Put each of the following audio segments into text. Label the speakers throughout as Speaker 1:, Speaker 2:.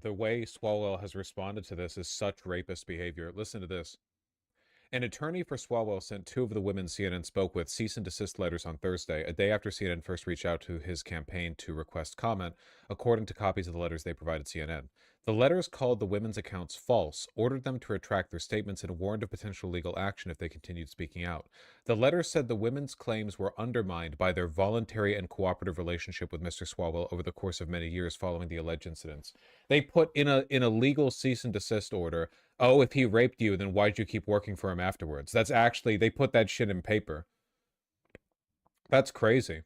Speaker 1: man, the way Swalwell has responded to this is such rapist behavior. Listen to this. An attorney for Swalwell sent two of the women CNN spoke with cease and desist letters on Thursday, a day after CNN first reached out to his campaign to request comment, according to copies of the letters they provided CNN. The letters called the women's accounts false, ordered them to retract their statements, and warned of potential legal action if they continued speaking out. The letters said the women's claims were undermined by their voluntary and cooperative relationship with Mr. Swalwell over the course of many years following the alleged incidents. They put in a legal cease and desist order, oh, if he raped you, then why'd you keep working for him afterwards? That's actually, they put that shit in paper. That's crazy.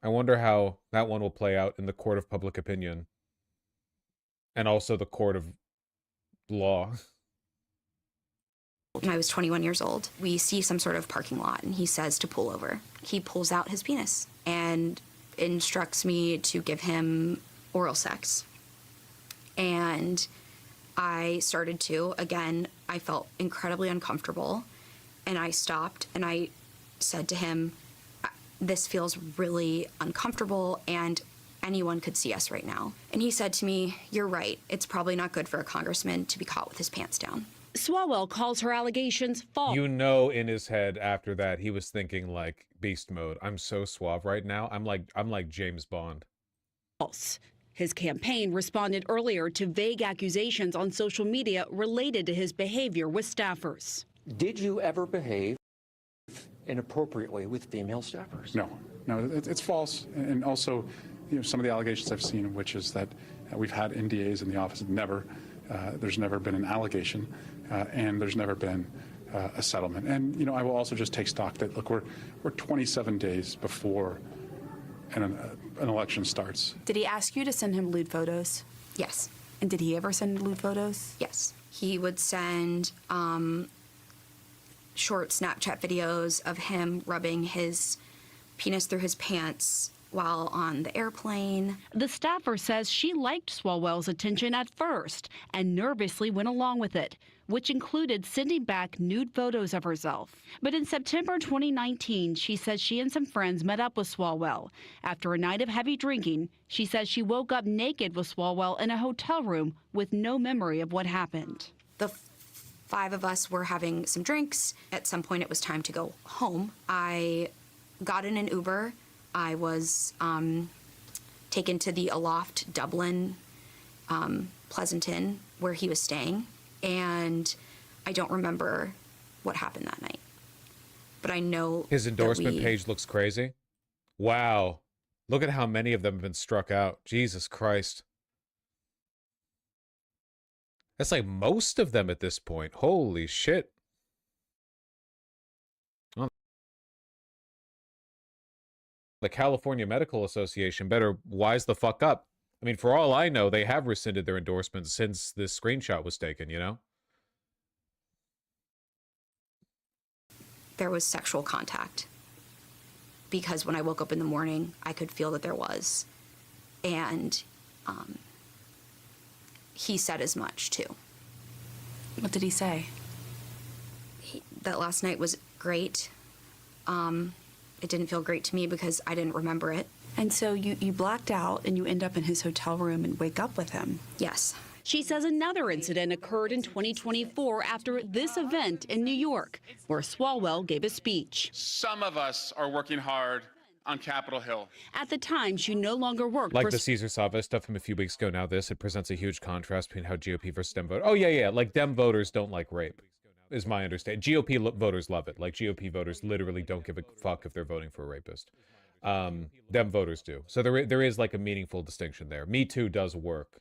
Speaker 1: I wonder how that one will play out in the court of public opinion. And also the court of law.
Speaker 2: When I was 21 years old, we see some sort of parking lot and he says to pull over. He pulls out his penis and instructs me to give him oral sex. And I started to. Again, I felt incredibly uncomfortable, and I stopped and I said to him, this feels really uncomfortable and anyone could see us right now. And he said to me, you're right, it's probably not good for a congressman to be caught with his pants down.
Speaker 3: Swalwell calls her allegations false.
Speaker 1: You know, in his head after that, he was thinking like beast mode. I'm so suave right now. I'm like James Bond.
Speaker 3: False. His campaign responded earlier to vague accusations on social media related to his behavior with staffers.
Speaker 4: Did you ever behave inappropriately with female staffers?
Speaker 5: No, it's false. And also, some of the allegations I've seen, which is that we've had NDAs in the office. There's never been an allegation, and there's never been a settlement. And I will also just take stock that look, we're 27 days before an election starts.
Speaker 6: Did he ask you to send him lewd photos?
Speaker 2: Yes.
Speaker 6: And did he ever send lewd photos?
Speaker 2: Yes. He would send short Snapchat videos of him rubbing his penis through his pants while on the airplane.
Speaker 3: The staffer says she liked Swalwell's attention at first and nervously went along with it, which included sending back nude photos of herself. But in September 2019, she says she and some friends met up with Swalwell. After a night of heavy drinking, she says she woke up naked with Swalwell in a hotel room with no memory of what happened.
Speaker 2: The five of us were having some drinks. At some point, it was time to go home. I got in an Uber. I was taken to the Aloft Dublin Pleasant Inn where he was staying, and I don't remember what happened that night. But I know
Speaker 1: his endorsement page looks crazy. Wow. Look at how many of them have been struck out. Jesus Christ. That's like most of them at this point. Holy shit. The California Medical Association better wise the fuck up. I mean, for all I know, they have rescinded their endorsements since this screenshot was taken,
Speaker 2: There was sexual contact. Because when I woke up in the morning, I could feel that there was. And he said as much, too.
Speaker 6: What did he say?
Speaker 2: That last night was great. It didn't feel great to me because I didn't remember it.
Speaker 6: And so you blacked out and you end up in his hotel room and wake up with him.
Speaker 2: Yes.
Speaker 3: She says another incident occurred in 2024 after this event in New York, where Swalwell gave a speech.
Speaker 7: Some of us are working hard on Capitol Hill.
Speaker 3: At the time, she no longer worked
Speaker 1: like the Cesar Chavez stuff from a few weeks ago. Now it presents a huge contrast between how GOP versus Dem voters. Oh, yeah. Like, Dem voters don't like rape, is my understanding. GOP voters love it. Like, GOP voters literally don't give a fuck if they're voting for a rapist. Dem voters do. So there is like a meaningful distinction there. Me Too does work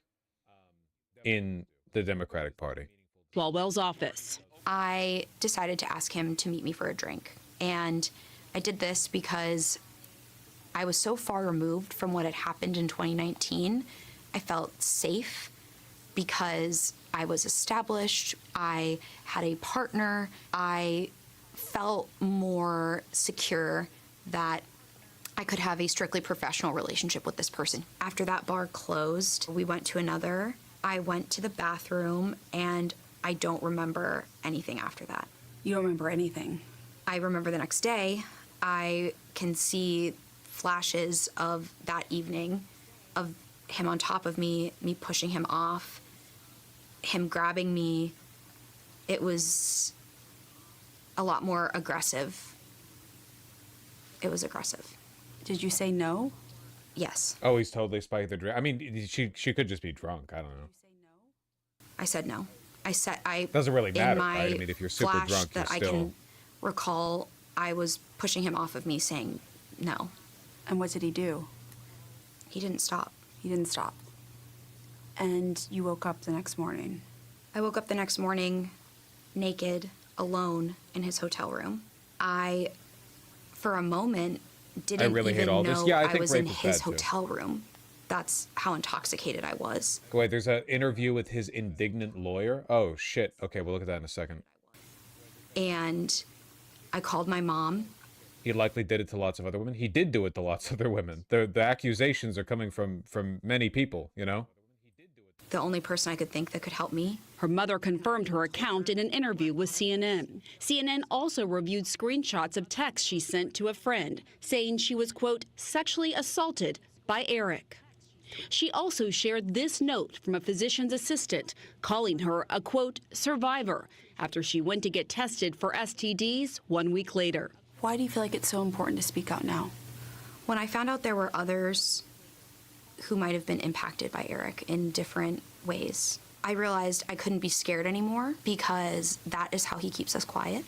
Speaker 1: in the Democratic Party.
Speaker 3: Swalwell's office.
Speaker 2: I decided to ask him to meet me for a drink. And I did this because I was so far removed from what had happened in 2019. I felt safe because I was established. I had a partner. I felt more secure that I could have a strictly professional relationship with this person. After that bar closed, we went to another. I went to the bathroom, and I don't remember anything after that.
Speaker 6: You don't remember anything?
Speaker 2: I remember the next day. I can see flashes of that evening, of him on top of me pushing him off, him grabbing me, it was a lot more aggressive. It was aggressive.
Speaker 6: Did you say no?
Speaker 2: Yes.
Speaker 1: Oh, he's totally spiked the drink. I mean, she could just be drunk. I don't know.
Speaker 2: I said no. I
Speaker 1: Doesn't really matter,
Speaker 2: in my
Speaker 1: right? I mean, if you're super
Speaker 2: flash
Speaker 1: drunk,
Speaker 2: that
Speaker 1: you
Speaker 2: I
Speaker 1: still.
Speaker 2: can recall, I was pushing him off of me, saying no.
Speaker 6: And what did he do?
Speaker 2: He didn't stop.
Speaker 6: He didn't stop. And you woke up the next morning.
Speaker 2: I woke up the next morning, naked, alone in his hotel room. I, for a moment, didn't
Speaker 1: really hate
Speaker 2: even
Speaker 1: all
Speaker 2: know
Speaker 1: this. Yeah, I
Speaker 2: I
Speaker 1: think
Speaker 2: was in
Speaker 1: rape is
Speaker 2: his
Speaker 1: bad, too.
Speaker 2: hotel room. That's how intoxicated I was.
Speaker 1: Wait, there's an interview with his indignant lawyer? Oh, shit. Okay, we'll look at that in a second.
Speaker 2: And I called my mom.
Speaker 1: He likely did it to lots of other women. He did do it to lots of other women. The accusations are coming from many people, you know?
Speaker 2: The only person I could think that could help me.
Speaker 3: Her mother confirmed her account in an interview with CNN. CNN also reviewed screenshots of texts she sent to a friend, saying she was, quote, sexually assaulted by Eric. She also shared this note from a physician's assistant, calling her a, quote, survivor, after she went to get tested for STDs 1 week later.
Speaker 6: Why do you feel like it's so important to speak out now?
Speaker 2: When I found out there were others who might have been impacted by Eric in different ways, I realized I couldn't be scared anymore, because that is how he keeps us quiet.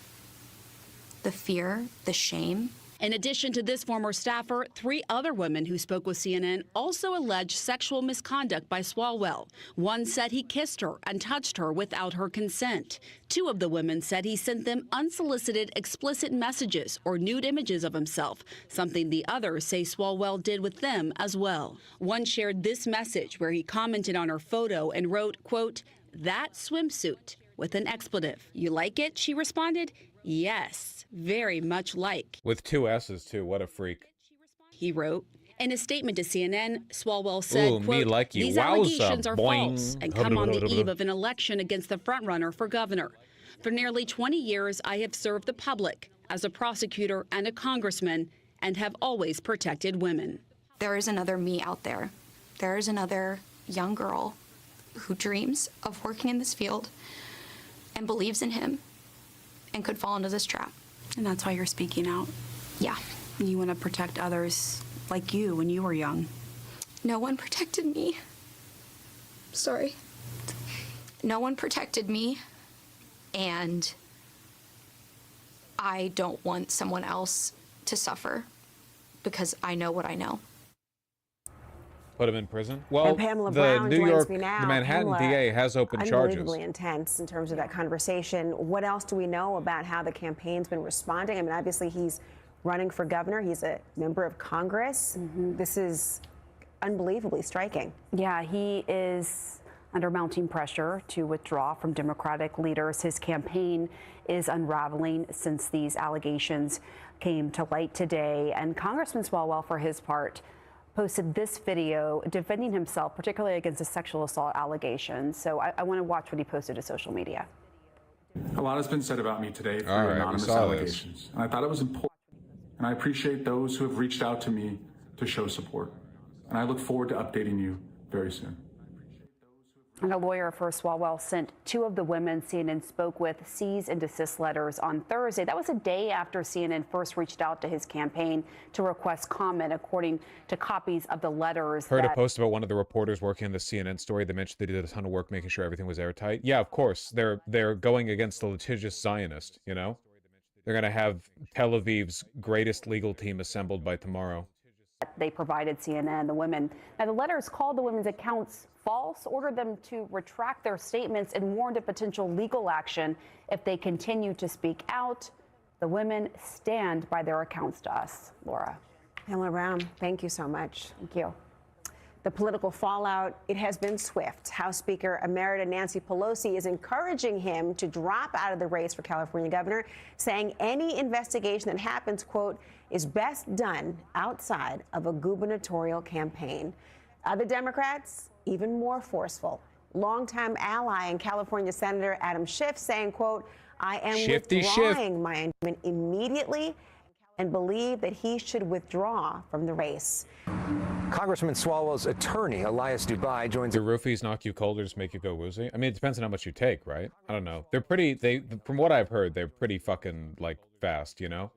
Speaker 2: The fear, the shame.
Speaker 3: In addition to this former staffer, 3 other women who spoke with CNN also alleged sexual misconduct by Swalwell. One said he kissed her and touched her without her consent. 2 of the women said he sent them unsolicited explicit messages or nude images of himself, something the others say Swalwell did with them as well. One shared this message where he commented on her photo and wrote, quote, that swimsuit, with an expletive. You like it? She responded. Yes, very much like.
Speaker 1: With 2 S's, too. What a freak.
Speaker 3: He wrote. In a statement to CNN, Swalwell said,
Speaker 1: Ooh, me
Speaker 3: quote,
Speaker 1: like you.
Speaker 3: these
Speaker 1: Wowza,
Speaker 3: allegations are
Speaker 1: boing.
Speaker 3: false and come on the eve of an election against the frontrunner for governor. For nearly 20 years, I have served the public as a prosecutor and a congressman and have always protected women.
Speaker 2: There is another me out there. There is another young girl who dreams of working in this field and believes in him and could fall into this trap.
Speaker 6: And that's why you're speaking out.
Speaker 2: Yeah.
Speaker 6: You want to protect others like you when you were young.
Speaker 2: No one protected me. Sorry. No one protected me, and I don't want someone else to suffer because I know what I know.
Speaker 1: Put him in prison? Well,
Speaker 8: And Pamela
Speaker 1: the
Speaker 8: Brown
Speaker 1: New
Speaker 8: joins
Speaker 1: York,
Speaker 8: me now.
Speaker 1: the Manhattan
Speaker 8: Pamela,
Speaker 1: DA has opened charges.
Speaker 8: Unbelievably intense in terms of that conversation. What else do we know about how the campaign's been responding? I mean, obviously he's running for governor. He's a member of Congress. This is unbelievably striking.
Speaker 9: Yeah, he is under mounting pressure to withdraw from Democratic leaders. His campaign is unraveling since these allegations came to light today. And Congressman Swalwell, for his part, posted this video defending himself, particularly against the sexual assault allegations. So I want to watch what he posted to social media.
Speaker 5: A lot has been said about me today through
Speaker 1: All right, we
Speaker 5: anonymous
Speaker 1: saw
Speaker 5: allegations, and I thought it was important. And I appreciate those who have reached out to me to show support. And I look forward to updating you very soon.
Speaker 9: And a lawyer for Swalwell sent 2 of the women CNN spoke with cease and desist letters on Thursday. That was a day after CNN first reached out to his campaign to request comment, according to copies of the letters.
Speaker 1: Heard a post about one of the reporters working on the CNN story. They mentioned they did a ton of work making sure everything was airtight. Yeah, of course. They're going against the litigious Zionist, you know? They're going to have Tel Aviv's greatest legal team assembled by tomorrow.
Speaker 9: They provided CNN, the women. Now, the letters called the women's accounts false, ordered them to retract their statements, and warned of potential legal action if they continue to speak out. The women stand by their accounts to us. Laura.
Speaker 8: Pamela Brown, thank you so much. Thank you. The political fallout, it has been swift. House Speaker Emerita Nancy Pelosi is encouraging him to drop out of the race for California governor, saying any investigation that happens, quote, is best done outside of a gubernatorial campaign. Other Democrats, even more forceful. Longtime ally and California Senator Adam Schiff saying, quote, I am withdrawing my indictment immediately. and believe that he should withdraw from the race.
Speaker 10: Congressman Swalwell's attorney, Elias Dubai, joins.
Speaker 1: Do roofies knock you cold or just make you go woozy? I mean, it depends on how much you take, right? I don't know. From what I've heard, they're pretty fucking, like, fast, you know?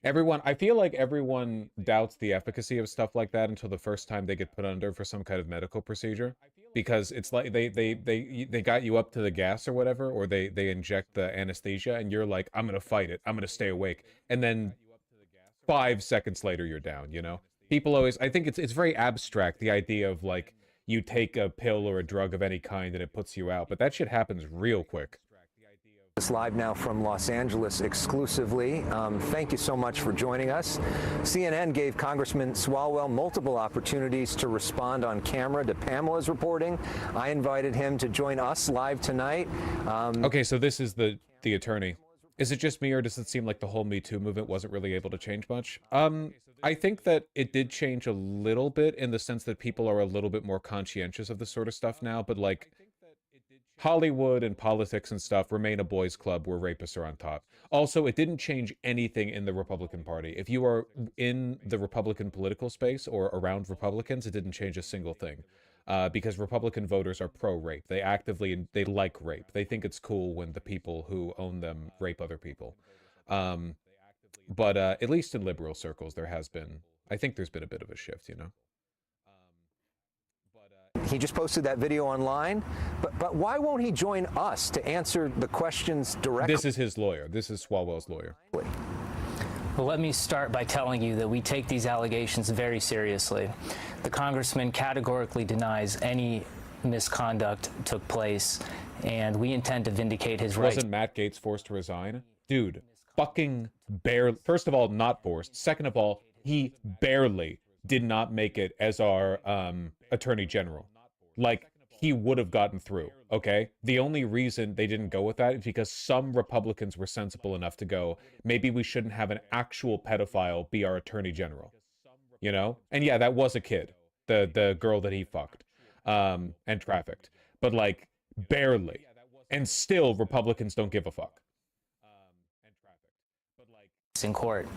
Speaker 1: I feel like everyone doubts the efficacy of stuff like that until the first time they get put under for some kind of medical procedure. Because it's like they got you up to the gas or whatever, or they inject the anesthesia, and you're like, I'm gonna fight it. I'm gonna stay awake. And then 5 seconds later, you're down, you know? People always, I think it's very abstract, the idea of, like, you take a pill or a drug of any kind and it puts you out. But that shit happens real quick.
Speaker 10: Live now from Los Angeles exclusively. Thank you so much for joining us. CNN gave Congressman Swalwell multiple opportunities to respond on camera to Pamela's reporting. I invited him to join us live tonight.
Speaker 1: Okay, so this is the attorney. Is it just me, or does it seem like the whole Me Too movement wasn't really able to change much? I think that it did change a little bit in the sense that people are a little bit more conscientious of this sort of stuff now, but, like, Hollywood and politics and stuff remain a boys' club where rapists are on top. Also, it didn't change anything in the Republican Party. If you are in the Republican political space or around Republicans, it didn't change a single thing. Because Republican voters are pro-rape. They like rape. They think it's cool when the people who own them rape other people. But at least in liberal circles, I think there's been a bit of a shift, you know?
Speaker 10: He just posted that video online, but why won't he join us to answer the questions directly?
Speaker 1: This is his lawyer. This is Swalwell's lawyer.
Speaker 11: Well, let me start by telling you that we take these allegations very seriously. The congressman categorically denies any misconduct took place, and we intend to vindicate his rights.
Speaker 1: Wasn't Matt Gaetz forced to resign? Dude, fucking barely. First of all, not forced. Second of all, he barely did not make it as our attorney general. Like, he would have gotten through, okay? The only reason they didn't go with that is because some Republicans were sensible enough to go, maybe we shouldn't have an actual pedophile be our attorney general, you know? And yeah, that was a kid, the girl that he fucked and trafficked, but, like, barely. And still, Republicans don't give a fuck.
Speaker 11: In court.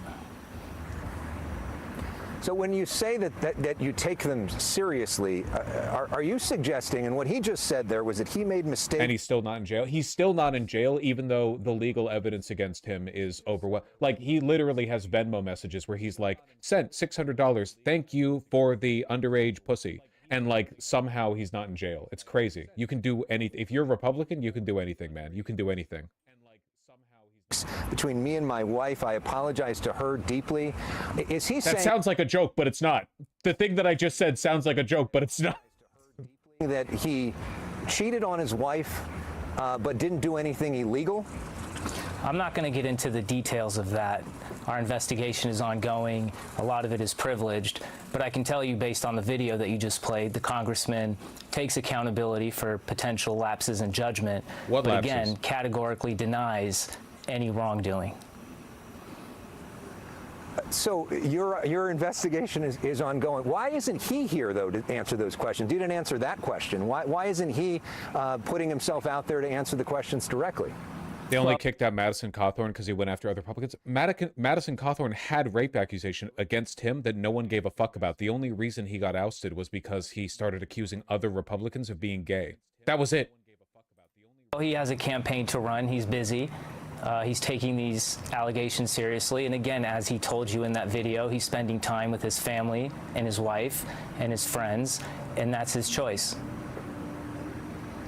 Speaker 10: So when you say that you take them seriously, are you suggesting, and what he just said there was that he made mistakes?
Speaker 1: And he's still not in jail? He's still not in jail, even though the legal evidence against him is overwhelming. Like, he literally has Venmo messages where he's like, sent $600, thank you for the underage pussy. And, like, somehow he's not in jail. It's crazy. You can do anything. If you're a Republican, you can do anything, man. You can do anything.
Speaker 10: Between me and my wife, I apologize to her deeply. Is he saying...
Speaker 1: That sounds like a joke, but it's not. The thing that I just said sounds like a joke, but it's not.
Speaker 10: That he cheated on his wife, but didn't do anything illegal?
Speaker 11: I'm not going to get into the details of that. Our investigation is ongoing. A lot of it is privileged. But I can tell you, based on the video that you just played, the congressman takes accountability for potential lapses in judgment.
Speaker 1: What
Speaker 11: but
Speaker 1: lapses?
Speaker 11: Again, categorically denies any wrongdoing.
Speaker 10: So your investigation is ongoing. Why isn't he here, though, to answer those questions? You didn't answer that question. Why isn't he putting himself out there to answer the questions directly?
Speaker 1: They only kicked out Madison Cawthorn because he went after other Republicans. Madison Cawthorn had rape accusation against him that no one gave a fuck about. The only reason he got ousted was because he started accusing other Republicans of being gay. That was it.
Speaker 11: He has a campaign to run. He's busy. He's taking these allegations seriously. And again, as he told you in that video, he's spending time with his family and his wife and his friends, and that's his choice.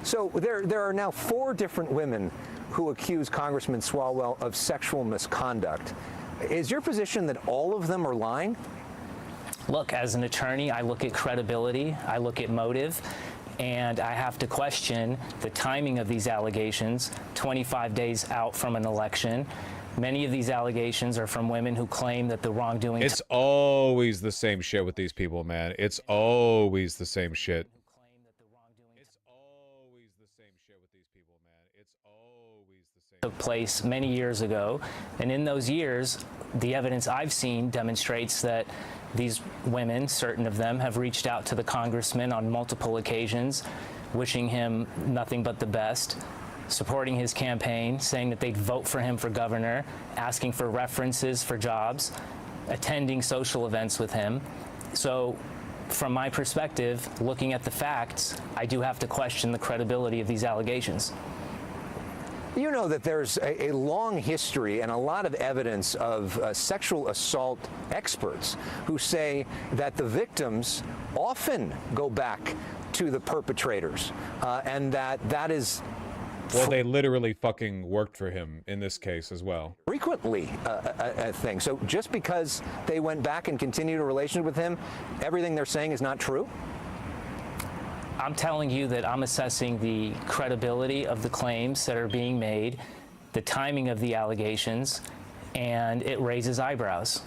Speaker 10: So there are now 4 different women who accuse Congressman Swalwell of sexual misconduct. Is your position that all of them are lying?
Speaker 11: Look, as an attorney, I look at credibility, I look at motive, and I have to question the timing of these allegations 25 days out from an election. Many of these allegations are from women who claim that the wrongdoing...
Speaker 1: It's always the same shit with these people, man. It's always the same shit.
Speaker 11: Took place many years ago, and in those years, the evidence I've seen demonstrates that these women, certain of them, have reached out to the congressman on multiple occasions, wishing him nothing but the best. supporting his campaign, saying that they'd vote for him for governor, asking for references for jobs, attending social events with him. So from my perspective, looking at the facts, I do have to question the credibility of these allegations.
Speaker 10: You know that there's a long history and a lot of evidence of sexual assault experts who say that the victims often go back to the perpetrators, and that is...
Speaker 1: Well, they literally fucking worked for him in this case as well.
Speaker 10: Frequently a thing. So just because they went back and continued a relationship with him, everything they're saying is not true?
Speaker 11: I'm telling you that I'm assessing the credibility of the claims that are being made, the timing of the allegations, and it raises eyebrows.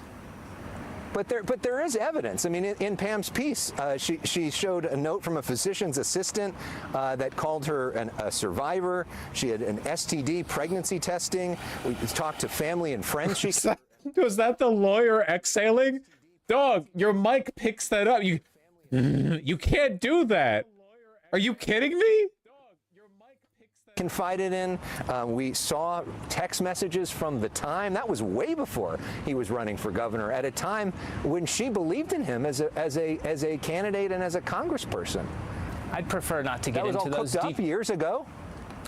Speaker 10: But there is evidence. I mean, in Pam's piece, she showed a note from a physician's assistant that called her a survivor. She had an STD pregnancy testing. We talked to family and friends.
Speaker 1: Was that the lawyer exhaling? Dog, your mic picks that up. You can't do that. Are you kidding me?
Speaker 10: Confided in. We saw text messages from the time. That was way before he was running for governor, at a time when she believed in him as a candidate and as a congressperson.
Speaker 11: I'd prefer not to get into those.
Speaker 10: That was all cooked up years ago.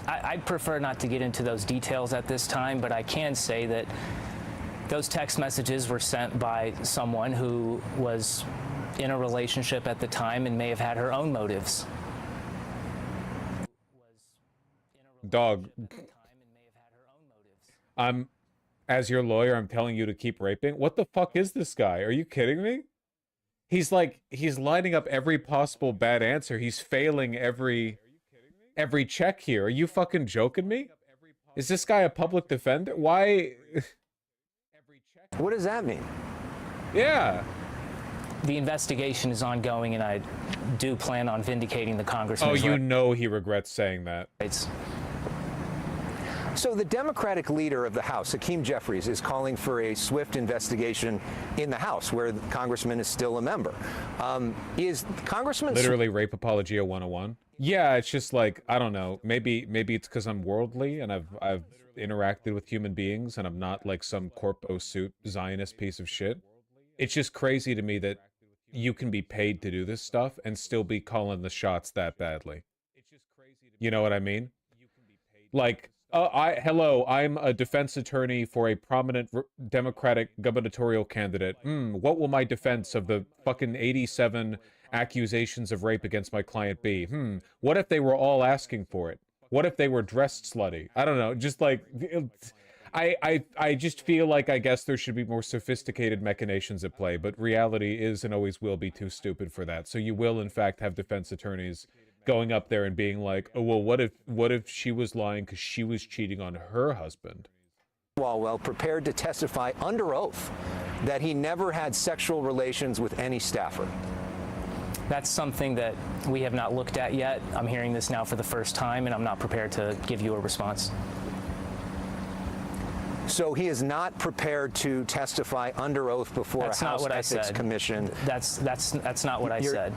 Speaker 11: I'd prefer not to get into those details at this time, but I can say that those text messages were sent by someone who was in a relationship at the time and may have had her own motives.
Speaker 1: Dog, as your lawyer, I'm telling you to keep raping. What the fuck is this guy? Are you kidding me? He's lining up every possible bad answer. He's failing every check here. Are you fucking joking me? Is this guy a public defender? Why?
Speaker 10: What does that mean?
Speaker 1: Yeah.
Speaker 11: The investigation is ongoing, and I do plan on vindicating the congressman.
Speaker 1: Oh, you know he regrets saying that.
Speaker 10: So the Democratic leader of the House, Hakeem Jeffries, is calling for a swift investigation in the House, where the congressman is still a member. Is Congressman...
Speaker 1: Literally Rape Apologia 101? Yeah, it's just like, I don't know. Maybe it's because I'm worldly and I've interacted with human beings and I'm not like some corpo suit Zionist piece of shit. It's just crazy to me that you can be paid to do this stuff and still be calling the shots that badly. You know what I mean? Like, I'm a defense attorney for a prominent Democratic gubernatorial candidate. What will my defense of the fucking 87 accusations of rape against my client be? What if they were all asking for it? What if they were dressed slutty? I don't know. Just like, I just feel like I guess there should be more sophisticated machinations at play, but reality is and always will be too stupid for that. So you will, in fact, have defense attorneys going up there and being like, oh, well, what if she was lying because she was cheating on her husband?
Speaker 10: Swalwell prepared to testify under oath that he never had sexual relations with any staffer.
Speaker 11: That's something that we have not looked at yet. I'm hearing this now for the first time, and I'm not prepared to give you a response.
Speaker 10: So he is not prepared to testify under oath before a House Ethics Commission.
Speaker 11: That's not what I said.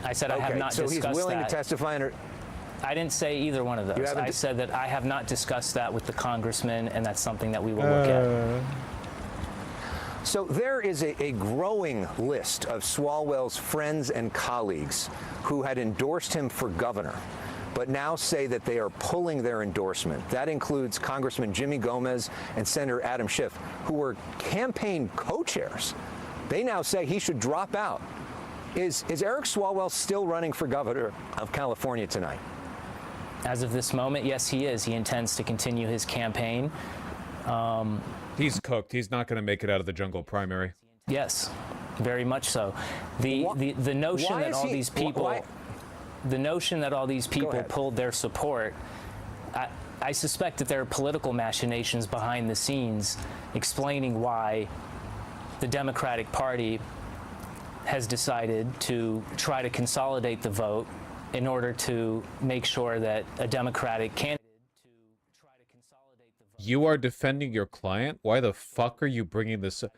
Speaker 11: I said I have not discussed that.
Speaker 10: So he's willing to testify under...
Speaker 11: I didn't say either one of those. I said that I have not discussed that with the congressman, and that's something that we will look at.
Speaker 10: So there is a growing list of Swalwell's friends and colleagues who had endorsed him for governor, but now say that they are pulling their endorsement. That includes Congressman Jimmy Gomez and Senator Adam Schiff, who were campaign co-chairs. They now say he should drop out. Is Eric Swalwell still running for governor of California tonight?
Speaker 11: As of this moment, yes, he is. He intends to continue his campaign.
Speaker 1: He's cooked. He's not going to make it out of the jungle primary.
Speaker 11: Yes, very much so. The notion that all these people... The notion that all these people pulled their support, I suspect that there are political machinations behind the scenes explaining why the Democratic Party has decided to try to consolidate the vote in order to make sure that a Democratic candidate
Speaker 1: You are defending your client? Why the fuck are you bringing this up?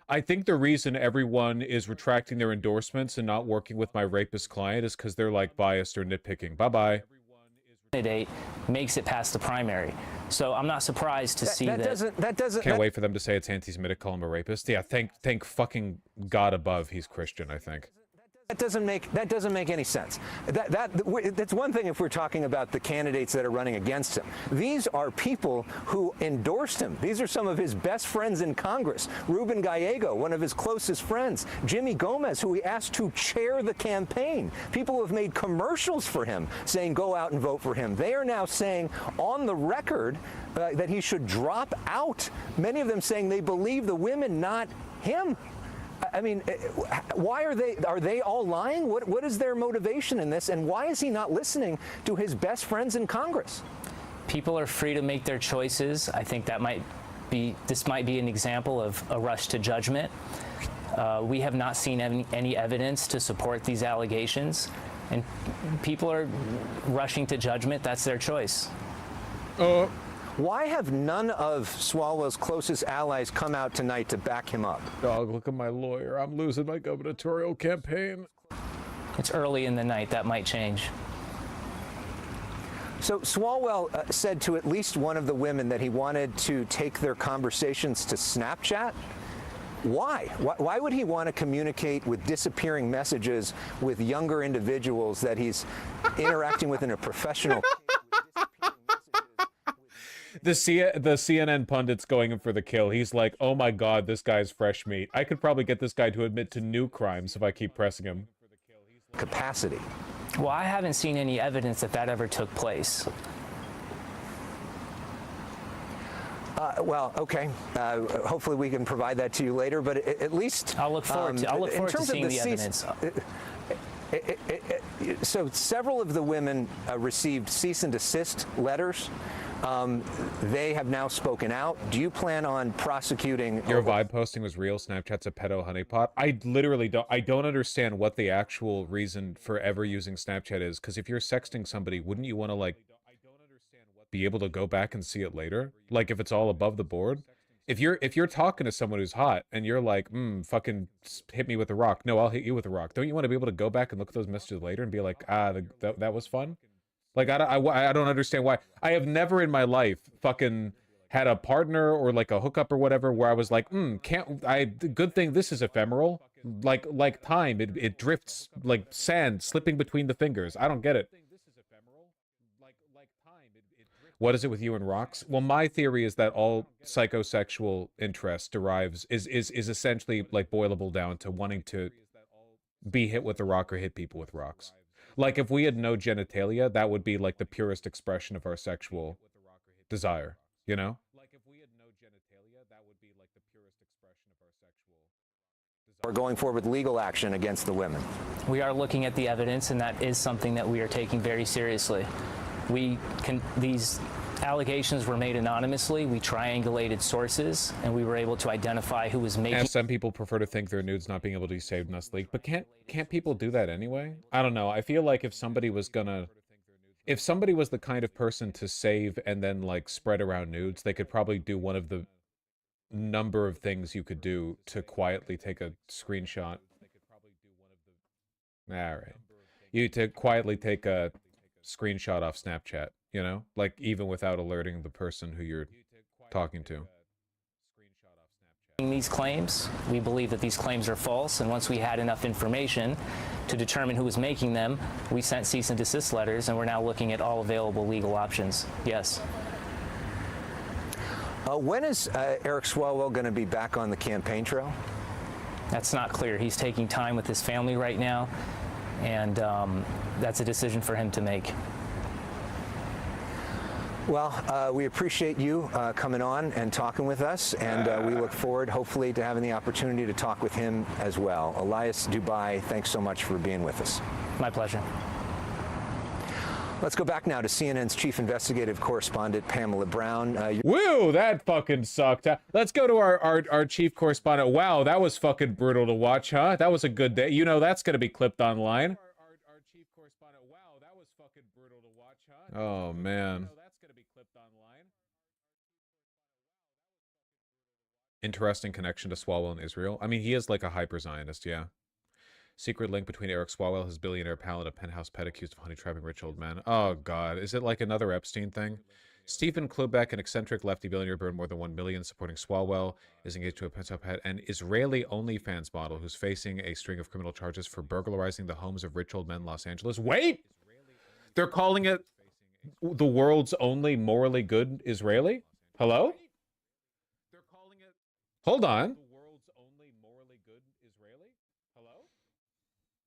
Speaker 1: I think the reason everyone is retracting their endorsements and not working with my rapist client is because they're like biased or nitpicking. Bye-bye.
Speaker 11: candidate makes it past the primary. So I'm not surprised to see that.
Speaker 1: Can't wait for them to say it's anti-Semitic, call him a rapist. Yeah, thank fucking God above he's Christian, I think.
Speaker 10: That doesn't make any sense. That's one thing if we're talking about the candidates that are running against him. These are people who endorsed him. These are some of his best friends in Congress. Ruben Gallego, one of his closest friends. Jimmy Gomez, who he asked to chair the campaign. People who have made commercials for him saying go out and vote for him. They are now saying on the record that he should drop out. Many of them saying they believe the women, not him. I mean, why are they all lying? What is their motivation in this? And why is he not listening to his best friends in Congress?
Speaker 11: People are free to make their choices. I think that this might be an example of a rush to judgment. We have not seen any evidence to support these allegations, and people are rushing to judgment. That's their choice.
Speaker 10: Why have none of Swalwell's closest allies come out tonight to back him up?
Speaker 1: Dog, look at my lawyer. I'm losing my gubernatorial campaign.
Speaker 11: It's early in the night. That might change.
Speaker 10: So Swalwell said to at least one of the women that he wanted to take their conversations to Snapchat. Why? Why would he want to communicate with disappearing messages with younger individuals that he's interacting with in a professional?
Speaker 1: The CNN pundit's going in for the kill. He's like, oh my God, this guy's fresh meat. I could probably get this guy to admit to new crimes if I keep pressing him.
Speaker 10: Capacity.
Speaker 11: Well, I haven't seen any evidence that ever took place.
Speaker 10: Well, okay. Hopefully we can provide that to you later, but at least
Speaker 11: I'll look forward to seeing the evidence.
Speaker 10: So several of the women received cease and desist letters. They have now spoken out. Do you plan on prosecuting?
Speaker 1: Your vibe posting was real. Snapchat's a pedo honeypot. I literally don't understand what the actual reason for ever using Snapchat is. Because if you're sexting somebody, wouldn't you want to like be able to go back and see it later? Like if it's all above the board. If you're talking to someone who's hot and you're like, fucking hit me with a rock. No, I'll hit you with a rock. Don't you want to be able to go back and look at those messages later and be like, that was fun? Like, I don't understand why. I have never in my life fucking had a partner or like a hookup or whatever where I was like, good thing this is ephemeral. Like time, it drifts like sand slipping between the fingers. I don't get it. What is it with you and rocks? Well, my theory is that all psychosexual interest is essentially like boilable down to wanting to be hit with a rock or hit people with rocks. Like if we had no genitalia, that would be like the purest expression of our sexual desire, you know?
Speaker 10: We're going forward with legal action against the women.
Speaker 11: We are looking at the evidence, and that is something that we are taking very seriously. These allegations were made anonymously. We triangulated sources, and we were able to identify who was making.
Speaker 1: And some people prefer to think their nudes not being able to be saved in us leak, but can't people do that anyway? I don't know. I feel like if somebody was the kind of person to save and then like spread around nudes, they could probably do one of the number of things you could do to quietly take a screenshot. All right, to quietly take a screenshot off Snapchat, you know, like even without alerting the person who you're talking to.
Speaker 11: These claims, we believe that these claims are false, and once we had enough information to determine who was making them, we sent cease and desist letters, and we're now looking at all available legal options. Yes.
Speaker 10: When is Eric Swalwell going to be back on the campaign trail?
Speaker 11: That's not clear. He's taking time with his family right now, and that's a decision for him to make.
Speaker 10: Well, we appreciate you coming on and talking with us, and we look forward, hopefully, to having the opportunity to talk with him as well. Elias Dubai, thanks so much for being with us.
Speaker 11: My pleasure.
Speaker 10: Let's go back now to CNN's chief investigative correspondent, Pamela Brown.
Speaker 1: Woo, that fucking sucked. Let's go to our chief correspondent. Wow, that was fucking brutal to watch, huh? That was a good day. You know that's going to be clipped online. Our chief correspondent. Wow, that was fucking brutal to watch, huh? Oh, man. Interesting connection to Swalwell in Israel. I mean, he is like a hyper-Zionist, yeah. Secret link between Eric Swalwell, his billionaire pal, and a penthouse pet accused of honey trapping rich old men. Oh, God. Is it like another Epstein thing? Stephen Klubeck, an eccentric lefty billionaire, burned more than $1 million supporting Swalwell, is engaged to a penthouse pet, an Israeli OnlyFans model who's facing a string of criminal charges for burglarizing the homes of rich old men in Los Angeles. Wait! They're calling it the world's only morally good Israeli? Hello? Hold on.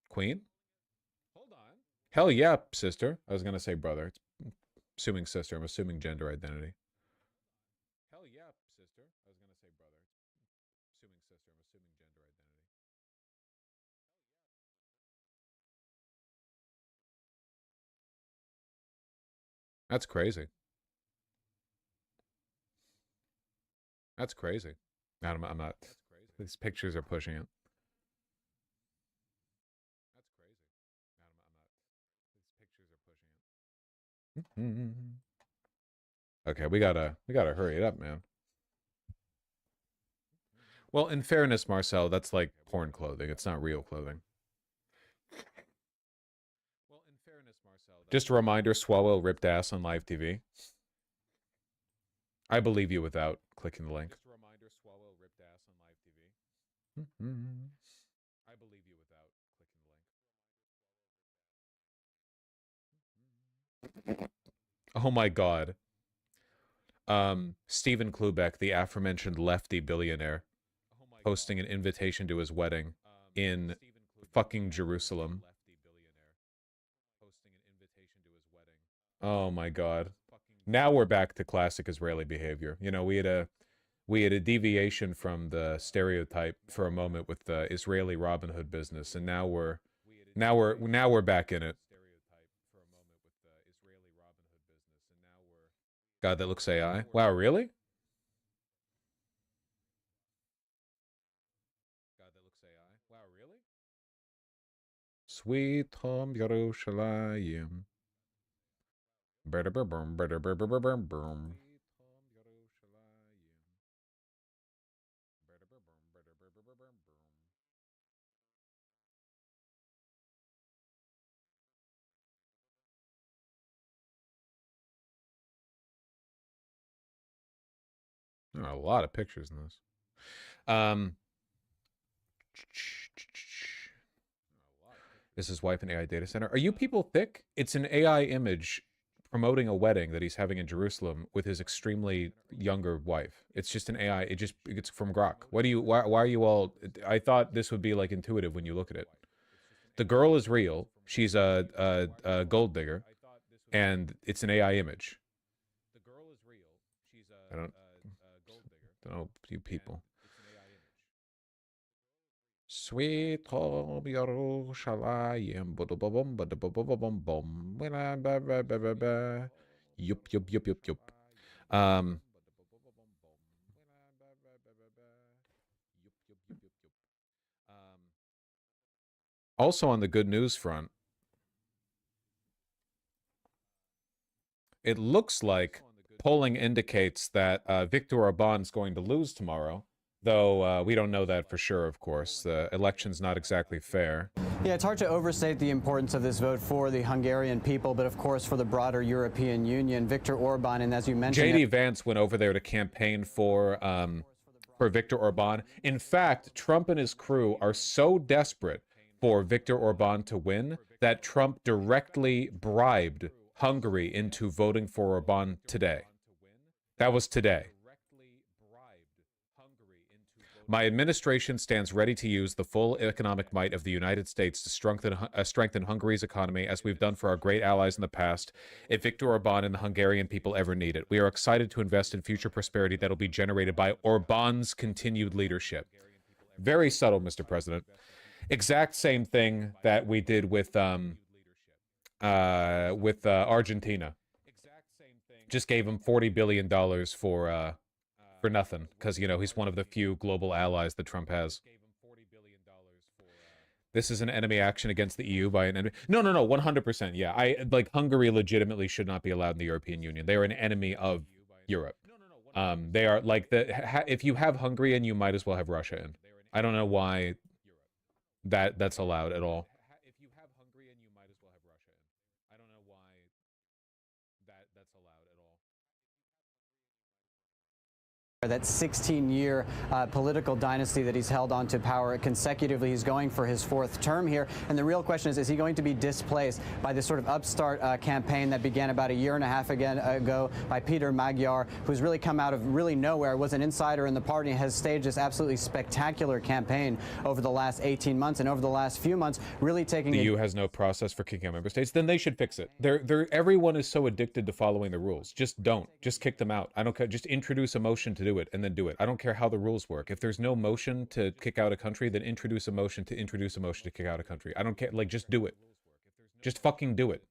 Speaker 1: Queen? Hell yeah, sister. I was going to say brother. It's assuming sister. I'm assuming gender identity. Hell yeah, sister. I was going to say brother. Assuming sister. I'm assuming gender identity. That's crazy. That's crazy. I'm not. These pictures are pushing it. That's crazy. These pictures are pushing it. Okay, we gotta hurry it up, man. Well, in fairness, Marcel, that's like porn clothing. It's not real clothing. Just a reminder, Swalwell ripped ass on live TV. I believe you without clicking the link. I believe you without clicking the link. Oh my God. Stephen Klubeck, the aforementioned lefty billionaire, posting an invitation to his wedding in fucking Jerusalem. Oh my God. Now we're back to classic Israeli behavior. You know, we had a deviation from the stereotype for a moment with the Israeli Robin Hood business, and now we're back in it. God, that looks AI. Wow, really? Sweet home Yerushalayim. There are a lot of pictures in this. This is wife and AI data center. Are you people thick? It's an AI image promoting a wedding that he's having in Jerusalem with his extremely younger wife. It's just an AI. It's from Grok. Why are you all? I thought this would be like intuitive when you look at it. The girl is real. She's a gold digger, and it's an AI image. I don't know, you people. Sweet home Yerushalayim. Yup, yup, yup, yup, yup. Also on the good news front, it looks like polling indicates that Viktor Orban's going to lose tomorrow, though we don't know that for sure, of course. The election's not exactly fair.
Speaker 12: Yeah, it's hard to overstate the importance of this vote for the Hungarian people, but of course for the broader European Union. Viktor Orban, and as you mentioned,
Speaker 1: J.D. Vance went over there to campaign for Viktor Orban. In fact, Trump and his crew are so desperate for Viktor Orban to win that Trump directly bribed Hungary into voting for Orban today. That was today. My administration stands ready to use the full economic might of the United States to strengthen Hungary's economy, as we've done for our great allies in the past, if Viktor Orban and the Hungarian people ever need it. We are excited to invest in future prosperity that will be generated by Orban's continued leadership. Very subtle, Mr. President. Exact same thing that we did with Argentina. Just gave him $40 billion for nothing, because, you know, he's one of the few global allies that Trump has. This is an enemy action against the EU by an enemy. No, 100%. Yeah, Hungary legitimately should not be allowed in the European Union. They are an enemy of Europe. They are like if you have Hungary in, you might as well have Russia in. I don't know why that's allowed at all. If you have Hungary in, you might as well have Russia in. I don't know why that's allowed at all.
Speaker 12: That 16-year political dynasty that he's held on to power consecutively. He's going for his fourth term here. And the real question is he going to be displaced by this sort of upstart campaign that began about a year and a half ago by Peter Magyar, who's really come out of really nowhere, was an insider in the party, and has staged this absolutely spectacular campaign over the last 18 months. And over the last few months, really taking
Speaker 1: the EU has no process for kicking out member states. Then they should fix it. Everyone is so addicted to following the rules. Just don't. Just kick them out. I don't care. Just introduce a motion to do it and then do it. I don't care how the rules work. If there's no motion to kick out a country, then introduce a motion to kick out a country. I don't care. Like, just do it. Just fucking do it.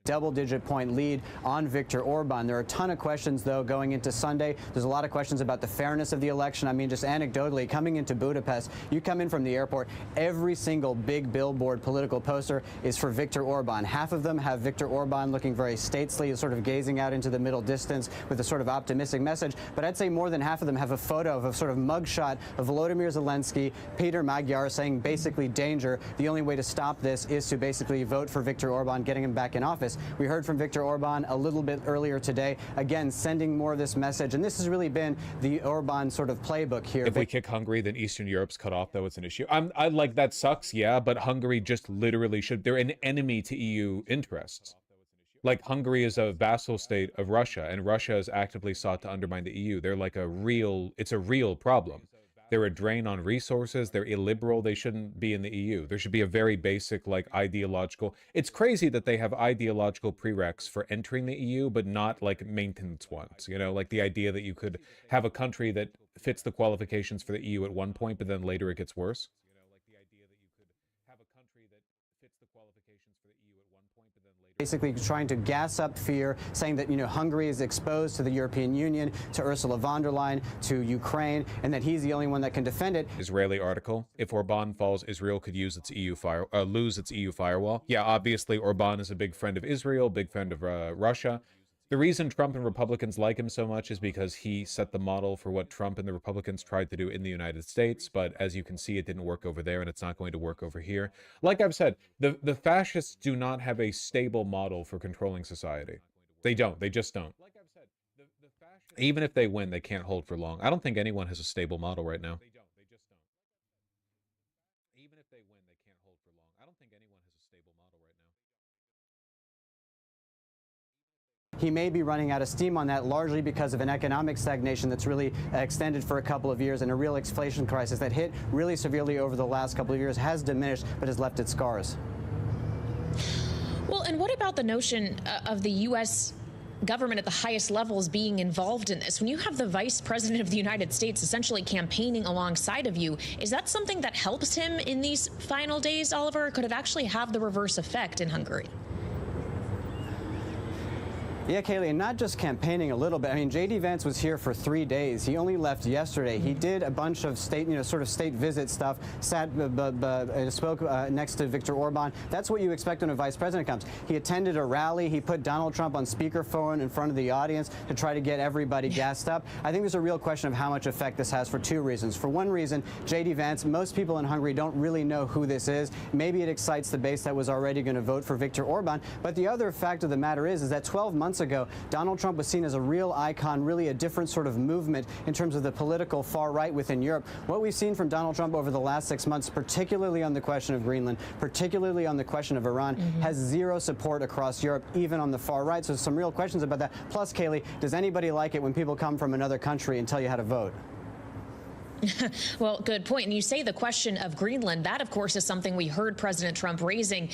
Speaker 12: Double-digit point lead on Viktor Orban. There are a ton of questions, though, going into Sunday. There's a lot of questions about the fairness of the election. I mean, just anecdotally, coming into Budapest, you come in from the airport, every single big billboard political poster is for Viktor Orban. Half of them have Viktor Orban looking very stately, sort of gazing out into the middle distance with a sort of optimistic message. But I'd say more than half of them have a photo of a sort of mugshot of Volodymyr Zelensky, Peter Magyar, saying basically danger. The only way to stop this is to basically vote for Viktor Orban, getting him back in office. We heard from Viktor Orban a little bit earlier today, again, sending more of this message. And this has really been the Orban sort of playbook here.
Speaker 1: If we kick Hungary, then Eastern Europe's cut off, though it's an issue. I like, that sucks, yeah, but Hungary just literally should. They're an enemy to EU interests. Like, Hungary is a vassal state of Russia, and Russia has actively sought to undermine the EU. They're like it's a real problem. They're a drain on resources. They're illiberal. They shouldn't be in the EU. There should be a very basic, like, ideological. It's crazy that they have ideological prereqs for entering the EU, but not like maintenance ones. You know, like the idea that you could have a country that fits the qualifications for the EU at one point, but then later it gets worse.
Speaker 12: Basically trying to gas up fear, saying that, Hungary is exposed to the European Union, to Ursula von der Leyen, to Ukraine, and that he's the only one that can defend it.
Speaker 1: Israeli article: if Orban falls, Israel could lose its EU firewall. Yeah, obviously Orban is a big friend of Israel, big friend of Russia. The reason Trump and Republicans like him so much is because he set the model for what Trump and the Republicans tried to do in the United States. But as you can see, it didn't work over there, and it's not going to work over here. Like I've said, the fascists do not have a stable model for controlling society. They don't. They just don't. Even if they win, they can't hold for long. I don't think anyone has a stable model right now. Even if they win, they can't hold for long. I don't think anyone has a stable model right now.
Speaker 12: He may be running out of steam on that, largely because of an economic stagnation that's really extended for a couple of years, and a real inflation crisis that hit really severely over the last couple of years, has diminished but has left its scars.
Speaker 13: Well, and what about the notion of the U.S. government at the highest levels being involved in this? When you have the vice president of the United States essentially campaigning alongside of you, is that something that helps him in these final days, Oliver? Or could it actually have the reverse effect in Hungary?
Speaker 12: Yeah, Kaylee, and not just campaigning a little bit. I mean, J.D. Vance was here for 3 days. He only left yesterday. He did a bunch of state, sort of state visit stuff, spoke next to Viktor Orban. That's what you expect when a vice president comes. He attended a rally. He put Donald Trump on speakerphone in front of the audience to try to get everybody gassed up. I think there's a real question of how much effect this has for two reasons. For one reason, J.D. Vance, most people in Hungary don't really know who this is. Maybe it excites the base that was already going to vote for Viktor Orban. But the other fact of the matter is that 12 months ago, Donald Trump was seen as a real icon, really a different sort of movement in terms of the political far right within Europe. What we've seen from Donald Trump over the last 6 months, particularly on the question of Greenland, particularly on the question of Iran, has zero support across Europe, even on the far right. So some real questions about that. Plus, Kaylee, does anybody like it when people come from another country and tell you how to vote?
Speaker 13: Well, good point. And you say the question of Greenland. That, of course, is something we heard President Trump raising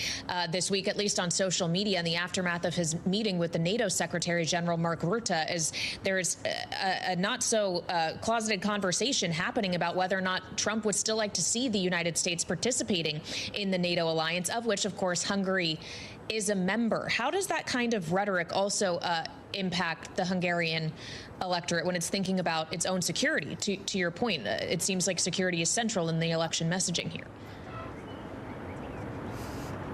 Speaker 13: this week, at least on social media, in the aftermath of his meeting with the NATO Secretary General Mark Rutte, as there's a not so closeted conversation happening about whether or not Trump would still like to see the United States participating in the NATO alliance, of which, of course, Hungary is a member. How does that kind of rhetoric also impact the Hungarian electorate when it's thinking about its own security? To your point, it seems like security is central in the election messaging here.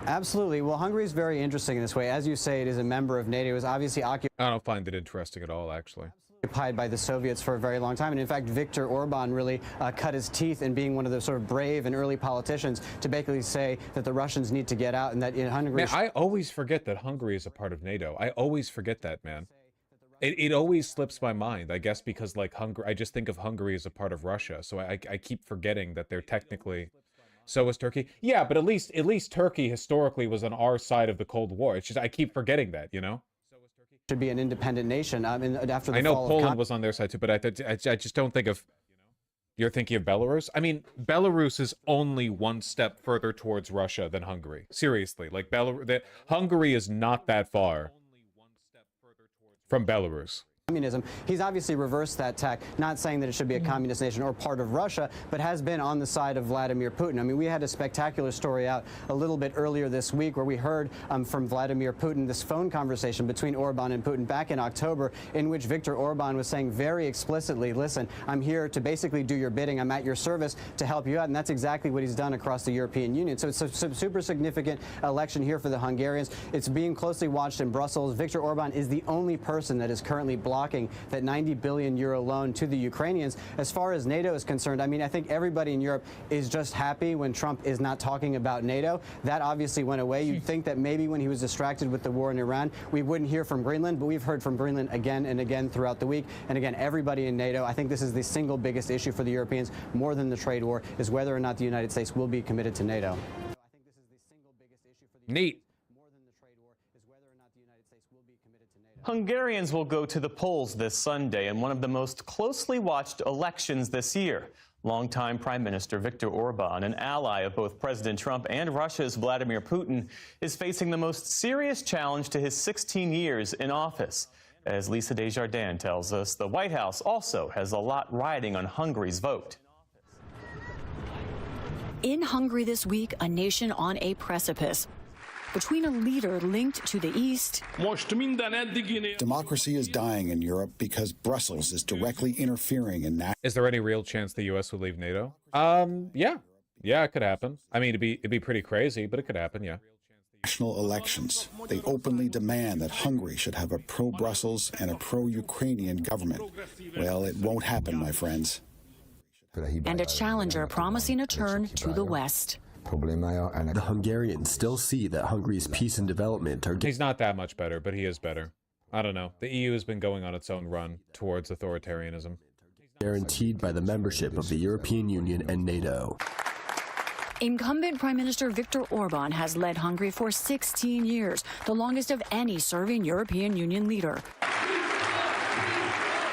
Speaker 12: Absolutely. Well, Hungary is very interesting in this way. As you say, it is a member of NATO. It was obviously occupied.
Speaker 1: I don't find it interesting at all, actually.
Speaker 12: occupied by the Soviets for a very long time. And in fact, Viktor Orban really cut his teeth in being one of the sort of brave and early politicians to basically say that the Russians need to get out and that in Hungary...
Speaker 1: Man, I always forget that Hungary is a part of NATO. I always forget that, man. It always slips my mind, I guess, because like Hungary, I just think of Hungary as a part of Russia. So I keep forgetting that they're technically... So is Turkey. Yeah, but at least Turkey historically was on our side of the Cold War. It's just, I keep forgetting that, you know?
Speaker 12: Should be an independent nation. After the
Speaker 1: I know
Speaker 12: fall
Speaker 1: Poland was on their side too, but I just don't think of... You're thinking of Belarus? I mean, Belarus is only one step further towards Russia than Hungary. Seriously, like Hungary is not that far from Belarus.
Speaker 12: Communism. He's obviously reversed that tack, not saying that it should be a communist nation or part of Russia, but has been on the side of Vladimir Putin. I mean, we had a spectacular story out a little bit earlier this week where we heard from Vladimir Putin this phone conversation between Orban and Putin back in October, in which Viktor Orban was saying very explicitly, listen, I'm here to basically do your bidding. I'm at your service to help you out. And that's exactly what he's done across the European Union. So it's a super significant election here for the Hungarians. It's being closely watched in Brussels. Viktor Orban is the only person that is currently blocking that 90 billion euro loan to the Ukrainians. As far as NATO is concerned, I mean, I think everybody in Europe is just happy when Trump is not talking about NATO. That obviously went away. You'd think that maybe when he was distracted with the war in Iran, we wouldn't hear from Greenland, but we've heard from Greenland again and again throughout the week. And again, everybody in NATO, I think this is the single biggest issue for the Europeans, more than the trade war, is whether or not the United States will be committed to NATO.
Speaker 1: Neat.
Speaker 14: Hungarians will go to the polls this Sunday in one of the most closely watched elections this year. Longtime Prime Minister Viktor Orban, an ally of both President Trump and Russia's Vladimir Putin, is facing the most serious challenge to his 16 years in office. As Lisa Desjardins tells us, the White House also has a lot riding on Hungary's vote.
Speaker 15: In Hungary this week, a nation on a precipice. Between a leader linked to the East.
Speaker 16: Democracy is dying in Europe because Brussels is directly interfering in that.
Speaker 1: Is there any real chance the U.S. will leave NATO? Yeah, it could happen. I mean, it'd be pretty crazy, but it could happen. Yeah.
Speaker 16: National elections. They openly demand that Hungary should have a pro-Brussels and a pro-Ukrainian government. Well, it won't happen, my friends.
Speaker 15: And a challenger promising a turn to the West.
Speaker 17: The Hungarians still see that Hungary's peace and development are...
Speaker 1: He's not that much better, but he is better. I don't know. The EU has been going on its own run towards authoritarianism.
Speaker 17: Guaranteed by the membership of the European Union and NATO.
Speaker 15: Incumbent Prime Minister Viktor Orban has led Hungary for 16 years, the longest of any serving European Union leader.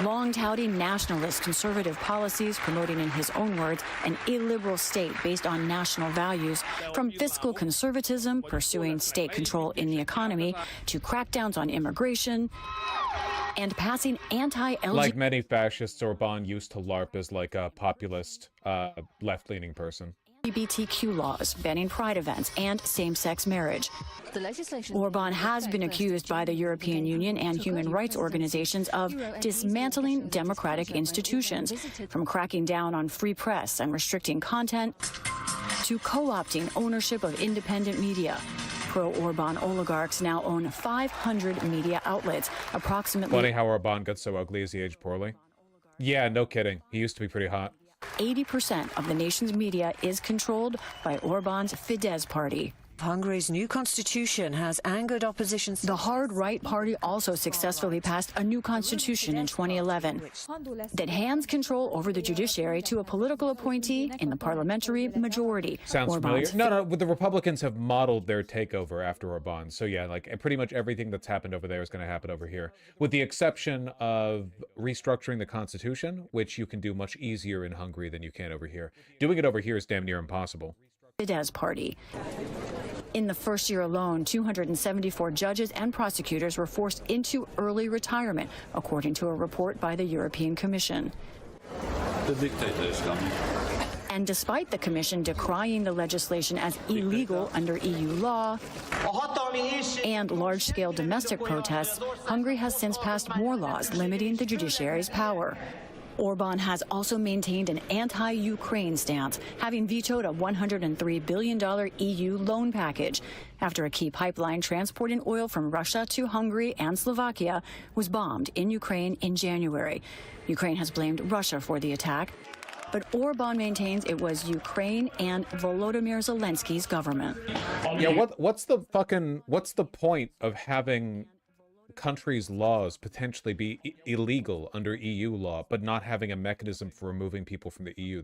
Speaker 15: Long touting nationalist conservative policies, promoting, in his own words, an illiberal state based on national values, from fiscal conservatism, pursuing state control in the economy, to crackdowns on immigration, and passing anti-LGBT...
Speaker 1: Like many fascists, Orban used to LARP as like a populist, left-leaning person.
Speaker 15: LGBTQ laws, banning pride events, and same-sex marriage. Orban has been accused by the European Union and human rights organizations of dismantling democratic institutions, from cracking down on free press and restricting content, to co-opting ownership of independent media. Pro-Orban oligarchs now own 500 media outlets, approximately...
Speaker 1: Funny how Orban got so ugly as he aged poorly. Yeah, no kidding. He used to be pretty hot.
Speaker 15: 80% of the nation's media is controlled by Orban's Fidesz party.
Speaker 18: Hungary's new constitution has angered opposition.
Speaker 15: The hard right party also successfully passed a new constitution in 2011 that hands control over the judiciary to a political appointee in the parliamentary majority.
Speaker 1: Sounds familiar. No, the Republicans have modeled their takeover after Orban. So yeah, like pretty much everything that's happened over there is going to happen over here, with the exception of restructuring the constitution, which you can do much easier in Hungary than you can over here. Doing it over here is damn near impossible.
Speaker 15: Fidesz party. In the first year alone, 274 judges and prosecutors were forced into early retirement, according to a report by the European Commission.
Speaker 19: The dictator is coming.
Speaker 15: And despite the Commission decrying the legislation as illegal under EU law and large-scale domestic protests, Hungary has since passed more laws limiting the judiciary's power. Orban has also maintained an anti-Ukraine stance, having vetoed a $103 billion EU loan package after a key pipeline transporting oil from Russia to Hungary and Slovakia was bombed in Ukraine in January. Ukraine has blamed Russia for the attack, but Orban maintains it was Ukraine and Volodymyr Zelensky's government.
Speaker 1: Yeah, what's the point of having countries' laws potentially be illegal under EU law, but not having a mechanism for removing people from the EU?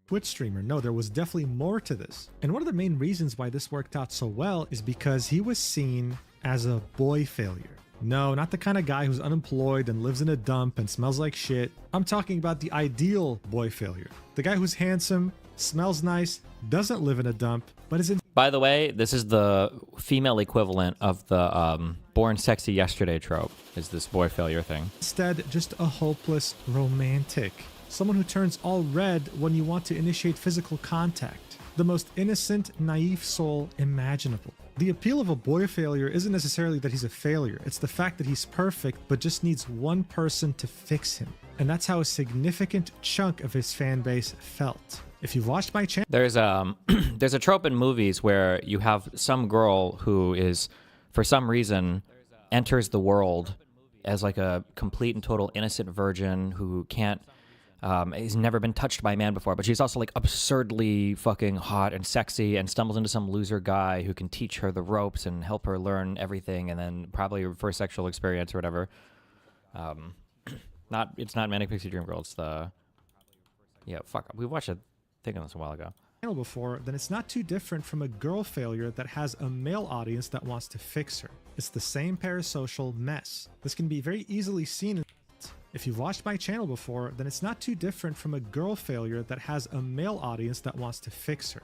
Speaker 20: Twitch streamer. No, there was definitely more to this. And one of the main reasons why this worked out so well is because he was seen as a boy failure. No, not the kind of guy who's unemployed and lives in a dump and smells like shit. I'm talking about the ideal boy failure. The guy who's handsome, smells nice, doesn't live in a dump, but is in...
Speaker 21: By the way, this is the female equivalent of the born sexy yesterday trope, is this boy failure thing.
Speaker 20: Instead, just a hopeless romantic. Someone who turns all red when you want to initiate physical contact. The most innocent, naive soul imaginable. The appeal of a boy failure isn't necessarily that he's a failure. It's the fact that he's perfect, but just needs one person to fix him. And that's how a significant chunk of his fan base felt. If you've watched my channel...
Speaker 21: There's a trope in movies where you have some girl who is, for some reason, enters the world as like a complete and total innocent virgin who can't... He's never been touched by a man before, but she's also like absurdly fucking hot and sexy and stumbles into some loser guy who can teach her the ropes and help her learn everything, and then probably her first sexual experience or whatever. It's not Manic Pixie Dream Girl, it's the... Yeah, fuck. We watched a thing on this a while ago.
Speaker 20: Before, then it's not too different from a girl failure that has a male audience that wants to fix her. It's the same parasocial mess. This can be very easily seen in... If you've watched my channel before, then it's not too different from a girl failure that has a male audience that wants to fix her.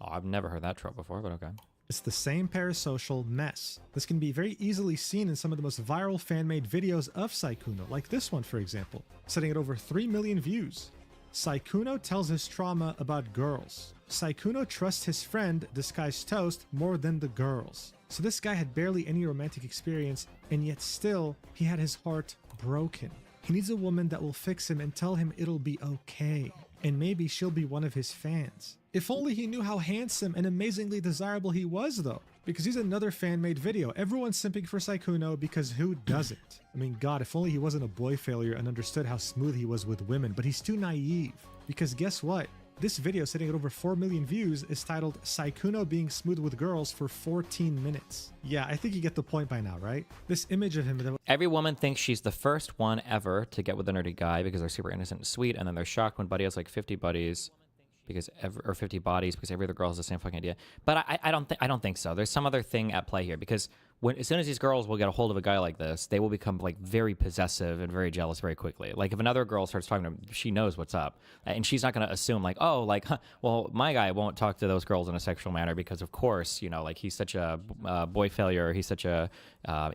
Speaker 21: Oh, I've never heard that trope before, but okay.
Speaker 20: It's the same parasocial mess. This can be very easily seen in some of the most viral fan-made videos of Saikuno, like this one for example, setting at over 3 million views. Saikuno tells his trauma about girls. Saikuno trusts his friend, Disguised Toast, more than the girls. So this guy had barely any romantic experience, and yet still, he had his heart broken. He needs a woman that will fix him and tell him it'll be okay. And maybe she'll be one of his fans. If only he knew how handsome and amazingly desirable he was though. Because he's another fan-made video. Everyone's simping for Saikuno because who doesn't? I mean, God, if only he wasn't a boy failure and understood how smooth he was with women. But he's too naive. Because guess what? This video, sitting at over 4 million views, is titled Saikuno Being Smooth with Girls for 14 minutes. Yeah, I think you get the point by now, right? This image of him...
Speaker 21: Every woman thinks she's the first one ever to get with a nerdy guy because they're super innocent and sweet, and then they're shocked when buddy has like 50 buddies or 50 bodies because every other girl has the same fucking idea. But I don't think so. There's some other thing at play here because as soon as these girls will get a hold of a guy like this, they will become like very possessive and very jealous very quickly. Like if another girl starts talking to him, she knows what's up, and she's not going to assume like, oh, like, huh, well, my guy won't talk to those girls in a sexual manner because of course, you know, like he's such a boy failure, he's such a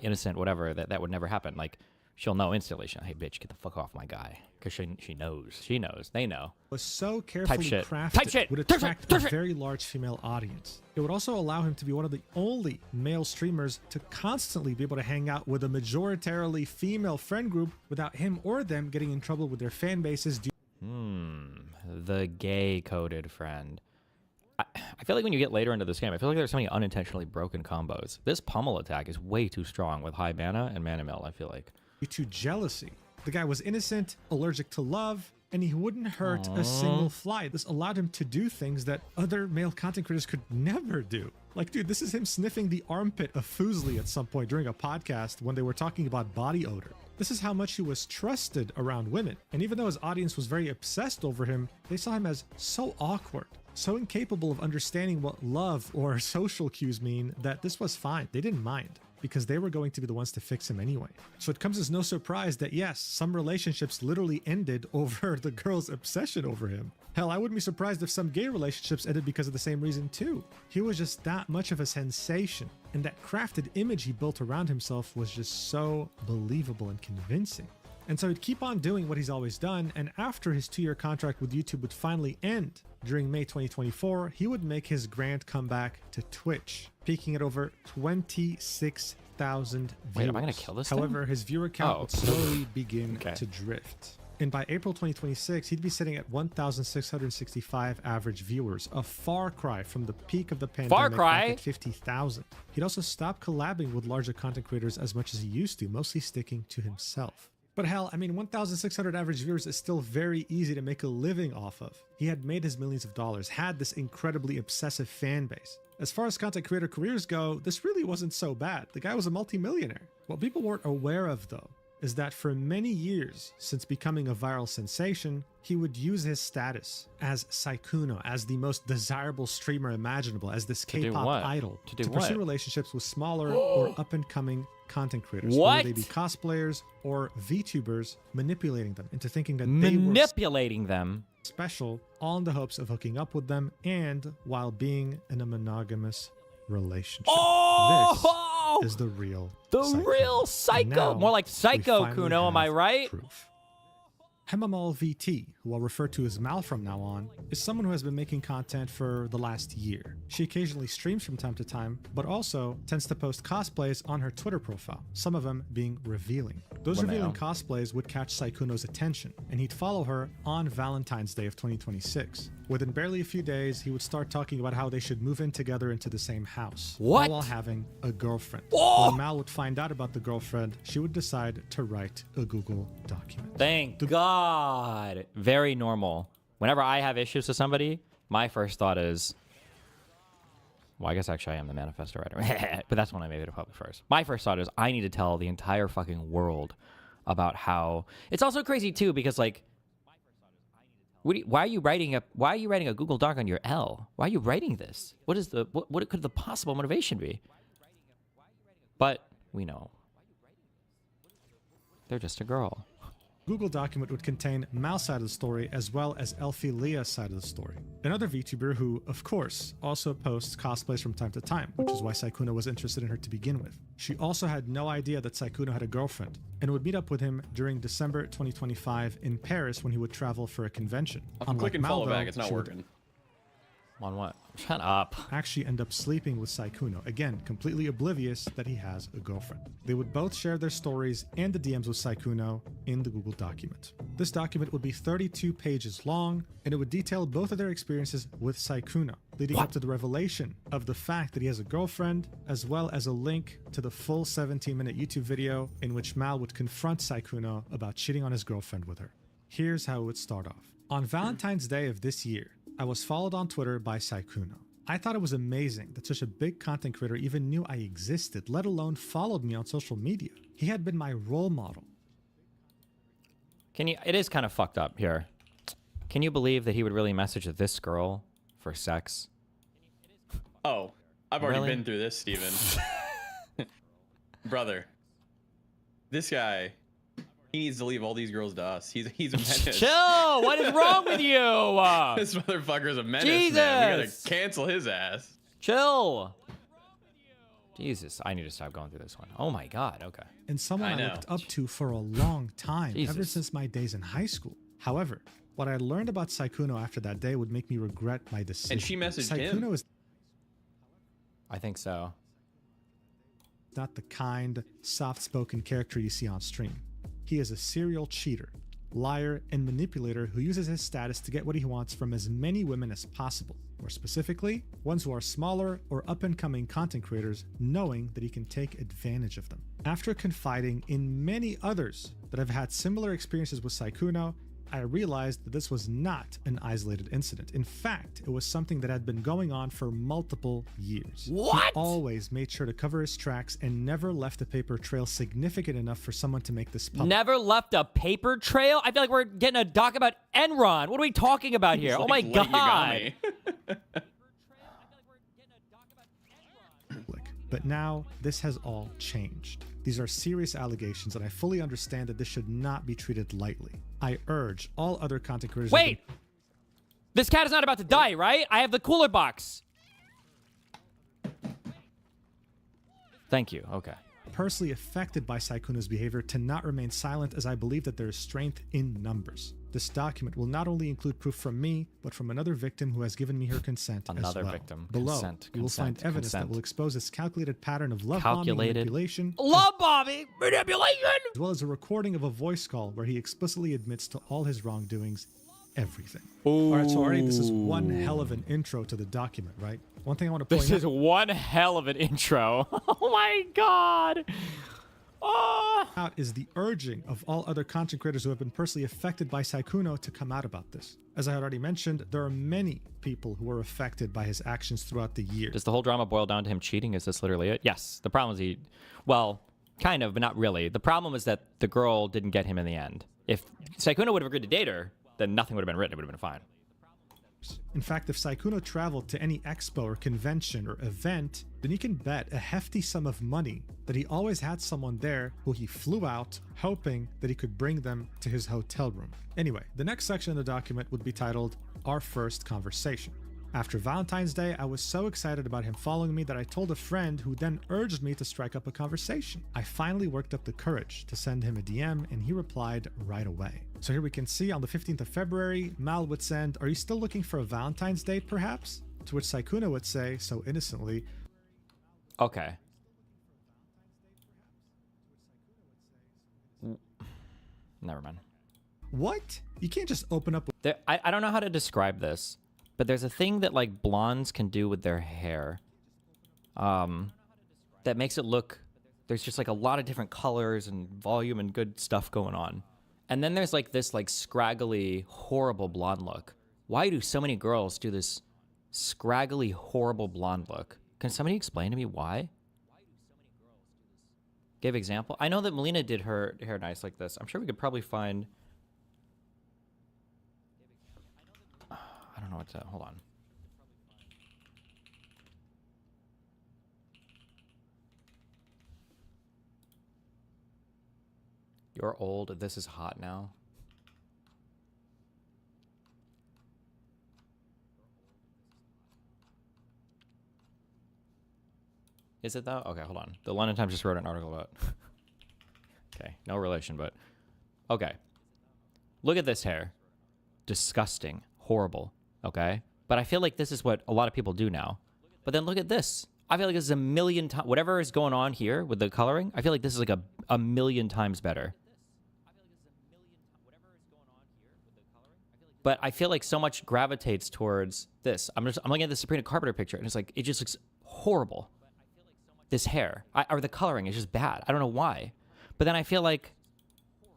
Speaker 21: innocent whatever that would never happen. Like she'll know instantly. Hey, bitch, get the fuck off my guy. Because she knows. They know.
Speaker 20: Was so carefully crafted would attract a very large female audience. It would also allow him to be one of the only male streamers to constantly be able to hang out with a majoritarily female friend group without him or them getting in trouble with their fan bases.
Speaker 21: The gay-coded friend. I feel like when you get later into this game, I feel like there's so many unintentionally broken combos. This pummel attack is way too strong with high mana and mana mill, I feel like.
Speaker 20: Due to jealousy. The guy was innocent, allergic to love, and he wouldn't hurt a single fly. This allowed him to do things that other male content creators could never do. Like, dude, this is him sniffing the armpit of Fuslie at some point during a podcast when they were talking about body odor. This is how much he was trusted around women. And even though his audience was very obsessed over him, they saw him as so awkward, so incapable of understanding what love or social cues mean that this was fine. They didn't mind, because they were going to be the ones to fix him anyway. So it comes as no surprise that yes, some relationships literally ended over the girl's obsession over him. Hell, I wouldn't be surprised if some gay relationships ended because of the same reason too. He was just that much of a sensation, and that crafted image he built around himself was just so believable and convincing. And so he'd keep on doing what he's always done, and after his 2-year contract with YouTube would finally end during May 2024, he would make his grand comeback to Twitch, peaking at over 26,000 1,000 viewers.
Speaker 21: Wait, am I gonna kill this thing?
Speaker 20: However, his viewer count
Speaker 21: Oh.
Speaker 20: would slowly begin
Speaker 21: Okay.
Speaker 20: to drift. And by April 2026, he'd be sitting at 1,665 average viewers, a far cry from the peak of the pandemic
Speaker 21: cry?
Speaker 20: back at 50,000. He'd also stopped collabing with larger content creators as much as he used to, mostly sticking to himself. But hell, I mean, 1,600 average viewers is still very easy to make a living off of. He had made his millions of dollars, had this incredibly obsessive fan base. As far as content creator careers go, this really wasn't so bad. The guy was a multimillionaire. What people weren't aware of, though, is that for many years since becoming a viral sensation, he would use his status as Sykkuno, as the most desirable streamer imaginable, as this
Speaker 21: do
Speaker 20: K-pop
Speaker 21: what?
Speaker 20: idol,
Speaker 21: To do
Speaker 20: pursue
Speaker 21: what?
Speaker 20: relationships with smaller or up-and-coming content creators,
Speaker 21: What?
Speaker 20: whether they be cosplayers or VTubers, manipulating them into thinking that they were
Speaker 21: Manipulating them.
Speaker 20: special, all in the hopes of hooking up with them and while being in a monogamous relationship.
Speaker 21: Oh!
Speaker 20: This is the real
Speaker 21: The
Speaker 20: Sykkuno.
Speaker 21: real
Speaker 20: And
Speaker 21: psycho.
Speaker 20: now
Speaker 21: More like
Speaker 20: we
Speaker 21: Psycho
Speaker 20: finally
Speaker 21: Kuno, am I
Speaker 20: have
Speaker 21: right?
Speaker 20: proof. Hemamol VT, who I'll refer to as Mal from now on, is someone who has been making content for the last year. She occasionally streams from time to time, but also tends to post cosplays on her Twitter profile, some of them being revealing. Those
Speaker 21: Well,
Speaker 20: revealing
Speaker 21: now.
Speaker 20: cosplays would catch Sykkuno's attention, and he'd follow her on Valentine's Day of 2026. Within barely a few days, he would start talking about how they should move in together into the same house,
Speaker 21: What?
Speaker 20: all while having a girlfriend.
Speaker 21: Oh!
Speaker 20: When Mal would find out about the girlfriend, she would decide to write a Google document.
Speaker 21: Thank God. Very normal. Whenever I have issues with somebody, my first thought is, well, I guess actually I am the manifesto writer, but that's when I made it a public first. My first thought is I need to tell the entire fucking world about how it's also crazy too, because like, why are you writing a Google Doc on your L? Why are you writing this? What is the what could the possible motivation be? But we know they're just a girl.
Speaker 20: Google document would contain Mal's side of the story as well as Elfie Leah's side of the story. Another VTuber who, of course, also posts cosplays from time to time, which is why Sykkuno was interested in her to begin with. She also had no idea that Sykkuno had a girlfriend and would meet up with him during December 2025 in Paris when he would travel for a convention.
Speaker 4: I'm clicking follow back, it's not
Speaker 20: she would
Speaker 4: working.
Speaker 21: On what? Shut up.
Speaker 20: actually end up sleeping with Sykkuno, again, completely oblivious that he has a girlfriend. They would both share their stories and the DMs with Sykkuno in the Google document. This document would be 32 pages long, and it would detail both of their experiences with Sykkuno, leading up to the revelation of the fact that he has a girlfriend, as well as a link to the full 17-minute YouTube video in which Mal would confront Sykkuno about cheating on his girlfriend with her. Here's how it would start off. On Valentine's Day of this year, I was followed on Twitter by Sykkuno. I thought it was amazing that such a big content creator even knew I existed, let alone followed me on social media. He had been my role model.
Speaker 21: It is kind of fucked up here. Can you believe that he would really message this girl for sex?
Speaker 4: Oh, I've already
Speaker 21: Really?
Speaker 4: been through this, Steven. Brother, this guy, he needs to leave all these girls to us. He's a menace.
Speaker 21: Chill! What is wrong with you?
Speaker 4: This motherfucker's a menace, man. We gotta
Speaker 21: Jesus!
Speaker 4: cancel his ass.
Speaker 21: Chill! Jesus, I need to stop going through this one. Oh my God, okay.
Speaker 20: And someone
Speaker 4: I
Speaker 20: I,
Speaker 4: know.
Speaker 20: looked up to for a long time, ever
Speaker 21: Jesus.
Speaker 20: since my days in high school. However, what I learned about Sykkuno after that day would make me regret my decision.
Speaker 4: And she messaged
Speaker 20: Sykkuno
Speaker 4: him.
Speaker 20: is
Speaker 21: I think so.
Speaker 20: not the kind, soft-spoken character you see on stream. He is a serial cheater, liar, and manipulator who uses his status to get what he wants from as many women as possible. More specifically, ones who are smaller or up-and-coming content creators, knowing that he can take advantage of them. After confiding in many others that have had similar experiences with Sykkuno, I realized that this was not an isolated incident. In fact, it was something that had been going on for multiple years.
Speaker 21: What?
Speaker 20: He always made sure to cover his tracks and never left a paper trail significant enough for someone to make this public.
Speaker 21: Never left a paper trail? I feel like we're getting a doc about Enron. What are we talking about here? Oh my
Speaker 4: Like, what, you got
Speaker 21: God.
Speaker 4: me.
Speaker 20: But now, this has all changed. These are serious allegations, and I fully understand that this should not be treated lightly. I urge all other content creators...
Speaker 21: Wait! This cat is not about to die, right? I have the cooler box. Thank you. Okay.
Speaker 20: personally affected by Sykkuno's behavior to not remain silent, as I believe that there is strength in numbers. This document will not only include proof from me, but from another victim who has given me her consent as well.
Speaker 21: Victim.
Speaker 20: Below, you will find evidence that will expose this calculated pattern of love bombing manipulation.
Speaker 21: Love bombing manipulation!
Speaker 20: As well as a recording of a voice call where he explicitly admits to all his wrongdoings. Everything. All right, so already this is one hell of an intro to the document, right? One thing I want to point out.
Speaker 21: This is one hell of an intro. Oh my god.
Speaker 20: Out is the urging of all other content creators who have been personally affected by Saikuno to come out about this. As I had already mentioned, there are many people who were affected by his actions throughout the year.
Speaker 21: Does the whole drama boil down to him cheating? Is this literally it? Yes. The problem is well, kind of, but not really. The problem is that the girl didn't get him in the end. If Saikuno would have agreed to date her, then nothing would have been written. It would have been fine.
Speaker 20: In fact, if Saikuno traveled to any expo or convention or event, then you can bet a hefty sum of money that he always had someone there who he flew out, hoping that he could bring them to his hotel room. Anyway, the next section of the document would be titled, Our First Conversation. After Valentine's Day, I was so excited about him following me that I told a friend who then urged me to strike up a conversation. I finally worked up the courage to send him a DM and he replied right away. So here we can see on the 15th of February, Mal would send, "Are you still looking for a Valentine's date perhaps?" To which Saikuno would say, so innocently,
Speaker 21: okay. Never mind.
Speaker 20: What? You can't just open up with...
Speaker 21: I don't know how to describe this, but there's a thing that like blondes can do with their hair that makes it look, there's just like a lot of different colors and volume and good stuff going on. And then there's like this like scraggly, horrible blonde look. Why do so many girls do this scraggly, horrible blonde look? Can somebody explain to me why? Give example. I know that Melina did her hair nice like this. I'm sure we could probably find... I don't know what to... Hold on. You're old. This is hot now. Is it though? Okay, hold on. The London Times just wrote an article about... Okay, no relation, but... Okay. Look at this hair. Disgusting. Horrible. Okay? But I feel like this is what a lot of people do now. But then look at this. I feel like this is a million times... Whatever is going on here with the coloring, I feel like this is like a million times better. But I feel like so much gravitates towards this. I'm looking at the Sabrina Carpenter picture, and it's like, it just looks horrible. This hair, or the coloring is just bad. I don't know why. But then I feel like,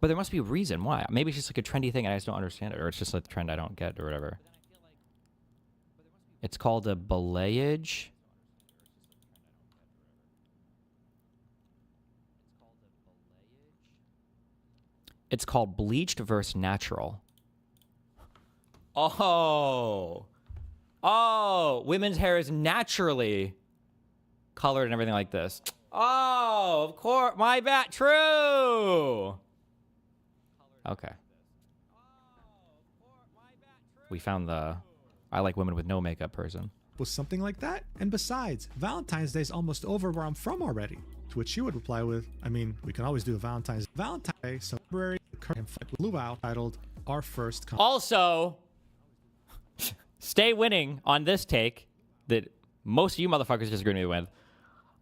Speaker 21: but there must be a reason why. Maybe it's just like a trendy thing and I just don't understand it, or it's just like a trend I don't get or whatever. It's called a balayage. It's called bleached versus natural. Oh. Oh, women's hair is naturally colored and everything like this. Oh, of course. My bad. True. Okay. We found the I like women with no makeup person.
Speaker 20: Was something like that? And besides, Valentine's Day is almost over where I'm from already. To which she would reply with, I mean, we can always do a Valentine's Day, so February, current flew out, titled Our First
Speaker 21: Also, stay winning on this take that most of you motherfuckers disagree with me with.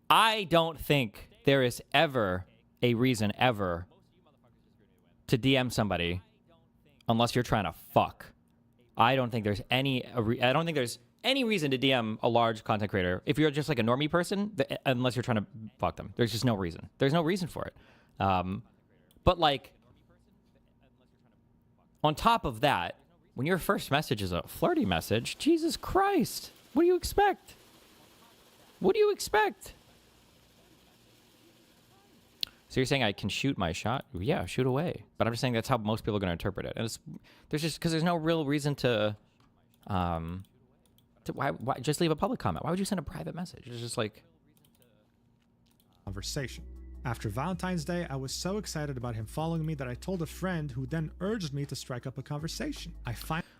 Speaker 21: I don't think there is ever a reason ever to DM somebody unless you're trying to fuck. I don't think there's any reason to DM a large content creator if you're just like a normie person, unless you're trying to fuck them. There's just no reason. There's no reason for it. But like, on top of that, when your first message is a flirty message, Jesus Christ, what do you expect? What do you expect? So you're saying I can shoot my shot? Yeah, shoot away. But I'm just saying that's how most people are going to interpret it. And there's just, because there's no real reason to why just leave a public comment? Why would you send a private message? It's just like...
Speaker 20: Conversation. After Valentine's Day, I was so excited about him following me that I told a friend who then urged me to strike up a conversation.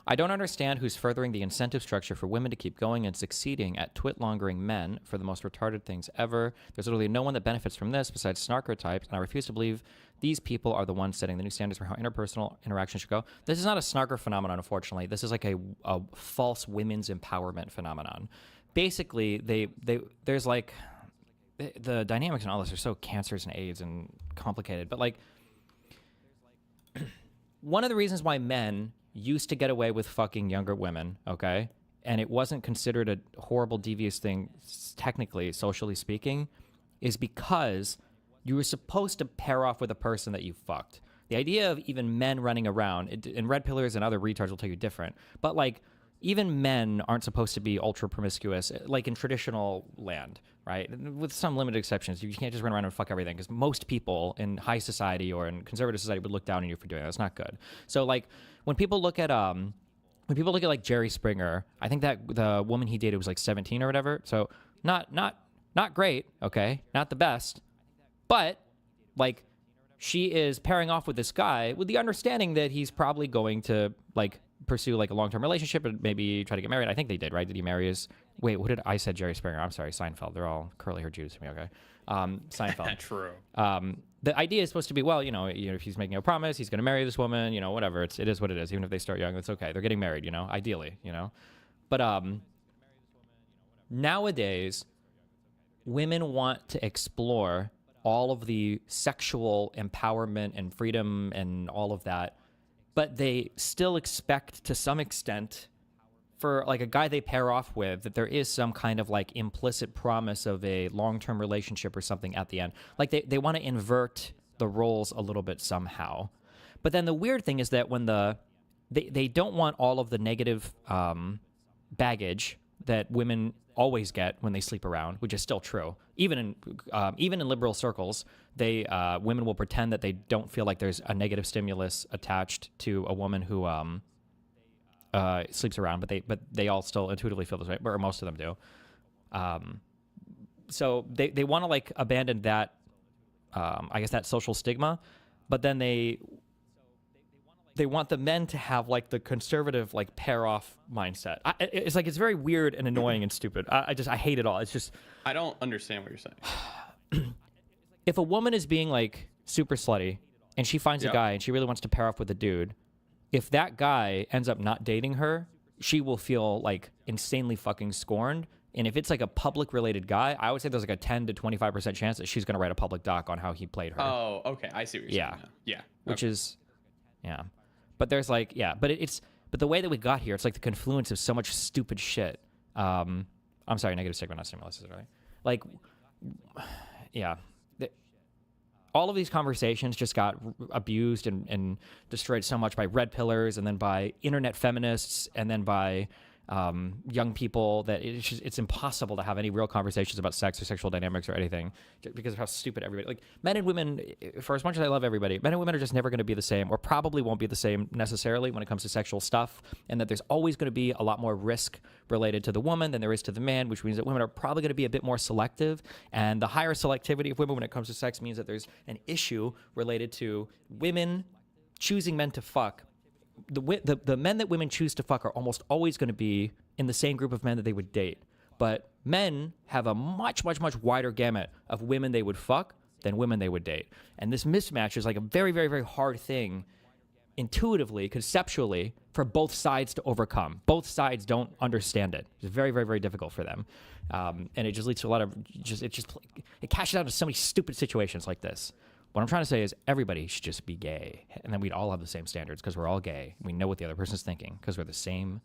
Speaker 21: I don't understand who's furthering the incentive structure for women to keep going and succeeding at twit-longering men for the most retarded things ever. There's literally no one that benefits from this besides snarker types, and I refuse to believe these people are the ones setting the new standards for how interpersonal interaction should go. This is not a snarker phenomenon, unfortunately. This is like a false women's empowerment phenomenon. Basically, there's like... the dynamics and all this are so cancerous and AIDS and complicated, but like one of the reasons why men used to get away with fucking younger women, okay, and it wasn't considered a horrible, devious thing, technically, socially speaking, is because you were supposed to pair off with a person that you fucked. The idea of even men running around, and red pillars and other retards will tell you different, but like even men aren't supposed to be ultra promiscuous, like in traditional land, right? With some limited exceptions. You can't just run around and fuck everything, because most people in high society or in conservative society would look down on you for doing that. That's not good. So like when people look at like Jerry Springer, I think that the woman he dated was like 17 or whatever. So not great, okay? Not the best. But like she is pairing off with this guy with the understanding that he's probably going to like pursue like a long-term relationship and maybe try to get married. I think they did, right? Did he marry his... Wait, what did I said? Jerry Springer. I'm sorry, Seinfeld. They're all curly-haired Jews to me, okay? Seinfeld.
Speaker 4: True.
Speaker 21: The idea is supposed to be, well, if he's making a promise, he's going to marry this woman, whatever. It is what it is. Even if they start young, it's okay. They're getting married, ideally, But nowadays, women want to explore all of the sexual empowerment and freedom and all of that, but they still expect to some extent for like a guy they pair off with that there is some kind of like implicit promise of a long-term relationship or something at the end. Like they want to invert the roles a little bit somehow. But then the weird thing is that when they don't want all of the negative baggage that women always get when they sleep around, which is still true. Even in liberal circles, women will pretend that they don't feel like there's a negative stimulus attached to a woman who sleeps around, but they all still intuitively feel this way, or most of them do. So they want to like abandon that, I guess that social stigma, but then they want the men to have like the conservative like pair off mindset. It's like it's very weird and annoying and stupid. I hate it all. It's just
Speaker 4: I don't understand what you're saying.
Speaker 21: If a woman is being like super slutty and she finds a guy and she really wants to pair off with a dude, if that guy ends up not dating her, she will feel like insanely fucking scorned. And if it's like a public related guy, I would say there's like a 10 to 25% chance that she's going to write a public doc on how he played her.
Speaker 4: Oh, okay. I see what you're saying now. Yeah.
Speaker 21: Which is, yeah. But there's like, yeah, but but the way that we got here, it's like the confluence of so much stupid shit. I'm sorry, negative stigma, not stimulus, right? Like, yeah. All of these conversations just got abused and destroyed so much by red pillars and then by internet feminists and then by young people that it's impossible to have any real conversations about sex or sexual dynamics or anything because of how stupid everybody, like men and women, for as much as I love everybody, men and women are just never going to be the same or probably won't be the same necessarily when it comes to sexual stuff, and that there's always going to be a lot more risk related to the woman than there is to the man, which means that women are probably going to be a bit more selective, and the higher selectivity of women when it comes to sex means that there's an issue related to women choosing men to fuck. The men that women choose to fuck are almost always going to be in the same group of men that they would date. But men have a much, much, much wider gamut of women they would fuck than women they would date. And this mismatch is like a very, very, very hard thing intuitively, conceptually, for both sides to overcome. Both sides don't understand it. It's very, very, very difficult for them. And it just leads to a lot of, it cashes out into so many stupid situations like this. What I'm trying to say is everybody should just be gay, and then we'd all have the same standards because we're all gay. We know what the other person's thinking because we're the same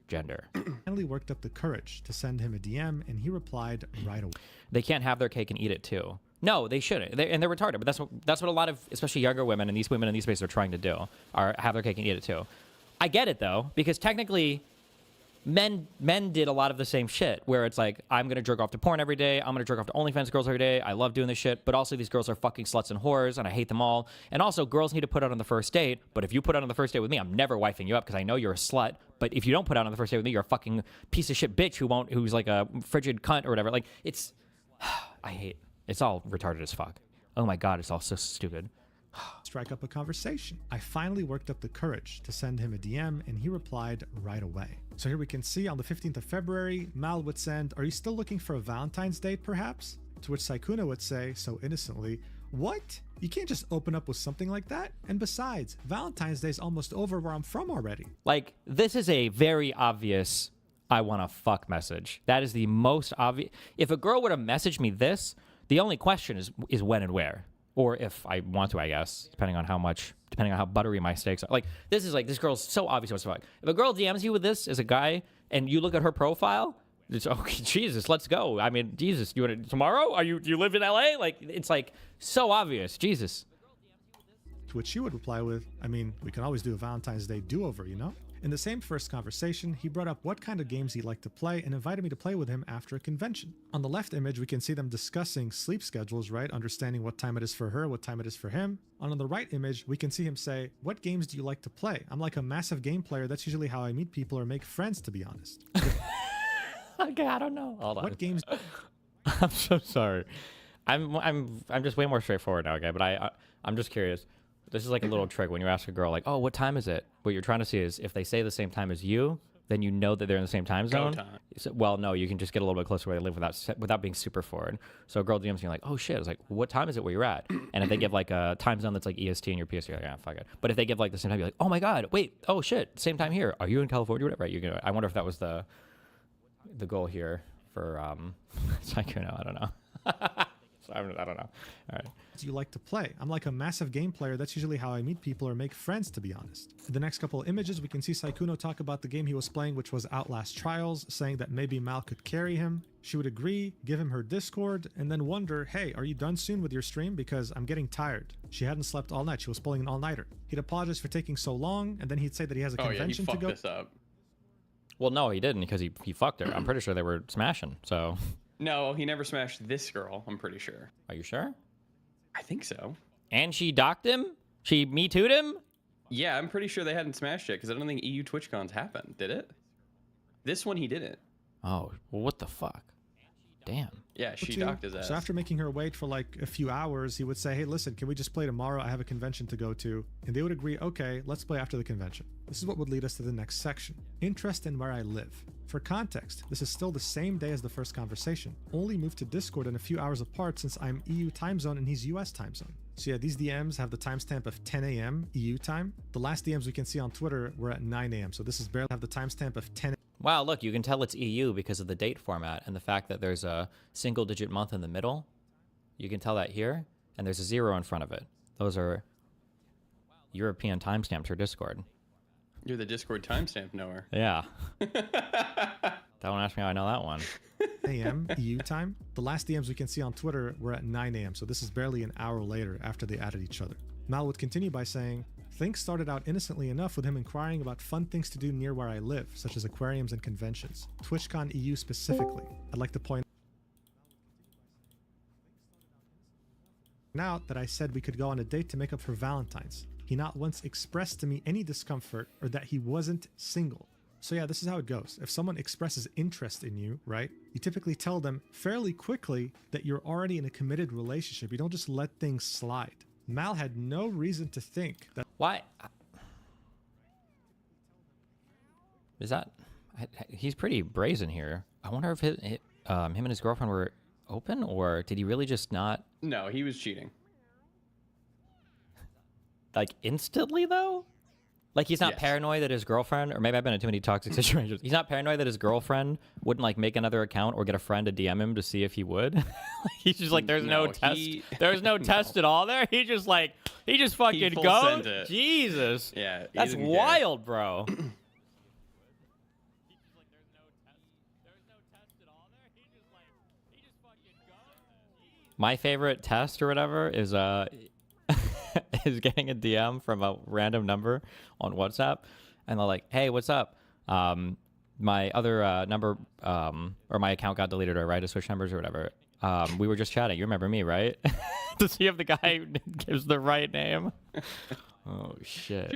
Speaker 21: gender.
Speaker 20: Finally worked up the courage to send him a DM, and he replied right away.
Speaker 21: They can't have their cake and eat it too. No, they shouldn't. They're retarded. But that's what a lot of, especially younger women and these women in these spaces are trying to do, are have their cake and eat it too. I get it though, because technically men did a lot of the same shit where it's like, I'm going to jerk off to porn every day. I'm going to jerk off to OnlyFans girls every day. I love doing this shit. But also these girls are fucking sluts and whores and I hate them all. And also girls need to put out on the first date. But if you put out on the first date with me, I'm never wifing you up because I know you're a slut. But if you don't put out on the first date with me, you're a fucking piece of shit bitch who's like a frigid cunt or whatever. Like it's all retarded as fuck. Oh my God, it's all so stupid.
Speaker 20: Strike up a conversation. I finally worked up the courage to send him a DM, and he replied right away. So here we can see on the 15th of February, Mal would send, "Are you still looking for a Valentine's date, perhaps?" To which Saikuna would say, so innocently, "What? You can't just open up with something like that. And besides, Valentine's Day's almost over where I'm from already."
Speaker 21: Like, this is a very obvious "I want to fuck" message. That is the most obvious. If a girl were to message me this, the only question is when and where. Or if I want to, I guess, depending on how buttery my steaks are. Like, this is like, this girl's so obvious what to fuck. If a girl DMs you with this as a guy and you look at her profile, it's, okay, Jesus, let's go. I mean, Jesus, you want to, tomorrow? You live in LA? Like, it's like so obvious. Jesus.
Speaker 20: To which she would reply with, "I mean, we can always do a Valentine's Day do-over, you know?" In the same first conversation, he brought up what kind of games he liked to play and invited me to play with him after a convention. On the left image, we can see them discussing sleep schedules, right? Understanding what time it is for her, what time it is for him. And on the right image, we can see him say, "What games do you like to play? I'm like a massive game player. That's usually how I meet people or make friends, to be honest."
Speaker 21: Okay, I don't know. Hold on.
Speaker 20: What games?
Speaker 21: I'm so sorry. I'm just way more straightforward now, okay? But I'm just curious. This is like a little trick when you ask a girl, like, "Oh, what time is it?" What you're trying to see is if they say the same time as you, then you know that they're in the same time zone.
Speaker 4: time.
Speaker 21: So, well, no, you can just get a little bit closer where they live without being super forward. So a girl DMs you like, "Oh shit!" It's like, "What time is it where you're at?" And if they give like a time zone that's like EST and your PST, you're like, "Ah, fuck it." But if they give like the same time, you're like, "Oh my God, wait, oh shit, same time here. Are you in California?" Whatever. Right? You can. I wonder if that was the goal here for Saikuno. I don't know. So I don't know. All right.
Speaker 20: Do you like to play? I'm like a massive game player. That's usually how I meet people or make friends, to be honest. In the next couple of images, we can see Saikuno talk about the game he was playing, which was Outlast Trials, saying that maybe Mal could carry him. She would agree, give him her Discord, and then wonder, "Hey, are you done soon with your stream? Because I'm getting tired." She hadn't slept all night. She was pulling an all-nighter. He'd apologize for taking so long, and then he'd say that he has a convention to go.
Speaker 4: This up.
Speaker 21: Well, no, he didn't because he fucked her. I'm pretty sure they were smashing. So.
Speaker 4: No, he never smashed this girl, I'm pretty sure.
Speaker 21: Are you sure?
Speaker 4: I think so.
Speaker 21: And she docked him? She Me Too'd him?
Speaker 4: Yeah, I'm pretty sure they hadn't smashed it because I don't think EU TwitchCons happened, did it? This one he didn't.
Speaker 21: Oh, well, what the fuck? Damn.
Speaker 4: Yeah, she docked his ass.
Speaker 20: So after making her wait for like a few hours, he would say, "Hey, listen, can we just play tomorrow? I have a convention to go to." And they would agree, "Okay, let's play after the convention." This is what would lead us to the next section. Interest in where I live. For context, this is still the same day as the first conversation, only moved to Discord and a few hours apart since I'm EU time zone and he's US time zone. So yeah, these DMs have the timestamp of 10 a.m. EU time. The last DMs we can see on Twitter were at 9 a.m. So this is barely have the timestamp of 10 a.m.
Speaker 21: Wow, look, you can tell it's EU because of the date format and the fact that there's a single digit month in the middle. You can tell that here, and there's a 0 in front of it. Those are European timestamps for Discord.
Speaker 4: You're the Discord timestamp knower.
Speaker 21: Yeah. Don't ask me how I know that one.
Speaker 20: a.m. EU time. The last DMs we can see on Twitter were at 9 a.m. So this is barely an hour later after they added each other. Mal would continue by saying, "Things started out innocently enough with him inquiring about fun things to do near where I live, such as aquariums and conventions. TwitchCon EU specifically. I'd like to point out that I said we could go on a date to make up for Valentine's. He not once expressed to me any discomfort or that he wasn't single." So yeah, this is how it goes. If someone expresses interest in you, right, you typically tell them fairly quickly that you're already in a committed relationship. You don't just let things slide. Mal had no reason to think that.
Speaker 21: Why? Is that? He's pretty brazen here. I wonder if him and his girlfriend were open, or did he really just not?
Speaker 4: No, he was cheating.
Speaker 21: Like instantly though? Like he's not
Speaker 4: Yes.
Speaker 21: paranoid that his girlfriend, or maybe I've been in too many toxic situations. He's not paranoid that his girlfriend wouldn't like make another account or get a friend to DM him to see if he would. He's just like, there's no test. There's no test at all there. He just fucking
Speaker 4: full
Speaker 21: goes.
Speaker 4: sent it.
Speaker 21: Jesus.
Speaker 4: Yeah, he
Speaker 21: That's
Speaker 4: didn't care.
Speaker 21: wild, bro. My favorite test or whatever is is getting a DM from a random number on WhatsApp, and they're like, "Hey, what's up? My other number or my account got deleted, or I had to switch numbers or whatever. We were just chatting. You remember me, right?" To see if the guy gives the right name. Oh shit.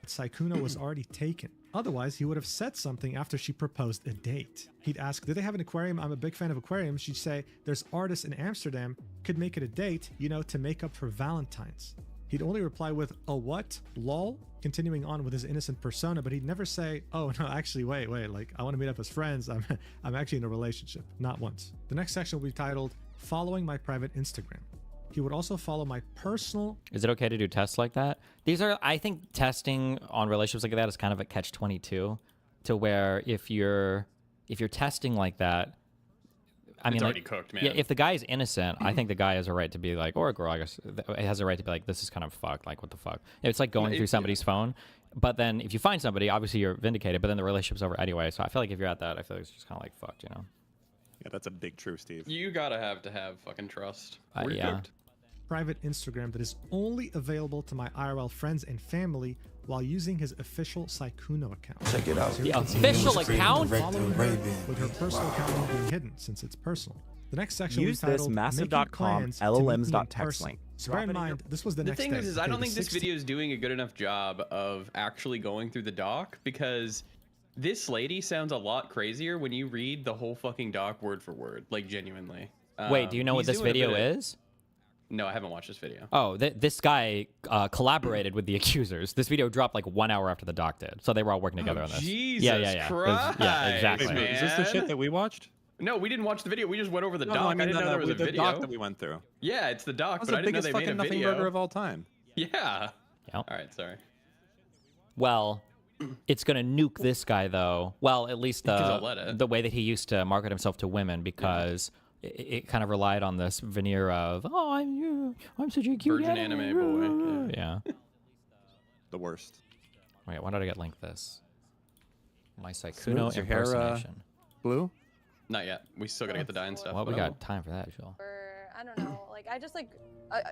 Speaker 20: Saikuno was already taken. Otherwise, he would have said something after she proposed a date. He'd ask, did they have an aquarium? I'm a big fan of aquariums. She'd say, there's artists in Amsterdam, could make it a date, you know, to make up for Valentine's. He'd only reply with, a what? Lol? Continuing on with his innocent persona, but he'd never say, oh no, actually, wait, like, I want to meet up as friends. I'm actually in a relationship. Not once. The next section will be titled, Following My Private Instagram. He would also follow my personal...
Speaker 21: Is it okay to do tests like that? These are, I think testing on relationships like that is kind of a catch-22 to where if you're testing like that, I mean,
Speaker 4: it's
Speaker 21: like,
Speaker 4: already cooked, man.
Speaker 21: Yeah, if the guy is innocent, I think the guy has a right to be like, or a girl, I guess, it has a right to be like, this is kind of fucked. Like, what the fuck? It's like going through somebody's phone. But then if you find somebody, obviously you're vindicated, but then the relationship's over anyway. So I feel like if you're at that, I feel like it's just kind of like fucked, you know?
Speaker 7: Yeah, that's a big truth, Steve.
Speaker 4: You gotta have fucking trust.
Speaker 21: Yeah.
Speaker 20: Private Instagram that is only available to my IRL friends and family while using his official Saikuno account.
Speaker 22: Check it out.
Speaker 21: The official account?
Speaker 20: Following her with her personal account being hidden since it's personal. The next section
Speaker 23: Use
Speaker 20: will be
Speaker 23: this
Speaker 20: titled
Speaker 23: massive.com
Speaker 20: Making Plans to Meet Me in
Speaker 23: LLMs.text
Speaker 20: Person.
Speaker 23: link.
Speaker 20: So bear in mind, this was the next
Speaker 4: thing
Speaker 20: day.
Speaker 4: is I don't
Speaker 20: the
Speaker 4: think this
Speaker 20: 16th.
Speaker 4: video is doing a good enough job of actually going through the doc, because this lady sounds a lot crazier when you read the whole fucking doc word for word, like genuinely.
Speaker 21: Wait, do you know what
Speaker 4: he's
Speaker 21: this
Speaker 4: doing a
Speaker 21: video
Speaker 4: bit of-
Speaker 21: is?
Speaker 4: No, I haven't watched this video.
Speaker 21: Oh, this guy collaborated with the accusers. This video dropped like 1 hour after the doc did. So they were all working together on this.
Speaker 4: Jesus
Speaker 21: yeah.
Speaker 4: Christ,
Speaker 21: Yeah, exactly.
Speaker 4: man.
Speaker 7: Is this the shit that we watched?
Speaker 4: No, we didn't watch the video. We just went over the
Speaker 7: No,
Speaker 4: doc.
Speaker 7: no, I mean,
Speaker 4: didn't know there was a
Speaker 7: the
Speaker 4: video.
Speaker 7: doc that we went through.
Speaker 4: Yeah, it's the doc,
Speaker 7: That was
Speaker 4: but I
Speaker 7: the
Speaker 4: didn't know
Speaker 7: biggest
Speaker 4: they made
Speaker 7: fucking
Speaker 4: a
Speaker 7: nothing
Speaker 4: video.
Speaker 7: burger of all time.
Speaker 4: Yeah.
Speaker 21: Yep.
Speaker 4: All right, sorry.
Speaker 21: Well, it's going to nuke this guy, though. Well, at least
Speaker 4: Because I'll let it.
Speaker 21: the way that he used to market himself to women, because it kind of relied on this veneer of, oh, I'm such a cute
Speaker 4: Virgin anime boy.
Speaker 21: Yeah.
Speaker 7: The worst.
Speaker 21: Wait, why did I get linked this? My
Speaker 7: Smooth,
Speaker 21: Saikuno
Speaker 7: is your hair,
Speaker 21: impersonation.
Speaker 7: Blue?
Speaker 4: Not yet. We still gotta get the dye and stuff.
Speaker 21: Well, we
Speaker 4: but
Speaker 21: got time for that, Joel.
Speaker 24: I don't know. Like, I just like,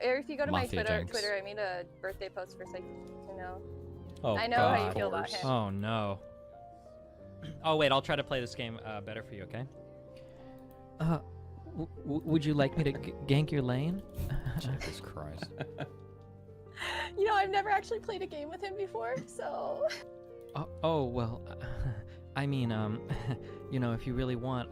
Speaker 24: or if you go to
Speaker 21: Mafia
Speaker 24: my
Speaker 21: Jinx.
Speaker 24: Twitter, I made a birthday post for Saikuno.
Speaker 21: Oh,
Speaker 24: I know
Speaker 21: God.
Speaker 24: how you feel about him.
Speaker 21: Oh, no. Oh, wait, I'll try to play this game better for you, okay? Would you like me to gank your lane? Jesus Christ.
Speaker 24: You know, I've never actually played a game with him before, so.
Speaker 21: Oh, well, I mean, you know, if you really want,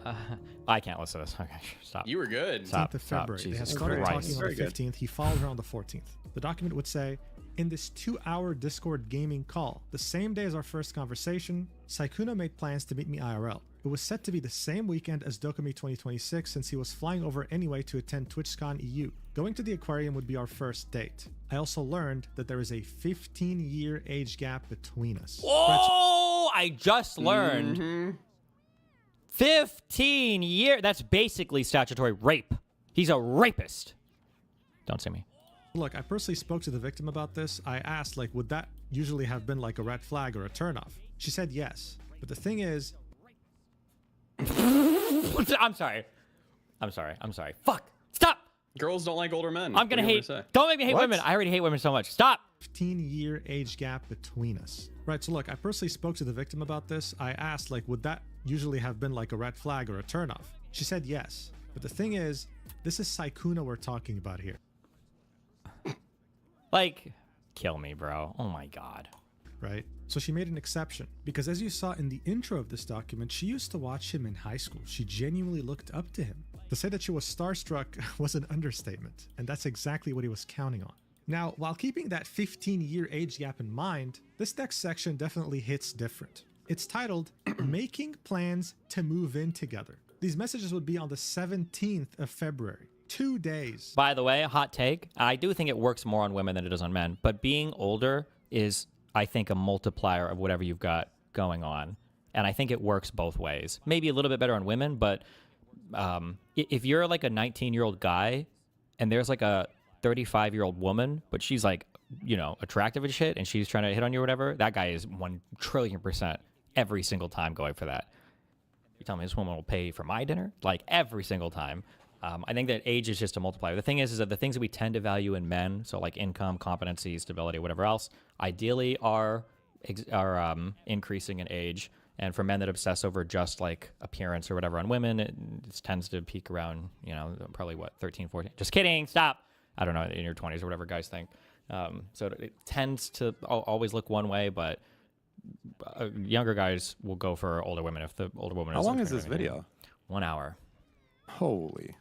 Speaker 21: I can't listen to this. Okay, stop.
Speaker 4: You were good.
Speaker 21: Stop.
Speaker 20: 15th of
Speaker 21: Stop.
Speaker 20: February. They had
Speaker 21: Jesus
Speaker 20: started
Speaker 21: Christ.
Speaker 20: talking on the 15th. He followed her on the 14th. The document would say, in this 2-hour Discord gaming call, the same day as our first conversation, Saikuno made plans to meet me IRL. It was set to be the same weekend as Dokumi 2026 since he was flying over anyway to attend TwitchCon EU. Going to the aquarium would be our first date. I also learned that there is a 15-year age gap between us.
Speaker 21: Oh, I just learned. 15 years. That's basically statutory rape. He's a rapist. Don't say me.
Speaker 20: Look, I personally spoke to the victim about this. I asked, like, would that usually have been like a red flag or a turnoff? She said yes. But the thing is...
Speaker 21: I'm sorry. Fuck. Stop.
Speaker 4: Girls don't like older men.
Speaker 21: I'm going to
Speaker 4: What do you
Speaker 21: hate.
Speaker 4: want me to say?
Speaker 21: Don't make me hate women. I already hate women so much. Stop.
Speaker 20: 15-year age gap between us. Right, so look, I personally spoke to the victim about this. I asked, like, would that usually have been like a red flag or a turnoff? She said yes. But the thing is, this is Saikuno we're talking about here.
Speaker 21: Like, kill me, bro. Oh my God.
Speaker 20: Right? So she made an exception because as you saw in the intro of this document, she used to watch him in high school. She genuinely looked up to him. To say that she was starstruck was an understatement, and that's exactly what he was counting on. Now, while keeping that 15-year age gap in mind, this next section definitely hits different. It's titled, Making Plans to Move In Together. These messages would be on the 17th of February. 2 days.
Speaker 21: By the way, a hot take. I do think it works more on women than it does on men, but being older is, I think, a multiplier of whatever you've got going on. And I think it works both ways. Maybe a little bit better on women, but if you're like a 19-year-old guy and there's like a 35-year-old woman, but she's like, you know, attractive as shit and she's trying to hit on you or whatever, that guy is 1,000,000,000% every single time going for that. You tell me this woman will pay for my dinner? Like every single time. I think that age is just a multiplier. The thing is that the things that we tend to value in men, so like income, competency, stability, whatever else, ideally are increasing in age. And for men that obsess over just like appearance or whatever on women, it tends to peak around, you know, probably what, 13, 14. Just kidding. Stop. I don't know, in your 20s or whatever guys think. So it tends to always look one way, but younger guys will go for older women if the older woman.
Speaker 7: How long is this video?
Speaker 21: 1 hour.
Speaker 7: Holy.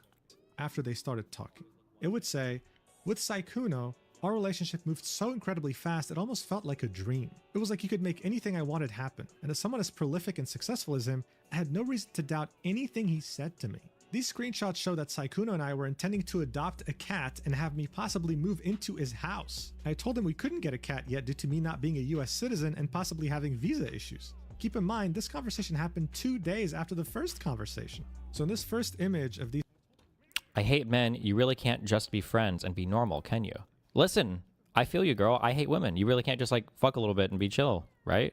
Speaker 20: After they started talking, it would say, with Saikuno, our relationship moved so incredibly fast it almost felt like a dream. It was like he could make anything I wanted happen. And as someone as prolific and successful as him, I had no reason to doubt anything he said to me. These screenshots show that Saikuno and I were intending to adopt a cat and have me possibly move into his house. I told him we couldn't get a cat yet due to me not being a US citizen and possibly having visa issues. Keep in mind, this conversation happened 2 days after the first conversation. So in this first image of these...
Speaker 21: I hate men. You really can't just be friends and be normal, can you? Listen, I feel you, girl. I hate women. You really can't just like fuck a little bit and be chill, right?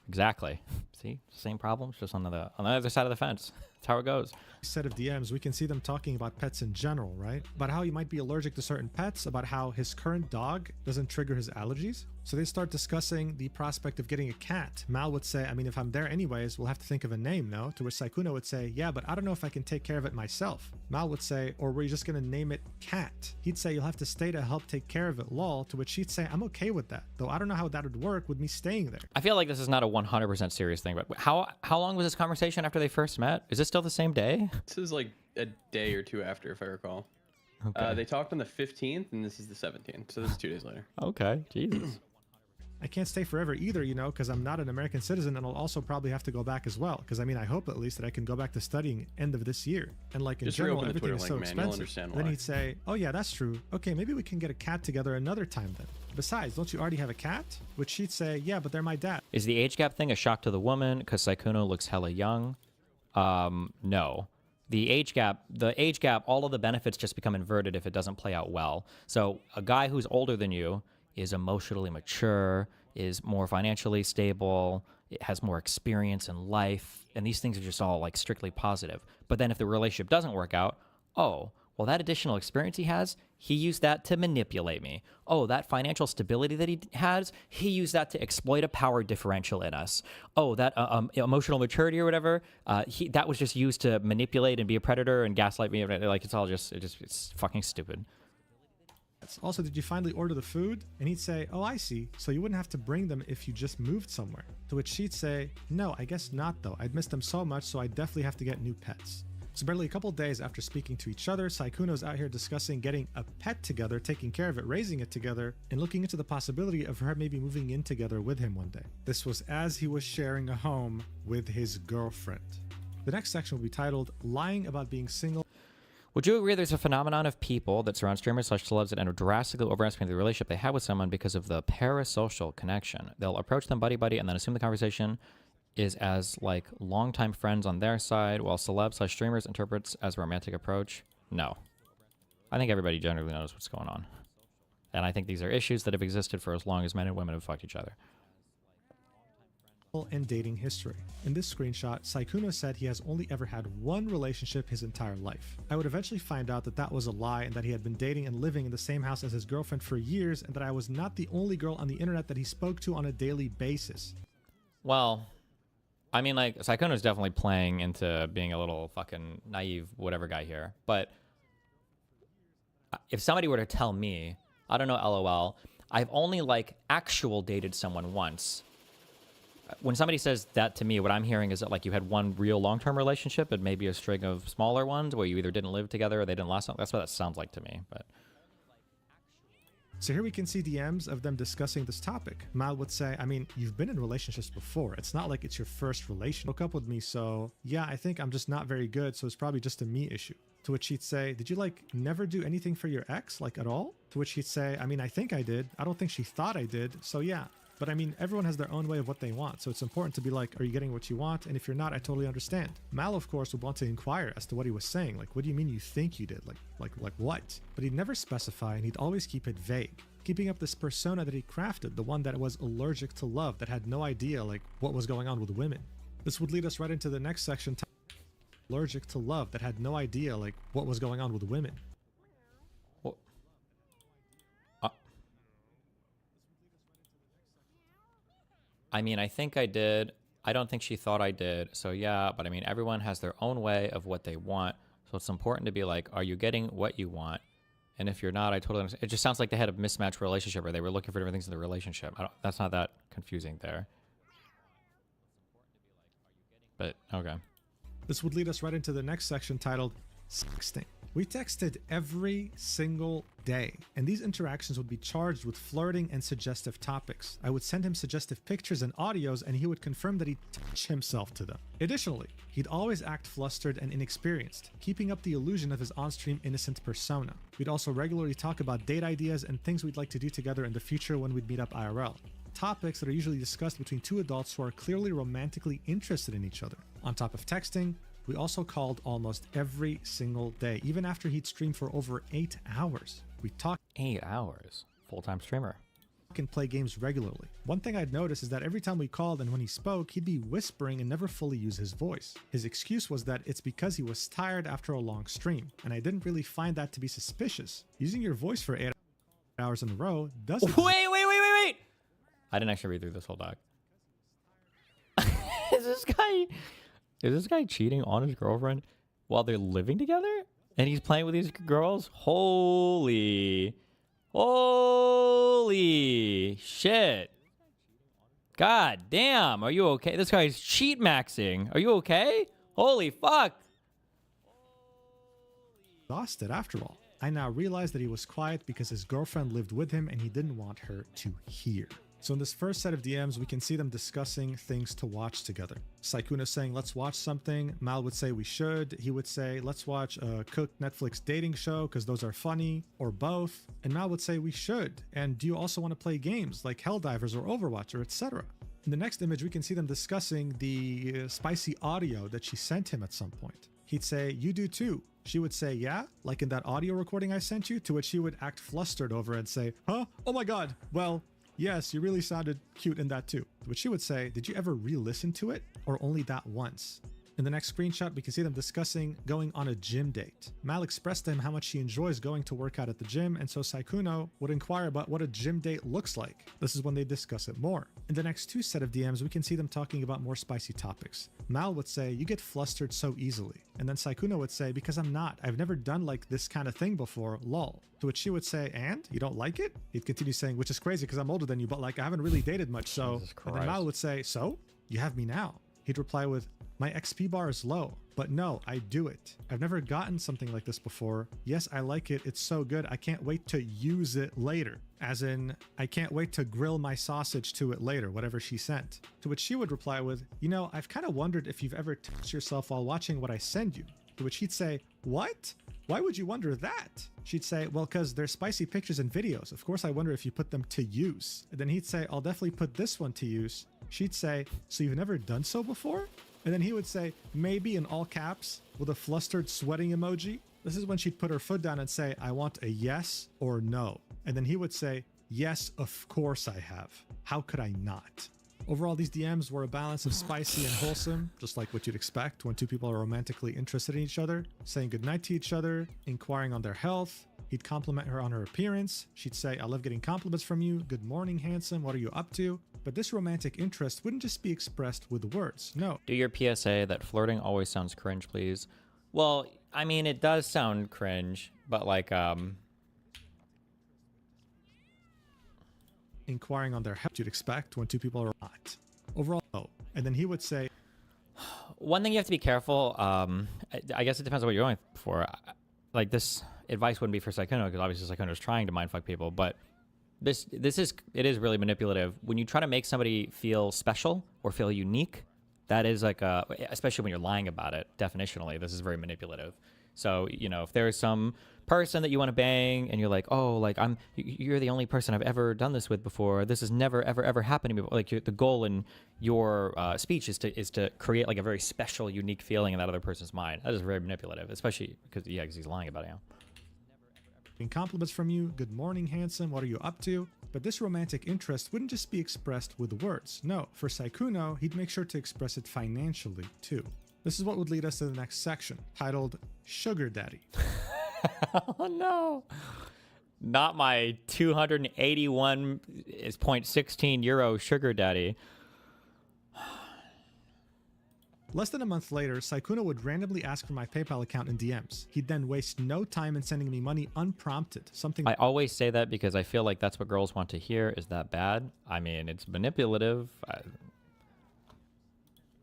Speaker 21: Exactly. See, same problems, just on the other side of the fence. That's how it goes.
Speaker 20: Set of DMs, we can see them talking about pets in general, right? About how he might be allergic to certain pets, about how his current dog doesn't trigger his allergies. So they start discussing the prospect of getting a cat. Mal would say, I mean, if I'm there anyways, we'll have to think of a name, no? To which Saikuno would say, yeah, but I don't know if I can take care of it myself. Mal would say, or were you just gonna name it Cat? He'd say, you'll have to stay to help take care of it, lol. To which she'd say, I'm okay with that, though I don't know how that would work with me staying there.
Speaker 21: I feel like this is not a 100% serious thing, but how long was this conversation after they first met? Is this still the same day?
Speaker 4: This is like a day or two after, if I recall.
Speaker 21: Okay.
Speaker 4: They talked on the 15th, and this is the 17th, so this is 2 days later.
Speaker 21: Okay, Jesus.
Speaker 20: I can't stay forever either, you know, because I'm not an American citizen, and I'll also probably have to go back as well. Because I mean, I hope at least that I can go back to studying end of this year. And like in
Speaker 4: Just
Speaker 20: general,
Speaker 4: reopen the
Speaker 20: everything
Speaker 4: Twitter
Speaker 20: is so
Speaker 4: link, man. You'll
Speaker 20: expensive.
Speaker 4: understand
Speaker 20: Then
Speaker 4: why.
Speaker 20: he'd say, "Oh yeah, that's true. Okay, maybe we can get a cat together another time then. Besides, don't you already have a cat?" Which she'd say, "Yeah, but they're my dad."
Speaker 21: Is the age gap thing a shock to the woman because Saikuno looks hella young? No. The age gap, all of the benefits just become inverted if it doesn't play out well. So a guy who's older than you is emotionally mature, is more financially stable, it has more experience in life, and these things are just all like strictly positive. But then if the relationship doesn't work out, oh, well, that additional experience he has, he used that to manipulate me. Oh, that financial stability that he has, he used that to exploit a power differential in us. Oh, that emotional maturity or whatever, that was just used to manipulate and be a predator and gaslight me. Like, it's fucking stupid.
Speaker 20: Also, did you finally order the food? And he'd say, "Oh, I see. So you wouldn't have to bring them if you just moved somewhere." To which she'd say, "No, I guess not though. I'd miss them so much, so I definitely have to get new pets." So barely a couple days after speaking to each other, Saikuno's out here discussing getting a pet together, taking care of it, raising it together, and looking into the possibility of her maybe moving in together with him one day. This was as he was sharing a home with his girlfriend. The next section will be titled, Lying About Being Single.
Speaker 21: Would you agree there's a phenomenon of people that surround streamers / celebs that end up drastically overestimating the relationship they have with someone because of the parasocial connection? They'll approach them buddy and then assume the conversation is as like longtime friends on their side, while celebs / streamers interprets as a romantic approach. No. I think everybody generally knows what's going on. And I think these are issues that have existed for as long as men and women have fucked each other.
Speaker 20: And dating history. In this screenshot, Saikuno said he has only ever had one relationship his entire life. I would eventually find out that that was a lie and that he had been dating and living in the same house as his girlfriend for years and that I was not the only girl on the internet that he spoke to on a daily basis.
Speaker 21: Well, I mean, like, Saikuno's definitely playing into being a little fucking naive whatever guy here. But if somebody were to tell me, I don't know, LOL, I've only, like, actual dated someone once. When somebody says that to me, what I'm hearing is that, like, you had one real long-term relationship and maybe a string of smaller ones where you either didn't live together or they didn't last long. That's what that sounds like to me, but...
Speaker 20: So here we can see DMs of them discussing this topic. Mal would say, I mean, you've been in relationships before. It's not like it's your first relation. Broke up with me, so yeah, I think I'm just not very good, so it's probably just a me issue. To which he'd say, did you like never do anything for your ex, like at all? To which he'd say, I mean, I think I did. I don't think she thought I did, so yeah. But I mean, everyone has their own way of what they want, so it's important to be like, are you getting what you want? And if you're not, I totally understand. Mal, of course, would want to inquire as to what he was saying. Like, what do you mean you think you did? Like what? But he'd never specify, and he'd always keep it vague. Keeping up this persona that he crafted, the one that was allergic to love, that had no idea, like, what was going on with women. This would lead us right into the next section. Allergic to love, that had no idea, like, what was going on with women.
Speaker 21: Well, I mean, I think I did. I don't think she thought I did. So yeah, but I mean, everyone has their own way of what they want. So it's important to be like, are you getting what you want? And if you're not, I totally understand. It just sounds like they had a mismatched relationship, or they were looking for different things in the relationship. That's not that confusing there. But, okay.
Speaker 20: This would lead us right into the next section titled Sexting. We texted every single day, and these interactions would be charged with flirting and suggestive topics. I would send him suggestive pictures and audios, and he would confirm that he'd touch himself to them. Additionally, he'd always act flustered and inexperienced, keeping up the illusion of his on-stream innocent persona. We'd also regularly talk about date ideas and things we'd like to do together in the future when we'd meet up IRL. Topics that are usually discussed between two adults who are clearly romantically interested in each other. On top of texting, we also called almost every single day, even after he'd stream for over 8 hours. We talked
Speaker 21: 8 hours. Full-time streamer.
Speaker 20: And play games regularly. One thing I'd noticed is that every time we called and when he spoke, he'd be whispering and never fully use his voice. His excuse was that it's because he was tired after a long stream, and I didn't really find that to be suspicious. Using your voice for 8 hours in a row doesn't...
Speaker 21: Wait! I didn't actually read through this whole doc. Is this guy cheating on his girlfriend while they're living together? And he's playing with these girls? Holy shit. God damn, are you okay? This guy's cheat maxing. Are you okay? Holy fuck.
Speaker 20: Exhausted after all. I now realized that he was quiet because his girlfriend lived with him and he didn't want her to hear. So in this first set of DMs, we can see them discussing things to watch together. Saikuna saying, let's watch something. Mal would say we should. He would say, let's watch a cooked Netflix dating show because those are funny, or both. And Mal would say we should. And do you also want to play games like Helldivers or Overwatch or etc.? In the next image, we can see them discussing the spicy audio that she sent him at some point. He'd say, you do too. She would say, yeah, like in that audio recording I sent you, to which she would act flustered over and say, huh? Oh my God. Well, yes, you really sounded cute in that too. Which she would say, did you ever re-listen to it or only that once? In the next screenshot, we can see them discussing going on a gym date. Mal expressed to him how much she enjoys going to work out at the gym, and so Saikuno would inquire about what a gym date looks like. This is when they discuss it more. In the next two set of DMs, we can see them talking about more spicy topics. Mal would say, you get flustered so easily. And then Saikuno would say, because I'm not. I've never done like this kind of thing before, lol. To which she would say, and? You don't like it? He'd continue saying, which is crazy because I'm older than you, but like I haven't really dated much, so. And then Mal would say, so? You have me now. He'd reply with, my XP bar is low, but no, I do it. I've never gotten something like this before. Yes, I like it. It's so good. I can't wait to use it later. As in, I can't wait to grill my sausage to it later, whatever she sent. To which she would reply with, you know, I've kind of wondered if you've ever touched yourself while watching what I send you. To which he'd say, what? Why would you wonder that? She'd say, well, because they're spicy pictures and videos. Of course, I wonder if you put them to use. And then he'd say, I'll definitely put this one to use. She'd say, so you've never done so before? And then he would say, maybe in all caps with a flustered sweating emoji. This is when she'd put her foot down and say, I want a yes or no. And then he would say, yes, of course I have. How could I not? Overall, these DMs were a balance of spicy and wholesome, just like what you'd expect when two people are romantically interested in each other, saying goodnight to each other, inquiring on their health. He'd compliment her on her appearance. She'd say, I love getting compliments from you. Good morning, handsome. What are you up to? But this romantic interest wouldn't just be expressed with words. No.
Speaker 21: Do your PSA that flirting always sounds cringe, please. Well, I mean, it does sound cringe, but like,
Speaker 20: inquiring on their health, you'd expect when two people are not. Overall, no. And then he would say,
Speaker 21: one thing you have to be careful, I guess it depends on what you're going for. Like, this advice wouldn't be for Saikuno, because obviously Saikuno is trying to mindfuck people, but it is really manipulative. When you try to make somebody feel special or feel unique, that is like especially when you're lying about it, definitionally, this is very manipulative. So, you know, if there's some person that you want to bang and you're like, oh, like you're the only person I've ever done this with before. This has never, ever, ever happened to me before. Like the goal in your speech is to create like a very special, unique feeling in that other person's mind. That is very manipulative, especially because he's lying about it.
Speaker 20: Compliments from you. Good morning, handsome. What are you up to? But this romantic interest wouldn't just be expressed with words. No, for Saikuno, he'd make sure to express it financially too. This is what would lead us to the next section, titled Sugar Daddy.
Speaker 21: Oh no. Not my 281.16 euro sugar daddy.
Speaker 20: Less than a month later, Saikuno would randomly ask for my PayPal account in DMs. He'd then waste no time in sending me money unprompted, something
Speaker 21: I always say that because I feel like that's what girls want to hear. Is that bad? I mean, it's manipulative.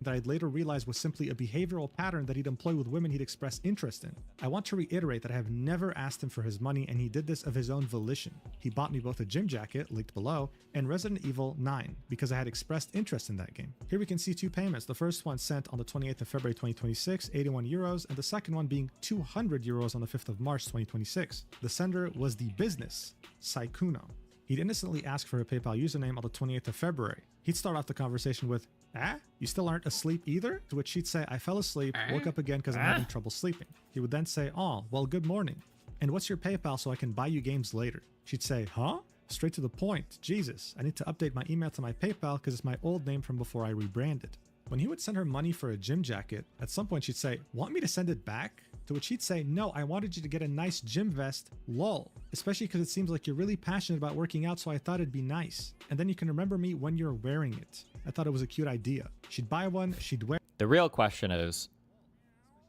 Speaker 20: that I'd later realized was simply a behavioral pattern that he'd employ with women he'd express interest in. I want to reiterate that I have never asked him for his money, and he did this of his own volition. He bought me both a gym jacket, linked below, and Resident Evil 9, because I had expressed interest in that game. Here we can see two payments, the first one sent on the 28th of February 2026, 81 euros, and the second one being 200 euros on the 5th of March 2026. The sender was the business, Saikuno. He'd innocently ask for a PayPal username on the 28th of February. He'd start off the conversation with, you still aren't asleep either? To which she'd say, I fell asleep, woke up again because I'm having trouble sleeping. He would then say, oh, well, good morning. And what's your PayPal so I can buy you games later? She'd say, huh? Straight to the point. Jesus, I need to update my email to my PayPal because it's my old name from before I rebranded. When he would send her money for a gym jacket, at some point she'd say, want me to send it back? To which he'd say, no, I wanted you to get a nice gym vest, lol. Especially because it seems like you're really passionate about working out, so I thought it'd be nice. And then you can remember me when you're wearing it. I thought it was a cute idea. She'd buy one, she'd wear
Speaker 21: The real question is,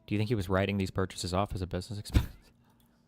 Speaker 21: do you think he was writing these purchases off as a business expense?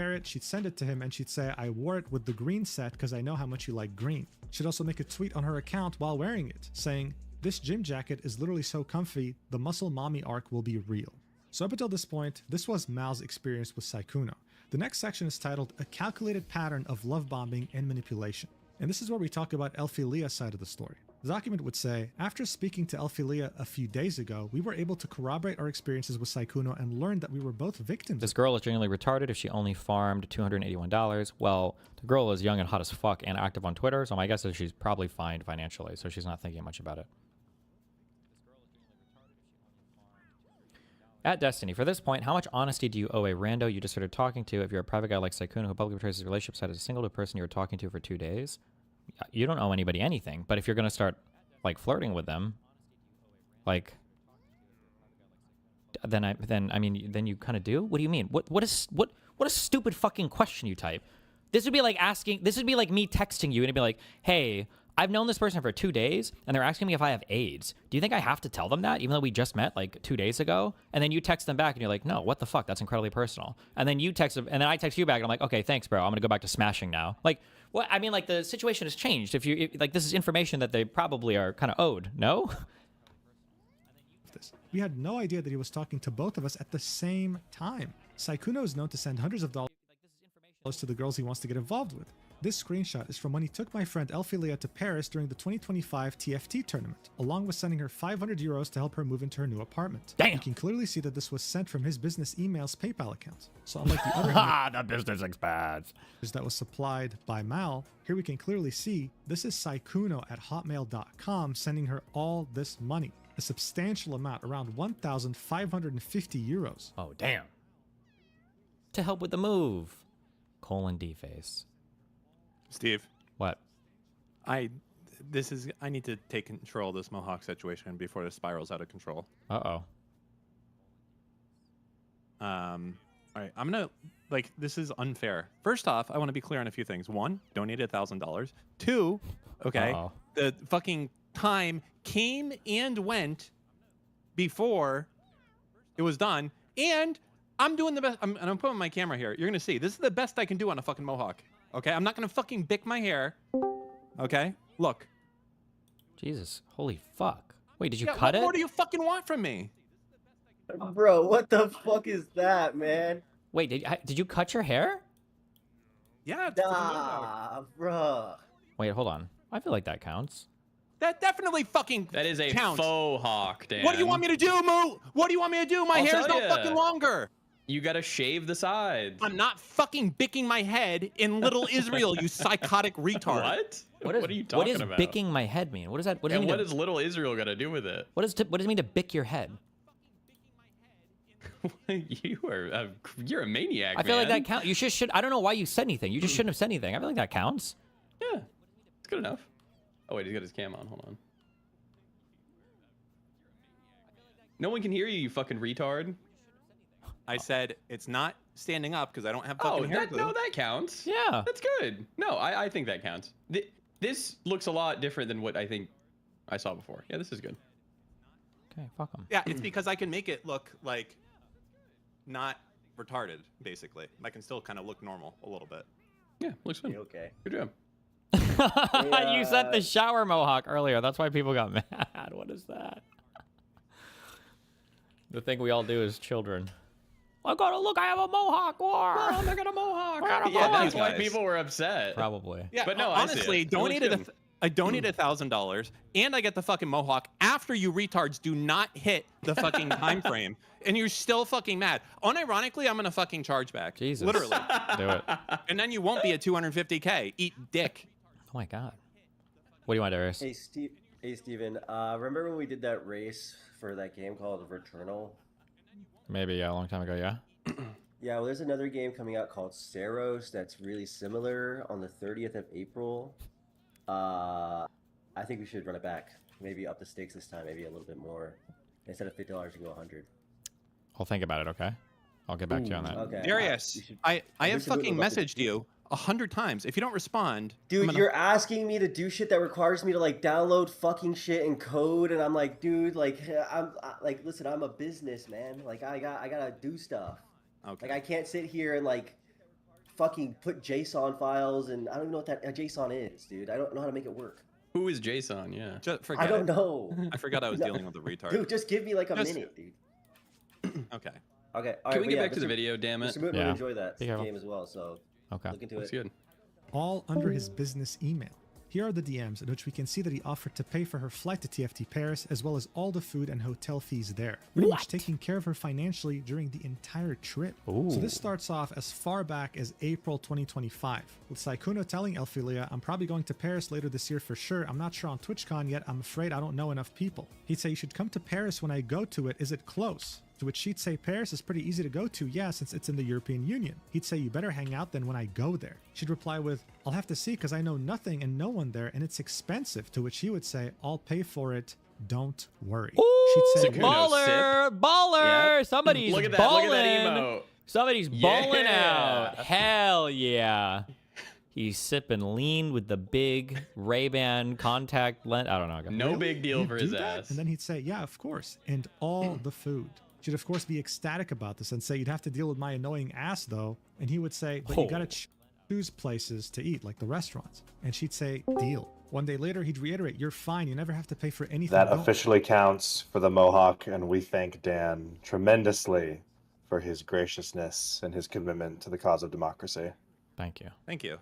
Speaker 20: it, she'd send it to him, and she'd say, I wore it with the green set because I know how much you like green. She'd also make a tweet on her account while wearing it, saying, this gym jacket is literally so comfy, the muscle mommy arc will be real. So up until this point, this was Mal's experience with Saikuno. The next section is titled A Calculated Pattern of Love Bombing and Manipulation. And this is where we talk about Elphilia's side of the story. The document would say, after speaking to Elphilia a few days ago, we were able to corroborate our experiences with Saikuno and learned that we were both victims.
Speaker 21: This girl is genuinely retarded if she only farmed $281. Well, the girl is young and hot as fuck and active on Twitter, so my guess is she's probably fine financially, so she's not thinking much about it. At Destiny, for this point, how much honesty do you owe a rando you just started talking to if you're a private guy like Saikuno who publicly portrays his relationship side as a single to a person you were talking to for 2 days? You don't owe anybody anything, but if you're going to start, like, flirting with them, like, then you kind of do? What do you mean? What a stupid fucking question you type. This would be like me texting you and it'd be like, hey, I've known this person for 2 days, and they're asking me if I have AIDS. Do you think I have to tell them that, even though we just met, like, 2 days ago? And then you text them back, and you're like, no, what the fuck? That's incredibly personal. And then you text them, and then I text you back, and I'm like, okay, thanks, bro. I'm going to go back to smashing now. Like, what? I mean, like, the situation has changed. Like, this is information that they probably are kind of owed, no?
Speaker 20: We had no idea that he was talking to both of us at the same time. Saikuno is known to send hundreds of dollars to the girls he wants to get involved with. This screenshot is from when he took my friend Elphilia to Paris during the 2025 TFT tournament, along with sending her 500 euros to help her move into her new apartment.
Speaker 21: Damn.
Speaker 20: You can clearly see that this was sent from his business email's PayPal account. So unlike the other
Speaker 21: the business expense
Speaker 20: that was supplied by Mal, here we can clearly see this is Saikuno at hotmail.com sending her all this money, a substantial amount, around 1,550 euros.
Speaker 21: Oh, damn. To help with the move. :D-face.
Speaker 3: Steve.
Speaker 21: What?
Speaker 3: I need to take control of this Mohawk situation before this spirals out of control.
Speaker 21: Uh-oh.
Speaker 3: All right, I'm gonna, like, this is unfair. First off, I want to be clear on a few things. One, donate $1,000. Two, okay, the fucking time came and went before it was done, and I'm doing the best. I'm putting my camera here. You're gonna see. This is the best I can do on a fucking Mohawk. Okay, I'm not gonna fucking bick my hair. Okay, look.
Speaker 21: Jesus, holy fuck! Wait, did you cut
Speaker 3: what
Speaker 21: it?
Speaker 3: What more do you fucking want from me?
Speaker 6: Bro, what the fuck is that, man?
Speaker 21: Wait, did you cut your hair?
Speaker 3: Yeah.
Speaker 6: Nah, bro.
Speaker 21: Wait, hold on. I feel like that counts.
Speaker 3: That definitely fucking
Speaker 4: That is a
Speaker 3: counts.
Speaker 4: faux hawk, Dan.
Speaker 3: What do you want me to do, Moo? What do you want me to do? My hair's no fucking longer.
Speaker 4: You gotta shave the sides.
Speaker 3: I'm not fucking bicking my head in Little Israel, you psychotic retard.
Speaker 4: What are you talking about?
Speaker 21: What does bicking my head mean? What does that? What does
Speaker 4: And
Speaker 21: it mean
Speaker 4: what does Little Israel got to do with it?
Speaker 21: What does it mean to bick your head?
Speaker 4: You're a maniac.
Speaker 21: I feel like that counts. You should. I don't know why you said anything. You just shouldn't have said anything. I feel like that counts.
Speaker 4: Yeah, it's good enough. Oh wait, he's got his cam on. Hold on. No one can hear you, you fucking retard.
Speaker 3: I said it's not standing up because I don't have fucking hair glue.
Speaker 4: No, that counts.
Speaker 21: Yeah.
Speaker 4: That's good. No, I think that counts. This looks a lot different than what I think I saw before. Yeah, this is good.
Speaker 21: Okay, fuck them.
Speaker 3: Yeah, it's because I can make it look like not retarded, basically. I can still kind of look normal a little bit.
Speaker 4: Yeah, looks good.
Speaker 6: Okay.
Speaker 4: Good job.
Speaker 21: You said the shower mohawk earlier. That's why people got mad. What is that? The thing we all do as children. I gotta look. I have a mohawk. War.
Speaker 4: Mom, I got a mohawk.
Speaker 3: Yeah,
Speaker 4: Yeah, that's
Speaker 3: you
Speaker 4: why
Speaker 3: guys.
Speaker 4: people were upset.
Speaker 21: Probably.
Speaker 3: Yeah,
Speaker 4: But no, I see
Speaker 3: honestly,
Speaker 4: it. It looks good.
Speaker 3: I donated $1,000, and I get the fucking mohawk after you retards do not hit the fucking time frame, and you're still fucking mad. Unironically, I'm gonna fucking charge back.
Speaker 21: Jesus.
Speaker 3: Literally.
Speaker 21: Do it.
Speaker 3: And then you won't be at 250K. Eat dick.
Speaker 21: Oh my god. What do you want, Darius?
Speaker 6: Hey, Steven. Remember when we did that race for that game called Returnal?
Speaker 21: Maybe, yeah, a long time ago, yeah.
Speaker 6: Yeah, well, there's another game coming out called Saros that's really similar on the 30th of April. I think we should run it back. Maybe up the stakes this time, maybe a little bit more. Instead of $50, you go 100.
Speaker 21: I'll think about it, okay? I'll get back to you on that.
Speaker 6: Okay.
Speaker 3: Darius, I have fucking messaged you 100 times. If you don't respond,
Speaker 6: Dude, you're asking me to do shit that requires me to like download fucking shit and code, and I'm like, dude, like, listen, I'm a businessman. Like, I gotta do stuff.
Speaker 3: Okay.
Speaker 6: Like, I can't sit here and like fucking put JSON files, and I don't even know what that JSON is, dude. I don't know how to make it work.
Speaker 4: Who is JSON? Yeah.
Speaker 6: I don't know.
Speaker 3: I forgot I was dealing with a retard.
Speaker 6: Dude, just give me like a minute, dude.
Speaker 3: Okay.
Speaker 6: Okay.
Speaker 4: Can we get back to the video, damn it?
Speaker 6: Mr. Moon would enjoy that game as well, so
Speaker 21: okay.
Speaker 6: look into
Speaker 4: That's
Speaker 6: it.
Speaker 4: good.
Speaker 20: All under his business email. Here are the DMs in which we can see that he offered to pay for her flight to TFT Paris, as well as all the food and hotel fees there, pretty much taking care of her financially during the entire trip.
Speaker 21: Ooh.
Speaker 20: So this starts off as far back as April 2025, with Saikuno telling Elphilia, I'm probably going to Paris later this year for sure. I'm not sure on TwitchCon yet. I'm afraid I don't know enough people. He'd say, you should come to Paris when I go to it. Is it close? To which she'd say, Paris is pretty easy to go to, yeah, since it's in the European Union. He'd say, you better hang out then when I go there. She'd reply with, I'll have to see because I know nothing and no one there and it's expensive. To which he would say, I'll pay for it. Don't worry. She'd say,
Speaker 21: baller, baller.
Speaker 4: Yeah.
Speaker 21: Somebody's
Speaker 4: Look at that.
Speaker 21: balling.
Speaker 4: Look at that emote.
Speaker 21: Somebody's balling
Speaker 4: Yeah.
Speaker 21: out. Hell yeah. He's sipping lean with the big Ray-Ban contact lens. I don't know.
Speaker 4: No big deal
Speaker 20: He'd
Speaker 4: for
Speaker 20: do
Speaker 4: his
Speaker 20: that?
Speaker 4: ass.
Speaker 20: And then he'd say, yeah, of course. And all the food. She'd of course be ecstatic about this and say, you'd have to deal with my annoying ass though. And he would say, but you gotta choose places to eat, like the restaurants. And she'd say, deal. One day later, he'd reiterate, you're fine. You never have to pay for anything.
Speaker 2: That
Speaker 20: Don't-
Speaker 2: officially counts for the Mohawk, and we thank Dan tremendously for his graciousness and his commitment to the cause of democracy.
Speaker 21: Thank you.
Speaker 3: Thank you.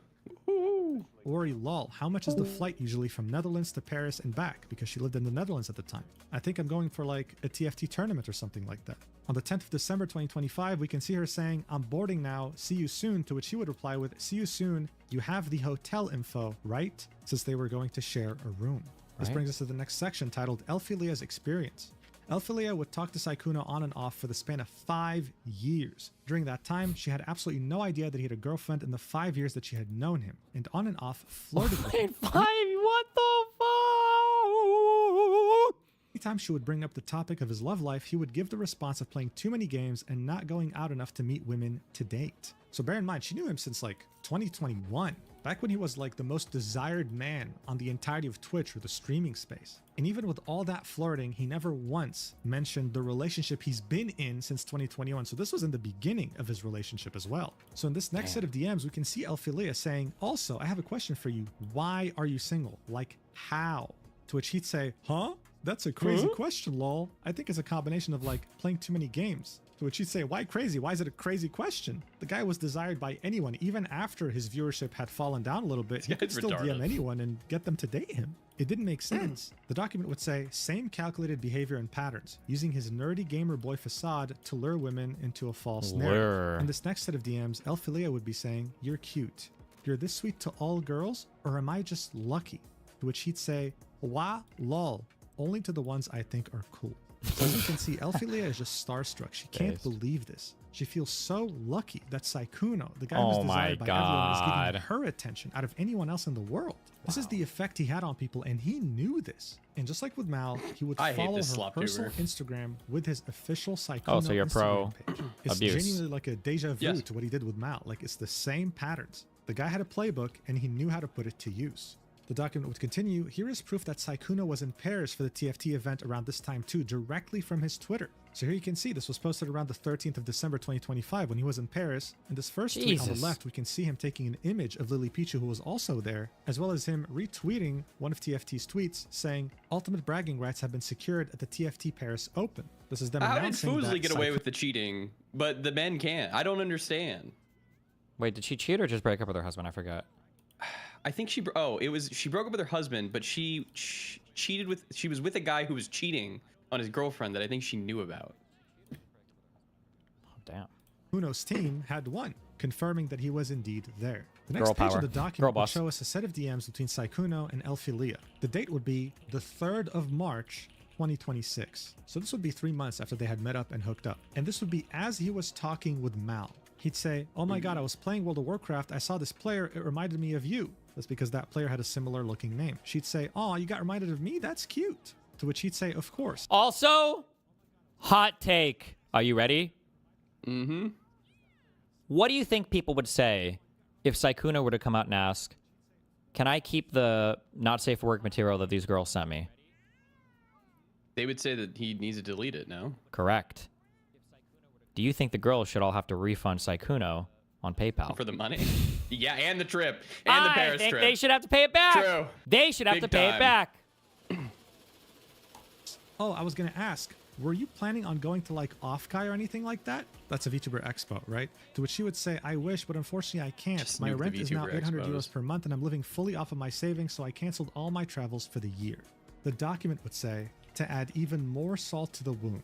Speaker 20: Ori lol, how much is the flight usually from Netherlands to Paris and back? Because she lived in the Netherlands at the time. I think I'm going for like a TFT tournament or something like that. On the 10th of December 2025, we can see her saying, I'm boarding now, see you soon, to which he would reply with, see you soon, you have the hotel info, right? Since they were going to share a room. This
Speaker 21: Right.
Speaker 20: brings us to the next section titled Elphilia's Experience. Elphilia would talk to Saikuno on and off for the span of 5 years. During that time, she had absolutely no idea that he had a girlfriend in the 5 years that she had known him, and on and off flirted with him.
Speaker 21: What the fuck?
Speaker 20: Anytime she would bring up the topic of his love life, he would give the response of playing too many games and not going out enough to meet women to date. So bear in mind, she knew him since like 2021, back when he was like the most desired man on the entirety of Twitch or the streaming space. And even with all that flirting, he never once mentioned the relationship he's been in since 2021. So this was in the beginning of his relationship as well. So in this next set of DMs, we can see Elphilia saying, also, I have a question for you. Why are you single? Like, how? To which he'd say, huh? That's a crazy question, lol. I think it's a combination of like playing too many games. To which he'd say, why crazy? Why is it a crazy question? The guy was desired by anyone. Even after his viewership had fallen down a little bit, he could still DM anyone and get them to date him. It didn't make sense. The document would say, same calculated behavior and patterns, using his nerdy gamer boy facade to lure women into a false narrative. In this next set of DMs, Elphilia would be saying, you're cute. You're this sweet to all girls, or am I just lucky? To which he'd say, wah, lol, only to the ones I think are cool. So as you can see, Elphilia is just starstruck. She can't believe this. She feels so lucky that Saikuno, the guy who's desired by everyone, is giving her attention out of anyone else in the world. This is the effect he had on people, and he knew this. And just like with Mal, he would follow her personal Instagram with his official Saikuno
Speaker 21: Oh, so you're
Speaker 20: Instagram
Speaker 21: pro
Speaker 20: page. It's
Speaker 21: abuse.
Speaker 20: genuinely like a deja vu to what he did with Mal. Like, it's the same patterns. The guy had a playbook, and he knew how to put it to use. The document would continue. Here is proof that Sykkuno was in Paris for the TFT event around this time too, directly from his Twitter. So here you can see this was posted around the 13th of December 2025 when he was in Paris. And this first tweet on the left, we can see him taking an image of Lily Pichu, who was also there, as well as him retweeting one of TFT's tweets saying, "Ultimate bragging rights have been secured at the TFT Paris Open." This is them
Speaker 4: How did
Speaker 20: announcing
Speaker 4: Foosley
Speaker 20: that
Speaker 4: get away with the cheating, but the men can't? I don't understand.
Speaker 21: Wait, did she cheat or just break up with her husband? I forgot.
Speaker 4: I think she broke up with her husband, but she was with a guy who was cheating on his girlfriend that I think she knew about.
Speaker 21: Oh, damn.
Speaker 20: Uno's team had won, confirming that he was indeed there. The
Speaker 21: Girl
Speaker 20: next page
Speaker 21: power.
Speaker 20: of the
Speaker 21: Girl
Speaker 20: document would
Speaker 21: boss.
Speaker 20: show us a set of DMs between Sykkuno and Elfilia. The date would be the 3rd of March, 2026. So this would be 3 months after they had met up and hooked up. And this would be as he was talking with Mal. He'd say, "Oh my god, I was playing World of Warcraft. I saw this player. It reminded me of you." That's because that player had a similar looking name. She'd say, "Oh, you got reminded of me? That's cute." To which he'd say, "Of course."
Speaker 21: Also, hot take. Are you ready?
Speaker 4: Mm-hmm.
Speaker 21: What do you think people would say if Sykkuno were to come out and ask, "Can I keep the not safe for work material that these girls sent me?"
Speaker 4: They would say that he needs to delete it, no?
Speaker 21: Correct. Do you think the girls should all have to refund Sykkuno on PayPal?
Speaker 4: For the money? Yeah, and the trip. And the Paris
Speaker 21: I think
Speaker 4: trip.
Speaker 21: they should have to pay it back.
Speaker 4: True.
Speaker 21: They should have
Speaker 4: Big
Speaker 21: to pay it
Speaker 4: time.
Speaker 20: back. Oh, I was going to ask, were you planning on going to like Offkai or anything like that? That's a VTuber Expo, right? To which she would say, "I wish, but unfortunately I can't.
Speaker 4: Just
Speaker 20: My
Speaker 4: nuke the
Speaker 20: rent is now
Speaker 4: VTuber
Speaker 20: 800
Speaker 4: Expos."
Speaker 20: euros per month and I'm living fully off of my savings, so I canceled all my travels for the year." The document would say, to add even more salt to the wound,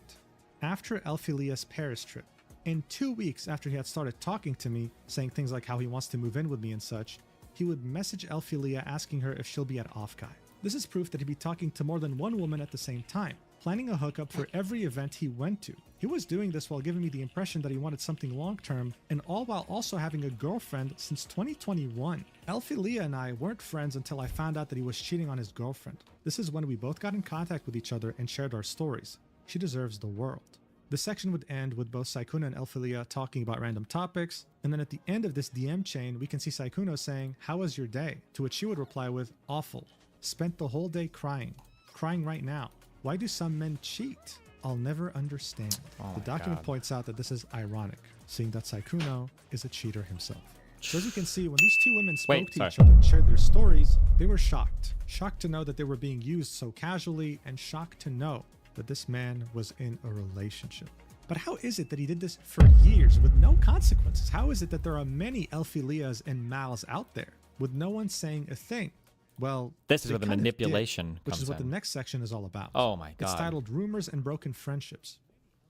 Speaker 20: after Elfilia's Paris trip, and 2 weeks after he had started talking to me, saying things like how he wants to move in with me and such, he would message Elfilia asking her if she'll be at Offkai. This is proof that he'd be talking to more than one woman at the same time, planning a hookup for every event he went to. He was doing this while giving me the impression that he wanted something long-term, and all while also having a girlfriend since 2021. Elfilia and I weren't friends until I found out that he was cheating on his girlfriend. This is when we both got in contact with each other and shared our stories. She deserves the world. The section would end with both Sykkuno and Elfilia talking about random topics, and then at the end of this DM chain, we can see Sykkuno saying, "How was your day?" To which she would reply with, "Awful. Spent the whole day crying. Crying right now. Why do some men cheat? I'll never understand." The document points out that this is ironic, seeing that Sykkuno is a cheater himself. So as you can see, when these two women spoke to each other and shared their stories, they were shocked. Shocked to know that they were being used so casually, and shocked to know that this man was in a relationship. But how is it that he did this for years with no consequences? How is it that there are many Elfilias and Mals out there with no one saying a thing? Well,
Speaker 21: This is
Speaker 20: they
Speaker 21: where the
Speaker 20: kind of
Speaker 21: manipulation
Speaker 20: did, which
Speaker 21: comes
Speaker 20: is what
Speaker 21: in.
Speaker 20: the next section is all about.
Speaker 21: Oh my
Speaker 20: It's
Speaker 21: God.
Speaker 20: titled Rumors and Broken Friendships.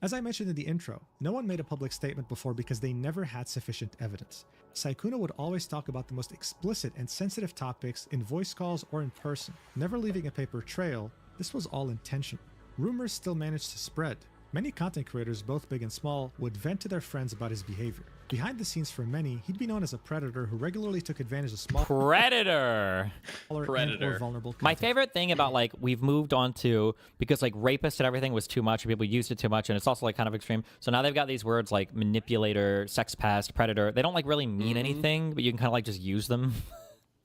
Speaker 20: As I mentioned in the intro, no one made a public statement before because they never had sufficient evidence. Sykkuno would always talk about the most explicit and sensitive topics in voice calls or in person, never leaving a paper trail. This was all intentional. Rumors still managed to spread. Many content creators, both big and small, would vent to their friends about his behavior. Behind the scenes for many, he'd be known as a predator who regularly took advantage of small
Speaker 21: Predator.
Speaker 20: and or vulnerable
Speaker 21: My favorite thing about like we've moved on to, because like rapist and everything was too much and people used it too much and it's also like kind of extreme. So now they've got these words like manipulator, sex pest, predator. They don't like really mean anything, but you can kind of like just use them.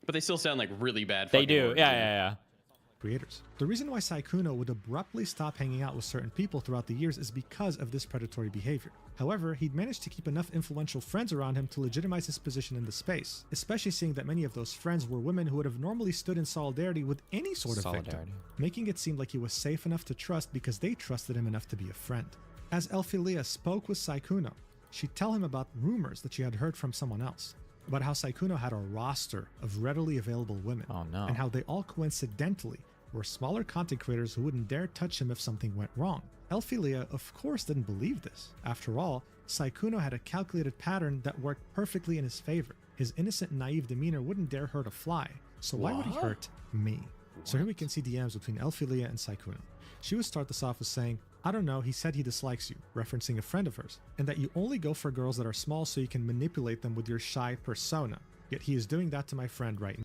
Speaker 4: But they still sound like really bad.
Speaker 21: They
Speaker 4: fucking
Speaker 21: do.
Speaker 4: words,
Speaker 21: Yeah,
Speaker 4: dude.
Speaker 21: yeah.
Speaker 20: creators. The reason why Sykkuno would abruptly stop hanging out with certain people throughout the years is because of this predatory behavior. However, he'd managed to keep enough influential friends around him to legitimize his position in the space, especially seeing that many of those friends were women who would have normally stood in solidarity with any sort of victim, making it seem like he was safe enough to trust because they trusted him enough to be a friend. As Elfilia spoke with Sykkuno, she'd tell him about rumors that she had heard from someone else, about how Sykkuno had a roster of readily available women, and how they all coincidentally were smaller content creators who wouldn't dare touch him if something went wrong. Elfilia, of course, didn't believe this. After all, Sykkuno had a calculated pattern that worked perfectly in his favor. His innocent, naive demeanor wouldn't dare hurt a fly, so why would he hurt me? So here we can see DMs between Elfilia and Sykkuno. She would start this off with saying, "I don't know, he said he dislikes you," referencing a friend of hers, and that you only go for girls that are small so you can manipulate them with your shy persona. Yet he is doing that to my friend right now.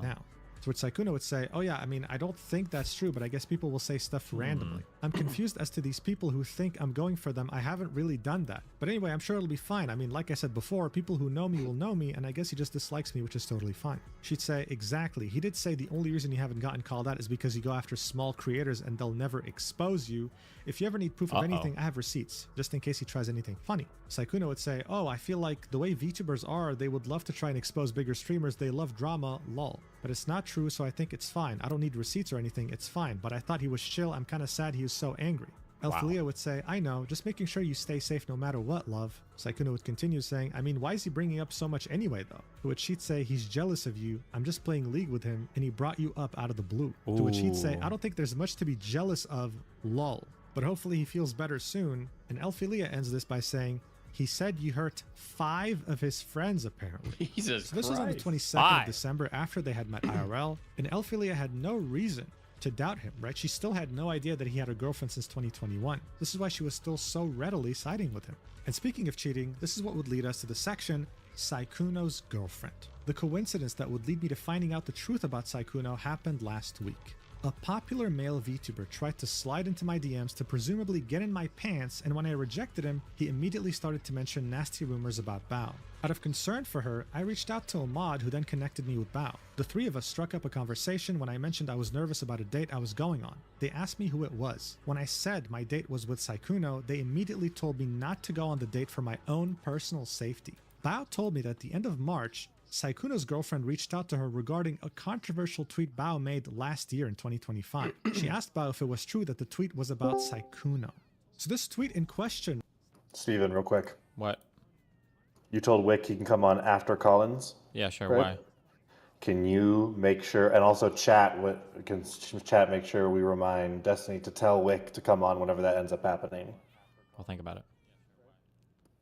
Speaker 20: Now, To which Saikuno would say, oh yeah, I mean, I don't think that's true, but I guess people will say stuff randomly. I'm confused as to these people who think I'm going for them. I haven't really done that. But anyway, I'm sure it'll be fine. I mean, like I said before, people who know me will know me, and I guess he just dislikes me, which is totally fine. She'd say, exactly. He did say the only reason you haven't gotten called out is because you go after small creators and they'll never expose you. If you ever need proof of anything, I have receipts, just in case he tries anything funny. Saikuno would say, oh, I feel like the way VTubers are, they would love to try and expose bigger streamers. They love drama, lol. But it's not true, so I think it's fine. I don't need receipts or anything, it's fine. But I thought he was chill. I'm kind of sad he was so angry. Elphilia would say, I know, just making sure you stay safe no matter what, love. Saikuno would continue saying, I mean, why is he bringing up so much anyway, though? To which she'd say, he's jealous of you. I'm just playing League with him, and he brought you up out of the blue. Ooh. To which he'd say, I don't think there's much to be jealous of, lol. But hopefully he feels better soon. And Elphilia ends this by saying, he said you hurt 5 of his friends, apparently.
Speaker 4: Jesus
Speaker 20: So this was on the 22nd of December after they had met IRL, and Elphilia had no reason to doubt him, right? She still had no idea that he had a girlfriend since 2021. This is why she was still so readily siding with him. And speaking of cheating, this is what would lead us to the section, Saikuno's girlfriend. The coincidence that would lead me to finding out the truth about Saikuno happened last week. A popular male VTuber tried to slide into my DMs to presumably get in my pants, and when I rejected him, he immediately started to mention nasty rumors about Bao. Out of concern for her, I reached out to a mod who then connected me with Bao. The 3 of us struck up a conversation when I mentioned I was nervous about a date I was going on. They asked me who it was. When I said my date was with Saikuno, they immediately told me not to go on the date for my own personal safety. Bao told me that at the end of March, Saikuno's girlfriend reached out to her regarding a controversial tweet Bao made last year in 2025. She asked Bao if it was true that the tweet was about Saikuno. So this tweet in question...
Speaker 2: Steven, real quick.
Speaker 21: What?
Speaker 2: You told Wick he can come on after Collins?
Speaker 21: Yeah, sure.
Speaker 2: Right?
Speaker 21: Why?
Speaker 2: Can you make sure, and also chat make sure we remind Destiny to tell Wick to come on whenever that ends up happening?
Speaker 21: I'll think about it.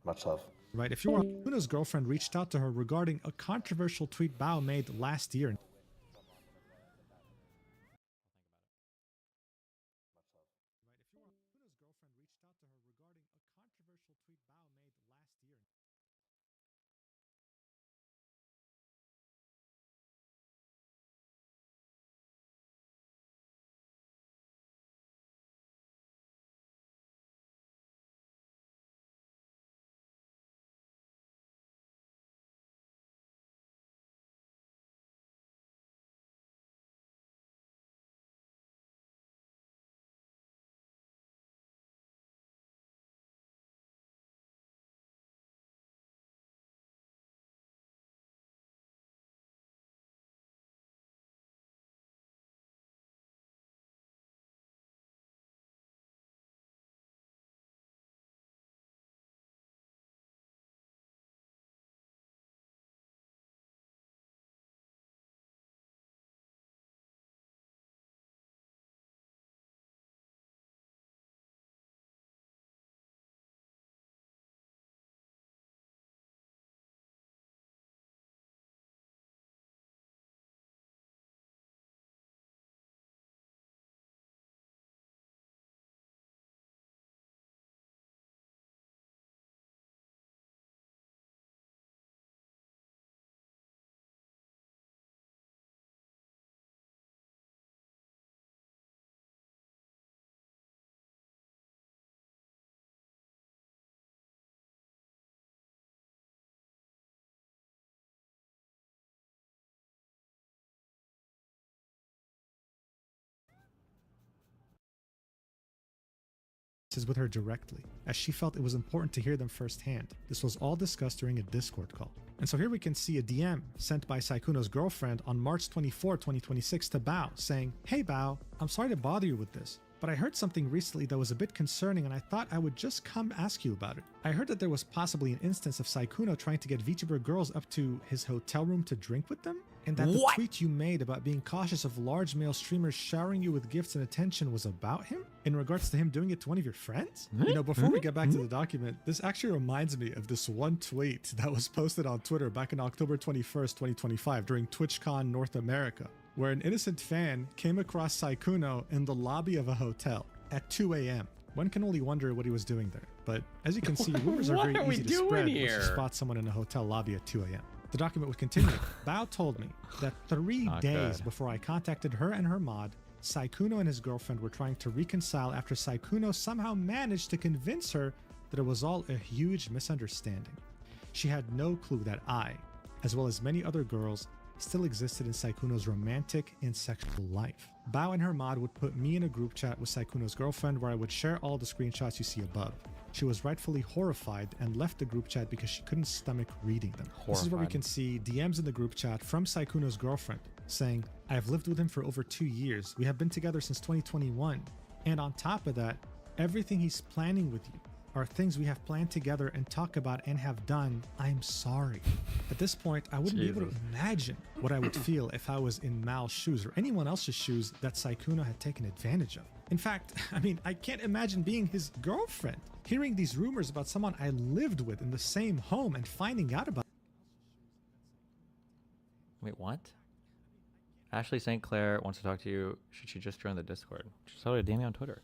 Speaker 2: Much love.
Speaker 20: Right, if your Saikuno's girlfriend reached out to her regarding a controversial tweet Bao made last year. With her directly, as she felt it was important to hear them firsthand. This was all discussed during a Discord call. And so here we can see a DM sent by Saikuno's girlfriend on March 24, 2026 to Bao, saying, hey Bao, I'm sorry to bother you with this, but I heard something recently that was a bit concerning and I thought I would just come ask you about it. I heard that there was possibly an instance of Saikuno trying to get VTuber girls up to his hotel room to drink with them, and that the tweet you made about being cautious of large male streamers showering you with gifts and attention was about him, in regards to him doing it to one of your friends? You know, before we get back to the document, this actually reminds me of this one tweet that was posted on Twitter back in October 21st, 2025 during TwitchCon North America, where an innocent fan came across Saikuno in the lobby of a hotel at 2 a.m. One can only wonder what he was doing there. But as you can see, rumors are very easy to spread once you spot someone in a hotel lobby at 2 a.m. The document would continue. Bao told me that 3
Speaker 21: Not
Speaker 20: days
Speaker 21: good.
Speaker 20: before I contacted her and her mod, Saikuno and his girlfriend were trying to reconcile after Saikuno somehow managed to convince her that it was all a huge misunderstanding. She had no clue that I, as well as many other girls, still existed in Saikuno's romantic and sexual life. Bao and her mod would put me in a group chat with Saikuno's girlfriend where I would share all the screenshots you see above. She was rightfully horrified and left the group chat because she couldn't stomach reading them. This is where we
Speaker 21: Horrified.
Speaker 20: can see DMs in the group chat from Saikuno's girlfriend saying, I have lived with him for over 2 years. We have been together since 2021. And on top of that, everything he's planning with you are things we have planned together and talk about and have done. I'm sorry. At this point, I wouldn't be able to imagine what I would feel if I was in Mal's shoes or anyone else's shoes that Saikuno had taken advantage of. In fact, I mean, I can't imagine being his girlfriend, hearing these rumors about someone I lived with in the same home and finding out about.
Speaker 21: Wait, what? Ashley St. Clair wants to talk to you. Should she just join the Discord? Just tell her to DM me on Twitter.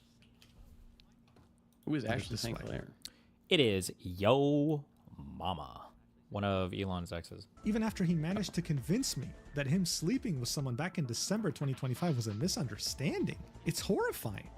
Speaker 4: Who is
Speaker 20: Put it
Speaker 4: Ashley
Speaker 20: this
Speaker 4: St.
Speaker 20: way.
Speaker 4: Clair?
Speaker 21: It is Yo Mama, one of Elon's exes.
Speaker 20: Even after he managed to convince me that him sleeping with someone back in December 2025 was a misunderstanding, it's horrifying.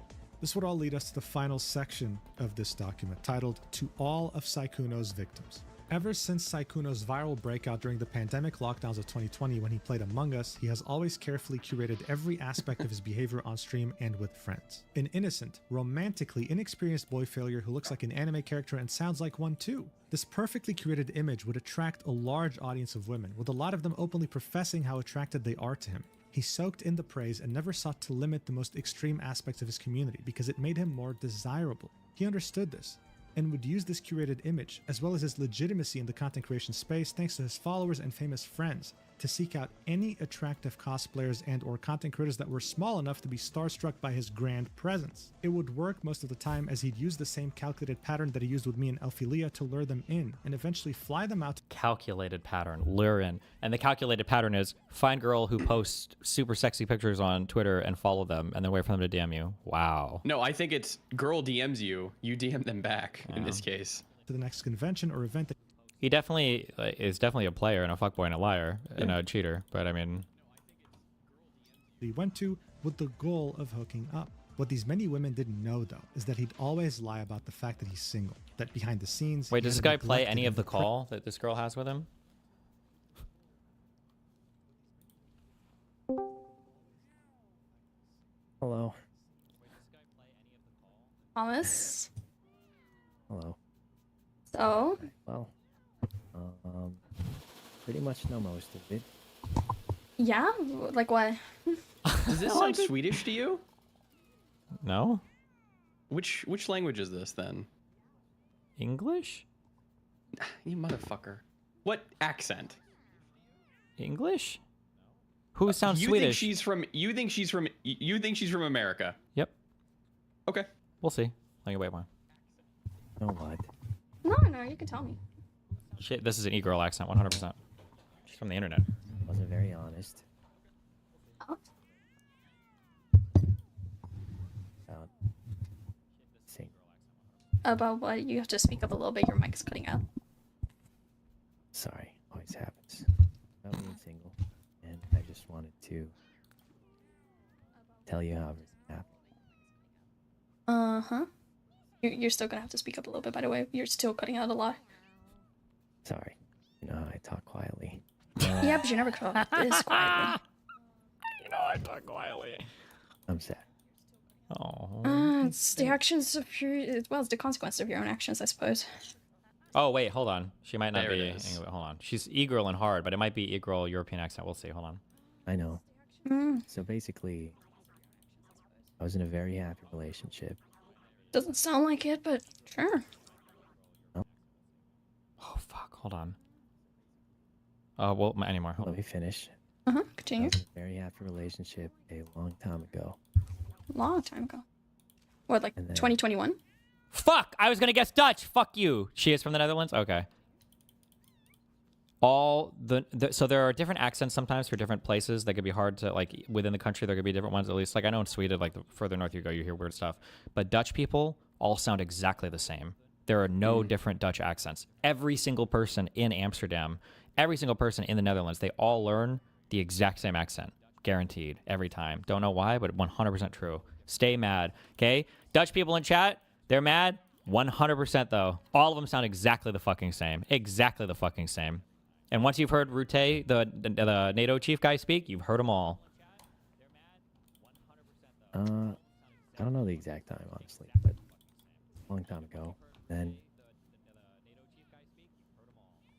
Speaker 20: This would all lead us to the final section of this document, titled To All of Saikuno's Victims. Ever since Saikuno's viral breakout during the pandemic lockdowns of 2020 when he played Among Us, he has always carefully curated every aspect of his behavior on stream and with friends. An innocent, romantically inexperienced boy failure who looks like an anime character and sounds like one too. This perfectly curated image would attract a large audience of women, with a lot of them openly professing how attracted they are to him. He soaked in the praise and never sought to limit the most extreme aspects of his community because it made him more desirable. He understood this and would use this curated image, as well as his legitimacy in the content creation space thanks to his followers and famous friends, to seek out any attractive cosplayers and or content creators that were small enough to be starstruck by his grand presence. It would work most of the time as he'd use the same calculated pattern that he used with me and Elphilia to lure them in, and eventually fly them out.
Speaker 21: Calculated pattern, lure in. And the calculated pattern is find girl who posts super sexy pictures on Twitter and follow them and then wait for them to DM you. Wow.
Speaker 4: No, I think it's girl DMs you, you DM them back in this case.
Speaker 20: To the next convention or event that
Speaker 21: He definitely is definitely a player and a fuckboy and a liar and a cheater, but I mean,
Speaker 20: he went to with the goal of hooking up. What these many women didn't know, though, is that he'd always lie about the fact that he's single, that behind the scenes...
Speaker 21: wait,
Speaker 20: he
Speaker 21: does this
Speaker 20: had
Speaker 21: guy play
Speaker 20: neglected
Speaker 21: any
Speaker 20: and
Speaker 21: of the
Speaker 20: neglected-
Speaker 21: call that this girl has with him?
Speaker 5: Hello.
Speaker 24: Thomas.
Speaker 5: Hello.
Speaker 24: So,
Speaker 5: Well, pretty much know most of it.
Speaker 24: yeah, like what?
Speaker 4: Does this sound Swedish to you?
Speaker 21: No?
Speaker 4: Which language is this then?
Speaker 21: English?
Speaker 4: You motherfucker. What accent?
Speaker 21: English? Who sounds
Speaker 4: you
Speaker 21: Swedish?
Speaker 4: Think she's from America.
Speaker 21: Yep.
Speaker 4: Okay.
Speaker 21: We'll see. Let me wait one.
Speaker 5: Know what?
Speaker 24: No, you can tell me.
Speaker 21: Shit, this is an e-girl accent, 100%. She's from the internet.
Speaker 5: Wasn't very honest.
Speaker 24: Oh.
Speaker 5: Sing.
Speaker 24: About what? You have to speak up a little bit. Your mic's cutting out.
Speaker 5: Sorry, always happens. About being single, and I just wanted to tell you how everything happened.
Speaker 24: Uh-huh. You're still gonna have to speak up a little bit, by the way. You're still cutting out a lot.
Speaker 5: Sorry, you know how I talk quietly.
Speaker 24: Yeah, but you never talk this quietly.
Speaker 21: You know, I talk quietly.
Speaker 5: I'm sad.
Speaker 21: Oh.
Speaker 24: It's the actions of your... Well, it's the consequences of your own actions, I suppose.
Speaker 21: Oh, wait, hold on. She might not
Speaker 4: There
Speaker 21: be
Speaker 4: it is.
Speaker 21: English. Hold on. She's e-girl and hard, but it might be e-girl European accent. We'll see. Hold on.
Speaker 5: I know.
Speaker 24: Mm,
Speaker 5: So basically, I was in a very happy relationship.
Speaker 24: doesn't sound like it, but sure.
Speaker 21: Oh, fuck. Hold on. Well, anymore. Hold
Speaker 5: Let me finish.
Speaker 24: Uh-huh,
Speaker 5: I
Speaker 24: continue.
Speaker 5: was in a very happy relationship a long time ago.
Speaker 24: Long time ago. What, like
Speaker 5: And then-
Speaker 24: 2021?
Speaker 21: Fuck! I was gonna guess Dutch. Fuck you. She is from the Netherlands? Okay. All so there are different accents sometimes for different places that could be hard to, like, within the country there could be different ones, at least. Like, I know in Sweden, like, the further north you go, you hear weird stuff. But Dutch people all sound exactly the same. There are no different Dutch accents. Every single person in Amsterdam Every single person in the Netherlands, they all learn the exact same accent. Guaranteed. Every time. Don't know why, but 100% true. Stay mad. Okay? Dutch people in chat, they're mad. 100% though. All of them sound exactly the fucking same. Exactly the fucking same. And once you've heard Rutte, the NATO chief guy, speak, you've heard them all.
Speaker 5: I don't know the exact time, honestly, but a long time ago. Then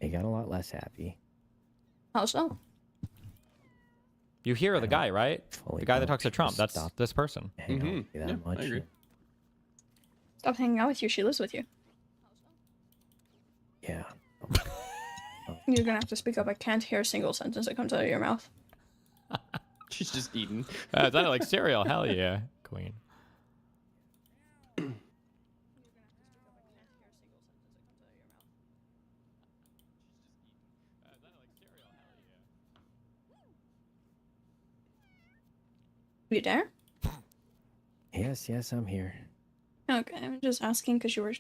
Speaker 5: they got a lot less happy.
Speaker 24: How so?
Speaker 21: You hear the guy, right? The guy that talks to Trump. That's this person.
Speaker 5: Hang on with you that much.
Speaker 4: I agree.
Speaker 24: Stop hanging out with you. She lives with you.
Speaker 5: Yeah.
Speaker 24: You're gonna have to speak up. I can't hear a single sentence that comes out of your mouth.
Speaker 4: She's just eating.
Speaker 21: Is that like cereal? Hell yeah, queen.
Speaker 24: You there?
Speaker 5: Yes, I'm here.
Speaker 24: Okay, I'm just asking because you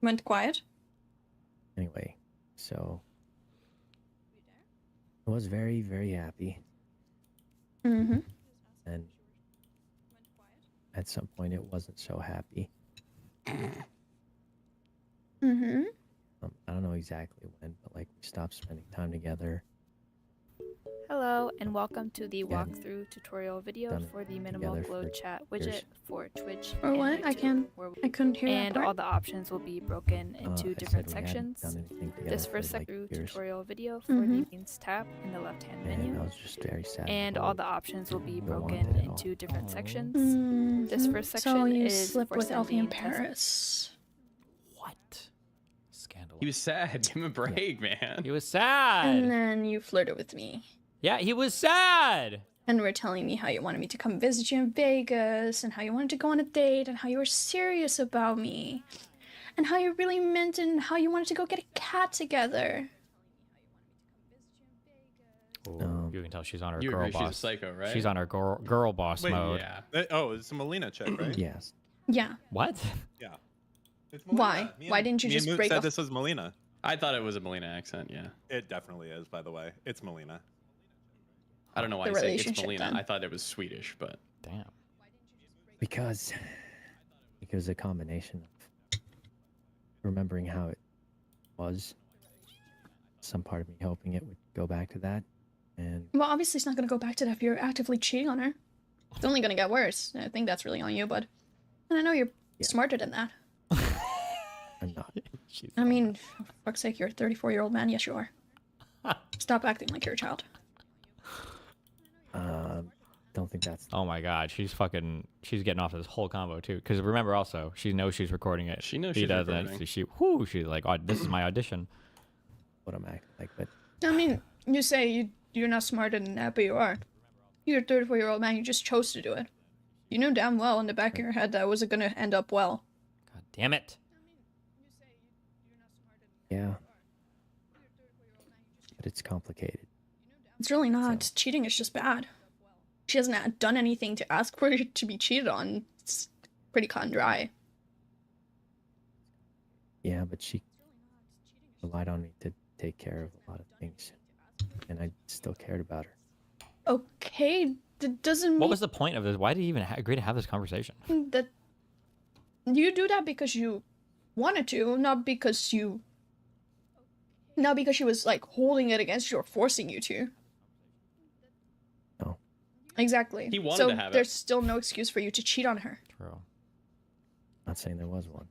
Speaker 24: went quiet.
Speaker 5: Anyway, so I was very, very happy.
Speaker 24: Mm-hmm.
Speaker 5: And at some point, it wasn't so happy.
Speaker 24: Mm-hmm.
Speaker 5: I don't know exactly when, but like we stopped spending time together.
Speaker 8: Hello and welcome to the walkthrough tutorial video for the minimal glow chat widget for Twitch.
Speaker 24: Or what? I couldn't hear that
Speaker 8: And
Speaker 24: part.
Speaker 8: all the options will be broken into different sections. This first tutorial video for the Beans tab in the left-hand menu.
Speaker 5: I was just very sad.
Speaker 8: And all the options will be broken into different sections. This first section
Speaker 24: So you
Speaker 8: is
Speaker 24: slept
Speaker 8: for
Speaker 24: with Elfie in
Speaker 8: sending tests.
Speaker 24: Paris.
Speaker 4: He was sad. Give him a break, man.
Speaker 21: He was sad.
Speaker 24: And then you flirted with me.
Speaker 21: Yeah, he was sad.
Speaker 24: And were telling me how you wanted me to come visit you in Vegas, and how you wanted to go on a date, and how you were serious about me, and how you really meant it, and how you wanted to go get a cat together.
Speaker 21: Ooh, you can tell she's on her
Speaker 4: You
Speaker 21: girl
Speaker 4: agree she's a
Speaker 21: boss.
Speaker 4: psycho, right?
Speaker 21: She's on her girl boss
Speaker 3: Wait,
Speaker 21: mode.
Speaker 4: Yeah.
Speaker 3: Oh, it's a Melina chick, right?
Speaker 5: Yes.
Speaker 24: Yeah.
Speaker 21: What?
Speaker 3: Yeah. It's
Speaker 24: Why? Why didn't you
Speaker 3: me and
Speaker 24: just
Speaker 3: Moot
Speaker 24: break
Speaker 3: said
Speaker 24: off?
Speaker 3: this was Melina.
Speaker 4: I thought it was a Melina accent, yeah.
Speaker 3: It definitely is, by the way. It's Melina.
Speaker 4: I don't know why
Speaker 24: The
Speaker 4: I say it's
Speaker 24: relationship
Speaker 4: Melina.
Speaker 24: then.
Speaker 4: I thought it was Swedish, but
Speaker 21: damn.
Speaker 5: Because a combination of remembering how it was, some part of me hoping it would go back to that, and
Speaker 24: Well, obviously it's not going to go back to that if you're actively cheating on her. It's only going to get worse. I think that's really on you, bud. And I know you're smarter than that.
Speaker 5: I'm not.
Speaker 24: I mean, for fuck's sake, you're a 34-year-old man. Yes, you are. Stop acting like you're a child.
Speaker 5: Don't think that's.
Speaker 21: Oh my god, she's getting off this whole combo too. Because remember, also, she knows she's recording it.
Speaker 4: She knows
Speaker 21: he
Speaker 4: she's
Speaker 21: doesn't.
Speaker 4: recording.
Speaker 21: So she's like, oh, this is my audition.
Speaker 5: What I'm acting like, but
Speaker 24: I mean, you say you're not smarter than that, but you are. You're a 34-year-old man. You just chose to do it. You knew damn well in the back of your head that it wasn't going to end up well.
Speaker 21: God damn it.
Speaker 5: yeah. But it's complicated.
Speaker 24: It's really not. Cheating is just bad. She hasn't done anything to ask for it to be cheated on. It's pretty cut and dry.
Speaker 5: Yeah, but she relied on me to take care of a lot of things, and I still cared about her.
Speaker 24: Okay, that doesn't mean
Speaker 21: What was the point of this? Why did he even agree to have this conversation?
Speaker 24: that you do that because you wanted to, not because she was like holding it against you or forcing you to.
Speaker 5: No.
Speaker 24: Exactly.
Speaker 4: He wanted
Speaker 24: so
Speaker 4: to have it.
Speaker 24: there's still no excuse for you to cheat on her.
Speaker 21: True.
Speaker 5: Not saying there was one.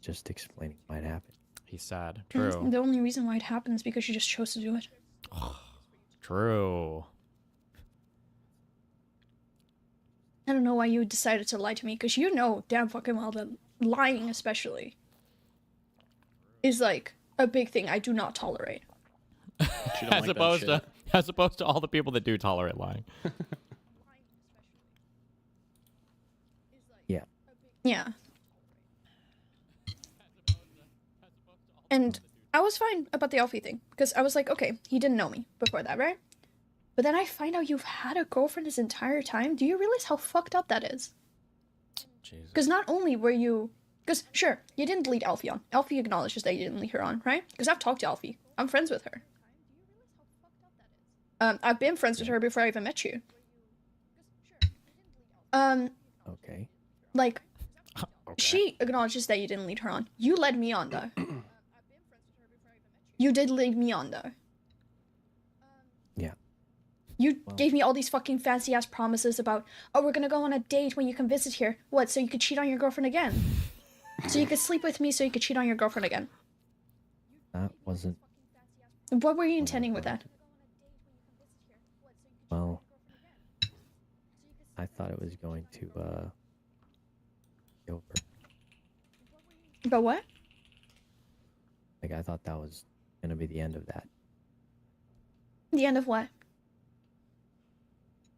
Speaker 5: Just explaining why it happened.
Speaker 21: He's sad.
Speaker 24: And
Speaker 21: True.
Speaker 24: the only reason why it happens is because you just chose to do it.
Speaker 21: True.
Speaker 24: I don't know why you decided to lie to me, because you know damn fucking well that lying, especially, is like a big thing I do not tolerate.
Speaker 21: As opposed to all the people that do tolerate lying.
Speaker 5: Yeah.
Speaker 24: Yeah. And I was fine about the Alfie thing, because I was like, okay, he didn't know me before that, right? But then I find out you've had a girlfriend this entire time. Do you realize how fucked up that is? Because not only were you... Because, sure, you didn't lead Alfie on. Alfie acknowledges that you didn't lead her on, right? Because I've talked to Alfie. I'm friends with her. I've been friends with her before I even met you.
Speaker 5: Okay.
Speaker 24: Like, she acknowledges that you didn't lead her on. You led me on, though. You did lead me on, though.
Speaker 5: Yeah.
Speaker 24: You gave me all these fucking fancy-ass promises about, oh, we're gonna go on a date when you come visit here. What, so you could cheat on your girlfriend again? So you could sleep with me so you could cheat on your girlfriend again?
Speaker 5: That wasn't...
Speaker 24: What were you intending with that?
Speaker 5: Well, I thought it was going to, be over.
Speaker 24: But what?
Speaker 5: Like, I thought that was gonna be the end of that.
Speaker 24: The end of what?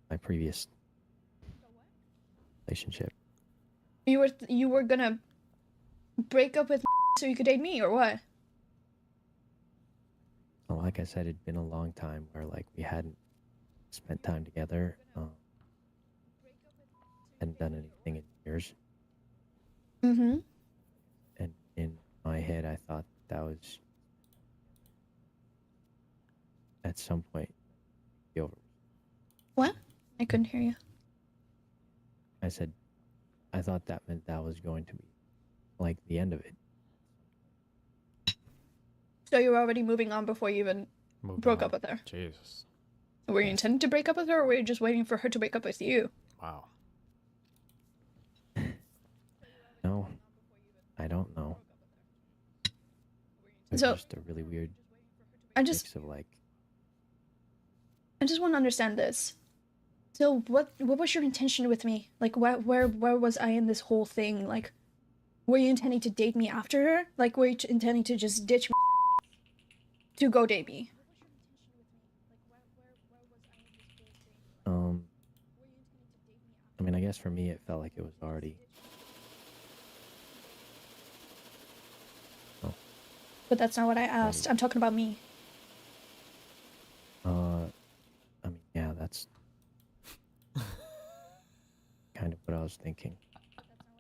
Speaker 5: My previous relationship.
Speaker 24: You were gonna break up with so you could date me, or what?
Speaker 5: Well, like I said, it'd been a long time where, like, we hadn't spent time together. Hadn't done anything in years.
Speaker 24: Mm-hmm.
Speaker 5: And in my head, I thought that was, at some point, be over.
Speaker 24: What? I couldn't hear you.
Speaker 5: I said, I thought that meant that was going to be, like, the end of it.
Speaker 24: So you were already moving on before you even broke up with her?
Speaker 21: Jesus.
Speaker 24: Were you intending to break up with her, or were you just waiting for her to break up with you?
Speaker 21: Wow.
Speaker 5: No, I don't know. It's
Speaker 24: So-
Speaker 5: just a really weird
Speaker 24: I just
Speaker 5: mix of, like,
Speaker 24: want to understand this. So what was your intention with me? Like, where was I in this whole thing? Like, were you intending to date me after her? Like, were you intending to just ditch me to go date me?
Speaker 5: I mean, I guess for me, it felt like it was already...
Speaker 24: But that's not what I asked. I'm talking about me.
Speaker 5: I mean, yeah, that's kind of what I was thinking.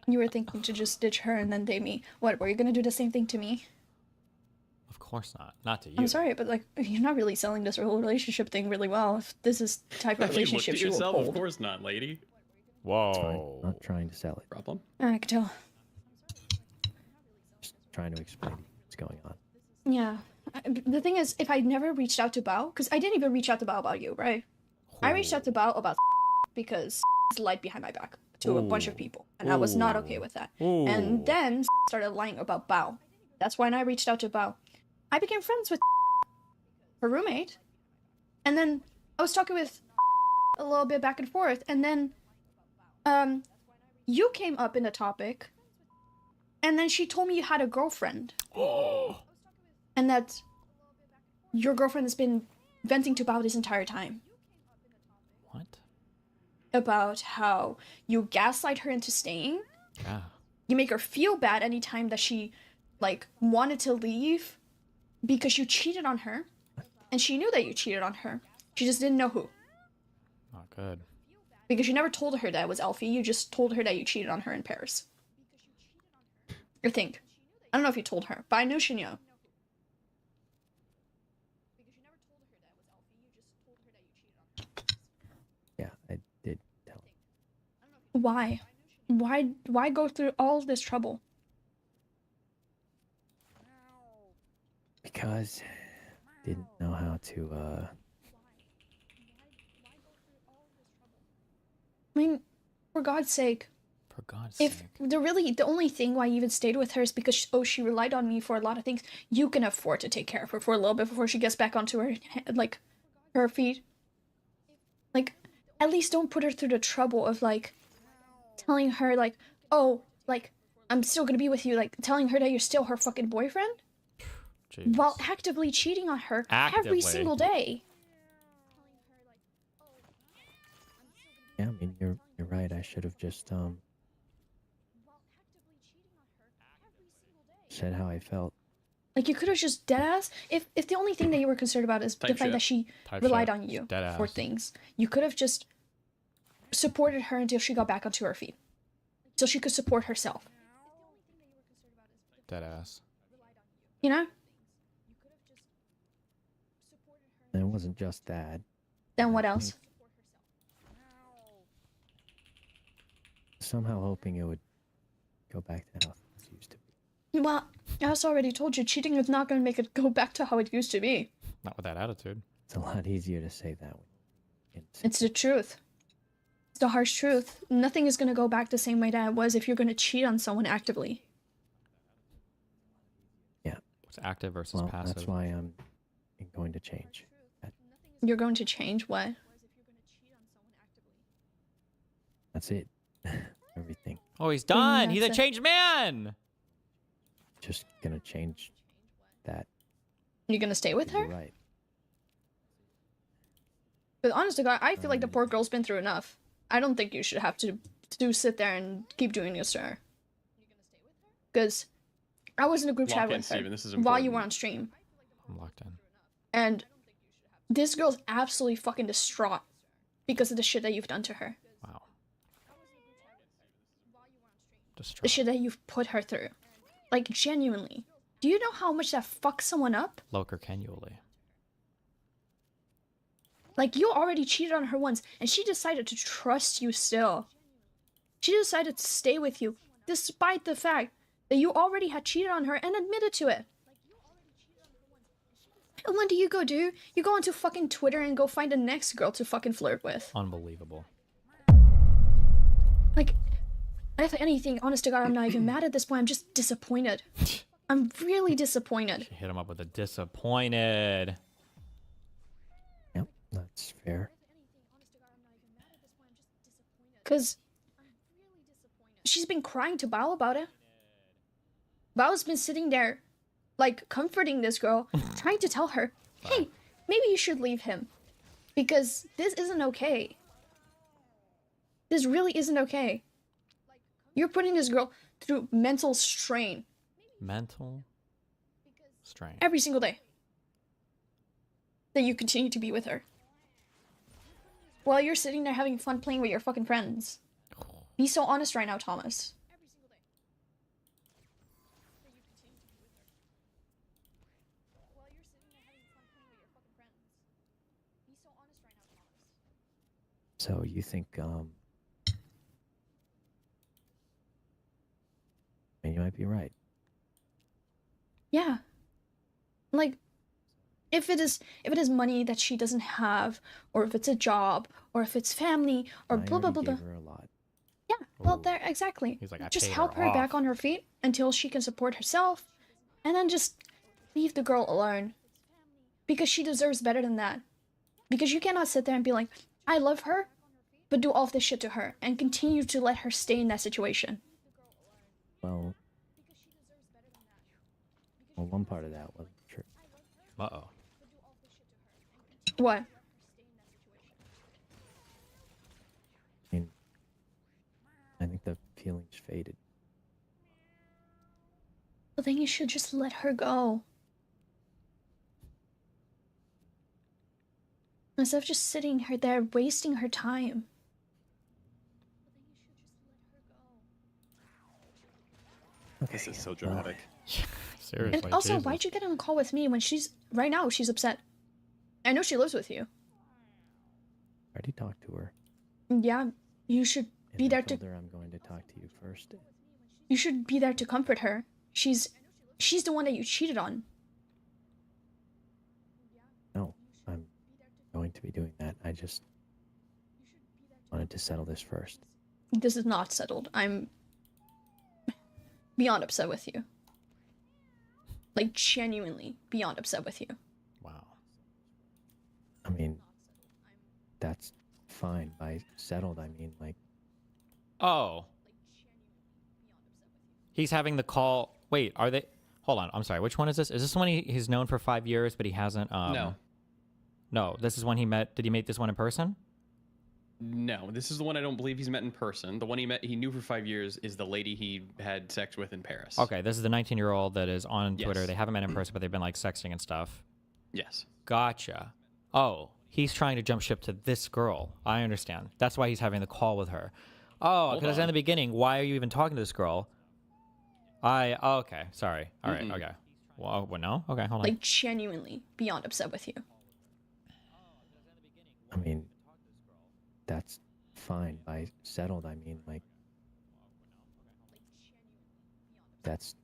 Speaker 24: You were thinking to just ditch her and then date me. What, were you gonna do the same thing to me?
Speaker 21: Of course not. Not to you.
Speaker 24: I'm sorry, but like, you're not really selling this whole relationship thing really well. If this is the type of
Speaker 4: Have you looked
Speaker 24: relationship
Speaker 4: at
Speaker 24: you will
Speaker 4: yourself? Of
Speaker 24: hold.
Speaker 4: course not, lady.
Speaker 21: Whoa.
Speaker 5: Not trying to sell it.
Speaker 4: Problem?
Speaker 24: I can tell.
Speaker 5: Just trying to explain what's going on.
Speaker 24: Yeah. The thing is, if I'd never reached out to Bao, because I didn't even reach out to Bao about you, right? I reached out to Bao about because lied behind my back to a bunch of people, and I was not okay with that. And then started lying about Bao. That's when I reached out to Bao. I became friends with her roommate, and then I was talking with a little bit back and forth, and then you came up in the topic, and then she told me you had a girlfriend. And that your girlfriend has been venting to Bao this entire time.
Speaker 21: What?
Speaker 24: About how you gaslight her into staying.
Speaker 21: Yeah.
Speaker 24: You make her feel bad anytime that she, like, wanted to leave because you cheated on her. And she knew that you cheated on her. She just didn't know who.
Speaker 21: Not good.
Speaker 24: Because you never told her that it was Elfie. You just told her that you cheated on her in Paris. I think. I don't know if you told her, but I knew she knew.
Speaker 5: Yeah, I did tell her.
Speaker 24: Why? Why go through all this trouble?
Speaker 5: Because didn't know how to,
Speaker 24: I mean, for God's sake.
Speaker 21: For God's
Speaker 24: If
Speaker 21: sake.
Speaker 24: the only thing why you even stayed with her is because she relied on me for a lot of things. You can afford to take care of her for a little bit before she gets back onto her, like, her feet. Like, at least don't put her through the trouble of, like, telling her, like, oh, like, I'm still gonna be with you, like, telling her that you're still her fucking boyfriend.
Speaker 21: Jesus.
Speaker 24: While actively cheating on her
Speaker 21: Actively.
Speaker 24: every single day.
Speaker 5: yeah, I mean, you're right. I should have just, said how I felt.
Speaker 24: Like, you could have just deadass. If the only thing that you were concerned about is the
Speaker 4: Type
Speaker 24: fact
Speaker 4: shit.
Speaker 24: that she
Speaker 21: Type
Speaker 24: relied
Speaker 21: shit.
Speaker 24: on you
Speaker 21: Just deadass.
Speaker 24: for things, you could have just supported her until she got back onto her feet, so she could support herself.
Speaker 21: Dead ass.
Speaker 24: You know?
Speaker 5: And it wasn't just that.
Speaker 24: Then what else?
Speaker 5: Somehow hoping it would go back to how it used to be.
Speaker 24: Well, as I already told you, cheating is not going to make it go back to how it used to be.
Speaker 21: Not with that attitude.
Speaker 5: It's a lot easier to say that.
Speaker 24: It's the truth. It's the harsh truth. Nothing is going to go back the same way that it was if you're going to cheat on someone actively.
Speaker 5: Yeah.
Speaker 21: It's active versus passive.
Speaker 5: That's why I'm going to change.
Speaker 24: You're going to change what?
Speaker 5: That's it. Everything.
Speaker 21: Oh, he's done. He's a changed man.
Speaker 5: Just gonna change that.
Speaker 24: You're going to stay with her?
Speaker 5: You're right.
Speaker 24: But honest to God, I feel like the poor girl's been through enough. I don't think you should have to sit there and keep doing this to her. Because I was in a group
Speaker 4: Lock
Speaker 24: chat
Speaker 4: in,
Speaker 24: with her
Speaker 4: Steven, this is
Speaker 24: while you
Speaker 4: important.
Speaker 24: were on stream.
Speaker 21: I'm locked in.
Speaker 24: And this girl's absolutely fucking distraught because of the shit that you've done to her.
Speaker 21: Wow.
Speaker 24: The shit that you've put her through. Like, genuinely. Do you know how much that fucks someone up?
Speaker 21: Loker cannually.
Speaker 24: Like, you already cheated on her once, and she decided to trust you still. She decided to stay with you, despite the fact that you already had cheated on her and admitted to it. And what do? You go onto fucking Twitter and go find the next girl to fucking flirt with.
Speaker 21: Unbelievable.
Speaker 24: Like, if anything, honest to God, I'm not even mad at this point. I'm just disappointed. I'm really disappointed.
Speaker 21: She hit him up with a disappointed.
Speaker 5: Yep, that's fair.
Speaker 24: Because she's been crying to Bao about it. Bao's been sitting there, like, comforting this girl, trying to tell her, hey, maybe you should leave him. Because this isn't okay. This really isn't okay. You're putting this girl through mental strain.
Speaker 21: Mental strain.
Speaker 24: Every single day. That you continue to be with her. While you're sitting there having fun playing with your fucking friends. Be so honest right now, Thomas.
Speaker 5: So you think, and you might be right.
Speaker 24: Yeah. Like, if it is money that she doesn't have, or if it's a job, or if it's family, or blah blah blah blah.
Speaker 5: Gave her a lot.
Speaker 24: Yeah, well, there exactly.
Speaker 21: He's like, I
Speaker 24: just
Speaker 21: paid
Speaker 24: help
Speaker 21: her
Speaker 24: her
Speaker 21: off.
Speaker 24: back on her feet until she can support herself, and then just leave the girl alone, because she deserves better than that. Because you cannot sit there and be like, I love her, but do all of this shit to her and continue to let her stay in that situation.
Speaker 5: Well, one part of that wasn't true.
Speaker 21: Uh-oh.
Speaker 24: What?
Speaker 5: I mean, I think the feelings faded.
Speaker 24: Well, then you should just let her go. Instead of just sitting her there, wasting her time.
Speaker 5: Okay,
Speaker 3: This is so dramatic.
Speaker 21: Seriously.
Speaker 24: And also,
Speaker 21: Jesus.
Speaker 24: why'd you get on a call with me when right now she's upset? I know she lives with you.
Speaker 5: I already talked to her.
Speaker 24: Yeah, you should be
Speaker 5: And I
Speaker 24: there to.
Speaker 5: told her I'm going to talk to you first.
Speaker 24: You should be there to comfort her. She's the one that you cheated on.
Speaker 5: No, I'm going to be doing that. I just wanted to settle this first.
Speaker 24: This is not settled. I'm beyond upset with you. Like, genuinely beyond upset with you.
Speaker 21: Wow.
Speaker 5: I mean, that's fine. By settled, I mean, like,
Speaker 21: Oh. He's having the call. Wait, are they? Hold on. I'm sorry. Which one is this? Is this the one he's known for 5 years, but he hasn't?
Speaker 4: No.
Speaker 21: No, this is when he met. Did he meet this one in person?
Speaker 4: No, this is the one I don't believe he's met in person. The one he knew for 5 years is the lady he had sex with in Paris.
Speaker 21: Okay, this is the 19-year-old that is on Twitter.
Speaker 4: Yes.
Speaker 21: They haven't met in person, but they've been like sexting and stuff.
Speaker 4: Yes.
Speaker 21: Gotcha. Oh, he's trying to jump ship to this girl. I understand. That's why he's having the call with her. Oh,
Speaker 4: Hold
Speaker 21: because in
Speaker 4: on.
Speaker 21: the beginning, why are you even talking to this girl? Okay, sorry. All right,
Speaker 4: Mm-mm.
Speaker 21: okay. Well, no? Okay, hold on.
Speaker 24: Like, genuinely beyond upset with you.
Speaker 5: I mean, that's fine. By settled, I mean like that's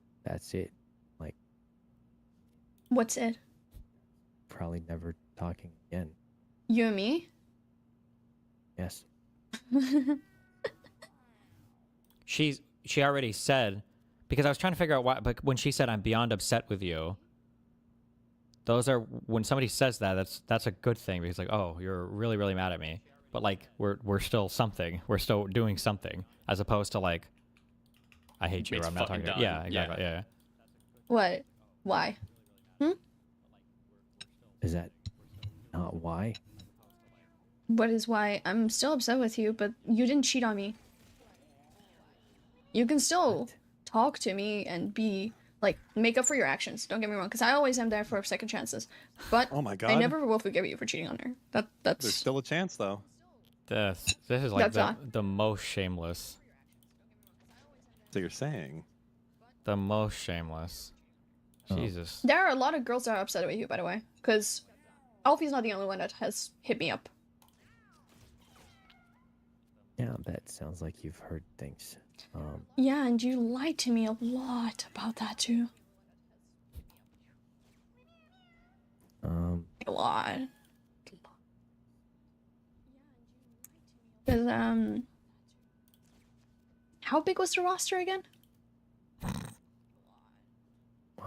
Speaker 5: it. Like
Speaker 24: What's it?
Speaker 5: probably never talking again.
Speaker 24: You and me?
Speaker 5: Yes.
Speaker 21: She already said, because I was trying to figure out why, but when she said I'm beyond upset with you, those are, when somebody says that, that's a good thing, because like, oh, you're really, really mad at me. But like we're still something. We're still doing something, as opposed to like, I hate you, or
Speaker 4: It's
Speaker 21: I'm not talking to you.
Speaker 4: fucking
Speaker 21: Yeah,
Speaker 4: done.
Speaker 21: exactly.
Speaker 4: Yeah.
Speaker 21: Yeah.
Speaker 24: What? Why?
Speaker 5: Is that not why?
Speaker 24: What is why? I'm still upset with you, but you didn't cheat on me. You can still talk to me and be like, make up for your actions. Don't get me wrong, because I always am there for second chances. But
Speaker 3: Oh my
Speaker 24: I
Speaker 3: God.
Speaker 24: never will forgive you for cheating on her. That's
Speaker 3: There's still a chance, though.
Speaker 21: This is like
Speaker 24: That's
Speaker 21: the most shameless.
Speaker 3: So you're saying?
Speaker 21: The most shameless. Jesus.
Speaker 24: There are a lot of girls that are upset with you, by the way, because Alfie's not the only one that has hit me up.
Speaker 5: Yeah, that sounds like you've heard things.
Speaker 24: Yeah, and you lied to me a lot about that too. A lot. Cause how big was the roster again?
Speaker 5: I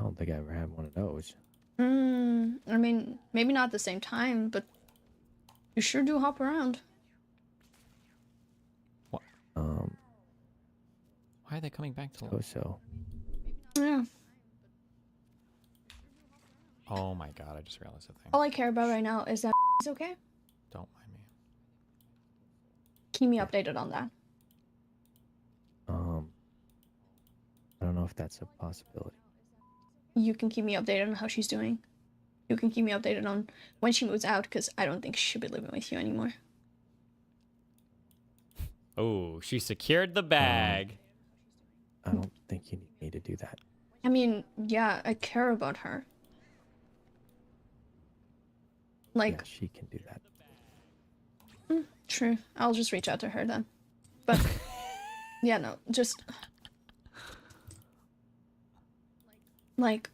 Speaker 5: don't think I ever had one of those.
Speaker 24: I mean, maybe not at the same time, but you sure do hop around.
Speaker 21: Why are they coming back to?
Speaker 5: So.
Speaker 24: Yeah.
Speaker 21: Oh my God! I just realized a thing.
Speaker 24: All I care about right now is that he's okay.
Speaker 21: Don't mind me.
Speaker 24: Keep me updated on that.
Speaker 5: I don't know if that's a possibility.
Speaker 24: You can keep me updated on how she's doing. You can keep me updated on when she moves out, because I don't think she should be living with you anymore.
Speaker 21: Oh, she secured the bag.
Speaker 5: I don't think you need me to do that.
Speaker 24: I mean, yeah, I care about her. Like,
Speaker 5: Yeah, she can do that.
Speaker 24: True. I'll just reach out to her then. But, yeah, no, just... Like...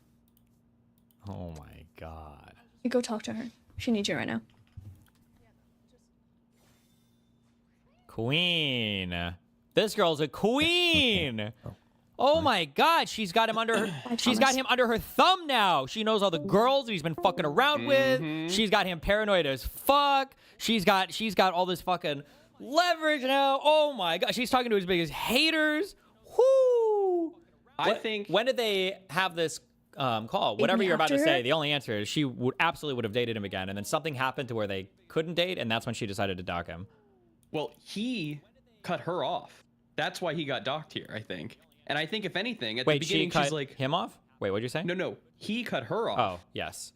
Speaker 21: Oh my God.
Speaker 24: Go talk to her. She needs you right now.
Speaker 21: Queen. This girl's a queen. Oh my God, she's got him under her. She's got him under her thumb now. She knows all the girls that he's been fucking around with. She's got him paranoid as fuck. She's got all this fucking leverage now. Oh my God, she's talking to his biggest haters. Whoo! When did they have this call? Whatever you're about to say, the only answer is she absolutely would have dated him again, and then something happened to where they couldn't date, and that's when she decided to dock him.
Speaker 4: Well, he cut her off. That's why he got docked here, I think. And I think if anything, at the beginning,
Speaker 21: she cut
Speaker 4: she's like,
Speaker 21: him off? Wait, what'd you say?
Speaker 4: No, he cut her off.
Speaker 21: Oh, yes.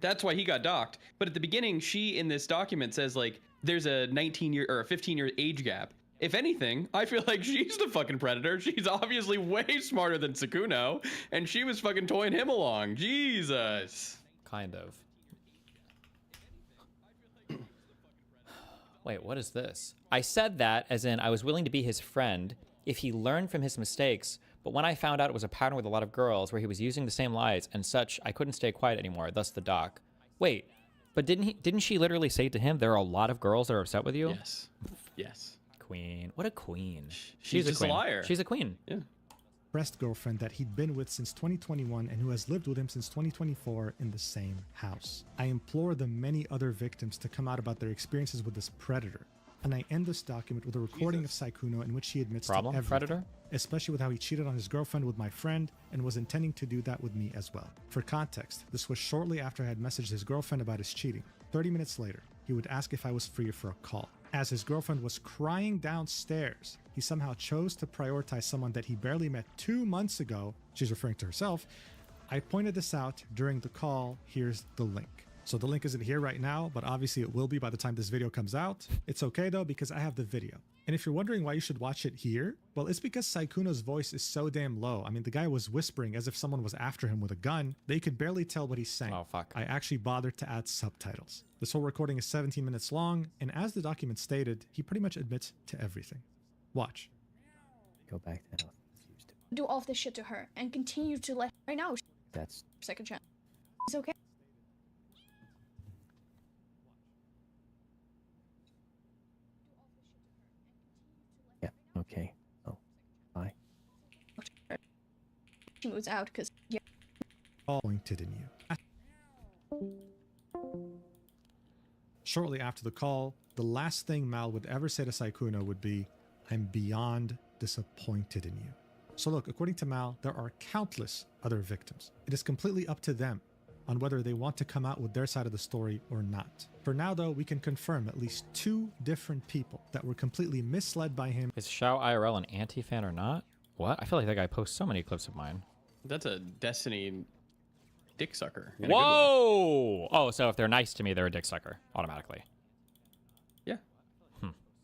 Speaker 4: That's why he got docked. But at the beginning, she in this document says like there's a 19-year or a 15-year age gap. If anything, I feel like she's the fucking predator. She's obviously way smarter than Sakuno, and she was fucking toying him along. Jesus.
Speaker 21: Kind of. Wait, what is this? I said that as in I was willing to be his friend if he learned from his mistakes, but when I found out it was a pattern with a lot of girls where he was using the same lies and such, I couldn't stay quiet anymore, thus the doc. Wait, but didn't she literally say to him, there are a lot of girls that are upset with you?
Speaker 4: Yes. Yes.
Speaker 21: Queen. What a queen.
Speaker 4: She's
Speaker 21: a
Speaker 4: just
Speaker 21: queen.
Speaker 4: a liar.
Speaker 21: She's a queen.
Speaker 4: Yeah.
Speaker 20: Breast girlfriend that he'd been with since 2021 and who has lived with him since 2024 in the same house. I implore the many other victims to come out about their experiences with this predator. And I end this document with a recording of Saikuno in which he admits to everything,
Speaker 21: predator?
Speaker 20: especially with how he cheated on his girlfriend with my friend and was intending to do that with me as well. For context, this was shortly after I had messaged his girlfriend about his cheating. 30 minutes later, he would ask if I was free for a call. As his girlfriend was crying downstairs, he somehow chose to prioritize someone that he barely met 2 months ago. She's referring to herself. I pointed this out during the call. Here's the link. So the link isn't here right now, but obviously it will be by the time this video comes out. It's okay though, because I have the video. And if you're wondering why you should watch it here, well, it's because Saikuno's voice is so damn low. I mean, the guy was whispering as if someone was after him with a gun. They could barely tell what he's saying.
Speaker 21: Oh, fuck.
Speaker 20: I actually bothered to add subtitles. This whole recording is 17 minutes long, and as the document stated, he pretty much admits to everything. Watch.
Speaker 5: Go back to how
Speaker 24: Do all of this shit to her and continue to let right now.
Speaker 5: that's
Speaker 24: Second chance. It's okay.
Speaker 5: okay. Oh, bye.
Speaker 24: She moves out because yeah.
Speaker 20: Pointed in you. Shortly after the call, the last thing Mal would ever say to Saikuno would be, "I'm beyond disappointed in you." So look, according to Mal, there are countless other victims. It is completely up to them on whether they want to come out with their side of the story or not. For now, though, we can confirm at least 2 different people that were completely misled by him.
Speaker 21: Is Shao IRL an anti-fan or not? What? I feel like that guy posts so many clips of mine.
Speaker 4: That's a Destiny dick sucker. and a good one.
Speaker 21: Whoa! Oh, so if they're nice to me, they're a dick sucker automatically.
Speaker 4: Yeah.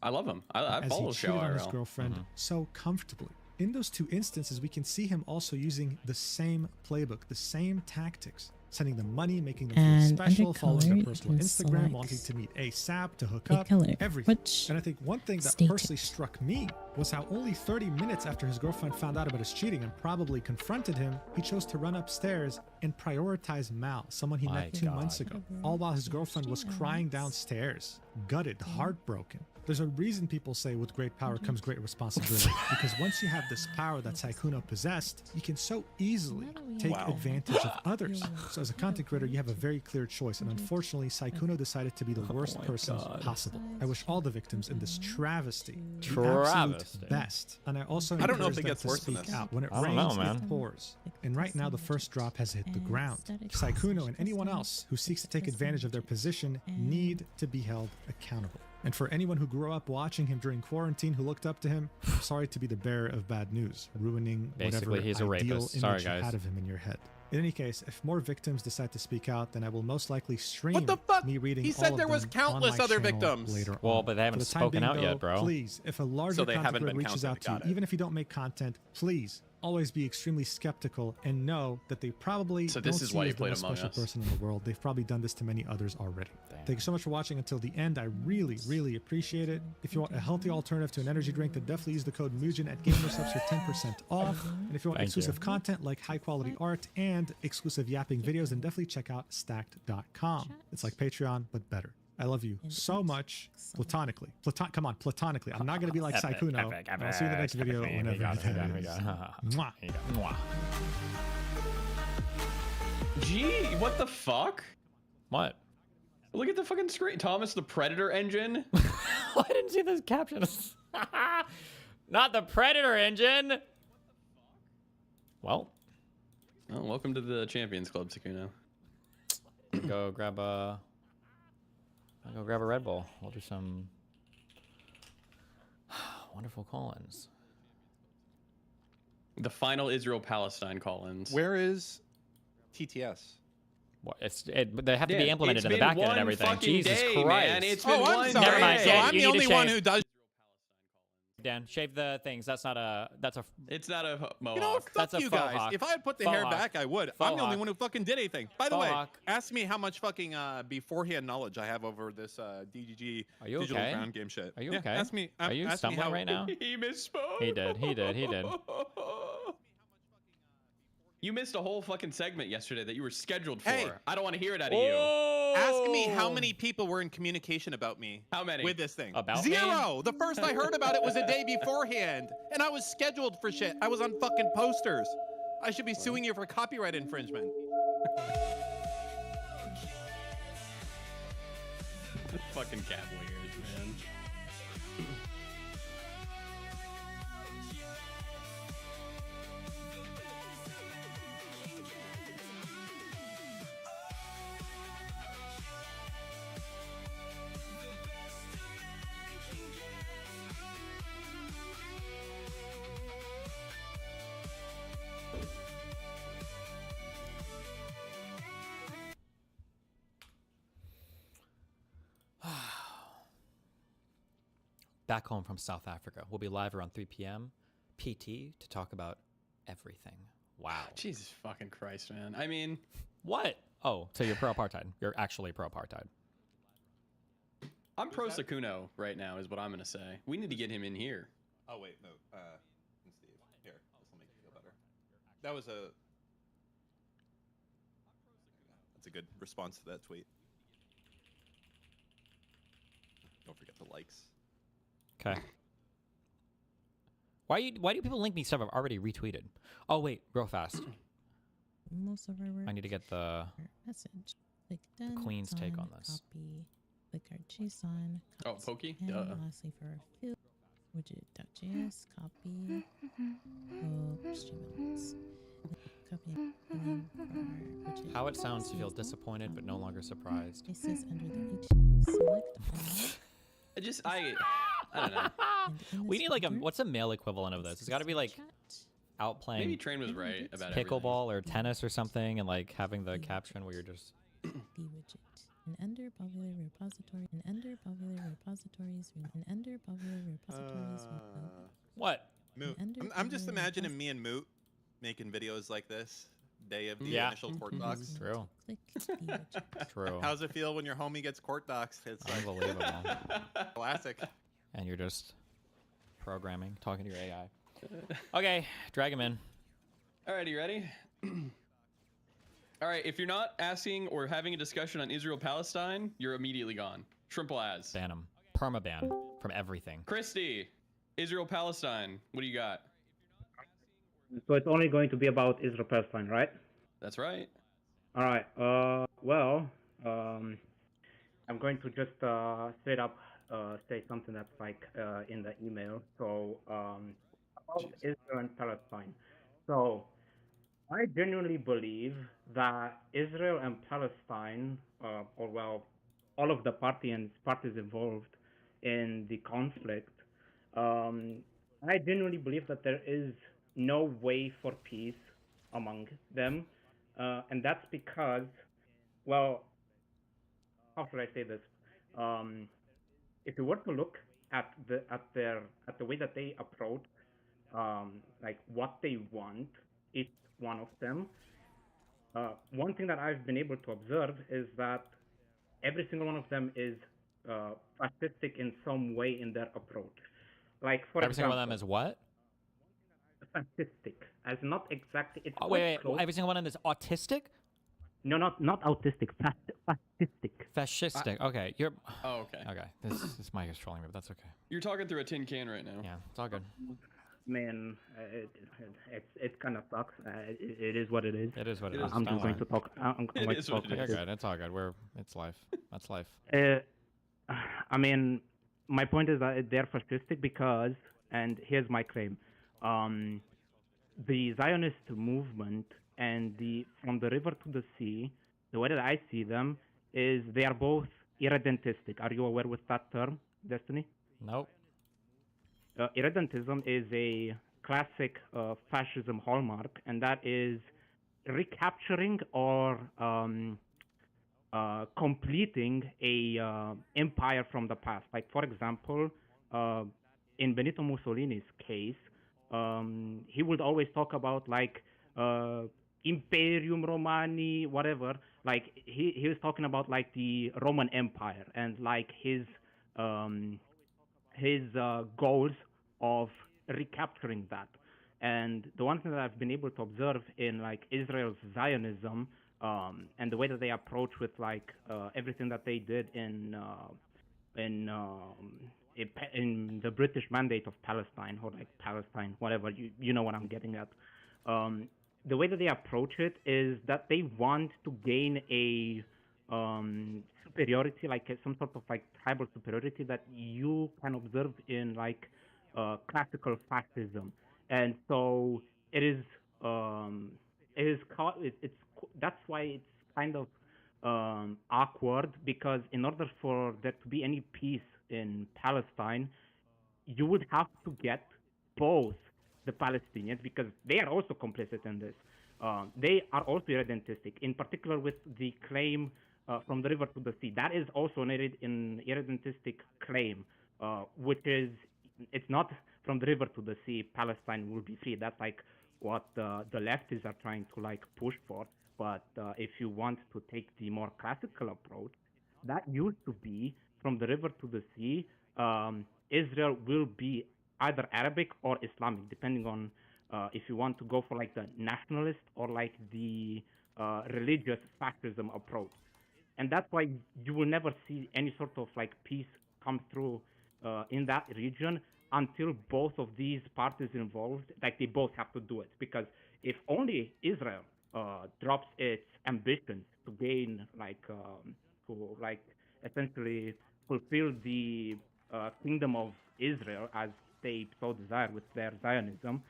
Speaker 4: I love him. I
Speaker 20: As he
Speaker 4: follow
Speaker 20: cheated
Speaker 4: Show
Speaker 20: on his
Speaker 4: IRL.
Speaker 20: girlfriend so comfortably. In those 2 instances, we can see him also using the same playbook, the same tactics, sending them money, making them feel
Speaker 9: And
Speaker 20: special,
Speaker 9: under
Speaker 20: following
Speaker 9: color,
Speaker 20: their
Speaker 9: you
Speaker 20: personal
Speaker 9: can
Speaker 20: Instagram,
Speaker 9: select
Speaker 20: wanting to meet ASAP, to hook
Speaker 9: a
Speaker 20: up,
Speaker 9: color,
Speaker 20: everything.
Speaker 9: which
Speaker 20: And I think one thing that
Speaker 9: stated.
Speaker 20: personally struck me was how only 30 minutes after his girlfriend found out about his cheating and probably confronted him, he chose to run upstairs and prioritize Mal, someone he
Speaker 21: My
Speaker 20: met 2 months ago, all while his girlfriend was crying downstairs, gutted, heartbroken. There's a reason people say with great power comes great responsibility, because once you have this power that Saikuno possessed, you can so easily take advantage of others. So as a content creator, you have a very clear choice, and unfortunately, Saikuno decided to be the worst person possible. I wish all the victims in this travesty the absolute best, and I also
Speaker 3: I don't know if
Speaker 20: encourage
Speaker 3: it
Speaker 20: them
Speaker 3: gets
Speaker 20: to
Speaker 3: worse than
Speaker 20: speak
Speaker 3: this.
Speaker 20: out. When it
Speaker 21: I don't
Speaker 20: rains,
Speaker 21: know, man.
Speaker 20: it pours. And right now, the first drop has hit the ground. Saikuno and anyone else who seeks to take advantage of their position need to be held accountable. And for anyone who grew up watching him during quarantine, who looked up to him, I'm sorry to be the bearer of bad news, ruining
Speaker 21: Basically,
Speaker 20: whatever
Speaker 21: he's a
Speaker 20: ideal
Speaker 21: rapist.
Speaker 20: image
Speaker 21: Sorry,
Speaker 20: you
Speaker 21: guys.
Speaker 20: had of him in your head. In any case, if more victims decide to speak out, then I will most likely stream
Speaker 3: What the fuck?
Speaker 20: me reading
Speaker 3: He
Speaker 20: all
Speaker 3: said
Speaker 20: of
Speaker 3: there was
Speaker 20: them
Speaker 3: countless
Speaker 20: on my
Speaker 3: other
Speaker 20: channel
Speaker 3: victims.
Speaker 20: later
Speaker 21: Well,
Speaker 20: on.
Speaker 21: but they haven't
Speaker 20: For the time
Speaker 21: spoken
Speaker 20: being,
Speaker 21: out yet,
Speaker 20: though,
Speaker 21: bro.
Speaker 20: Please, if a larger
Speaker 3: So they
Speaker 20: content
Speaker 3: haven't
Speaker 20: creator
Speaker 3: been
Speaker 20: reaches
Speaker 3: counted.
Speaker 20: out to you,
Speaker 3: Got it.
Speaker 20: even if you don't make content, please always be extremely skeptical and know that they probably
Speaker 4: So
Speaker 20: don't
Speaker 4: this is
Speaker 20: see
Speaker 4: why
Speaker 20: you
Speaker 4: you
Speaker 20: as the
Speaker 4: played
Speaker 20: most
Speaker 4: Among
Speaker 20: special
Speaker 4: Us.
Speaker 20: person in the world. They've probably done this to many others already. Thank you so much for watching until the end. I really, really appreciate it. If you want a healthy alternative to an energy drink, then definitely use the code MUJIN at GamerSubs for 10% off. And if you want
Speaker 21: Thank
Speaker 20: exclusive
Speaker 21: you.
Speaker 20: content like high quality art and exclusive yapping videos, then definitely check out stacked.com. It's like Patreon, but better. I love you so much, platonically. Come on, platonically. I'm not going to be like
Speaker 21: Epic,
Speaker 20: Saikuno.
Speaker 21: epic,
Speaker 20: And I'll see you in the next
Speaker 21: epic,
Speaker 20: video
Speaker 21: epic.
Speaker 20: whenever
Speaker 21: We got it, we got it, we
Speaker 20: it
Speaker 21: got
Speaker 20: is.
Speaker 21: it.
Speaker 20: Mwah.
Speaker 21: There you go. Mwah.
Speaker 4: Gee, what the fuck?
Speaker 21: What?
Speaker 4: Look at the fucking screen. Thomas the Predator engine.
Speaker 21: I didn't see those captions. Not the Predator engine. Well,
Speaker 4: Oh, welcome to the Champions Club, Sakuno.
Speaker 21: go grab a Red Bull. We'll do some wonderful call-ins.
Speaker 4: The final Israel-Palestine call-ins.
Speaker 3: Where is TTS?
Speaker 21: What? They have to be
Speaker 4: Yeah,
Speaker 21: implemented
Speaker 4: it's
Speaker 21: in the
Speaker 4: been
Speaker 21: back end and
Speaker 4: one
Speaker 21: everything.
Speaker 4: fucking
Speaker 21: Jesus
Speaker 4: day,
Speaker 21: Christ!
Speaker 4: man. It's been
Speaker 3: I'm
Speaker 4: one
Speaker 3: sorry.
Speaker 21: Never mind,
Speaker 3: So
Speaker 21: Dan,
Speaker 3: I'm
Speaker 21: you
Speaker 3: the
Speaker 21: need to
Speaker 3: only one
Speaker 21: shave.
Speaker 3: who does.
Speaker 21: Dan, shave the things. That's not a. That's a.
Speaker 4: It's not a mohawk.
Speaker 3: You know, fuck
Speaker 21: That's a
Speaker 3: you
Speaker 21: faux
Speaker 3: guys.
Speaker 21: hawk.
Speaker 3: If I had put the
Speaker 21: Faux
Speaker 3: hair
Speaker 21: hawk.
Speaker 3: back, I would.
Speaker 21: Faux
Speaker 3: I'm the only
Speaker 21: hawk.
Speaker 3: one who fucking did anything. By the
Speaker 21: Faux
Speaker 3: way,
Speaker 21: hawk.
Speaker 3: ask me how much fucking beforehand knowledge I have over this DGG
Speaker 21: Are you
Speaker 3: digital
Speaker 21: okay?
Speaker 3: ground game shit.
Speaker 21: Are you
Speaker 3: Yeah,
Speaker 21: okay?
Speaker 3: Ask me.
Speaker 21: Are you
Speaker 3: ask me
Speaker 21: stumbling
Speaker 3: how,
Speaker 21: right now?
Speaker 4: He misspoke.
Speaker 21: He did. He did. He did.
Speaker 4: You missed a whole fucking segment yesterday that you were scheduled for.
Speaker 3: Hey.
Speaker 4: I don't want to hear it out of
Speaker 3: Ask me how many people were in communication about me.
Speaker 4: How many?
Speaker 3: With this thing.
Speaker 21: About me?
Speaker 3: 0. The first I heard about it was a day beforehand, and I was scheduled for shit. I was on fucking posters. I should be suing you for copyright infringement.
Speaker 4: Fucking Cavaliers, man.
Speaker 21: back home from South Africa. We'll be live around 3 p.m. PT to talk about everything. Wow.
Speaker 4: Jesus fucking Christ, man. I mean,
Speaker 21: what? Oh, so you're pro-apartheid. You're actually pro-apartheid.
Speaker 4: I'm pro Sakuno right now, is what I'm gonna say. We need to get him in here.
Speaker 1: Oh wait, no. Steve, here. This will make you feel better. That was a. That's a good response to that tweet. Don't forget the likes.
Speaker 21: Okay. Why do people link me stuff I've already retweeted? Oh wait, real fast.
Speaker 9: Most of our work.
Speaker 21: I need to get the
Speaker 9: message. Click done.
Speaker 21: Queen's take on this.
Speaker 9: Copy. Click our JSON.
Speaker 4: Oh, Pokey.
Speaker 9: And lastly, for our field widget.js, copy. Copy. And then for our widget.
Speaker 21: How it sounds to feel disappointed but no longer surprised.
Speaker 9: It says under the H. Select.
Speaker 4: I don't know.
Speaker 21: We need like what's a male equivalent of this? It's got to be like out playing.
Speaker 4: Maybe Train was right about
Speaker 21: pickleball or tennis or something, and like having the caption where you're just.
Speaker 9: The widget. And under popular repository. And under popular repositories. And under popular repositories.
Speaker 21: What?
Speaker 1: Moot. I'm just imagining me and Moot making videos like this. Day of the initial court docs.
Speaker 21: True.
Speaker 9: Click the widget.
Speaker 21: True.
Speaker 1: How's it feel when your homie gets court docs? It's
Speaker 21: unbelievable.
Speaker 1: Classic.
Speaker 21: And you're just programming, talking to your AI. Okay, drag him in.
Speaker 4: All right, you ready? All right, if you're not asking or having a discussion on Israel-Palestine, you're immediately gone. Shrimple as.
Speaker 21: Ban him. Permaban from everything.
Speaker 4: Christy, Israel-Palestine, what do you got?
Speaker 11: So it's only going to be about Israel-Palestine, right?
Speaker 4: That's right.
Speaker 11: All right. I'm going to just straight up say something that's like in the email. So about Israel and Palestine. So I genuinely believe that Israel and Palestine, all of the parties involved in the conflict, I genuinely believe that there is no way for peace among them, and that's because, well, how should I say this? If you were to look at the way that they approach, like what they want, each one of them, one thing that I've been able to observe is that every single one of them is fascistic in some way in their approach. Like for
Speaker 21: every
Speaker 11: example,
Speaker 21: single one of them is what?
Speaker 11: Fascistic, as not exactly. It's
Speaker 21: wait, every single one of them is autistic?
Speaker 11: No, not autistic. Fascistic.
Speaker 21: Fascistic. Okay, you're.
Speaker 4: Oh, okay.
Speaker 21: Okay, this mic is trolling me, but that's okay.
Speaker 4: You're talking through a tin can right now.
Speaker 21: Yeah, it's all good.
Speaker 11: Man, it kind of sucks. It is what it is.
Speaker 21: It is what it is.
Speaker 11: I'm just going to talk. I'm going to talk.
Speaker 21: You're good. It's all good. It's life. That's life.
Speaker 11: I mean, my point is that they're fascistic because, and here's my claim, the Zionist movement and from the river to the sea, the way that I see them is they are both irredentistic. Are you aware with that term, Destiny?
Speaker 21: Nope.
Speaker 11: Irredentism is a classic fascism hallmark, and that is recapturing or completing a empire from the past. Like, for example, in Benito Mussolini's case, he would always talk about like Imperium Romani, whatever. Like he was talking about like the Roman Empire and like his goals of recapturing that. And the one thing that I've been able to observe in like Israel's Zionism and the way that they approach with like everything that they did in the British Mandate of Palestine, or like Palestine, whatever, you know what I'm getting at. The way that they approach it is that they want to gain a superiority, like some sort of like tribal superiority that you can observe in like classical fascism, and so it's that's why it's kind of awkward, because in order for there to be any peace in Palestine, you would have to get both the Palestinians, because they are also complicit in this. They are also irredentistic, in particular with the claim from the river to the sea. That is also an irredentistic claim. which is, it's not from the river to the sea, Palestine will be free. That's like what the leftists are trying to like push for. But if you want to take the more classical approach, that used to be from the river to the sea, Israel will be either Arabic or Islamic, depending on if you want to go for like the nationalist or like the religious fascism approach. And that's why you will never see any sort of like peace come through in that region until both of these parties involved, like they both have to do it. Because if only Israel drops its ambitions to gain to like essentially fulfill the kingdom of Israel as they so desire with their Zionism,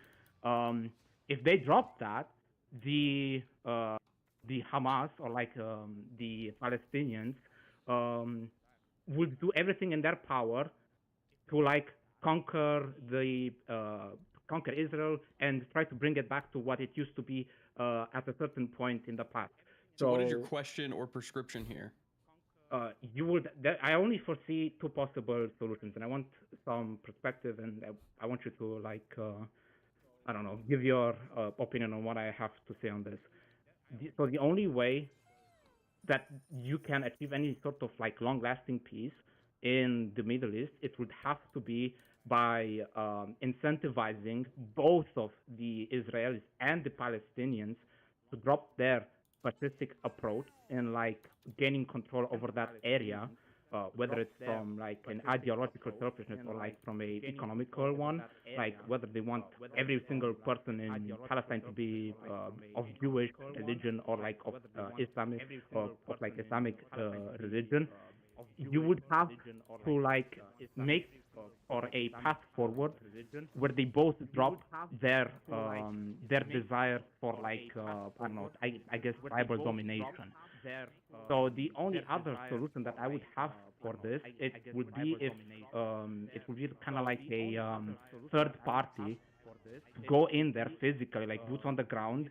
Speaker 11: if they drop that, the Hamas or like the Palestinians would do everything in their power to like conquer Israel and try to bring it back to what it used to be at a certain point in the past.
Speaker 4: So what is your question or prescription here?
Speaker 11: I only foresee two possible solutions, and I want some perspective, and I want you to like I don't know, give your opinion on what I have to say on this. So the only way that you can achieve any sort of like long-lasting peace in the Middle East, it would have to be by incentivizing both of the Israelis and the Palestinians to drop their fascistic approach and like gaining control over that area, whether it's from like an ideological selfishness or like from a economical one, like whether they want every single person in Palestine to be of Jewish religion or like of Islamic or of like Islamic religion. You would have to like make or a path forward where they both drop their desire for like I don't know, I guess tribal domination. So the only other solution that I would have for this, it would be if it would be kind of like a third party to go in there physically, like boots on the ground,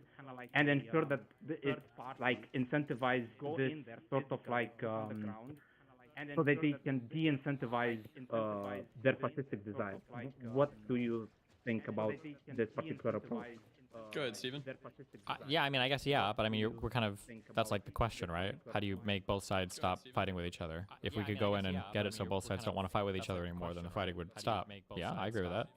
Speaker 11: and ensure that it like incentivize this sort of like so that they can de-incentivize their fascistic desire. What do you think about this particular approach?
Speaker 4: Go ahead, Steven.
Speaker 21: Yeah, I mean, I guess, yeah, but I mean, we're kind of, that's like the question, right? How do you make both sides stop fighting with each other? If we could go in and get it so both sides don't want to fight with each other anymore, then the fighting would stop. Yeah, I agree with that.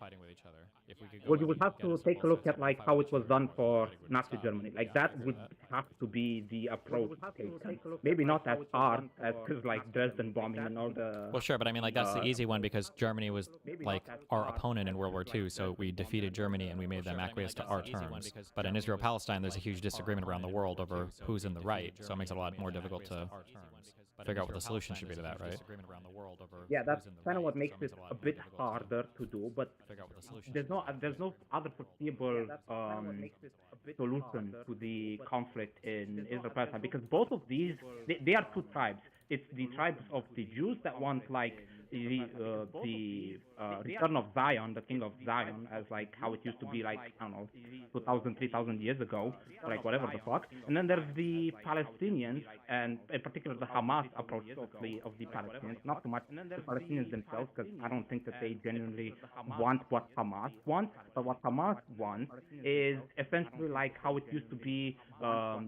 Speaker 11: Well, you would have to take a look at like how it was done for Nazi Germany. Like that would have to be the approach taken. Maybe not as hard as like Dresden bombing and all the.
Speaker 21: Well, sure, but I mean, like that's the easy one because Germany was like our opponent in World War II, so we defeated Germany and we made them acquiesce to our terms. But in Israel-Palestine, there's a huge disagreement around the world over who's in the right, so it makes it a lot more difficult to figure out what the solution should be to that, right?
Speaker 11: Yeah, that's kind of what makes it a bit harder to do, but there's no other foreseeable solution to the conflict in Israel-Palestine because both of these they are two tribes. It's the tribes of the Jews that want like the return of Zion, the king of Zion, as like how it used to be like, I don't know, 2,000, 3,000 years ago, like whatever the fuck. And then there's the Palestinians, and in particular the Hamas approach of the Palestinians, not so much the Palestinians themselves, because I don't think that they genuinely want what Hamas wants, but what Hamas wants is essentially like how it used to be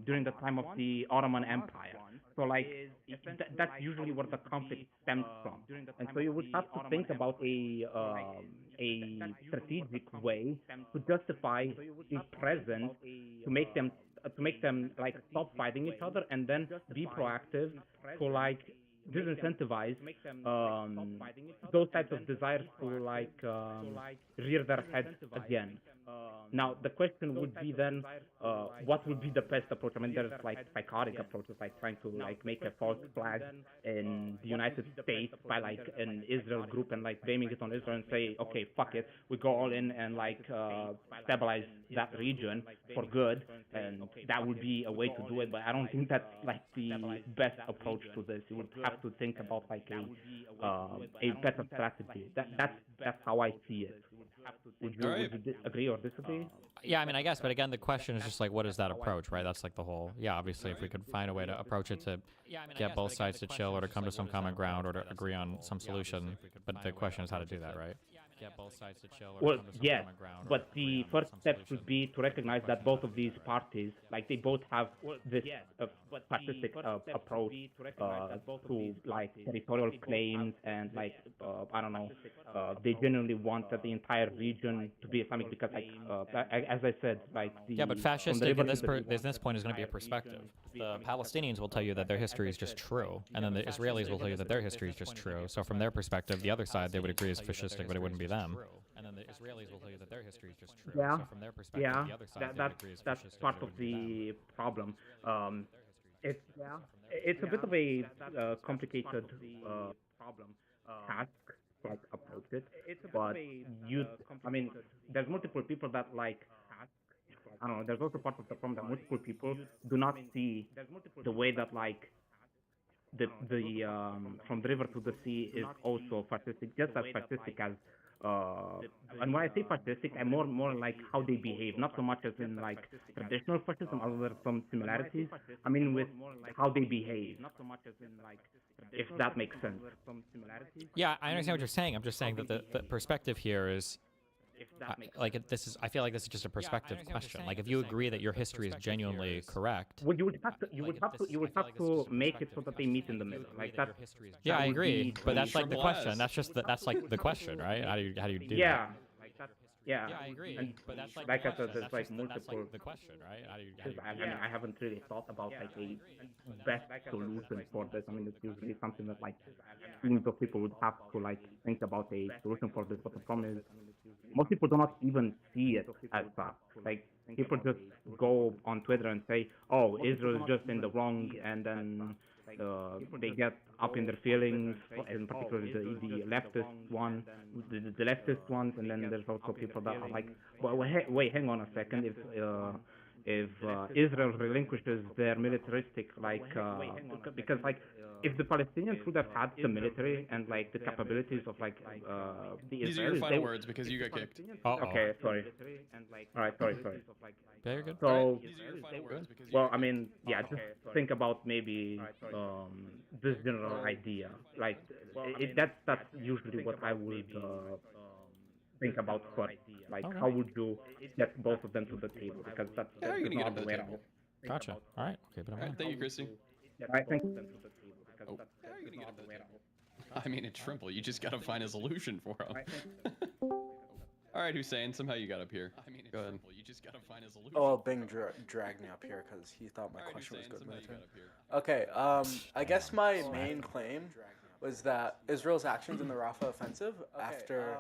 Speaker 11: during the time of the Ottoman Empire. So like that's usually where the conflict stems from, and so you would have to think about a strategic way to justify the presence to make them like stop fighting each other and then be proactive to like disincentivize those types of desires to like rear their heads again. Now the question would be then, what would be the best approach? I mean, there's like psychotic approaches, like trying to like make a false flag in the United States by like an Israel group and like blaming it on Israel and say, okay, fuck it, we go all in and like stabilize that region for good, and that would be a way to do it. But I don't think that's like the best approach to this. You would have to think about like a better strategy. That's how I see it. Would you agree or disagree?
Speaker 21: Yeah, I mean, I guess, but again, the question is just like, what is that approach, right? That's like the whole, yeah, obviously, if we could find a way to approach it to get both sides to chill or to come to some common ground or to agree on some solution, but the question is how to do that, right? Get both sides to chill or
Speaker 11: Well,
Speaker 21: come to some
Speaker 11: yes,
Speaker 21: common ground.
Speaker 11: but the first step should be to recognize that both of these parties, like they both have this fascistic approach to like territorial claims and like I don't know, they genuinely want that the entire region to be Islamic because like as I said, like the
Speaker 21: Yeah, but fascistic in this point is going to be a perspective. The Palestinians will tell you that their history is just true, and then the Israelis will tell you that their history is just true. So from their perspective, the other side they would agree is fascistic, but it wouldn't be them. And then the Israelis will tell you that their history is just true.
Speaker 11: Yeah,
Speaker 21: So from their perspective, the other side they would agree is
Speaker 11: that's
Speaker 21: fascistic,
Speaker 11: part
Speaker 21: but it
Speaker 11: of
Speaker 21: wouldn't be them.
Speaker 11: the problem. It's a bit of a complicated task like approach it, but I mean, there's multiple people that like. I don't know. There's also part of the problem that multiple people do not see the way that like the from the river to the sea is also fascistic, just as fascistic as and when I say fascistic, I'm more like how they behave, not so much as in like traditional fascism, although there are some similarities. I mean with how they behave, not so much as in like if that makes sense.
Speaker 21: Yeah, I understand what you're saying. I'm just saying that the perspective here is I feel like this is just a perspective question. Like if you agree that your history is genuinely correct,
Speaker 11: well, you would have to make it so that they meet in the middle. Like that.
Speaker 21: Yeah, I agree, but that's like the question. That's like the question, right? How do you do
Speaker 11: yeah.
Speaker 21: that?
Speaker 11: Yeah,
Speaker 21: I agree,
Speaker 11: and
Speaker 21: but that's like
Speaker 11: I
Speaker 21: the
Speaker 11: said, there's like
Speaker 21: question.
Speaker 11: multiple.
Speaker 21: That's like the question, right? How do you
Speaker 11: I mean, I haven't really thought about like a best solution for this. I mean, it's usually something that like teams of people would have to like think about a solution for this. But the problem is, most people do not even see it as that. Like people just go on Twitter and say, "Oh, Israel is just in the wrong," and then they get up in their feelings, in particular the leftist one, the leftist ones, and then there's also people that are like, well, wait, hang on a second, if Israel relinquishes their militaristic, like, because like, if the Palestinians would have had the military and like the capabilities of like the Israelis,
Speaker 4: these are your final words because you got kicked.
Speaker 11: Okay, sorry. All right, sorry.
Speaker 21: Yeah, you're good.
Speaker 11: So, well, I mean, yeah, just think about maybe this general idea. Like, that's usually what I would think about first. Like, how would you get both of them to the table? Because that's
Speaker 4: how are you gonna get
Speaker 11: not
Speaker 4: them
Speaker 11: the
Speaker 4: to
Speaker 11: way
Speaker 4: the table?
Speaker 21: Gotcha. All right. Okay, but
Speaker 4: All right, thank you, Christy.
Speaker 11: I think.
Speaker 4: Oh. I mean, it's Shrimple. You just gotta find a solution for him. All right, Hussein. Somehow you got up here. I mean, it's Shrimple. You just gotta find a solution.
Speaker 10: Oh, Bing dragged me up here because he thought my question was good. Okay. I guess my main claim was that Israel's actions in the Rafah offensive after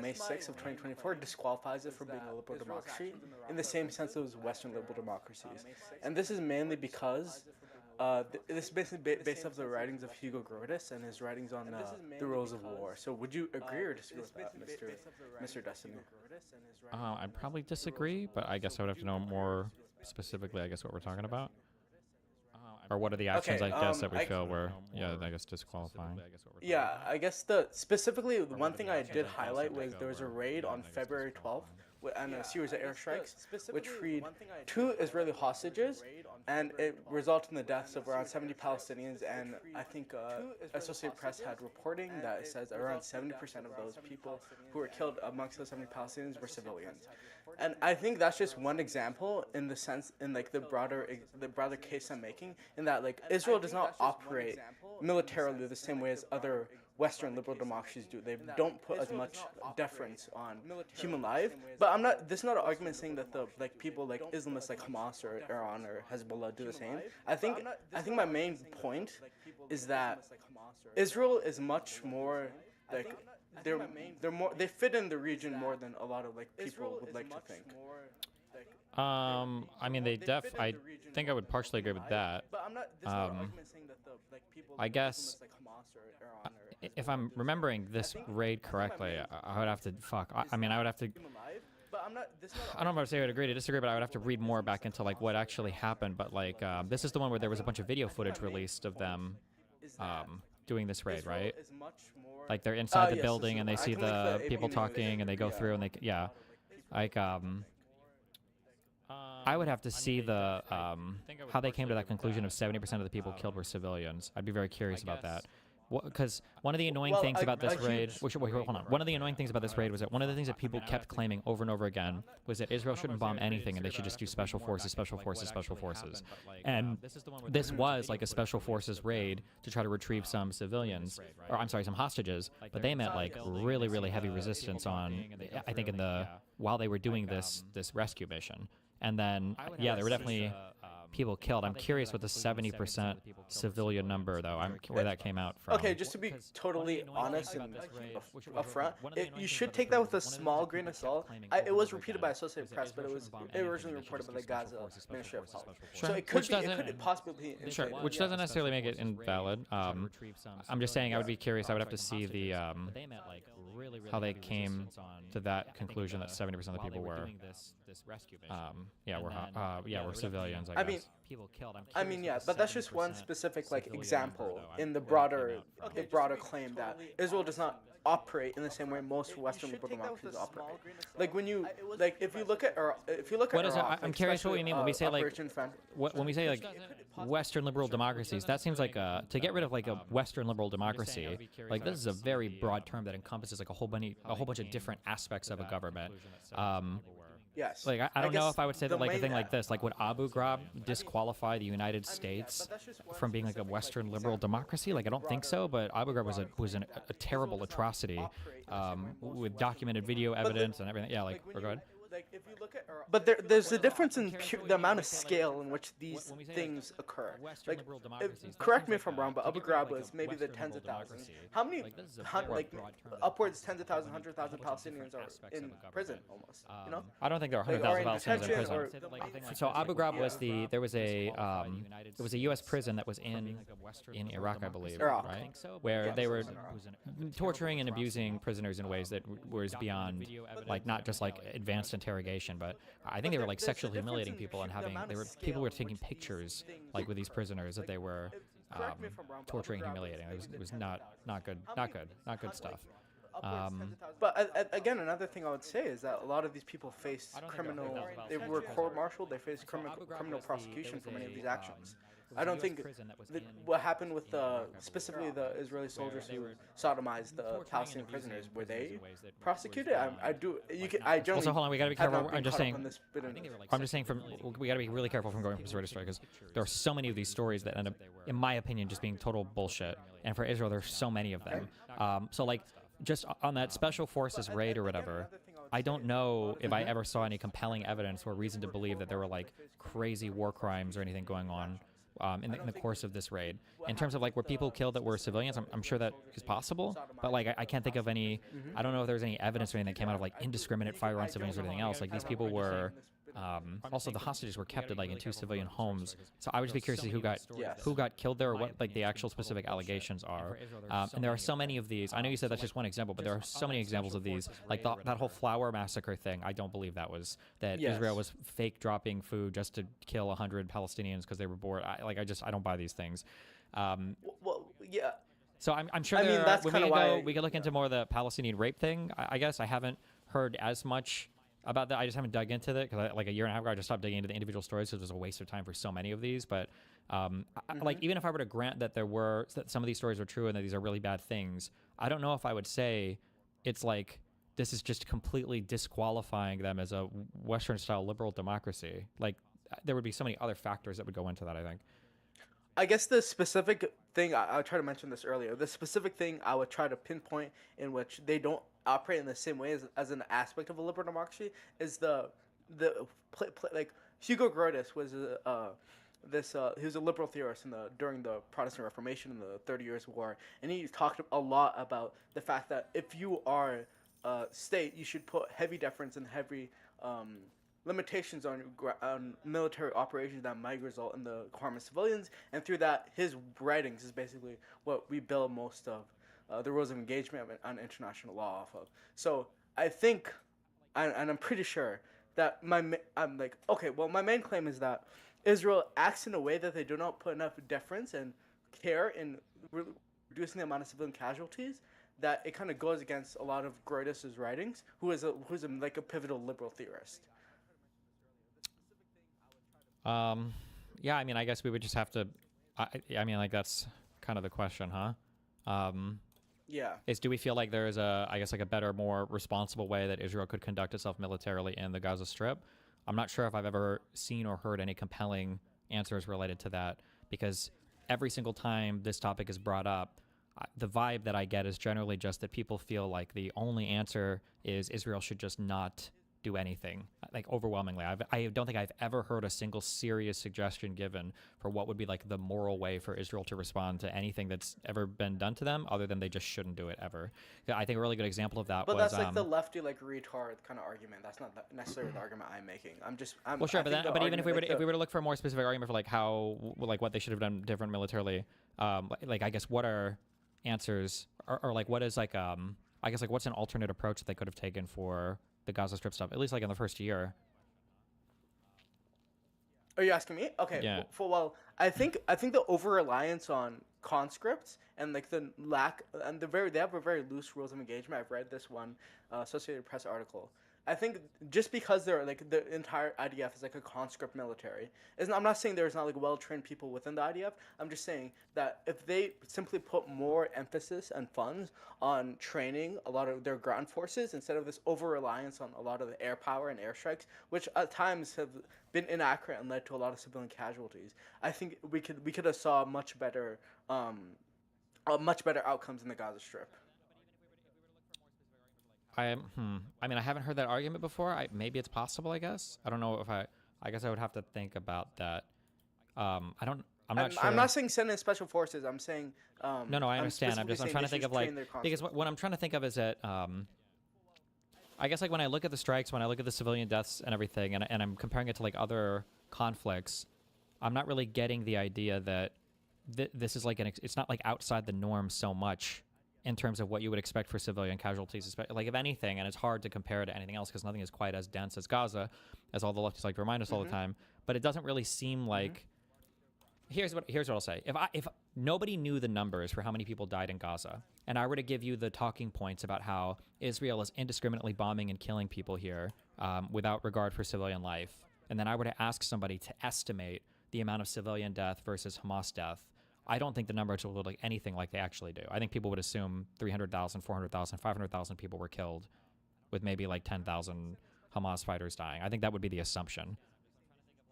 Speaker 10: May 6th of 2024 disqualifies it from being a liberal democracy in the same sense as Western liberal democracies. And this is mainly because this is basically based off the writings of Hugo Grotius and his writings on the rules of war. So would you agree or disagree with that, Mr. Destiny?
Speaker 21: I'd probably disagree, but I guess I would have to know more specifically, I guess, what we're talking about. Or what are the actions,
Speaker 10: Okay,
Speaker 21: I guess, that we feel were, yeah, I guess, disqualifying?
Speaker 10: Yeah, I guess specifically the one thing I did highlight was there was a raid on February 12th and a series of airstrikes which freed 2 Israeli hostages, and it resulted in the deaths of around 70 Palestinians, and I think Associated Press had reporting that it says around 70% of those people who were killed amongst those 70 Palestinians were civilians. And I think that's just one example in the sense, in like the broader case I'm making, in that like Israel does not operate militarily the same way as other Western liberal democracies do. They don't put as much deference on human life. But this is not an argument saying that the like people like Islamists like Hamas or Iran or Hezbollah do the same. I think my main point is that Israel is much more like they fit in the region more than a lot of like people would like to think.
Speaker 21: I mean, I think I would partially agree with that. I guess if I'm remembering this raid correctly, I would have to I would have to. I don't know if I would agree to disagree, but I would have to read more back into like what actually happened. But like, this is the one where there was a bunch of video footage released of them doing this raid,
Speaker 10: Israel
Speaker 21: right?
Speaker 10: is much more.
Speaker 21: Like they're inside the
Speaker 10: Yes,
Speaker 21: building and they
Speaker 10: I
Speaker 21: see
Speaker 10: can link
Speaker 21: the
Speaker 10: AP
Speaker 21: people
Speaker 10: news.
Speaker 21: talking and they go through and they like I would have to see the how they came to that conclusion of 70% of the people killed were civilians. I'd be very curious about that. Because one of the annoying things about this raid, wait, hold on. One of the annoying things about this raid was that one of the things that people kept claiming over and over again was that Israel shouldn't bomb anything and they should just do special forces, special forces, special forces. And this was like a special forces raid to try to retrieve some civilians, or I'm sorry, some hostages. But they met like really, really heavy resistance on, I think, in the while they were doing this rescue mission. And then, yeah, there were definitely people killed. I'm curious what the 70% civilian number, though, where that came out from.
Speaker 10: Okay, just to be totally honest and upfront, you should take that with a small grain of salt. It was repeated by Associated Press, but it was originally reported by the Gaza Ministry of Health.
Speaker 21: Sure.
Speaker 10: So it could possibly be
Speaker 21: sure, which doesn't necessarily make it invalid. I'm just saying I would be curious. I would have to see the how they came to that conclusion that 70% of the people were were civilians. I guess.
Speaker 10: Yeah, but that's just one specific example in the broader claim that Israel does not operate in the same way most Western liberal democracies operate. Like when you if you look at
Speaker 21: what is
Speaker 10: Iraq,
Speaker 21: I'm curious what we mean when we say when we say
Speaker 10: like
Speaker 21: Western liberal democracies. That seems like to get rid of like a Western liberal democracy. Like this is a very broad term that encompasses like a whole bunch of different aspects of a government.
Speaker 10: Yes.
Speaker 21: Like I don't know if I would say that like a thing like this, like would Abu Ghraib disqualify the United States from being like a Western liberal democracy? Like I don't think so, but Abu Ghraib was a terrible atrocity with documented video evidence and everything. Yeah, like we're good.
Speaker 10: If you look at but there's a difference in the amount of scale in which these things occur. Correct me if I'm wrong, but Abu Ghraib was maybe the tens of thousands. How many, upwards tens of thousands, 100,000 Palestinians are in prison almost, you know?
Speaker 21: I don't think there are 100,000 Palestinians in prison. So Abu Ghraib was there was a U.S. prison that was in Iraq, I believe, right? Where they were torturing and abusing prisoners in ways that was beyond, like, not just like advanced interrogation, but I think they were like sexually humiliating people and people were taking pictures like with these prisoners that they were torturing and humiliating. It was not good stuff.
Speaker 10: But again, another thing I would say is that a lot of these people face they were court-martialed, they face criminal prosecution for many of these actions. I don't think what happened with specifically the Israeli soldiers who sodomized the Palestinian prisoners, were they prosecuted? I do. I generally.
Speaker 21: Also, hold on, we gotta be careful. I'm just saying. We gotta be really careful from going from story to story because there are so many of these stories that end up, in my opinion, just being total bullshit. And for Israel, there's so many of them. So like, just on that special forces raid or whatever, I don't know if I ever saw any compelling evidence or reason to believe that there were like crazy war crimes or anything going on. In the course of this raid, in terms of like were people killed that were civilians, I'm sure that is possible, but like I can't think of any. I don't know if there's any evidence or anything that came out of like indiscriminate fire on civilians or anything else. Like these people were. Also, the hostages were kept in 2 civilian homes, so I would just be curious to see who got killed there, or what like the actual specific allegations are. And there are so many of these. I know you said that's just one example, but there are so many examples of these. Like that whole flower massacre thing. I don't believe that Israel was fake dropping food just to kill 100 Palestinians because they were bored. I don't buy these things.
Speaker 10: Well, yeah.
Speaker 21: So I'm sure we could look into more of the Palestinian rape thing. I guess I haven't heard as much about that. I just haven't dug into it because like a year and a half ago I just stopped digging into the individual stories because it was a waste of time for so many of these. But like even if I were to grant that that some of these stories are true and that these are really bad things, I don't know if I would say it's like this is just completely disqualifying them as a Western style liberal democracy. Like there would be so many other factors that would go into that, I think.
Speaker 10: I guess the specific thing, I'll try to mention this earlier, the specific thing I would try to pinpoint in which they don't operate in the same way as an aspect of a liberal democracy is like Hugo Grotius was he was a liberal theorist during the Protestant Reformation in the 30 Years' War, and he talked a lot about the fact that if you are a state, you should put heavy deference and heavy limitations on military operations that might result in the harm of civilians, and through that, his writings is basically what we build most of the rules of engagement on international law off of. So I think, and I'm pretty sure that my main claim is that Israel acts in a way that they do not put enough deference and care in reducing the amount of civilian casualties, that it kind of goes against a lot of Grotius's writings, who's like a pivotal liberal theorist.
Speaker 21: Yeah, I mean, I guess we would just have to. I mean, like that's kind of the question, huh?
Speaker 10: Yeah.
Speaker 21: Do we feel like there is I guess, like a better, more responsible way that Israel could conduct itself militarily in the Gaza Strip? I'm not sure if I've ever seen or heard any compelling answers related to that, because every single time this topic is brought up, the vibe that I get is generally just that people feel like the only answer is Israel should just not do anything, like overwhelmingly. I don't think I've ever heard a single serious suggestion given for what would be like the moral way for Israel to respond to anything that's ever been done to them, other than they just shouldn't do it ever. I think a really good example of that
Speaker 10: but
Speaker 21: was...
Speaker 10: that's like the lefty, like, retard kind of argument. That's not necessarily the argument I'm making.
Speaker 21: Well, sure, but even if we were to look for a more specific argument for like how, like, what they should have done different militarily, like, I guess what are answers, or like what is like I guess, like, what's an alternate approach that they could have taken for the Gaza Strip stuff, at least like in the first year?
Speaker 10: Are you asking me? Okay.
Speaker 21: Yeah.
Speaker 10: Well, I think the over reliance on conscripts and like the lack and they have a very loose rules of engagement. I've read this one Associated Press article. I think just because they're like the entire IDF is like a conscript military, I'm not saying there's not like well-trained people within the IDF. I'm just saying that if they simply put more emphasis and funds on training a lot of their ground forces instead of this over-reliance on a lot of the air power and airstrikes, which at times have been inaccurate and led to a lot of civilian casualties, I think we could have saw much better outcomes in the Gaza Strip.
Speaker 21: I mean, I haven't heard that argument before. Maybe it's possible, I guess. I don't know if I guess I would have to think about that. I'm not sure.
Speaker 10: I'm not saying send in special forces. I'm saying
Speaker 21: no, I understand. I'm trying to think of like, because what I'm trying to think of is that I guess like when I look at the strikes, when I look at the civilian deaths and everything, and I'm comparing it to like other conflicts, I'm not really getting the idea that this is like it's not like outside the norm so much in terms of what you would expect for civilian casualties, like if anything, and it's hard to compare it to anything else because nothing is quite as dense as Gaza, as all the leftists like to remind us all the time. But it doesn't really seem like. Here's what I'll say: if nobody knew the numbers for how many people died in Gaza, and I were to give you the talking points about how Israel is indiscriminately bombing and killing people here without regard for civilian life, and then I were to ask somebody to estimate the amount of civilian death versus Hamas death, I don't think the numbers will look like anything like they actually do. I think people would assume 300,000, 400,000, 500,000 people were killed, with maybe like 10,000 Hamas fighters dying. I think that would be the assumption.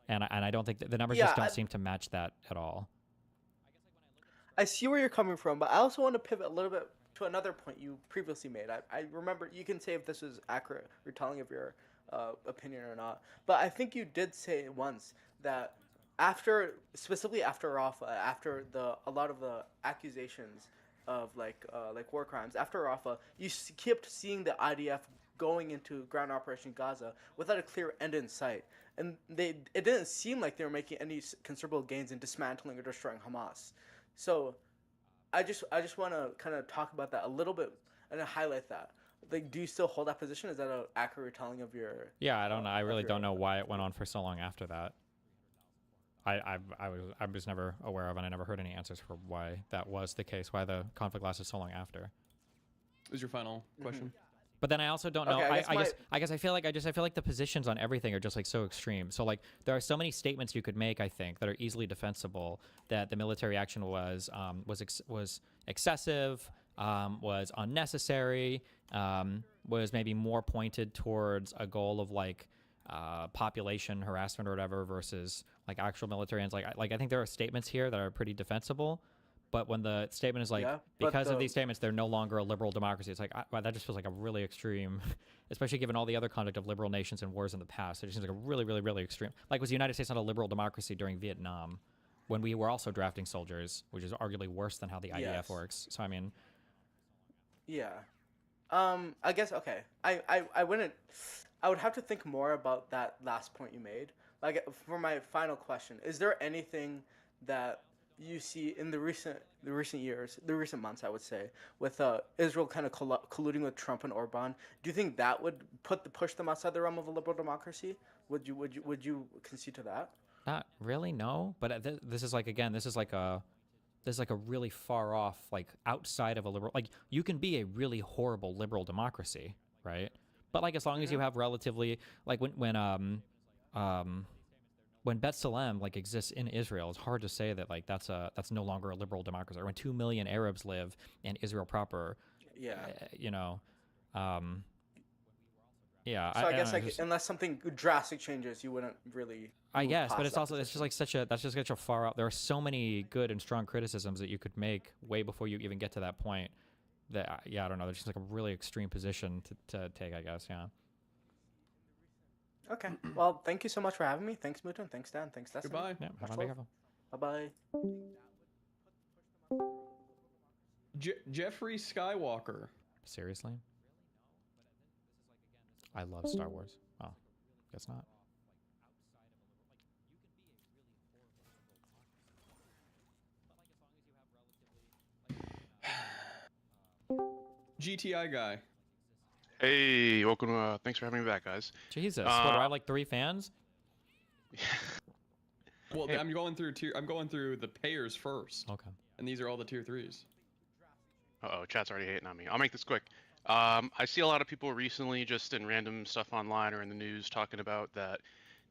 Speaker 21: And I don't think the numbers just don't seem to match that at all.
Speaker 10: I see where you're coming from, but I also want to pivot a little bit to another point you previously made. I remember, you can say if this was accurate retelling of your opinion or not, but I think you did say once that specifically after Rafah, after a lot of the accusations of like war crimes, after Rafah, you kept seeing the IDF going into ground operation Gaza without a clear end in sight, and it didn't seem like they were making any considerable gains in dismantling or destroying Hamas. So I just want to kind of talk about that a little bit and highlight that. Like, do you still hold that position? Is that an accurate retelling of your?
Speaker 21: Yeah, I don't know. I really don't know why it went on for so long after that. I was never aware of, and I never heard any answers for why that was the case, why the conflict lasted so long after.
Speaker 4: Is your final question?
Speaker 21: But then I also don't know.
Speaker 10: Okay,
Speaker 21: I guess I feel like the positions on everything are just like so extreme. So like there are so many statements you could make, I think, that are easily defensible. That the military action was excessive, was unnecessary, was maybe more pointed towards a goal of like population harassment or whatever versus like actual military ends. Like I think there are statements here that are pretty defensible. But when the statement is like, because of these statements, they're no longer a liberal democracy, it's like, wow, that just feels like a really extreme, especially given all the other conduct of liberal nations and wars in the past. It just seems like a really, really, really extreme. Like, was the United States not a liberal democracy during Vietnam when we were also drafting soldiers, which is arguably worse than how the IDF works? So, I mean.
Speaker 10: Yeah. I guess, okay. I would have to think more about that last point you made. Like, for my final question, is there anything that you see in the recent months, I would say, with Israel kind of colluding with Trump and Orban? Do you think that would push them outside the realm of a liberal democracy? Would you concede to that?
Speaker 21: Not really, no. But this is like, again, this is like a there's like a really far off, like outside of a liberal, like you can be a really horrible liberal democracy, right? But like as long as you have relatively, like when B'Tselem like exists in Israel, it's hard to say that like that's no longer a liberal democracy. Or when 2 million Arabs live in Israel proper,
Speaker 10: Yeah.
Speaker 21: you know, yeah.
Speaker 10: So I guess
Speaker 21: don't know,
Speaker 10: like
Speaker 21: just-
Speaker 10: unless something drastic changes, you wouldn't really.
Speaker 21: I
Speaker 10: move
Speaker 21: guess, but
Speaker 10: past
Speaker 21: it's
Speaker 10: that
Speaker 21: also it's just like that's just such a far out. There are so many good and strong criticisms that you could make way before you even get to that point. That yeah, I don't know. There's just like a really extreme position to take, I guess. Yeah.
Speaker 10: Okay. Well, thank you so much for having me. Thanks, Muton. Thanks, Dan. Thanks, Destiny.
Speaker 4: Goodbye.
Speaker 21: Yeah.
Speaker 10: Much
Speaker 21: Be
Speaker 10: love.
Speaker 21: careful.
Speaker 10: Bye bye.
Speaker 4: Jeffrey Skywalker.
Speaker 21: Seriously? I love Star Wars. Oh, guess not.
Speaker 4: GTI guy.
Speaker 12: Hey, welcome. Thanks for having me back, guys.
Speaker 21: Jesus, what do I have like 3 fans?
Speaker 4: Well, I'm going through the payers first.
Speaker 21: Okay.
Speaker 4: And these are all the tier 3s.
Speaker 12: Uh-oh, chat's already hating on me. I'll make this quick. I see a lot of people recently just in random stuff online or in the news talking about that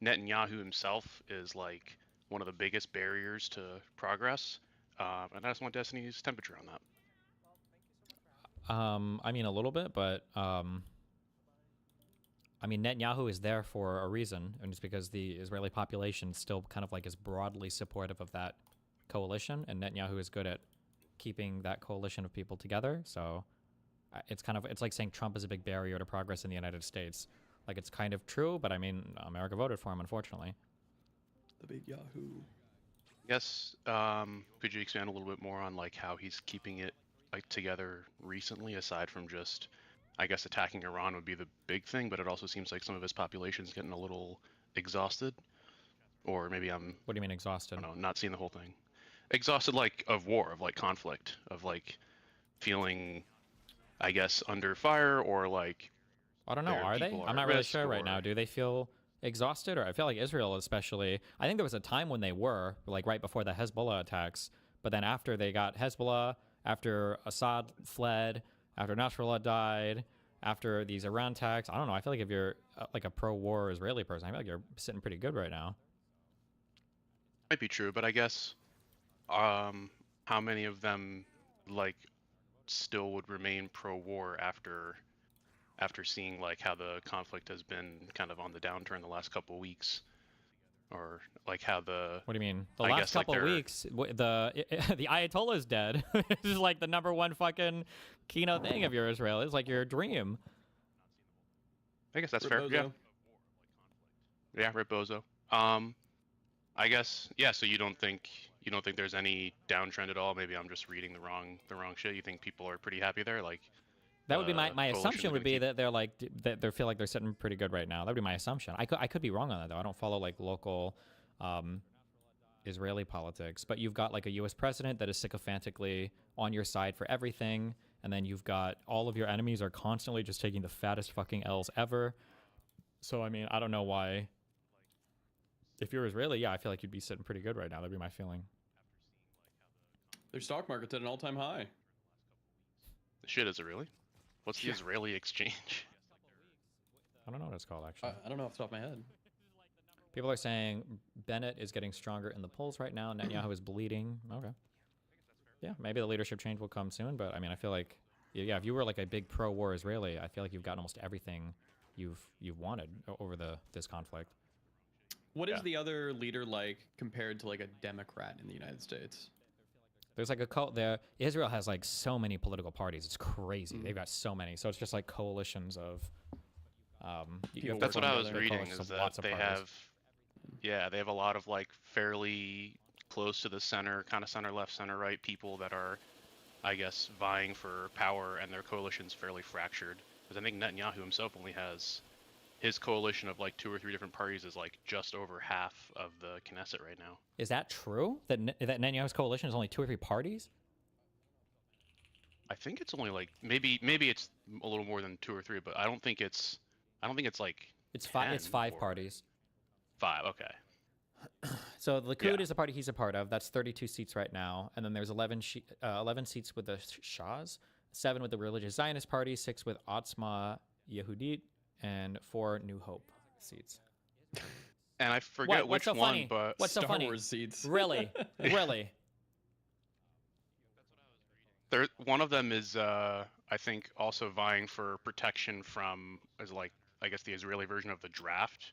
Speaker 12: Netanyahu himself is like one of the biggest barriers to progress. And I just want Destiny's temperature on that.
Speaker 21: I mean a little bit, but I mean Netanyahu is there for a reason, and it's because the Israeli population still kind of like is broadly supportive of that coalition, and Netanyahu is good at keeping that coalition of people together. So it's like saying Trump is a big barrier to progress in the United States. Like it's kind of true, but I mean America voted for him, unfortunately.
Speaker 4: The big Yahoo.
Speaker 12: Yes. Could you expand a little bit more on like how he's keeping it like together recently, aside from just, I guess, attacking Iran would be the big thing, but it also seems like some of his population's getting a little exhausted, or maybe I'm.
Speaker 21: What do you mean exhausted?
Speaker 12: I don't know, not seeing the whole thing. Exhausted, like of war, of like conflict, of like feeling, I guess, under fire, or like.
Speaker 21: I don't know. Are they? I'm not really sure right now. Do they feel exhausted? Or I feel like Israel, especially. I think there was a time when they were like right before the Hezbollah attacks, but then after they got Hezbollah, after Assad fled, after Nasrallah died, after these Iran attacks, I don't know. I feel like if you're like a pro-war Israeli person, I feel like you're sitting pretty good right now.
Speaker 12: Might be true, but I guess, how many of them like still would remain pro-war after seeing like how the conflict has been kind of on the downturn the last couple of weeks, or like how the.
Speaker 21: What do you mean? The last couple of weeks, the Ayatollah is dead. This is like the #1 fucking keynote thing of your Israel. It's like your dream.
Speaker 12: I guess that's fair. Yeah. Yeah, Rip Bozo. I guess yeah. So you don't think there's any downtrend at all? Maybe I'm just reading the wrong shit. You think people are pretty happy there? Like
Speaker 21: that would be my assumption would be that they're like that they feel like they're sitting pretty good right now. That would be my assumption. I could be wrong on that though. I don't follow like local Israeli politics, but you've got like a U.S. president that is sycophantically on your side for everything, and then you've got all of your enemies are constantly just taking the fattest fucking L's ever. So I mean, I don't know why. If you're Israeli, yeah, I feel like you'd be sitting pretty good right now. That'd be my feeling.
Speaker 4: Their stock market's at an all-time high.
Speaker 12: Shit, is it really? What's the Israeli exchange?
Speaker 21: I don't know what it's called, actually.
Speaker 4: I don't know off the top of my head.
Speaker 21: People are saying Bennett is getting stronger in the polls right now. Netanyahu is bleeding. Okay. Yeah, maybe the leadership change will come soon, but I mean, I feel like, yeah, if you were like a big pro-war Israeli, I feel like you've gotten almost everything you've wanted over this conflict.
Speaker 4: What is the other leader like compared to like a Democrat in the United States?
Speaker 21: There's like a cult there. Israel has like so many political parties. It's crazy. They've got so many. So it's just like coalitions of.
Speaker 12: That's what I was reading. Is that they have, they have a lot of like fairly close to the center, kind of center left, center right people that are, I guess, vying for power, and their coalition's fairly fractured. Because I think Netanyahu himself only has. His coalition of like 2 or 3 different parties is like just over half of the Knesset right now.
Speaker 21: Is that true? That Netanyahu's coalition is only 2 or 3 parties?
Speaker 12: I think it's only like maybe it's a little more than 2 or 3, but I don't think it's like
Speaker 21: it's 5 parties.
Speaker 12: 5, okay.
Speaker 21: So the Likud is the party he's a part of. That's 32 seats right now. And then there's 11 seats with the Shahs, 7 with the Religious Zionist Party, 6 with Otzma Yehudit, and 4 New Hope seats.
Speaker 12: And I forget which
Speaker 21: so
Speaker 12: one,
Speaker 21: funny?
Speaker 12: but
Speaker 21: What's so
Speaker 4: Star
Speaker 21: funny?
Speaker 4: Wars seats.
Speaker 21: Really? Really?
Speaker 12: One of them is, I think, also vying for protection from, I guess, the Israeli version of the draft.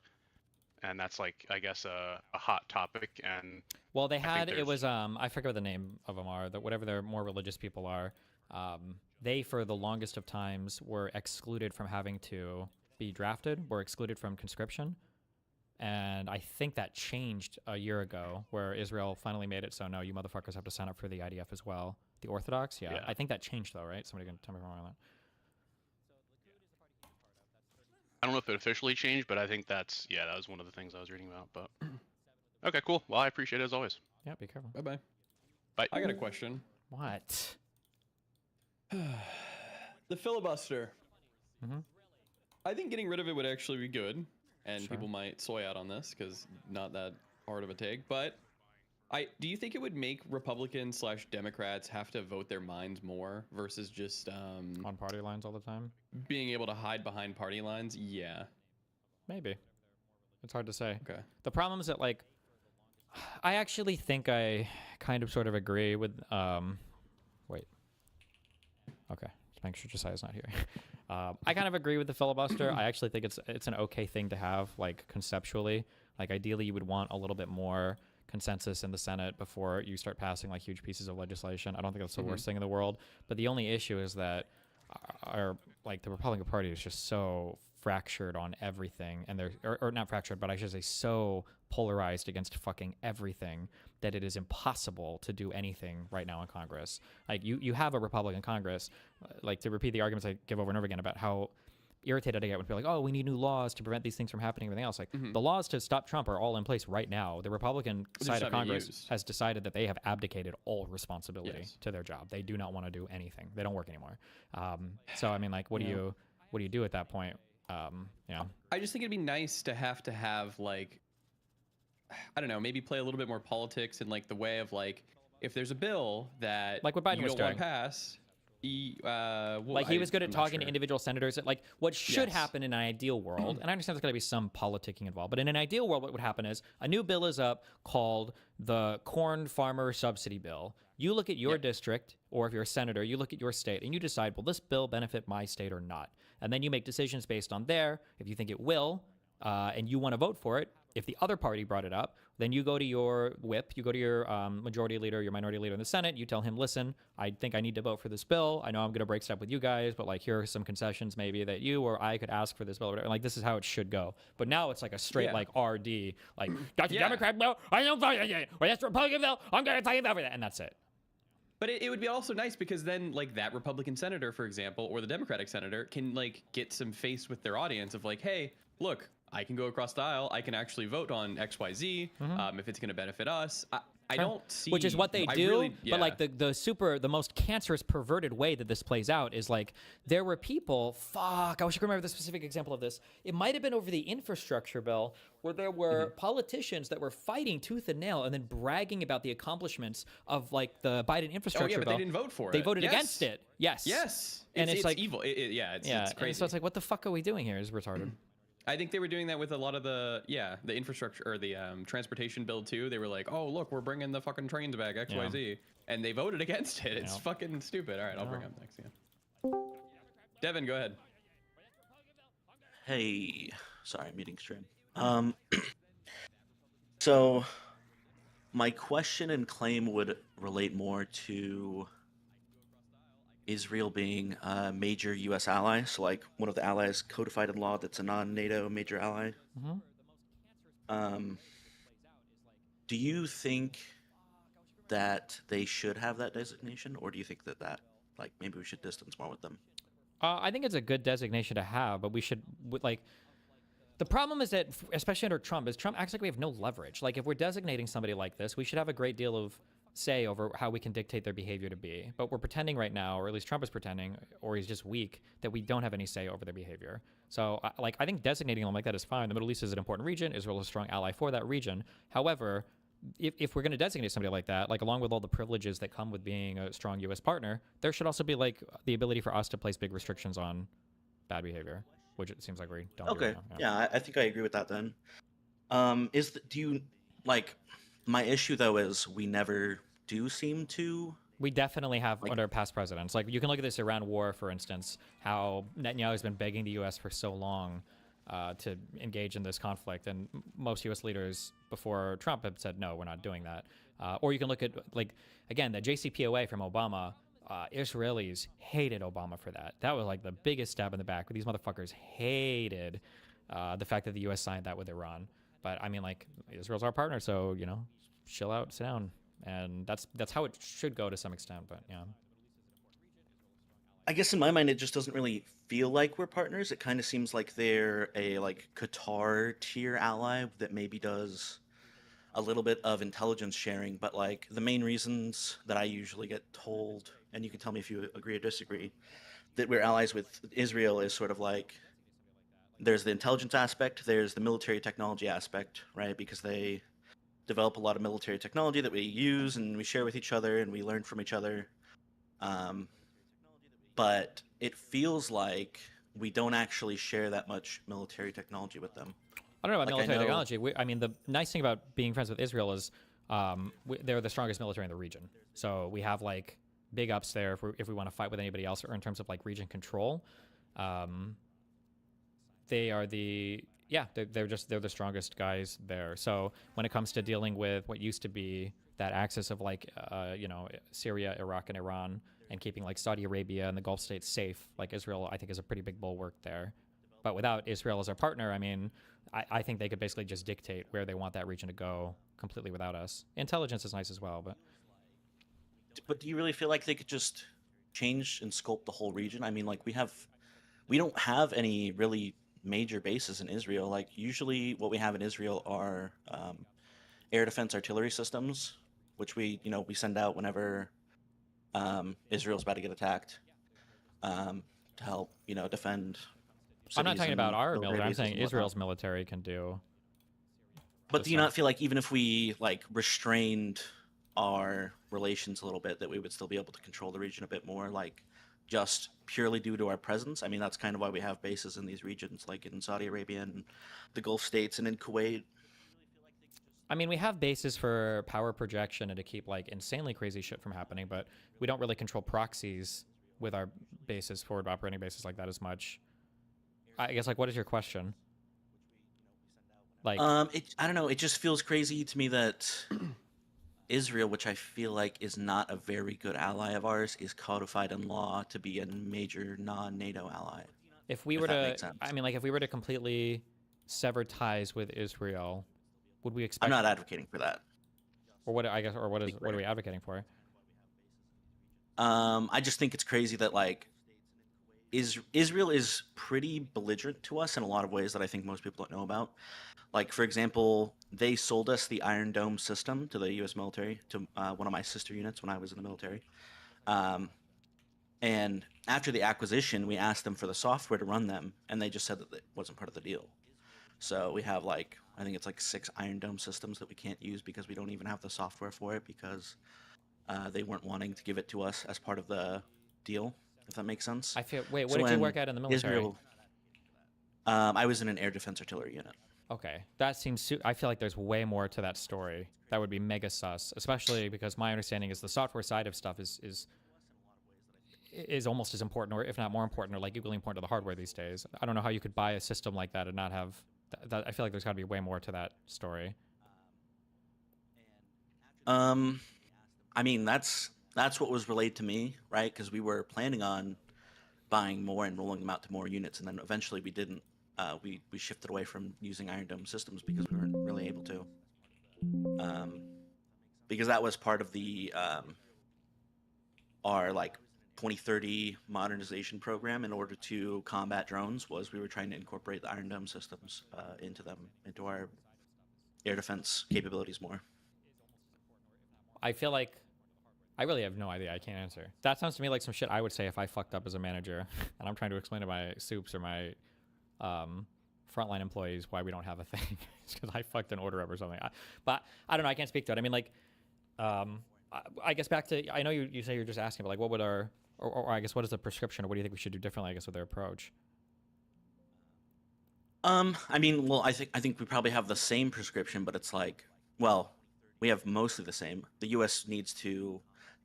Speaker 12: And that's like, I guess, a hot topic. And
Speaker 21: well, they had, it was, I forget what the name of them are, whatever their more religious people are. They, for the longest of times, were excluded from having to be drafted, were excluded from conscription. And I think that changed a year ago, where Israel finally made it so, no, you motherfuckers have to sign up for the IDF as well. The Orthodox? Yeah. I think that changed, though, right? Somebody can tell me if I'm wrong on that.
Speaker 12: I don't know if it officially changed, but I think that was one of the things I was reading about. But okay, cool. Well, I appreciate it as always.
Speaker 21: Yeah, be careful.
Speaker 4: Bye-bye.
Speaker 12: Bye.
Speaker 4: I got a question.
Speaker 21: What?
Speaker 4: The filibuster.
Speaker 21: Mm-hmm.
Speaker 4: I think getting rid of it would actually be good, and people might soy out on this because not that hard of a take. But do you think it would make Republicans/Democrats have to vote their minds more versus just
Speaker 21: on party lines all the time?
Speaker 4: Being able to hide behind party lines? Yeah.
Speaker 21: Maybe. It's hard to say.
Speaker 4: Okay.
Speaker 21: The problem is that, like, I actually think I kind of sort of agree with, wait. Okay. Just make sure Josiah's not here. I kind of agree with the filibuster. I actually think it's an okay thing to have, like, conceptually. Like, ideally, you would want a little bit more consensus in the Senate before you start passing, like, huge pieces of legislation. I don't think that's the worst thing in the world. But the only issue is that the Republican Party is just so fractured on everything, and or not fractured, but I should say so polarized against fucking everything that it is impossible to do anything right now in Congress. Like, you have a Republican Congress, like, to repeat the arguments I give over and over again about how irritated I get when people are like, oh, we need new laws to prevent these things from happening, everything else. Like, the laws to stop Trump are all in place right now. The Republican side of Congress has decided that they have abdicated all responsibility to their job. They do not want to do anything. They don't work anymore. So, I mean, like, what do you do at that point?
Speaker 4: I just think it'd be nice to have like, I don't know, maybe play a little bit more politics in, like, the way of, like, if there's a bill that
Speaker 21: like what Biden
Speaker 4: you
Speaker 21: was
Speaker 4: don't want
Speaker 21: doing.
Speaker 4: to pass. He was
Speaker 21: good at talking to individual senators. Like, what should happen in an ideal world, and I understand there's going to be some politicking involved, but in an ideal world, what would happen is a new bill is up called the Corn Farmer Subsidy Bill. You look at your district, or if you're a senator, you look at your state, and you decide, will this bill benefit my state or not? And then you make decisions based on there. If you think it will, and you want to vote for it, if the other party brought it up, then you go to your whip, you go to your majority leader, your minority leader in the Senate, you tell him, listen, I think I need to vote for this bill. I know I'm going to break step with you guys, but, like, here are some concessions maybe that you or I could ask for this bill. Like, this is how it should go. But now it's like a straight, like, RD, like, that's a Democrat bill, I don't vote for it, or that's a Republican bill, I'm going to tell you about that, and that's it.
Speaker 4: But it would be also nice because then, like, that Republican senator, for example, or the Democratic senator can, like, get some face with their audience of, like, hey, look, I can go across the aisle. I can actually vote on XYZ if it's going to benefit us. I don't see...
Speaker 21: Which is what they do, but, like, the most cancerous, perverted way that this plays out is, like, there were people... Fuck, I wish I could remember the specific example of this. It might have been over the infrastructure bill, where there were politicians that were fighting tooth and nail and then bragging about the accomplishments of, like, the Biden infrastructure bill.
Speaker 4: But they didn't vote for it.
Speaker 21: They voted against it. Yes.
Speaker 4: Yes.
Speaker 21: And it's like...
Speaker 4: evil. It's crazy.
Speaker 21: So it's like, what the fuck are we doing here? It's retarded.
Speaker 4: I think they were doing that with a lot of the infrastructure or the transportation bill too. They were like, oh, look, we're bringing the fucking trains back, XYZ. And they voted against it. It's fucking stupid. All right, I'll bring up next. Yeah. Devin, go ahead.
Speaker 13: Hey, sorry, meeting stream. So my question and claim would relate more to Israel being a major U.S. ally, so, like, one of the allies codified in law that's a non-NATO major ally. Do you think that they should have that designation, or do you think that like, maybe we should distance more with them?
Speaker 21: I think it's a good designation to have, but we should, like... The problem is that, especially under Trump, is Trump acts like we have no leverage. Like, if we're designating somebody like this, we should have a great deal of say over how we can dictate their behavior to be. But we're pretending right now, or at least Trump is pretending, or he's just weak, that we don't have any say over their behavior. So, I think designating them like that is fine. The Middle East is an important region. Israel is a strong ally for that region. However, if we're going to designate somebody like that, like along with all the privileges that come with being a strong U.S. partner, there should also be like the ability for us to place big restrictions on bad behavior, which it seems like we don't do
Speaker 13: Okay.
Speaker 21: right now.
Speaker 13: Yeah, I think I agree with that then. Do you like my issue though is we never do seem to.
Speaker 21: We definitely have under past presidents. Like you can look at this Iran war, for instance, how Netanyahu has been begging the U.S. for so long to engage in this conflict, and most U.S. leaders before Trump have said no, we're not doing that. Or you can look at like again the JCPOA from Obama. Israelis hated Obama for that. That was like the biggest stab in the back. These motherfuckers hated the fact that the U.S. signed that with Iran. But I mean, like Israel's our partner, so you know, chill out, sit down. And that's how it should go to some extent, but yeah.
Speaker 13: I guess in my mind, it just doesn't really feel like we're partners. It kind of seems like they're a like Qatar tier ally that maybe does a little bit of intelligence sharing, but like the main reasons that I usually get told, and you can tell me if you agree or disagree, that we're allies with Israel is sort of like there's the intelligence aspect, there's the military technology aspect, right? Because they develop a lot of military technology that we use and we share with each other and we learn from each other. But it feels like we don't actually share that much military technology with them.
Speaker 21: I don't know about military technology. I mean, the nice thing about being friends with Israel is they're the strongest military in the region. So we have like big ups there if we want to fight with anybody else, or in terms of like region control. They are they're the strongest guys there. So when it comes to dealing with what used to be that axis of like Syria, Iraq, and Iran, and keeping like Saudi Arabia and the Gulf states safe, like Israel, I think is a pretty big bulwark there. But without Israel as our partner, I mean, I think they could basically just dictate where they want that region to go completely without us. Intelligence is nice as well,
Speaker 13: But do you really feel like they could just change and sculpt the whole region? I mean, like we don't have any really major bases in Israel. Like usually what we have in Israel are air defense artillery systems, which we send out whenever Israel's about to get attacked to help defend.
Speaker 21: I'm not talking about our military. I'm saying Israel's military can do.
Speaker 13: But do you not feel like even if we like restrained our relations a little bit, that we would still be able to control the region a bit more, like just purely due to our presence? I mean, that's kind of why we have bases in these regions, like in Saudi Arabia and the Gulf states and in Kuwait.
Speaker 21: I mean, we have bases for power projection and to keep like insanely crazy shit from happening, but we don't really control proxies with our bases, forward operating bases like that as much. I guess, like, what is your question? Like,
Speaker 13: I don't know. It just feels crazy to me that Israel, which I feel like is not a very good ally of ours, is codified in law to be a major non-NATO ally.
Speaker 21: If we were to, I mean, like, if we were to completely sever ties with Israel, would we expect?
Speaker 13: I'm not advocating for that.
Speaker 21: Or what? I guess, or what are we advocating for?
Speaker 13: I just think it's crazy that like Israel is pretty belligerent to us in a lot of ways that I think most people don't know about. Like, for example, they sold us the Iron Dome system to the U.S. military, to one of my sister units when I was in the military. And after the acquisition, we asked them for the software to run them, and they just said that it wasn't part of the deal. So we have like, I think it's like 6 Iron Dome systems that we can't use because we don't even have the software for it, because they weren't wanting to give it to us as part of the deal, if that makes sense.
Speaker 21: Wait, what did you work at in the military?
Speaker 13: Israel, I was in an air defense artillery unit.
Speaker 21: Okay, that seems. I feel like there's way more to that story. That would be mega sus, especially because my understanding is the software side of stuff is almost as important, or if not more important, or like equally important to the hardware these days. I don't know how you could buy a system like that and not have that. I feel like there's got to be way more to that story.
Speaker 13: I mean, that's what was relayed to me, right? Because we were planning on buying more and rolling them out to more units, and then eventually we didn't. We shifted away from using Iron Dome systems because we weren't really able to. Because that was part of the our like 2030 modernization program in order to combat drones. Was we were trying to incorporate the Iron Dome systems into our air defense capabilities more.
Speaker 21: I feel like I really have no idea. I can't answer. That sounds to me like some shit I would say if I fucked up as a manager and I'm trying to explain to my soups or my frontline employees why we don't have a thing. It's because I fucked an order up or something. But I don't know. I can't speak to it. I mean, like, I guess back to, I know you say you're just asking, but like, what would our, or I guess what is the prescription, or what do you think we should do differently, I guess, with their approach?
Speaker 13: I mean, well, I think we probably have the same prescription, but it's like, well, we have mostly the same. The U.S. needs to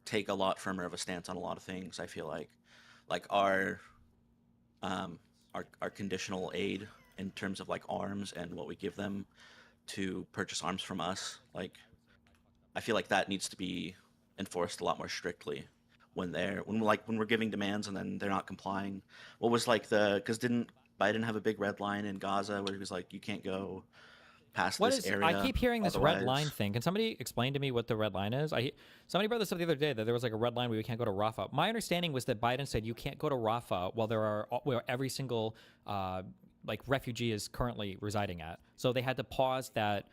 Speaker 13: take a lot firmer of a stance on a lot of things. I feel like our conditional aid in terms of like arms and what we give them to purchase arms from us. Like, I feel like that needs to be enforced a lot more strictly when we're giving demands and then they're not complying. What was like because didn't Biden have a big red line in Gaza where he was like, you can't go past this area?
Speaker 21: I keep hearing this
Speaker 13: otherwise...
Speaker 21: red line thing. Can somebody explain to me what the red line is? Somebody brought this up the other day, that there was like a red line where we can't go to Rafah. My understanding was that Biden said you can't go to Rafah where every single like refugee is currently residing at. So they had to pause that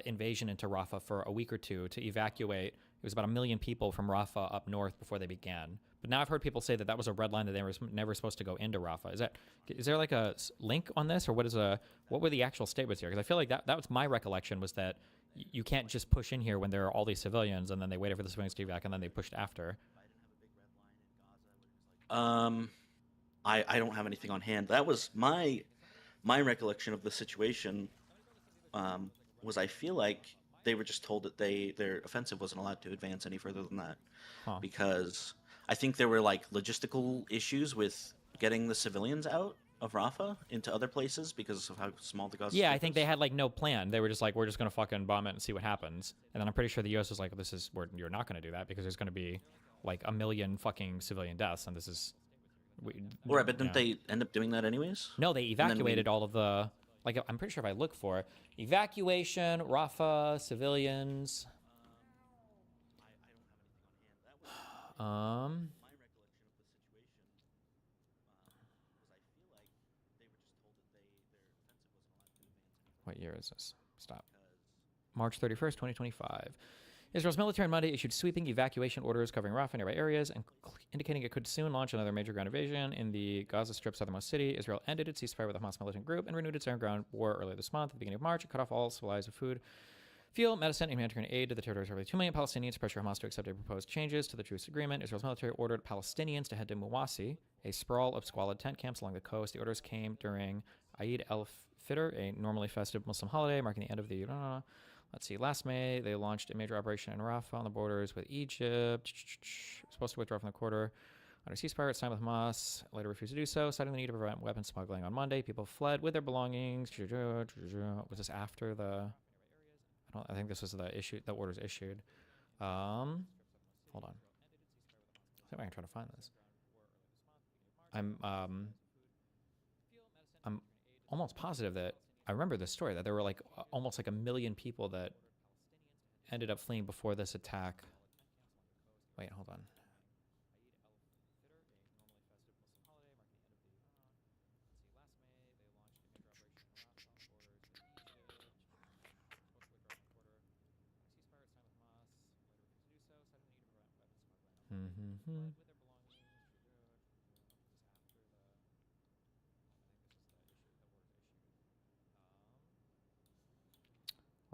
Speaker 21: invasion into Rafah for a week or two to evacuate. It was about 1 million people from Rafah up north before they began. But now I've heard people say that was a red line, that they were never supposed to go into Rafah. Is there like a link on this, or what were the actual statements here? Because I feel like that was my recollection, was that you can't just push in here when there are all these civilians and then they waited for the civilians to evac and then they pushed after.
Speaker 13: I don't have anything on hand. That was my recollection of the situation. Was I feel like they were just told that their offensive wasn't allowed to advance any further than that, because I think there were like logistical issues with getting the civilians out of Rafah into other places because of how small the Gaza.
Speaker 21: Yeah, I think they had like no plan. They were just like, we're just gonna fucking bomb it and see what happens. And then I'm pretty sure the U.S. was like, you're not gonna do that because there's gonna be like 1 million fucking civilian deaths, and this is.
Speaker 13: Right, but didn't they end up doing that anyways?
Speaker 21: No, they evacuated all of the. Like, I'm pretty sure if I look for it, evacuation, Rafah, civilians. What year is this? Stop. March 31st, 2025. Israel's military on Monday issued sweeping evacuation orders covering Rafah and nearby areas, and indicating it could soon launch another major ground invasion in the Gaza Strip's southernmost city. Israel ended its ceasefire with the Hamas militant group and renewed its air and ground war earlier this month. At the beginning of March, it cut off all supplies of food, fuel, medicine, and humanitarian aid to the territories of roughly 2 million Palestinians to pressure Hamas to accept the proposed changes to the truce agreement. Israel's military ordered Palestinians to head to Muwasi, a sprawl of squalid tent camps along the coast. The orders came during Eid al-Fitr, a normally festive Muslim holiday marking the end of the... Let's see, last May, they launched a major operation in Rafah on the borders with Egypt. Supposed to withdraw from the quarter under ceasefire. It's signed with Hamas. Later refused to do so, citing the need to prevent weapons smuggling on Monday. People fled with their belongings. Was this after the... I think this was the issue. The orders issued. Hold on. See if I can try to find this. I'm almost positive that I remember this story, that there were like almost like 1 million people that ended up fleeing before this attack. Wait, hold on.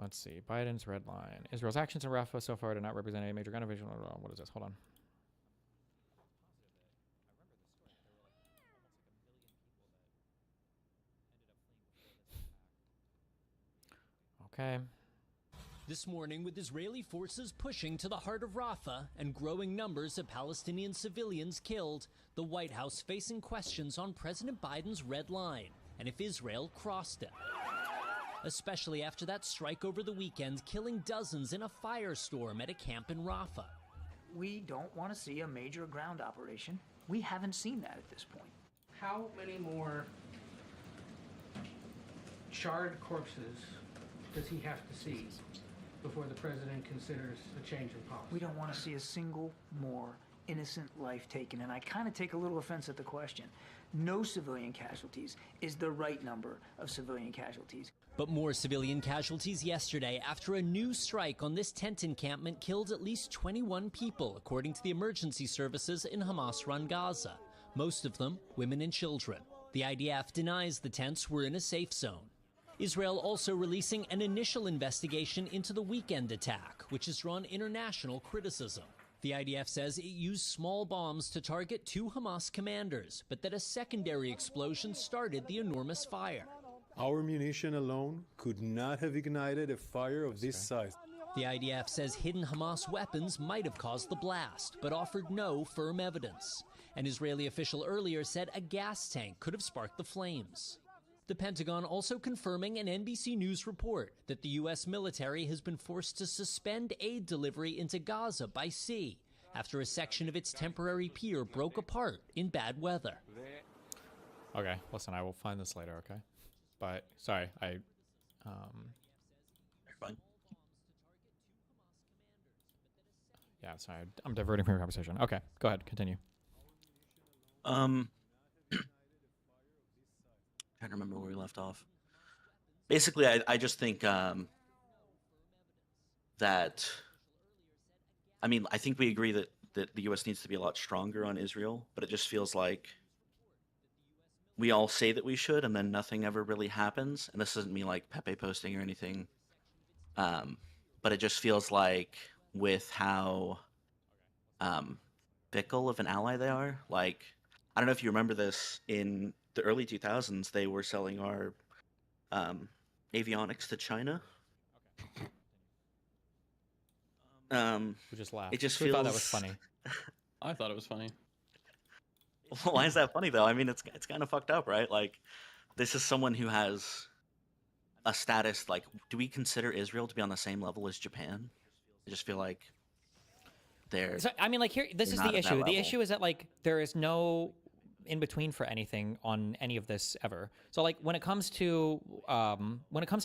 Speaker 21: Let's see. Biden's red line. Israel's actions in Rafah so far do not represent a major gun invasion. What is this? Hold on. Okay.
Speaker 14: This morning, with Israeli forces pushing to the heart of Rafah and growing numbers of Palestinian civilians killed, the White House facing questions on President Biden's red line and if Israel crossed it. Especially after that strike over the weekend, killing dozens in a firestorm at a camp in Rafah.
Speaker 16: We don't want to see a major ground operation. We haven't seen that at this point.
Speaker 22: How many more charred corpses does he have to see before the president considers a change in policy?
Speaker 16: We don't want to see a single more innocent life taken, and I kind of take a little offense at the question. No civilian casualties is the right number of civilian casualties.
Speaker 14: But more civilian casualties yesterday after a new strike on this tent encampment killed at least 21 people, according to the emergency services in Hamas-run Gaza. Most of them women and children. The IDF denies the tents were in a safe zone. Israel also releasing an initial investigation into the weekend attack, which has drawn international criticism. The IDF says it used small bombs to target 2 Hamas commanders, but that a secondary explosion started the enormous fire.
Speaker 17: Our munition alone could not have ignited a fire of this size.
Speaker 14: The IDF says hidden Hamas weapons might have caused the blast, but offered no firm evidence. An Israeli official earlier said a gas tank could have sparked the flames. The Pentagon also confirming an NBC News report that the U.S. military has been forced to suspend aid delivery into Gaza by sea after a section of its temporary pier broke apart in bad weather.
Speaker 21: Okay, listen, I will find this later, okay? But, sorry,
Speaker 13: Fine.
Speaker 21: Yeah, sorry, I'm diverting from your conversation. Okay, go ahead, continue.
Speaker 13: Trying to remember where we left off. Basically, I just think that, I mean, I think we agree that the U.S. needs to be a lot stronger on Israel, but it just feels like we all say that we should, and then nothing ever really happens. And this isn't me like Pepe posting or anything, but it just feels like with how fickle of an ally they are. Like, I don't know if you remember this, in the early 2000s, they were selling our avionics to China.
Speaker 21: We just laughed.
Speaker 13: It just
Speaker 21: Who
Speaker 13: feels...
Speaker 21: thought that was funny?
Speaker 4: I thought it was funny.
Speaker 13: Why is that funny though? I mean, it's kind of fucked up, right? Like, this is someone who has a status. Like, do we consider Israel to be on the same level as Japan? I just feel like they're.
Speaker 21: So, I mean, like, here, this is the issue. The issue is that, like, there is no in between for anything on any of this ever. So, like, when it comes to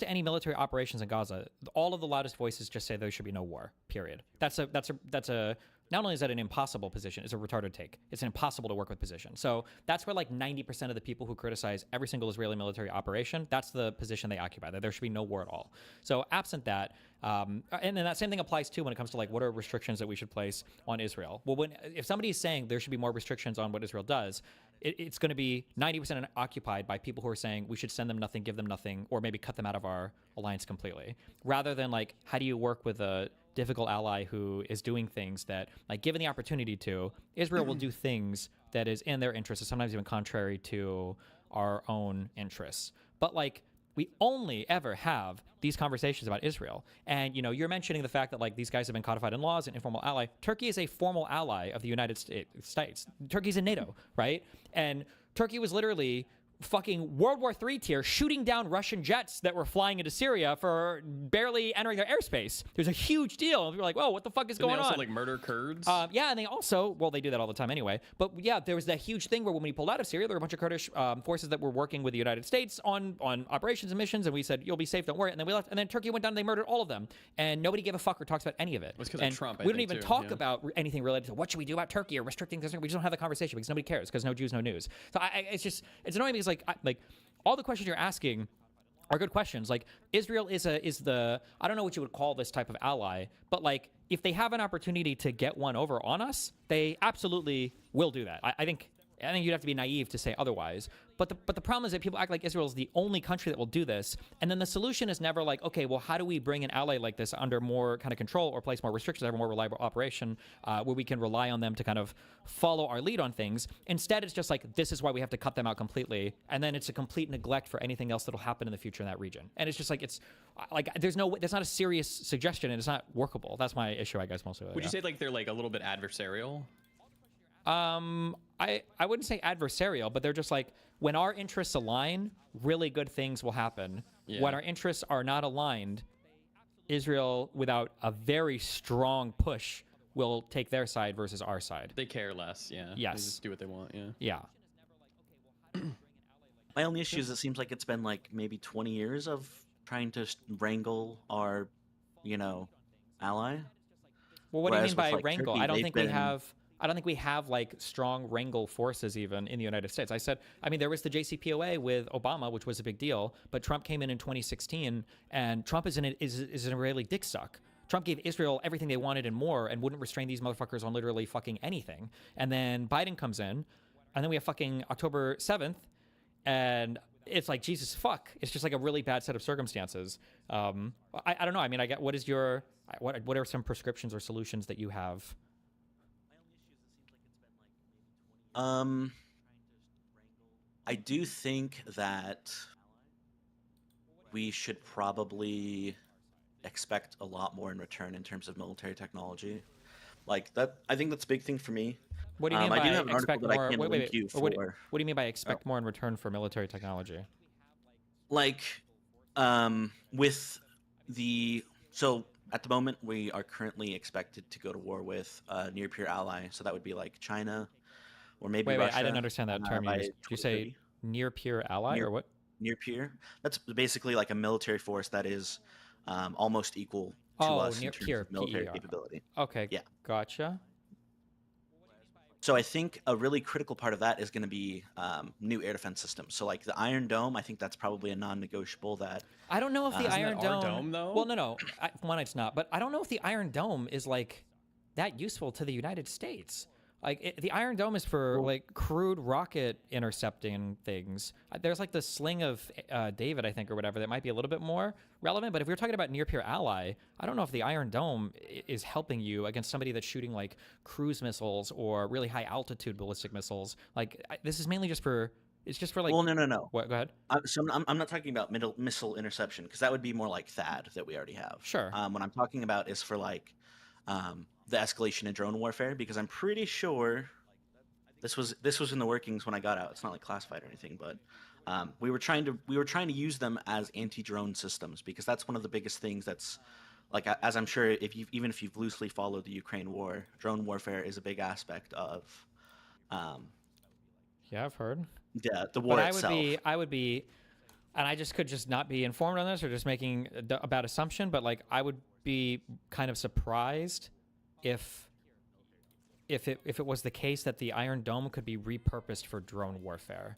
Speaker 21: any military operations in Gaza, all of the loudest voices just say there should be no war. Period. That's a not only is that an impossible position, it's a retarded take. It's an impossible to work with position. So that's where like 90% of the people who criticize every single Israeli military operation, that's the position they occupy, that there should be no war at all. So absent that, and then that same thing applies too when it comes to like what are restrictions that we should place on Israel. Well, if somebody is saying there should be more restrictions on what Israel does, it's going to be 90% occupied by people who are saying we should send them nothing, give them nothing, or maybe cut them out of our alliance completely, rather than like, how do you work with a difficult ally who is doing things that, like, given the opportunity to, Israel will do things that is in their interests, and sometimes even contrary to our own interests. But like, we only ever have these conversations about Israel. And, you know, you're mentioning the fact that, like, these guys have been codified in laws, an informal ally. Turkey is a formal ally of the United States. Turkey's in NATO, right? And Turkey was literally fucking World War III tier shooting down Russian jets that were flying into Syria for barely entering their airspace. There's a huge deal. We were like, whoa, what the fuck is going on?
Speaker 4: They also like murder Kurds?
Speaker 21: Yeah, and they also, well, they do that all the time anyway. But yeah, there was that huge thing where when we pulled out of Syria, there were a bunch of Kurdish forces that were working with the United States on operations and missions, and we said, you'll be safe, don't worry. And then we left, and then Turkey went down and they murdered all of them. And nobody gave a fuck or talks about any of it.
Speaker 4: It's because
Speaker 21: of
Speaker 4: Trump,
Speaker 21: we don't even talk about anything related to what should we do about Turkey or restricting this. We just don't have the conversation because nobody cares, because no Jews, no news. So it's annoying because like all the questions you're asking are good questions. Like, Israel is the, I don't know what you would call this type of ally, but like, if they have an opportunity to get one over on us, they absolutely will do that. I think you'd have to be naive to say otherwise. But the problem is that people act like Israel is the only country that will do this. And then the solution is never like, okay, well, how do we bring an ally like this under more kind of control or place more restrictions, have a more reliable operation where we can rely on them to kind of follow our lead on things. Instead, it's just like, this is why we have to cut them out completely. And then it's a complete neglect for anything else that'll happen in the future in that region. And it's just like, it's like, there's not a serious suggestion and it's not workable. That's my issue, I guess, mostly.
Speaker 4: Would you say like they're like a little bit adversarial?
Speaker 21: I wouldn't say adversarial, but they're just like, when our interests align, really good things will happen.
Speaker 4: Yeah.
Speaker 21: When our interests are not aligned, Israel, without a very strong push, will take their side versus our side.
Speaker 4: They care less, yeah.
Speaker 21: Yes.
Speaker 4: They just do what they want, yeah.
Speaker 21: Yeah.
Speaker 13: My only issue is it seems like it's been like maybe 20 years of trying to wrangle our, ally.
Speaker 21: Well, what do you mean by wrangle? I don't think we have I don't think we have like strong wrangle forces even in the United States. I mean, there was the JCPOA with Obama, which was a big deal, but Trump came in 2016, and Trump is an Israeli dick suck. Trump gave Israel everything they wanted and more, and wouldn't restrain these motherfuckers on literally fucking anything. And then Biden comes in, and then we have fucking October 7th, and it's like, Jesus fuck. It's just like a really bad set of circumstances. I don't know. I mean, what are some prescriptions or solutions that you have?
Speaker 13: I do think that we should probably expect a lot more in return in terms of military technology. Like that, I think that's a big thing for me.
Speaker 21: What do you mean by
Speaker 13: I do have an article
Speaker 21: expect
Speaker 13: that
Speaker 21: more?
Speaker 13: I can link you for.
Speaker 21: What do you mean by expect more in return for military technology?
Speaker 13: Like, with so at the moment we are currently expected to go to war with a near peer ally, so that would be like China, or maybe Russia.
Speaker 21: I didn't understand that term you used. Did you say near peer ally or what?
Speaker 13: Near peer. That's basically like a military force that is almost equal to us in terms of military capability.
Speaker 21: Okay.
Speaker 13: Yeah.
Speaker 21: Gotcha.
Speaker 13: So I think a really critical part of that is going to be new air defense systems. So like the Iron Dome, I think that's probably a non-negotiable that.
Speaker 21: I don't know if the Iron Dome.
Speaker 4: Our dome though?
Speaker 21: Well, no. One, it's not. But I don't know if the Iron Dome is like that useful to the United States. Like the Iron Dome is for like crude rocket intercepting things. There's like the Sling of David, I think, or whatever, that might be a little bit more relevant. But if we're talking about near peer ally, I don't know if the Iron Dome is helping you against somebody that's shooting like cruise missiles or really high altitude ballistic missiles. Like this is mainly just for. It's just for like.
Speaker 13: Well, no.
Speaker 21: What? Go ahead.
Speaker 13: So I'm not talking about missile interception, because that would be more like THAAD that we already have.
Speaker 21: Sure.
Speaker 13: What I'm talking about is for like the escalation in drone warfare, because I'm pretty sure this was in the workings when I got out. It's not like classified or anything, but we were trying to use them as anti-drone systems, because that's one of the biggest things that's like, as I'm sure even if you've loosely followed the Ukraine war, drone warfare is a big aspect of.
Speaker 21: Yeah, I've heard.
Speaker 13: Yeah, the war itself.
Speaker 21: I would be, and I could not be informed on this or just making a bad assumption, but like I would be kind of surprised if it was the case that the Iron Dome could be repurposed for drone warfare.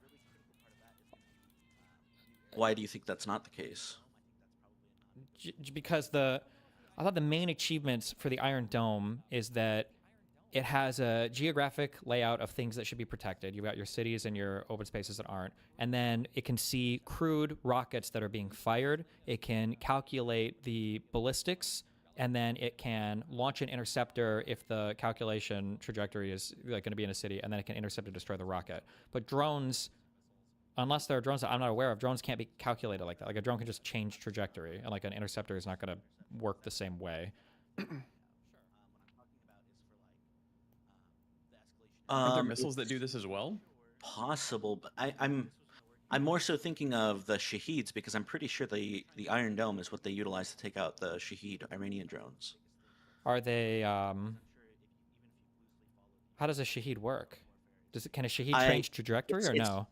Speaker 13: Why do you think that's not the case?
Speaker 21: Because I thought the main achievements for the Iron Dome is that it has a geographic layout of things that should be protected. You've got your cities and your open spaces that aren't. And then it can see crude rockets that are being fired. It can calculate the ballistics, and then it can launch an interceptor if the calculation trajectory is like going to be in a city, and then it can intercept and destroy the rocket. But drones, unless there are drones that I'm not aware of, drones can't be calculated like that. Like a drone can just change trajectory, and like an interceptor is not going to work the same way.
Speaker 4: Are there missiles that do this as well?
Speaker 13: Possible, but I'm more so thinking of the Shaheeds, because I'm pretty sure the Iron Dome is what they utilize to take out the Shaheed Iranian drones.
Speaker 21: Are they? How does a Shaheed work? Can a Shaheed change trajectory or no?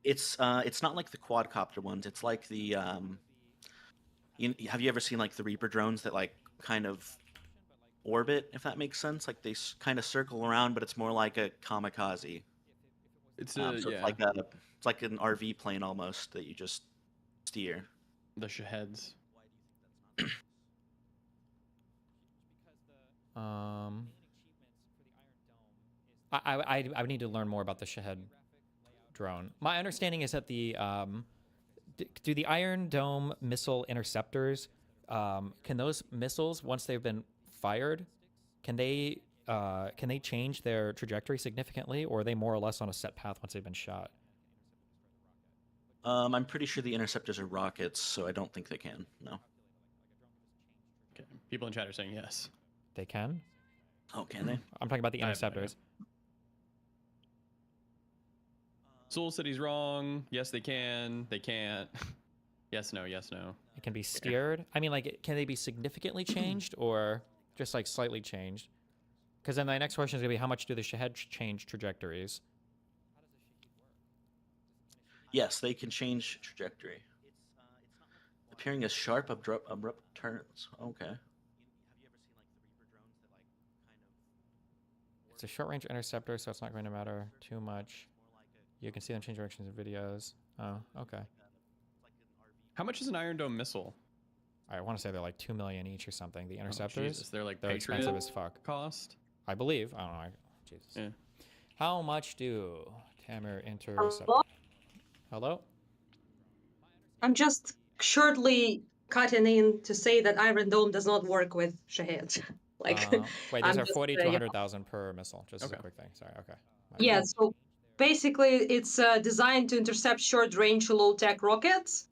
Speaker 13: It's not like the quadcopter ones. It's like the have you ever seen like the Reaper drones that like kind of orbit, if that makes sense? Like they kind of circle around, but it's more like a kamikaze.
Speaker 4: It's
Speaker 13: so it's like an RV plane almost that you just steer.
Speaker 4: The Shaheeds.
Speaker 21: I need to learn more about the Shahed drone. My understanding is that the do the Iron Dome missile interceptors, can those missiles, once they've been fired, can they change their trajectory significantly, or are they more or less on a set path once they've been shot?
Speaker 13: I'm pretty sure the interceptors are rockets, so I don't think they can. No.
Speaker 4: Okay. People in chat are saying yes.
Speaker 21: They can?
Speaker 13: Oh, can they?
Speaker 21: I'm talking about the interceptors.
Speaker 4: Soul City's wrong. Yes, they can. They can't. Yes, no, yes, no.
Speaker 21: It can be steered. I mean, like, can they be significantly changed or just like slightly changed? Because then the next question is going to be, how much do the Shahed change trajectories?
Speaker 13: Yes, they can change trajectory. Appearing as sharp, abrupt turns. Okay.
Speaker 21: a short-range interceptor, so it's not going to matter too much. You can see them change directions in videos. Oh, okay.
Speaker 4: How much is an Iron Dome missile?
Speaker 21: I want to say they're like 2 million each or something. The interceptors.
Speaker 4: Jesus, they're like
Speaker 21: they're
Speaker 4: Patriot
Speaker 21: expensive as fuck.
Speaker 4: Cost?
Speaker 21: I believe. I don't know. Jesus.
Speaker 4: Yeah.
Speaker 21: How much do Tamir intercept? Hello?
Speaker 15: I'm just shortly cutting in to say that Iron Dome does not work with Shahed. Like,
Speaker 21: wait, these are 40 to 100,000 per missile. Just as a quick thing. Sorry. Okay.
Speaker 15: Yeah, so basically it's designed to intercept short-range, low-tech rockets,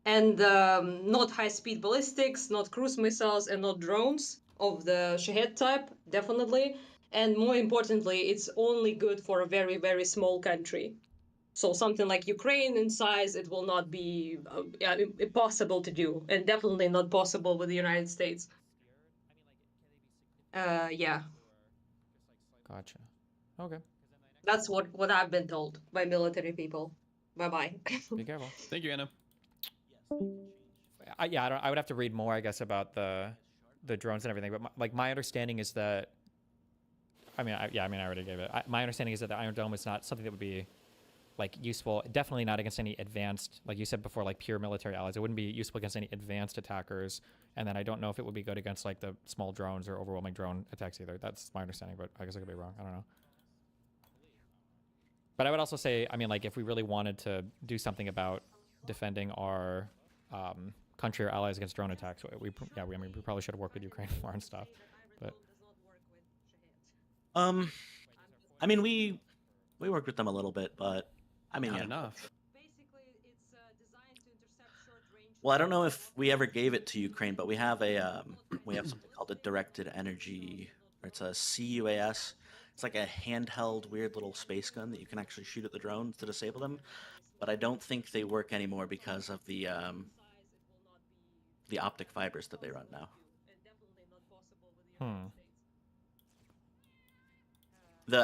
Speaker 15: and not high-speed ballistics, not cruise missiles, and not drones of the Shahed type, definitely. And more importantly, it's only good for a very, very small country. So something like Ukraine in size, it will not be impossible to do, and definitely not possible with the United States. Yeah.
Speaker 21: Gotcha. Okay.
Speaker 15: That's what I've been told by military people. Bye-bye.
Speaker 21: Be careful.
Speaker 4: Thank you, Anna.
Speaker 21: Yeah, I would have to read more, I guess, about the drones and everything. But my understanding is that, I already gave it. My understanding is that the Iron Dome is not something that would be like useful. Definitely not against any advanced, like you said before, like pure military allies. It wouldn't be useful against any advanced attackers. And then I don't know if it would be good against like the small drones or overwhelming drone attacks either. That's my understanding, but I guess I could be wrong. I don't know. But I would also say, I mean, like if we really wanted to do something about defending our country or allies against drone attacks, we probably should have worked with Ukraine more and stuff. But
Speaker 13: I mean, we worked with them a little bit, but I mean,
Speaker 4: Not enough.
Speaker 13: Well, I don't know if we ever gave it to Ukraine, but we have something called a directed energy, or it's a CUAS. It's like a handheld, weird little space gun that you can actually shoot at the drones to disable them. But I don't think they work anymore because of the optic fibers that they run now.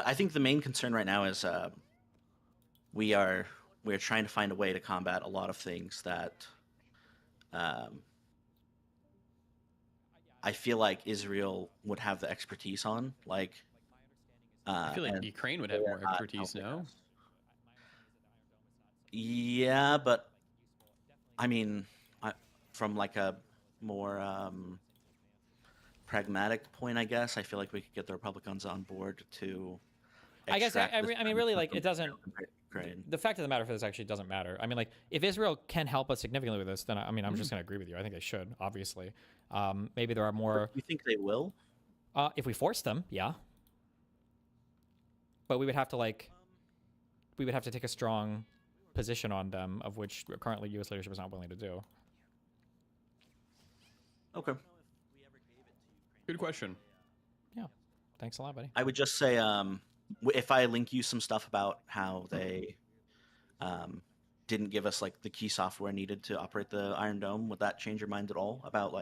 Speaker 13: I think the main concern right now is we're trying to find a way to combat a lot of things that I feel like Israel would have the expertise on. Like,
Speaker 4: I feel like Ukraine would have more expertise now.
Speaker 13: Yeah, but I mean, from like a more pragmatic point, I guess, I feel like we could get the Republicans on board to.
Speaker 21: I guess I mean, really, like it doesn't.
Speaker 13: Ukraine.
Speaker 21: The fact of the matter for this actually doesn't matter. I mean, like if Israel can help us significantly with this, then I mean, I'm just going to agree with you. I think they should, obviously. Maybe there are more.
Speaker 13: You think they will?
Speaker 21: If we force them, yeah. But we would have to take a strong position on them, of which currently U.S. leadership is not willing to do.
Speaker 13: Okay.
Speaker 4: Good question.
Speaker 21: Yeah. Thanks a lot, buddy.
Speaker 13: I would just say, if I link you some stuff about how they didn't give us like the key software needed to operate the Iron Dome, would that change your mind at all about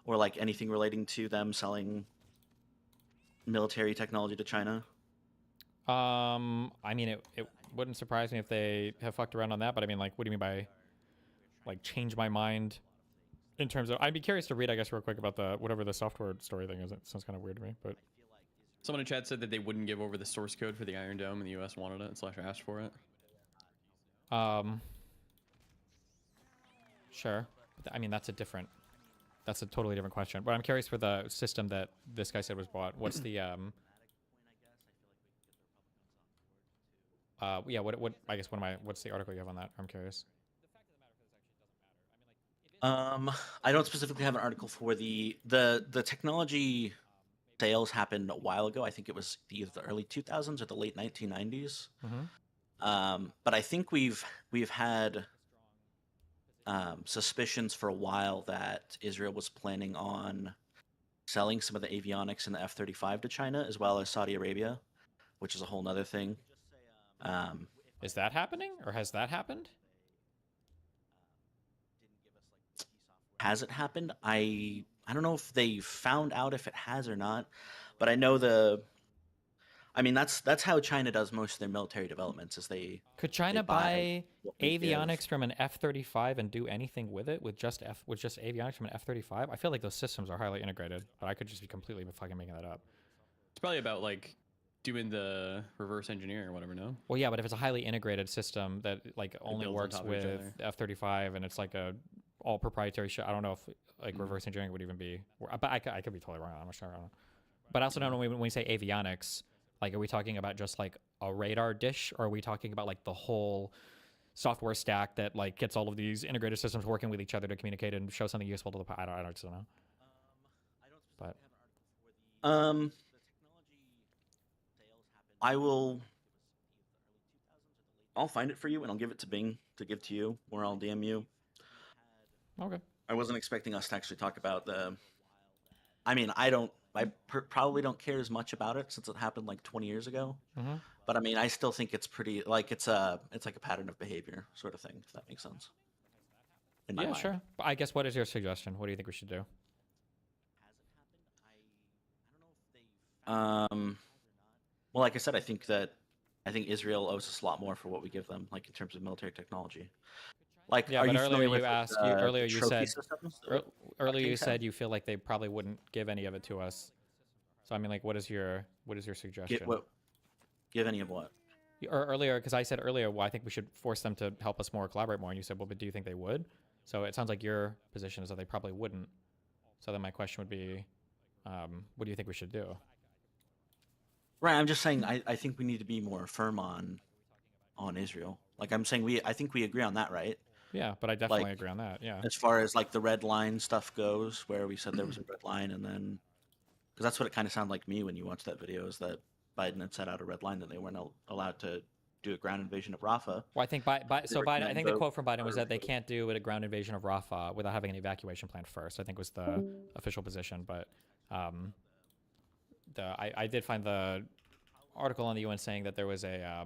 Speaker 13: or anything relating to them selling military technology to China?
Speaker 21: I mean, it wouldn't surprise me if they have fucked around on that, but I mean, like, what do you mean by, like, change my mind in terms of, I'd be curious to read, I guess, real quick about whatever the software story thing is. It sounds kind of weird to me, but.
Speaker 4: Someone in chat said that they wouldn't give over the source code for the Iron Dome and the US wanted it / asked for it.
Speaker 21: Sure. But I mean, that's a totally different question, but I'm curious for the system that this guy said was bought. What's the, what's the article you have on that? I'm curious.
Speaker 13: I don't specifically have an article for the technology sales happened a while ago. I think it was either the early 2000s or the late 1990s. But I think we've had suspicions for a while that Israel was planning on selling some of the avionics in the F-35 to China, as well as Saudi Arabia, which is a whole nother thing.
Speaker 21: Is that happening, or has that happened?
Speaker 13: Has it happened? I don't know if they found out if it has or not, but I know that's how China does most of their military developments. Is
Speaker 21: could China buy avionics from an F-35 and do anything with it with just avionics from an F-35? I feel like those systems are highly integrated, but I could just be completely fucking making that up.
Speaker 4: It's probably about like doing the reverse engineering or whatever. No.
Speaker 21: Well, yeah, but if it's a highly integrated system that like only
Speaker 4: builds on
Speaker 21: works
Speaker 4: top of each
Speaker 21: with
Speaker 4: other.
Speaker 21: F-35 and it's like a all proprietary shit, I don't know if like reverse engineering would even be. But I could be totally wrong. I'm not sure. I don't know. But I also don't know when we say avionics, like are we talking about just like a radar dish, or are we talking about like the whole software stack that like gets all of these integrated systems working with each other to communicate and show something useful to the I just don't know. But
Speaker 13: I'll find it for you and I'll give it to Bing to give to you, or I'll DM you.
Speaker 21: Okay.
Speaker 13: I wasn't expecting us to actually talk about the. I mean, probably don't care as much about it since it happened like 20 years ago.
Speaker 21: Mhm.
Speaker 13: But I mean, I still think it's pretty like it's like a pattern of behavior sort of thing, if that makes sense. In my
Speaker 21: Yeah,
Speaker 13: mind.
Speaker 21: sure. But I guess what is your suggestion? What do you think we should do?
Speaker 13: Well, like I said, I think Israel owes us a lot more for what we give them, like in terms of military technology. Like,
Speaker 21: Yeah,
Speaker 13: are
Speaker 21: but
Speaker 13: you
Speaker 21: earlier
Speaker 13: familiar
Speaker 21: you
Speaker 13: with
Speaker 21: asked,
Speaker 13: the
Speaker 21: earlier you
Speaker 13: trophy
Speaker 21: said,
Speaker 13: systems?
Speaker 21: earlier you
Speaker 13: Kings
Speaker 21: said
Speaker 13: have?
Speaker 21: you feel like they probably wouldn't give any of it to us. So I mean, like, what is your suggestion?
Speaker 13: Give any of what?
Speaker 21: Or earlier, because I said earlier, well, I think we should force them to help us more, collaborate more, and you said, well, but do you think they would? So it sounds like your position is that they probably wouldn't. So then my question would be, what do you think we should do?
Speaker 13: Right, I'm just saying I think we need to be more firm on Israel. Like I'm saying I think we agree on that, right?
Speaker 21: Yeah, but I definitely agree on that. Yeah.
Speaker 13: As far as like the red line stuff goes, where we said there was a red line, and then because that's what it kind of sounded like to me when you watched that video, is that Biden had set out a red line that they weren't allowed to do a ground invasion of Rafah.
Speaker 21: Well, I think Biden. I think the quote from Biden was that they can't do a ground invasion of Rafah without having an evacuation plan first. I think was the official position. But I did find the article on the UN saying that there was a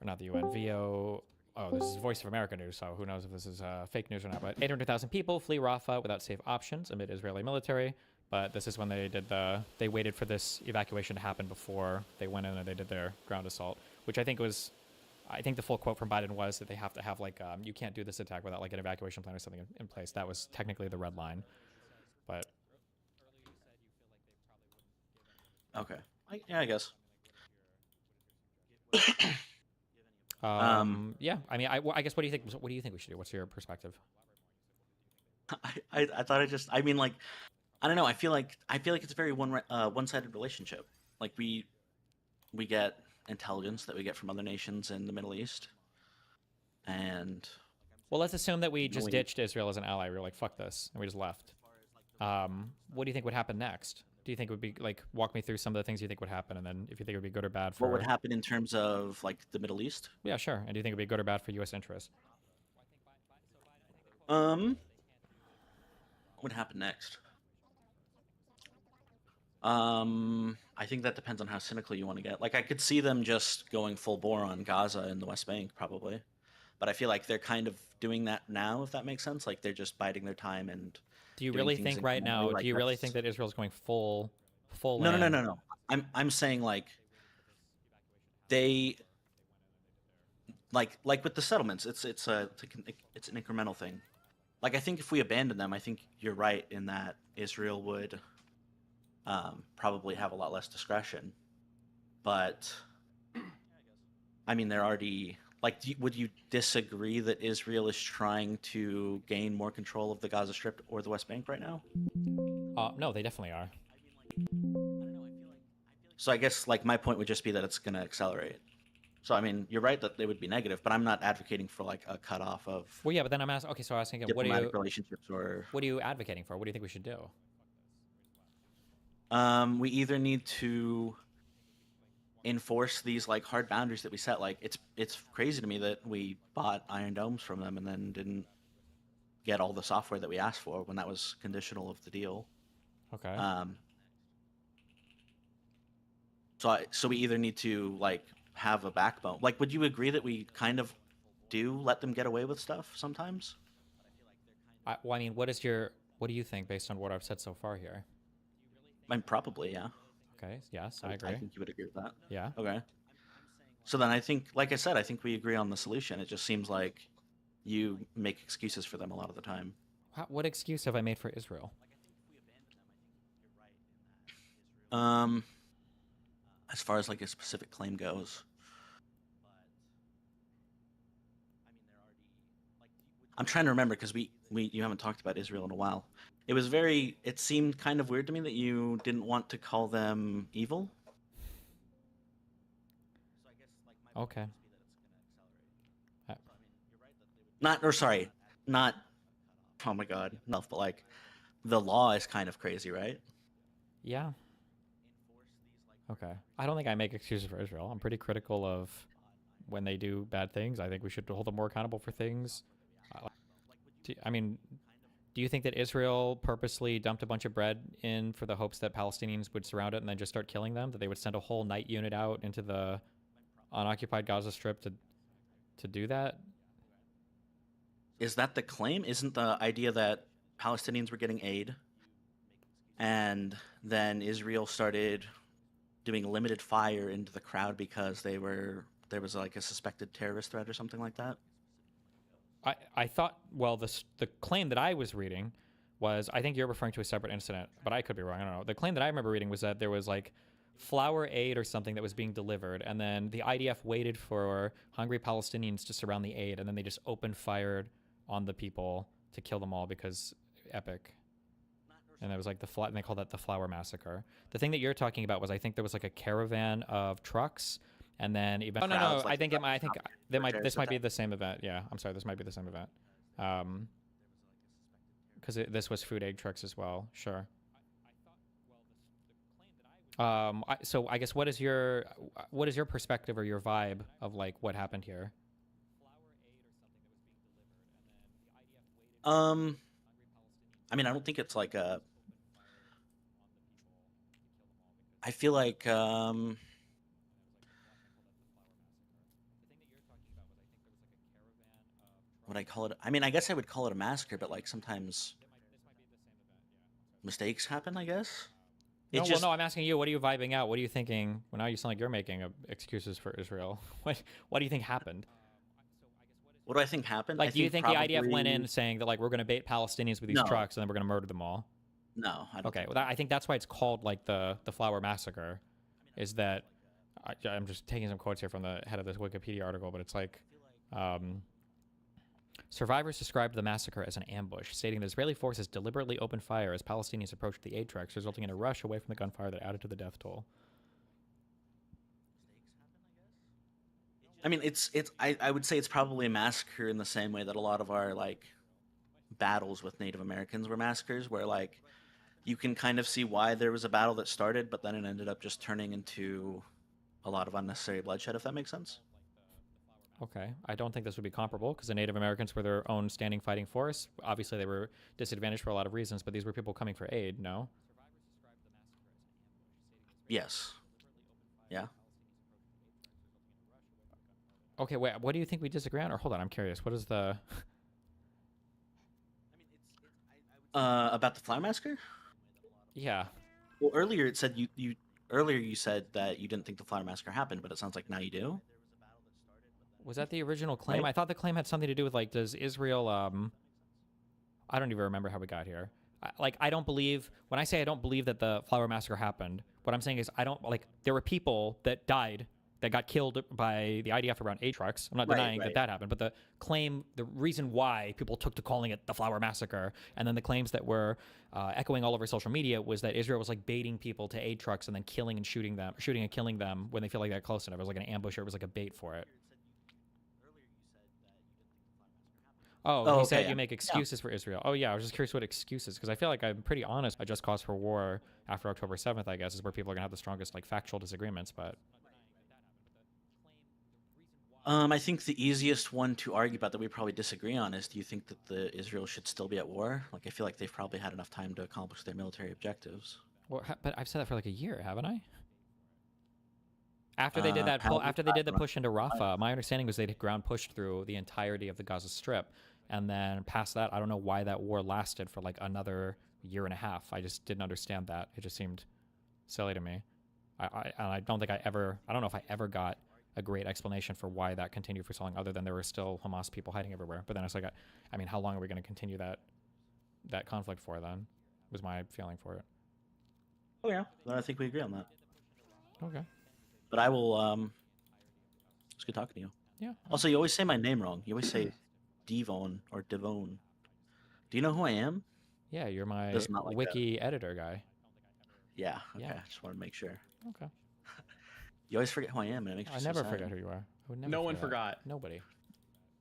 Speaker 21: or not the UN VO. Oh, this is Voice of America news, so who knows if this is fake news or not. But 800,000 people flee Rafah without safe options amid Israeli military. But this is when they waited for this evacuation to happen before they went in and they did their ground assault, which I think the full quote from Biden was that they have to have like, you can't do this attack without like an evacuation plan or something in place. That was technically the red line. But.
Speaker 13: Okay. I guess.
Speaker 21: Yeah. I mean, I guess what do you think we should do? What's your perspective?
Speaker 13: I thought I mean, like, I don't know. I feel like it's a very one-sided relationship. Like we get intelligence that we get from other nations in the Middle East, and
Speaker 21: well, let's assume that we just ditched Israel as an ally. We were like, fuck this, and we just left. What do you think would happen next? Do you think it would be like, walk me through some of the things you think would happen, and then if you think it would be good or bad for
Speaker 13: what would happen in terms of like the Middle East?
Speaker 21: Yeah, sure. And do you think it would be good or bad for U.S. interests?
Speaker 13: What would happen next? I think that depends on how cynical you want to get. Like, I could see them just going full bore on Gaza and the West Bank, probably. But I feel like they're kind of doing that now, if that makes sense. Like, they're just biding their time and.
Speaker 21: Do you really think right now? Like, do you really think that Israel's going full?
Speaker 13: No. I'm saying like. They. Like with the settlements, it's an incremental thing. Like, I think if we abandon them, I think you're right in that Israel would. Probably have a lot less discretion, but I mean, they're already like. Would you disagree that Israel is trying to gain more control of the Gaza Strip or the West Bank right now?
Speaker 21: No, they definitely are.
Speaker 13: So I guess like my point would just be that it's going to accelerate. So I mean, you're right that they would be negative, but I'm not advocating for like a cutoff of.
Speaker 21: Well, yeah, but then I'm asking. Okay, so I'm asking again,
Speaker 13: diplomatic relationships or.
Speaker 21: What are you advocating for? What do you think we should do?
Speaker 13: We either need to enforce these like hard boundaries that we set. Like it's crazy to me that we bought Iron Domes from them and then didn't get all the software that we asked for when that was conditional of the deal.
Speaker 21: Okay.
Speaker 13: So we either need to like have a backbone. Like, would you agree that we kind of do let them get away with stuff sometimes?
Speaker 21: Well, I mean, what do you think based on what I've said so far here?
Speaker 13: Probably, yeah.
Speaker 21: Okay, yes, I agree.
Speaker 13: I think you would agree with that.
Speaker 21: Yeah.
Speaker 13: Okay. So then I think, like I said, I think we agree on the solution. It just seems like you make excuses for them a lot of the time.
Speaker 21: What excuse have I made for Israel?
Speaker 13: I as far as like a specific claim goes. I'm trying to remember because you haven't talked about Israel in a while. It seemed kind of weird to me that you didn't want to call them evil.
Speaker 21: Okay.
Speaker 13: Not, oh my god, enough, but like, the law is kind of crazy, right?
Speaker 21: Yeah. Okay. I don't think I make excuses for Israel. I'm pretty critical of when they do bad things. I think we should hold them more accountable for things. I mean, do you think that Israel purposely dumped a bunch of bread in for the hopes that Palestinians would surround it and then just start killing them? That they would send a whole night unit out into the unoccupied Gaza Strip to do that?
Speaker 13: Is that the claim? Isn't the idea that Palestinians were getting aid and then Israel started doing limited fire into the crowd because there was like a suspected terrorist threat or something like that?
Speaker 21: I thought, well, the claim that I was reading was, I think you're referring to a separate incident, but I could be wrong. I don't know. The claim that I remember reading was that there was like flour aid or something that was being delivered, and then the IDF waited for hungry Palestinians to surround the aid, and then they just opened fired on the people to kill them all because epic. And it was like and they called that the flour massacre. The thing that you're talking about was, I think there was like a caravan of trucks. And then eventually, no. I think this might be the same event. Yeah, I'm sorry, this might be the same event. Because this was food aid trucks as well. Sure. So I guess what is your perspective or your vibe of like what happened here?
Speaker 13: I mean, I don't think it's like I feel like what I call it? I mean, I guess I would call it a massacre, but like sometimes mistakes happen, I guess.
Speaker 21: No, I'm asking you. What are you vibing out? What are you thinking? Well, now you sound like you're making excuses for Israel. What do you think happened?
Speaker 13: What do I think happened?
Speaker 21: Like, do you think the IDF went in saying that like we're going to bait Palestinians with these trucks and then we're going to murder them all?
Speaker 13: No, I don't.
Speaker 21: Okay, well, I think that's why it's called like the flour massacre. Is that I'm just taking some quotes here from the head of this Wikipedia article, but it's like. Survivors described the massacre as an ambush, stating the Israeli forces deliberately opened fire as Palestinians approached the aid trucks, resulting in a rush away from the gunfire that added to the death toll.
Speaker 13: I mean, I would say it's probably a massacre in the same way that a lot of our like battles with Native Americans were massacres, where like you can kind of see why there was a battle that started, but then it ended up just turning into a lot of unnecessary bloodshed, if that makes sense.
Speaker 21: Okay, I don't think this would be comparable because the Native Americans were their own standing fighting force. Obviously, they were disadvantaged for a lot of reasons, but these were people coming for aid, no?
Speaker 13: Yes. Yeah.
Speaker 21: Okay, wait, what do you think we disagree on? Or hold on, I'm curious. What is the...
Speaker 13: About the flour massacre?
Speaker 21: Yeah.
Speaker 13: Well, earlier it said earlier you said that you didn't think the flour massacre happened, but it sounds like now you do.
Speaker 21: Was that the original claim?
Speaker 13: Right.
Speaker 21: I thought the claim had something to do with, like, does Israel, I don't even remember how we got here. I don't believe, when I say I don't believe that the flour massacre happened, what I'm saying is I don't, like, there were people that died, that got killed by the IDF around aid trucks. I'm not denying that happened, but the claim, the reason why people took to calling it the flour massacre, and then the claims that were echoing all over social media was that Israel was, like, baiting people to aid trucks and then killing and shooting and killing them when they feel like they're close enough. It was like an ambush, or it was like a bait for it. Oh, he said you make excuses for Israel. Oh, yeah, I was just curious what excuses, because I feel like I'm pretty honest. A just cause for war after October 7th, I guess, is where people are going to have the strongest, like, factual disagreements, but...
Speaker 13: I think the easiest one to argue about that we probably disagree on is, do you think that the Israel should still be at war? Like, I feel like they've probably had enough time to accomplish their military objectives.
Speaker 21: Well, but I've said that for like a year, haven't I? After they did that, after they did the push into Rafah, my understanding was they'd ground pushed through the entirety of the Gaza Strip, and then past that, I don't know why that war lasted for like another year and a half. I just didn't understand that. It just seemed silly to me. I don't think I don't know if I ever got a great explanation for why that continued for so long, other than there were still Hamas people hiding everywhere. But then it's like, I mean, how long are we going to continue that conflict for then? Was my feeling for it.
Speaker 13: Oh yeah, then I think we agree on that.
Speaker 21: Okay.
Speaker 13: But I will. It's good talking to you.
Speaker 21: Yeah.
Speaker 13: Also, you always say my name wrong. You always say Devon or Devon. Do you know who I am?
Speaker 21: Yeah, you're my
Speaker 13: Does not like
Speaker 21: wiki editor guy.
Speaker 13: Yeah. Okay.
Speaker 21: Yeah.
Speaker 13: I just want to make sure.
Speaker 21: Okay.
Speaker 13: You always forget who I am, and it makes me
Speaker 21: I
Speaker 13: so
Speaker 21: never
Speaker 13: sad.
Speaker 21: forget who you are. I would never
Speaker 4: No one
Speaker 21: forget.
Speaker 4: forgot.
Speaker 21: Nobody.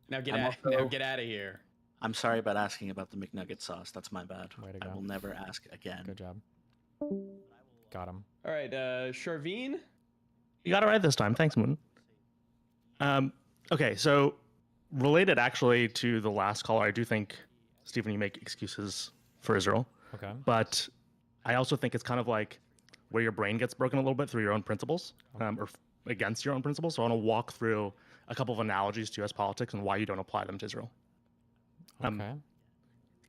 Speaker 4: Now get
Speaker 13: I'm
Speaker 4: out.
Speaker 13: also-
Speaker 4: Now get out of here.
Speaker 13: I'm sorry about asking about the McNugget sauce. That's my bad.
Speaker 21: Way to
Speaker 13: I
Speaker 21: go.
Speaker 13: will never ask again.
Speaker 21: Good job. Got him.
Speaker 4: All right, Charvine.
Speaker 7: You got it right this time. Thanks, Moon. Okay, so related actually to the last caller, I do think, Stephen, you make excuses for Israel.
Speaker 21: Okay.
Speaker 7: But I also think it's kind of like where your brain gets broken a little bit through your own principles, or against your own principles. So I want to walk through a couple of analogies to U.S. politics and why you don't apply them to Israel.
Speaker 21: Okay.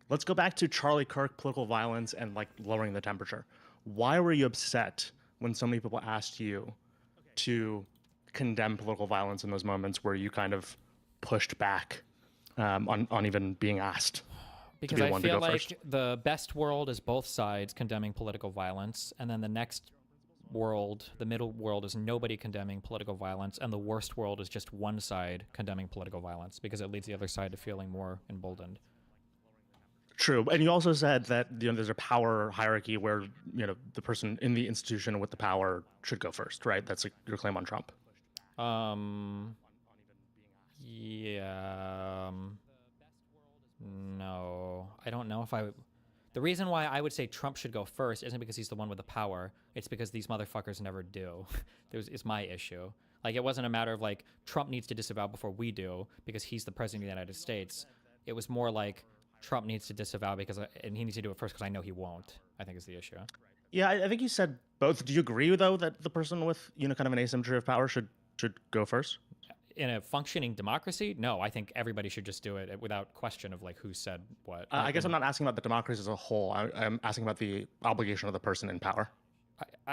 Speaker 7: Let's go back to Charlie Kirk, political violence, and like lowering the temperature. Why were you upset when so many people asked you to condemn political violence in those moments where you kind of pushed back on even being asked?
Speaker 21: Because I feel like the best world is both sides condemning political violence, and then the next world, the middle world, is nobody condemning political violence, and the worst world is just one side condemning political violence because it leads the other side to feeling more emboldened.
Speaker 7: True, and you also said that there's a power hierarchy where the person in the institution with the power should go first, right? That's like your claim on Trump.
Speaker 21: Yeah. No, I don't know if I would. The reason why I would say Trump should go first isn't because he's the one with the power. It's because these motherfuckers never do. It's my issue. Like, it wasn't a matter of like Trump needs to disavow before we do because he's the president of the United States. It was more like Trump needs to disavow and he needs to do it first because I know he won't, I think is the issue.
Speaker 7: Yeah, I think you said both. Do you agree though that the person with kind of an asymmetry of power should go first?
Speaker 21: In a functioning democracy, no, I think everybody should just do it without question of like who said what.
Speaker 7: I guess I'm not asking about the democracy as a whole. I'm asking about the obligation of the person in power.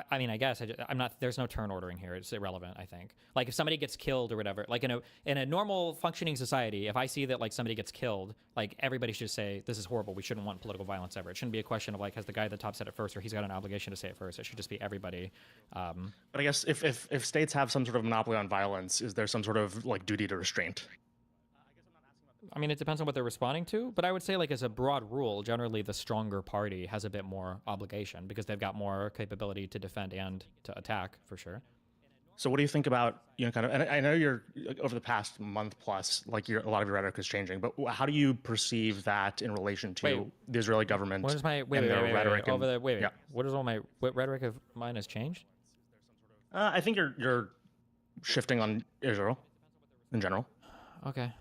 Speaker 21: I mean, I guess I'm not. There's no turn ordering here. It's irrelevant. I think. Like if somebody gets killed or whatever, like in a normal functioning society, if I see that like somebody gets killed, like everybody should say this is horrible. We shouldn't want political violence ever. It shouldn't be a question of like has the guy at the top said it first or he's got an obligation to say it first. It should just be everybody.
Speaker 7: But I guess if states have some sort of monopoly on violence, is there some sort of like duty to restraint?
Speaker 21: I mean, it depends on what they're responding to, but I would say like as a broad rule, generally the stronger party has a bit more obligation because they've got more capability to defend and to attack for sure.
Speaker 7: So what do you think about, kind of, and I know you're over the past month plus, like a lot of your rhetoric is changing, but how do you perceive that in relation to the Israeli government?
Speaker 21: What is my
Speaker 7: rhetoric?
Speaker 21: What is all my rhetoric of mine has changed?
Speaker 7: I think you're shifting on Israel in general.
Speaker 21: Okay.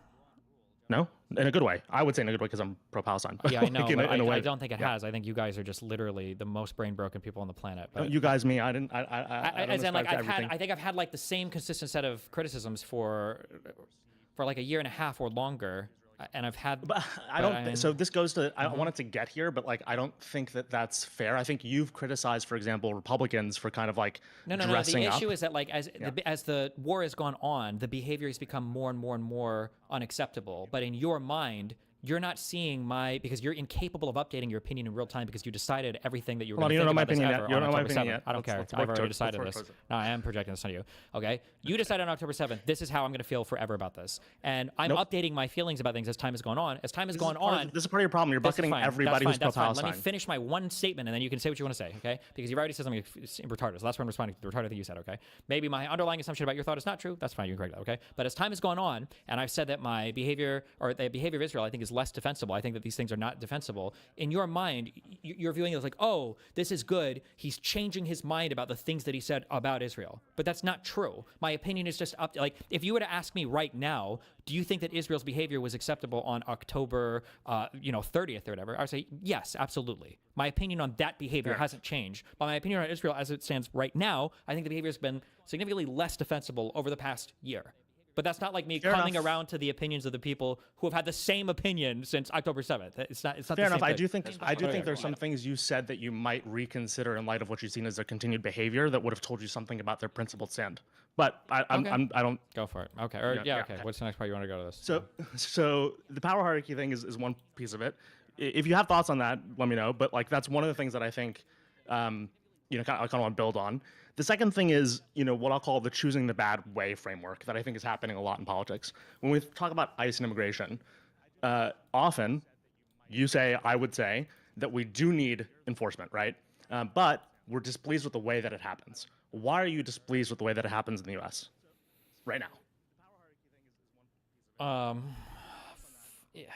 Speaker 7: No, in a good way. I would say in a good way because I'm pro-Palestine.
Speaker 21: Yeah, I know.
Speaker 7: Like
Speaker 21: I don't think it has. I think you guys are just literally the most brain broken people on the planet. But
Speaker 7: you guys, me, I didn't.
Speaker 21: As in, like I think I've had like the same consistent set of criticisms for like a year and a half or longer, and I've had.
Speaker 7: But so this goes to. I wanted to get here, but like I don't think that that's fair. I think you've criticized, for example, Republicans for kind of like dressing
Speaker 21: The
Speaker 7: up.
Speaker 21: issue is that like as the war has gone on, the behavior has become more and more and more unacceptable. But in your mind, you're not seeing because you're incapable of updating your opinion in real time because you decided everything that you were going to think about this ever on October 7th. I don't care. I've already decided this. No, I am projecting this on you. Okay? You decided on October 7th, this is how I'm going to feel forever about this. And I'm updating my feelings about things as time has gone on. As time has gone on...
Speaker 7: This is part of your problem. You're bucketing everybody who's pro-Palestine.
Speaker 21: Let me finish my one statement and then you can say what you want to say, okay? Because you've already said something retarded. So that's what I'm responding to the retarded thing you said, okay? Maybe my underlying assumption about your thought is not true. That's fine. You can correct that, okay? But as time has gone on, and I've said that my behavior, or the behavior of Israel, I think is less defensible. I think that these things are not defensible. In your mind, you're viewing it as like, oh, this is good. He's changing his mind about the things that he said about Israel. But that's not true. My opinion is just up. Like, if you were to ask me right now, do you think that Israel's behavior was acceptable on October, 30th or whatever? I would say yes, absolutely. My opinion on that behavior hasn't changed. But my opinion on Israel, as it stands right now, I think the behavior has been significantly less defensible over the past year. But that's not like me coming around to the opinions of the people who have had the same opinion since October 7th. It's not. Fair
Speaker 7: enough. I do think there's some things you said that you might reconsider in light of what you've seen as their continued behavior that would have told you something about their principled stand. But I don't
Speaker 21: go for it. Okay. Okay. What's the next part you want to go to this?
Speaker 7: So the power hierarchy thing is one piece of it. If you have thoughts on that, let me know. But like that's one of the things that I think, I kind of want to build on. The second thing is, what I'll call the choosing the bad way framework that I think is happening a lot in politics. When we talk about ICE and immigration, often I would say, that we do need enforcement, right? But we're displeased with the way that it happens. Why are you displeased with the way that it happens in the US right now?
Speaker 21: Yeah.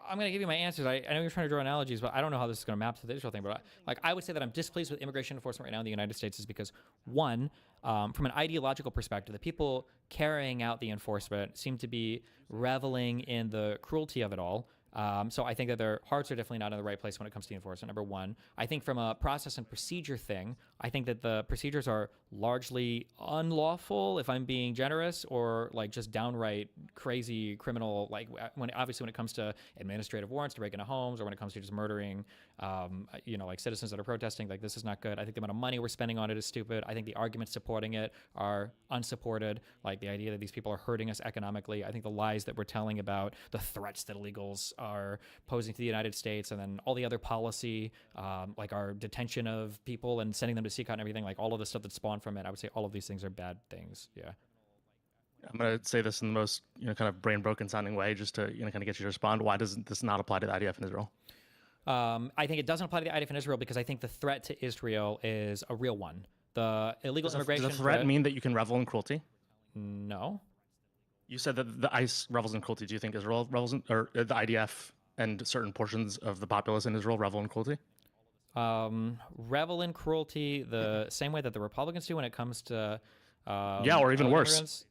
Speaker 21: I'm going to give you my answers. I know you're trying to draw analogies, but I don't know how this is going to map to the Israel thing. But I would say that I'm displeased with immigration enforcement right now in the United States is because, one, from an ideological perspective, the people carrying out the enforcement seem to be reveling in the cruelty of it all. So I think that their hearts are definitely not in the right place when it comes to the enforcement, number one. I think from a process and procedure thing, I think that the procedures are largely unlawful, if I'm being generous, or like just downright crazy criminal, like when it comes to administrative warrants to break into homes, or when it comes to just murdering, like citizens that are protesting, like this is not good. I think the amount of money we're spending on it is stupid. I think the arguments supporting it are unsupported, like the idea that these people are hurting us economically. I think the lies that we're telling about the threats that illegals are posing to the United States, and then all the other policy, like our detention of people and sending them to CCOT and everything, like all of the stuff that spawned from it, I would say all of these things are bad things. Yeah.
Speaker 7: I'm going to say this in the most, kind of brain broken sounding way, just to, kind of get you to respond. Why doesn't this not apply to the IDF in Israel?
Speaker 21: I think it doesn't apply to the IDF in Israel because I think the threat to Israel is a real one. The illegal immigration
Speaker 7: does the threat mean that you can revel in cruelty?
Speaker 21: No.
Speaker 7: You said that the ICE revels in cruelty. Do you think Israel revels in, or the IDF and certain portions of the populace in Israel revel in cruelty?
Speaker 21: Revel in cruelty the same way that the Republicans do when it comes to
Speaker 7: or even worse.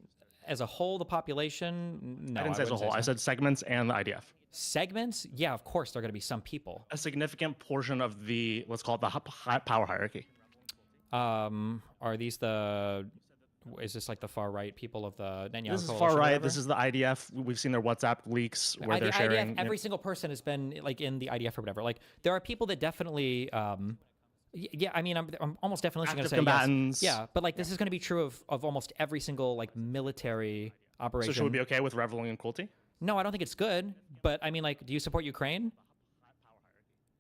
Speaker 21: As a whole, the population, no.
Speaker 7: I didn't say as a whole. I said segments and the IDF.
Speaker 21: Segments? Yeah, of course, there are going to be some people.
Speaker 7: A significant portion of the, let's call it the power hierarchy.
Speaker 21: Are these is this like the far right people of the Netanyahu
Speaker 7: This is
Speaker 21: coalition
Speaker 7: far
Speaker 21: or
Speaker 7: right.
Speaker 21: whatever?
Speaker 7: This is the IDF. We've seen their WhatsApp leaks where they're sharing.
Speaker 21: IDF, every single person has been like in the IDF or whatever. Like there are people that definitely, yeah. I mean, I'm almost definitely going to say
Speaker 7: combatants.
Speaker 21: Yes. Yeah, but like this is going to be true of almost every single like military operation.
Speaker 7: So should we be okay with reveling in cruelty?
Speaker 21: No, I don't think it's good. But I mean, like, do you support Ukraine?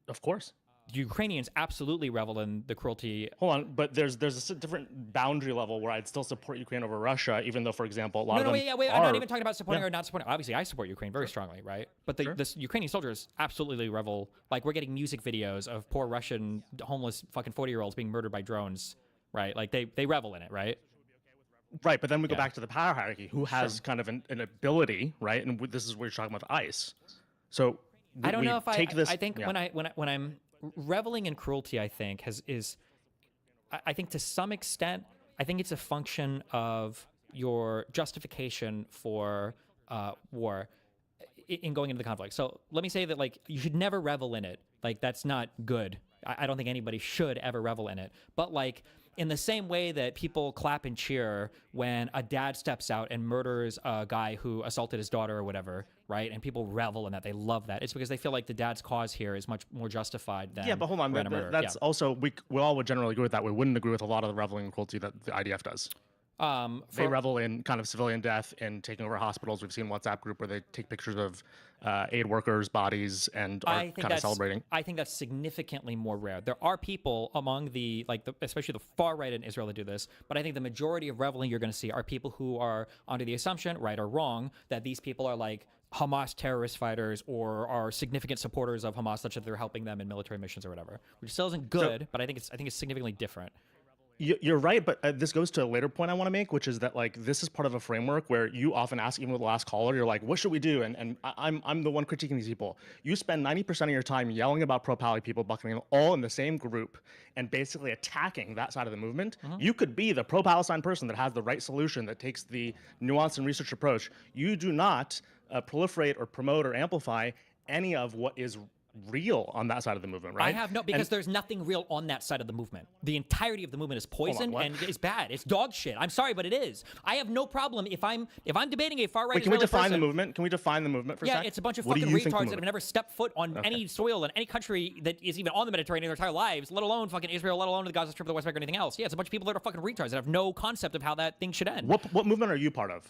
Speaker 7: Of course.
Speaker 21: Ukrainians absolutely revel in the cruelty.
Speaker 7: Hold on, but there's a different boundary level where I'd still support Ukraine over Russia, even though, for example, a lot of them
Speaker 21: I'm not even talking about supporting or not supporting. Obviously, I support Ukraine very strongly, right? But the Ukrainian soldiers absolutely revel. Like, we're getting music videos of poor Russian homeless fucking 40-year-olds being murdered by drones, right? Like, they revel in it, right?
Speaker 7: Right, but then we go back to the power hierarchy, who has kind of an ability, right? And this is where you're talking about ICE. So
Speaker 21: I don't know if I think when I'm reveling in cruelty, I think I think to some extent, I think it's a function of your justification for war in going into the conflict. So let me say that, like, you should never revel in it. Like, that's not good. I don't think anybody should ever revel in it. But like, in the same way that people clap and cheer when a dad steps out and murders a guy who assaulted his daughter or whatever, right? And people revel in that. They love that. It's because they feel like the dad's cause here is much more justified than
Speaker 7: but hold on. That's also, we all would generally agree with that. We wouldn't agree with a lot of the reveling in cruelty that the IDF does. They revel in kind of civilian death and taking over hospitals. We've seen WhatsApp group where they take pictures of aid workers' bodies and are kind of celebrating.
Speaker 21: I think that's significantly more rare. There are people among especially the far right in Israel that do this, but I think the majority of reveling you're going to see are people who are under the assumption, right or wrong, that these people are like Hamas terrorist fighters or are significant supporters of Hamas, such that they're helping them in military missions or whatever, which still isn't good, but I think it's significantly different.
Speaker 7: You're right, but this goes to a later point I want to make, which is that, like, this is part of a framework where you often ask, even with the last caller, you're like, what should we do? And I'm the one critiquing these people. You spend 90% of your time yelling about pro-Pali people, bucketing them all in the same group and basically attacking that side of the movement. You could be the pro-Palestine person that has the right solution, that takes the nuanced and researched approach. You do not proliferate or promote or amplify any of what is real on that side of the movement, right?
Speaker 21: Because there's nothing real on that side of the movement. The entirety of the movement is poison and it's bad. It's dog shit. I'm sorry, but it is. I have no problem if I'm debating a far right.
Speaker 7: Wait, can we define the movement? Can we define the movement for a sec?
Speaker 21: Yeah, it's a bunch of fucking retards that have never stepped foot on any soil in any country that is even on the Mediterranean their entire lives, let alone fucking Israel, let alone the Gaza Strip, the West Bank, or anything else. Yeah, it's a bunch of people that are fucking retards that have no concept of how that thing should end.
Speaker 7: What movement are you part of?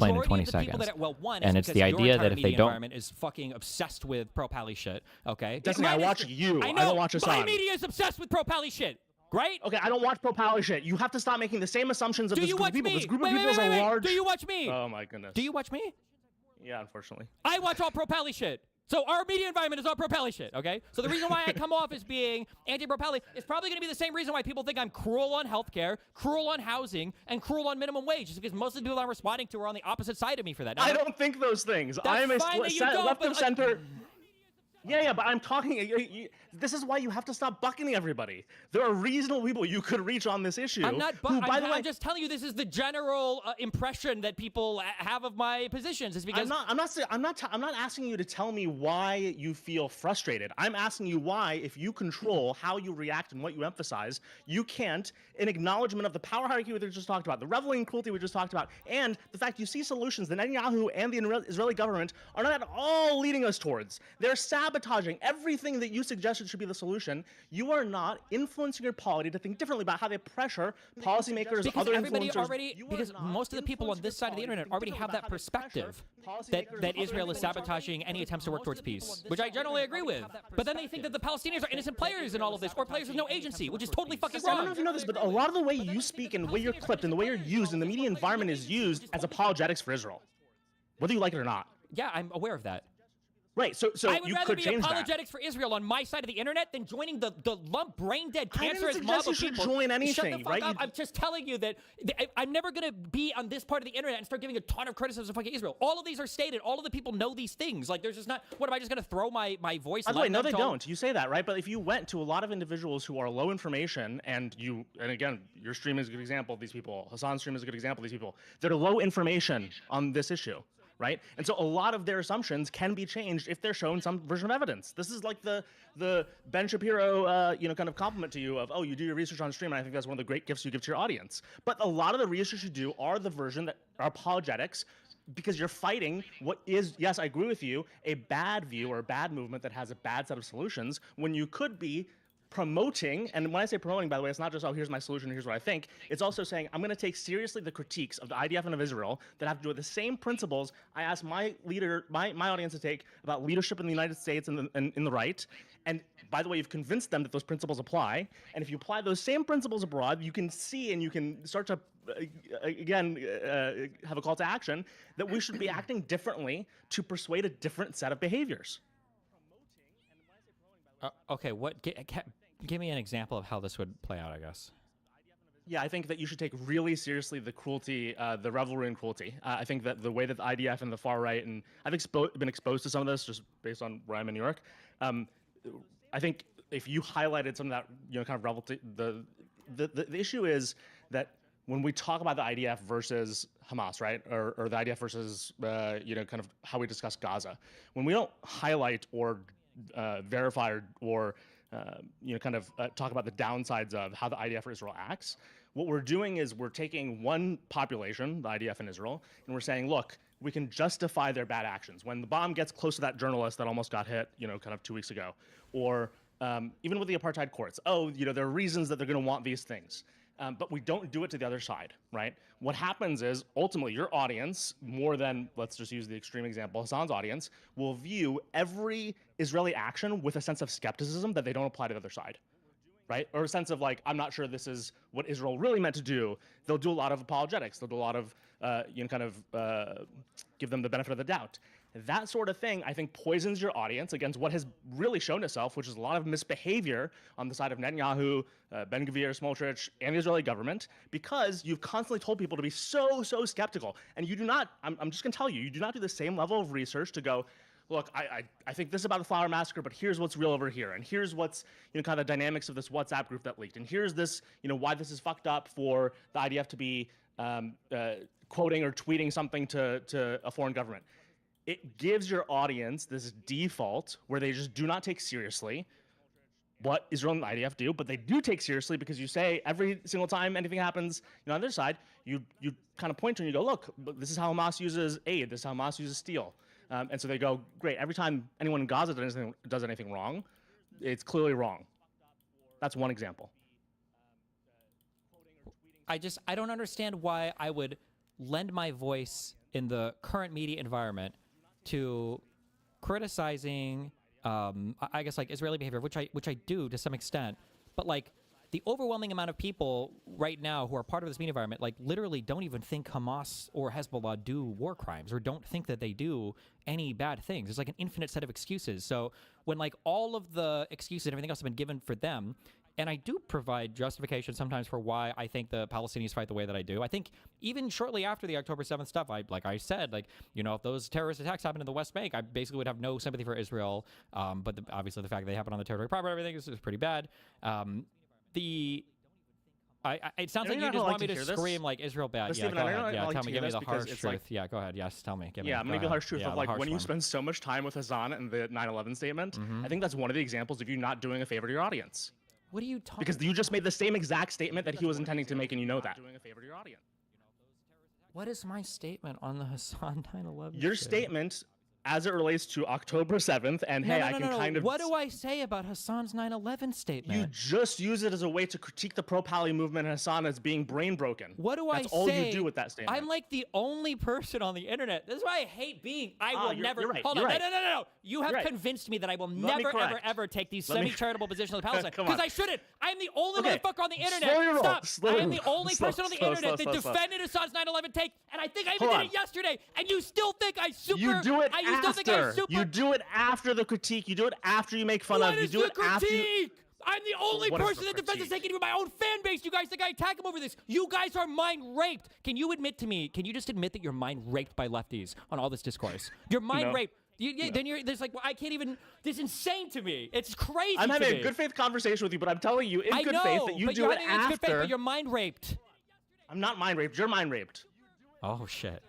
Speaker 21: explain in
Speaker 6: majority
Speaker 21: 20
Speaker 6: of the people
Speaker 21: seconds.
Speaker 6: that, well, one
Speaker 21: And
Speaker 6: is
Speaker 21: it's
Speaker 6: because
Speaker 21: the
Speaker 6: your
Speaker 21: idea
Speaker 6: entire
Speaker 21: that if they
Speaker 6: media
Speaker 21: don't,
Speaker 6: environment is fucking obsessed with pro-pally shit. Okay,
Speaker 7: Destiny, I watch you.
Speaker 6: I know.
Speaker 7: I don't watch
Speaker 6: My
Speaker 7: Hassan.
Speaker 6: media is obsessed with pro-pally shit. Right?
Speaker 7: Okay, I don't watch pro-pally shit. You have to stop making the same assumptions of
Speaker 6: Do
Speaker 7: this
Speaker 6: you
Speaker 7: group
Speaker 6: watch
Speaker 7: of people.
Speaker 6: me?
Speaker 7: This group of
Speaker 6: Wait,
Speaker 7: people
Speaker 6: wait,
Speaker 7: is
Speaker 6: wait,
Speaker 7: a
Speaker 6: wait.
Speaker 7: large.
Speaker 6: Do you watch me?
Speaker 7: Oh my goodness.
Speaker 6: Do you watch me?
Speaker 7: Yeah, unfortunately.
Speaker 6: I watch all pro-pally shit. So our media environment is all pro-Pally shit, okay? So the reason why I come off as being anti-pro-Pally is probably going to be the same reason why people think I'm cruel on healthcare, cruel on housing, and cruel on minimum wage, just because most of the people I'm responding to are on the opposite side of me for that. Now,
Speaker 7: I don't think those things.
Speaker 6: That's
Speaker 7: I'm a
Speaker 6: fine that you don't,
Speaker 7: left
Speaker 6: but,
Speaker 7: of center. Yeah, but I'm talking. This is why you have to stop bucketing everybody. There are reasonable people you could reach on this issue.
Speaker 6: I'm not.
Speaker 7: who, by the way,
Speaker 6: I'm just telling you, this is the general impression that people have of my positions. Is because
Speaker 7: I'm not asking you to tell me why you feel frustrated. I'm asking you why, if you control how you react and what you emphasize, you can't, in acknowledgement of the power hierarchy we just talked about, the reveling cruelty we just talked about, and the fact you see solutions that Netanyahu and the Israeli government are not at all leading us towards. They're sabotaging everything that you suggested should be the solution. You are not influencing your polity to think differently about how they pressure policymakers,
Speaker 6: because
Speaker 7: other
Speaker 6: everybody
Speaker 7: influencers.
Speaker 6: already, because most of the people on this side of the internet already have that perspective that Israel is sabotaging any attempts to work towards peace, which I generally agree with. But then they think that the Palestinians are innocent players in all of this, or players with no agency, which is totally fucking
Speaker 7: I don't know
Speaker 6: wrong.
Speaker 7: if you know this, but a lot of the way you speak and the way you're clipped and the way you're used and the media environment is used as apologetics for Israel, whether you like it or not.
Speaker 6: Yeah, I'm aware of that.
Speaker 7: Right, so
Speaker 6: I would
Speaker 7: you
Speaker 6: rather
Speaker 7: could
Speaker 6: be
Speaker 7: change that.
Speaker 6: apologetics for Israel on my side of the internet than joining the lump brain dead
Speaker 7: I didn't
Speaker 6: cancerous
Speaker 7: suggest
Speaker 6: mob
Speaker 7: you
Speaker 6: of
Speaker 7: should
Speaker 6: people.
Speaker 7: join
Speaker 6: Shut
Speaker 7: anything,
Speaker 6: the fuck
Speaker 7: right?
Speaker 6: up. I'm just telling you that I'm never gonna be on this part of the internet and start giving a ton of criticism of fucking Israel. All of these are stated. All of the people know these things. Like, there's just not. What am I just gonna throw my voice?
Speaker 7: By the way, no, they don't. You say that, right? But if you went to a lot of individuals who are low information, and again, your stream is a good example of these people. Hassan's stream is a good example of these people. They're low information on this issue, right? And so a lot of their assumptions can be changed if they're shown some version of evidence. This is like the Ben Shapiro, kind of compliment to you of, oh, you do your research on stream, and I think that's one of the great gifts you give to your audience. But a lot of the research you do are the version that are apologetics, because you're fighting what is, yes, I agree with you, a bad view or a bad movement that has a bad set of solutions, when you could be promoting, and when I say promoting, by the way, it's not just, oh, here's my solution, here's what I think. It's also saying, I'm going to take seriously the critiques of the IDF and of Israel that have to do with the same principles I asked my audience to take about leadership in the United States and in the right. And by the way, you've convinced them that those principles apply. And if you apply those same principles abroad, you can see and you can start to, have a call to action that we should be acting differently to persuade a different set of behaviors.
Speaker 6: Okay, give me an example of how this would play out, I guess.
Speaker 7: Yeah, I think that you should take really seriously the cruelty, the revelry and cruelty. I think that the way that the IDF and the far right, and I've been exposed to some of this just based on where I'm in New York. I think if you highlighted some of that, kind of revelry, the issue is that when we talk about the IDF versus Hamas, right, or the IDF versus, kind of how we discuss Gaza, when we don't highlight or verify or talk about the downsides of how the IDF or Israel acts, what we're doing is we're taking one population, the IDF in Israel, and we're saying, look, we can justify their bad actions. When the bomb gets close to that journalist that almost got hit, kind of 2 weeks ago, or even with the apartheid courts, there are reasons that they're going to want these things. But we don't do it to the other side, right? What happens is, ultimately, your audience, more than, let's just use the extreme example, Hassan's audience, will view every Israeli action with a sense of skepticism that they don't apply to the other side, right? Or a sense of like, I'm not sure this is what Israel really meant to do. They'll do a lot of apologetics. They'll do a lot of, give them the benefit of the doubt. That sort of thing, I think, poisons your audience against what has really shown itself, which is a lot of misbehavior on the side of Netanyahu, Ben Gvir, Smotrich, and the Israeli government, because you've constantly told people to be so skeptical. And you do not, I'm just going to tell you, you do not do the same level of research to go, look, I think this about the Flower Massacre, but here's what's real over here. And here's what's, kind of the dynamics of this WhatsApp group that leaked. And here's this, why this is fucked up for the IDF to be quoting or tweeting something to a foreign government. It gives your audience this default where they just do not take seriously what Israel and the IDF do, but they do take seriously because you say every single time anything happens, on their side, you kind of point to and you go, look, this is how Hamas uses aid, this is how Hamas uses steel. And so they go, great, every time anyone in Gaza does anything wrong, it's clearly wrong. That's one example.
Speaker 6: I don't understand why I would lend my voice in the current media environment to criticizing, I guess, like Israeli behavior, which I do to some extent, but like the overwhelming amount of people right now who are part of this media environment, like literally don't even think Hamas or Hezbollah do war crimes or don't think that they do any bad things. There's like an infinite set of excuses. So when like all of the excuses and everything else have been given for them, and I do provide justification sometimes for why I think the Palestinians fight the way that I do. I think even shortly after the October 7th stuff, like I said, like, you know, if those terrorist attacks happened in the West Bank, I basically would have no sympathy for Israel. But obviously the fact that they happen on the territory proper, everything is pretty bad. It sounds like you just want me to scream like Israel bad. Yeah, go ahead. Yeah, tell me, give me the harsh truth. Yeah, go ahead. Yes, tell me.
Speaker 7: Yeah, I'm gonna give you the harsh truth of like when you spend so much time with Hassan and the 9/11 statement. I think that's one of the examples of you not doing a favor to your audience.
Speaker 6: What are you talking?
Speaker 7: Because you just made the same exact statement that he was intending to make, and you know that.
Speaker 6: What is my statement on the Hassan 9/11?
Speaker 7: Your statement, as it relates to October 7th, and hey, I can kind of.
Speaker 6: What do I say about Hassan's 9/11 statement?
Speaker 7: You just use it as a way to critique the pro-Pali movement and Hassan as being brain broken.
Speaker 6: What do I say?
Speaker 7: That's all you do with that statement.
Speaker 6: I'm like the only person on the internet. This is why I hate being. I will never.
Speaker 7: You're right,
Speaker 6: hold
Speaker 7: you're
Speaker 6: on.
Speaker 7: right.
Speaker 6: No. You have convinced me that I will never, ever take these semi-charitable positions on Palestine because I shouldn't. I am the only motherfucker on the internet. Stop. I am the only person on the internet that defended Hassan's 9/11 take, and I think I even did it yesterday. And you still think I super?
Speaker 7: You do it
Speaker 6: You still think I super?
Speaker 7: You do it after the critique. You do it after you make fun of. You do it after.
Speaker 6: I'm the only person that defends this taking my own fan base. You guys think I attack him over this? You guys are mind raped. Can you admit to me? Can you just admit that you're mind raped by lefties on all this discourse? You're mind raped. Then there's like, I can't even. This is insane to me. It's crazy.
Speaker 7: I'm having a good faith conversation with you, but I'm telling you in good faith that you do it after.
Speaker 6: Good faith, but you're mind raped.
Speaker 7: I'm not mind raped. You're mind raped.
Speaker 6: Oh shit.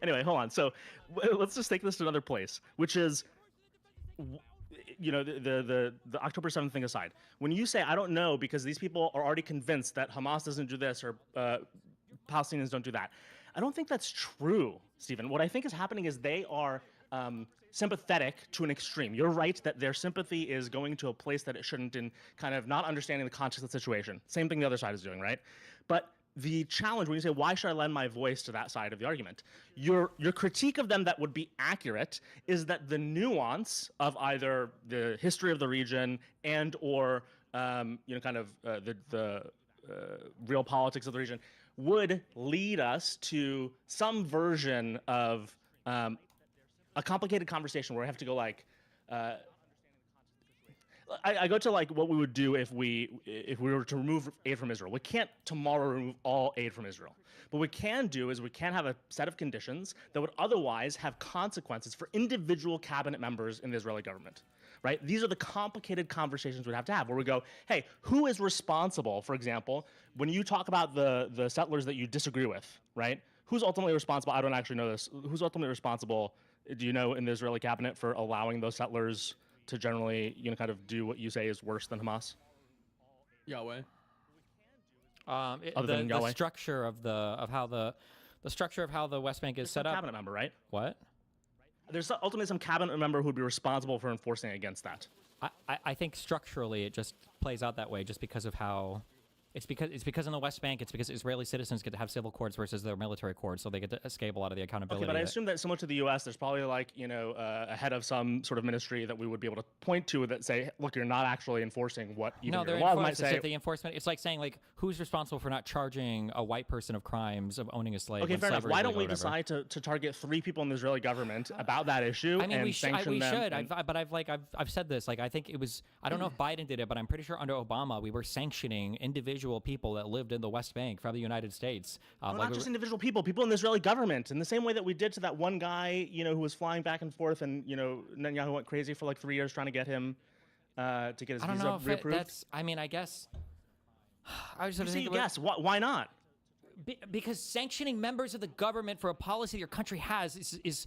Speaker 7: Anyway, hold on. So let's just take this to another place, which is, you know, the October 7th thing aside. When you say I don't know because these people are already convinced that Hamas doesn't do this or Palestinians don't do that, I don't think that's true, Stephen. What I think is happening is they are sympathetic to an extreme. You're right that their sympathy is going to a place that it shouldn't in kind of not understanding the context of the situation. Same thing the other side is doing, right? But the challenge when you say, why should I lend my voice to that side of the argument? Your critique of them that would be accurate is that the nuance of either the history of the region and or you know, kind of the real politics of the region would lead us to some version of a complicated conversation where I have to go like, I go to like what we would do if we were to remove aid from Israel. We can't tomorrow remove all aid from Israel. But what we can do is we can have a set of conditions that would otherwise have consequences for individual cabinet members in the Israeli government, right? These are the complicated conversations we'd have to have where we go, hey, who is responsible, for example, when you talk about the settlers that you disagree with, right? Who's ultimately responsible? I don't actually know this. Who's ultimately responsible, do you know, in the Israeli cabinet for allowing those settlers to generally, you know, kind of do what you say is worse than Hamas?
Speaker 4: Yahweh.
Speaker 6: The structure of how the West Bank is set up.
Speaker 7: Cabinet member, right?
Speaker 6: What?
Speaker 7: There's ultimately some cabinet member who would be responsible for enforcing against that.
Speaker 6: I think structurally it just plays out that way, just because of how. It's because in the West Bank, it's because Israeli citizens get to have civil courts versus their military courts, so they get to escape a lot of the accountability.
Speaker 7: Okay, but I assume that similar to the U.S., there's probably like, you know, a head of some sort of ministry that we would be able to point to that say, look, you're not actually enforcing what even your laws might say.
Speaker 6: The enforcement, it's like saying like, who's responsible for not charging a white person of crimes of owning a slave?
Speaker 7: Okay, fair enough. Why don't we decide to target 3 people in the Israeli government about that issue?
Speaker 6: I mean,
Speaker 7: and
Speaker 6: we should.
Speaker 7: And...
Speaker 6: I've said this. Like, I think it was. I don't know if Biden did it, but I'm pretty sure under Obama we were sanctioning individual people that lived in the West Bank from the United States.
Speaker 7: Not just individual people in the Israeli government, in the same way that we did to that one guy, you know, who was flying back and forth, and you know, Netanyahu went crazy for like 3 years trying to get him to get his visa reapproved.
Speaker 6: I mean, I guess. I was
Speaker 7: just thinking, yes. Why not?
Speaker 6: Because sanctioning members of the government for a policy your country has is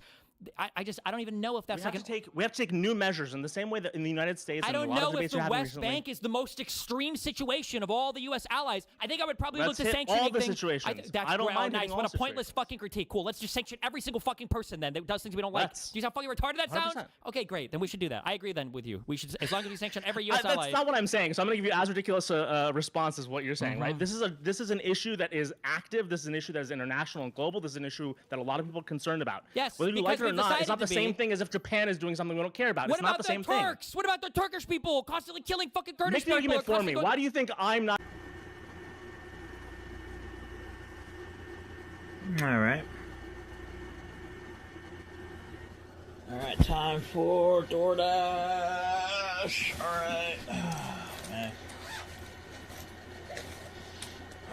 Speaker 6: I don't even know if that's
Speaker 7: we have to take new measures in the same way that in the United States.
Speaker 6: I don't know if the West Bank is the most extreme situation of all the U.S. allies. I think I would probably look to sanctioning
Speaker 7: all the situations. I don't mind
Speaker 6: nice. What a pointless fucking critique. Cool. Let's just sanction every single fucking person then that does things we don't like. Do you see how fucking retarded that sounds?
Speaker 7: 100%.
Speaker 6: Okay, great. Then we should do that. I agree then with you. We should, as long as we sanction every U.S. ally.
Speaker 7: That's not what I'm saying. So I'm going to give you as ridiculous a response as what you're saying, right? This is an issue that is active. This is an issue that is international and global. This is an issue that a lot of people are concerned about.
Speaker 6: Yes,
Speaker 7: whether you like it or not is not the same thing as if Japan is doing something we don't care about.
Speaker 6: What
Speaker 7: It's
Speaker 6: about
Speaker 7: not the same thing.
Speaker 6: Turks? What about the Turkish people constantly killing fucking Kurdish
Speaker 7: Make the
Speaker 6: people?
Speaker 7: argument for me. Why do you think I'm not?
Speaker 2: All right. All right, time for DoorDash. All right. Man.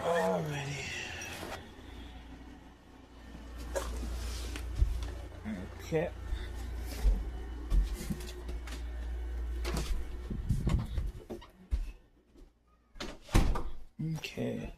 Speaker 2: Alrighty. Okay. Okay.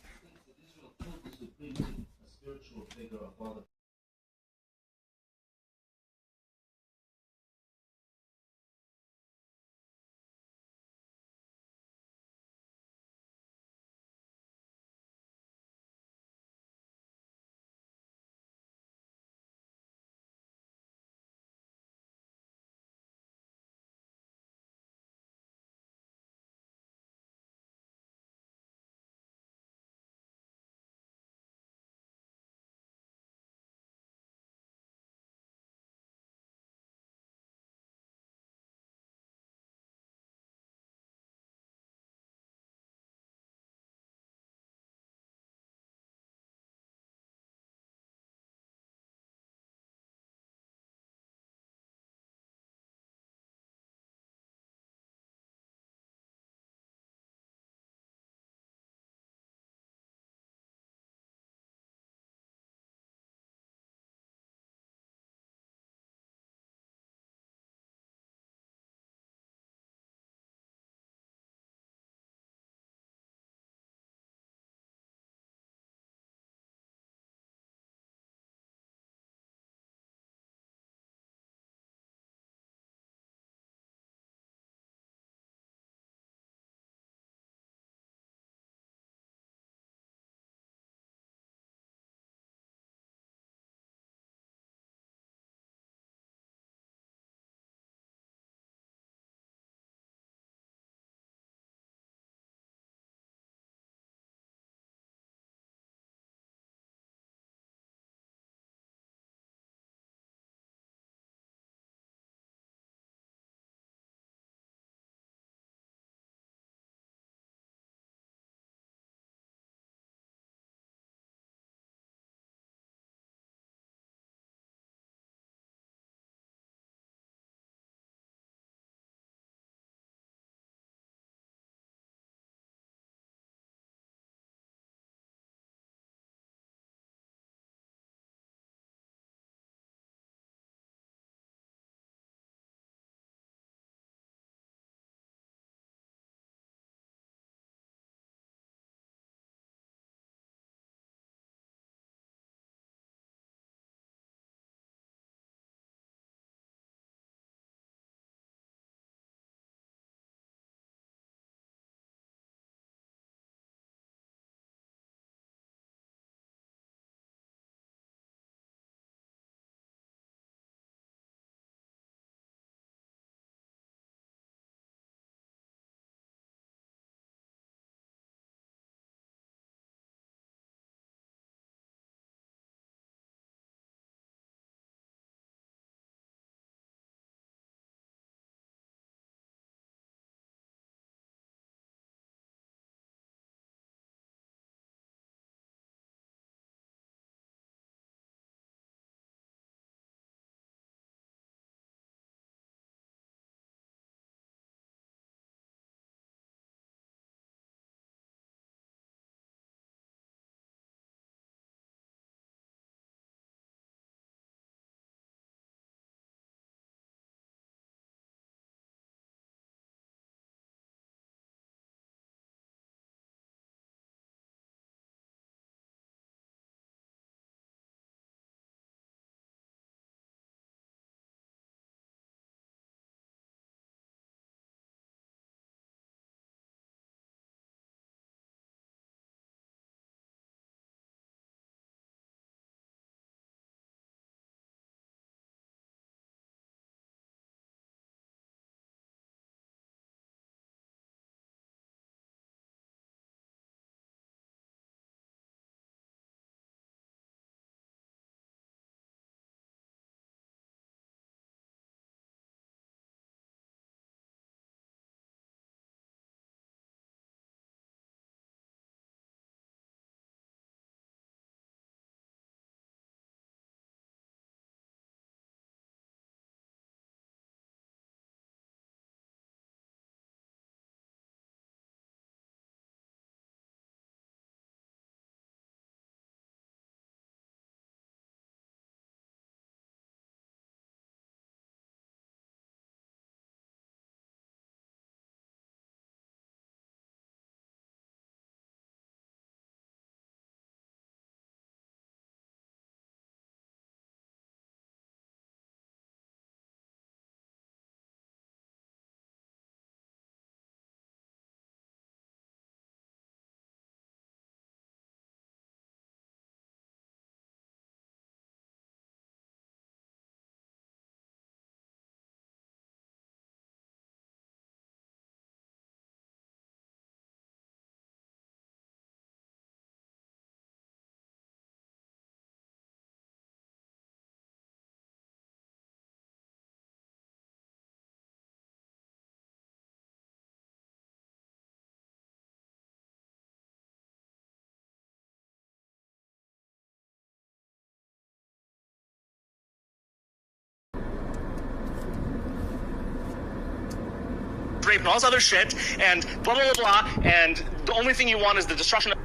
Speaker 7: rape and all this other shit, and blah, blah, blah, blah, and the only thing you want is the destruction of...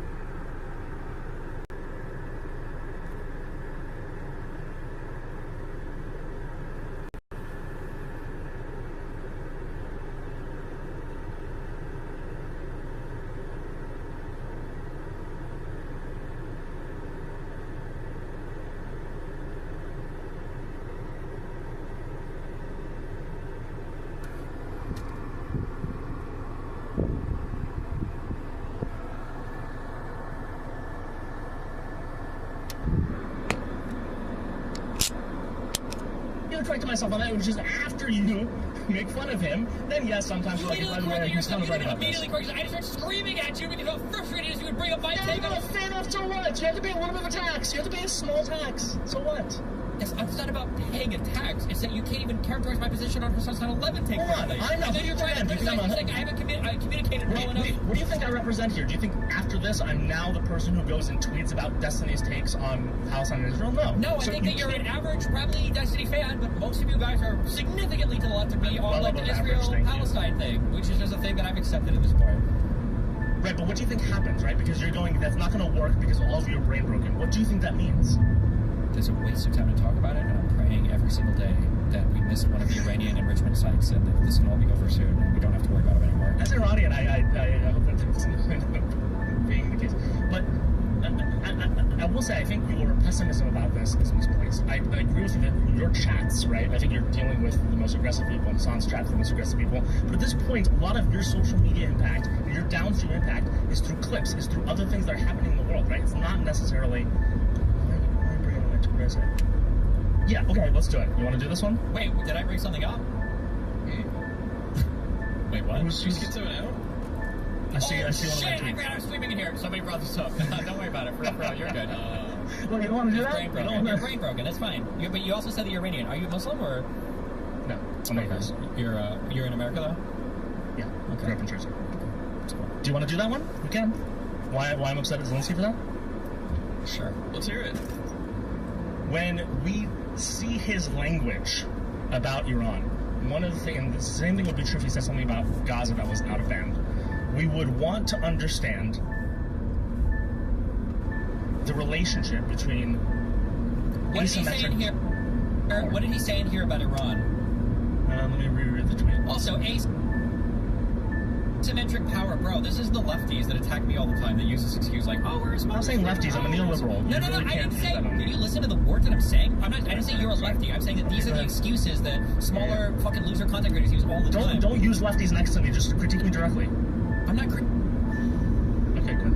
Speaker 7: correct myself on that, which is after you make fun of him, then yes, sometimes you're like, by the way, he's kind of right about this.
Speaker 6: I just start screaming at you because how frustrated is you would bring up my take on
Speaker 7: fair enough, so what? You have to pay a little bit of a tax. You have to pay a small tax. So what?
Speaker 6: It's not about paying a tax. It's that you can't even characterize my position on Sunset 11 take.
Speaker 7: Hold on, I know.
Speaker 6: And then you're trying to criticize me saying I haven't communicated well enough.
Speaker 7: What do you think I represent here? Do you think after this I'm now the person who goes and tweets about Destiny's takes on Palestine and Israel? No.
Speaker 6: No, I think that you're an average, probably Destiny fan, but most of you guys are significantly to the left of me on like the Israel-Palestine thing, which is just a thing that I've accepted at this point.
Speaker 7: Right, but what do you think happens, right? Because you're going, that's not going to work because all of you are brain broken. What do you think that means?
Speaker 6: It's a waste of time to talk about it, and I'm praying every single day that we miss one of the Iranian enrichment sites and that this can all be over soon and we don't have to worry about it anymore.
Speaker 7: As an Iranian, I hope that doesn't being the case. But I will say, I think your pessimism about this is misplaced. I agree with you that your chats, right? I think you're dealing with the most aggressive people, and Hassan's chats the most aggressive people. But at this point, a lot of your social media impact, and your downstream impact, is through clips, is through other things that are happening in the world, right? It's not necessarily... Yeah, okay, let's do it. You want to do this one?
Speaker 6: Wait, did I bring something up? Wait, what?
Speaker 7: Who's get someone out? I see one of my tweets.
Speaker 6: I forgot I was sleeping in here. Somebody brought this up. Don't worry about it. For real, you're good.
Speaker 7: Well, you don't want to do that?
Speaker 6: You're brain broken. That's fine. But you also said that you're Iranian. Are you Muslim or?
Speaker 7: No, I'm not Muslim.
Speaker 6: You're in America though?
Speaker 7: Yeah. Okay. Grew up in Jersey. Do you want to do that one? We can. Why I'm upset at Zelensky for that?
Speaker 6: Sure.
Speaker 4: Let's hear it.
Speaker 7: When we see his language about Iran, one of the things, and the same thing would be true if he said something about Gaza that was out of band, we would want to understand the relationship between
Speaker 6: what did he say in here? What did he say in here about Iran?
Speaker 7: Let me reread the tweet.
Speaker 6: Also, asymmetric power, bro. This is the lefties that attack me all the time. That use this excuse like, "Oh, we're a small."
Speaker 7: I'm not saying lefties. I'm a neoliberal.
Speaker 6: No. I didn't say. Can you listen to the words that I'm saying? I didn't say you're a lefty. I'm saying that these are the excuses that smaller fucking loser content creators use all the time.
Speaker 7: Don't use lefties next to me. Just critique me directly.
Speaker 6: I'm not.
Speaker 7: Okay, good.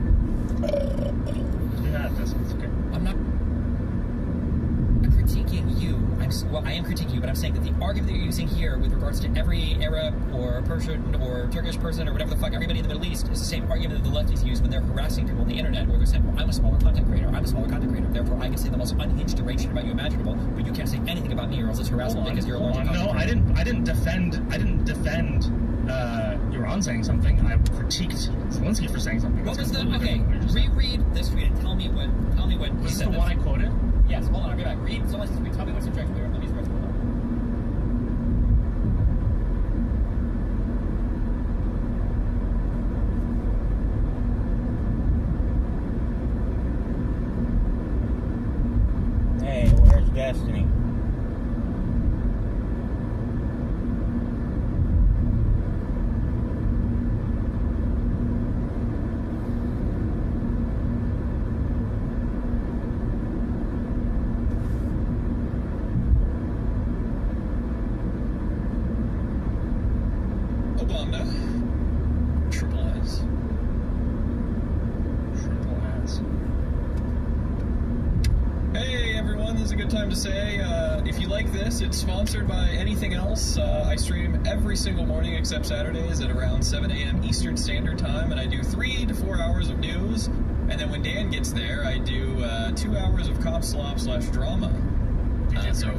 Speaker 7: Yeah, that's okay.
Speaker 6: I'm not critiquing you. I am critiquing you, but I'm saying that the argument that you're using here with regards to every Arab or Persian or Turkish person or whatever the fuck, everybody in the Middle East, is the same argument that the lefties use when they're harassing people on the internet, where they're saying, well, I'm a smaller content creator, therefore I can say the most unhinged deranged shit about you imaginable, but you can't say anything about me or else it's harassment because you're a larger content creator.
Speaker 7: No, I didn't defend Iran saying something. I critiqued Zelensky for saying something.
Speaker 6: What was the reread this tweet and tell me what he said.
Speaker 7: Is the one I quoted?
Speaker 6: Yes, hold on, I'll be back. Read Zelensky's tweet. Tell me what's objectively wrong. Let me scroll through it.
Speaker 2: Hey, where's Destiny?
Speaker 8: It's sponsored by anything else. I stream every single morning except Saturdays at around 7 a.m. Eastern Standard Time, and I do 3 to 4 hours of news. And then when Dan gets there, I do 2 hours of cop slop / drama. So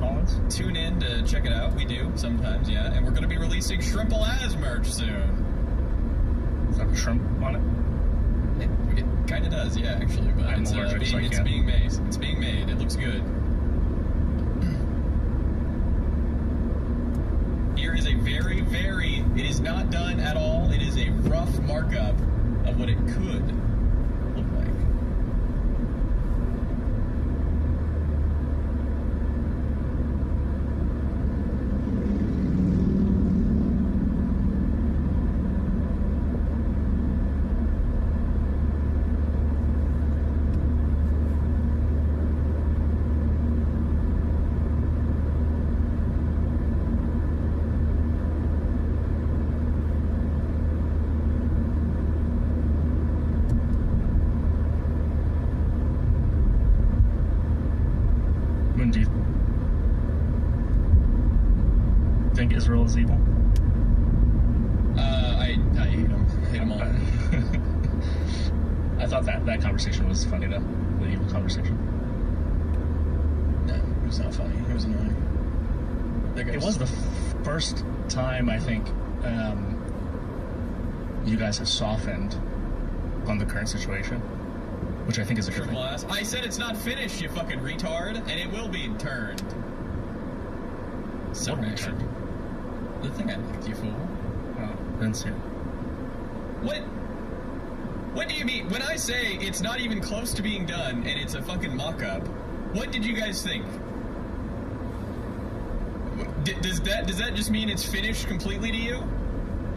Speaker 8: tune in to check it out. We do sometimes, yeah. And we're going to be releasing Shrimple As merch soon.
Speaker 7: Does that have a shrimp on it?
Speaker 8: It kind of does, yeah, actually. But it's being made. It's being made. It looks good. Here is a very, very It is not done at all. It is a rough markup of what it could look like.
Speaker 7: When do you think Israel is evil?
Speaker 8: I hate him. Hate him all.
Speaker 7: I thought that conversation was funny, though. The evil conversation.
Speaker 8: No, it was not funny. It was annoying.
Speaker 7: It was the first time, I think, you guys have softened on the current situation, which I think is a good thing.
Speaker 8: I said it's not finished, you fucking retard, and it will be turned. So turned. The thing I liked, you fool.
Speaker 7: Oh, didn't see it.
Speaker 8: What? What do you mean? When I say it's not even close to being done and it's a fucking mock-up, what did you guys think? Does that just mean it's finished completely to you?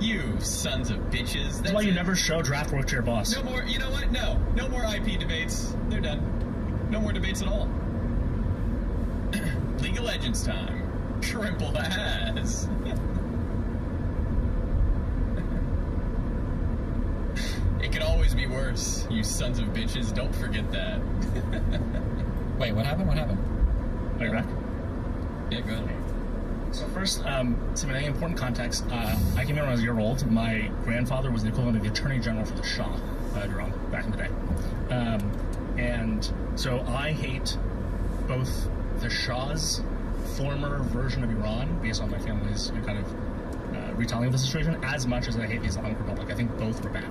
Speaker 8: You sons of bitches.
Speaker 7: That's why you never show draft work to your boss.
Speaker 8: No more, you know what? No more IP debates. They're done. No more debates at all. League of Legends time. Trimple ass. It could always be worse, you sons of bitches. Don't forget that.
Speaker 6: Wait, what happened? What happened?
Speaker 7: Are you back?
Speaker 8: Yeah, go ahead.
Speaker 7: So first, some important context. I came in when I was a year old. My grandfather was the equivalent of the Attorney General for the Shah, Iran, back in the day. And so I hate both the Shah's former version of Iran, based on my family's kind of retelling of the situation, as much as I hate the Islamic Republic. I think both were bad.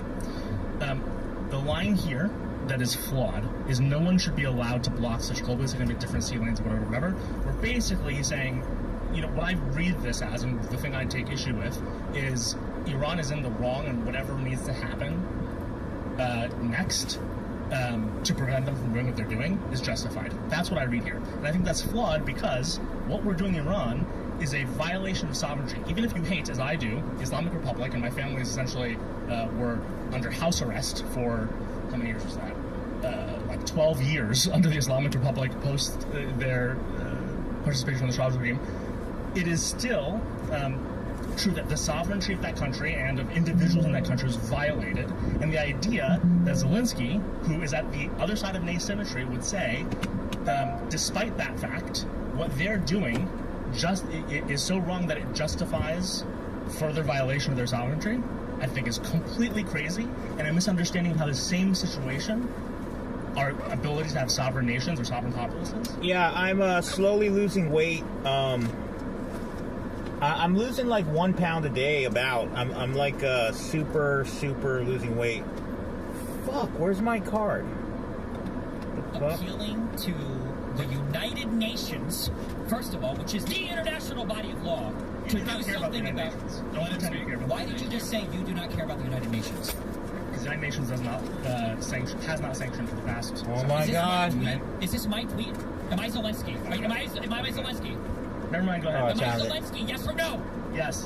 Speaker 7: The line here that is flawed is no one should be allowed to block such globally significant different sea lanes, whatever. We're basically saying, you know, what I read this as, and the thing I take issue with, is Iran is in the wrong, and whatever needs to happen next to prevent them from doing what they're doing is justified. That's what I read here. And I think that's flawed because what we're doing in Iran is a violation of sovereignty. Even if you hate, as I do, the Islamic Republic, and my family is essentially were under house arrest for, how many years was that? Like 12 years under the Islamic Republic post their participation in the Shah regime. It is still true that the sovereignty of that country and of individuals in that country is violated, and the idea that Zelensky, who is at the other side of an asymmetry, would say, despite that fact, what they're doing is so wrong that it justifies further violation of their sovereignty, I think is completely crazy, and a misunderstanding of how the same situation, our ability to have sovereign nations or sovereign populaces.
Speaker 2: Yeah, I'm slowly losing weight. I'm losing like 1 pound a day. I'm like super losing weight. Fuck, where's my card?
Speaker 6: Appealing to the United Nations, first of all, which is the international body of law, to do something about. Why did you just say you do not care about the United Nations?
Speaker 7: Because the United Nations has not sanctioned for the past.
Speaker 2: Oh my God!
Speaker 6: Is this my tweet? Am I Zelensky? Am I Zelensky?
Speaker 7: Never mind. Go ahead.
Speaker 6: Am I Zelensky? Yes or no?
Speaker 7: Yes.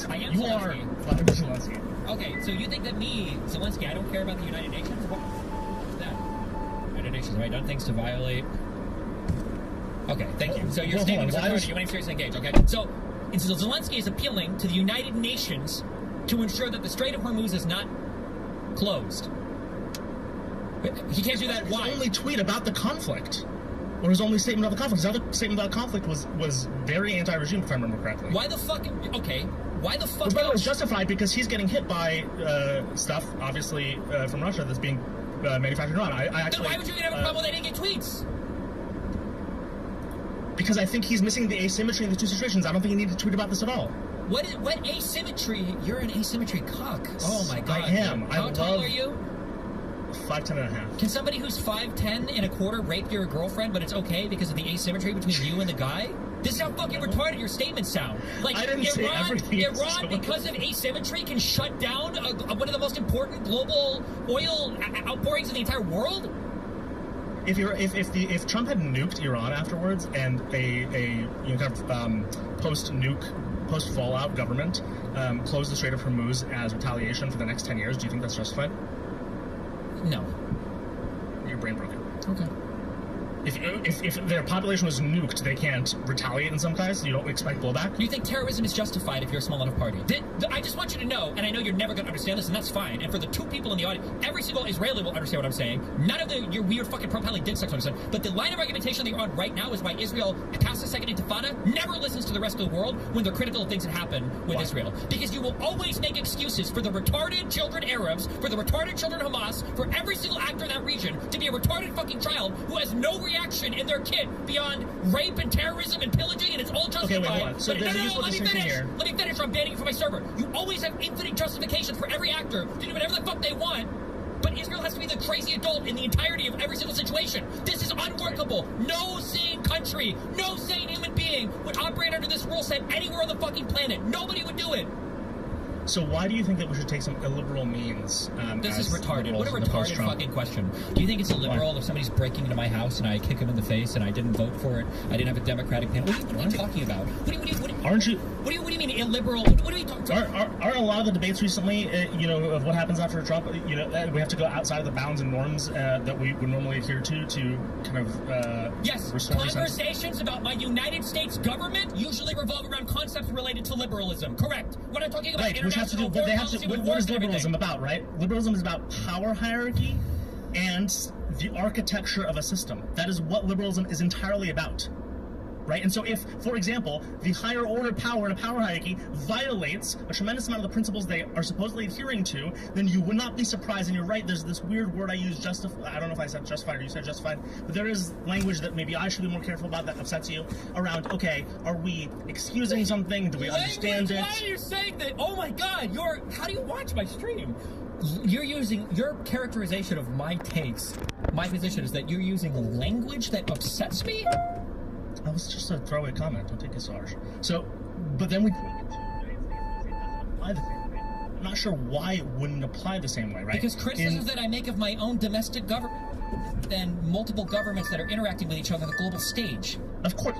Speaker 6: I am
Speaker 7: you
Speaker 6: Zelensky.
Speaker 7: are Vladimir Zelensky.
Speaker 6: Okay, so you think that me, Zelensky, I don't care about the United Nations? What is that? United Nations have I done things to violate? Okay, thank you. So your statement was authority. You want to seriously engage, okay? So Zelensky is appealing to the United Nations to ensure that the Strait of Hormuz is not closed. He can't do that.
Speaker 7: His
Speaker 6: Why?
Speaker 7: only tweet about the conflict, or his only statement about the conflict. His other statement about conflict was very anti-regime, if I remember correctly.
Speaker 6: Why the fuck? Okay, why the fuck?
Speaker 7: But it was justified because he's getting hit by stuff, obviously from Russia, that's being manufactured in Iran. I actually.
Speaker 6: Then why would you have a problem with they didn't get tweets?
Speaker 7: Because I think he's missing the asymmetry in the two situations. I don't think he needed to tweet about this at all.
Speaker 6: What asymmetry? You're an asymmetry cock. Oh my God.
Speaker 7: I am.
Speaker 6: How tall are you?
Speaker 7: 5'10" and a half.
Speaker 6: Can somebody who's 5'10" and a quarter rape your girlfriend, but it's okay because of the asymmetry between you and the guy? This is how fucking retarded your statements sound. Like,
Speaker 5: I didn't say everything.
Speaker 6: Iran, because of asymmetry, can shut down one of the most important global oil outpourings in the entire world?
Speaker 5: If Trump had nuked Iran afterwards and a post fallout government closed the Strait of Hormuz as retaliation for the next 10 years, do you think that's justified?
Speaker 6: No.
Speaker 5: Your brain broken.
Speaker 6: Okay.
Speaker 5: If their population was nuked, they can't retaliate in some cases. You don't expect blowback.
Speaker 6: You think terrorism is justified if you're a small enough party? I just want you to know, and I know you're never going to understand this, and that's fine. And for the 2 people in the audience, every single Israeli will understand what I'm saying. None of your weird fucking propelling dick sucks understand. But the line of argumentation that you're on right now is why Israel, past the second intifada, never listens to the rest of the world when they're critical of things that happen with Israel. Because you will always make excuses for the retarded children Arabs, for the retarded children Hamas, for every single actor in that region to be a retarded fucking child who has no reaction in their kid beyond rape and terrorism and pillaging, and it's all justified.
Speaker 5: Okay, wait, hold on. So
Speaker 6: let me finish, or I'm banning you from my server. You always have infinite justifications for every actor to do whatever the fuck they want, but Israel has to be the crazy adult in the entirety of every single situation. This is unworkable. No sane country, no sane human being would operate under this rule set anywhere on the fucking planet. Nobody would do it.
Speaker 5: So why do you think that we should take some illiberal means?
Speaker 6: This is retarded. What a retarded fucking question. Do you think it's illiberal if somebody's breaking into my house and I kick him in the face and I didn't vote for it? I didn't have a Democratic panel. What are you talking about?
Speaker 5: Aren't you?
Speaker 6: What do you mean illiberal? What are you talking about?
Speaker 5: Are a lot of the debates recently, of what happens after Trump, we have to go outside of the bounds and norms that we would normally adhere to kind of
Speaker 6: yes, conversations about my United States government usually revolve around concepts related to liberalism. Correct. What I'm talking about,
Speaker 5: right, which have to do, what is liberalism about, right? Liberalism is about power hierarchy and the architecture of a system. That is what liberalism is entirely about. Right? And so if, for example, the higher order power in a power hierarchy violates a tremendous amount of the principles they are supposedly adhering to, then you would not be surprised. And you're right, there's this weird word I use, I don't know if I said justified or you said justified, but there is language that maybe I should be more careful about that upsets you around, okay, are we excusing something? Do we understand it?
Speaker 6: Why are you saying that? Oh my God, how do you watch my stream? You're using, your characterization of my takes, my position is that you're using language that upsets me?
Speaker 5: That was just a throwaway comment. Don't take it so harsh. So, but then I'm not sure why it wouldn't apply the same way, right?
Speaker 6: Because criticisms that I make of my own domestic government and multiple governments that are interacting with each other on the global stage.
Speaker 5: Of course,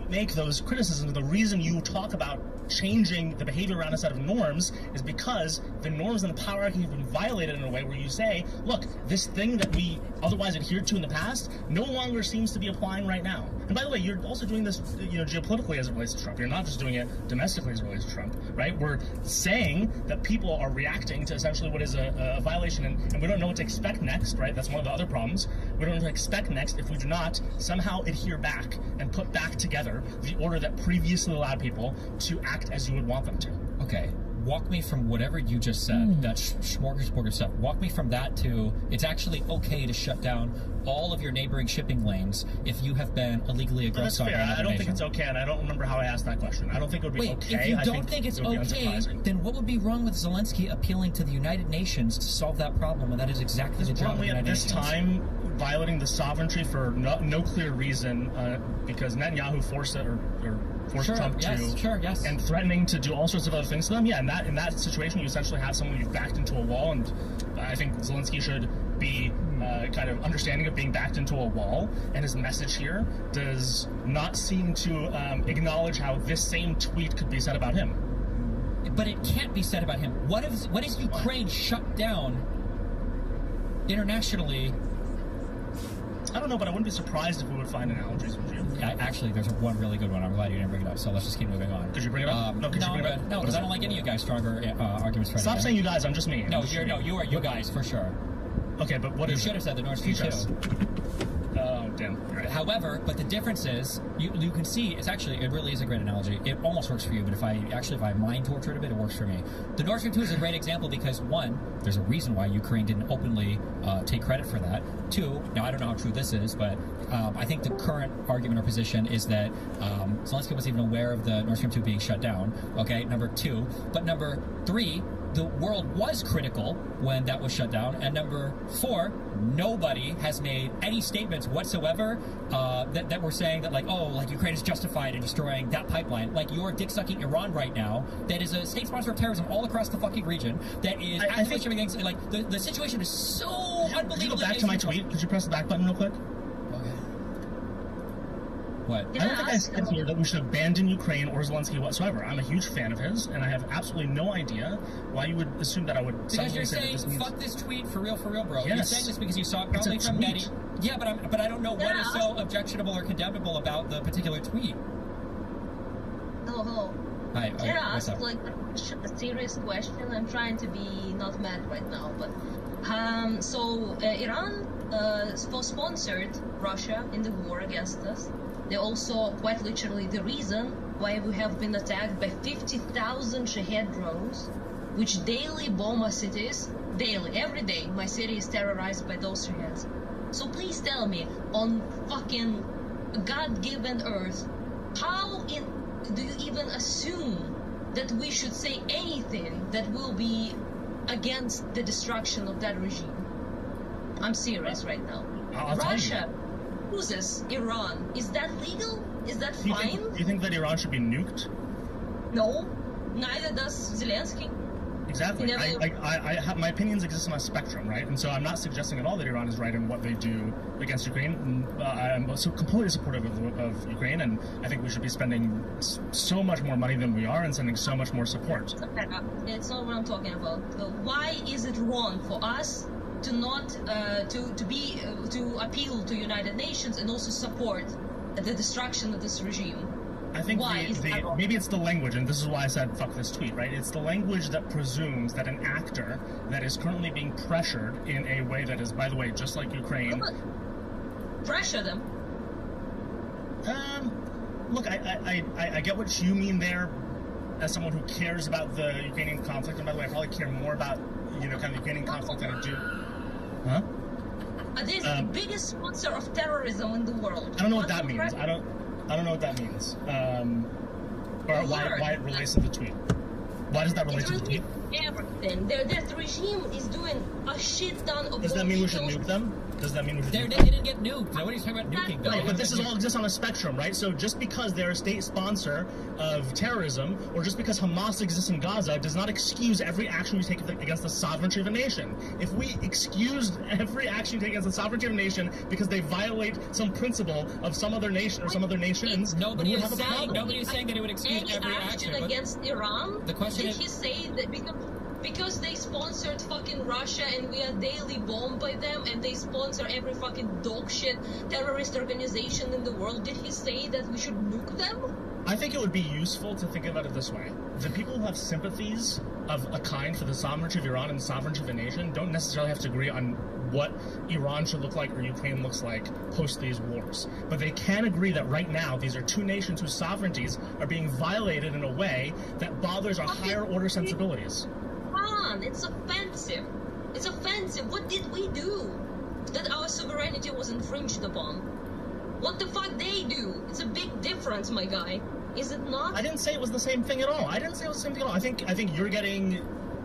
Speaker 5: make those criticisms. The reason you talk about changing the behavior around a set of norms is because the norms and the power hierarchy have been violated in a way where you say, look, this thing that we otherwise adhered to in the past no longer seems to be applying right now. And by the way, you're also doing this, geopolitically as it relates to Trump. You're not just doing it domestically as it relates to Trump, right? We're saying that people are reacting to essentially what is a violation, and we don't know what to expect next, right? That's one of the other problems. We don't know what to expect next if we do not somehow adhere back and put back together the order that previously allowed people to act as you would want them to.
Speaker 6: Okay. Walk me from whatever you just said, that smorgasbord stuff. Walk me from that to it's actually okay to shut down all of your neighboring shipping lanes if you have been illegally aggressive on another nation.
Speaker 5: I don't think it's okay, and I don't remember how I asked that question. I don't think it would be okay.
Speaker 6: If you don't think it's okay, then what would be wrong with Zelensky appealing to the United Nations to solve that problem? And that is exactly the job of the United Nations.
Speaker 5: At this time, violating the sovereignty for no clear reason, because Netanyahu forced it or forced Trump to, and threatening to do all sorts of other things to them. Yeah, in that situation, you essentially have someone you've backed into a wall, and I think Zelensky should be kind of understanding of being backed into a wall, and his message here does not seem to acknowledge how this same tweet could be said about him.
Speaker 6: But it can't be said about him. What is Ukraine shut down internationally?
Speaker 5: I don't know, but I wouldn't be surprised if we would find analogies with you.
Speaker 6: Actually, there's one really good one. I'm glad you didn't bring it up, so let's just keep moving on.
Speaker 5: Could you bring it up? No,
Speaker 6: because I don't like any of you guys' stronger arguments.
Speaker 5: Stop saying you guys, I'm just me.
Speaker 6: You are you guys, for sure.
Speaker 5: Okay, but what is it?
Speaker 6: You should have said the Nord Stream 2.
Speaker 5: Oh, damn. You're right.
Speaker 6: However, but the difference is, you can see, it really is a great analogy. It almost works for you, but if I mind torture it a bit, it works for me. The Nord Stream 2 is a great example because, one, there's a reason why Ukraine didn't openly take credit for that. Two, now I don't know how true this is, but I think the current argument or position is that Zelensky wasn't even aware of the Nord Stream 2 being shut down, okay, number two. But number three,
Speaker 18: the world was critical when that was shut down. And number 4, nobody has made any statements whatsoever that were saying that, like, oh, like Ukraine is justified in destroying that pipeline. Like, you're dick-sucking Iran right now, that is a state sponsor of terrorism all across the fucking region, that is actively shipping things. Like, the situation is so unbelievable.
Speaker 5: Could you go back to my tweet? Could you press the back button real quick?
Speaker 18: What?
Speaker 5: I don't think I said here that we should abandon Ukraine or Zelensky whatsoever. I'm a huge fan of his, and I have absolutely no idea why you would assume that I would.
Speaker 18: Because you're
Speaker 5: say
Speaker 18: saying,
Speaker 5: that this means...
Speaker 18: fuck this tweet for real, bro.
Speaker 5: Yes.
Speaker 18: You're saying this because you saw it probably from many. Yeah, but I don't know what is so objectionable or condemnable about the particular tweet.
Speaker 19: Hello.
Speaker 18: Hi.
Speaker 19: Can I
Speaker 18: What's
Speaker 19: ask
Speaker 18: up?
Speaker 19: like a serious question? I'm trying to be not mad right now, but Iran sponsored Russia in the war against us. They're also quite literally the reason why we have been attacked by 50,000 Shahed drones, which daily bomb our cities. Daily, every day, my city is terrorized by those Shaheds. So please tell me, on fucking God-given earth, how do you even assume that we should say anything that will be against the destruction of that regime? I'm serious right now. Russia uses Iran. Is that legal? Is that fine?
Speaker 5: Do you think that Iran should be nuked?
Speaker 19: No. Neither does Zelensky.
Speaker 5: Exactly. I have, my opinions exist on a spectrum, right? And so I'm not suggesting at all that Iran is right in what they do against Ukraine. I'm also completely supportive of Ukraine, and I think we should be spending so much more money than we are and sending so much more support.
Speaker 19: It's not what I'm talking about. Why is it wrong for us to not to appeal to United Nations and also support the destruction of this regime?
Speaker 5: I think maybe it's the language, and this is why I said fuck this tweet, right? It's the language that presumes that an actor that is currently being pressured in a way that is, by the way, just like Ukraine.
Speaker 19: Pressure them.
Speaker 5: Look, I get what you mean there, as someone who cares about the Ukrainian conflict, and by the way, I probably care more about kind of the Ukrainian conflict than I do. Huh?
Speaker 19: This is the biggest sponsor of terrorism in the world.
Speaker 5: I don't know what that means. I don't know what that means. Or why it relates to the tweet. Why does that relate to the tweet?
Speaker 19: Everything. That regime is doing a shit ton of.
Speaker 5: Does that mean we should nuke them? Does that mean we should nuke them?
Speaker 18: They didn't get nuked. Nobody's talking about nuking them.
Speaker 5: Right, but this is all exists on a spectrum, right? So just because they're a state sponsor of terrorism, or just because Hamas exists in Gaza, does not excuse every action we take against the sovereignty of a nation. If we excused every action we take against the sovereignty of a nation because they violate some principle of some other nation or some other nations,
Speaker 18: nobody is saying that it would excuse every
Speaker 19: action against Iran.
Speaker 18: The question
Speaker 19: is, he say that because they sponsored fucking Russia and we are daily bombed by them and they sponsor every fucking dog shit terrorist organization in the world, did he say that we should nuke them?
Speaker 5: I think it would be useful to think about it this way. The people who have sympathies of a kind for the sovereignty of Iran and the sovereignty of a nation don't necessarily have to agree on what Iran should look like or Ukraine looks like post these wars. But they can agree that right now these are two nations whose sovereignties are being violated in a way that bothers our higher order sensibilities.
Speaker 19: It's offensive. It's offensive. What did we do that our sovereignty was infringed upon? What the fuck they do? It's a big difference, my guy. Is it not?
Speaker 5: I didn't say it was the same thing at all. I think you're getting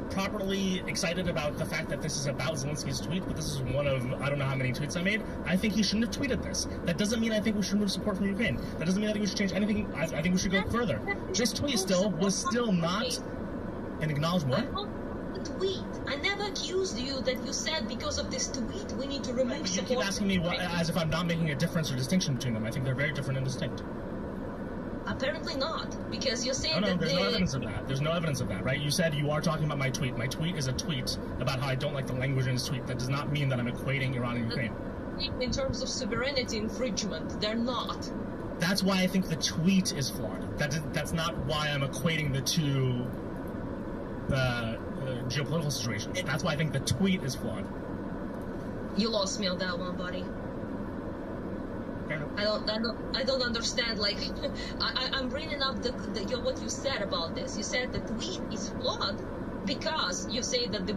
Speaker 5: properly excited about the fact that this is about Zelensky's tweet, but this is one of I don't know how many tweets I made. I think he shouldn't have tweeted this. That doesn't mean I think we should remove support from Ukraine. That doesn't mean I think we should change anything. I think we should go further. This tweet was still not an acknowledgement.
Speaker 19: Tweet. I never accused you that you said because of this tweet we need to remove support.
Speaker 5: You keep asking me as if I'm not making a difference or distinction between them. I think they're very different and distinct.
Speaker 19: Apparently not, because you're saying
Speaker 5: that there's no evidence of that. There's no evidence of that, right? You said you are talking about my tweet. My tweet is a tweet about how I don't like the language in his tweet. That does not mean that I'm equating Iran and Ukraine.
Speaker 19: In terms of sovereignty infringement, they're not.
Speaker 5: That's why I think the tweet is flawed. That's not why I'm equating the two geopolitical situations. That's why I think the tweet is flawed.
Speaker 19: You lost me on that one, buddy. I don't understand. Like, I'm bringing up what you said about this. You said the tweet is flawed because you say that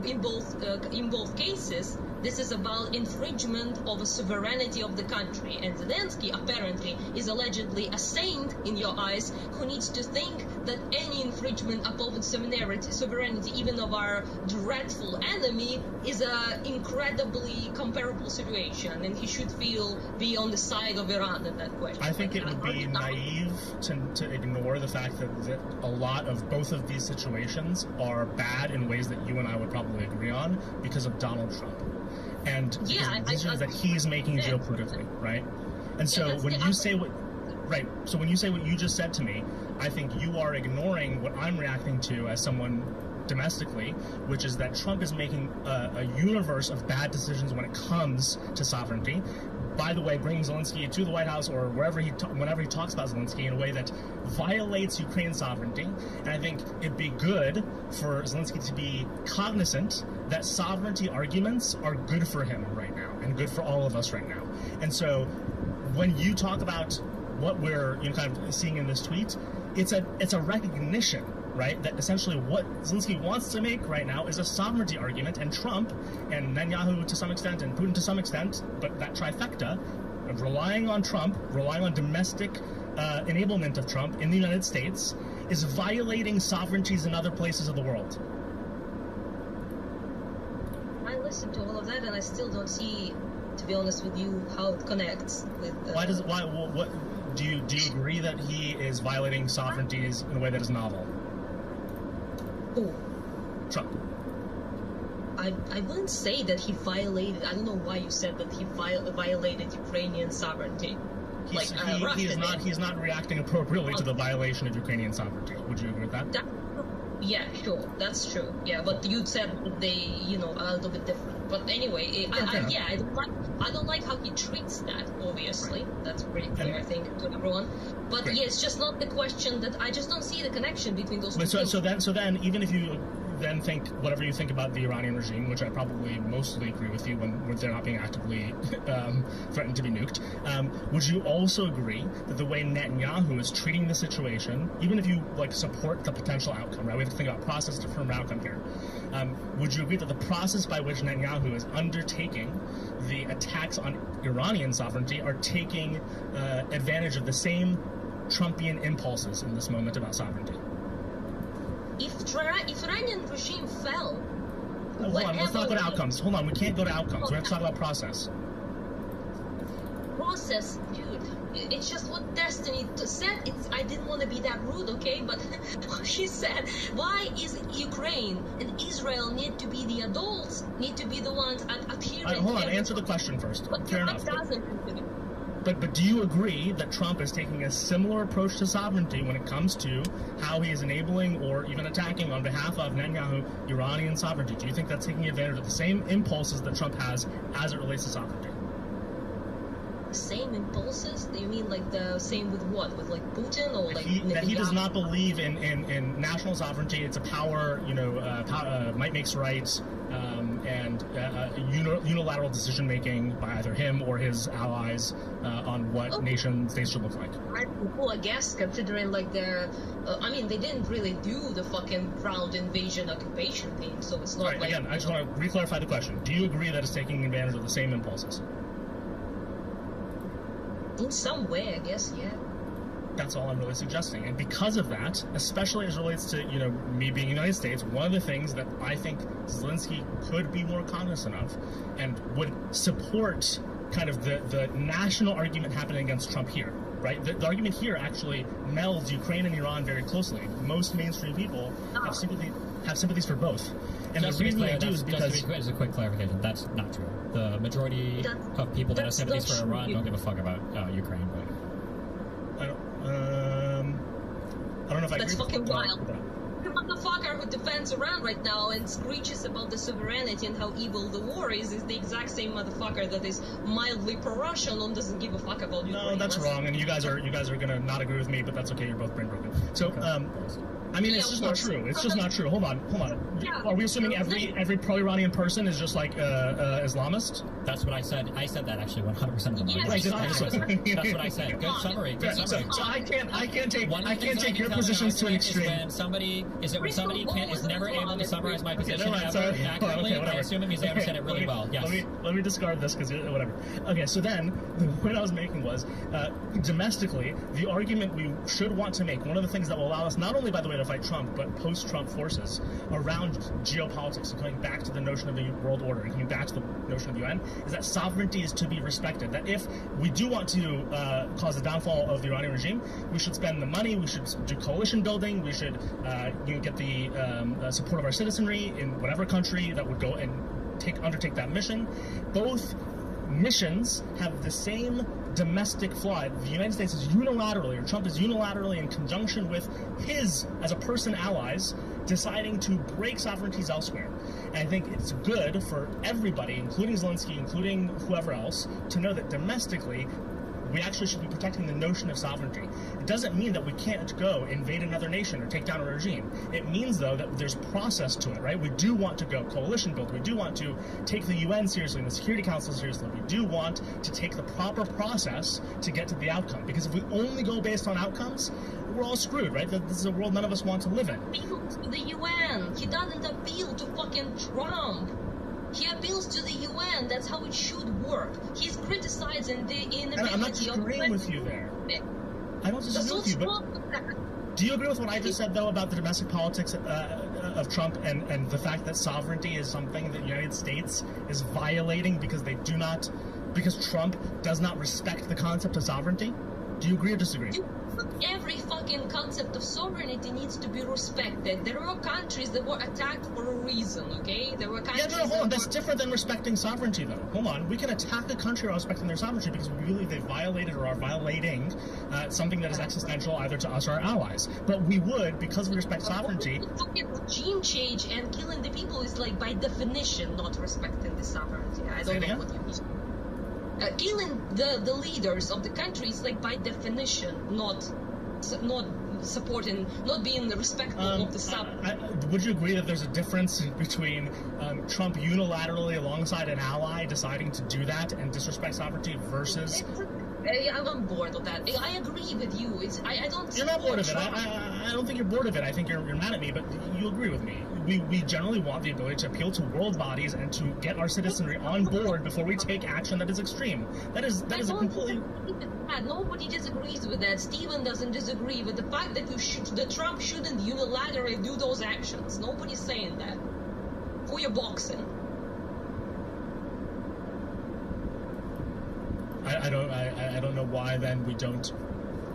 Speaker 19: in both cases This is about infringement of the sovereignty of the country. And Zelensky apparently is allegedly a saint in your eyes who needs to think that any infringement upon sovereignty, even of our dreadful enemy, is an incredibly comparable situation. And he should be on the side of Iran in that question.
Speaker 5: I think it would be naive to ignore the fact that a lot of both of these situations are bad in ways that you and I would probably agree on because of Donald Trump and the decisions that he's making geopolitically, right? And so when you say what you just said to me, I think you are ignoring what I'm reacting to as someone domestically, which is that Trump is making a universe of bad decisions when it comes to sovereignty. By the way, bringing Zelensky to the White House or wherever whenever he talks about Zelensky in a way that violates Ukraine's sovereignty. And I think it'd be good for Zelensky to be cognizant that sovereignty arguments are good for him right now and good for all of us right now. And so when you talk about what we're kind of seeing in this tweet, it's a recognition, right, that essentially what Zelensky wants to make right now is a sovereignty argument, and Trump and Netanyahu to some extent and Putin to some extent, but that trifecta of relying on Trump, relying on domestic enablement of Trump in the United States is violating sovereignties in other places of the world.
Speaker 19: I listened to all of that and I still don't see, to be honest with you, how it connects with
Speaker 5: What do you agree that he is violating sovereignties in a way that is novel?
Speaker 19: Who?
Speaker 5: Trump.
Speaker 19: I wouldn't say that he violated. I don't know why you said that he violated Ukrainian sovereignty.
Speaker 5: He's not reacting appropriately to the violation of Ukrainian sovereignty. Would you agree with that?
Speaker 19: Yeah, sure, that's true. Yeah, but you said they, a little bit different. But anyway, I don't like how he treats that. Obviously, that's pretty clear, I think, to everyone. But yeah, it's just not the question that I just don't see the connection between those two.
Speaker 5: So then, even if you then think whatever you think about the Iranian regime, which I probably mostly agree with you when they're not being actively threatened to be nuked, would you also agree that the way Netanyahu is treating the situation, even if you support the potential outcome, right? We have to think about process to firm outcome here. Would you agree that the process by which Netanyahu is undertaking the attacks on Iranian sovereignty are taking advantage of the same Trumpian impulses in this moment about sovereignty?
Speaker 19: If Iranian regime fell,
Speaker 5: hold on, let's not go to outcomes. Hold on, we can't go to outcomes. We have to talk about process.
Speaker 19: Process, dude. It's just what Destiny said. I didn't want to be that rude, okay? But she said, why is Ukraine and Israel need to be the adults, need to be the ones adhering?
Speaker 5: Hold on, answer the question first. Fair enough. But do you agree that Trump is taking a similar approach to sovereignty when it comes to how he is enabling or even attacking on behalf of Netanyahu Iranian sovereignty? Do you think that's taking advantage of the same impulses that Trump has as it relates to sovereignty?
Speaker 19: Same impulses? Do you mean the same with what? With Putin or
Speaker 5: that he does not believe in national sovereignty. It's a power, might makes right, and unilateral decision making by either him or his allies on what nation states should look like.
Speaker 19: I guess considering they didn't really do the fucking ground invasion occupation thing, so it's not
Speaker 5: Again, I just want to re-clarify the question. Do you agree that it's taking advantage of the same impulses?
Speaker 19: In some way, I guess, yeah.
Speaker 5: That's all I'm really suggesting. And because of that, especially as it relates to, me being in the United States, one of the things that I think Zelensky could be more cognizant of and would support kind of the national argument happening against Trump here, right? The argument here actually melds Ukraine and Iran very closely. Most mainstream people have sympathies for both. And
Speaker 18: just
Speaker 5: the reason they do is because...
Speaker 18: As a quick clarification, that's not true. The majority of people that have sympathies for Iran don't give a fuck about Ukraine. But...
Speaker 5: I don't know if I agree.
Speaker 19: That's fucking wild. The motherfucker who defends Iran right now and screeches about the sovereignty and how evil the war is the exact same motherfucker that is mildly pro-Russian and doesn't give a fuck about Ukraine.
Speaker 5: No, that's wrong, and you guys are gonna not agree with me, but that's okay. You're both brain broken. So, I mean, it's just not true. It's just not true. Hold on. Are we assuming every pro-Iranian person is just like Islamist?
Speaker 18: That's what I said. I said that actually 100% of the time. That's what I said. Good summary.
Speaker 5: So I can't take your positions to an extreme.
Speaker 18: When somebody is never able to summarize my position accurately, I assume it means they understand it really well. Yes.
Speaker 5: Let me discard this because whatever. Okay, so then the point I was making was domestically, the argument we should want to make, one of the things that will allow us not only, by the way, to fight Trump, but post-Trump forces around geopolitics and coming back to the notion of the world order and coming back to the notion of the UN, is that sovereignty is to be respected. That if we do want to cause the downfall of the Iranian regime, we should spend the money, we should do coalition building, we should get the support of our citizenry in whatever country that would go and undertake that mission. Both missions have the same domestic flaw. The United States is unilaterally, or Trump is unilaterally in conjunction with his, as a person, allies, deciding to break sovereignties elsewhere. And I think it's good for everybody, including Zelensky, including whoever else, to know that domestically, we actually should be protecting the notion of sovereignty. It doesn't mean that we can't go invade another nation or take down a regime. It means, though, that there's process to it, right? We do want to go coalition build. We do want to take the UN seriously and the Security Council seriously. We do want to take the proper process to get to the outcome. Because if we only go based on outcomes, we're all screwed, right? This is a world none of us want to live in.
Speaker 19: The UN. He doesn't appeal to fucking Trump. He appeals to the UN. That's how it should work. He's criticizing the inability.
Speaker 5: I'm not disagreeing with you there. I don't disagree with you, but do you agree with what I just said, though, about the domestic politics of Trump and the fact that sovereignty is something that the United States is violating because Trump does not respect the concept of sovereignty? Do you agree or disagree?
Speaker 19: Every fucking concept of sovereignty needs to be respected. There were countries that were attacked for a reason, okay? There were countries
Speaker 5: hold on. That's different than respecting sovereignty, though. Hold on. We can attack a country while respecting their sovereignty because we believe they violated or are violating something that is existential either to us or our allies. But we would, because we respect sovereignty...
Speaker 19: Fucking regime change and killing the people is, like, by definition, not respecting the sovereignty. I don't know what you mean. Killing the leaders of the country is, like, by definition not supporting, not being respectful of the sovereignty.
Speaker 5: Would you agree that there's a difference between Trump unilaterally alongside an ally deciding to do that and disrespect sovereignty versus...
Speaker 19: I'm bored of that. I agree with you. I don't...
Speaker 5: You're not bored of it. I don't think you're bored of it. I think you're mad at me, but you agree with me. We generally want the ability to appeal to world bodies and to get our citizenry on board before we take action that is extreme. That is a completely...
Speaker 19: Nobody disagrees with that. Steven doesn't disagree with the fact that Trump shouldn't unilaterally do those actions. Nobody's saying that. For your boxing.
Speaker 5: I don't know why then we don't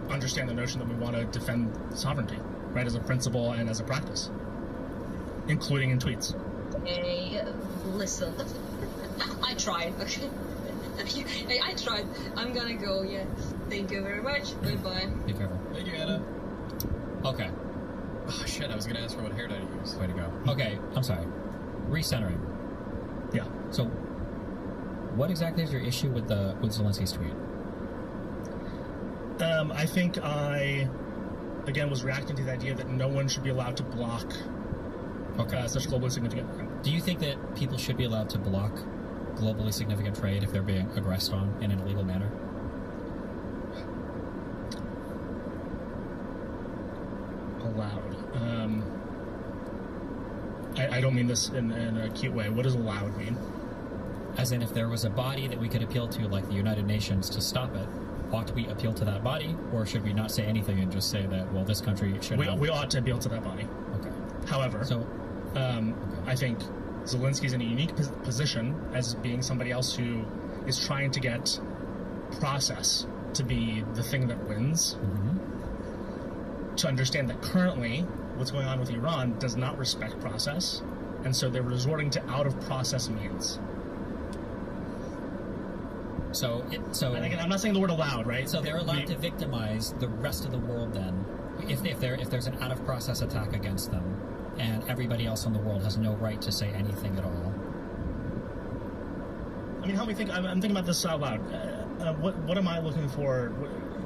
Speaker 5: understand the notion that we want to defend sovereignty, right, as a principle and as a practice, including in tweets.
Speaker 19: Hey, listen, I tried. Hey, I tried. I'm gonna go. Yeah. Thank you very much. Bye.
Speaker 18: Be careful.
Speaker 8: Thank you, Anna.
Speaker 18: Okay.
Speaker 8: Oh shit! I was gonna ask her what hair dye to use.
Speaker 18: Way to go. Okay. I'm sorry. Recentering.
Speaker 5: Yeah.
Speaker 18: So, what exactly is your issue with Zelensky's tweet?
Speaker 5: I think I, again, was reacting to the idea that no one should be allowed to block such globally significant...
Speaker 18: Do you think that people should be allowed to block globally significant trade if they're being aggressed on in an illegal manner?
Speaker 5: Allowed. I don't mean this in a cute way. What does allowed mean?
Speaker 18: As in, if there was a body that we could appeal to, like the United Nations, to stop it, ought we appeal to that body, or should we not say anything and just say that, well, this country should...
Speaker 5: We ought to appeal to that body.
Speaker 18: Okay.
Speaker 5: However, I think Zelensky's in a unique position as being somebody else who is trying to get process to be the thing that wins.
Speaker 18: Mm-hmm.
Speaker 5: To understand that currently what's going on with Iran does not respect process, and so they're resorting to out-of-process means. And again, I'm not saying the word allowed, right?
Speaker 18: So they're allowed to victimize the rest of the world then, if there's an out-of-process attack against them, and everybody else in the world has no right to say anything at all.
Speaker 5: I mean, help me think. I'm thinking about this out loud. what am I looking for?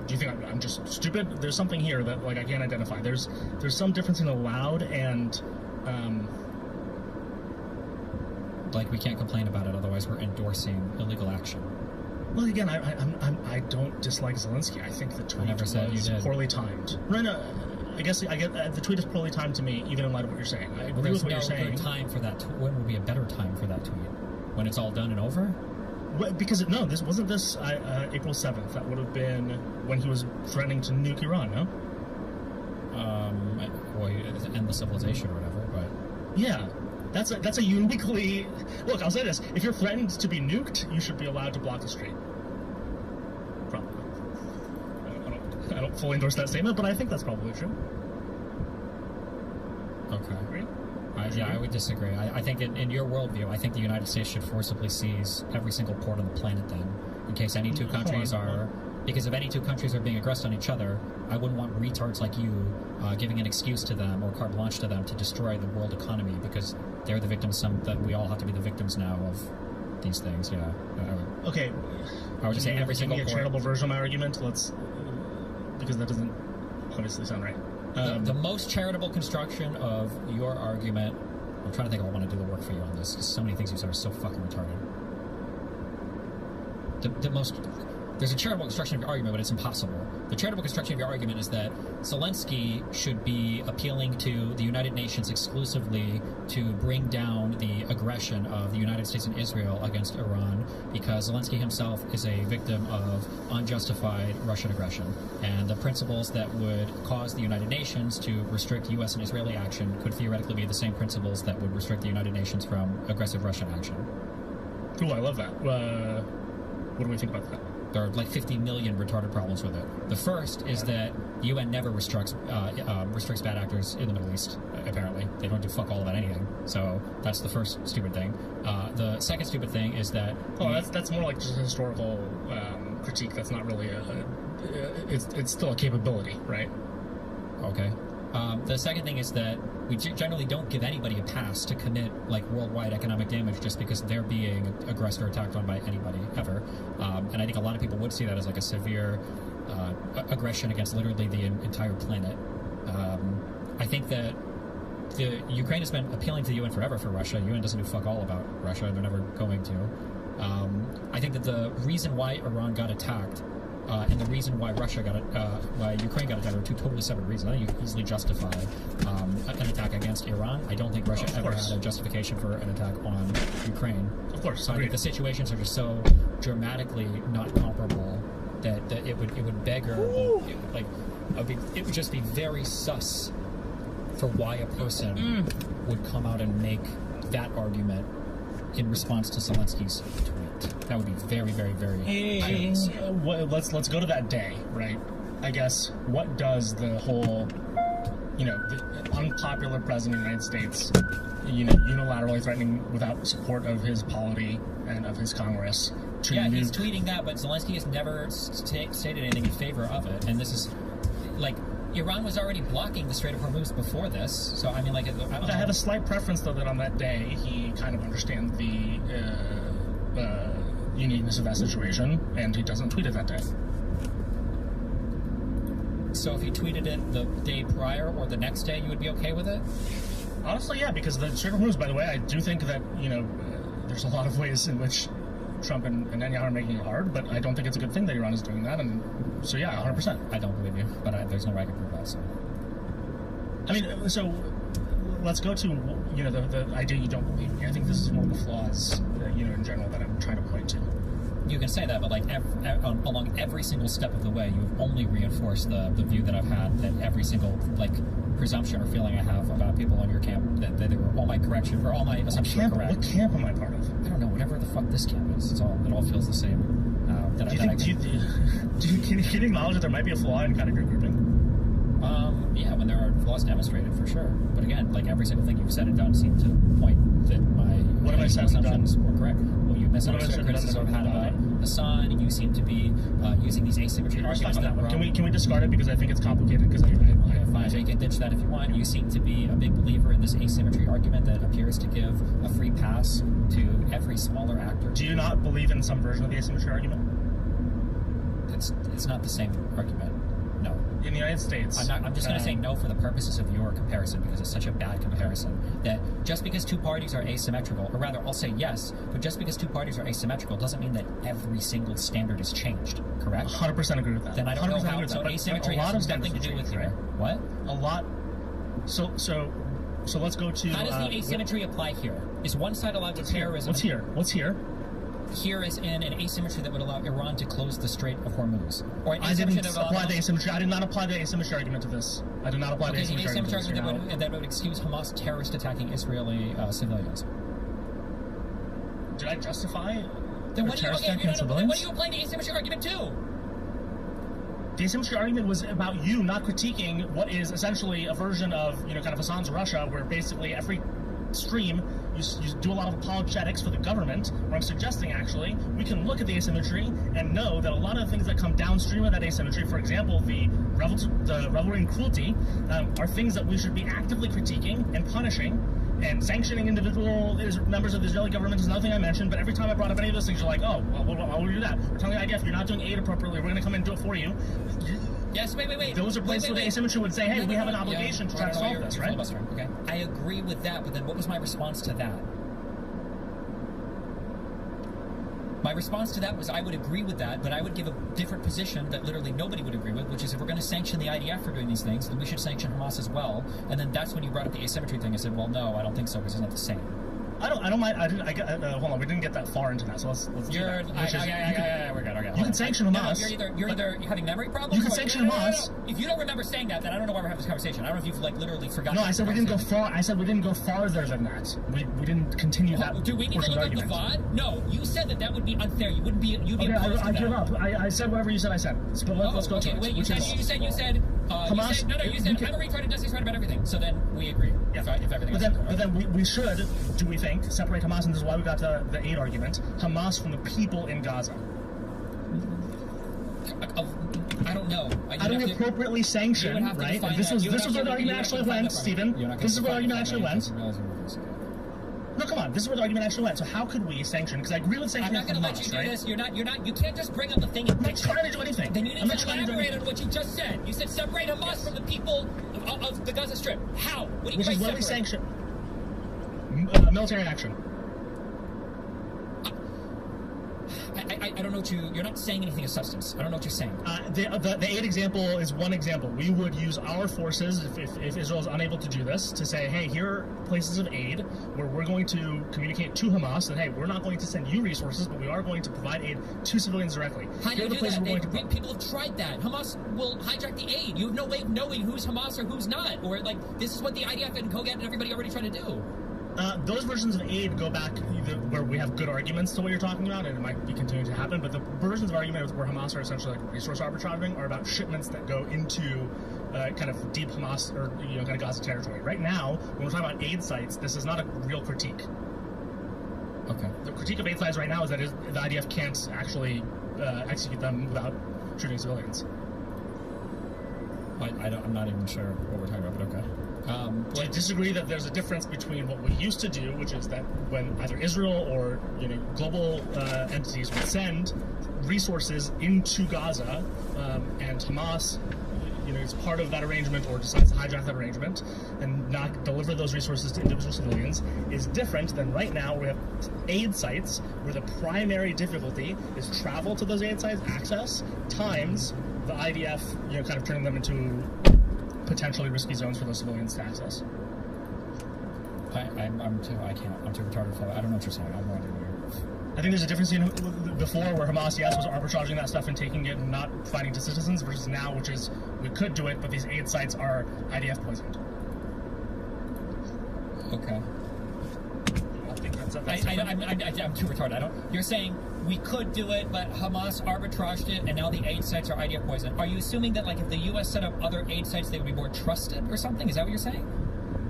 Speaker 5: Do you think I'm just stupid? There's something here that like I can't identify. There's some difference in allowed and
Speaker 18: like we can't complain about it, otherwise we're endorsing illegal action.
Speaker 5: Well, again, I don't dislike Zelensky. I think the tweet
Speaker 18: never said
Speaker 5: was
Speaker 18: you did.
Speaker 5: poorly timed. No, I guess I get the tweet is poorly timed to me, even in light of what you're saying. I agree with what you're saying.
Speaker 18: There's no good time for that. When would be a better time for that tweet? When it's all done and over?
Speaker 5: Because this wasn't April 7th. That would have been when he was threatening to nuke Iran. No.
Speaker 18: Well, end the civilization or whatever, but
Speaker 5: yeah. That's a uniquely... Look, I'll say this. If you're threatened to be nuked, you should be allowed to block the street. Probably. I don't fully endorse that statement, but I think that's probably true.
Speaker 18: Okay.
Speaker 5: Agree?
Speaker 18: I would disagree. I think in your worldview, I think the United States should forcibly seize every single port on the planet then, in case any two countries are... Because if any two countries are being aggressed on each other, I wouldn't want retards like you giving an excuse to them or carte blanche to them to destroy the world economy, because they're the victims. That we all have to be the victims now of these things. Yeah.
Speaker 5: Okay.
Speaker 18: I would just say every single
Speaker 5: port. A charitable version of my argument. Because that doesn't obviously sound right.
Speaker 18: The most charitable construction of your argument. I'm trying to think if I want to do the work for you on this, because so many things you said are so fucking retarded. There's a charitable construction of your argument, but it's impossible. The charitable construction of your argument is that Zelensky should be appealing to the United Nations exclusively to bring down the aggression of the United States and Israel against Iran, because Zelensky himself is a victim of unjustified Russian aggression. And the principles that would cause the United Nations to restrict U.S. and Israeli action could theoretically be the same principles that would restrict the United Nations from aggressive Russian action.
Speaker 5: Cool, I love that. What do we think about that?
Speaker 18: There are like 50 million retarded problems with it. The first is that the UN never restricts bad actors in the Middle East, apparently. They don't do fuck all about anything. So that's the first stupid thing. The second stupid thing is that...
Speaker 5: Oh, that's more like just a historical critique. That's not really it's still a capability, right?
Speaker 18: Okay. The second thing is that we generally don't give anybody a pass to commit like worldwide economic damage just because they're being aggressed or attacked on by anybody ever. And I think a lot of people would see that as like a severe aggression against literally the entire planet. I think that Ukraine has been appealing to the UN forever for Russia. The UN doesn't do fuck all about Russia. They're never going to. I think that the reason why Iran got attacked and the reason why why Ukraine got attacked are two totally separate reasons. I think you can easily justify an attack against Iran. I don't think Russia ever had a justification for an attack on Ukraine.
Speaker 5: Of course.
Speaker 18: So I think the situations are just so dramatically not comparable that it would beggar it would just be very sus for why a person would come out and make that argument in response to Zelensky's tweet. That would be very, very, very
Speaker 5: let's go to that day, right? I guess, what does the whole, the unpopular president of the United States, unilaterally threatening without support of his polity and of his Congress to nuke...
Speaker 18: he's tweeting that, but Zelensky has never stated anything in favor of it. And this is, Iran was already blocking the Strait of Hormuz before this, so I mean,
Speaker 5: I have a slight preference, though, that on that day he kind of understands the uniqueness of that situation, and he doesn't tweet it that day.
Speaker 18: So if he tweeted it the day prior or the next day, you would be okay with it?
Speaker 5: Honestly, yeah, because the Strait of Hormuz, by the way, I do think that, there's a lot of ways in which Trump and Netanyahu are making it hard, but I don't think it's a good thing that Iran is doing that, and so yeah, 100%.
Speaker 18: I don't believe you, but there's no way I can prove that, so...
Speaker 5: I mean, so let's go to, the idea you don't believe me. I think this is one of the flaws, in general that I'm trying to point to.
Speaker 18: You can say that, but along every single step of the way, you've only reinforced the view that I've had, that every single, presumption or feeling I have about people on your camp, that they were all my correction, or all my assumptions were correct.
Speaker 5: What camp am I part of?
Speaker 18: I don't know, whatever the fuck this camp is. It all feels the same.
Speaker 5: Can you acknowledge that there might be a flaw in kind of your grouping?
Speaker 18: Yeah, when there are flaws demonstrated, for sure. But again, every single thing you've said and done seemed to point that my assumptions were correct. Well, you misunderstood criticism I've had about Hassan. You seem to be using these asymmetry arguments that were...
Speaker 5: Can we discard it, because I think it's complicated, because
Speaker 18: Fine, so you can ditch that if you want. You seem to be a big believer in this asymmetry argument that appears to give a free pass to every smaller actor.
Speaker 5: Do you not believe in some version of the asymmetry argument?
Speaker 18: it's not the same argument. No.
Speaker 5: In the United States.
Speaker 18: I'm just going to say no for the purposes of your comparison because it's such a bad comparison. That just because two parties are asymmetrical, or rather, I'll say yes, but just because two parties are asymmetrical doesn't mean that every single standard is changed. Correct?
Speaker 5: 100% agree with that.
Speaker 18: Then I don't know how. So asymmetry has nothing to do with here. What?
Speaker 5: A lot. So let's go to.
Speaker 18: How does the asymmetry apply here? Is one side allowed to terrorism?
Speaker 5: What's here? What's here?
Speaker 18: Here is in an asymmetry that would allow Iran to close the Strait of Hormuz. Or
Speaker 5: I didn't apply the asymmetry. I did not apply the asymmetry argument to this. I did not apply the asymmetry
Speaker 18: argument that would excuse Hamas terrorist attacking Israeli civilians.
Speaker 5: Did I justify?
Speaker 18: Then what are you applying the asymmetry argument to?
Speaker 5: The asymmetry argument was about you not critiquing what is essentially a version of, kind of Hassan's Russia, where basically every stream you do a lot of apologetics for the government, where I'm suggesting actually we can look at the asymmetry and know that a lot of the things that come downstream of that asymmetry, for example, the revelry and cruelty, are things that we should be actively critiquing and punishing. And sanctioning individual members of the Israeli government is another thing I mentioned, but every time I brought up any of those things, you're like, oh, well, why would we do that? We're telling the IDF, you're not doing aid appropriately, we're going to come in and do it for you.
Speaker 18: Yes, wait.
Speaker 5: Those are places where the asymmetry would say, hey, we have an obligation to try to solve this, right?
Speaker 18: Okay. I agree with that, but then what was my response to that? My response to that was I would agree with that, but I would give a different position that literally nobody would agree with, which is if we're going to sanction the IDF for doing these things, then we should sanction Hamas as well. And then that's when you brought up the asymmetry thing. I said, well, no, I don't think so, because it's not the same.
Speaker 5: I don't mind. Hold on, we didn't get that far into that, so let's do that.
Speaker 18: We're good.
Speaker 5: You can sanction Hamas.
Speaker 18: You're either having memory problems.
Speaker 5: You can sanction Hamas.
Speaker 18: If you don't remember saying that, then I don't know why we're having this conversation. I don't know if you've literally forgotten.
Speaker 5: No, I said we didn't go far. I said we didn't go farther than that. We didn't continue that.
Speaker 18: Do we need to look up the VOD? No, you said that would be unfair. You wouldn't be. You'd be
Speaker 5: opposed to that. I give up. I said whatever you said. I said. But let's go to it.
Speaker 18: Wait, you said. Hamas. You said I'm a retard and Dusty's right about everything. So then we agree.
Speaker 5: Yeah.
Speaker 18: If everything.
Speaker 5: But then we should. Do we think separate Hamas? And this is why we got to the aid argument. Hamas from the people in Gaza.
Speaker 18: I don't know.
Speaker 5: How do we appropriately sanction, right? This was where the argument actually went, Stephen. This is where the argument actually went. No, come on. This is where the argument actually went. So how could we sanction? Because I agree with sanctioning Hamas, right?
Speaker 18: I'm not going to let you do this. You can't just bring up the thing.
Speaker 5: I'm not trying to do anything.
Speaker 18: Then you need to elaborate on what you just said. You said separate Hamas from the people of the Gaza Strip. How? What do you mean by separate? Which is where we sanction.
Speaker 5: Military action.
Speaker 18: I don't know what you're not saying anything of substance. I don't know what you're saying.
Speaker 5: The aid example is one example. We would use our forces, if Israel is unable to do this, to say, hey, here are places of aid where we're going to communicate to Hamas that, hey, we're not going to send you resources, but we are going to provide aid to civilians directly.
Speaker 18: How do you do that? People have tried that. Hamas will hijack the aid. You have no way of knowing who's Hamas or who's not. Or, this is what the IDF and COGAT and everybody already tried to do.
Speaker 5: Those versions of aid go back where we have good arguments to what you're talking about, and it might be continuing to happen, but the versions of argument where Hamas are essentially resource arbitraging are about shipments that go into kind of deep Hamas or kind of Gaza territory. Right now, when we're talking about aid sites, this is not a real critique.
Speaker 18: Okay.
Speaker 5: The critique of aid sites right now is that the IDF can't actually execute them without shooting civilians.
Speaker 18: I'm not even sure what we're talking about, but okay.
Speaker 5: Do you disagree that there's a difference between what we used to do, which is that when either Israel or global entities would send resources into Gaza, and Hamas is part of that arrangement or decides to hijack that arrangement and not deliver those resources to individual civilians, is different than right now we have aid sites where the primary difficulty is travel to those aid sites, access, times the IDF kind of turning them into potentially risky zones for those civilians to access.
Speaker 18: I'm too retarded for that. I don't know what you're saying. I have no idea what
Speaker 5: I think there's a difference in before where Hamas, yes, was arbitraging that stuff and taking it and not providing to citizens, versus now, which is we could do it, but these aid sites are IDF poisoned.
Speaker 18: Okay.
Speaker 5: I think that's
Speaker 18: I'm too retarded. You're saying we could do it, but Hamas arbitraged it, and now the aid sites are IDF poisoned. Are you assuming that, if the U.S. set up other aid sites, they would be more trusted or something? Is that what you're saying?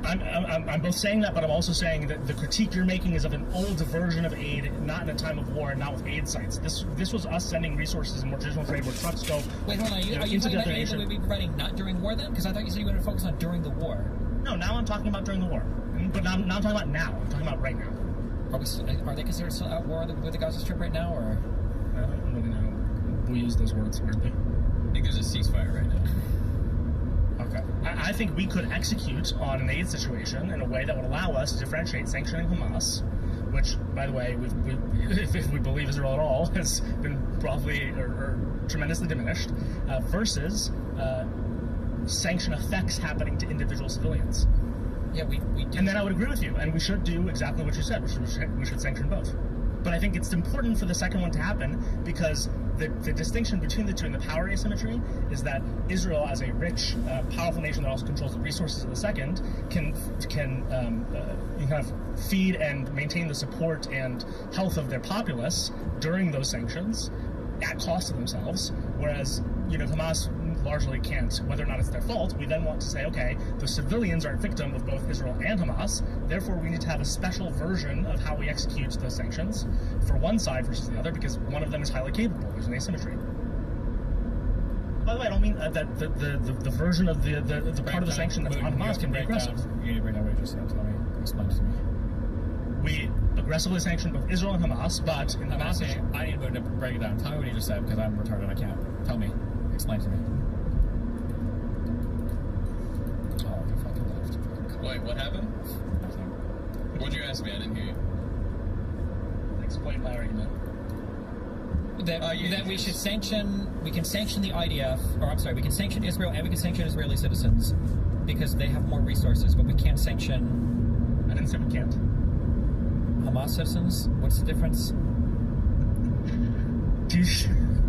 Speaker 5: I'm both saying that, but I'm also saying that the critique you're making is of an old version of aid, not in a time of war, and not with aid sites. This was us sending resources in more traditional trade where trucks go.
Speaker 18: Wait, hold on. Are you talking about aid that we'd be providing not during war then? Because I thought you said you wanted to focus on during the war.
Speaker 5: No, now I'm talking about during the war. But now I'm talking about now. I'm talking about right now.
Speaker 18: Are they considered still at war with the Gaza Strip right now, or?
Speaker 5: I don't really know we used those words weirdly.
Speaker 8: I think there's a ceasefire right now.
Speaker 5: Okay. I think we could execute on an aid situation in a way that would allow us to differentiate sanctioning Hamas, which, by the way, if we believe Israel at all, has been probably or tremendously diminished, versus sanction effects happening to individual civilians.
Speaker 18: Yeah, we do.
Speaker 5: And then I would agree with you, and we should do exactly what you said. We should sanction both. But I think it's important for the second one to happen because the distinction between the two and the power asymmetry is that Israel, as a rich, powerful nation that also controls the resources of the second, can kind of feed and maintain the support and health of their populace during those sanctions at cost to themselves, whereas Hamas largely can't. Whether or not it's their fault, we then want to say, okay, the civilians are a victim of both Israel and Hamas, therefore we need to have a special version of how we execute those sanctions for one side versus the other, because one of them is highly capable. There's an asymmetry. By the way, I don't mean that the version of the part of the sanction that's on Hamas can be aggressive.
Speaker 18: You need to break down what you just said. Tell me. Explain to me.
Speaker 5: We aggressively sanction both Israel and Hamas, but in Hamas...
Speaker 18: I need to break it down. Tell me what you just said, because I'm retarded. I can't. Tell me. Explain to me. Oh, you fucking left.
Speaker 8: Wait, what happened?
Speaker 18: Nothing.
Speaker 8: What'd you ask me? I didn't hear you.
Speaker 5: Explain my argument.
Speaker 18: That we should sanction... We can sanction the IDF... Or, I'm sorry, we can sanction Israel and we can sanction Israeli citizens because they have more resources, but we can't sanction...
Speaker 5: I didn't say we can't.
Speaker 18: Hamas citizens? What's the difference?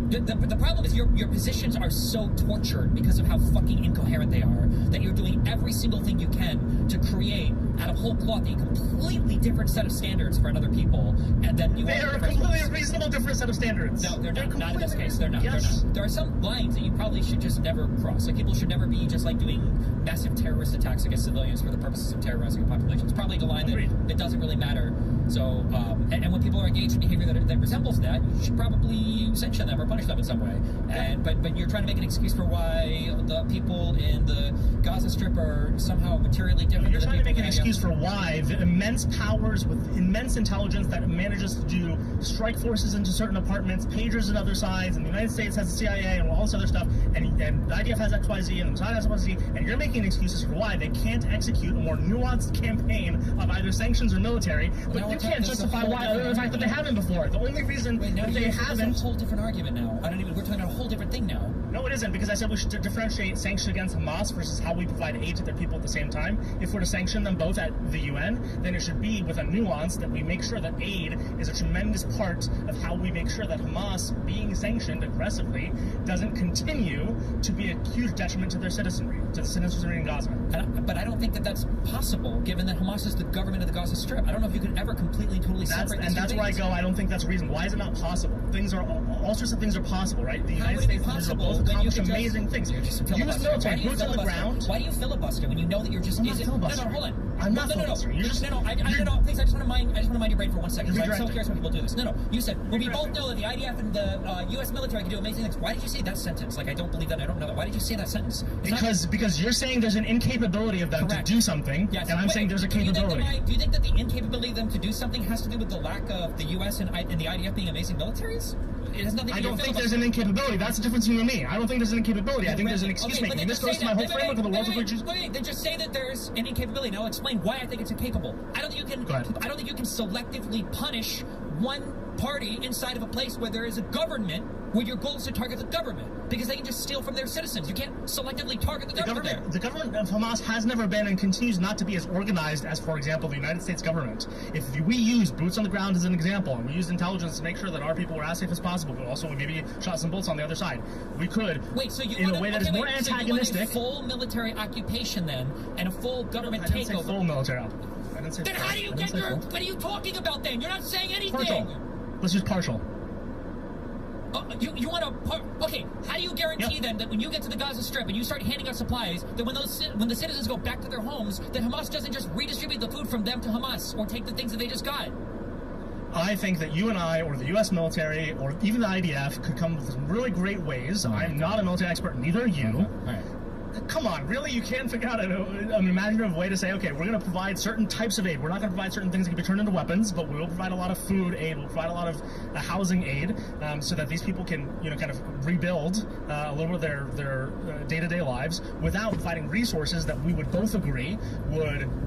Speaker 18: The problem is your positions are so tortured because of how fucking incoherent they are that you're doing every single thing you can to create out of whole cloth a completely different set of standards for another people, and then you
Speaker 5: they are a completely reasonable different set of standards.
Speaker 18: No, they're not. Not in this case. They're not.
Speaker 5: Yes.
Speaker 18: They're not. There are some lines that you probably should just never cross. Like people should never be just like doing massive terrorist attacks against civilians for the purposes of terrorizing a population. It's probably a line that doesn't really matter. So, and when people are engaged in behavior that resembles that, you should probably sanction them or punish them in some way. And but you're trying to make an excuse for why the people in the Gaza Strip are somehow materially different.
Speaker 5: You're trying to make an excuse for why the immense powers with immense intelligence that manages to strike forces into certain apartments, pagers in other sides, and the United States has the CIA and all this other stuff, and the IDF has XYZ, and the Mossad has XYZ, and you're making excuses for why they can't execute a more nuanced campaign of either sanctions or military, but you can't justify the fact that they haven't before. The only reason that they haven't...
Speaker 18: It's a whole different argument now. We're talking about a whole different thing now.
Speaker 5: No, it isn't, because I said we should differentiate sanction against Hamas versus how we provide aid to their people at the same time. If we're to sanction them both at the UN, then it should be with a nuance that we make sure that aid is a tremendous part of how we make sure that Hamas, being sanctioned aggressively, doesn't continue to be a huge detriment to their citizenry, to the citizenry in Gaza.
Speaker 18: But I don't think that that's possible, given that Hamas is the government of the Gaza Strip. I don't know if you could ever completely, totally separate these two
Speaker 5: that's where I go. I don't think that's a reason. Why is it not possible? All sorts of things are possible, right? The United States and Israel both accomplish amazing things. Use military, boots on the ground.
Speaker 18: Why do you filibuster when you know that you're just...
Speaker 5: I'm not filibustering.
Speaker 18: No, hold on.
Speaker 5: I'm not filibustering.
Speaker 18: Please, I just want to mind your brain for 1 second. I'm so curious when people do this. No. You said, well, we both know that the IDF and the U.S. military can do amazing things. Why did you say that sentence? Like, I don't believe that. I don't know that. Why did you say that sentence?
Speaker 5: Because you're saying there's an incapability of them to do something, and I'm saying there's a capability.
Speaker 18: Do you think that the incapability of them to do something has to do with the lack of the U.S. and the IDF being amazing militaries? It has nothing to do with...
Speaker 5: I don't think there's an incapability. That's the difference between you and me. I don't think there's an incapability. I think there's an excuse making. And this goes to my whole framework of the world of which is...
Speaker 18: Wait, then just say that there's an incapability. Now I'll explain why I think it's incapable. I don't think you can selectively punish one party inside of a place where there is a government where your goal is to target the government because they can just steal from their citizens. You can't selectively target the government there.
Speaker 5: The government of Hamas has never been and continues not to be as organized as, for example, the United States government. If we use boots on the ground as an example, and we used intelligence to make sure that our people were as safe as possible, but also we maybe shot some bullets on the other side, we could, in a way that is more antagonistic...
Speaker 18: So you want a full military occupation then, and a full government takeover?
Speaker 5: I didn't say full military occupation.
Speaker 18: Then how do you get your... What are you talking about then? You're not saying anything!
Speaker 5: Partial. Let's use partial.
Speaker 18: You want to... Okay, how do you guarantee then that when you get to the Gaza Strip and you start handing out supplies, that when the citizens go back to their homes, that Hamas doesn't just redistribute the food from them to Hamas or take the things that they just got?
Speaker 5: I think that you and I, or the U.S. military, or even the IDF, could come up with some really great ways. I'm not a military expert, neither are you. come on, really? You can't figure out an imaginative way to say, okay, we're going to provide certain types of aid. We're not going to provide certain things that can be turned into weapons, but we will provide a lot of food aid. We'll provide a lot of housing aid, so that these people can, kind of rebuild a little bit of their day-to-day lives without providing resources that we would both agree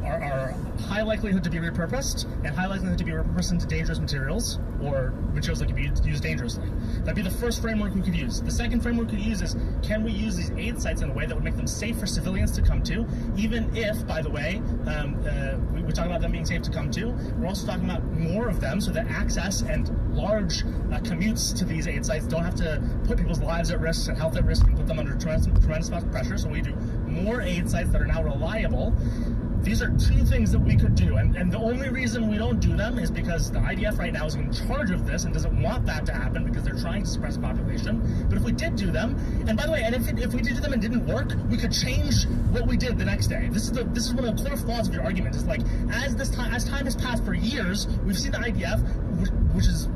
Speaker 5: are high likelihood to be repurposed and high likelihood to be repurposed into dangerous materials or materials that can be used dangerously. That'd be the first framework we could use. The second framework we could use is, can we use these aid sites in a way that would make them safe for civilians to come to, even if, by the way, we're talking about them being safe to come to. We're also talking about more of them so that access and large commutes to these aid sites don't have to put people's lives at risk and health at risk and put them under tremendous amount of pressure. So we do more aid sites that are now reliable. These are two things that we could do, and the only reason we don't do them is because the IDF right now is in charge of this and doesn't want that to happen because they're trying to suppress the population. But if we did do them, and by the way, and if we did do them and didn't work, we could change what we did the next day. This is one of the core flaws of your argument. Is like as time has passed for years, we've seen the IDF, which is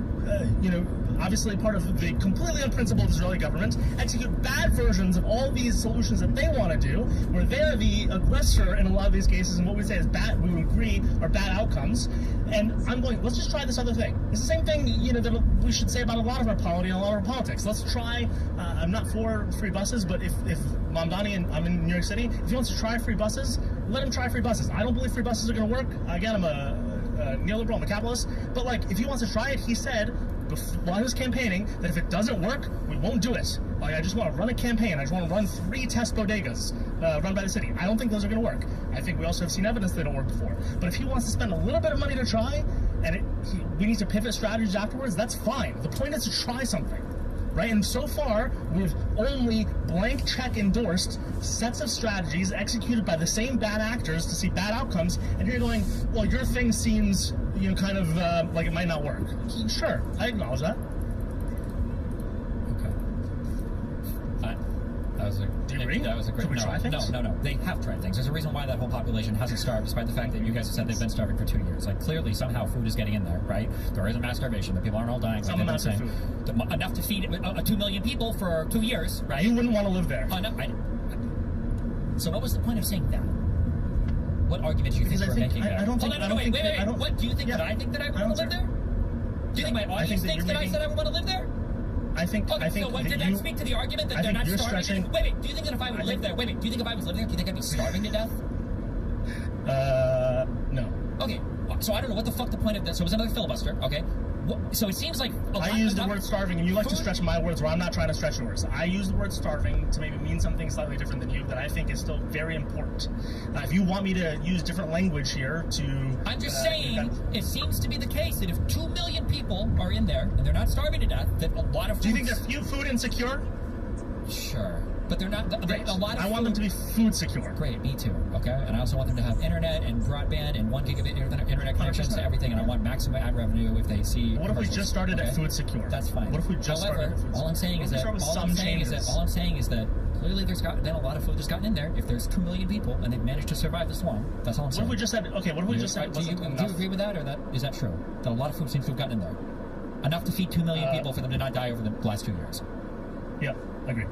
Speaker 5: obviously part of the completely unprincipled Israeli government, execute bad versions of all these solutions that they want to do, where they're the aggressor in a lot of these cases, and what we say is bad, we would agree, are bad outcomes. And I'm going, let's just try this other thing. It's the same thing, that we should say about a lot of our polity and a lot of our politics. Let's try, I'm not for free buses, but if Mamdani, and I'm in New York City, if he wants to try free buses, let him try free buses. I don't believe free buses are going to work. Again, I'm a neoliberal, I'm a capitalist, but if he wants to try it, he said, while he was campaigning, that if it doesn't work, we won't do it. I just want to run a campaign. I just want to run 3 test bodegas run by the city. I don't think those are going to work. I think we also have seen evidence they don't work before. But if he wants to spend a little bit of money to try, and we need to pivot strategies afterwards, that's fine. The point is to try something. Right? And so far, we've only blank check endorsed sets of strategies executed by the same bad actors to see bad outcomes, and you're going, well, your thing seems, kind of like it might not work. Sure, I acknowledge that. Do you agree?
Speaker 18: That was a great.
Speaker 5: Should we try things?
Speaker 18: No. They have tried things. There's a reason why that whole population hasn't starved, despite the fact that you guys have said they've been starving for 2 years. Clearly, somehow, food is getting in there, right? There isn't mass starvation. The people aren't all dying.
Speaker 5: Some amount of food.
Speaker 18: Enough to feed 2 million people for 2 years, right?
Speaker 5: You wouldn't want to live there.
Speaker 18: So what was the point of saying that? What argument do you think we're making there?
Speaker 5: I don't think...
Speaker 18: Wait. What, do you think that I think that I want to live there? Do you think my audience thinks that I said I want to live there?
Speaker 5: I think.
Speaker 18: So did that speak to the argument that they're not starving? Wait. Do you think that if I would live there? Do you think if I was living there, do you think I'd be starving to death?
Speaker 5: No.
Speaker 18: Okay. So I don't know what the fuck the point of this. So it was another filibuster. Okay. So it seems like
Speaker 5: I use the word starving, and you like to stretch my words, where I'm not trying to stretch yours. I use the word starving to maybe mean something slightly different than you that I think is still very important. If you want me to use different language here to...
Speaker 18: I'm just saying, it seems to be the case that if 2 million people are in there, and they're not starving to death, that a lot of food...
Speaker 5: Do you think they're food insecure?
Speaker 18: Sure. But they're not. A lot of
Speaker 5: I want them to be food secure.
Speaker 18: Great, me too. Okay, and I also want them to have internet and broadband and 1 gigabit internet connections to everything, and I want maximum ad revenue if they see.
Speaker 5: What if we just started at food secure?
Speaker 18: That's fine.
Speaker 5: What if we just started at food secure?
Speaker 18: All I'm saying is that clearly there's been a lot of food that's gotten in there. If there's 2 million people and they've managed to survive this long, that's all I'm saying.
Speaker 5: What if we just said? Okay, what if we just said?
Speaker 18: Do you agree with that, or is that true? That a lot of food seems to have gotten in there, enough to feed 2 million people for them to not die over the last 2 years.
Speaker 5: Yeah, I agree.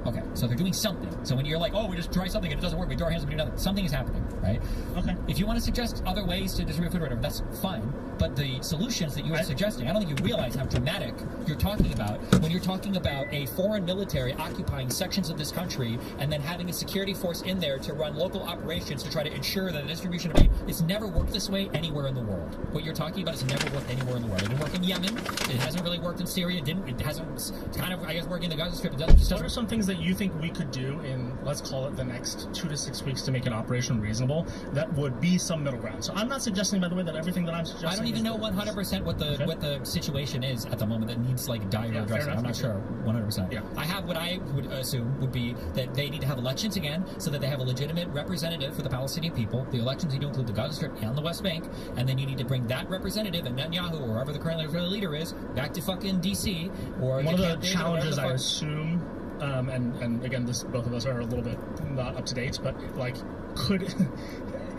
Speaker 18: Okay, so they're doing something. So when you're like, oh, we just try something and it doesn't work, we throw our hands up and do nothing, something is happening, right?
Speaker 5: Okay.
Speaker 18: If you want to suggest other ways to distribute food or whatever, that's fine. But the solutions that you are suggesting, I don't think you realize how dramatic you're talking about when you're talking about a foreign military occupying sections of this country and then having a security force in there to run local operations to try to ensure that the distribution of aid. It's never worked this way anywhere in the world. What you're talking about has never worked anywhere in the world. It didn't work in Yemen. It hasn't really worked in Syria. It hasn't. It's kind of, I guess, working in the Gaza Strip.
Speaker 5: What are some things that you think we could do in, let's call it, the next 2 to 6 weeks to make an operation reasonable that would be some middle ground? So I'm not suggesting, by the way, that everything that I'm suggesting.
Speaker 18: I don't even know 100% what the situation is at the moment that needs dire addressing. I'm not sure 100%.
Speaker 5: Yeah.
Speaker 18: I have what I would assume would be that they need to have elections again so that they have a legitimate representative for the Palestinian people. The elections need to include the Gaza Strip and the West Bank, and then you need to bring that representative and Netanyahu or whoever the current Israeli leader is back to fucking D.C. or
Speaker 5: one of the challenges I assume and again, both of us are a little bit not up to date, but like,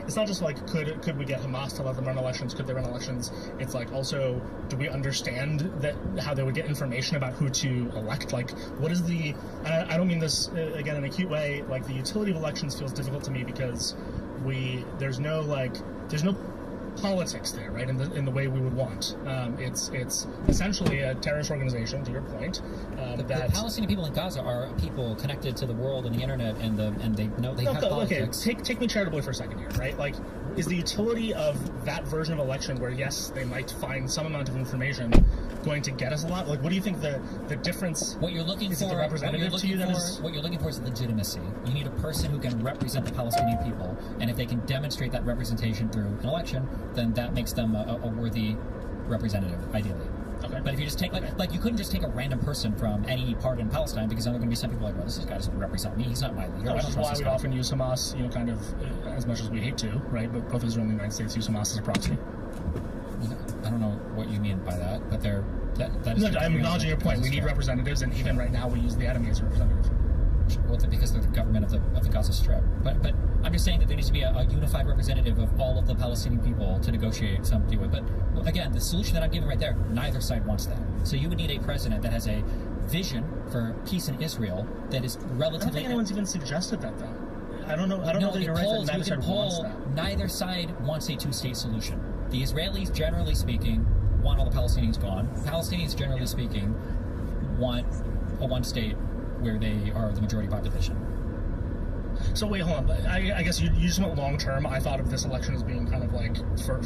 Speaker 5: it's not just like could we get Hamas to let them run elections? Could they run elections? It's like also, do we understand that how they would get information about who to elect? Like, what is the? I don't mean this again in a cute way. Like, the utility of elections feels difficult to me because there's no politics there, right? In the way we would want. It's essentially a terrorist organization, to your point.
Speaker 18: The Palestinian people in Gaza are people connected to the world and the internet, and they know they have politics.
Speaker 5: Okay, take me charitably for a second here, right? Like, is the utility of that version of election, where yes, they might find some amount of information, going to get us a lot? Like, what do you think the difference?
Speaker 18: What you're looking for, what you're looking for is legitimacy. You need a person who can represent the Palestinian people, and if they can demonstrate that representation through an election, then that makes them a worthy representative, ideally.
Speaker 5: Okay.
Speaker 18: But if you just take like you couldn't just take a random person from any part in Palestine, because then there are going to be some people like, well, this guy doesn't represent me. He's not my leader.
Speaker 5: Which is why we often use Hamas, kind of as much as we hate to, right? But both Israel and the United States use Hamas as a proxy.
Speaker 18: I don't know what you mean by that, but that is.
Speaker 5: No, I'm acknowledging your point. We need representatives, and even right now, we use the enemy as a representative.
Speaker 18: Well, because they're the government of the Gaza Strip. But I'm just saying that there needs to be a unified representative of all of the Palestinian people to negotiate some deal with. But again, the solution that I'm giving right there, neither side wants that. So you would need a president that has a vision for peace in Israel that is relatively.
Speaker 5: I don't think anyone's even suggested that, though. I don't know that you're right that neither side wants that.
Speaker 18: Neither side wants a two-state solution. The Israelis, generally speaking, want all the Palestinians gone. Palestinians, generally speaking, want a one-state where they are the majority population.
Speaker 5: So wait, hold on. I guess you just went long term. I thought of this election as being kind of like for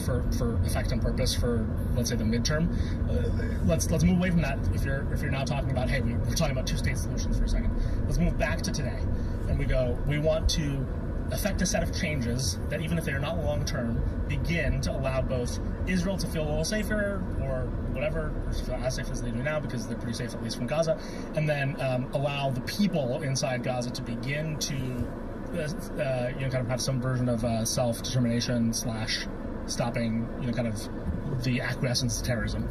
Speaker 5: effect and purpose for, let's say, the midterm. Let's move away from that. If you're now talking about, hey, we're talking about two-state solutions for a second. Let's move back to today, and we want to effect a set of changes that, even if they are not long term, begin to allow both Israel to feel a little safer, or whatever, or as safe as they do now, because they're pretty safe, at least from Gaza, and then allow the people inside Gaza to begin to kind of have some version of self-determination / stopping kind of the acquiescence to terrorism.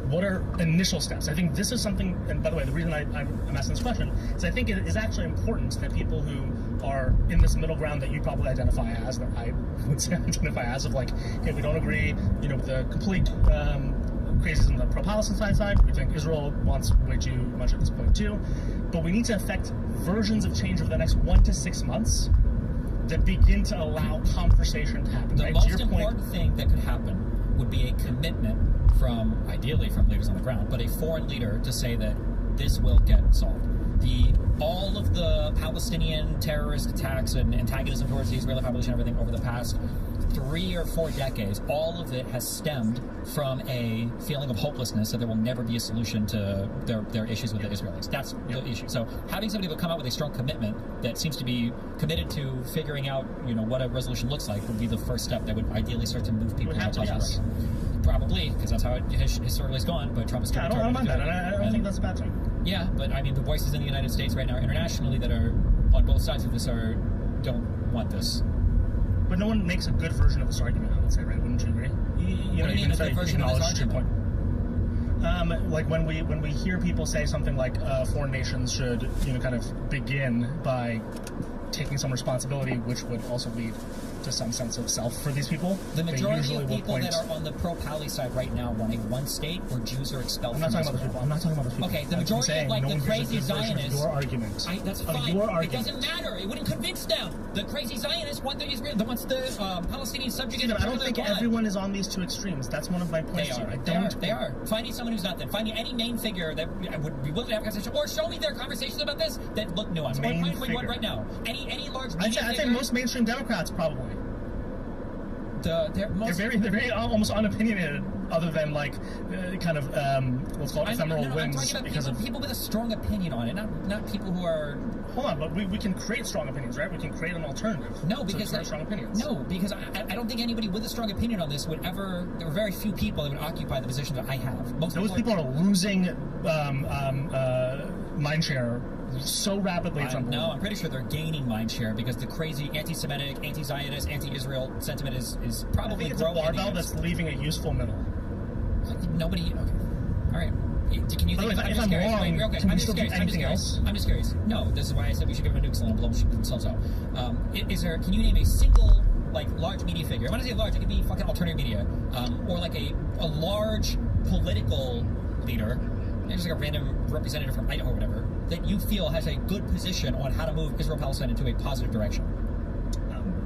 Speaker 5: What are initial steps? I think this is something, and by the way, the reason I'm asking this question is I think it is actually important that people who are in this middle ground that you probably identify as, that I would say identify as, of like, hey, we don't agree, with the complete crazies on the pro-Palestine side. We think Israel wants way too much at this point too, but we need to effect versions of change over the next 1 to 6 months that begin to allow conversation to happen.
Speaker 18: The most important thing that could happen would be a commitment ideally from leaders on the ground, but a foreign leader to say that this will get solved. All of the Palestinian terrorist attacks and antagonism towards the Israeli population and everything over the past 3 or 4 decades, all of it has stemmed from a feeling of hopelessness that there will never be a solution to their issues with the Israelis. That's the issue. So having somebody who come out with a strong commitment that seems to be committed to figuring out, what a resolution looks like would be the first step that would ideally start to move people in a positive direction. Probably, because that's how it historically has gone, but Trump is
Speaker 5: I don't mind that, and I don't think that's a bad thing.
Speaker 18: Yeah, but I mean, the voices in the United States right now, internationally, that are on both sides of this don't want this.
Speaker 5: But no one makes a good version of this argument, I would say, right? Wouldn't you agree?
Speaker 18: What do you mean a good version of this argument?
Speaker 5: Like when we hear people say something like foreign nations should kind of begin by taking some responsibility, which would also lead to some sense of self for these people.
Speaker 18: The majority of people that are on the pro-Pali side right now want a one state where Jews are expelled from Israel.
Speaker 5: I'm not talking about those people.
Speaker 18: Okay, the majority of the crazy Zionists.
Speaker 5: Your argument.
Speaker 18: That's fine. It doesn't matter. It wouldn't convince them. The crazy Zionists want the Palestinian subjugated.
Speaker 5: I don't think everyone is on these two extremes. That's one of my points here.
Speaker 18: They are. Find me someone who's not them. Find me any main figure that would be willing to have a conversation, or show me their conversations about this that look nuanced. Find one right now. Any large.
Speaker 5: I think most mainstream Democrats probably.
Speaker 18: They're
Speaker 5: very almost unopinionated, other than like kind of let's call it ephemeral wins.
Speaker 18: I'm talking about people with a strong opinion on it, not people who are.
Speaker 5: Hold on, but we can create strong opinions, right? We can create an alternative.
Speaker 18: No, because
Speaker 5: strong opinions.
Speaker 18: No, because I don't think anybody with a strong opinion on this would ever. There are very few people that would occupy the position that I have.
Speaker 5: Those people are losing mindshare so rapidly.
Speaker 18: No, I'm pretty sure they're gaining mindshare because the crazy anti-Semitic, anti-Zionist, anti-Israel sentiment is probably growing.
Speaker 5: I think it's a barbell that's leaving a useful middle.
Speaker 18: Nobody. Okay. All right. Can you think? I'm just curious.
Speaker 5: wrong,
Speaker 18: Real quick,
Speaker 5: can we
Speaker 18: I'm just
Speaker 5: still do
Speaker 18: curious.
Speaker 5: anything else?
Speaker 18: I'm just curious. No, this is why I said we should give them a nuke and blow themselves out. Is there? Can you name a single large media figure? When I say large, it could be fucking alternative media, or like a large political leader, just like a random representative from Idaho or whatever, that you feel has a good position on how to move Israel-Palestine into a positive direction.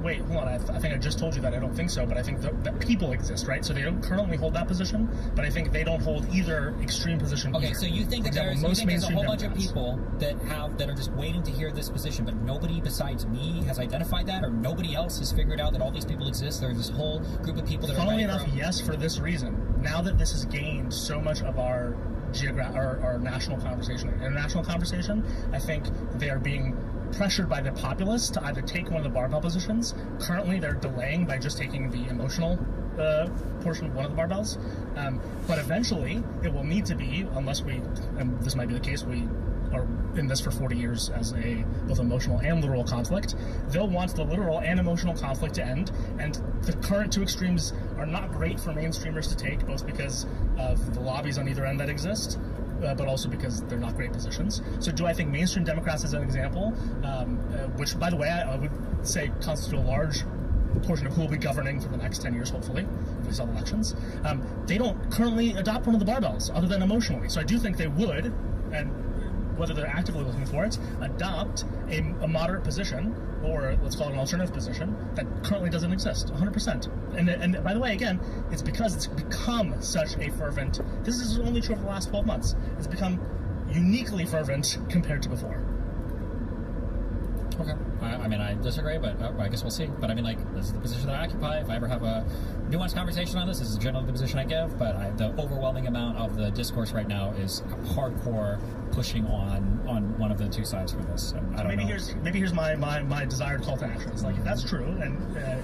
Speaker 5: Wait, hold on. I think I just told you that I don't think so, but I think that people exist, right? So they don't currently hold that position, but I think they don't hold either extreme position.
Speaker 18: Okay,
Speaker 5: either.
Speaker 18: so you think
Speaker 5: For
Speaker 18: that
Speaker 5: example,
Speaker 18: there's a whole bunch of
Speaker 5: Democrats.
Speaker 18: people that are just waiting to hear this position, but nobody besides me has identified that, or nobody else has figured out that all these people exist. There's this whole group of people that
Speaker 5: Funnily
Speaker 18: are
Speaker 5: enough, yes, for this reason. Now that this has gained so much of our our national conversation, international conversation, I think they are being pressured by the populace to either take one of the barbell positions. Currently, they're delaying by just taking the emotional portion of one of the barbells. But eventually, it will need to be, unless we, and this might be the case, we are in this for 40 years as a both emotional and literal conflict. They'll want the literal and emotional conflict to end, and the current two extremes are not great for mainstreamers to take, both because of the lobbies on either end that exist, but also because they're not great positions. So do I think mainstream Democrats, as an example, which, by the way, I would say constitute a large portion of who will be governing for the next 10 years, hopefully, if these elections, they don't currently adopt one of the barbells, other than emotionally. So I do think they would, and whether they're actively looking for it, adopt a moderate position, or let's call it an alternative position, that currently doesn't exist, 100%. And by the way, again, it's because it's become such a fervent, this is only true over the last 12 months, it's become uniquely fervent compared to before.
Speaker 18: Okay. I mean, I disagree, but I guess we'll see. But I mean, this is the position that I occupy. If I ever have a nuanced conversation on this is generally the position I give, but the overwhelming amount of the discourse right now is hardcore pushing on one of the two sides for this. And I don't know.
Speaker 5: Maybe here's my desired call to action. It's like, if that's true, and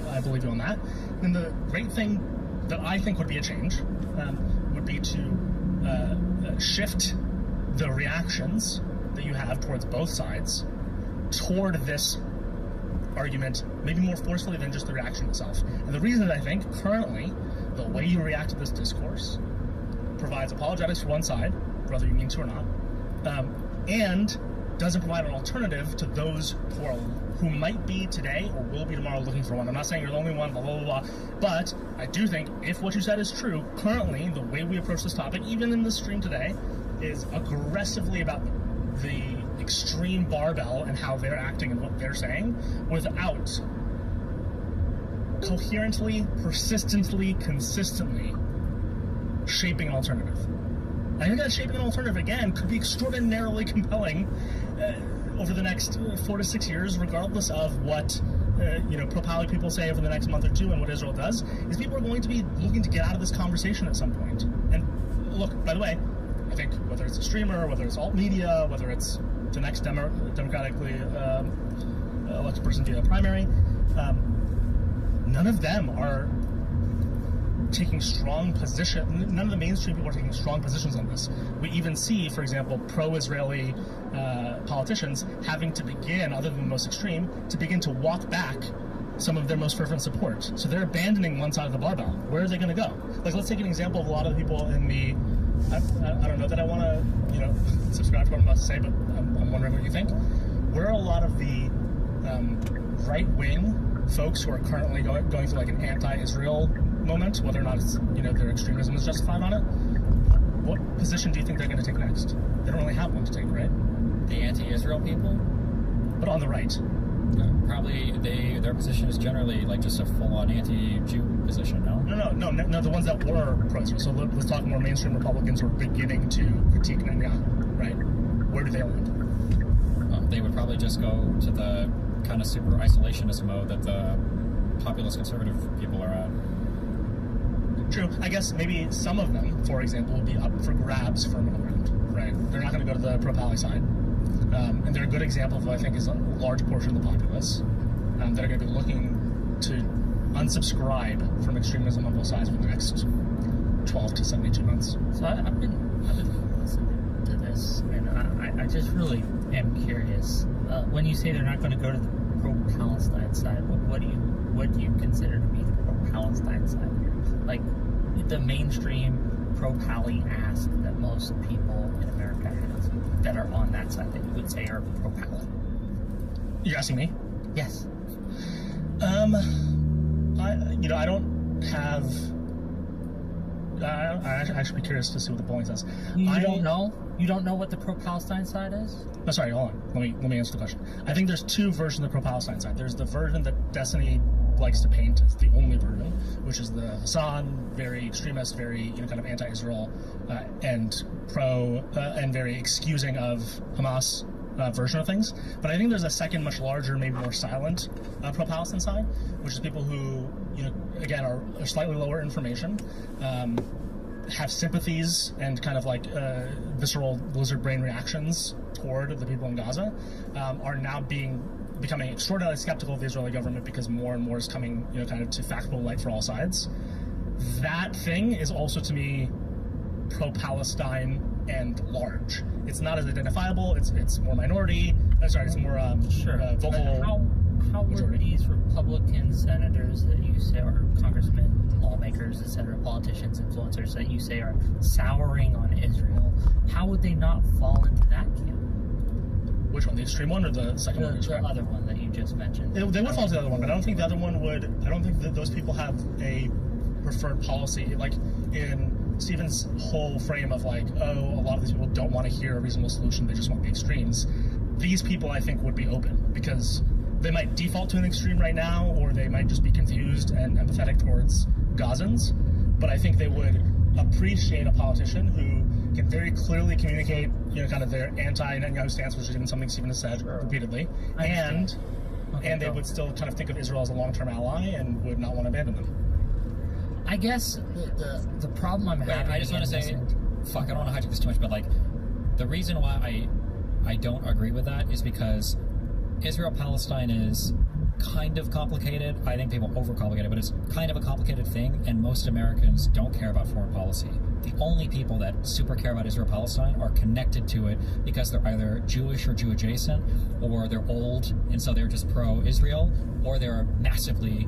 Speaker 5: I believe you on that, then the great thing that I think would be a change would be to shift the reactions that you have towards both sides toward this argument, maybe more forcefully than just the reaction itself. And the reason that I think currently the way you react to this discourse provides apologetics for one side, whether you mean to or not, and doesn't provide an alternative to those who might be today or will be tomorrow looking for one. I'm not saying you're the only one, blah, blah, blah, blah. But I do think if what you said is true, currently the way we approach this topic, even in this stream today, is aggressively about the extreme barbell and how they're acting and what they're saying, without coherently, persistently, consistently shaping an alternative. I think that shaping an alternative, again, could be extraordinarily compelling over the next 4 to 6 years, regardless of what pro-Pali people say over the next month or two and what Israel does, is people are going to be looking to get out of this conversation at some point. And look, by the way, I think whether it's a streamer, whether it's alt media, whether it's the next democratically elected person via primary, none of them are taking strong position. None of the mainstream people are taking strong positions on this. We even see, for example, pro-Israeli politicians having to begin, other than the most extreme, to begin to walk back some of their most fervent support. So they're abandoning one side of the barbell. Where are they going to go? Like, let's take an example of a lot of the people in the I don't know that I want to, subscribe to what I'm about to say, but I'm wondering what you think. Where are a lot of the right-wing folks who are currently going through like an anti-Israel moment, whether or not it's, their extremism is justified on it? What position do you think they're going to take next? They don't really have one to take, right?
Speaker 18: The anti-Israel people?
Speaker 5: But on the right.
Speaker 18: Probably their position is generally like just a full-on anti-Jew position, no?
Speaker 5: No, the ones that were pro-Israel. So let's talk more mainstream Republicans who are beginning to critique Netanyahu, right? Where do they land?
Speaker 18: They would probably just go to the kind of super isolationist mode that the populist conservative people are at.
Speaker 5: True. I guess maybe some of them, for example, will be up for grabs for a middle ground, right? They're not going to go to the pro-Pali side. And they're a good example of what I think is a large portion of the populace that are going to be looking to unsubscribe from extremism on both sides for the next 12 to 72 months.
Speaker 9: So I've been listening to this, and I just really am curious. When you say they're not going to go to the pro-Palestine side, what do you consider to be the pro-Palestine side here? Like the mainstream pro-Pally ask that most people in America have that are on that side that you would say are pro-Pally?
Speaker 5: You're asking me?
Speaker 9: Yes.
Speaker 5: I don't have. I'd actually be curious to see what the polling says.
Speaker 9: You don't know? You don't know what the pro-Palestine side is?
Speaker 5: Oh, sorry, hold on. Let me answer the question. I think there's two versions of the pro-Palestine side. There's the version that Destiny likes to paint as the only version, which is the Hassan, very extremist, very kind of anti-Israel and pro and very excusing of Hamas version of things. But I think there's a second, much larger, maybe more silent pro-Palestine side, which is people who, again, are slightly lower information, have sympathies and kind of like visceral lizard brain reactions toward the people in Gaza, are now becoming extraordinarily skeptical of the Israeli government because more and more is coming, kind of to factual light for all sides. That thing is also, to me, pro-Palestine and large. It's not as identifiable. It's more minority. It's more vocal.
Speaker 9: How were these Republican senators that you say are congressmen, lawmakers, etc., politicians, influencers that you say are souring on Israel? How would they not fall into that camp?
Speaker 5: Which one, the extreme one or the second one?
Speaker 9: The other one that you just mentioned.
Speaker 5: They would fall to the other one, but I don't think the other one would. I don't think that those people have a preferred policy. Like in Stephen's whole frame of like, a lot of these people don't want to hear a reasonable solution, they just want the extremes. These people, I think, would be open because they might default to an extreme right now, or they might just be confused and empathetic towards Gazans. But I think they would appreciate a politician who can very clearly communicate, kind of their anti-Netanyahu stance, which is even something Stephen has said repeatedly, and they would still kind of think of Israel as a long-term ally and would not want to abandon them.
Speaker 9: I guess the problem I'm having.
Speaker 18: I just want to say, fuck, I don't want to hijack this too much, but like, the reason why I don't agree with that is because Israel-Palestine is kind of complicated. I think people overcomplicate it, but it's kind of a complicated thing, and most Americans don't care about foreign policy. The only people that super care about Israel-Palestine are connected to it because they're either Jewish or Jew adjacent, or they're old, and so they're just pro-Israel, or they're massively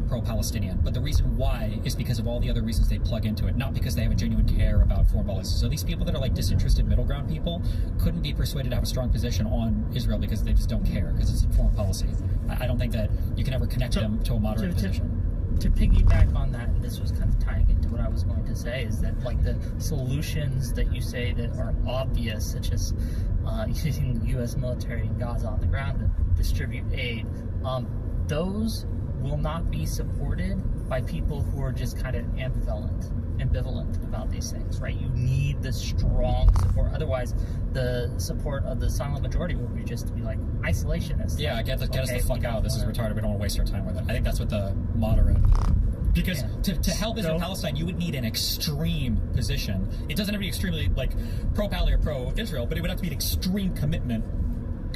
Speaker 18: pro-Palestinian. But the reason why is because of all the other reasons they plug into it, not because they have a genuine care about foreign policy. So these people that are like disinterested middle ground people couldn't be persuaded to have a strong position on Israel because they just don't care, because it's foreign policy. I don't think that you can ever connect them to a moderate position.
Speaker 9: To piggyback on that, and this was kind of tying into what I was going to say, is that like the solutions that you say that are obvious, such as using the U.S. military in Gaza on the ground to distribute aid, those will not be supported by people who are just kind of ambivalent about these things, right? You need the strong support. Otherwise, the support of the silent majority will be just to be like isolationist.
Speaker 18: Yeah, get us the fuck out. This is retarded. We don't want to waste our time with it. I think that's what the moderate. Because to help Israel-Palestine, you would need an extreme position. It doesn't have to be extremely like pro-Pally or pro-Israel, but it would have to be an extreme commitment.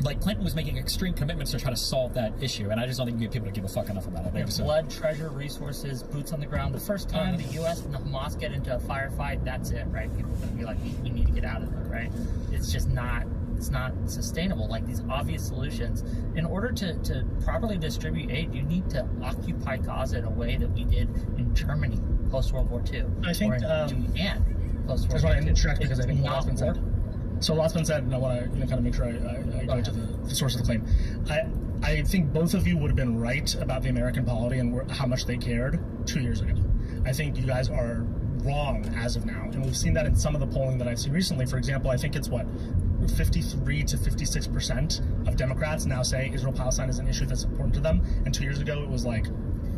Speaker 18: Like Clinton was making extreme commitments to try to solve that issue, and I just don't think you get people to give a fuck enough about it.
Speaker 9: Blood, treasure, resources, boots on the ground. The first time the U.S. and the Hamas get into a firefight, that's it, right? People are going to be like, we need to get out of it, right? It's just not. It's not sustainable. Like these obvious solutions. In order to properly distribute aid, you need to occupy Gaza in a way that we did in Germany post World War II.
Speaker 5: I think.
Speaker 9: Or in Japan post World
Speaker 5: War II.
Speaker 9: I just want to interject
Speaker 5: because I think a lot's been said. So a lot's been said, and I want to kind of make sure I go to the source of the claim. I think both of you would have been right about the American polity and how much they cared 2 years ago. I think you guys are wrong as of now, and we've seen that in some of the polling that I've seen recently. For example, I think it's 53 to 56% of Democrats now say Israel-Palestine is an issue that's important to them, and 2 years ago it was like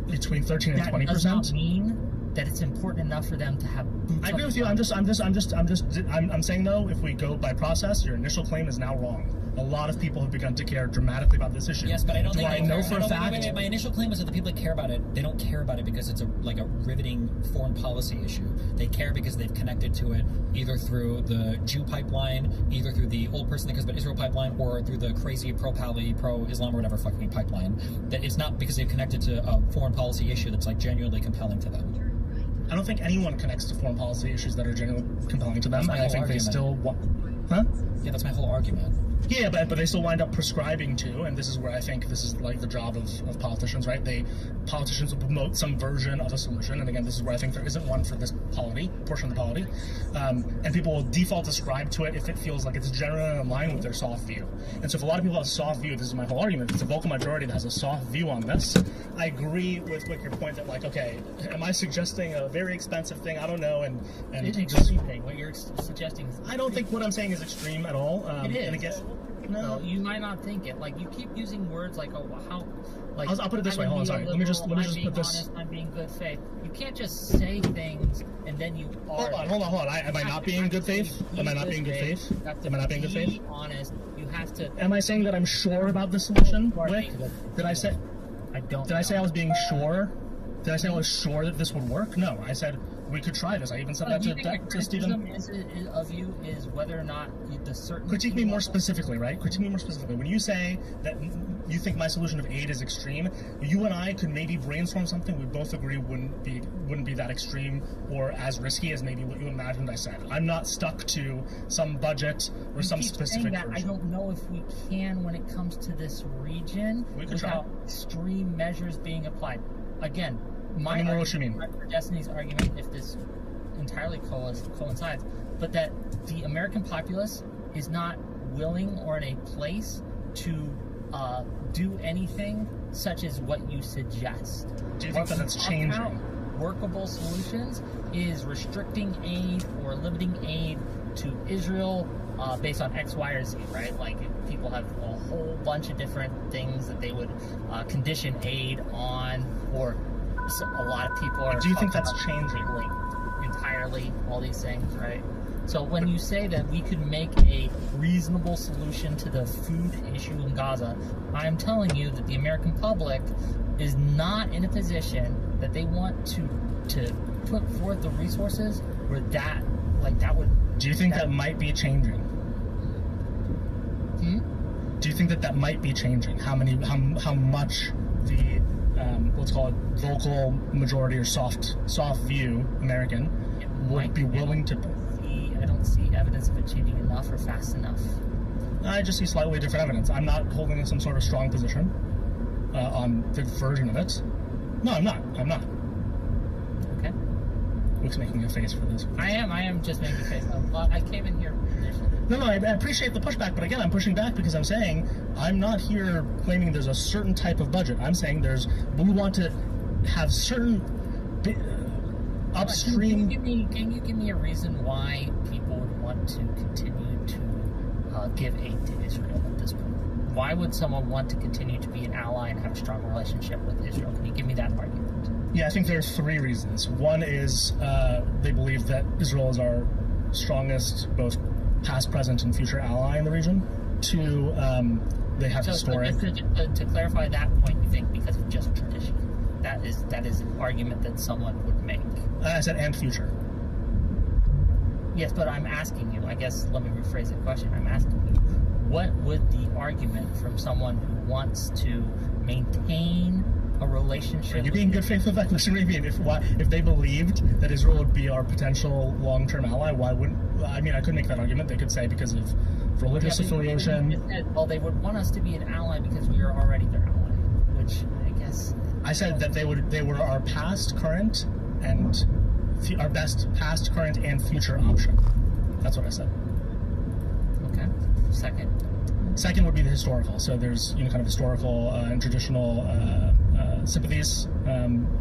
Speaker 5: between 13 and 20%.
Speaker 9: That does not mean that it's important enough for them to have boots.
Speaker 5: I agree with you. I'm saying though, if we go by process, your initial claim is now wrong. A lot of people have begun to care dramatically about this issue.
Speaker 18: Yes, but I don't think
Speaker 5: I know for a fact.
Speaker 18: Wait, my initial claim was that the people that care about it, they don't care about it because it's a riveting foreign policy issue. They care because they've connected to it either through the Jew pipeline, either through the old person that cares about Israel pipeline, or through the crazy pro-Pally, pro-Islam, or whatever fucking pipeline. That it's not because they've connected to a foreign policy issue that's like genuinely compelling to them.
Speaker 5: I don't think anyone connects to foreign policy issues that are genuinely compelling to them, and I think they still want. Huh?
Speaker 18: Yeah, that's my whole argument.
Speaker 5: Yeah, but they still wind up prescribing to, and this is where I think this is like the job of politicians, right? Politicians will promote some version of a solution, and again, this is where I think there isn't one for this portion of the polity, and people will default ascribe to it if it feels like it's generally in line with their soft view. And so if a lot of people have a soft view, this is my whole argument, if it's a vocal majority that has a soft view on this, I agree with your point that like, okay, am I suggesting a very expensive thing? I don't know, and
Speaker 9: it's an extreme thing. What you're suggesting is
Speaker 5: I don't think what I'm saying is extreme at all.
Speaker 9: It is.
Speaker 5: And again,
Speaker 9: no, you might not think it. Like you keep using words like, "Oh, how." Like
Speaker 5: I'll put it this way. Hold on, sorry. Let me just put this.
Speaker 9: Honest, I'm being good faith. You can't just say things and then you are.
Speaker 5: Hold on. Am I not being in good faith? Am I not being good faith? Am I not being good faith?
Speaker 9: Honest. You have to.
Speaker 5: Am I saying that I'm sure about the solution? Did I say?
Speaker 9: I don't.
Speaker 5: Did I say I was being sure? Did I say I was sure that this would work? No, I said we could try this. I even said that to Stephen.
Speaker 9: Of you is whether or not the certain.
Speaker 5: Critique me more specifically, right? Critique me more specifically. When you say that you think my solution of aid is extreme, you and I could maybe brainstorm something we both agree wouldn't be that extreme or as risky as maybe what you imagined I said. I'm not stuck to some budget or some specific version.
Speaker 9: I don't know if we can when it comes to this region without extreme measures being applied. Again, my for Destiny's argument, if this entirely coincides, but that the American populace is not willing or in a place to do anything such as what you suggest.
Speaker 5: Do you think that it's changing?
Speaker 9: Workable solutions is restricting aid or limiting aid to Israel based on X, Y, or Z, right? Like people have a whole bunch of different things that they would condition aid on, or a lot of people are.
Speaker 5: Do you think that's changing?
Speaker 9: Entirely, all these things, right? So when you say that we could make a reasonable solution to the food issue in Gaza, I'm telling you that the American public is not in a position that they want to put forth the resources where that would.
Speaker 5: Do you think that might be changing? Do you think that might be changing? How much the let's call it vocal majority or soft view American would be willing to?
Speaker 9: I don't see evidence of it changing enough or fast enough.
Speaker 5: I just see slightly different evidence. I'm not holding some sort of strong position on the version of it. No, I'm not.
Speaker 9: Okay.
Speaker 5: Luke's making a face for this.
Speaker 9: I am just making a face. I came in here.
Speaker 5: No, I appreciate the pushback, but again, I'm pushing back because I'm saying I'm not here claiming there's a certain type of budget. I'm saying we want to have certain upstream.
Speaker 9: Can you give me a reason why people would want to continue to give aid to Israel at this point? Why would someone want to continue to be an ally and have a strong relationship with Israel? Can you give me that argument?
Speaker 5: Yeah, I think there's three reasons. One is they believe that Israel is our strongest, both past, present, and future ally in the region. Two, they have historic.
Speaker 9: So to clarify that point, you think because of just tradition, that is an argument that someone would make.
Speaker 5: I said and future.
Speaker 9: Yes, but I'm asking you. I guess let me rephrase the question. I'm asking you, what would the argument from someone who wants to maintain a relationship?
Speaker 5: Are you being good faith with that question? What do you mean? If they believed that Israel would be our potential long-term ally, why wouldn't? I mean, I could make that argument. They could say because of religious affiliation.
Speaker 9: Well, they would want us to be an ally because we are already their ally, which I guess.
Speaker 5: I said that they were our past, current, and our best past, current, and future option. That's what I said.
Speaker 9: Okay.
Speaker 5: Second would be the historical. So there's kind of historical and traditional sympathies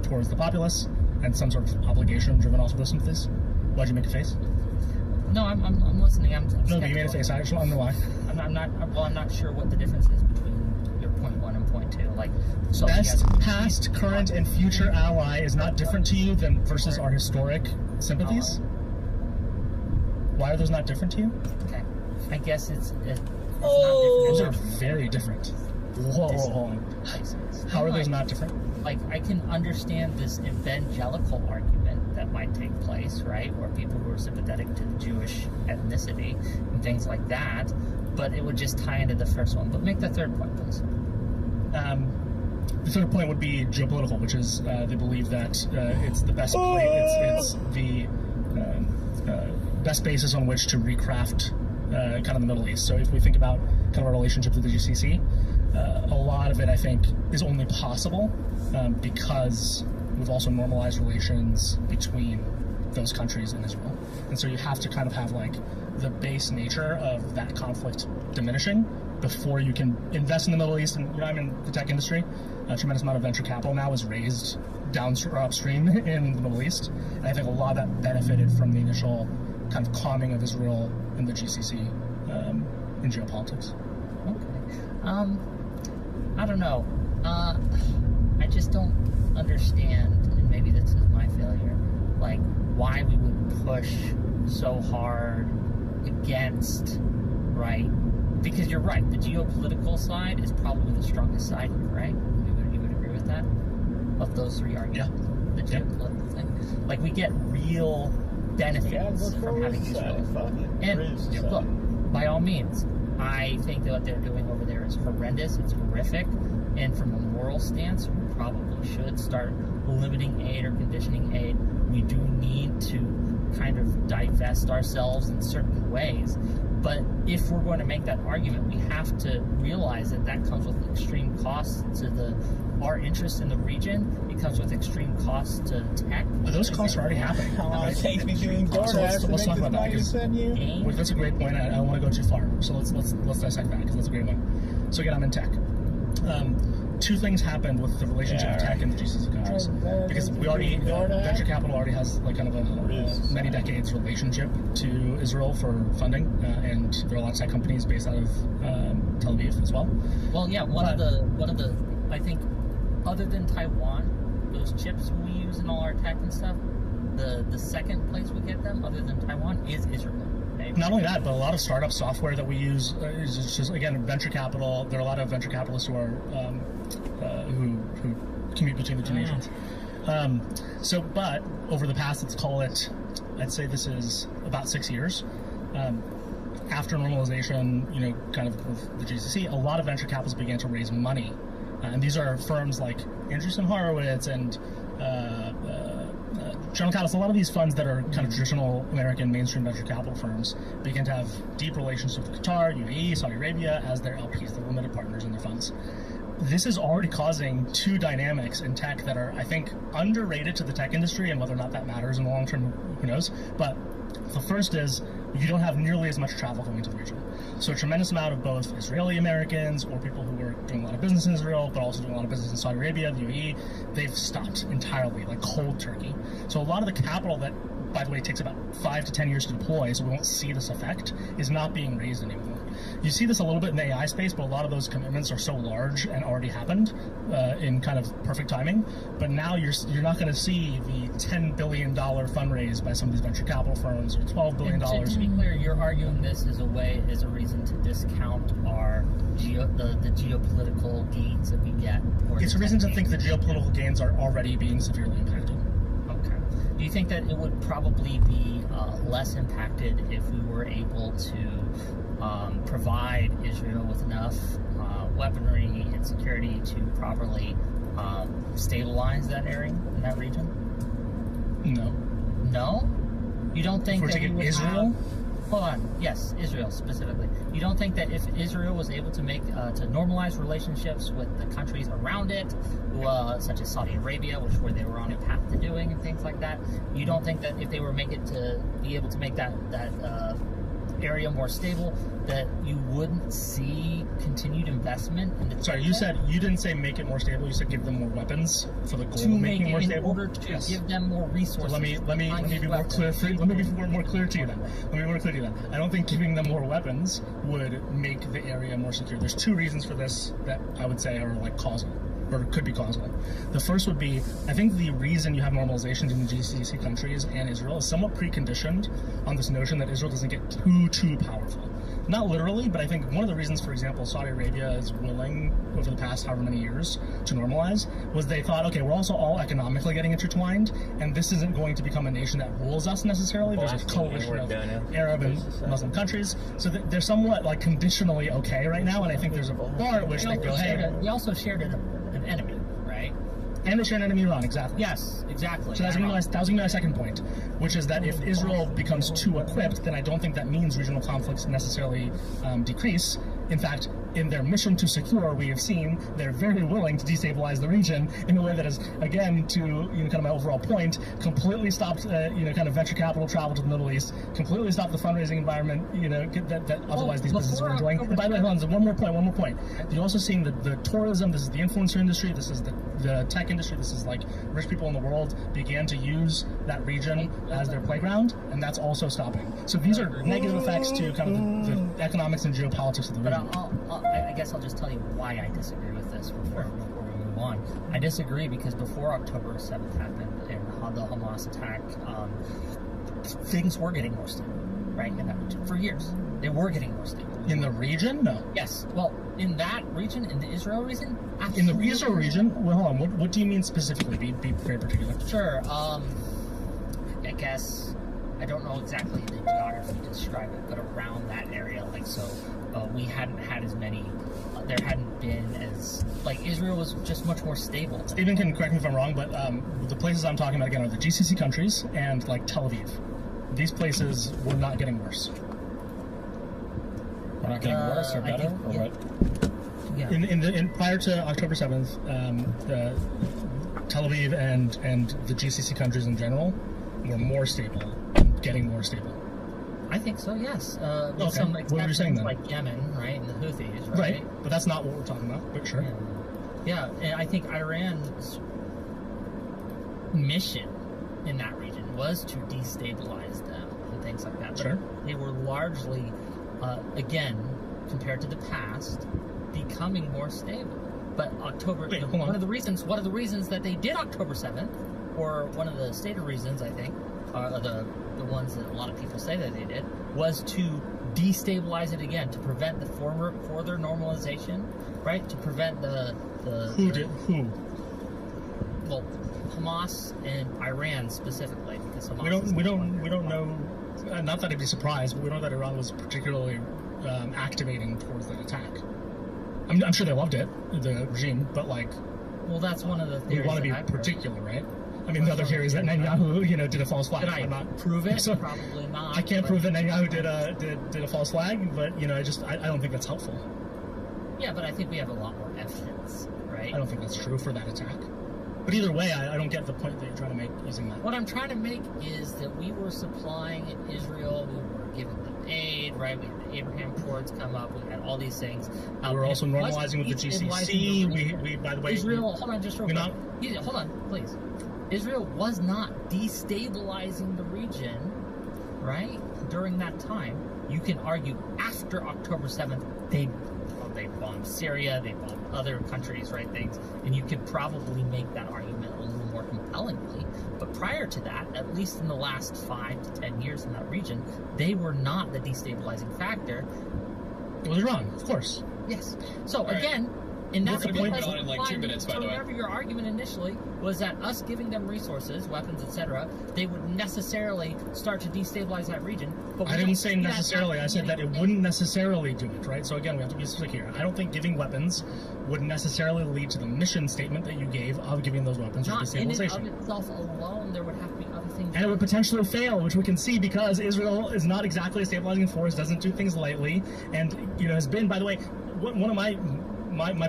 Speaker 5: towards the populace, and some sort of obligation driven off of those sympathies. Why'd you make a face?
Speaker 9: No, I'm listening.
Speaker 5: No, you made a face. I just don't know why.
Speaker 9: I'm not sure what the difference is between your point one and point two. Like, so
Speaker 5: best, past, current, and future ally is not different to you than versus our historic sympathies. Why are those not different to you?
Speaker 9: Okay, I guess it's not different.
Speaker 5: Those are very different. Whoa. How are those not different?
Speaker 9: Like, I can understand this evangelical argument that might take place, right? Or people who are sympathetic to the Jewish ethnicity and things like that, but it would just tie into the first one. But make the third point, please.
Speaker 5: The third point would be geopolitical, which is they believe that it's the best place, it's the best basis on which to recraft kind of the Middle East. So if we think about kind of our relationship to the GCC, a lot of it I think is only possible because we've also normalized relations between those countries and Israel. And so you have to kind of have like the base nature of that conflict diminishing before you can invest in the Middle East. And I'm in the tech industry. A tremendous amount of venture capital now is raised upstream in the Middle East. And I think a lot of that benefited from the initial kind of calming of Israel and the GCC in geopolitics.
Speaker 9: Okay. I don't know. I just don't understand, and maybe this is my failure, like why we would push so hard against, right? Because you're right, the geopolitical side is probably the strongest side here, right? You would agree with that? Of those three arguments? Yeah. The geopolitical thing. Like, we get real benefits from having Israel. And look, by all means, I think that what they're doing over there is horrendous, it's horrific, and from a moral stance, we probably should start limiting aid or conditioning aid. We do need to kind of divest ourselves in certain ways. But if we're going to make that argument, we have to realize that that comes with extreme costs to our interest in the region. It comes with extreme costs to tech.
Speaker 5: Those costs are already happening.
Speaker 2: How long it takes me doing DoorDash
Speaker 5: let's talk about that. Because that's a great point. I don't want to go too far. So let's dissect that because that's a great one. So again, I'm in tech. Two things happened with the relationship of tech and the GCC countries, because we already venture capital already has like kind of a many decades relationship to Israel for funding, and there are a lot of tech companies based out of Tel Aviv as well.
Speaker 9: Well, yeah, one of the I think other than Taiwan, those chips we use in all our tech and stuff, the second place we get them other than Taiwan is Israel.
Speaker 5: Not only that, but a lot of startup software that we use is just, again, venture capital. There are a lot of venture capitalists who are who commute between the two nations. But over the past, let's call it, I'd say this is about 6 years. After normalization, kind of with the GCC, a lot of venture capitalists began to raise money, and these are firms like Andreessen Horowitz and General Catalyst. A lot of these funds that are kind of traditional American mainstream venture capital firms begin to have deep relationships with Qatar, UAE, Saudi Arabia as their LPs, their limited partners in their funds. This is already causing two dynamics in tech that are, I think, underrated to the tech industry, and whether or not that matters in the long term, who knows. But the first is you don't have nearly as much travel going to the region. So a tremendous amount of both Israeli Americans or people who were doing a lot of business in Israel, but also doing a lot of business in Saudi Arabia, the UAE, they've stopped entirely, like cold turkey. So a lot of the capital that, by the way, takes about 5 to 10 years to deploy, so we won't see this effect, is not being raised anymore. You see this a little bit in the AI space, but a lot of those commitments are so large and already happened in kind of perfect timing. But now you're not going to see the $10 billion fundraise by some of these venture capital firms or $12 billion.
Speaker 9: And to be clear, you're arguing this as a reason to discount our the geopolitical gains that we get.
Speaker 5: It's a reason to think the geopolitical gains are already being severely impacted.
Speaker 9: Okay. Do you think that it would probably be less impacted if we were able to provide Israel with enough weaponry and security to properly stabilize that area in that region?
Speaker 5: No.
Speaker 9: No? You don't think
Speaker 5: that we would
Speaker 9: Israel? Hold on. Yes, Israel specifically. You don't think that if Israel was able to make to normalize relationships with the countries around it, such as Saudi Arabia, where they were on a path to doing and things like that, you don't think that if they were be able to make that area more stable, that you wouldn't see continued investment in the
Speaker 5: Sorry, you didn't say make it more stable, you said give them more weapons for the goal of making it more stable?
Speaker 9: In order to give them more resources.
Speaker 5: So let me be more clear. Let me be more clear to you then. I don't think giving them more weapons would make the area more secure. There's two reasons for this that I would say are like causal, or could be causal. The first would be, I think the reason you have normalizations in the GCC countries and Israel is somewhat preconditioned on this notion that Israel doesn't get too powerful. Not literally, but I think one of the reasons, for example, Saudi Arabia is willing over the past however many years to normalize was they thought, okay, we're also all economically getting intertwined, and this isn't going to become a nation that rules us necessarily. There's a coalition of Arab and Muslim countries, so they're somewhat like conditionally okay right now, and I think there's a bar at which they go, hey.
Speaker 9: We also shared an enemy, right?
Speaker 5: And they share an enemy Iran, exactly.
Speaker 9: Yes, exactly.
Speaker 5: So that was going to be my second point, which is that if Israel becomes too equipped, then I don't think that means regional conflicts necessarily decrease. In fact, in their mission to secure, we have seen they're very willing to destabilize the region in a way that is, again, to kind of my overall point, completely stopped kind of venture capital travel to the Middle East, completely stopped the fundraising environment that otherwise these businesses were enjoying. And by the way, hold on, one more point. You're also seeing the tourism. This is the influencer industry. This is the tech industry. This is like rich people in the world began to use that region as their playground, and that's also stopping. So these are negative effects to kind of the economics and geopolitics of the region.
Speaker 9: I guess I'll just tell you why I disagree with this before we move on. I disagree because before October 7th happened and the Hamas attack, things were getting more stable, right? In that region for years, they were getting more stable.
Speaker 5: In the region, no.
Speaker 9: Yes. Well, in that region, in the Israel region, absolutely.
Speaker 5: In the Israel region, well, hold on. What do you mean specifically? Be very particular.
Speaker 9: Sure. I guess I don't know exactly the geography to describe it, but around that area, like so. We hadn't had as many, there hadn't been as, like, Israel was just much more stable.
Speaker 5: Stephen can correct me if I'm wrong, but the places I'm talking about, again, are the GCC countries and, like, Tel Aviv. These places were not getting worse.
Speaker 18: We're not getting worse or better? Or what?
Speaker 9: Yeah.
Speaker 5: In prior to October 7th, Tel Aviv and the GCC countries in general were more stable, getting more stable.
Speaker 9: I think so, yes.
Speaker 5: Okay.
Speaker 9: Some
Speaker 5: What were you saying then?
Speaker 9: like Yemen, right, and the Houthis, right?
Speaker 5: Right, but that's not what we're talking about, but sure.
Speaker 9: Yeah, and I think Iran's mission in that region was to destabilize them and things like that. But
Speaker 5: sure.
Speaker 9: They were largely, again, compared to the past, becoming more stable. But one of the reasons that they did October 7th, or one of the stated reasons, I think, the ones that a lot of people say that they did, was to destabilize it again, to prevent the further normalization, right? To prevent
Speaker 5: Who?
Speaker 9: Well, Hamas and Iran specifically, because Hamas
Speaker 5: we don't know. Not that I'd be surprised, but we know that Iran was particularly activating towards that attack. I'm sure they loved it, the regime, but like.
Speaker 9: Well, that's one of the theories.
Speaker 5: We want to be particular, right? I mean, the other theory is that Netanyahu, did a false flag.
Speaker 9: Did I
Speaker 5: not
Speaker 9: prove it?
Speaker 5: So,
Speaker 9: probably not.
Speaker 5: I can't prove that Netanyahu did a false flag, but I don't think that's helpful.
Speaker 9: Yeah, but I think we have a lot more evidence, right?
Speaker 5: I don't think that's true for that attack. But either way, I don't get the point that you're trying to make using that.
Speaker 9: What I'm trying to make is that we were supplying Israel, we were giving them aid, right? We had the Abraham Accords come up, we had all these things.
Speaker 5: We were also normalizing with the GCC. We by the way,
Speaker 9: Israel, hold on, just real quick. Hold on, please. Israel was not destabilizing the region, right? During that time, you can argue after October 7th, they bombed Syria, they bombed other countries, right? Things, and you could probably make that argument a little more compellingly. But prior to that, at least in the last 5 to 10 years in that region, they were not the destabilizing factor.
Speaker 5: It was Iran, of course.
Speaker 9: Yes. So again. And that's the point.
Speaker 8: On in like 2 minutes, by the way.
Speaker 9: Whatever your argument initially was that us giving them resources, weapons, etc., they would necessarily start to destabilize that region. But
Speaker 5: I didn't say necessarily. I said that it wouldn't necessarily do it, right? So again, we have to be specific here. I don't think giving weapons would necessarily lead to the mission statement that you gave of giving those weapons for destabilization.
Speaker 9: Not in and of itself alone. There would have to be other things.
Speaker 5: And it would potentially fail, which we can see because Israel is not exactly a stabilizing force, doesn't do things lightly, and has been, by the way, one of my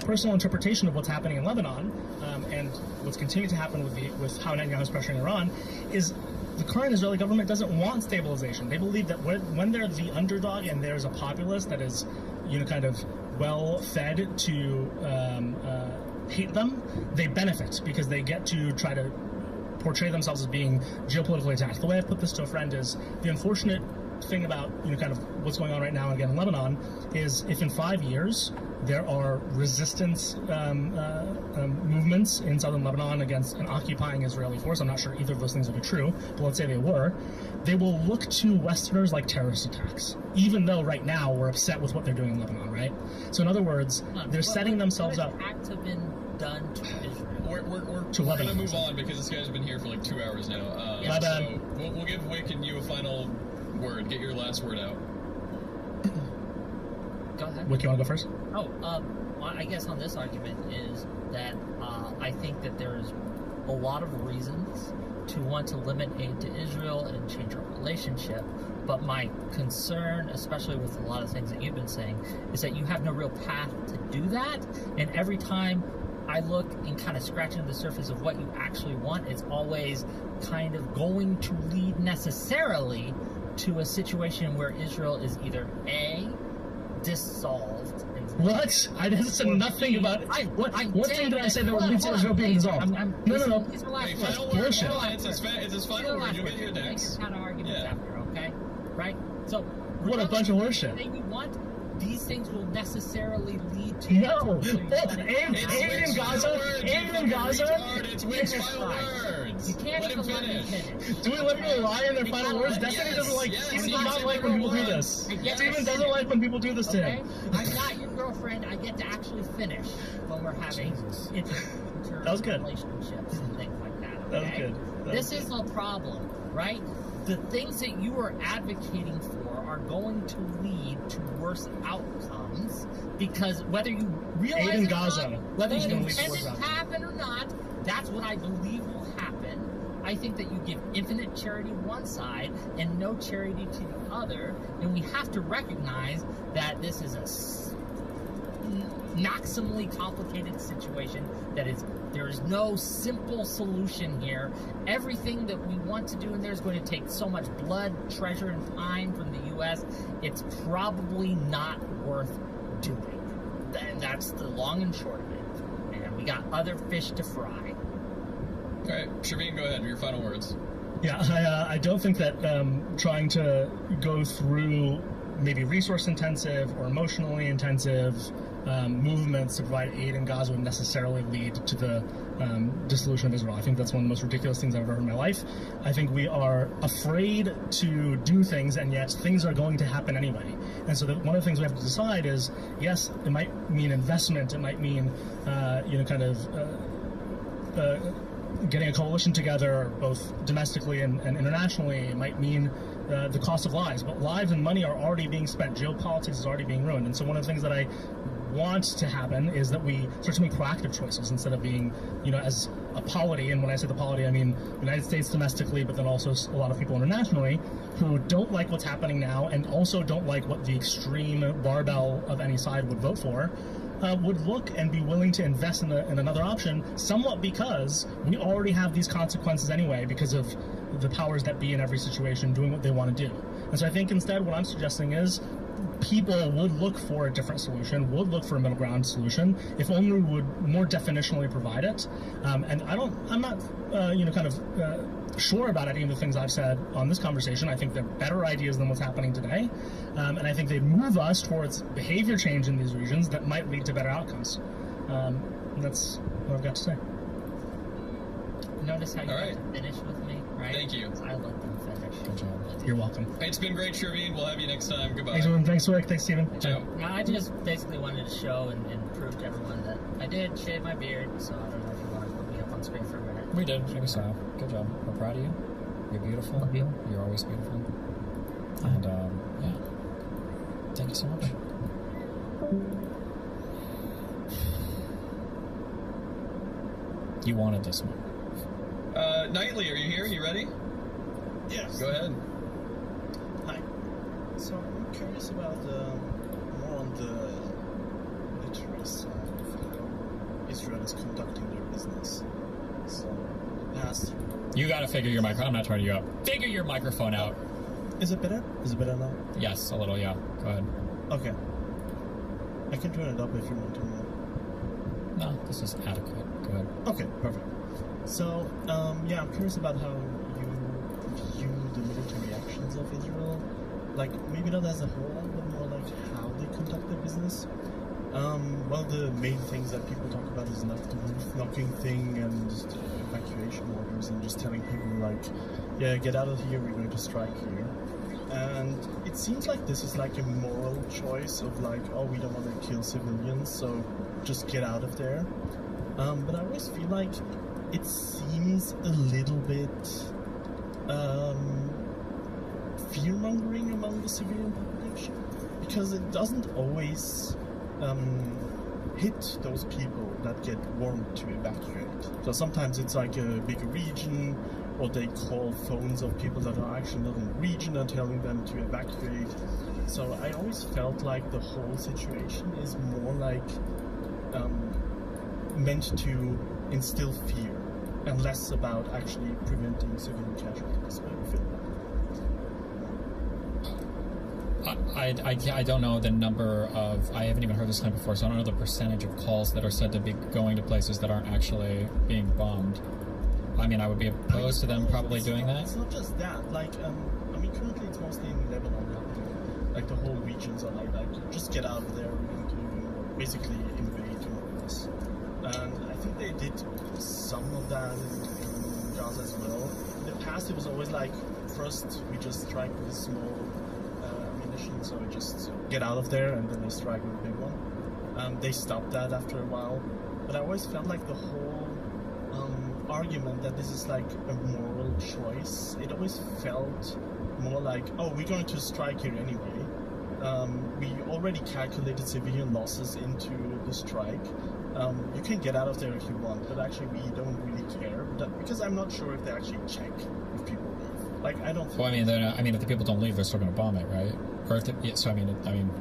Speaker 5: personal interpretation of what's happening in Lebanon and what's continuing to happen with how Netanyahu is pressuring Iran is the current Israeli government doesn't want stabilization. They believe that when they're the underdog and there's a populace that is kind of well fed to hate them, they benefit because they get to try to portray themselves as being geopolitically attacked. The way I put this to a friend is the unfortunate thing about kind of what's going on right now again in Lebanon is if in 5 years there are resistance movements in southern Lebanon against an occupying Israeli force, I'm not sure either of those things will be true, but let's say they were, they will look to Westerners like terrorist attacks, even though right now we're upset with what they're doing in Lebanon, right? So in other words, they're setting themselves up.
Speaker 9: What acts have been done to Israel?
Speaker 8: We're going to move on because this guy's been here for like 2 hours now. So we'll give Wick and you a final word. Get your last word out.
Speaker 9: Go ahead.
Speaker 5: Wick, you want to go first?
Speaker 9: Oh, well, I guess on this argument is that I think that there's a lot of reasons to want to limit aid to Israel and change our relationship. But my concern, especially with a lot of things that you've been saying, is that you have no real path to do that. And every time I look and kind of scratch into the surface of what you actually want, it's always kind of going to lead necessarily to a situation where Israel is either A, dissolved.
Speaker 5: What? I said nothing about it. What thing did I say that would lead to Israel being dissolved? No.
Speaker 8: Hey, final word. It's his final word. You'll get your next.
Speaker 9: Kind of arguments after, okay? Right? So,
Speaker 5: what a bunch of horseshit.
Speaker 9: Thing you want, these things will necessarily lead to.
Speaker 5: No! Aid in Gaza?
Speaker 8: It's Wick's final words.
Speaker 9: You can't
Speaker 8: let him finish.
Speaker 5: Do we literally lie in their final words? Destiny doesn't like. Steven does not like when people do this. Steven doesn't like when people do this to him.
Speaker 9: I'm not your girlfriend. I get to actually finish when we're having relationships and things like that. Okay?
Speaker 5: That was good.
Speaker 9: This is the problem, right? The things that you are advocating for are going to lead to worse outcomes because whether you realize
Speaker 5: Aid in
Speaker 9: it or
Speaker 5: Gaza.
Speaker 9: not, whether you
Speaker 5: It's
Speaker 9: intend it to happen or not, that's what I believe will happen. I think that you give infinite charity one side and no charity to the other, and we have to recognize that this is a maximally complicated situation there is no simple solution here. Everything that we want to do in there is going to take so much blood, treasure, and time from the U.S. It's probably not worth doing. And that's the long and short of it. And we got other fish to fry.
Speaker 8: All right, Shaveen, go ahead. Your final words.
Speaker 5: Yeah, I don't think that trying to go through maybe resource-intensive or emotionally intensive movements to provide aid in Gaza would necessarily lead to the dissolution of Israel. I think that's one of the most ridiculous things I've ever heard in my life. I think we are afraid to do things, and yet things are going to happen anyway. And so one of the things we have to decide is, yes, it might mean investment, it might mean, getting a coalition together, both domestically and internationally. It might mean the cost of lives, but lives and money are already being spent. Geopolitics is already being ruined. And so one of the things that I want to happen is that we start to make proactive choices instead of being, as a polity. And when I say the polity, I mean United States domestically, but then also a lot of people internationally who don't like what's happening now and also don't like what the extreme barbell of any side would vote for. Would look and be willing to invest in another option, somewhat because we already have these consequences anyway because of the powers that be in every situation doing what they want to do. And so I think instead what I'm suggesting is people would look for a different solution, would look for a middle ground solution, if only we would more definitionally provide it. And I'm not sure about any of the things I've said on this conversation. I think they're better ideas than what's happening today. And I think they move us towards behavior change in these regions that might lead to better outcomes. And that's what I've got to say.
Speaker 9: Notice how you have to finish with me, right?
Speaker 8: Thank you.
Speaker 9: I let them finish.
Speaker 5: Good job. You're welcome.
Speaker 8: It's been great, Shaveen. We'll have you next time. Goodbye.
Speaker 5: Thanks, everyone. Thanks, Rick. Thanks, Steven.
Speaker 8: Ciao.
Speaker 9: Now, I just basically wanted to show and prove to everyone that I did shave my beard, so I don't know if you want to put me up on screen for a minute.
Speaker 21: We did. We saw. Good job. We're proud of you. You're beautiful.
Speaker 9: Love you.
Speaker 21: You're always beautiful. And, yeah. Thank you so much. You wanted this one.
Speaker 8: Knightley, are you here? You ready?
Speaker 1: Yes.
Speaker 8: Go ahead.
Speaker 1: Hi. So I'm curious about more on the literary side of how Israel is conducting their business. So the past.
Speaker 21: You gotta figure your microphone. I'm not turning you up. Figure your microphone out.
Speaker 1: Is it better? Is it better now?
Speaker 21: Yes, a little. Yeah. Go ahead.
Speaker 1: Okay. I can turn it up if you want to.
Speaker 21: No, this is adequate. Go ahead.
Speaker 1: Okay, perfect. So, yeah, I'm curious about how you view the military actions of Israel. Like, maybe not as a whole, but more like how they conduct their business. One of the main things that people talk about is like the roof knocking thing and just evacuation orders and just telling people like, yeah, get out of here, we're going to strike here. And it seems like this is like a moral choice of like, oh, we don't want to kill civilians, so just get out of there. But I always feel like it seems a little bit fear-mongering among the civilian population. because it doesn't always hit those people that get warned to evacuate. So sometimes it's like a bigger region, or they call phones of people that are actually not in the region and telling them to evacuate. So I always felt like the whole situation is more like meant to instill fear and less about actually preventing civilian casualties. What do you feel about that?
Speaker 18: I don't know the number of, I haven't even heard this claim before, so I don't know the percentage of calls that are said to be going to places that aren't actually being bombed. I mean, I would be opposed to them probably doing that.
Speaker 1: It's not just that. Like, I mean, currently it's mostly in Lebanon. Like, the whole regions are like just get out of there. We're going to basically invade more or less. And I think they did some of that in Gaza as well. In the past, it was always like, first we just strike with a small ammunition, so we just get out of there, and then they strike with a big one. They stopped that after a while. But I always felt like the whole argument that this is like a moral choice, it always felt more like, oh, we're going to strike here anyway. We already calculated civilian losses into the strike. You can get out of there if you want, but actually we don't really care. Because I'm not sure if they actually check if people leave. Like, I don't think...
Speaker 18: Well, I mean, if the people don't leave, they're still going to bomb it, right? Or if so I mean,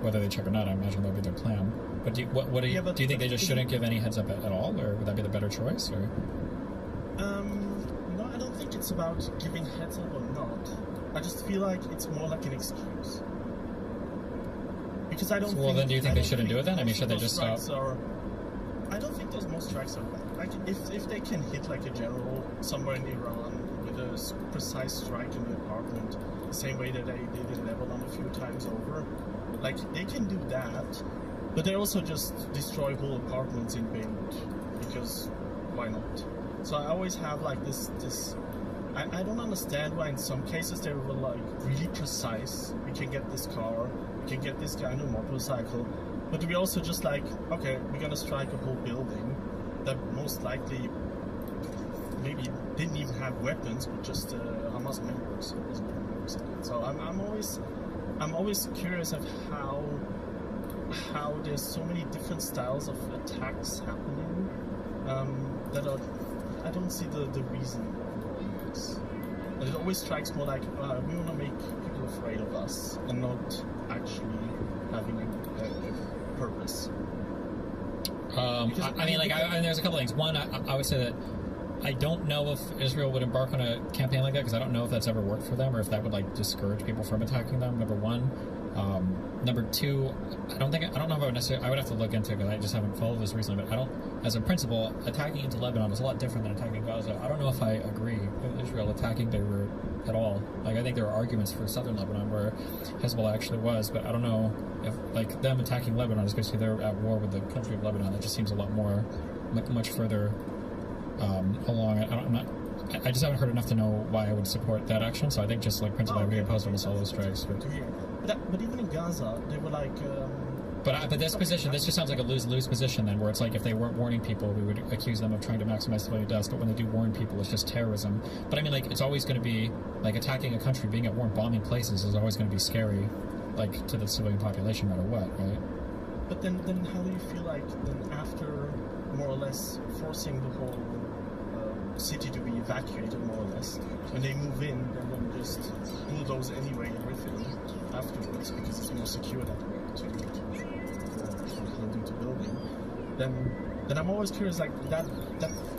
Speaker 18: whether they check or not, I imagine that'll be their plan. But do you think they just shouldn't give any heads up at all, or would that be the better choice? Or
Speaker 1: no, I don't think it's about giving heads up or not. I just feel like it's more like an excuse. Because I don't.
Speaker 18: Well, then do you think they shouldn't do it then? I mean, should they just stop?
Speaker 1: I don't think most strikes are bad. Like, if they can hit like a general somewhere in Iran with a precise strike in the apartment, the same way that they did in Lebanon a few times over, like, they can do that. But they also just destroy whole apartments in Beirut, because why not? So I always have like this I don't understand why in some cases they were like really precise. We can get this car, we can get this guy on a motorcycle, but we also just like, okay, we're gonna strike a whole building that most likely maybe didn't even have weapons, but just Hamas members. So I'm always curious of how there's so many different styles of attacks happening that are, I don't see the reason for this. And it always strikes more like we want to make people afraid of us and not actually having a purpose.
Speaker 18: There's a couple things. One, I would say that I don't know if Israel would embark on a campaign like that, because I don't know if that's ever worked for them, or if that would like discourage people from attacking them. Number one. Number two, I don't know if I would necessarily, I would have to look into it because I just haven't followed this recently, but as a principle, attacking into Lebanon is a lot different than attacking Gaza. I don't know if I agree with Israel attacking Beirut at all. Like, I think there are arguments for southern Lebanon where Hezbollah actually was, but I don't know if, like, them attacking Lebanon is basically they're at war with the country of Lebanon. That just seems a lot more, much further along. I just haven't heard enough to know why I would support that action, so I think just like principally I would be opposed to almost all those strikes.
Speaker 1: But even in Gaza, they were like...
Speaker 18: But this position, this just sounds like a lose-lose position then, where it's like if they weren't warning people, we would accuse them of trying to maximize civilian deaths, but when they do warn people, it's just terrorism. But I mean, like, it's always going to be, like, attacking a country, being at war, bombing places is always going to be scary, like, to the civilian population no matter what, right?
Speaker 1: But then how do you feel like, then after more or less forcing the whole city to be evacuated, more or less, when they move in, and then just bulldoze anyway everything afterwards, because it's more secure that way to building to building, then I'm always curious, like, that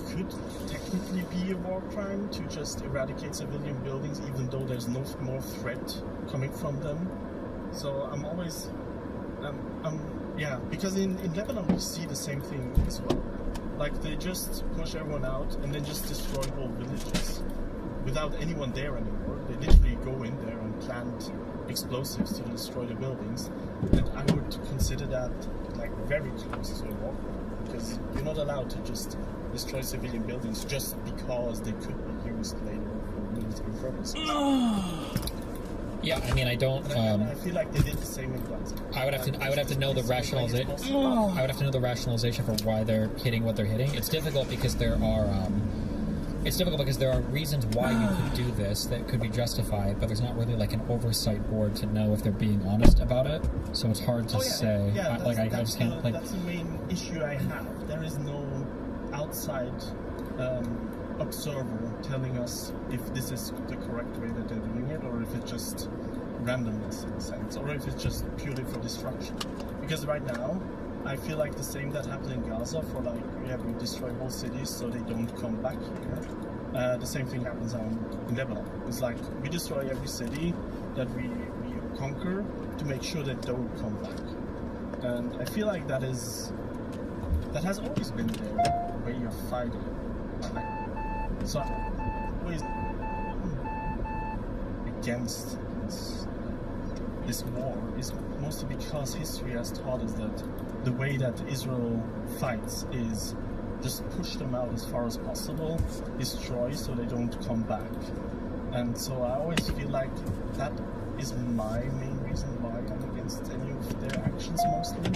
Speaker 1: could technically be a war crime to just eradicate civilian buildings, even though there's no more threat coming from them. So I'm always because in Lebanon we see the same thing as well. Like, they just push everyone out and then just destroy whole villages without anyone there anymore. They literally go in there and plant explosives to destroy the buildings. And I would consider that like very close to a war crime, because you're not allowed to just destroy civilian buildings just because they could be used later for military purposes.
Speaker 18: Yeah, I mean, I don't.
Speaker 1: I feel like they did the same in Gaza.
Speaker 18: I would have to know the rationalization. I would have to know the rationalization for why they're hitting what they're hitting. It's difficult because there are it's difficult because there are reasons why you could do this that could be justified, but there's not really like an oversight board to know if they're being honest about it. So it's hard to say.
Speaker 1: Yeah,
Speaker 18: I just can't.
Speaker 1: That's the main issue I have. There is no outside observer telling us if this is the correct way that they're doing it, or if it's just randomness in a sense, or if it's just purely for destruction. Because right now, I feel like the same that happened in Gaza for like, we destroy whole cities so they don't come back here. The same thing happens in Lebanon. It's like we destroy every city that we conquer to make sure they don't come back. And I feel like that has always been their way of fighting. So I'm always against this war is mostly because history has taught us that the way that Israel fights is just push them out as far as possible, destroy so they don't come back. And so I always feel like that is my main reason why I'm against any of their actions mostly.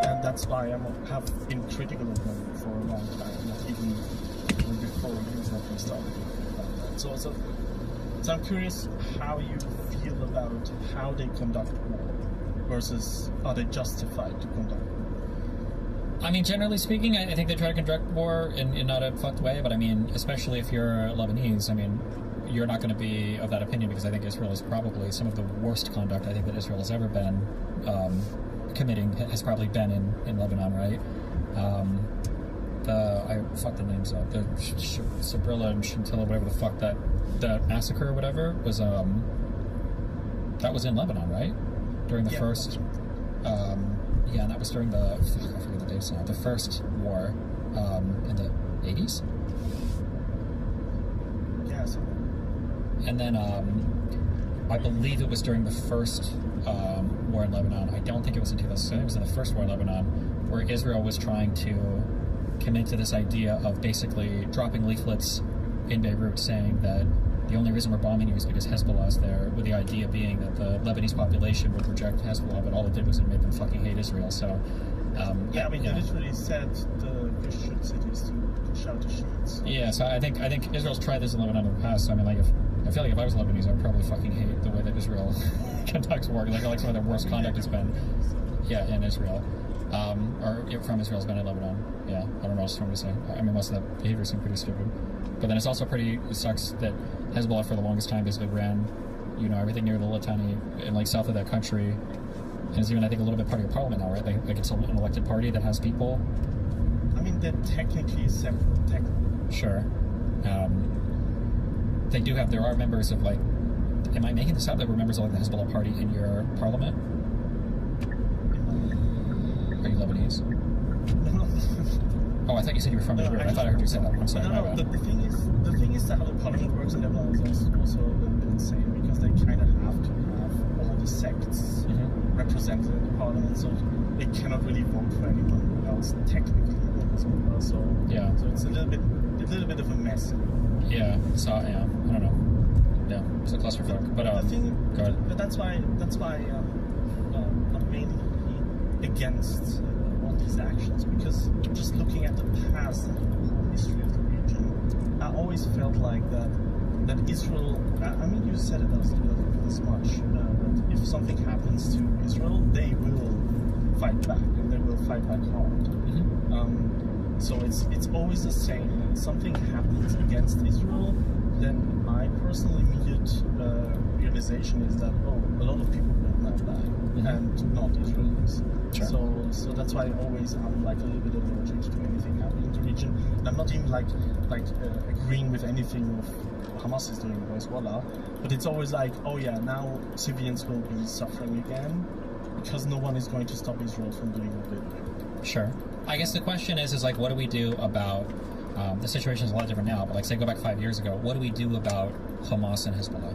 Speaker 1: And that's why I have been critical of them for a long time, not even before years that we started about that. So I'm curious how you feel about how they conduct war versus are they justified to conduct war?
Speaker 18: I mean, generally speaking, I think they try to conduct war in not a fucked way, but I mean, especially if you're Lebanese, I mean, you're not going to be of that opinion because I think Israel is probably some of the worst conduct I think that Israel has ever been committing, has probably been in Lebanon, right? I fucked the names up. The Sabrilla and Shantilla, whatever the fuck that massacre or whatever was, that was in Lebanon, right? During the first, yeah, and that was during the, I forget the dates now, the first war in the 80s?
Speaker 1: Yeah, so.
Speaker 18: And then I believe it was during the first war in Lebanon. I don't think it was in 2007, it was in the first war in Lebanon, where Israel was trying to commit to this idea of basically dropping leaflets in Beirut saying that the only reason we're bombing you is because Hezbollah is there, with the idea being that the Lebanese population would reject Hezbollah, but all it did was it made them fucking hate Israel. So,
Speaker 1: yeah, I mean, you literally said the Christian cities to push out the Shiites.
Speaker 18: Yeah, so I think Israel's tried this in Lebanon in the past. So I mean, like, I feel like if I was Lebanese, I would probably fucking hate the way that Israel conducts war. Like some of their worst conduct has been, in Israel. Or from Israel's been in Lebanon. Yeah, I don't know what else to say. I mean, most of the behavior seemed pretty stupid. But then it sucks that Hezbollah for the longest time basically ran, everything near the Litani and like south of that country, and is even I think a little bit part of your parliament now, right? Like it's an elected party that has people.
Speaker 1: I mean, they're technically separate.
Speaker 18: Sure. They do have. There are members of like. Am I making this up? There were members of like the Hezbollah party in your parliament. Are you Lebanese? Oh, I thought you said you were from Israel. I thought I heard you say that. I'm sorry.
Speaker 1: No. The thing is that how the parliament works in Lebanon is also a little bit insane because they kind of have to have all the sects represented in the parliament, so they cannot really vote for anyone else technically as well. So
Speaker 18: yeah,
Speaker 1: so it's a little bit of a mess.
Speaker 18: Yeah. So yeah, I don't know. Yeah, it's a clusterfuck. But go ahead.
Speaker 1: But that's why I'm mainly against all these actions, because just looking at the past and the whole history of the region, I always felt like that Israel, I mean, you said it as much, that if something happens to Israel, they will fight back, and they will fight back hard. So it's always the same. When something happens against Israel, then my personal immediate realization is that, a lot of people will not die, and not Israelis. Sure. So that's why I'm like a little bit allergic to anything happening in the region. And I'm not even like agreeing with anything of Hamas is doing or Hezbollah, but it's always like, now civilians will be suffering again because no one is going to stop Israel from doing what they're doing.
Speaker 18: Sure. I guess the question is like, what do we do about the situation is a lot different now, but like say go back 5 years ago, what do we do about Hamas and Hezbollah?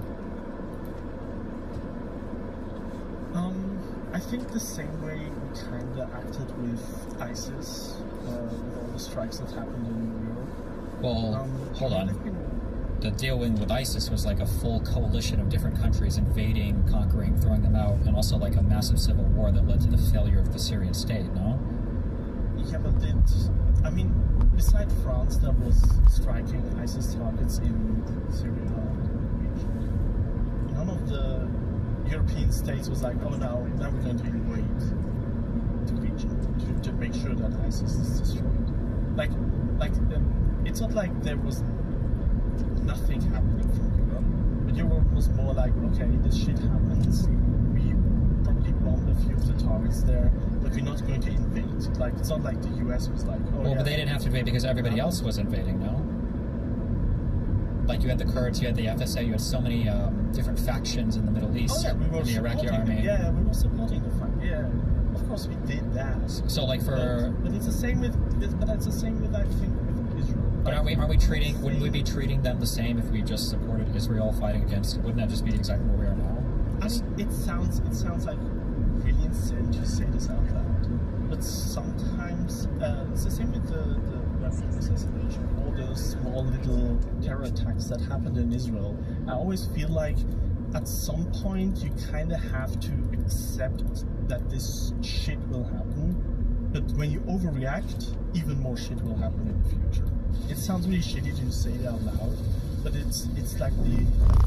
Speaker 1: I think the same way we kind of acted with ISIS, with all the strikes that happened in Europe.
Speaker 18: Well, hold on. The deal with ISIS was like a full coalition of different countries invading, conquering, throwing them out, and also like a massive civil war that led to the failure of the Syrian state, no?
Speaker 1: Yeah, but I mean, besides France, that was striking ISIS targets in Syria. None of the European states was like, oh, now we're going to invade the region to make sure that ISIS is destroyed. It's not like there was nothing happening from Europe, but Europe was more like, okay, this shit happens. We probably bombed a few of the targets there, but we're not going to invade. Like, it's not like the US was like, oh,
Speaker 18: Well,
Speaker 1: yeah,
Speaker 18: but they didn't have to invade because everybody else was invading, no? Like, you had the Kurds, you had the FSA, you had so many different factions in the Middle East,
Speaker 1: we were
Speaker 18: in the Iraqi
Speaker 1: supporting
Speaker 18: army.
Speaker 1: it. Yeah, we were supporting the fight. Yeah, of course we did that.
Speaker 18: So, like,
Speaker 1: but it's the same with, I think, with Israel.
Speaker 18: But aren't we treating? Wouldn't we be treating them the same if we just supported Israel fighting against? Wouldn't that just be exactly where we are now?
Speaker 1: I mean, it sounds like really insane to say this out loud, but sometimes it's the same with the Ghazni assassination, all those small little terror attacks that happened in Israel. I always feel like at some point you kind of have to accept that this shit will happen, but when you overreact, even more shit will happen in the future. It sounds really shitty to say it out loud, but it's like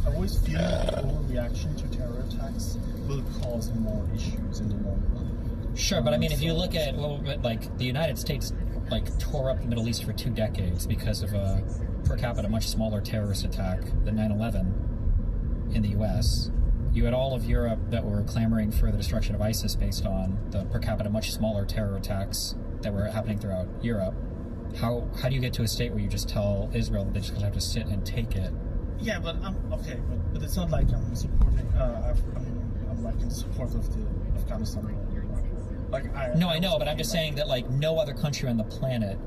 Speaker 1: I always feel like the overreaction to terror attacks will cause more issues in the long run.
Speaker 18: Sure, but I mean, if you look at like the United States, like tore up the Middle East for 2 decades because of a per capita much smaller terrorist attack than 9/11 in the U.S. You had all of Europe that were clamoring for the destruction of ISIS based on the per capita much smaller terror attacks that were happening throughout Europe. How do you get to a state where you just tell Israel that they just have to sit and take it?
Speaker 1: Yeah, but okay, but it's not like I'm supporting. I'm like in support of the Afghanistan war. Like
Speaker 18: I know, but I'm just saying that like no other country on the planet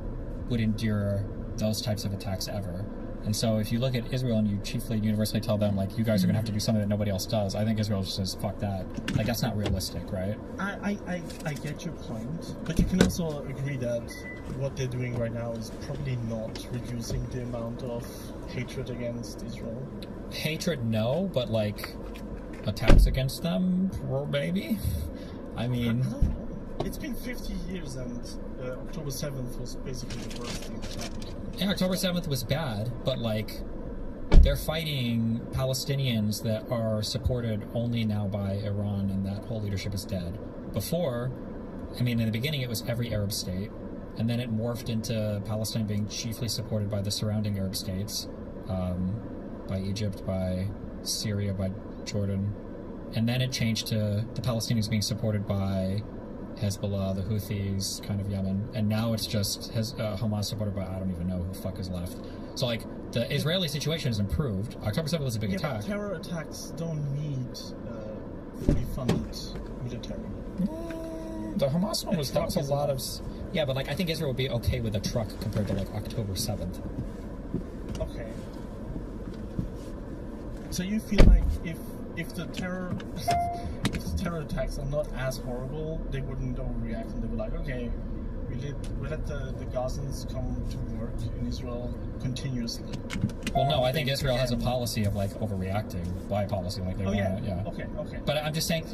Speaker 18: would endure those types of attacks ever. And so if you look at Israel and you chiefly universally tell them like you guys are gonna have to do something that nobody else does, I think Israel just says fuck that. Like that's not realistic, right?
Speaker 1: I get your point, but you can also agree that what they're doing right now is probably not reducing the amount of hatred against Israel.
Speaker 18: Hatred, no, but like attacks against them, maybe. I mean,
Speaker 1: I don't know. It's been 50 years, and October 7th was basically the worst thing that happened.
Speaker 18: Yeah, October 7th was bad, but like they're fighting Palestinians that are supported only now by Iran, and that whole leadership is dead. Before, I mean, in the beginning it was every Arab state, and then it morphed into Palestine being chiefly supported by the surrounding Arab states, by Egypt, by Syria, by Jordan, and then it changed to the Palestinians being supported by Hezbollah, the Houthis, kind of Yemen, and now it's just Hamas supported by I don't even know who the fuck is left. So like the Israeli situation has improved. October 7th was a big attack.
Speaker 1: But terror attacks don't need fully funded military.
Speaker 18: The Hamas one was a lot of yeah, but like I think Israel would be okay with a truck compared to like October 7th.
Speaker 1: Okay. So you feel like if the terror attacks are not as horrible, they wouldn't overreact and they were like, okay, we let the Gazans come to work in Israel continuously.
Speaker 18: Well, no, I think Israel has a policy of like overreacting by policy, like they want to, yeah.
Speaker 1: Okay.
Speaker 18: But I'm just saying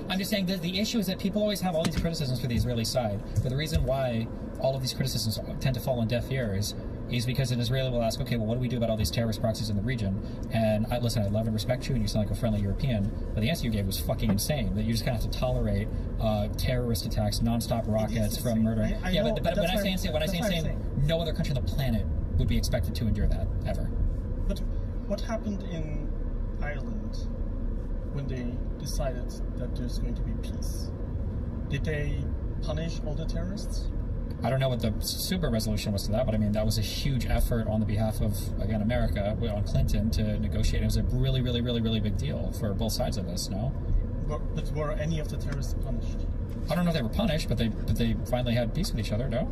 Speaker 18: that the issue is that people always have all these criticisms for the Israeli side, but the reason why all of these criticisms tend to fall on deaf ears is because an Israeli will ask, okay, well, what do we do about all these terrorist proxies in the region? And I love and respect you, and you sound like a friendly European, but the answer you gave was fucking insane, that you just kind of have to tolerate terrorist attacks, non-stop rockets from murdering. But when I say no other country on the planet would be expected to endure that, ever.
Speaker 1: But what happened in Ireland when they decided that there's going to be peace? Did they punish all the terrorists?
Speaker 18: I don't know what the super resolution was to that, but I mean, that was a huge effort on the behalf of, again, America, on Clinton to negotiate. It was a really, really, really, really big deal for both sides of this, no?
Speaker 1: But were any of the terrorists punished?
Speaker 18: I don't know if they were punished, but they finally had peace with each other, no?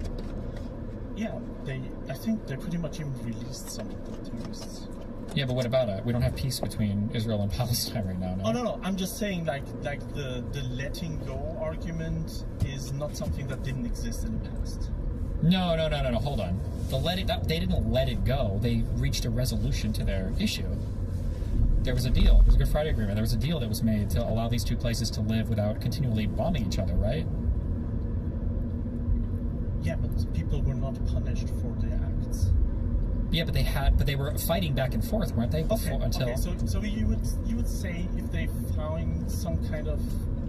Speaker 1: Yeah, I think they pretty much even released some of the terrorists.
Speaker 18: Yeah, but what about it? We don't have peace between Israel and Palestine right now, no?
Speaker 1: Oh, no, I'm just saying, like the letting go argument is not something that didn't exist in the past.
Speaker 18: No, hold on. They didn't let it go. They reached a resolution to their issue. There was a deal. There was a Good Friday Agreement. There was a deal that was made to allow these two places to live without continually bombing each other, right?
Speaker 1: Yeah, but people were not punished for their acts.
Speaker 18: Yeah, but they were fighting back and forth, weren't they? Before,
Speaker 1: Okay, so you would say if they found some kind of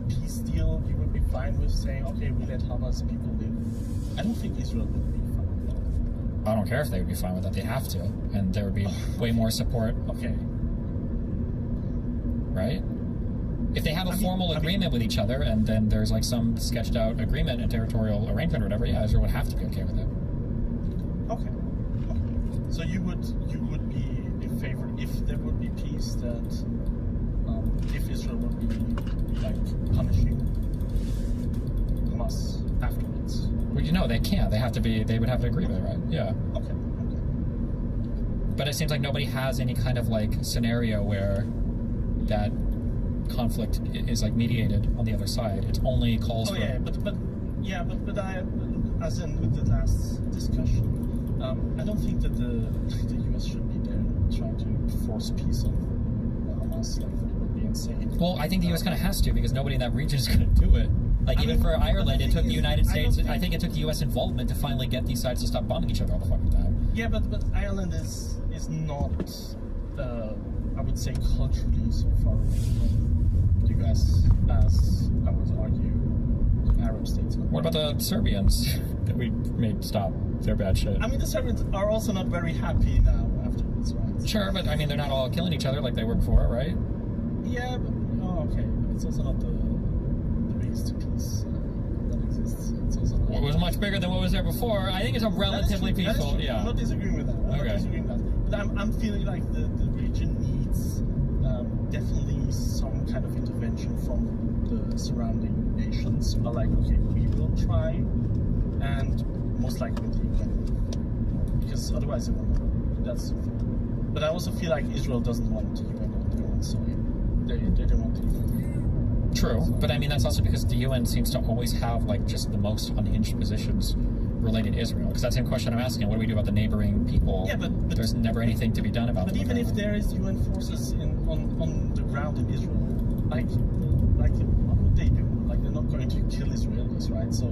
Speaker 1: peace deal, you would be fine with saying, okay, we let Hamas people live. I don't think Israel would be fine with that.
Speaker 18: I don't care if they would be fine with that. They have to, and there would be way more support.
Speaker 1: Okay.
Speaker 18: Right? If they have a formal agreement with each other, and then there's like some sketched out agreement and territorial arrangement or whatever, yeah, Israel would have to be okay with it.
Speaker 1: Okay. So you would be in favor if there would be peace that if Israel would be like punishing Hamas afterwards.
Speaker 18: Well, you know, they can't. They would have to agree with it, right? Yeah.
Speaker 1: Okay.
Speaker 18: But it seems like nobody has any kind of like scenario where that conflict is like mediated on the other side. It only calls for.
Speaker 1: But I, as in with the last discussion, I don't think that the U.S. should be there trying to force peace on Hamas. Like, that would be insane.
Speaker 18: Well, I think the U.S. kind of has to, because nobody in that region is going to do it. Like, even for Ireland, it took the United States. I think it took the U.S. involvement to finally get these sides to stop bombing each other all the fucking time.
Speaker 1: Yeah, but Ireland is not, I would say, culturally so far away from the U.S. as I would argue the Arab states.
Speaker 18: What about the Serbians that we made stop their bad shit?
Speaker 1: I mean, the Serbians are also not very happy now afterwards, right?
Speaker 18: Sure, but I mean, they're not all killing each other like they were before, right?
Speaker 1: Yeah, but okay. It's also not the biggest piece that exists. It's also not.
Speaker 18: It was much bigger than what was there before. I think it's a relatively peaceful. Yeah.
Speaker 1: I'm not disagreeing with that. I'm not disagreeing with that. But I'm feeling like the region needs definitely some kind of intervention from the surrounding nations. Are like, okay, we will try, and most likely the UN, because otherwise it won't. That's. But I also feel like Israel doesn't want the UN on their own side. They don't want the UN.
Speaker 18: True, but I mean that's also because the UN seems to always have like just the most unhinged positions related to Israel. Because that's the same question I'm asking: what do we do about the neighboring people?
Speaker 1: Yeah, but
Speaker 18: there's never anything to be done about.
Speaker 1: But even if there is UN forces on the ground in Israel, like what would they do? Like they're not going to kill Israelis, right? So.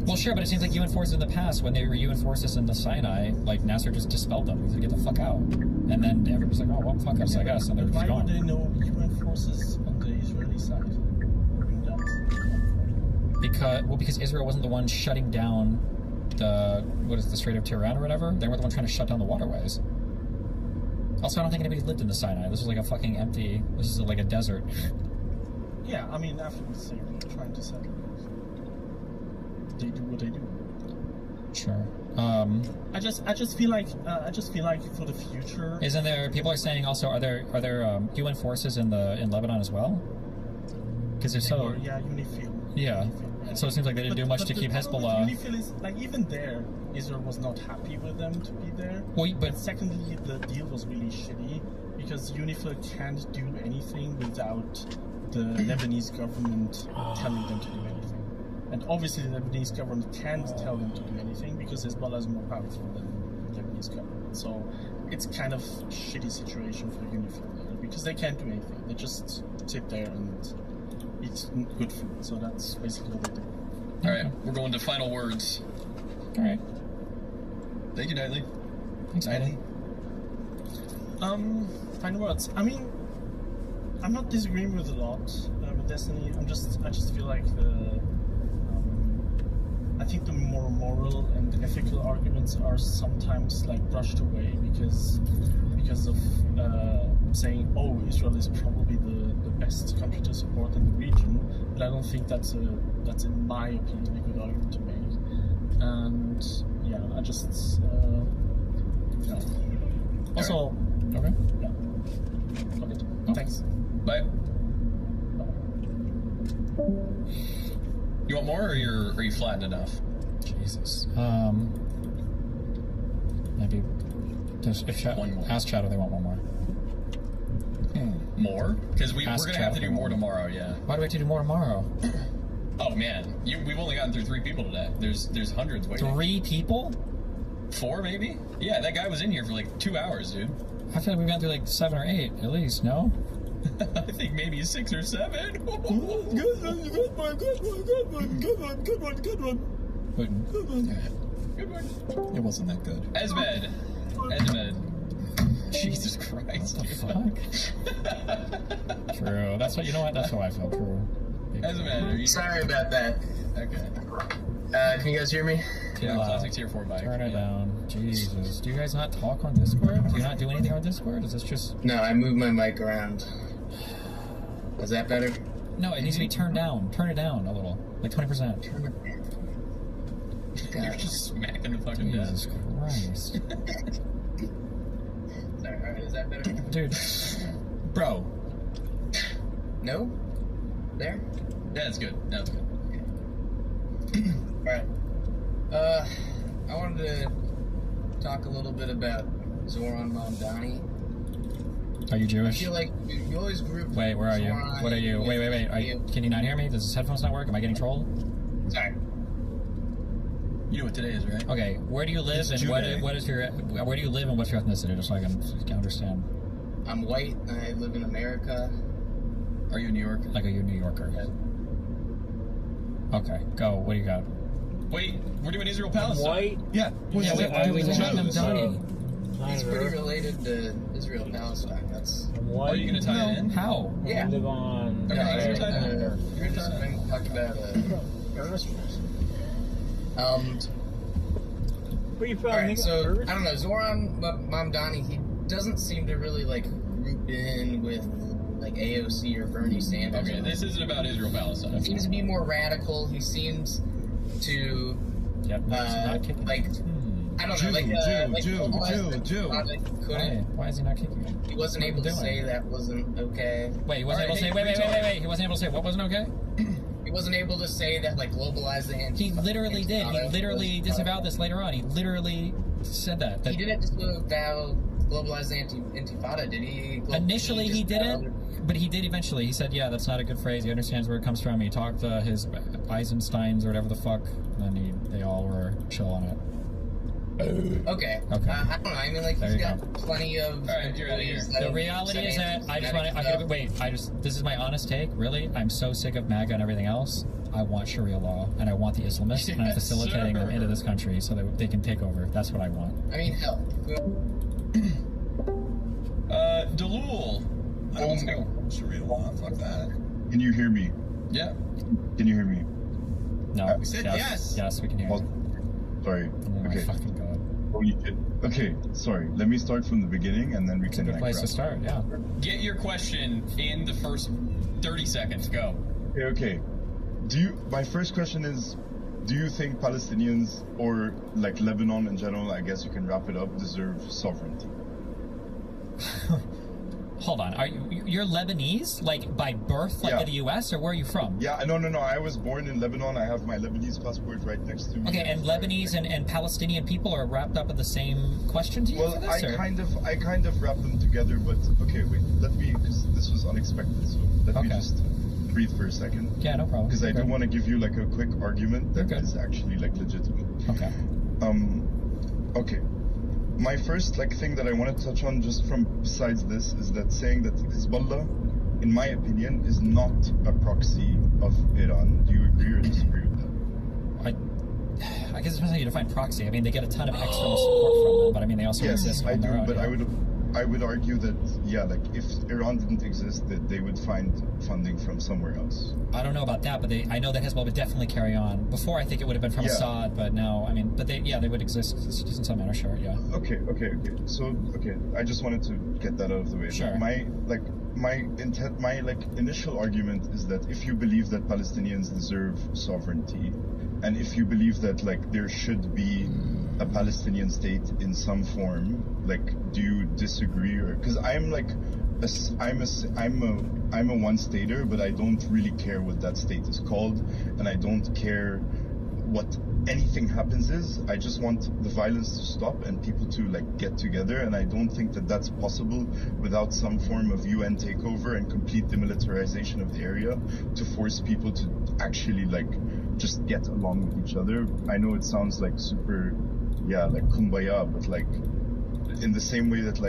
Speaker 18: Well, sure, but it seems like UN forces in the past, when they were UN forces in the Sinai, like Nasser just dispelled them. He said, "Get the fuck out," and then everybody's like, "Oh, well, fuck us, I guess," and they're just
Speaker 1: gone. Why would there no UN forces on the Israeli side?
Speaker 18: Because Israel wasn't the one shutting down the Strait of Tiran or whatever. They were the one trying to shut down the waterways. Also, I don't think anybody lived in the Sinai. This was like a fucking empty. This is like a desert.
Speaker 1: Yeah, I mean, afterwards they were trying to settle. They do what they do.
Speaker 18: Sure.
Speaker 1: I just feel like for the future.
Speaker 18: Isn't there? People are saying also, are there UN forces in Lebanon as well? Because if so,
Speaker 1: yeah, UNIFIL.
Speaker 18: Yeah. So it seems like they didn't do much to keep Hezbollah.
Speaker 1: UNIFIL is like, even there, Israel was not happy with them to be there.
Speaker 18: Well, but
Speaker 1: secondly, the deal was really shitty because UNIFIL can't do anything without the Lebanese government telling them to do anything. And obviously the Lebanese government can't tell them to do anything because Hezbollah is more powerful than the Lebanese government. So it's kind of a shitty situation for UNIFIL there because they can't do anything. They just sit there and eat good food. So that's basically what they do.
Speaker 8: All right, we're going to final words.
Speaker 18: All right.
Speaker 8: Thank you, Nightly.
Speaker 18: Thanks, Nightly.
Speaker 1: Final words. I mean, I'm not disagreeing with a lot with Destiny. I just feel like I think the more moral and ethical arguments are sometimes like brushed away because of saying, oh, Israel is probably the best country to support in the region, but I don't think that's in my opinion a good argument to make. And yeah, I just yeah. Also,
Speaker 18: okay.
Speaker 1: Yeah. Okay. Thanks.
Speaker 8: Bye. You want more, or are you flattened enough?
Speaker 18: Jesus. Maybe. Ask Chad if they want one more.
Speaker 8: More? Because we're going to have to do more tomorrow, yeah.
Speaker 18: Why do we have to do more tomorrow?
Speaker 8: Oh, man. We've only gotten through 3 people today. There's hundreds waiting.
Speaker 18: 3 people?
Speaker 8: 4, maybe? Yeah, that guy was in here for like 2 hours, dude.
Speaker 18: I feel like we've gone through like 7 or 8, at least, no?
Speaker 8: I think maybe 6 or 7.
Speaker 18: Good one. Putin.
Speaker 8: Good one.
Speaker 11: It wasn't that good.
Speaker 8: Esmed.
Speaker 11: Jesus Christ.
Speaker 18: What the fuck? True. That's what, you know what? That's how I feel. True.
Speaker 8: Esmed,
Speaker 20: Sorry about that.
Speaker 8: Okay.
Speaker 20: Can you guys hear me?
Speaker 8: Yeah, classic tier 4 bike.
Speaker 18: Turn it down. Jesus. Do you guys not talk on Discord? Do you not do anything on Discord? Is this just...
Speaker 20: No, I moved my mic around. Is that better?
Speaker 18: No, it needs to be turned down. Turn it down a little. Like 20%.
Speaker 20: Turn it down.
Speaker 8: You're just smacking the fucking
Speaker 18: Jesus Christ.
Speaker 20: Sorry, alright, is that better?
Speaker 18: Dude. Bro.
Speaker 20: No? There?
Speaker 8: That's good. That's good.
Speaker 20: Alright. I wanted to talk a little bit about Zoran Mamdani.
Speaker 18: Are you Jewish?
Speaker 20: I feel like you always group.
Speaker 18: Wait, where are you?
Speaker 20: Zoran
Speaker 18: What are you? Wait. Are you, can you not hear me? Does this headphones not work? Am I getting trolled?
Speaker 20: Sorry.
Speaker 8: You know what today is, right?
Speaker 18: Okay, where do you live
Speaker 8: It's
Speaker 18: and what is your where do you live and what's your ethnicity, just so I can understand?
Speaker 20: I'm white. I live in America.
Speaker 8: Are you a New Yorker?
Speaker 18: Like, are you a New Yorker? Okay, go. What do you got?
Speaker 8: Wait, we're doing Israel Palestine.
Speaker 2: White?
Speaker 8: Yeah.
Speaker 18: Yeah, wait, why are we letting them Donnie?
Speaker 20: He's pretty related to Israel Palestine. That's.
Speaker 2: Are
Speaker 8: you gonna tie it in?
Speaker 18: How?
Speaker 20: Yeah.
Speaker 2: I live on.
Speaker 20: No, you're gonna talk about
Speaker 2: Where you from?
Speaker 20: Alright, so I don't know. Zoran Mamdani, he doesn't seem to really like group in with like AOC or Bernie Sanders.
Speaker 8: Okay, this isn't about Israel Palestine.
Speaker 20: He seems to be more radical. He seems to like I don't know,
Speaker 18: Jew. Why is he not kicking me?
Speaker 20: He wasn't able to say that wasn't okay.
Speaker 18: Wait, he wasn't able to say. Wait. He wasn't able to say what wasn't okay.
Speaker 20: He wasn't able to say that like globalize the anti.
Speaker 18: He literally did. He literally disavowed this later on. He literally said that.
Speaker 20: He didn't disavow globalize the intifada, did he?
Speaker 18: Initially, he didn't, but he did eventually. He said, "Yeah, that's not a good phrase. He understands where it comes from." He talked to his Eisensteins or whatever the fuck, and then they all were chill on it.
Speaker 20: Okay. I don't know. I mean, like, he's got plenty of.
Speaker 8: Alright, you're out of here.
Speaker 18: The reality is that I just want to. This is my honest take. Really, I'm so sick of MAGA and everything else. I want Sharia law, and I want the Islamists, and I'm facilitating them into this country so that they can take over. That's what I want.
Speaker 20: I mean, hell.
Speaker 8: Dalul.
Speaker 11: I don't know Sharia law. Fuck that. Can you hear me?
Speaker 8: Yeah.
Speaker 11: Can you hear me?
Speaker 18: No.
Speaker 11: We
Speaker 8: said yes.
Speaker 18: Yes, we can hear you.
Speaker 11: Sorry.
Speaker 18: Oh my fucking god.
Speaker 11: Oh, you did. Okay, sorry. Let me start from the beginning, and then we can.
Speaker 18: Good place to start. Yeah.
Speaker 8: Get your question in the first 30 seconds. Go.
Speaker 11: Okay. My first question is, do you think Palestinians, or like Lebanon in general, I guess you can wrap it up, deserve sovereignty?
Speaker 18: Hold on. You're Lebanese, like by birth, like in the U.S., or where are you from?
Speaker 11: Yeah, no. I was born in Lebanon. I have my Lebanese passport right next to me.
Speaker 18: Okay, and Lebanese and Palestinian people are wrapped up in the same question to you
Speaker 11: Well,
Speaker 18: for this,
Speaker 11: I kind of wrap them together, but okay, wait. Because this was unexpected, so let me just breathe for a second.
Speaker 18: Yeah, no problem.
Speaker 11: Because I do want to give you like a quick argument that is actually like legitimate.
Speaker 18: Okay.
Speaker 11: Okay. My first thing that I want to touch on just from besides this is that saying that Hezbollah, in my opinion, is not a proxy of Iran. Do you agree or disagree with that?
Speaker 18: I guess it depends how you define proxy. I mean, they get a ton of external support from them, but I mean, they also exist on their own.
Speaker 11: But I would argue that if Iran didn't exist, that they would find funding from somewhere else.
Speaker 18: I don't know about that, but I know that Hezbollah would definitely carry on. Before, I think it would have been from Assad, but now, I mean, they would exist in some manner, sure, yeah.
Speaker 11: Okay. So, I just wanted to get that out of the way.
Speaker 18: Sure.
Speaker 11: My initial argument is that if you believe that Palestinians deserve sovereignty, and if you believe that there should be a Palestinian state in some form, do you disagree? Or because I'm a one-stater, but I don't really care what that state is called, and I don't care what anything happens is. I just want the violence to stop and people to get together, and I don't think that that's possible without some form of UN takeover and complete demilitarization of the area to force people to actually just get along with each other. I know it sounds super kumbaya, but in the same way that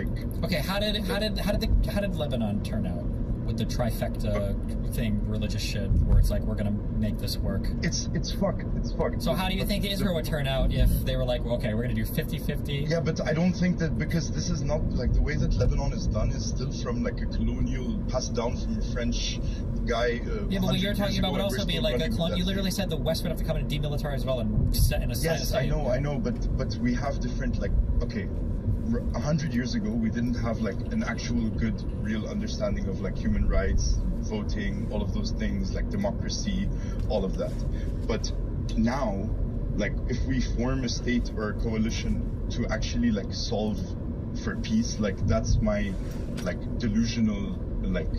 Speaker 18: Okay, how did Lebanon turn out? with the trifecta thing, religious shit, where it's like, we're gonna make this work.
Speaker 11: It's fucked. It's fucked.
Speaker 18: So how do you think Israel would turn out if they were like, well, okay, we're gonna do 50-50?
Speaker 11: Yeah, but I don't think that, because this is not like the way that Lebanon is done is still from like a colonial passed down from a French guy.
Speaker 18: Yeah, but what you're talking about would also be like a you literally said the West would have to come and demilitarize as well and set in a
Speaker 11: Yes, I know, but we have different, like, okay, 100 years ago we didn't have like an actual good real understanding of like human rights, voting, all of those things, like democracy, all of that. But now, like, if we form a state or a coalition to actually like solve for peace, like that's my like delusional like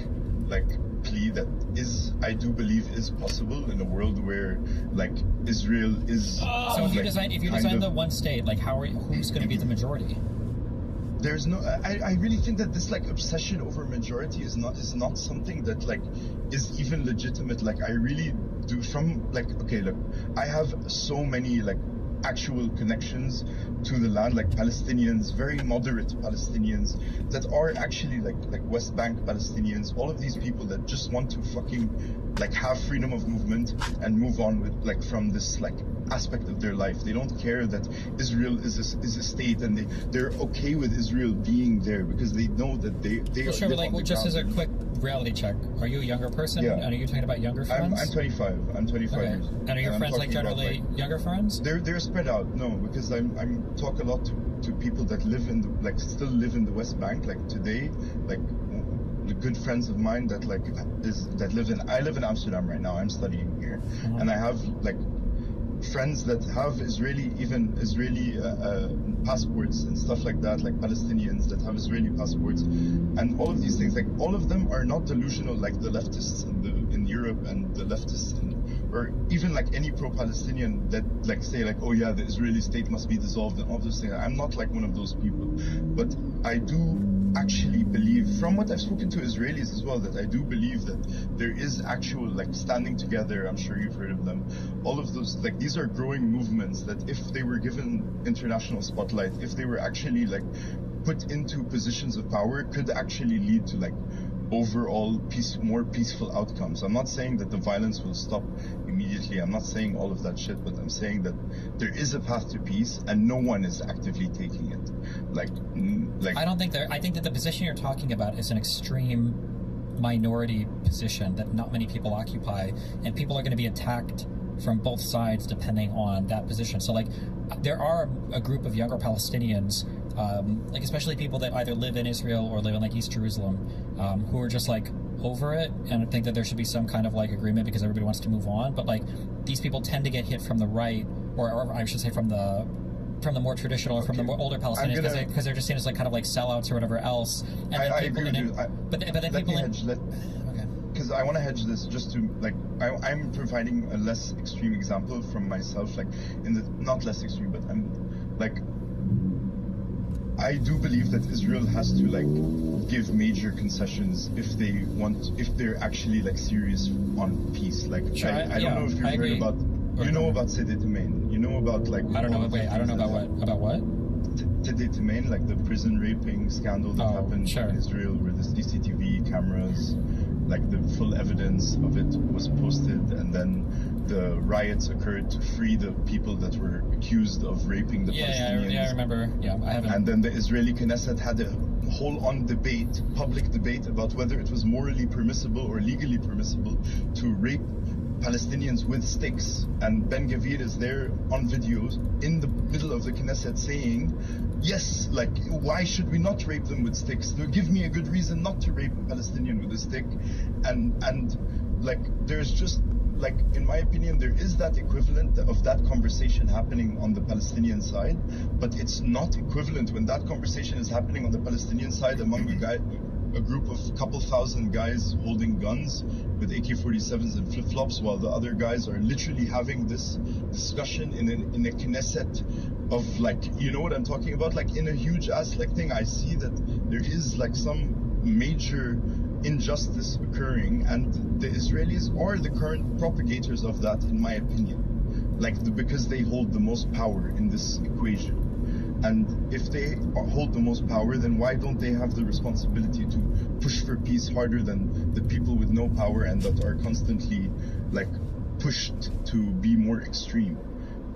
Speaker 11: plea that is, I do believe, is possible in a world where like Israel is.
Speaker 18: So if you design the one state, like who's going to be the majority?
Speaker 11: There's no. I really think that this like obsession over majority is not something that like is even legitimate. Like I really do from like, okay, look, I have so many like actual connections to the land, like Palestinians, very moderate Palestinians that are actually like West Bank Palestinians, all of these people that just want to fucking like have freedom of movement and move on with like from this like aspect of their life. They don't care that Israel is a state, and they're okay with Israel being there because they know that they
Speaker 18: well, sure, but like, well, just as a quick reality check, are you a younger person?
Speaker 11: Yeah.
Speaker 18: And are you talking about younger friends?
Speaker 11: I'm 25. I'm 25
Speaker 18: okay.
Speaker 11: years.
Speaker 18: And are your friends like generally younger friends?
Speaker 11: They're spread out. No, because I'm talk a lot to people that live in the like still live in the West Bank. Like today, like the good friends of mine that like I live in Amsterdam right now. I'm studying here, and I have like friends that have Israeli passports and stuff like that, like Palestinians that have Israeli passports, and all of these things, like all of them are not delusional like the leftists in Europe and the leftists or even like any pro-Palestinian that like say like, oh yeah, the Israeli state must be dissolved and all those things. I'm not like one of those people, but I do actually believe, from what I've spoken to Israelis as well, that I do believe that there is actual like standing together. I'm sure you've heard of them. All of those, like, these are growing movements that if they were given international spotlight, if they were actually like put into positions of power, could actually lead to like overall more peaceful outcomes. I'm not saying that the violence will stop immediately. I'm not saying all of that shit, but I'm saying that there is a path to peace and no one is actively taking it. Like
Speaker 18: I don't think I think that the position you're talking about is an extreme minority position that not many people occupy, and people are going to be attacked from both sides depending on that position. So like there are a group of younger Palestinians, like especially people that either live in Israel or live in like East Jerusalem, who are just like over it and think that there should be some kind of like agreement because everybody wants to move on. But like these people tend to get hit from the right, or I should say from the more traditional or from the more older Palestinians because they're just seen as like kind of like sellouts or whatever else. And
Speaker 11: I agree with you.
Speaker 18: But then people
Speaker 11: because I want to hedge this just to like I'm providing a less extreme example from myself, like in the not less extreme, but I'm like I do believe that Israel has to like give major concessions if they're actually like serious on peace. Like
Speaker 18: sure,
Speaker 11: I don't know if you've heard about about Sede Temain. You know about like
Speaker 18: I don't know about what?
Speaker 11: Sede Temain, like the prison raping scandal that happened in Israel, where the CCTV cameras, like the full evidence of it was posted, and then the riots occurred to free the people that were accused of raping the Palestinians.
Speaker 18: Yeah, I remember. Yeah, I haven't.
Speaker 11: And then the Israeli Knesset had a whole-on debate, public debate, about whether it was morally permissible or legally permissible to rape Palestinians with sticks. And Ben Gavir is there on videos in the middle of the Knesset saying, yes, like, why should we not rape them with sticks? Give me a good reason not to rape a Palestinian with a stick. And like, there's just, like, in my opinion, there is that equivalent of that conversation happening on the Palestinian side, but it's not equivalent when that conversation is happening on the Palestinian side among a group of couple thousand guys holding guns with AK-47s and flip-flops, while the other guys are literally having this discussion in a Knesset of, like, you know what I'm talking about? Like, in a huge ass like thing, I see that there is like some major injustice occurring, and the Israelis are the current propagators of that, in my opinion, like because they hold the most power in this equation. And if they hold the most power, then why don't they have the responsibility to push for peace harder than the people with no power and that are constantly like pushed to be more extreme?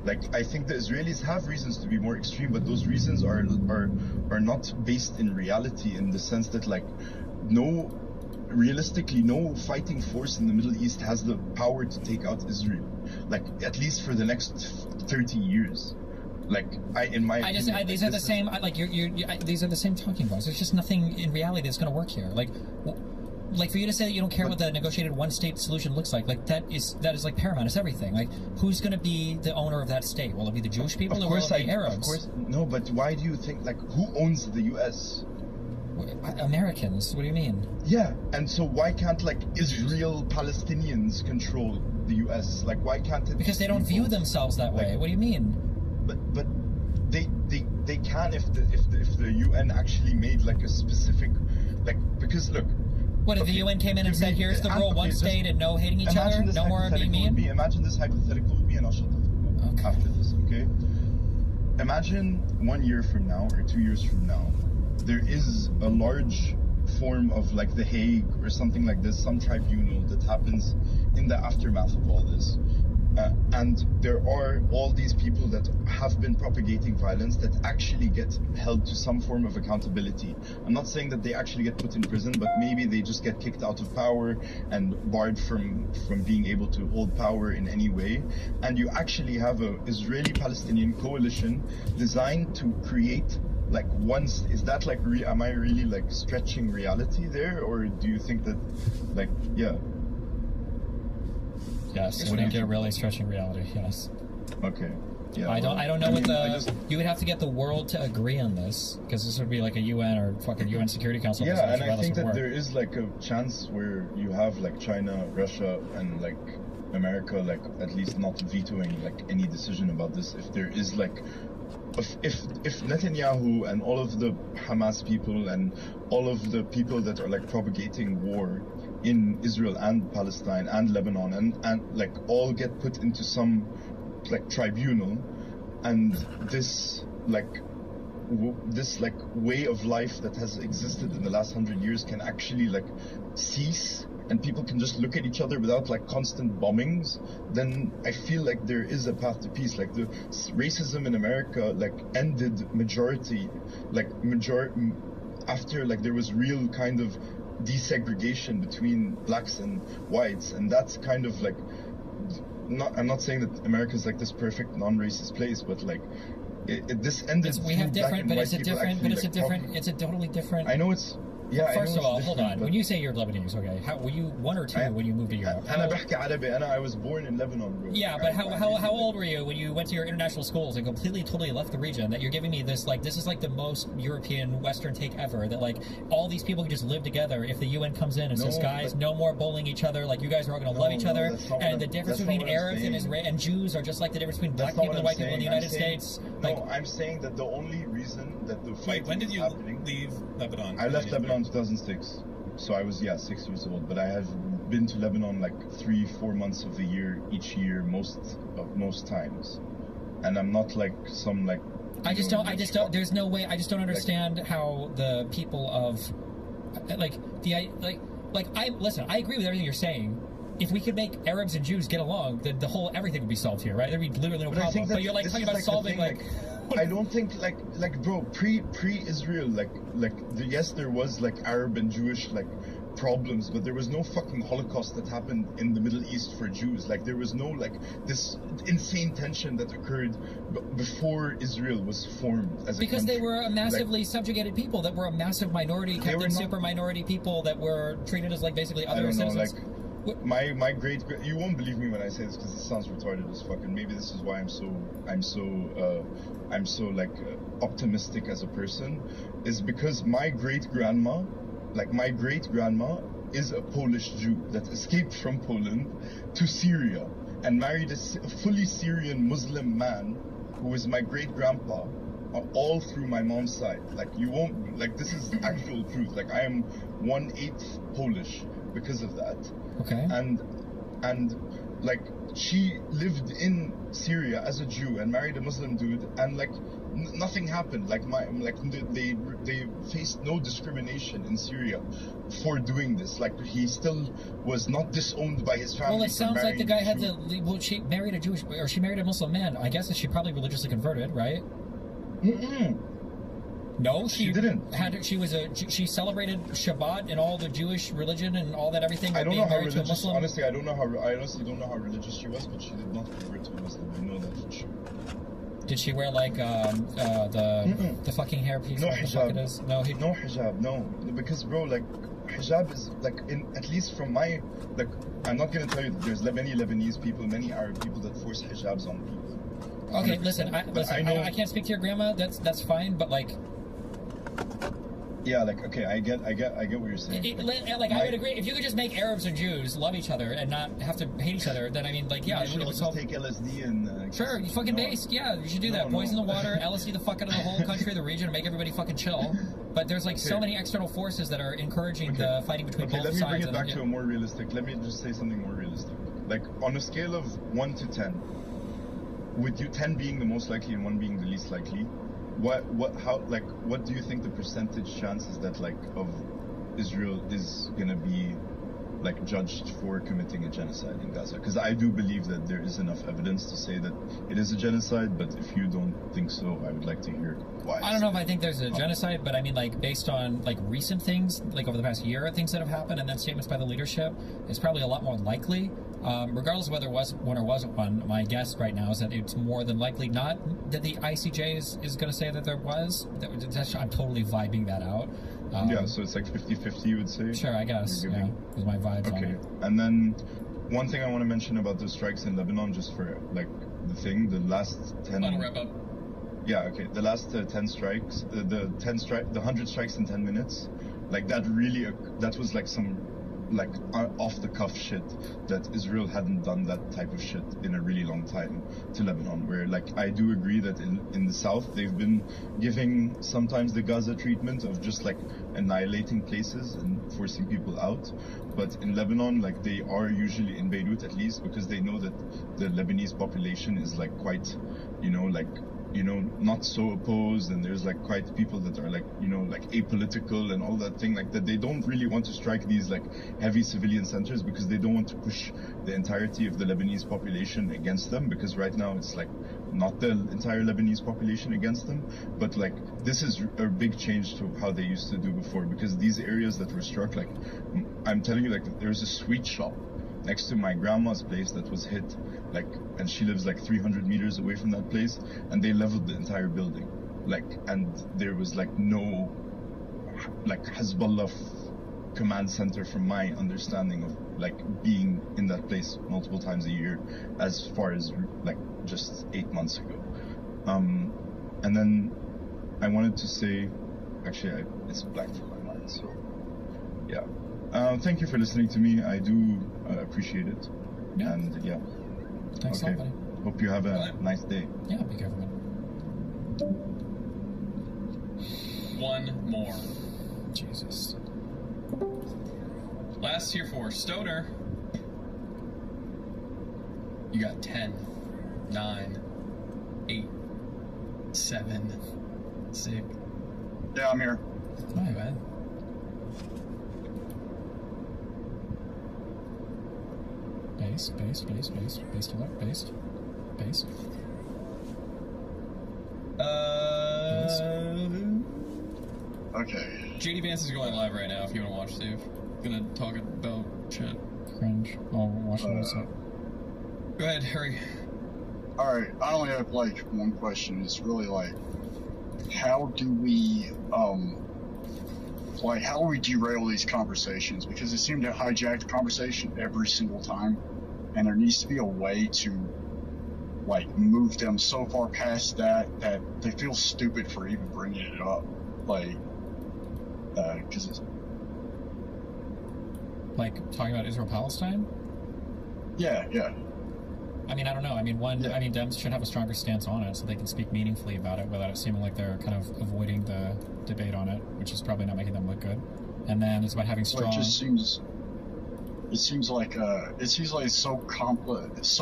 Speaker 11: Like, I think the Israelis have reasons to be more extreme, but those reasons are not based in reality, in the sense that like realistically no fighting force in the Middle East has the power to take out Israel, like at least for the next 30 years. Like
Speaker 18: these are the same. These are the same talking points. There's just nothing in reality that's going to work here. Like for you to say that you don't care what the negotiated one-state solution looks like that is like paramount. It's everything. Like, who's going to be the owner of that state? Will it be the Jewish people or will it be the Arabs?
Speaker 11: Of course, no. But why do you think, like, who owns the U.S.?
Speaker 18: Americans. What do you mean?
Speaker 11: Yeah, and so why can't like Israel Palestinians control the U.S.? Like, why can't it?
Speaker 18: Because they don't view themselves that way. What do you mean?
Speaker 11: But they can if the UN actually made like a specific, like, because look.
Speaker 18: What if the UN came in and said, "Here's the rule: one state and no hating each other, no more being mean"?
Speaker 11: Imagine this hypothetical with me, and I'll shut the fuck up after this. Okay. Imagine 1 year from now or 2 years from now, there is a large form of like the Hague or something like this, some tribunal that happens in the aftermath of all this. And there are all these people that have been propagating violence that actually get held to some form of accountability. I'm not saying that they actually get put in prison, but maybe they just get kicked out of power and barred from being able to hold power in any way. And you actually have a Israeli-Palestinian coalition designed to create like once. Is that like am I really like stretching reality there, or do you think that like
Speaker 18: Yes, wouldn't get really stretching reality. Yes.
Speaker 11: Okay. Yeah.
Speaker 18: I don't know what you would have to get the world to agree on this, because this would be like a UN or fucking UN Security Council.
Speaker 11: Yeah, and I think that there is like a chance where you have like China, Russia, and like America, like at least not vetoing like any decision about this. If there is like, if Netanyahu and all of the Hamas people and all of the people that are like propagating war in Israel and Palestine and Lebanon and like all get put into some like tribunal, and this way of life that has existed in the last 100 years can actually like cease, and people can just look at each other without like constant bombings, then I feel like there is a path to peace. Like the racism in America like ended after like there was real kind of desegregation between blacks and whites, and that's kind of like I'm not saying that America is like this perfect non-racist place, but like this ended.
Speaker 18: We have different, but it's a different, it's a totally different.
Speaker 11: I know it's. Yeah,
Speaker 18: first of all, hold on. When you say you're Lebanese, okay, were you one or two when you moved to Europe?
Speaker 11: I was born in Lebanon, bro.
Speaker 18: Yeah, but how old were you when you went to your international schools and completely, totally left the region? That you're giving me this, like, this is like the most European Western take ever, that like all these people can just live together if the UN comes in and says, guys, no more bullying each other, like you guys are all going to love each other, and the difference between Arabs and Jews are just like the difference between black people and white people in the United States.
Speaker 11: No, I'm saying that the only reason that the fight.
Speaker 2: Wait, when did you leave Lebanon?
Speaker 11: I left Lebanon in 2006. So I was 6 years old, but I have been to Lebanon like 3-4 months of the year each year, most times, and I'm not like some like. I just don't. There's no way. I just don't understand how the people of, listen. I agree with everything you're saying. If we could make Arabs and Jews get along, then the whole everything would be solved here, right? There'd be literally no problem. But you're like talking about solving I don't think like bro, pre-Israel yes, there was like Arab and Jewish like problems, but there was no fucking Holocaust that happened in the Middle East for Jews. Like there was no like this insane tension that occurred before Israel was formed as a country.
Speaker 18: Because they were a massively subjugated people that were a massive minority, kept in super minority people that were treated as like basically other citizens.
Speaker 11: My great you won't believe me when I say this because this sounds retarded as fuck, and maybe this is why I'm so like optimistic as a person, is because my great grandma is a Polish Jew that escaped from Poland to Syria and married a fully Syrian Muslim man who is my great grandpa, all through my mom's side. Like you won't like this is actual truth. Like I am 1/8 Polish because of that.
Speaker 18: Okay.
Speaker 11: And like she lived in Syria as a Jew and married a Muslim dude, and like nothing happened. They faced no discrimination in Syria for doing this. Like, he still was not disowned by his family.
Speaker 18: Well, it sounds like the
Speaker 11: marrying
Speaker 18: guy had
Speaker 11: Jew-
Speaker 18: well, she married a Jewish, or she married a Muslim man. I guess that she probably religiously converted, right? No, she
Speaker 11: didn't.
Speaker 18: She celebrated Shabbat and all the Jewish religion and all that everything.
Speaker 11: I don't
Speaker 18: being
Speaker 11: know how
Speaker 18: married to a
Speaker 11: religious.
Speaker 18: Muslim.
Speaker 11: Honestly, I honestly don't know how religious she was, but she did not convert to a Muslim. I know that for sure.
Speaker 18: Did she wear like the fucking hairpiece?
Speaker 11: No
Speaker 18: what the fuck it
Speaker 11: hijab.
Speaker 18: is? No
Speaker 11: hijab. No, because bro, like hijab is like at least from my like. I'm not gonna tell you that there's many Lebanese people, many Arab people that force hijabs on people.
Speaker 18: Okay,
Speaker 11: 100%.
Speaker 18: listen. I can't speak to your grandma. That's fine. But like,
Speaker 11: yeah, like okay, I get what you're saying.
Speaker 18: I would agree if you could just make Arabs and Jews love each other and not have to hate each other. Then I mean, like, yeah,
Speaker 11: you should also take LSD and
Speaker 18: sure, you fucking based. Yeah, you should do that. Poison the water, LSD the fuck out of the whole country, the region, and make everybody fucking chill. But there's like so many external forces that are encouraging the fighting between both sides.
Speaker 11: Let me bring it back to a more realistic. Let me just say something more realistic. Like on a scale of 1 to 10, with you 10 being the most likely and 1 being the least likely, what do you think the percentage chances that like of Israel is gonna be like judged for committing a genocide in Gaza? Because I do believe that there is enough evidence to say that it is a genocide, but if you don't think so, I would like to hear why.
Speaker 18: I don't know if I think there's a genocide, but I mean, like, based on like recent things, like over the past year, things that have happened, and then statements by the leadership, it's probably a lot more likely. Regardless of whether it was one or wasn't one, my guess right now is that it's more than likely not that the ICJ is going to say that there was. I'm totally vibing that out.
Speaker 11: Yeah, so it's like 50-50, you would say?
Speaker 18: Sure, I guess. Yeah, is my vibes on
Speaker 11: Okay,
Speaker 18: it.
Speaker 11: and then one thing I want to mention about the strikes in Lebanon, just for like the last 10...
Speaker 4: Final wrap up.
Speaker 11: Yeah, okay, the last 10 strikes, the 100 strikes in 10 minutes, like that really, that was like some like off-the-cuff shit that Israel hadn't done that type of shit in a really long time to Lebanon, where like I do agree that in the south they've been giving sometimes the Gaza treatment of just like annihilating places and forcing people out, but in Lebanon like they are usually in Beirut at least because they know that the Lebanese population is like quite, not so opposed, and there's like quite people that are like apolitical and all that thing, like that they don't really want to strike these like heavy civilian centers because they don't want to push the entirety of the Lebanese population against them, because right now it's like not the entire Lebanese population against them, but like this is a big change to how they used to do before, because these areas that were struck, like I'm telling you, like there's a sweet shop next to my grandma's place that was hit, like, and she lives like 300 meters away from that place, and they leveled the entire building, like, and there was like no like Hezbollah command center from my understanding of like being in that place multiple times a year as far as like just 8 months ago. And then I wanted to say, actually it's blanked from my mind, so yeah. Thank you for listening to me. I do appreciate it.
Speaker 18: Yeah.
Speaker 11: And yeah.
Speaker 18: Thanks a lot, buddy.
Speaker 11: Hope you have a nice day.
Speaker 18: Yeah, be careful, man.
Speaker 4: One more.
Speaker 18: Jesus.
Speaker 4: Last tier 4, Stoner. You got 10, 9, 8, 7, 6.
Speaker 10: Yeah, I'm here.
Speaker 18: Hi, man. Base alert, base.
Speaker 10: Okay.
Speaker 4: JD Vance is going live right now if you want to watch, Steve. Gonna talk about shit.
Speaker 18: Cringe. I'll watch it also.
Speaker 4: Go ahead, hurry.
Speaker 10: Alright, I only have like one question. It's really like, how do we derail these conversations? Because they seem to hijack the conversation every single time, and there needs to be a way to like move them so far past that they feel stupid for even bringing it up, like because it's
Speaker 18: like talking about Israel-Palestine.
Speaker 10: Yeah.
Speaker 18: I mean, I don't know. I mean, I mean, Dems should have a stronger stance on it so they can speak meaningfully about it without it seeming like they're kind of avoiding the debate on it, which is probably not making them look good. And then it's about having strong.
Speaker 10: Well, it seems like it's so complex.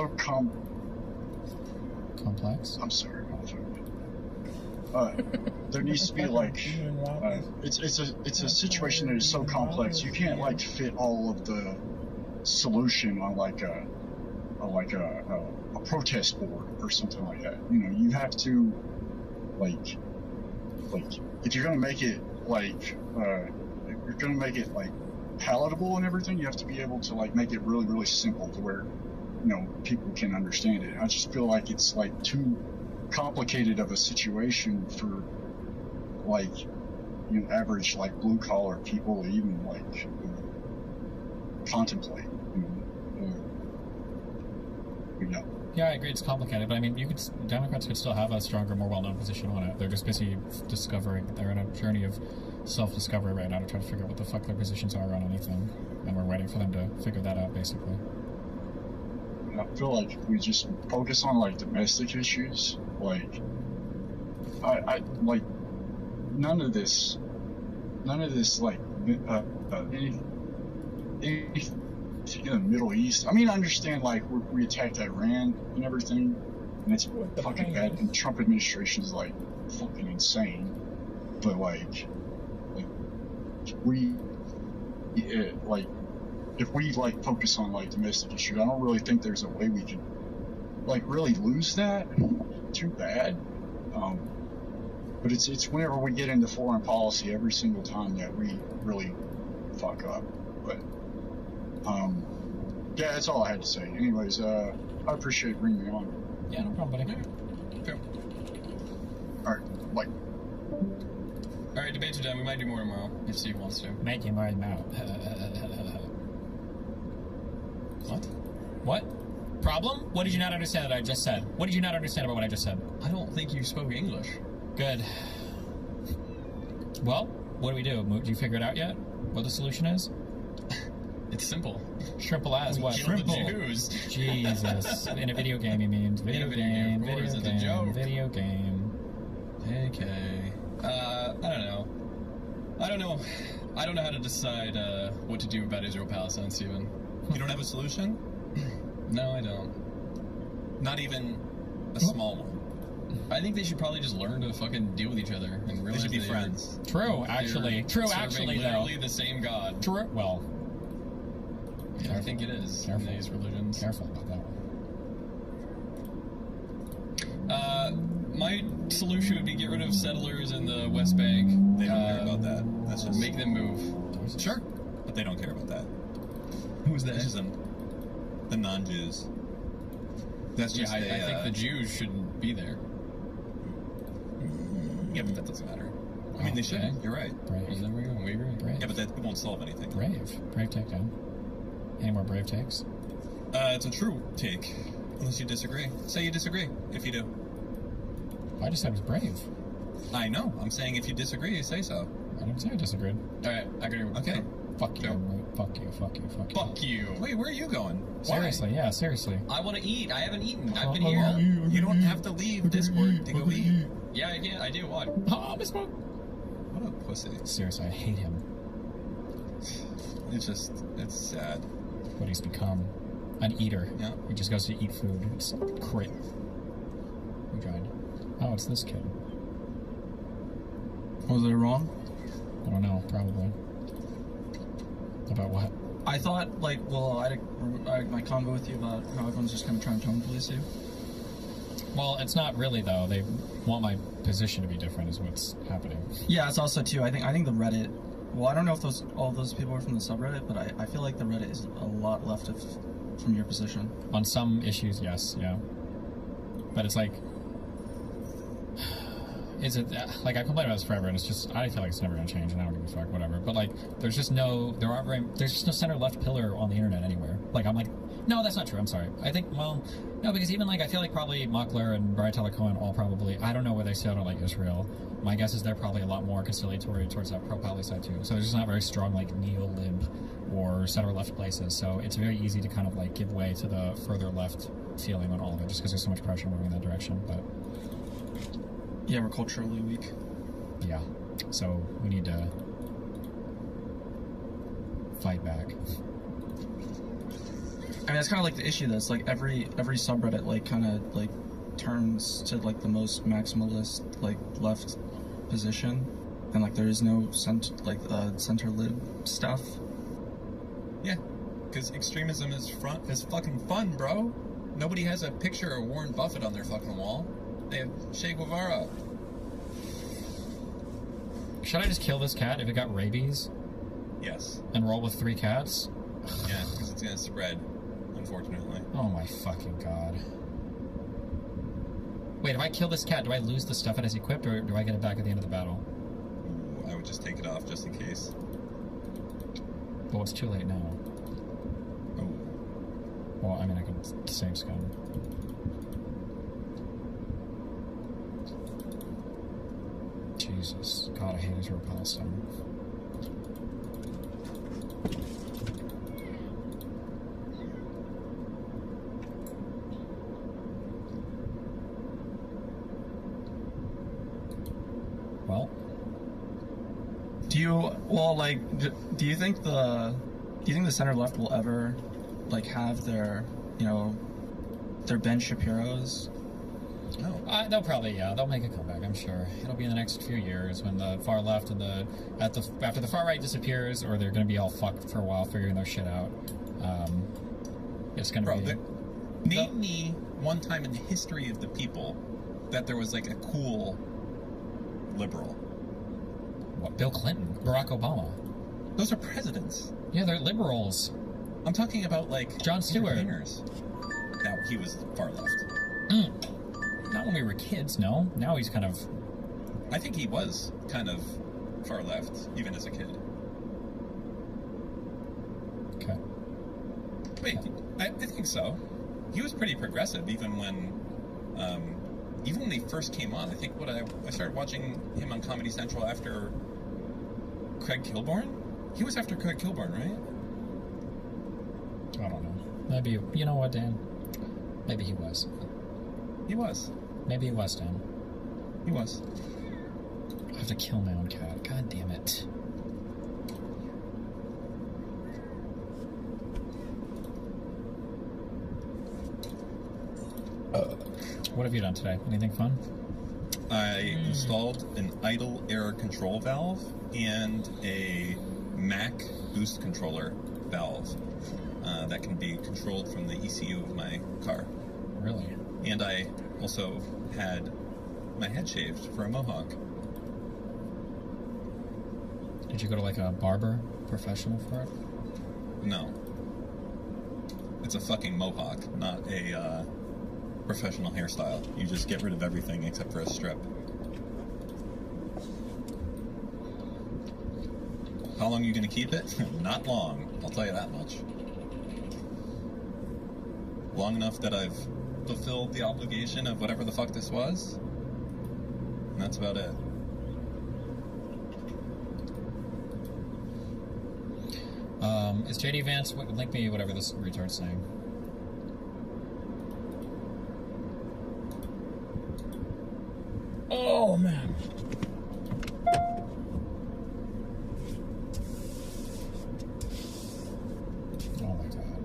Speaker 18: Complex.
Speaker 10: I'm sorry. there needs to be like it's a situation that is so complex. You can't like fit all of the solution on like a protest board or something like that. You know, you have to like if you're gonna make it like if you're gonna make it like palatable and everything, you have to be able to like make it really, really simple to where, you know, people can understand it. I just feel like it's like too complicated of a situation for like, you know, average like blue collar people to even like contemplate. You know.
Speaker 18: Yeah, I agree. It's complicated, but I mean, Democrats could still have a stronger, more well-known position on it. They're just busy discovering. They're in a journey of self-discovery right now to try to figure out what the fuck their positions are on anything, and we're waiting for them to figure that out, basically.
Speaker 10: I feel like we just focus on like domestic issues. Like, I like none of this like any in the Middle East. I mean, I understand like we attacked Iran and everything, and it's fucking bad. And the Trump administration is like fucking insane. But like if we like focus on like domestic issue, I don't really think there's a way we can like really lose that. Too bad. But it's whenever we get into foreign policy every single time that we really fuck up. But yeah, that's all I had to say. Anyways, I appreciate bringing me on.
Speaker 18: Yeah, no problem, buddy.
Speaker 8: Okay.
Speaker 10: All right, bye.
Speaker 8: All right, debates are done. We might do more tomorrow if Steve wants to.
Speaker 18: Might do more tomorrow. What? Problem? What did you not understand that I just said? What did you not understand about what I just said?
Speaker 8: I don't think you spoke English.
Speaker 18: Good. Well, what do we do? Do you figure it out yet? What the solution is?
Speaker 8: It's simple.
Speaker 18: Shrimple as what?
Speaker 8: Kill the Jews.
Speaker 18: Jesus. In a video game, you mean? Video game.
Speaker 8: It's a joke.
Speaker 18: Video game.
Speaker 8: Okay. I don't know. I don't know how to decide what to do about Israel-Palestine, Stephen.
Speaker 3: You don't have a solution?
Speaker 8: No, I don't.
Speaker 3: Not even a small one.
Speaker 8: I think they should probably just learn to fucking deal with each other and realize
Speaker 3: they should be friends.
Speaker 18: True, actually, though.
Speaker 8: Literally the same God.
Speaker 18: True. Well,
Speaker 8: yeah, I think it is in these religions.
Speaker 18: Careful about that
Speaker 8: one. My solution would be get rid of settlers in the West Bank.
Speaker 3: They don't care about that. That's just
Speaker 8: make them move.
Speaker 3: Sure, but they don't care about that.
Speaker 8: Who's that?
Speaker 3: The non-Jews. That's just
Speaker 8: I think the Jews shouldn't be there.
Speaker 3: Yeah, but that doesn't matter. I mean, they shouldn't. You're right.
Speaker 18: Brave.
Speaker 8: Well, there we go. We agree.
Speaker 18: Brave.
Speaker 3: Yeah, but that won't solve anything.
Speaker 18: Brave takedown. Any more brave takes?
Speaker 3: It's a true take, unless you disagree. Say you disagree. If you do.
Speaker 18: I just said it was brave.
Speaker 3: I know. I'm saying if you disagree, say so.
Speaker 18: I didn't say I disagreed.
Speaker 8: All right, I agree.
Speaker 3: Okay.
Speaker 18: Fuck you. Fuck you.
Speaker 8: Fuck you.
Speaker 3: Wait, where are you going?
Speaker 18: Seriously,
Speaker 3: Why?
Speaker 18: Yeah, seriously.
Speaker 8: I want to eat. I haven't eaten. I've been here.
Speaker 3: You don't have to leave Discord to go eat.
Speaker 8: Yeah, I can. I do. What?
Speaker 3: What a pussy.
Speaker 18: Seriously, I hate him.
Speaker 3: It's sad.
Speaker 18: What he's become. An eater.
Speaker 3: Yeah.
Speaker 18: He just goes to eat food. It's crit. Who tried? Oh, it's this kid.
Speaker 12: Was I wrong?
Speaker 18: I don't know, probably. About what?
Speaker 12: I thought, like, well, I had my convo with you about how everyone's just kind of trying to tone police you.
Speaker 18: Well, it's not really, though. They want my position to be different is what's happening.
Speaker 12: Yeah, it's also, too, I think the Reddit, well, I don't know if all those people are from the subreddit, but I feel like the Reddit is a lot left from your position.
Speaker 18: On some issues, yes, yeah. But it's like... Is it like I complain about this forever, and it's just I feel like it's never gonna change, and I don't give a fuck, whatever. But like, there's just no center left pillar on the internet anywhere. Like I'm like, no, that's not true. I'm sorry. I think no, because even like I feel like probably Mockler and Brian Tyler Cohen all probably I don't know where they sit on like Israel. My guess is they're probably a lot more conciliatory towards that pro-Pally side too. So there's just not very strong like neo-lib or center left places. So it's very easy to kind of like give way to the further left feeling on all of it, just because there's so much pressure moving in that direction. But
Speaker 12: yeah, we're culturally weak.
Speaker 18: Yeah, so we need to fight back.
Speaker 12: I mean, that's kind of like the issue. That's like every subreddit, like kind of like turns to like the most maximalist like left position, and like there is no center lib stuff.
Speaker 16: Yeah, because extremism is fucking fun, bro. Nobody has a picture of Warren Buffett on their fucking wall. They have Che Guevara.
Speaker 18: Should I just kill this cat if it got rabies?
Speaker 16: Yes.
Speaker 18: And roll with 3 cats?
Speaker 16: Yeah, because it's gonna spread, unfortunately.
Speaker 18: Oh my fucking god. Wait, if I kill this cat, do I lose the stuff it has equipped, or do I get it back at the end of the battle?
Speaker 16: Ooh, I would just take it off just in case.
Speaker 18: Well, it's too late now.
Speaker 16: Oh.
Speaker 18: Well, I mean, I can save scum. Jesus. God, I hate his repel stone. Well,
Speaker 12: Do you think the center left will ever like have their their Ben Shapiro's?
Speaker 16: No.
Speaker 18: They'll probably, they'll make a comeback, I'm sure. It'll be in the next few years when the far left and after the far right disappears, or they're going to be all fucked for a while figuring their shit out. It's going to be...
Speaker 16: Name me one time in the history of the people that there was like a cool liberal.
Speaker 18: What, Bill Clinton? Barack Obama?
Speaker 16: Those are presidents.
Speaker 18: Yeah, they're liberals.
Speaker 16: I'm talking about like
Speaker 18: Jon Stewart.
Speaker 16: Now, he was far left.
Speaker 18: Not when we were kids, no. Now he's kind of...
Speaker 16: I think he was kind of far left, even as a kid.
Speaker 18: Okay.
Speaker 16: Wait, I think so. He was pretty progressive, even when they first came on. I think I started watching him on Comedy Central after Craig Kilborn. He was after Craig Kilborn, right?
Speaker 18: I don't know. Maybe, you know what, Dan? Maybe he was.
Speaker 16: He was.
Speaker 18: Maybe he was, Dan.
Speaker 16: He was.
Speaker 18: I have to kill my own cat. God damn it. What have you done today? Anything fun?
Speaker 16: I installed an idle error control valve and a Mac boost controller valve that can be controlled from the ECU of my car.
Speaker 18: Really?
Speaker 16: And I also had my head shaved for a mohawk.
Speaker 18: Did you go to like a barber professional for it?
Speaker 16: No. It's a fucking mohawk, not a professional hairstyle. You just get rid of everything except for a strip. How long are you going to keep it? Not long, I'll tell you that much. Long enough that I've fulfilled the obligation of whatever the fuck this was. And that's about it.
Speaker 18: Is JD Vance, link me whatever this retard's saying. Oh, man. Oh, my God.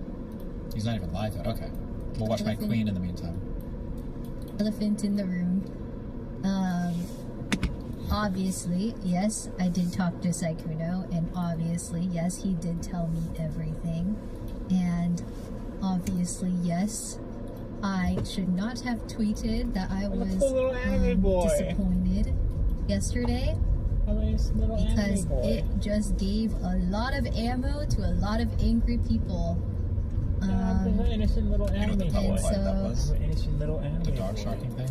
Speaker 18: He's not even live yet. Okay. We'll watch my queen in the meantime.
Speaker 22: Elephant in the room. Obviously, yes, I did talk to Saikuno, and obviously, yes, he did tell me everything. And obviously, yes, I should not have tweeted that I was disappointed yesterday, because it just gave a lot of ammo to a lot of angry people.
Speaker 2: Innocent little anime
Speaker 22: and
Speaker 2: boy.
Speaker 22: so,
Speaker 2: Innocent little anime
Speaker 16: The dog sharking thing?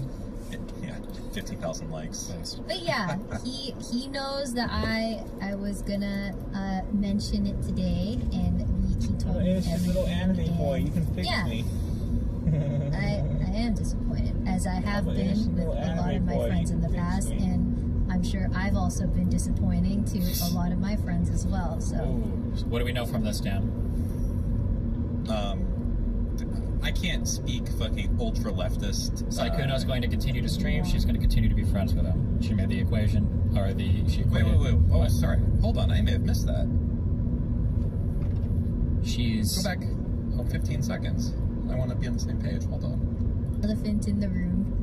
Speaker 16: Yeah, 50,000 likes.
Speaker 22: but yeah, he knows that I was gonna mention it today, and he told me
Speaker 2: Innocent little anime boy, you can fix me.
Speaker 22: I am disappointed, as I have been with a lot of my friends in the past, and I'm sure I've also been disappointing to a lot of my friends as well. So,
Speaker 18: what do we know from this, Dan?
Speaker 16: I can't speak fucking ultra leftist.
Speaker 18: Saikuno's going to continue to stream. She's going to continue to be friends with him. She made the equation, or she equated.
Speaker 16: Wait. Oh, sorry. Hold on. I may have missed that.
Speaker 18: She's...
Speaker 16: Go back 15 seconds. I want to be on the same page. Hold on.
Speaker 22: elephant in the room.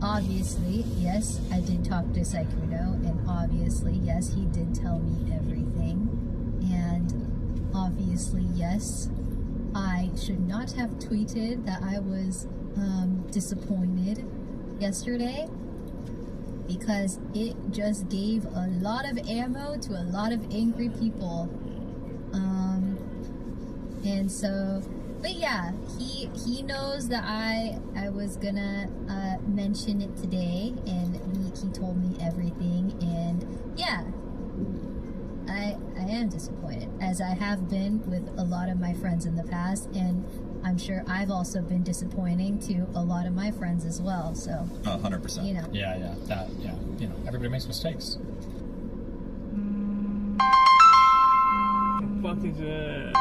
Speaker 22: obviously, yes, I did talk to Saikuno, and obviously, yes, he did tell me everything. And obviously, yes, I should not have tweeted that I was disappointed yesterday, because it just gave a lot of ammo to a lot of angry people. And so, but yeah, he knows that I was gonna mention it today, and he told me everything, and yeah, I am disappointed, as I have been with a lot of my friends in the past, and I'm sure I've also been disappointing to a lot of my friends as well. So
Speaker 18: 100%.
Speaker 22: You know.
Speaker 18: Yeah. You know, everybody makes mistakes.
Speaker 3: What is it?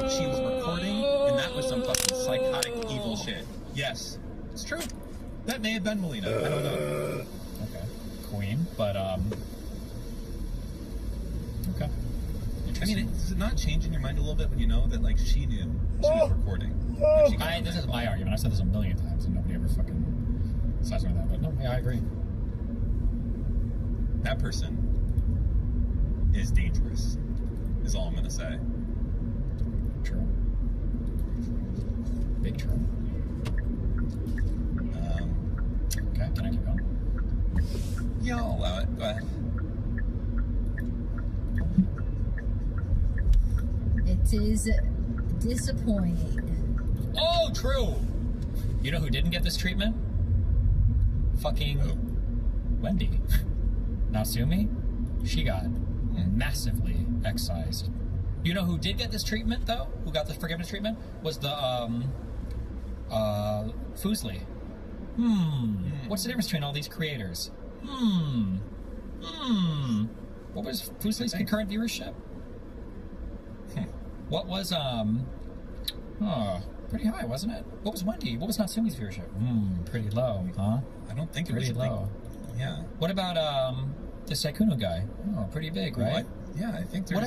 Speaker 16: She was recording, and that was some fucking psychotic, evil shit. Yes, it's true. That may have been Melina. I don't know.
Speaker 18: Okay, Queen, but okay.
Speaker 16: I mean, does it not change in your mind a little bit when you know that, like, she knew she was recording?
Speaker 18: This is my argument. I've said this a million times, and nobody ever fucking sides with that. But no, yeah, I agree.
Speaker 16: That person is dangerous, is all I'm gonna say.
Speaker 18: True. Big true. Okay, can I keep going?
Speaker 16: Yeah, I'll allow it. Go ahead.
Speaker 22: It is disappointing.
Speaker 18: Oh, true. You know who didn't get this treatment? Fucking Wendy. Natsumi? She got massively excised. You know who did get this treatment, though? Who got the forgiveness treatment? Was the, Fuslie. What's the difference between all these creators? What was Fuslie's concurrent viewership? What was, pretty high, wasn't it? What was Wendy? What was Natsumi's viewership? Pretty low, huh?
Speaker 16: I don't think it
Speaker 18: pretty
Speaker 16: was
Speaker 18: low.
Speaker 16: Yeah.
Speaker 18: What about, the Saikuno guy? Oh, pretty big, right?
Speaker 16: What? Yeah, I think there's
Speaker 18: What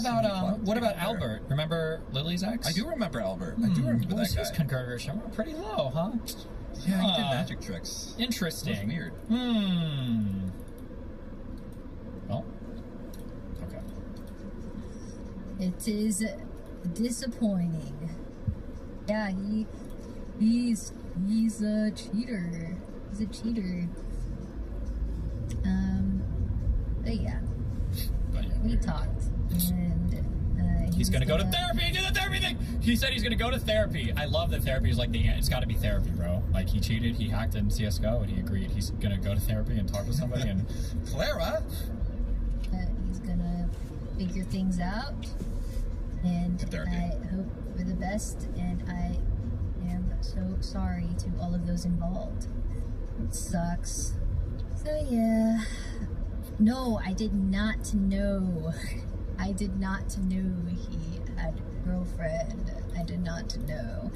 Speaker 18: about
Speaker 16: some
Speaker 18: Albert? Remember Lily's ex?
Speaker 16: I do remember Albert. I do remember
Speaker 18: what was
Speaker 16: that
Speaker 18: his
Speaker 16: guy.
Speaker 18: concurrent viewership? Pretty low, huh?
Speaker 16: Yeah, he did magic tricks.
Speaker 18: Interesting.
Speaker 16: It was weird.
Speaker 18: Well, okay.
Speaker 22: It is disappointing. Yeah, he's a cheater. He's a cheater. But yeah, we talked, and
Speaker 18: he's gonna go to therapy. Do the therapy thing. He said he's gonna go to therapy. I love that therapy is like it's got to be therapy, bro. Like he cheated, he hacked in CS:GO, and he agreed he's gonna go to therapy and talk to somebody. And
Speaker 16: Clara,
Speaker 22: he's gonna figure things out, and I hope for the best. And I am so sorry to all of those involved. It sucks. So yeah. No, I did not know. I did not know he had a girlfriend. I did not know.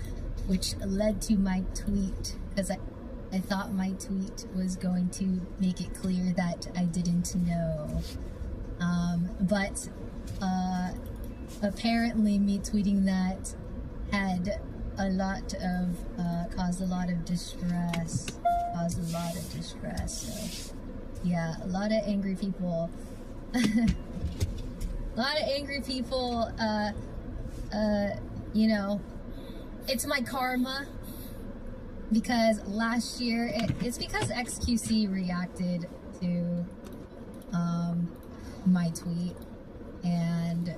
Speaker 22: Which led to my tweet, because I thought my tweet was going to make it clear that I didn't know. But apparently me tweeting that had a lot of, caused a lot of distress. So yeah, a lot of angry people. You know, it's my karma, because last year, it's because XQC reacted to my tweet, and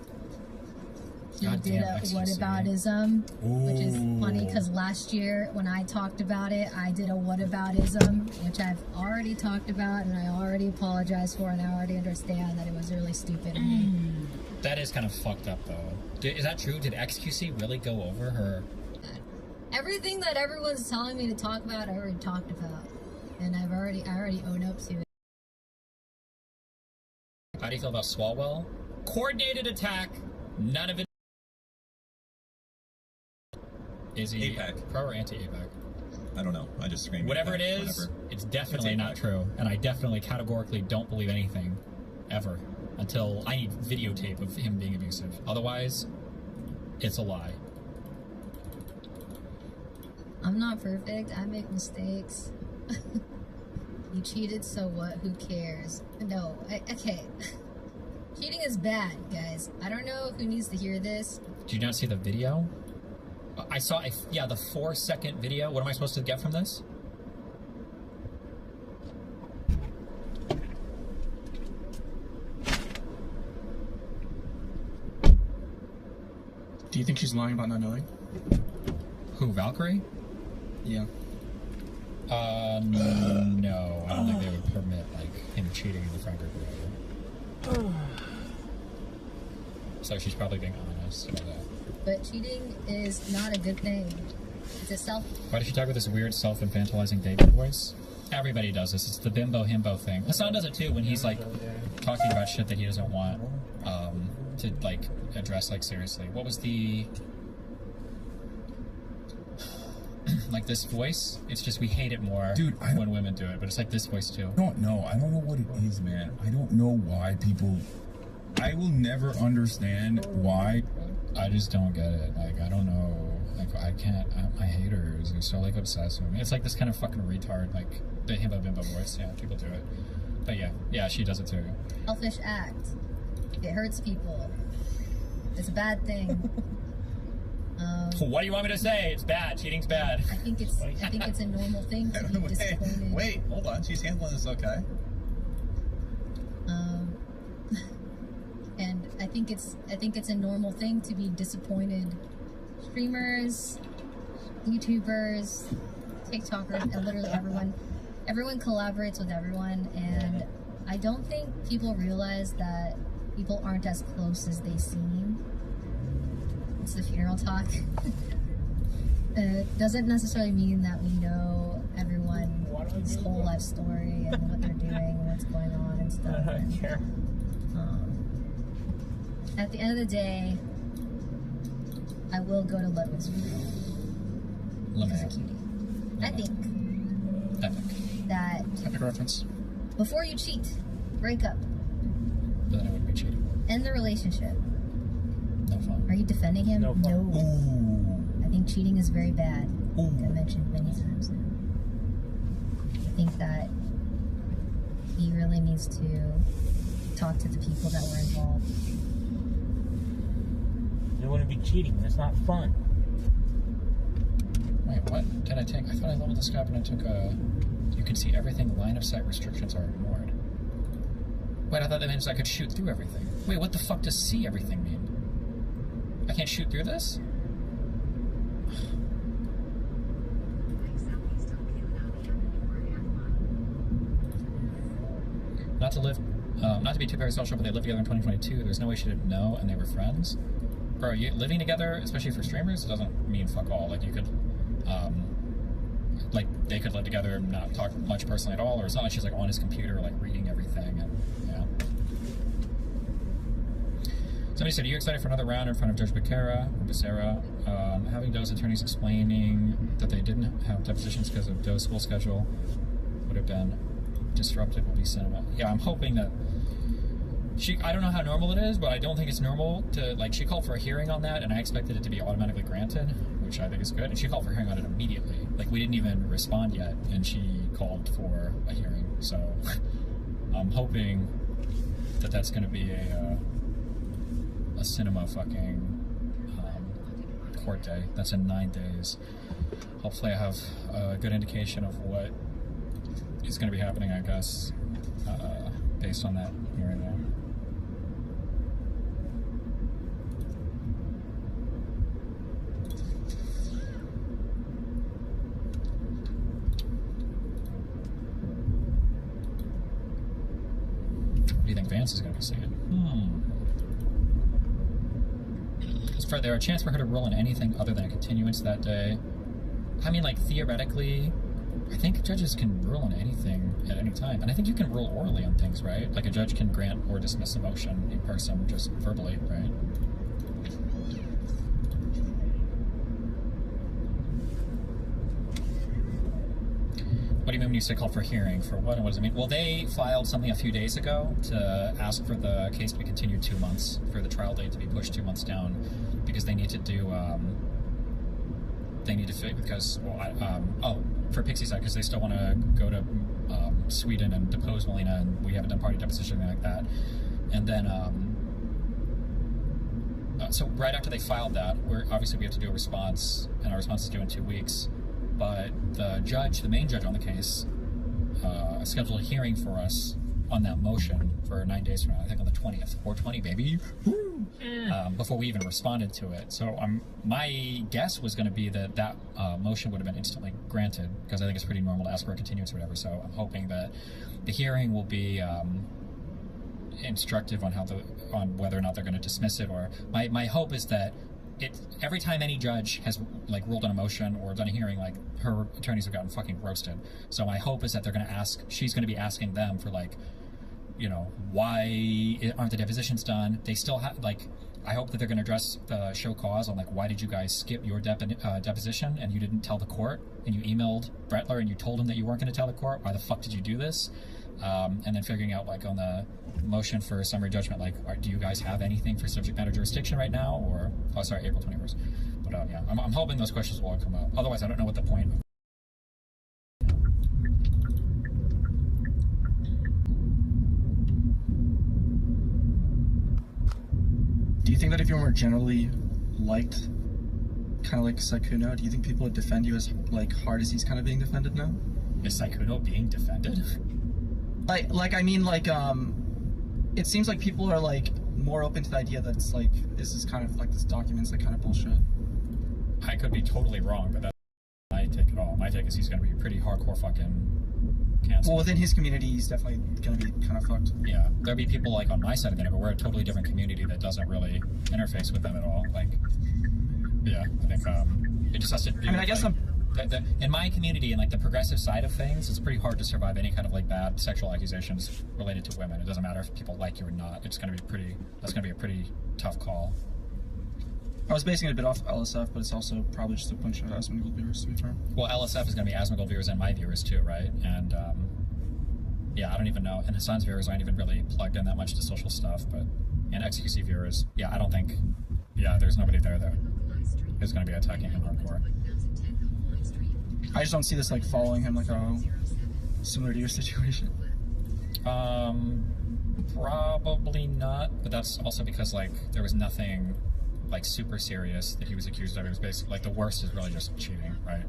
Speaker 22: he did a whataboutism, which is funny because last year when I talked about it, I did a whataboutism, which I've already talked about and I already apologized for, and I already understand that it was really stupid of me.
Speaker 18: that is kind of fucked up, though. Is that true? Did XQC really go over her?
Speaker 22: Everything that everyone's telling me to talk about, I already talked about, and I already owned up to it.
Speaker 18: How do you feel about Swalwell? Coordinated attack, none of it. Is he
Speaker 16: APAC.
Speaker 18: Pro or anti-APAC?
Speaker 16: I don't know. I just screamed.
Speaker 18: Whatever it is,
Speaker 16: whatever.
Speaker 18: it's definitely not true, and I definitely categorically don't believe anything ever until I need videotape of him being abusive. Otherwise, it's a lie.
Speaker 22: I'm not perfect. I make mistakes. You cheated, so what? Who cares? No, okay. Cheating is bad, guys. I don't know who needs to hear this.
Speaker 18: Did you not see the video? I saw, yeah, the 4-second video. What am I supposed to get from this?
Speaker 12: Do you think she's lying about not knowing?
Speaker 18: Who, Valkyrie?
Speaker 12: Yeah.
Speaker 18: No. I don't think they would permit, like, him cheating in the friend group or whatever. So she's probably being honest about that.
Speaker 22: But cheating is not a good thing. It's a self...
Speaker 18: Why does she talk with this weird self-infantilizing baby voice? Everybody does this. It's the bimbo-himbo thing. Hassan does it too when he's, like, talking about shit that he doesn't want to, like, address, like, seriously. What was the... like, this voice? It's just we hate it more when women do it, but it's like this voice too.
Speaker 16: I don't know what it is, man. I don't know why people... I will never understand why.
Speaker 18: I just don't get it. Like, I don't know. Like, I can't. My haters are so, like, obsessed with me. It's like this kind of fucking retard, like, the himbo bimbo voice. Yeah, people do it. But yeah, she does it too.
Speaker 22: Selfish act. It hurts people. It's a bad thing.
Speaker 18: What do you want me to say? It's bad. Cheating's bad.
Speaker 22: I think it's a normal thing to be disappointed.
Speaker 16: Wait, hold on. She's handling this okay.
Speaker 22: And I think it's a normal thing to be disappointed. Streamers, YouTubers, TikTokers, and literally everyone collaborates with everyone, and I don't think people realize that people aren't as close as they seem. It's the funeral talk. It doesn't necessarily mean that we know everyone's whole life story and what they're doing and what's going on and stuff. At the end of the day, I will go to Ludwig's funeral. Because of cutie. I think that
Speaker 12: Epic reference.
Speaker 22: before you cheat, break up.
Speaker 18: Then I would be cheating.
Speaker 22: End the relationship.
Speaker 18: No fun.
Speaker 22: Are you defending him?
Speaker 18: No fun.
Speaker 22: No. I think cheating is very bad. I've mentioned many times now. I think that he really needs to talk to the people that were involved.
Speaker 2: They wouldn't be cheating. That's not fun.
Speaker 18: Wait, what did I take? I thought I leveled the scope and I took a... You can see everything. Line of sight restrictions are ignored. Wait, I thought that means I could shoot through everything. Wait, what the fuck does see everything mean? I can't shoot through this? Not to be too parasocial, but they lived together in 2022. There's no way she didn't know, and they were friends. Bro, living together, especially for streamers, doesn't mean fuck all. Like, you could, like, they could live together and not talk much personally at all, or it's not like she's, like, on his computer, like, reading everything, and, yeah. Somebody said, are you excited for another round in front of Judge Becerra? Having Doe's attorneys explaining that they didn't have depositions because of Doe's school schedule would have been disruptive will be cinema. Yeah, I'm hoping that I don't know how normal it is, but I don't think it's normal to, like, she called for a hearing on that, and I expected it to be automatically granted, which I think is good, and she called for a hearing on it immediately. Like, we didn't even respond yet, and she called for a hearing, so I'm hoping that that's going to be a cinema fucking court day. That's in 9 days. Hopefully I have a good indication of what is going to be happening, I guess, based on that hearing now. What do you think Vance is going to be saying? Is there a chance for her to rule on anything other than a continuance that day? I mean, like, theoretically, I think judges can rule on anything at any time. And I think you can rule orally on things, right? Like, a judge can grant or dismiss a motion in person, just verbally, right? when you say call for hearing, for what does it mean? Well, they filed something a few days ago to ask for the case to be continued 2 months, for the trial date to be pushed 2 months down, because they need to do, because, for Pixie's side, because they still want to go to Sweden and depose Melina, and we haven't done party deposition or anything like that. And then, so right after they filed that, obviously we have to do a response, and our response is due in 2 weeks. But the main judge on the case, scheduled a hearing for us on that motion for 9 days from now. I think on the 20th, 420, baby. Before we even responded to it. So my guess was going to be that motion would have been instantly granted, because I think it's pretty normal to ask for a continuance or whatever. So I'm hoping that the hearing will be instructive on whether or not they're going to dismiss it. Or my hope is that every time any judge has ruled on a motion or done a hearing, her attorneys have gotten fucking roasted. So my hope is that she's going to be asking them for why aren't the depositions done? They still have I hope that they're going to address the show cause on why did you guys skip your deposition and you didn't tell the court, and you emailed Brettler and you told him that you weren't going to tell the court. Why the fuck did you do this? And then figuring out on the motion for summary judgment, do you guys have anything for subject matter jurisdiction right now? Or April 21st. But yeah, I'm hoping those questions will all come up. Otherwise, I don't know what the point.
Speaker 12: Do you think that if you were more generally liked, kind of like Saikuno, do you think people would defend you as hard as he's kind of being defended now?
Speaker 18: Is Saikuno being defended?
Speaker 12: It seems like people are more open to the idea that it's this is kind of this document's kind of bullshit.
Speaker 18: I could be totally wrong, but that's my take at all. My take is he's going to be pretty hardcore fucking canceled.
Speaker 12: Well, within his community, he's definitely going to be kind of fucked.
Speaker 18: Yeah, there'll be people on my side of it, but we're a totally different community that doesn't really interface with them at all. Yeah, I think it just has to do. I mean, I guess in my community and the progressive side of things, it's pretty hard to survive any kind of bad sexual accusations related to women. It doesn't matter if people like you or not. It's going to be that's going to be a pretty tough call.
Speaker 12: I was basing it a bit off LSF, but it's also probably just a bunch of Asmongold viewers, to be fair.
Speaker 18: Well, LSF is going to be Asmongold viewers and my viewers too, right? And yeah, I don't even know. And Hassan's viewers aren't even really plugged in that much to social stuff, and XQC viewers, yeah, I don't think, there's nobody there that is going to be attacking him hardcore.
Speaker 12: I just don't see this following him similar to your situation.
Speaker 18: Probably not, but that's also because there was nothing super serious that he was accused of. It was basically the worst is really just cheating, right?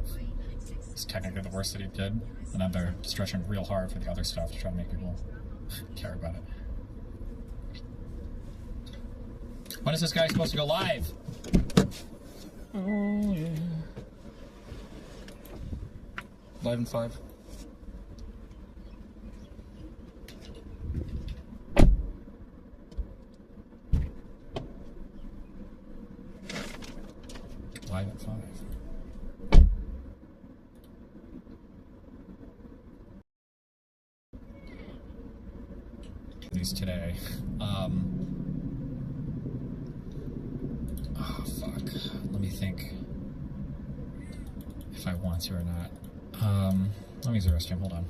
Speaker 18: It's technically the worst that he did, and then they're stretching real hard for the other stuff to try to make people care about it. When is this guy supposed to go live?
Speaker 12: Oh yeah. Live in 5.
Speaker 18: Live at 5. At least today. Oh fuck. Let me think if I want to or not. Let me use the restroom. Hold on.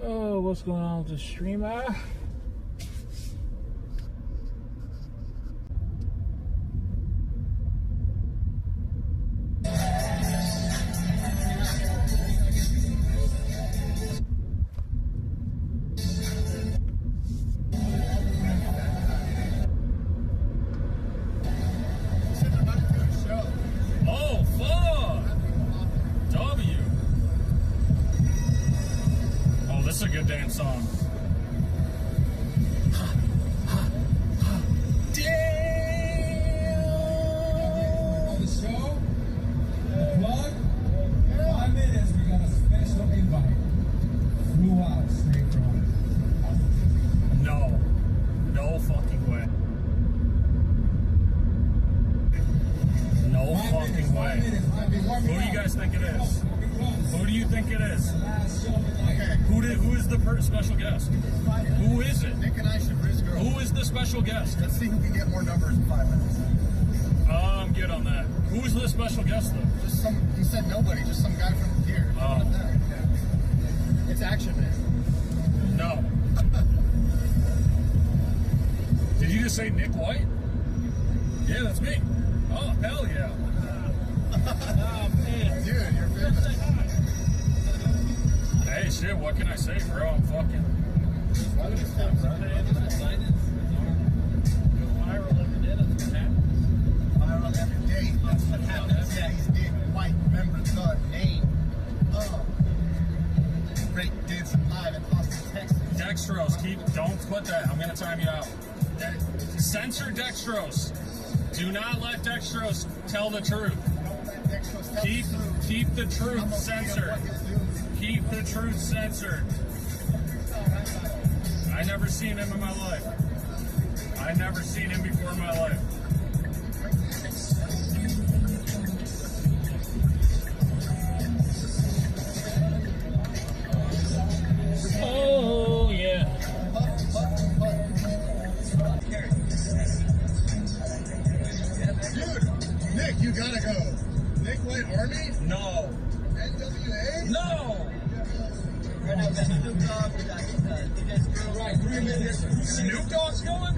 Speaker 2: Oh, what's going on with the streamer?
Speaker 18: Oh, fuck! W. Oh, this is a good dance song. Damn!
Speaker 14: Who do you guys think it is? Who do you think it is? Who is the special guest? Who is it?
Speaker 17: Nick and I should risk her.
Speaker 14: Who is the special guest?
Speaker 17: Let's see who can get more numbers in 5 minutes.
Speaker 14: I'm good on that. Who is the special guest, though?
Speaker 17: Just some, he said nobody, just some guy from here.
Speaker 14: Oh.
Speaker 17: It's Action Man.
Speaker 14: No. Did you just say Nick White? Yeah, that's me. Oh, hell yeah.
Speaker 17: Oh, man. Dude, you're famous.
Speaker 14: Hey, shit, what can I say, bro? I'm fucking...
Speaker 17: Viral every day. That's what happens. Yeah, he's Nick White. Remember the name. Break dancing live in Austin, Texas.
Speaker 14: Dextrose, don't put that. I'm gonna time you out. Censor Dextrose. Do not let Dextrose tell the truth. Keep the truth censored. Keep the truth censored. I never seen him in my life. I never seen him before in my life. Oh yeah.
Speaker 17: Dude, Nick, you gotta go. Nick White Army?
Speaker 14: No.
Speaker 17: NWA?
Speaker 14: No. Snoop Dogg's going?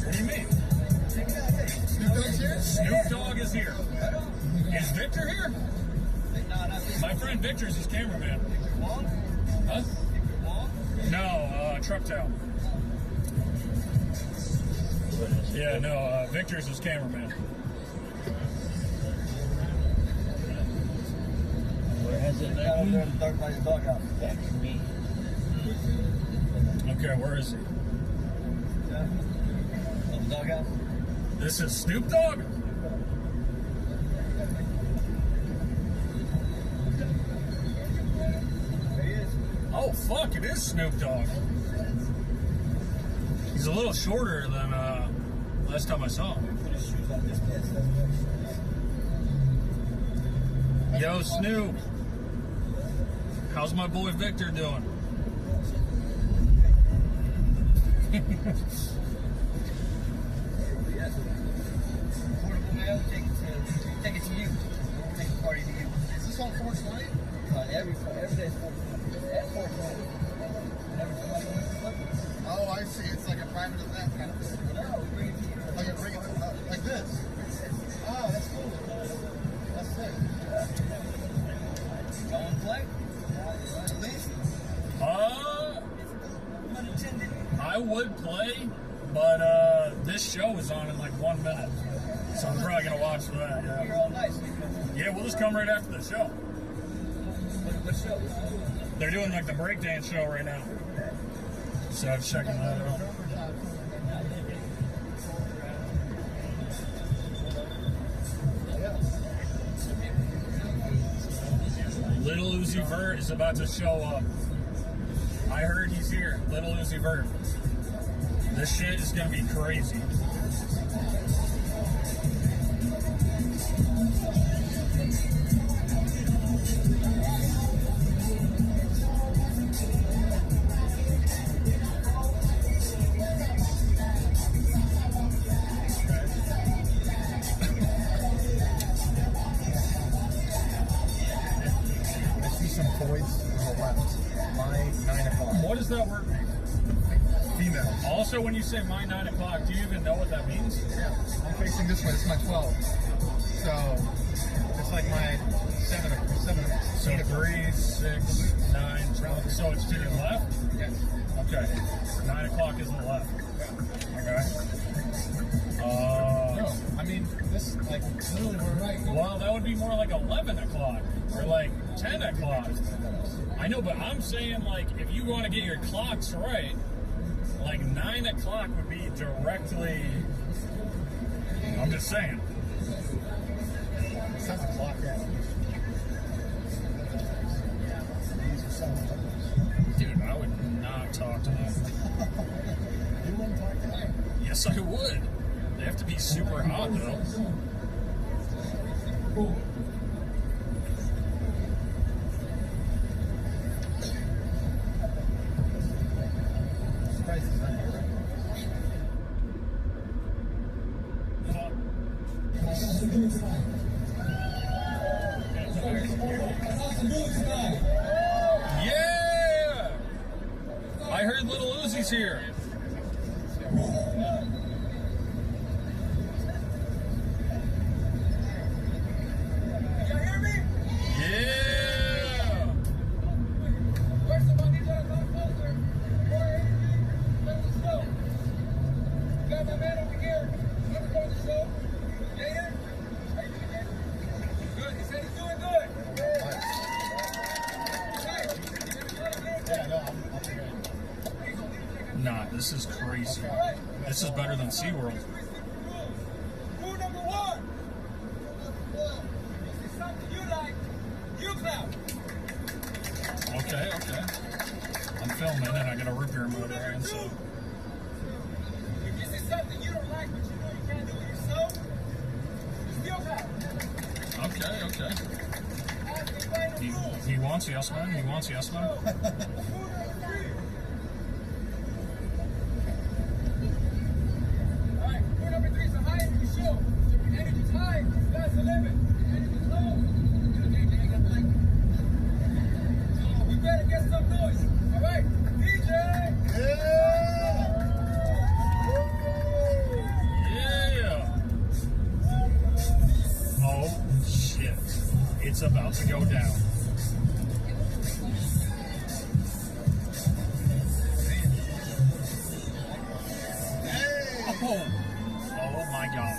Speaker 14: What do you mean?
Speaker 17: Snoop Dogg's here?
Speaker 14: Snoop Dogg is here. Is Victor here? My friend Victor's his cameraman. Huh? No, Truck Town. Yeah, no, Victor's his cameraman. Okay, where is he? This is Snoop Dogg? Oh, fuck, it is Snoop Dogg. He's a little shorter than last time I saw him. Yo, Snoop. How's my boy Victor doing?
Speaker 17: Take it to you. Take a party to you. Is this on 420? Every day is 420. Oh, I see. It's like a private event kind of thing. Like a bring it like this. Oh, that's cool. That's sick. Going to play? At least?
Speaker 14: I would play, but this show is on in like 1 minute. So I'm probably going to watch that, yeah.
Speaker 17: You're all nice.
Speaker 14: Yeah, we'll just come right after the show.
Speaker 17: What show?
Speaker 14: They're doing like the breakdance show right now. So I'm checking that out. Little Uzi Vert is about to show up. I heard he's here. Little Uzi Vert. This shit is gonna be crazy. What does that word mean?
Speaker 17: Female.
Speaker 14: Also, when you say my 9 o'clock, do you even know what that means?
Speaker 17: Yeah, I'm facing this way. It's my 12. So it's like my 7.
Speaker 14: So 3, 6, 9, 12. So it's to your left?
Speaker 17: Yes.
Speaker 14: Okay. 9 o'clock is the left. Okay.
Speaker 17: No, I mean, this, like, literally, we're right.
Speaker 14: Well, that would be more like 11 o'clock or like 10 o'clock. I know, but I'm saying, like, if you want to get your clocks right, like 9 o'clock would be directly. I'm just saying.
Speaker 17: It says a clock, yeah.
Speaker 14: Dude, I would not talk to them.
Speaker 17: You wouldn't talk to them?
Speaker 14: Yes, I would. They have to be super hot, though. Yeah! I heard Little Uzi's here. Y'all hear me? Yeah! Where's the money that I got closer? Let's go. Got my man over here. Let's go to the show. Yeah? Are you doing good? Good. He said he's doing good. Nah, this is crazy. This is better than SeaWorld. Rule number one. This is something you like, you clap. Okay. I'm filming and I got a root beer motor in, so. If this is something you don't like, but you know you can't do it yourself, still clap. Okay. He wants yes, man. He wants yes, man. It's about to go down. Oh my God.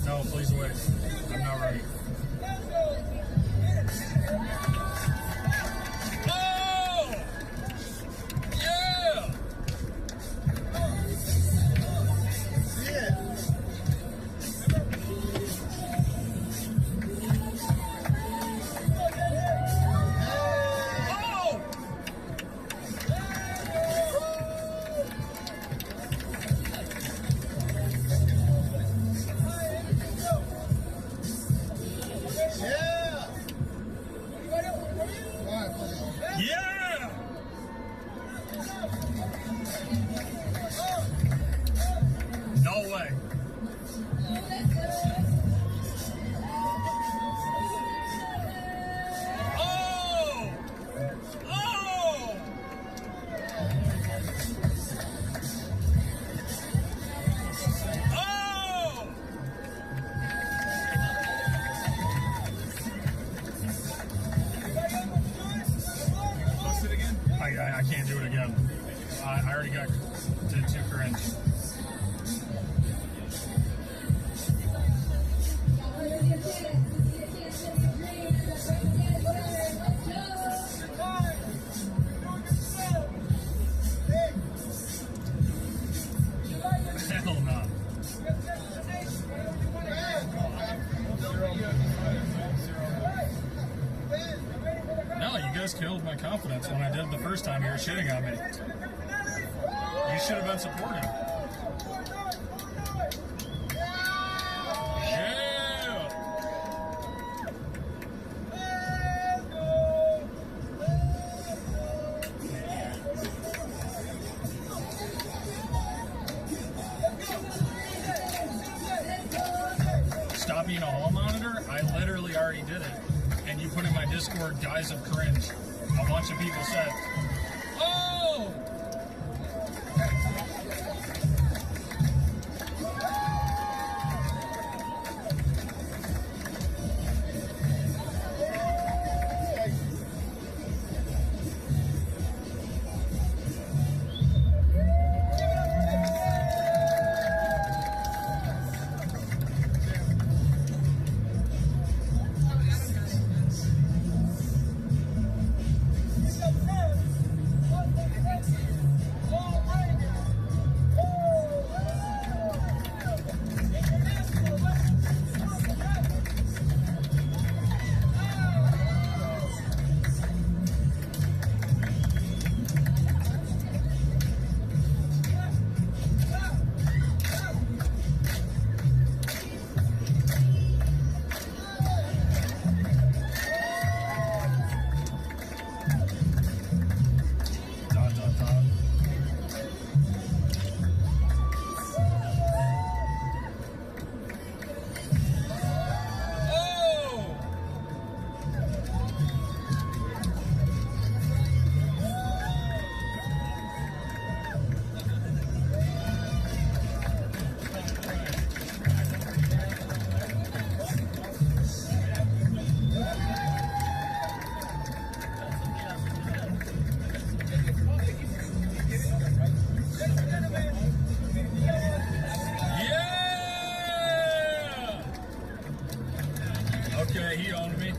Speaker 14: No, please wait. I'm not ready. Oh! Yeah! Yeah! No way. Oh! Oh! Oh! I can't do it again. I already got too cringe. Hell no. No, you guys killed my confidence when I did it the first time. You were shitting on me. You should have been supporting. Yeah! being a hall monitor, I literally already did it. And you put in my Discord, guys of cringe. A bunch of people said, oh! Okay, he owned me.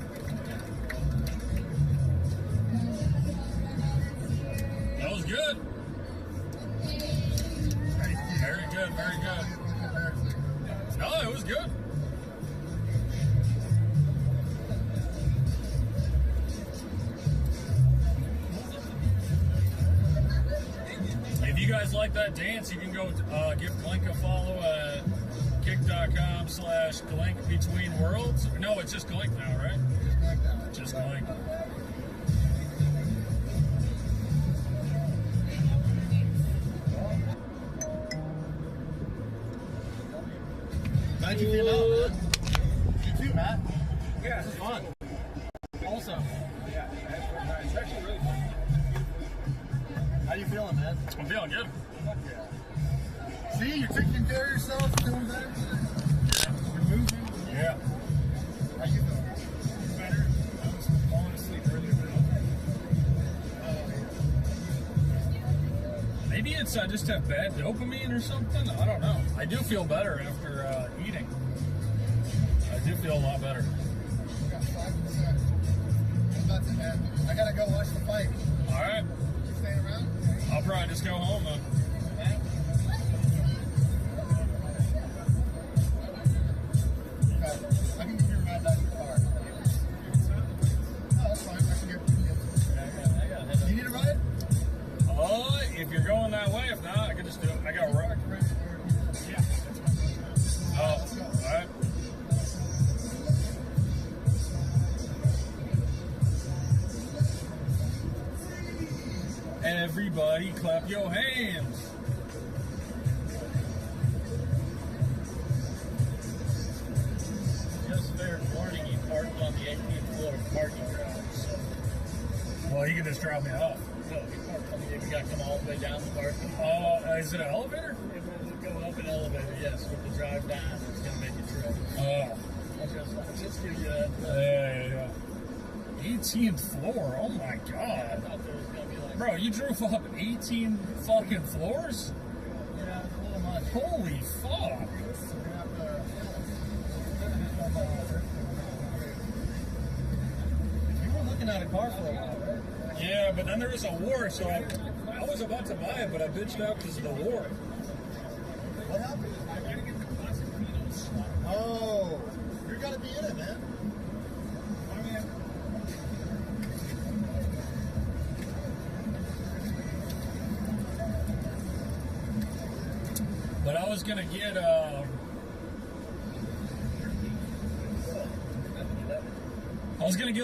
Speaker 14: That was good. Very good, very good. No, it was good. If you guys like that dance, you can go give Glink a follow at kick.com/GlinkBetweenWorlds. No, it's just Glink now, right? Just Glink.
Speaker 5: Glad you came out, man. You too, Matt. Yeah, this is fun. Also. Yeah, it's actually really fun. How you feeling, man?
Speaker 14: I'm feeling good.
Speaker 17: See, you're taking care of yourself, doing better. You're moving.
Speaker 14: Yeah.
Speaker 17: How you feeling? Better. I was falling asleep earlier.
Speaker 14: Maybe it's I just have bad dopamine or something. I don't know. I do feel better after eating. I do feel a lot better.
Speaker 17: I got 5%. I'm about to head. I gotta go watch the fight.
Speaker 14: All right.
Speaker 17: You staying around?
Speaker 14: I'll probably just go home then.
Speaker 17: I can give you a ride back to the car. Oh, that's fine. I can get you. You need a ride?
Speaker 14: If you're going that way, if not, I can just do it. I got a rock.
Speaker 17: Yeah.
Speaker 14: Oh, let's go. All right. Everybody clap your hands.
Speaker 5: Just fair warning, you parked on the 18th floor parking garage. So.
Speaker 14: Well, you can just drop me off.
Speaker 5: No, you parked on the, we got to come all the way down the parking.
Speaker 14: Is it an elevator?
Speaker 5: If it was go up an elevator, yes. With the drive down, it's going to make you trip.
Speaker 14: Oh.
Speaker 5: I'll just give you that.
Speaker 14: Yeah. 18th floor. Oh my god.
Speaker 5: I thought there was going to be like.
Speaker 14: Bro, you drove up 18 fucking floors?
Speaker 5: Yeah, it's a little much.
Speaker 14: Holy fuck.
Speaker 5: You were looking at a car for a while, right?
Speaker 14: Yeah, but then there was a war, so I was about to buy it, but I bitched out because of the war.
Speaker 17: What happened? Oh, you're gonna be in it, man.
Speaker 14: But I was gonna get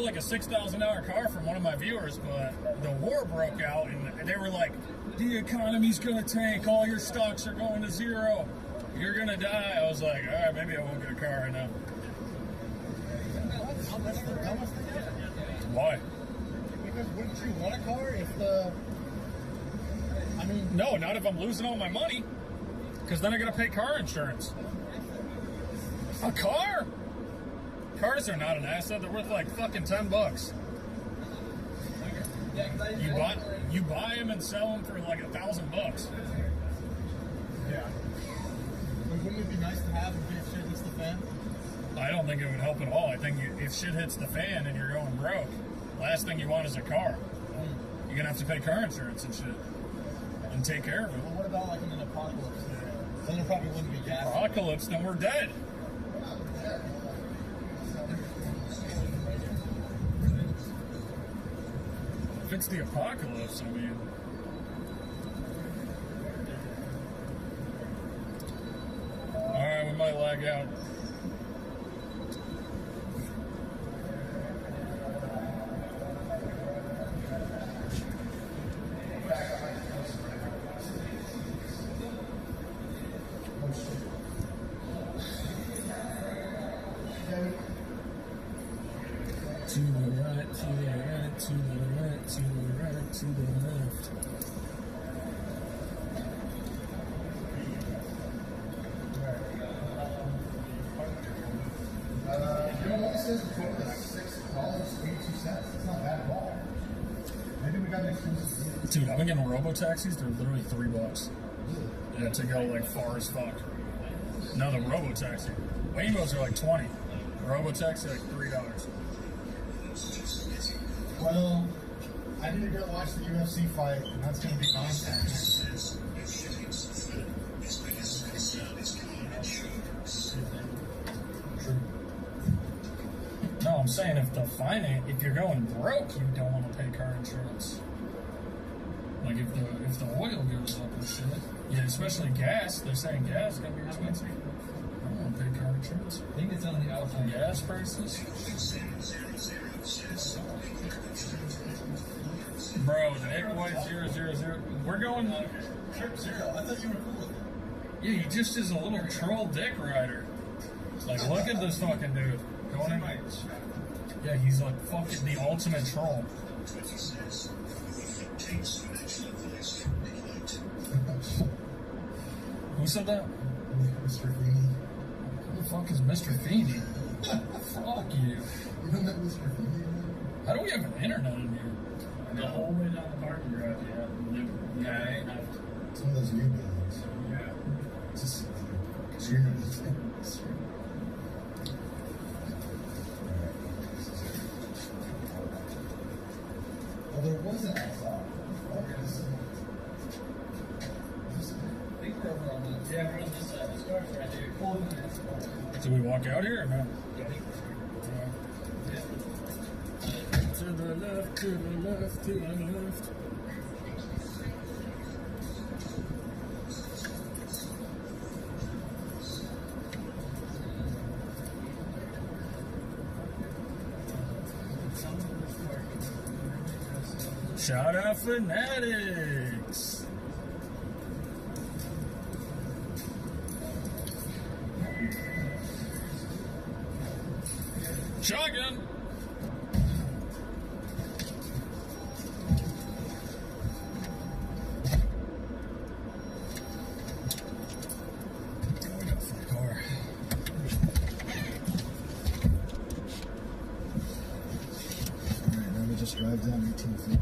Speaker 14: like a $6,000 car from one of my viewers, but the war broke out and they were like, the economy's gonna tank, all your stocks are going to zero, you're gonna die. I was like, all right, maybe I won't get a car right now.
Speaker 17: That's the dumbest thing ever.
Speaker 14: Why?
Speaker 17: Because wouldn't you want a car if the... I mean...
Speaker 14: No, not if I'm losing all my money. Because then I gotta pay car insurance. A car? Cars are not an asset. They're worth like fucking $10. You buy them and sell them for like $1,000.
Speaker 17: Yeah. But wouldn't it be nice to have if shit hits the fan?
Speaker 14: I don't think it would help at all. I think if shit hits the fan and you're going broke, last thing you want is a car. You're gonna have to pay car insurance and shit. And take care of it.
Speaker 17: Well, what about like in an apocalypse? Then there probably wouldn't be gas.
Speaker 14: Apocalypse, then we're dead. If it's the apocalypse, I mean... Alright, we might lag out. To the right, to the right, to the right, to the right, to the left.
Speaker 17: You know what it says? The total is $6.82. It's not bad at all. Maybe we got an exclusive.
Speaker 14: Dude, I've been getting robo-taxis. They're literally $3. Yeah, to go like far as fuck. No, the robo-taxi. Waymos are like 20. Robo-taxi like $3.
Speaker 17: Well, I need to go watch the UFC fight, and that's going to be nonsense.
Speaker 14: No, I'm saying if you're going broke, you don't want to pay car insurance. Like if the oil goes up and shit. Yeah, especially gas. They're saying gas is gonna be expensive. I don't want to pay car insurance.
Speaker 12: I think it's on the outside.
Speaker 14: Gas prices. Bro, Nick White 000. We're going
Speaker 17: Trip Zero. I thought you were cool with it.
Speaker 14: Yeah, he just is a little troll dick rider. Like, look at this fucking dude. Going in. Yeah, he's like fucking the ultimate troll. Who said that?
Speaker 17: Mr. Feeney.
Speaker 14: Who the fuck is Mr. Feeney? Fuck you.
Speaker 17: You don't know Mr. Feeney?
Speaker 14: How do we have an internet in here?
Speaker 13: The whole way down the parking garage, yeah.
Speaker 17: Some of those new buildings.
Speaker 13: Yeah.
Speaker 17: Just well, there was an outside.
Speaker 13: I think we're over on the... Yeah, we're on this side. This car's right there.
Speaker 14: Do we walk out here or no?
Speaker 13: Yeah, I think
Speaker 14: To the left, to the left, to the left. Shout out Fanatics! Shotgun!
Speaker 17: Drive down 18 feet.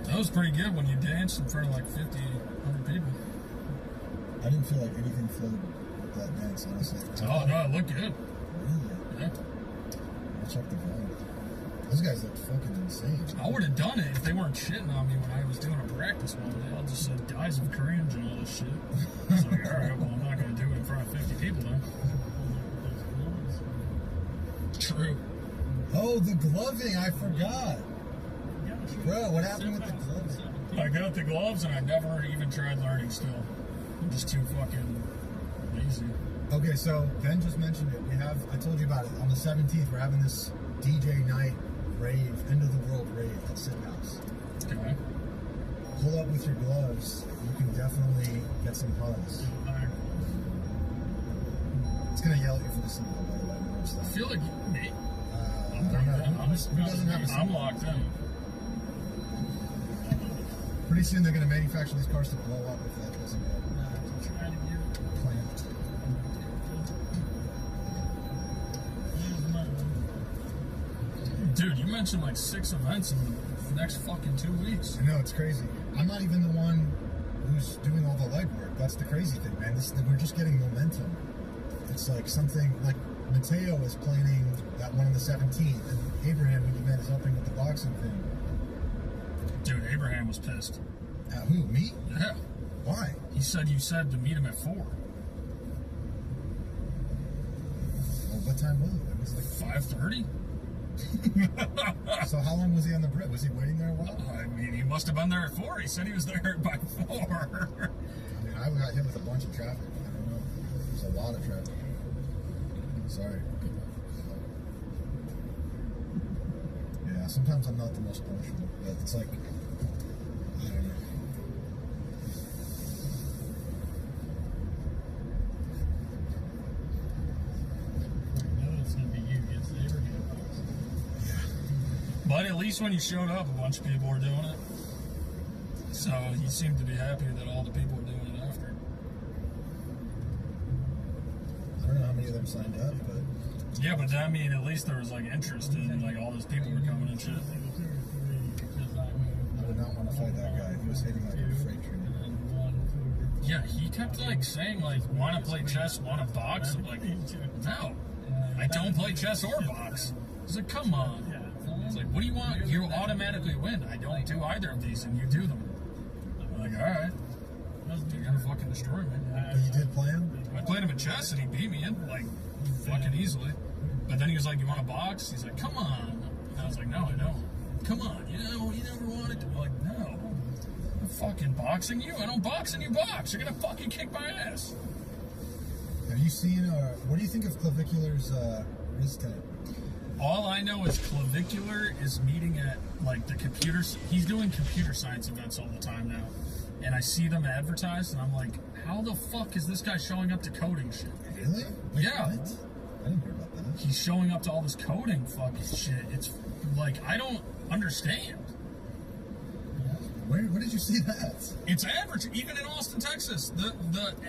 Speaker 14: That was pretty good when you danced in front of like 50, 100 people.
Speaker 17: I didn't feel like anything flowed with that dance, honestly.
Speaker 14: Oh, no, it looked good.
Speaker 17: Really?
Speaker 14: Yeah.
Speaker 17: I'll check the vibe. Those guys look fucking insane.
Speaker 14: I would have done it if they weren't shitting on me when I was doing a practice one day. I just said dies of cringe and all this shit. I was like, alright, well, I'm not going to do it in front of 50 people then. True.
Speaker 17: Oh, the gloving, I forgot. Bro, what happened with the gloving?
Speaker 14: I got the gloves and I never even tried learning still. I'm just too fucking lazy.
Speaker 17: Okay, so Ben just mentioned it. I told you about it. On the 17th, we're having this DJ night rave, end of the world rave at Sid House.
Speaker 14: Okay.
Speaker 7: pull up with your gloves, you can definitely get some hugs. It's gonna yell at you for the signal, by the way. When
Speaker 14: I feel like me.
Speaker 7: I don't know. Who doesn't have a signal?
Speaker 14: I'm locked in.
Speaker 7: Pretty soon they're gonna manufacture these cars to blow up if that doesn't get planned.
Speaker 14: Dude, you mentioned like 6 events in the next fucking 2 weeks.
Speaker 7: I know, it's crazy. I'm not even the one who's doing all the legwork. That's the crazy thing, man. We're just getting momentum. It's like something like Mateo is planning that one on the 17th, and Abraham, when you met, is helping with the boxing thing.
Speaker 14: Dude, Abraham was pissed.
Speaker 7: At who? Me?
Speaker 14: Yeah.
Speaker 7: Why?
Speaker 14: He said you said to meet him at 4.
Speaker 7: Well, what time was it? It was like
Speaker 14: 5:30.
Speaker 7: So how long was he on the bridge? Was he waiting there a while?
Speaker 14: I mean, he must have been there at 4. He said he was there by 4.
Speaker 7: I mean, I got hit with a bunch of traffic. I don't know. There's a lot of traffic. Sorry. Yeah, sometimes I'm not the most punctual, but it's like, I don't know.
Speaker 14: But at least when you showed up, a bunch of people were doing it. So he seemed to be happy that all the people were doing it after.
Speaker 7: I don't know how many of them signed up, but...
Speaker 14: Yeah, but I mean, at least there was like interest in like all those people were coming and shit.
Speaker 7: I would not want to fight that guy. He was hitting like a freight train.
Speaker 14: Yeah, he kept like saying like, want to play chess, want to box? I'm like, no, I don't play chess or box. He's like, come on. It's like, what do you want? You automatically win. I don't do either of these, and you do them. I'm like, all right. You're gonna fucking destroy me.
Speaker 7: But you did play him?
Speaker 14: I played him at chess, and he beat me in like fucking easily. But then he was like, you want to box? He's like, come on. And I was like, no, I don't. Come on, you never wanted to. I'm like, no. I'm fucking boxing you? I don't box and you box. You're gonna fucking kick my ass.
Speaker 7: Have you seen, what do you think of Clavicular's wrist tape?
Speaker 14: All I know is Clavicular is meeting at like the computers. He's doing computer science events all the time now. And I see them advertised and I'm like, how the fuck is this guy showing up to coding shit?
Speaker 7: Really?
Speaker 14: Yeah.
Speaker 7: What? I didn't hear about that.
Speaker 14: He's showing up to all this coding fucking shit. It's like, I don't understand.
Speaker 7: Where did you see that?
Speaker 14: It's even in Austin, Texas.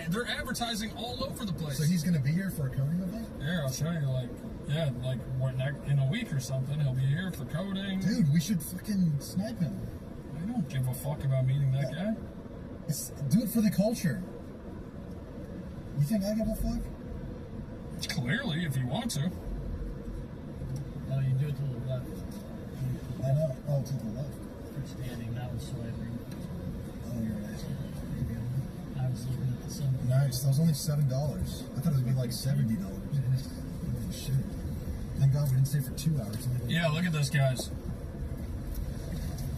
Speaker 14: They're advertising all over the place.
Speaker 7: So he's going to be here for a coding event?
Speaker 14: Here, I'll show you. In a week or something, he'll be here for coding.
Speaker 7: Dude, we should fucking snipe him.
Speaker 14: I don't give a fuck about meeting that guy.
Speaker 7: Do it for the culture. You think I give a fuck?
Speaker 14: Clearly, if you want to.
Speaker 13: Oh, you do it to the left.
Speaker 7: I know. Oh, to the left.
Speaker 13: For standing, that was swiping.
Speaker 7: Oh, you're right.
Speaker 13: I was looking at the symbol.
Speaker 7: Nice. That was only $7. I thought it would be like $70. Oh, shit. Thank God we didn't stay for 2 hours.
Speaker 14: Yeah, look at this, guys.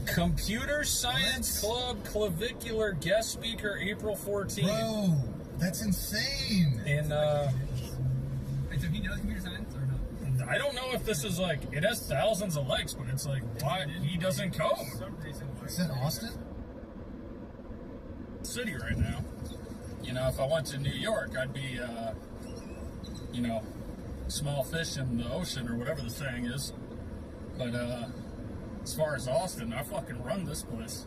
Speaker 14: Computer Science Club Clavicular guest speaker April 14th.
Speaker 7: Bro, that's insane.
Speaker 14: And
Speaker 15: so he knows computer science or not?
Speaker 14: I don't know if this is like, it has thousands of likes, but it's like, why he doesn't code?
Speaker 7: Is that Austin?
Speaker 14: City right now. You know, if I went to New York, I'd be, small fish in the ocean or whatever the saying is. But as far as Austin, I fucking run this place.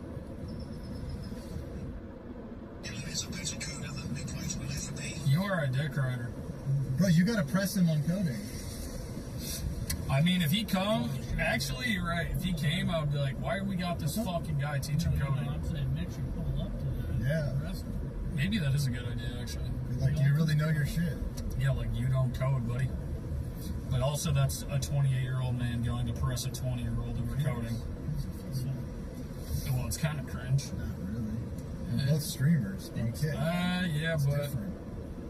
Speaker 14: You are a dick rider.
Speaker 7: Bro, you gotta press him on coding.
Speaker 14: I mean, if he come, actually, you're right. If he came, I would be like, why we got this fucking guy teaching coding?
Speaker 13: I'm saying make sure you pull up to that.
Speaker 7: Yeah.
Speaker 14: Maybe that is a good idea, actually.
Speaker 7: Like, you really know your shit.
Speaker 14: Yeah, like, you don't code, buddy. But also, that's a 28-year-old man going to press a 20-year-old over coding. Well, it's kind of cringe.
Speaker 7: Not really. We're both streamers. Being kicked.
Speaker 14: Yeah,
Speaker 7: it's
Speaker 14: but,
Speaker 7: different.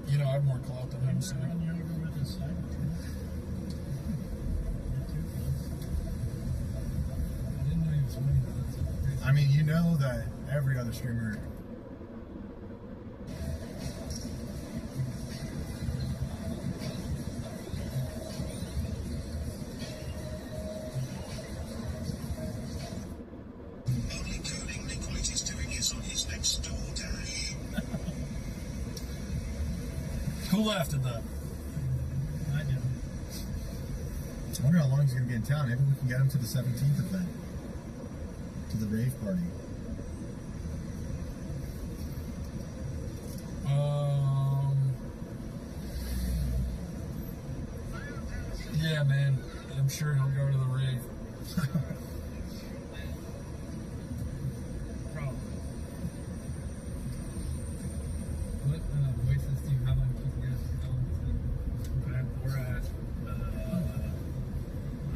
Speaker 14: I have more clout than him, so.
Speaker 7: I mean, you know that every other streamer...
Speaker 23: Only coding Nick White is doing
Speaker 14: Who laughed at that?
Speaker 13: I do.
Speaker 7: I wonder how long he's going to be in town. Maybe we can get him to the 17th event. To the rave party.
Speaker 14: Yeah, man. I'm sure he'll go to the rave.
Speaker 13: Probably. What voices do you have on keep you guys going? Okay, we're at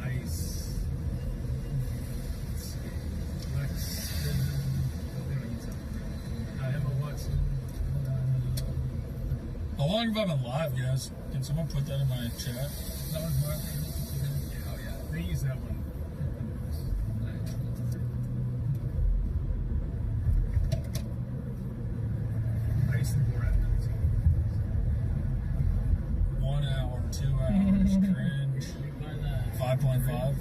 Speaker 13: Ice. Let's see. Lex. Emma Watson.
Speaker 14: How long have I been live, guys? Can someone put that in my chat?
Speaker 13: That one's Mark. Oh yeah, they use that one. Ice and Borat.
Speaker 14: 1 hour, 2 hours, cringe. 5.5.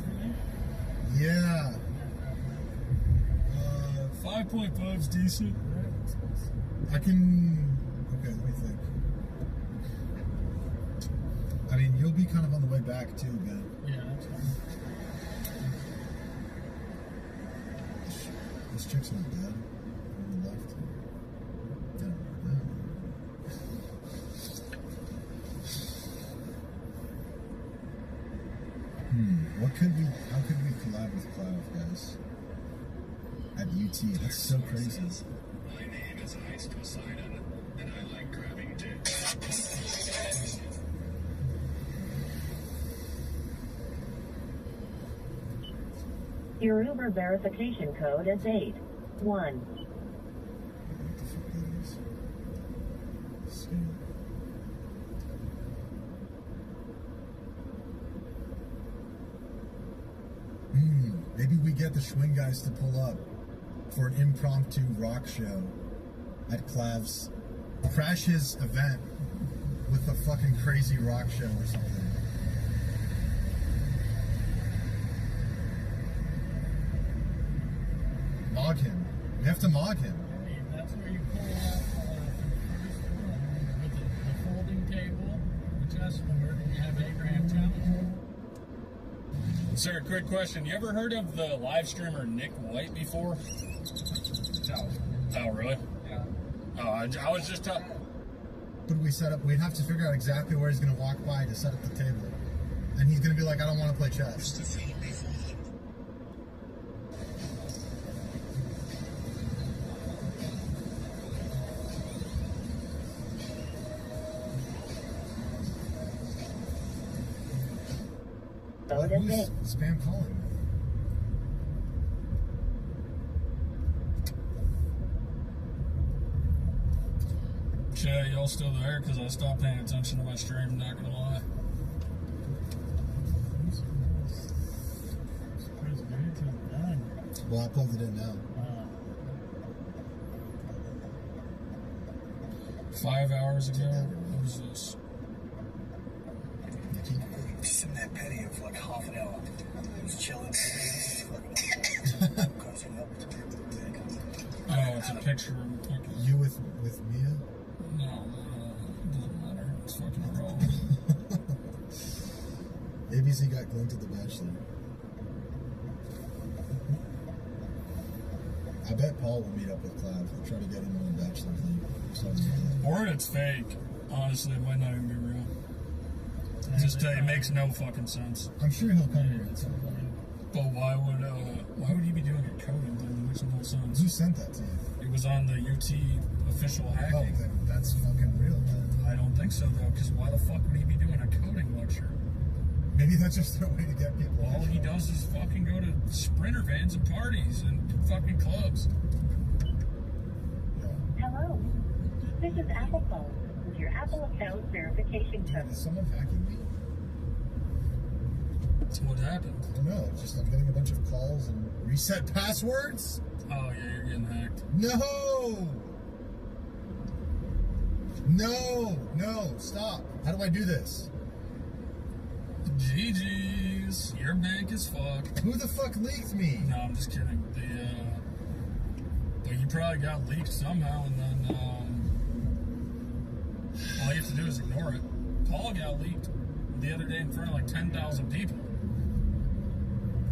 Speaker 7: Yeah.
Speaker 14: 5.5's decent.
Speaker 7: I can. Okay, let me think. I mean, you'll be kind of on the way back too, Ben.
Speaker 13: Yeah, that's fine.
Speaker 7: This chick's not bad. On the left. What could we? How could we collab with Cloud, guys? At UT, that's so crazy.
Speaker 6: My name is Ice Poseidon, and I like grabbing dicks.
Speaker 19: Your Uber verification code is 81.
Speaker 7: Maybe we get the Schwing guys to pull up for an impromptu rock show at Clav's. Crash his event with a fucking crazy rock show or something. Mog him. We have to mog him.
Speaker 13: Hey, that's where you pull out with the folding table, adjustment, and you have Abraham challenge.
Speaker 14: Sir, quick question. You ever heard of the live streamer Nick White before?
Speaker 13: No.
Speaker 14: Oh, really?
Speaker 13: Yeah.
Speaker 14: Oh, I was just talking.
Speaker 7: What do we set up? We'd have to figure out exactly where he's going to walk by to set up the table. And he's going to be like, I don't want to play chess. Who's spam calling?
Speaker 14: Chat, y'all still there? Because I stopped paying attention to my stream, not gonna lie.
Speaker 7: Well, I plugged it in now.
Speaker 14: 5 hours ago? What is this?
Speaker 6: Just in that patio for like half an hour. I was chilling.
Speaker 14: Oh, it's a picture of
Speaker 7: you with Mia?
Speaker 14: No, it doesn't matter. It's fucking wrong.
Speaker 7: ABC got glimpsed at The Bachelor. I bet Paul will meet up with Clav and try to get him on the Bachelor thing.
Speaker 14: Or it's fake. Honestly, it might not even be real. It makes no fucking sense.
Speaker 7: I'm sure he'll come here at some point.
Speaker 14: But why would he be doing a coding thing? It makes no sense.
Speaker 7: Who sent that to you?
Speaker 14: It was on the UT official hacking.
Speaker 7: Oh, then that's fucking real, then.
Speaker 14: I don't think so, though, because why the fuck would he be doing a coding lecture?
Speaker 7: Maybe that's just their way to get people.
Speaker 14: All he does is fucking go to sprinter vans and parties and fucking clubs.
Speaker 19: Hello. This is Apple Phone with your Apple account verification code.
Speaker 7: Is someone hacking me?
Speaker 14: What happened?
Speaker 7: I don't know. Just I'm getting a bunch of calls and reset passwords.
Speaker 14: Oh yeah, you're getting hacked.
Speaker 7: No! No! Stop! How do I do this?
Speaker 14: GG's. Your bank is fucked.
Speaker 7: Who the fuck leaked me?
Speaker 14: No, I'm just kidding. But you probably got leaked somehow, and then All you have to do is ignore it. Paul got leaked the other day in front of like 10,000 people.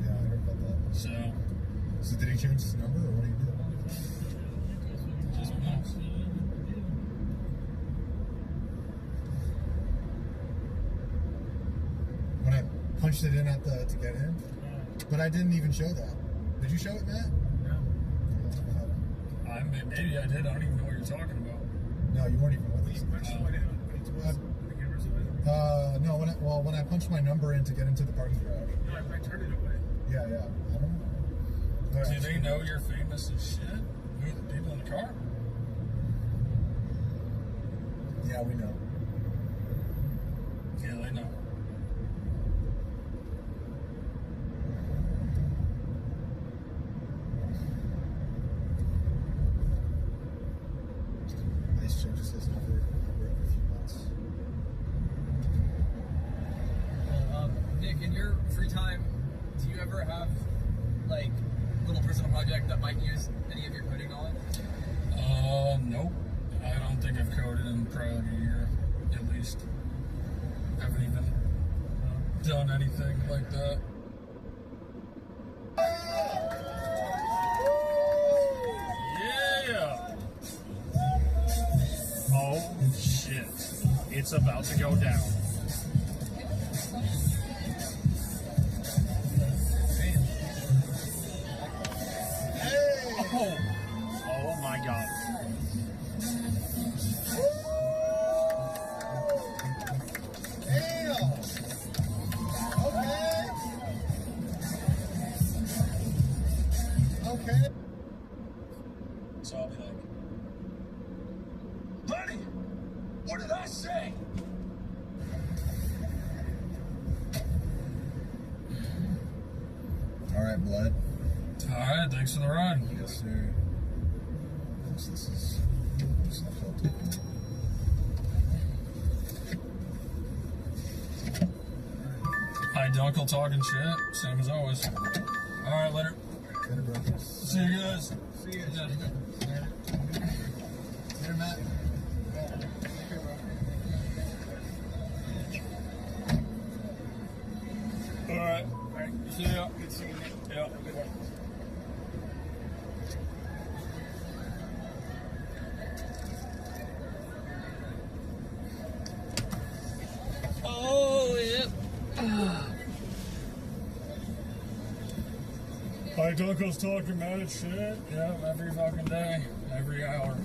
Speaker 7: Yeah, I heard about that. So did he change his number, or what do you do?
Speaker 14: Just no.
Speaker 7: When I punched it in at the to get in, but I didn't even show that. Did you show it, Matt?
Speaker 14: Maybe I did. I don't even know what you're talking about.
Speaker 7: No, you weren't even with us. No, when I punched my number in to get into the parking garage.
Speaker 14: No, I turned it away.
Speaker 7: Yeah. I don't know. All
Speaker 14: Do
Speaker 7: right.
Speaker 14: they know you're famous as shit? Who are the people in the car?
Speaker 7: Yeah, we know.
Speaker 14: Yeah, they know.
Speaker 7: Nice changes his number every few months.
Speaker 15: Nick, in your free time, do you ever have like a little personal project that might use any of your coding knowledge?
Speaker 14: Nope. I don't think I've coded in probably like a year, at least. Haven't even done anything like that. Yeah! Oh, shit. It's about to go down. Oh my god.
Speaker 7: Okay.
Speaker 14: So I'll be like, Buddy, what did I say?
Speaker 7: All right, blood.
Speaker 14: Alright, thanks for the ride.
Speaker 7: Yes, sir. This is just uphill.
Speaker 14: Hi, Dunkel, talking shit. Same as always. Alright, later.
Speaker 7: Later, bro.
Speaker 14: See you guys.
Speaker 15: See you.
Speaker 7: Later, Matt.
Speaker 14: Alright. See ya. Good seeing you. Yeah, good one. Oh, yeah. Hi, Dunkel's talking mad as shit. Yeah, every fucking day, every hour.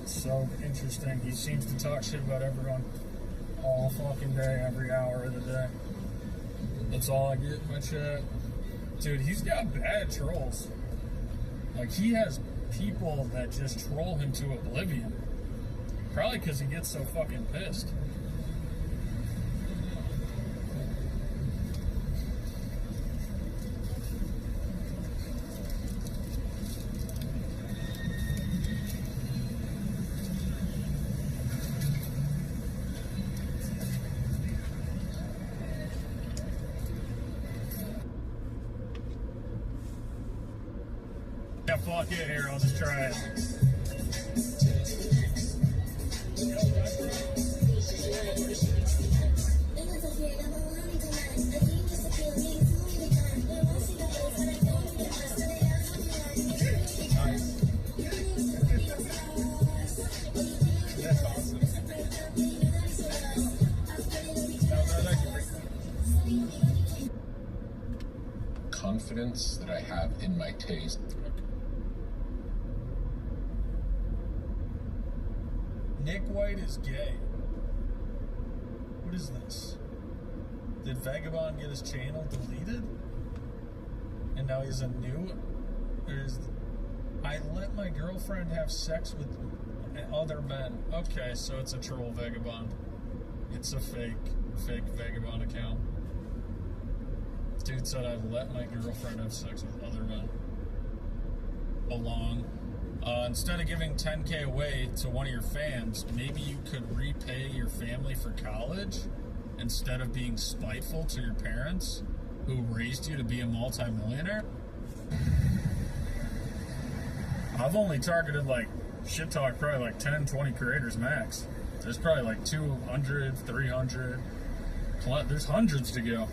Speaker 14: It's so interesting. He seems to talk shit about everyone all fucking day, every hour of the day. That's all I get in my chat. Dude, he's got bad trolls. Like, he has people that just troll him to oblivion. Probably because he gets so fucking pissed. Yeah, fuck it, here, I'll just try it.
Speaker 9: Confidence that I have in my taste.
Speaker 14: Nick White is gay. What is this? Did Vagabond get his channel deleted? And now he's a new... I let my girlfriend have sex with other men. Okay, so it's a troll Vagabond. It's a fake Vagabond account. Dude said I've let my girlfriend have sex with other men. Belong. Instead of giving 10K away to one of your fans, maybe you could repay your family for college instead of being spiteful to your parents who raised you to be a multimillionaire. I've only targeted like shit talk probably like 10, 20 creators max. There's probably like 200, 300. There's hundreds to go.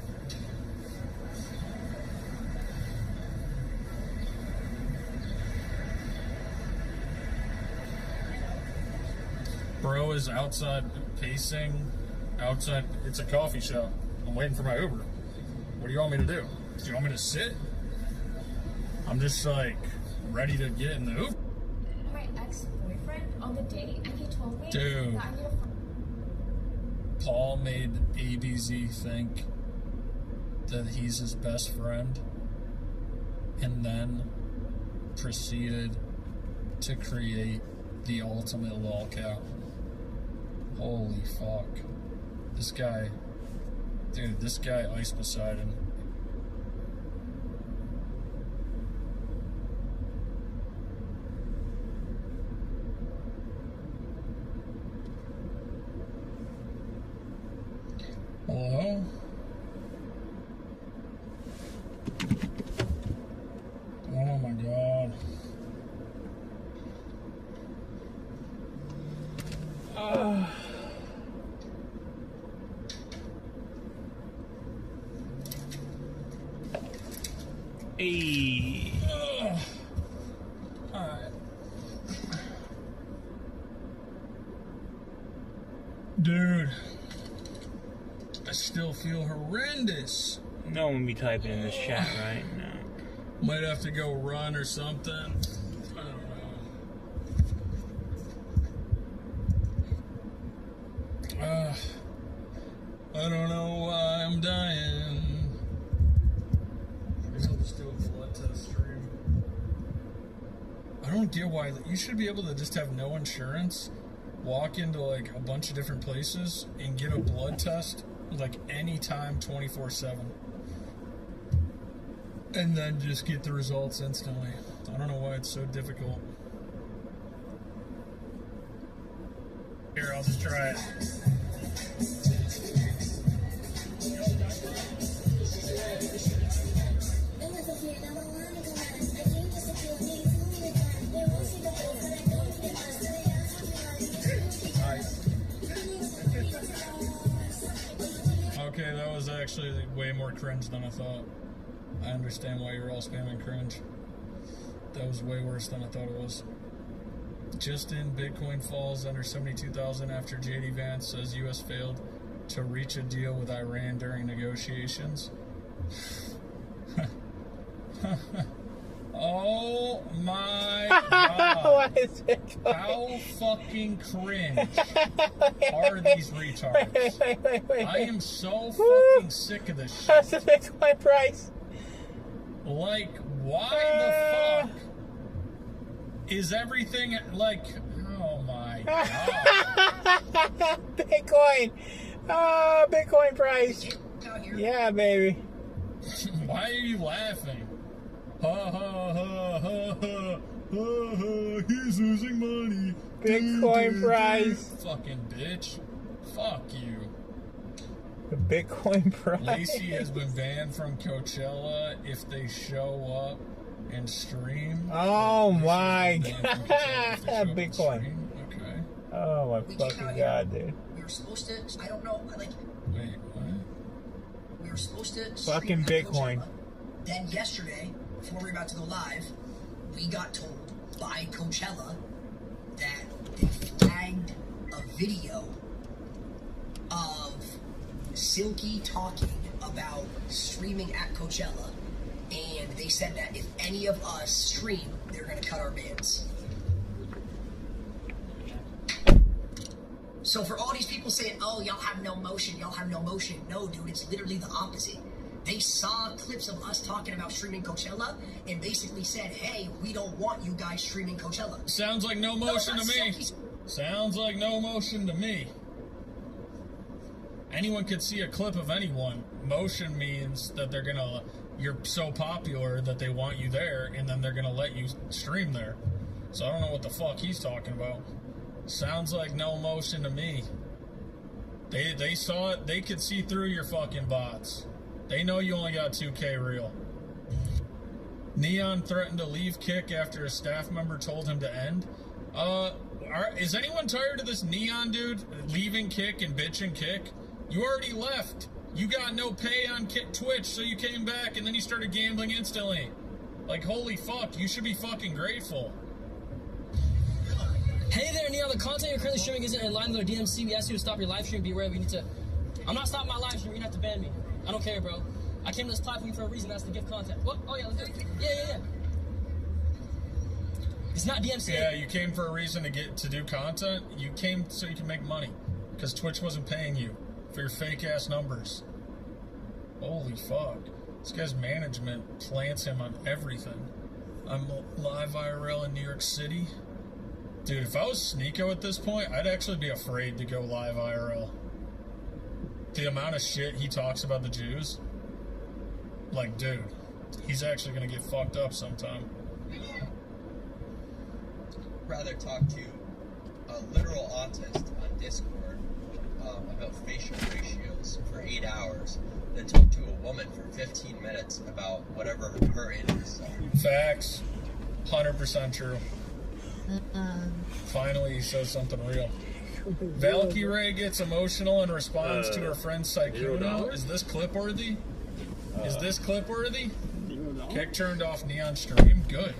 Speaker 14: Bro is outside pacing. Outside, it's a coffee shop. I'm waiting for my Uber. What do you want me to do? Do you want me to sit? I'm just like ready to get in the Uber.
Speaker 1: My ex-boyfriend on the date, and he told me
Speaker 14: Dude.
Speaker 1: that I need to.
Speaker 14: Paul made ABZ think that he's his best friend and then proceeded to create the ultimate lolcow. Holy fuck. This guy, dude, this guy Ice Poseidon. Hello? Oh my god.
Speaker 3: Hey.
Speaker 14: Alright. Dude. I still feel horrendous.
Speaker 2: No one be typing in this chat, right? No.
Speaker 14: Might have to go run or something. I don't know. I don't know why I'm dying. Maybe I'll just do a blood test stream. I don't get why. You should be able to just have no insurance, walk into like a bunch of different places and get a blood test like anytime 24/7. And then just get the results instantly. I don't know why it's so difficult. Here, I'll just try it. Okay, that was actually way more cringe than I thought. I understand why you're all spamming cringe. That was way worse than I thought it was. Just in, Bitcoin falls under 72,000 after JD Vance says U.S. failed to reach a deal with Iran during negotiations. Oh my god.
Speaker 2: What is it?
Speaker 14: How fucking cringe are these retards?
Speaker 2: Wait.
Speaker 14: I am so fucking sick of this shit.
Speaker 2: How's the Bitcoin price?
Speaker 14: Like, why the fuck is everything like, oh my god.
Speaker 2: Bitcoin. Oh, Bitcoin price. Yeah, baby.
Speaker 14: Why are you laughing? Ha ha ha ha ha ha, he's losing money.
Speaker 2: Bitcoin price.
Speaker 14: Fucking bitch. Fuck you.
Speaker 2: The Bitcoin price.
Speaker 14: Lacey has been banned from Coachella if they show up and stream.
Speaker 2: Oh my god. Bitcoin.
Speaker 14: Okay.
Speaker 2: Oh my fucking god, dude.
Speaker 21: We were supposed to, I don't know, like.
Speaker 14: Wait, what?
Speaker 21: We were supposed to.
Speaker 2: Fucking Bitcoin.
Speaker 21: Coachella. Then yesterday, before we were about to go live, we got told by Coachella that they flagged a video of Silky talking about streaming at Coachella, and they said that if any of us stream, they're gonna cut our bans. So for all these people saying, oh, y'all have no motion, no, dude, it's literally the opposite. They saw clips of us talking about streaming Coachella and basically said, hey, we don't want you guys streaming Coachella.
Speaker 14: Sounds like no motion to me. Sounds like no motion to me. Anyone could see a clip of anyone. Motion means that they're gonna, you're so popular that they want you there, and then they're gonna let you stream there. So I don't know what the fuck he's talking about. Sounds like no motion to me. They saw it, they could see through your fucking bots. They know you only got 2K real. Neon threatened to leave Kick after a staff member told him to end. is anyone tired of this Neon dude leaving Kick and bitching Kick? You already left. You got no pay on Twitch, so you came back and then you started gambling instantly. Like, holy fuck, you should be fucking grateful.
Speaker 11: Hey there, Neon. The content you're currently streaming isn't in line with our DMC. We asked you to stop your live stream. Be aware you need to. I'm not stopping my live stream. You're gonna have to ban me. I don't care, bro. I came to this platform for a reason. That's to give content. What? Oh, yeah, let's do it. Yeah. It's not DMC.
Speaker 14: Yeah, you came for a reason to do content. You came so you can make money. Because Twitch wasn't paying you for your fake-ass numbers. Holy fuck. This guy's management plants him on everything. I'm live IRL in New York City. Dude, if I was Sneeko at this point, I'd actually be afraid to go live IRL. The amount of shit he talks about the Jews. Like, dude, he's actually gonna get fucked up sometime.
Speaker 20: Rather talk to a literal autist on Discord about facial ratios for 8 hours than talk to a woman for 15 minutes about whatever her interests are.
Speaker 14: Facts. 100% true. Finally, he says something real. Valkyrie gets emotional and responds to her friend Saikuno. Is this clip worthy? Is this clip worthy? Kick turned off Neon stream. Good.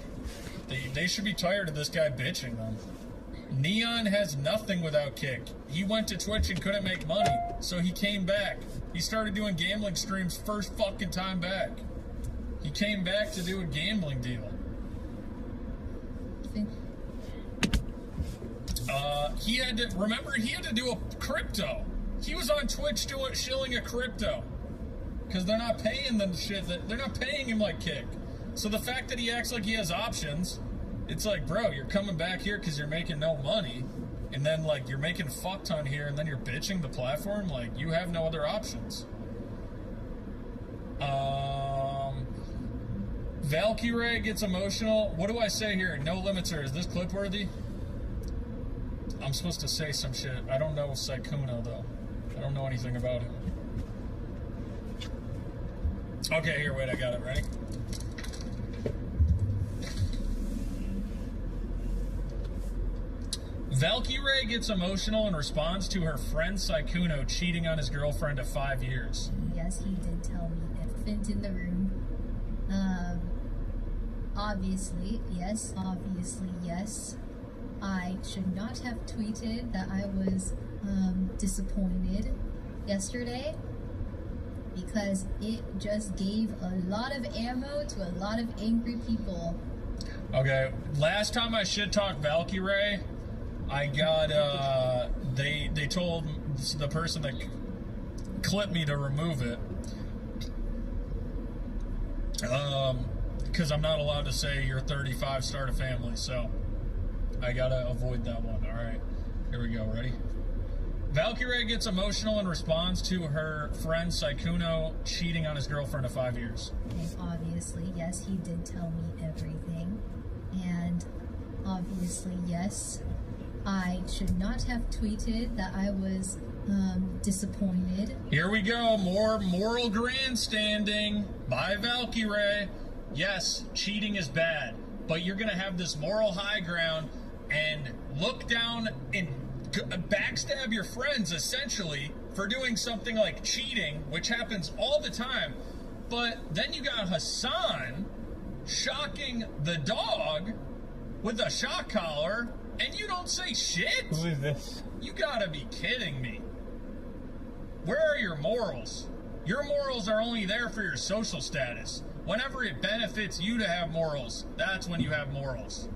Speaker 14: They should be tired of this guy bitching them. Neon has nothing without Kick. He went to Twitch and couldn't make money, so he came back. He started doing gambling streams first fucking time back. He came back to do a gambling deal. He had to do a crypto. He was on Twitch shilling a crypto. Because they're not paying them shit they're not paying him like Kick. So the fact that he acts like he has options, it's like, bro, you're coming back here because you're making no money, and then like you're making a fuck ton here, and then you're bitching the platform. Like, you have no other options. Valkyrie gets emotional. What do I say here? No limiter. Is this clip worthy? I'm supposed to say some shit. I don't know Saikuno though. I don't know anything about him. Okay, here, wait, I got it. Ready? Valkyrie gets emotional and responds to her friend Saikuno cheating on his girlfriend of 5 years.
Speaker 22: Yes, he did tell me. Elephant in the room. Obviously, yes. I should not have tweeted that I was disappointed yesterday, because it just gave a lot of ammo to a lot of angry people.
Speaker 14: Okay, last time I shit talked Valkyrie, I got they told the person that clipped me to remove it, because I'm not allowed to say you're 35, start a family, so I gotta avoid that one. All right, here we go. Ready? Valkyrie gets emotional and responds to her friend Saikuno cheating on his girlfriend of 5 years.
Speaker 22: And obviously, yes, he did tell me everything. And obviously, yes, I should not have tweeted that I was disappointed.
Speaker 14: Here we go. More moral grandstanding by Valkyrie. Yes, cheating is bad, but you're going to have this moral high ground and look down and backstab your friends, essentially, for doing something like cheating, which happens all the time. But then you got Hassan shocking the dog with a shock collar, and you don't say shit?
Speaker 2: Who is this?
Speaker 14: You gotta be kidding me. Where are your morals? Your morals are only there for your social status. Whenever it benefits you to have morals, that's when you have morals.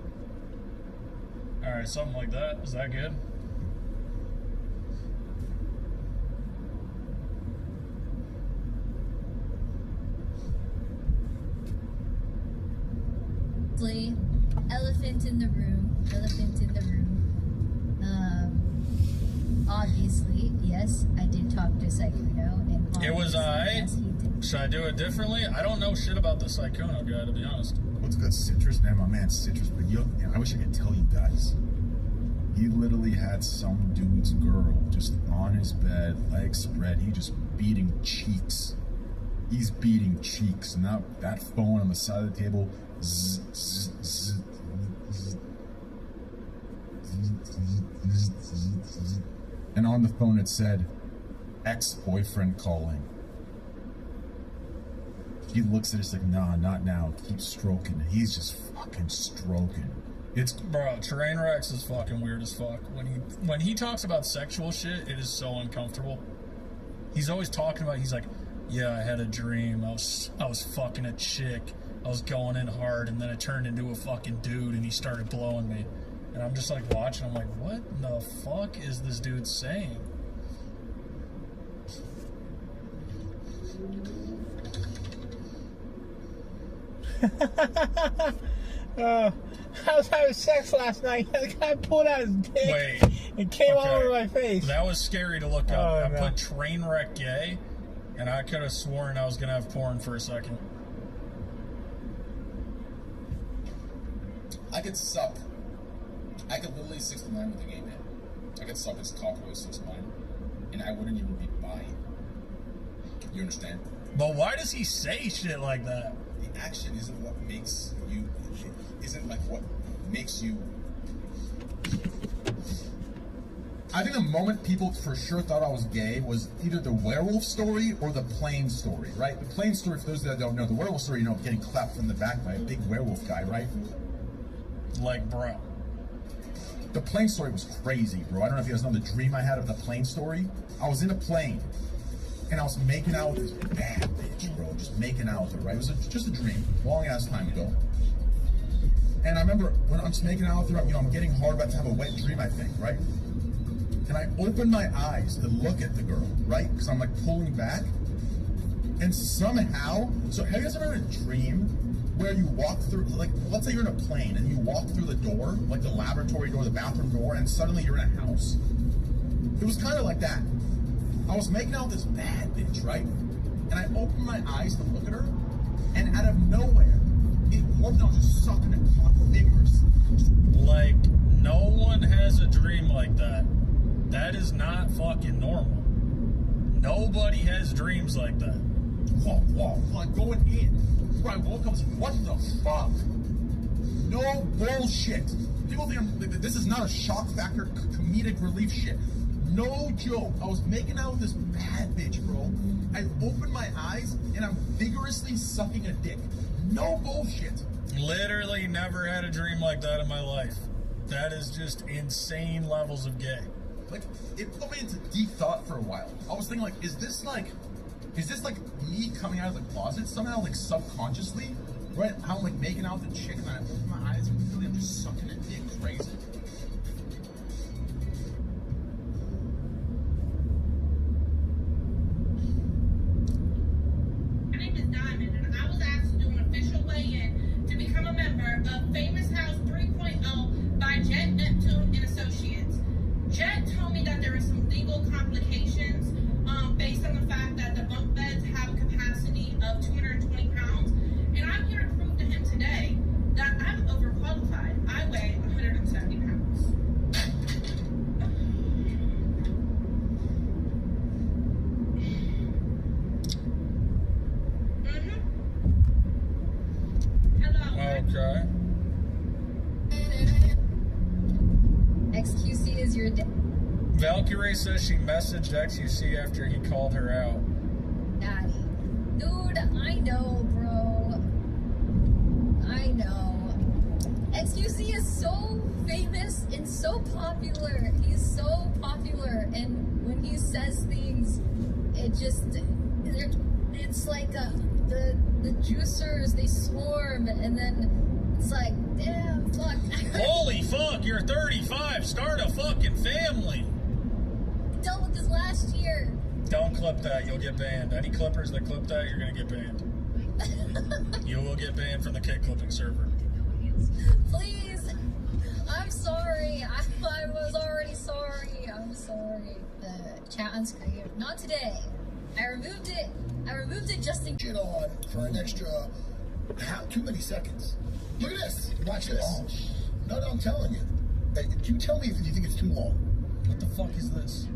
Speaker 14: Alright, something like that. Is that good?
Speaker 22: Elephant in the room. Obviously, yes, I did talk to Saikuno, and
Speaker 14: it was
Speaker 22: yes, he did.
Speaker 14: Should I do it differently? I don't know shit about the Saikuno guy, to be honest.
Speaker 7: What's good, Citrus, man? My man Citrus, but I wish I could tell you guys. He literally had some dude's girl just on his bed, legs spread. He just beating cheeks. He's beating cheeks, and that phone on the side of the table. Zzz, zzz, zzz, zzz.
Speaker 4: And on the phone it said, ex-boyfriend calling. He looks at us like, nah, not now. Keep stroking. He's just fucking stroking. It's
Speaker 14: bro, Trainwrecks is fucking weird as fuck. When he talks about sexual shit, it is so uncomfortable. He's always talking about, he's like, yeah, I had a dream. I was fucking a chick. I was going in hard, and then it turned into a fucking dude, and he started blowing me. And I'm just like watching. I'm like, what the fuck is this dude saying?
Speaker 2: I was having sex last night. The guy pulled out his dick and came all over my face.
Speaker 14: That was scary to look up. I
Speaker 2: no.
Speaker 14: put Trainwreck gay, and I could have sworn I was going to have porn for a second.
Speaker 16: I could literally 6'9" with a gay man. I could suck his cock with 6'9", and I wouldn't even be buying. You understand?
Speaker 14: But why does he say shit like that?
Speaker 16: The action isn't what makes you. Isn't like what makes you.
Speaker 4: I think the moment people for sure thought I was gay was either the werewolf story or the plane story, right? The plane story, for those that don't know, the werewolf story, you know, getting clapped from the back by a big werewolf guy, right?
Speaker 14: Like, bro.
Speaker 4: The plane story was crazy, bro. I don't know if you guys know the dream I had of the plane story. I was in a plane, and I was making out with this bad bitch, bro. Just making out with her, right? It was just a dream, long-ass time ago. And I remember when I'm just making out with her, you know, I'm getting hard, about to have a wet dream, I think, right? And I open my eyes to look at the girl, right? Because I'm like pulling back. And somehow, so have you guys ever had a dream where you walk through, like, let's say you're in a plane and you walk through the door, like the laboratory door, the bathroom door, and suddenly you're in a house? It was kind of like that. I was making out with this bad bitch, right? And I opened my eyes to look at her, and out of nowhere, it wasn't, I was just sucking a cock vigorously.
Speaker 14: Like, no one has a dream like that. That is not fucking normal. Nobody has dreams like that.
Speaker 4: Whoa, like going in. Where I woke up, I was like, what the fuck? No bullshit. People think this is not a shock factor comedic relief shit. No joke. I was making out with this bad bitch, bro. I opened my eyes and I'm vigorously sucking a dick. No bullshit.
Speaker 14: Literally never had a dream like that in my life. That is just insane levels of gay.
Speaker 4: Like, it put me into deep thought for a while. I was thinking, like, is this like me coming out of the closet somehow, like subconsciously? Right? How I'm like making out with the chick and I open my eyes and really I'm just sucking a dick crazy.
Speaker 10: My name is Diamond, and I was asked to do an official weigh-in to become a member of Famous House 3.0 by Jet Neptune and Associates. Jet told me that there are some legal complications based on the fact that the bunk beds have a capacity of 220 pounds, and I'm here to prove to him today that I'm overqualified. I weigh 170 pounds.
Speaker 14: Okay.
Speaker 22: XQC is your
Speaker 14: Valkyrie says she messaged XQC after he called her out.
Speaker 22: daddy. Dude, I know, bro. I know. XQC is so famous and so popular. He's so popular, and when he says things, it just, it's like the juicers, they swarm, and then it's like, damn, fuck.
Speaker 14: Holy fuck, you're 35, start a fucking family.
Speaker 22: Dealt with this last year.
Speaker 14: Don't clip that, you'll get banned. Any clippers that clip that, you're gonna get banned. You will get banned from the kick clipping server.
Speaker 22: Please. I'm sorry. I was already sorry. I'm sorry. The chat on screen. Not today. I removed it. I removed it just in case.
Speaker 17: Shit on for an extra too many seconds. Look at this. Watch this. No, I'm telling you. Hey, you tell me if you think it's too long.
Speaker 14: What the fuck is this?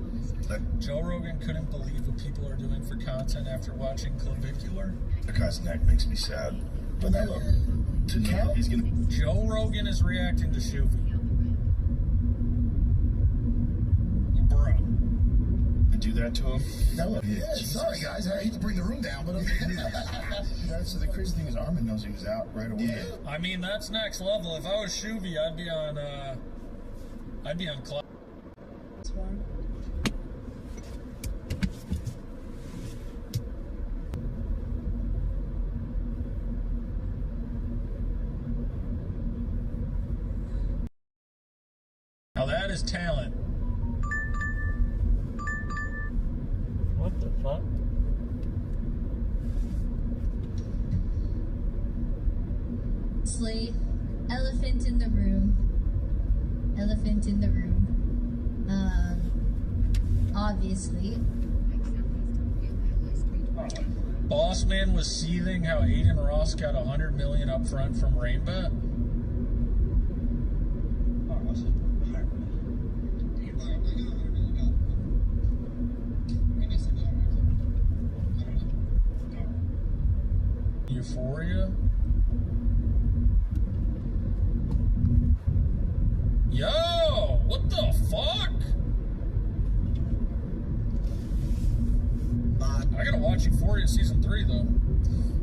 Speaker 14: Joe Rogan couldn't believe what people are doing for content after watching Clavicular.
Speaker 17: The guy's neck makes me sad. But now, to now, he's gonna.
Speaker 14: Joe Rogan is reacting to Shuvi. that to him?
Speaker 4: Yeah, sorry guys, I hate to bring the room down, but so the crazy thing is Armin knows he was out right away.
Speaker 14: Yeah. I mean, that's next level. If I was Shuvi, I'd be on cloud.
Speaker 8: This one.
Speaker 14: Now that is talent.
Speaker 3: What the fuck?
Speaker 22: Honestly, elephant in the room. Elephant in the room. Obviously.
Speaker 14: Boss Man was seething how Aiden Ross got $100 million up front from Rainbow. Euphoria? Yo! What the fuck? I gotta watch Euphoria season 3 though.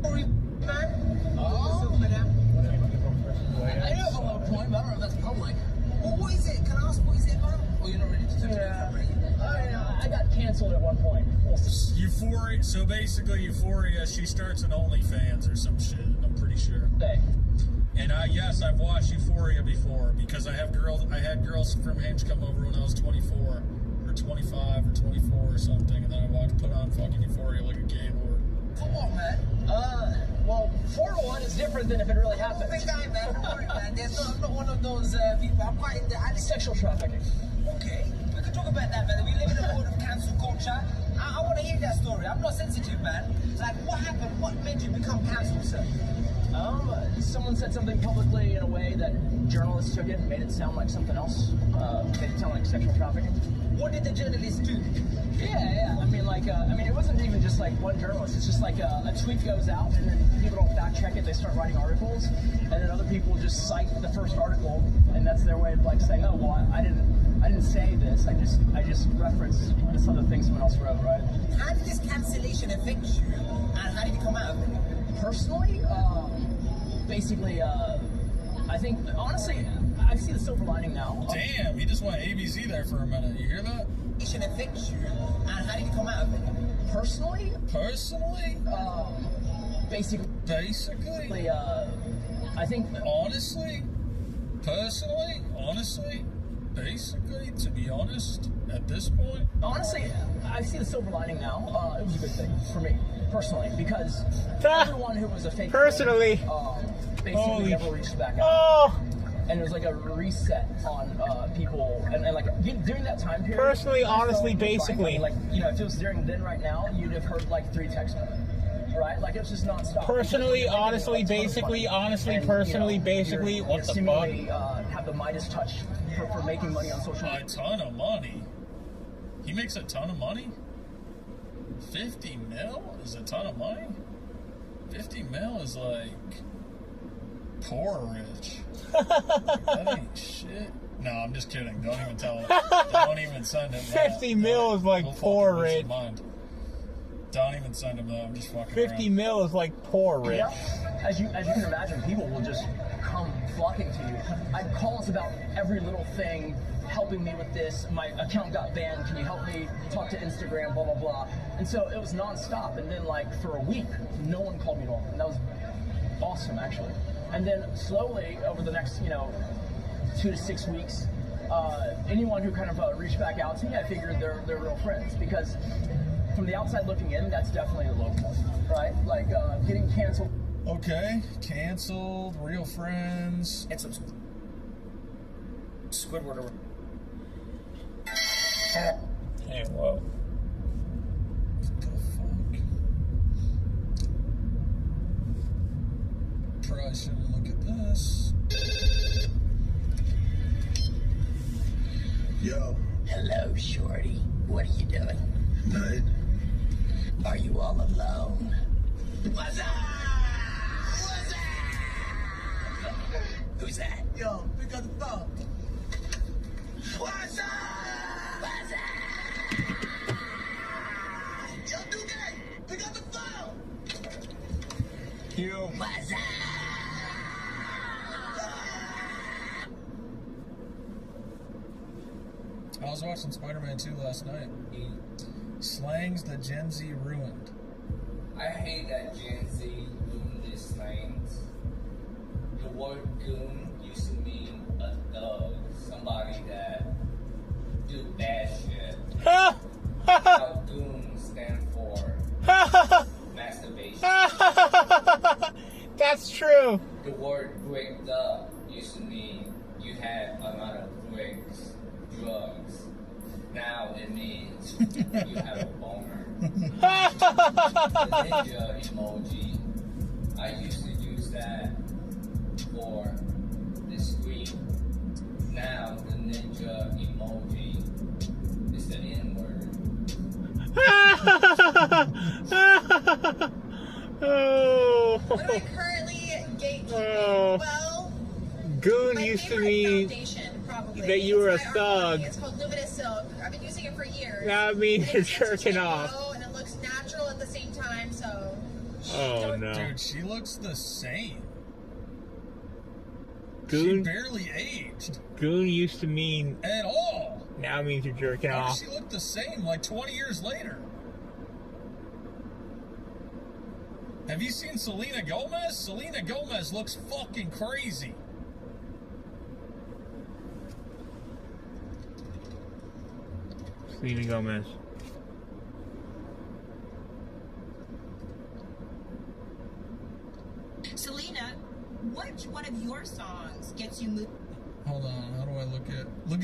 Speaker 15: I know a low point, but I don't know if that's public. Well, what is it? Can I ask what is it about? Well, you're not ready to
Speaker 11: I got canceled at one point.
Speaker 14: Euphoria. So basically, Euphoria. She starts an OnlyFans or some shit. I'm pretty sure. And yes, I've watched Euphoria before because I had girls from Hinge come over when I was 24 or 25 or 24 or something, and then I put on fucking Euphoria like a gay lord.
Speaker 15: Come on, man.
Speaker 11: Well, 4-1 is different than if it really happened.
Speaker 15: Big guy, man. Don't worry, man. I'm not one of those people. I'm quite into
Speaker 11: sexual trafficking.
Speaker 15: Okay, we can talk about that, man. We live in a world of cancel culture. I want to hear that story. I'm not sensitive, man. Like, what happened? What made you become cancelled, sir?
Speaker 11: Someone said something publicly in a way that journalists took it and made it sound like something else. Made it sound like sexual trafficking.
Speaker 15: What did the journalists do?
Speaker 11: Yeah. I mean, it wasn't even just like one journalist. It's just like a tweet goes out and then people don't fact check it. They start writing articles, and then other people just cite the first article, and that's their way of like saying, oh, well, I didn't say this. I just referenced this other thing someone else wrote, right?
Speaker 15: How did this cancellation affect you, and how did you come out of it?
Speaker 11: Personally, basically, I think honestly, I see the silver lining now.
Speaker 14: Damn, he just went ABC there for a minute. You hear that?
Speaker 15: It should affect you, and how did you come out of it?
Speaker 11: Personally, basically, I think
Speaker 14: honestly, basically, to be honest, at this point,
Speaker 11: honestly, I see the silver lining now. It was a good thing for me personally because everyone who was a fake
Speaker 2: personally,
Speaker 11: basically never reached back out. And it was like a reset on people, and like during that time period.
Speaker 2: Personally, honestly, basically,
Speaker 11: like if it was during then right now, you'd have heard like 3 texts, right? Like it's just nonstop.
Speaker 2: Personally, honestly, basically, personally, basically, what the fuck?
Speaker 11: Have the Midas touch for making money on social media.
Speaker 14: A ton of money. He makes a ton of money. 50 mil is a ton of money. 50 mil is like poor rich. That ain't shit. No, I'm just kidding. Don't even tell him. Don't even send him that.
Speaker 2: 50 mil is like poor rich.
Speaker 14: Don't even send him that. I'm just fucking
Speaker 2: 50
Speaker 14: around.
Speaker 2: mil is like poor rich.
Speaker 11: Yeah. As you can imagine, people will just come flocking to you. I'd call us about every little thing, helping me with this. My account got banned. Can you help me? Talk to Instagram, blah, blah, blah. And so it was nonstop. And then like for a week, no one called me at all. And that was awesome, actually. And then slowly over the next, 2 to 6 weeks, anyone who kind of reached back out to me, I figured they're real friends because from the outside looking in, that's definitely a low point, right? Like getting canceled.
Speaker 14: Okay, canceled, real friends.
Speaker 15: It's some Squidward or
Speaker 2: Hey, whoa.
Speaker 14: Probably shouldn't look at this.
Speaker 17: Yo.
Speaker 18: Hello, shorty. What are you doing?
Speaker 17: Night.
Speaker 18: Are you all alone?
Speaker 15: What's up?
Speaker 18: What's up? Who's that?
Speaker 15: Yo, pick up the phone. What's up?
Speaker 18: What's up?
Speaker 14: Q.
Speaker 21: What's up?
Speaker 14: I was watching Spider-Man 2 last night. Slangs that Gen Z ruined.
Speaker 5: I hate that Gen Z ruined these slangs. The word goon used to mean a thug, somebody that do bad shit. How goon stand for masturbation.
Speaker 2: That's true.
Speaker 5: The word bricked up used to mean you had a lot of bricks, drugs. Now it means you have a boner. The ninja emoji, I used to use that for discreet. Now the ninja emoji is the N-word.
Speaker 2: Oh.
Speaker 10: What am I currently gatekeeping?
Speaker 2: Oh.
Speaker 10: Well,
Speaker 2: Goon
Speaker 10: my
Speaker 2: used to
Speaker 10: favorite
Speaker 2: mean
Speaker 10: foundation, probably.
Speaker 2: that you were a
Speaker 10: It's by
Speaker 2: thug.
Speaker 10: Armani. It's called Luminous Silk. I've been using it for years.
Speaker 2: That means
Speaker 10: And
Speaker 2: you're
Speaker 10: it's just
Speaker 2: jerking
Speaker 10: a
Speaker 2: off.
Speaker 10: glow, and it looks natural at the same time, so...
Speaker 2: Oh no.
Speaker 14: Dude, she looks the same.
Speaker 2: Goon,
Speaker 14: She barely aged.
Speaker 2: goon used to mean
Speaker 14: At all.
Speaker 2: now means you're jerking
Speaker 14: How
Speaker 2: off.
Speaker 14: does she look the same like 20 years later? Have you seen Selena Gomez? Selena Gomez looks fucking crazy.
Speaker 2: Selena Gomez.
Speaker 8: Selena, which one of your songs gets you moved?
Speaker 14: Hold on, how do I look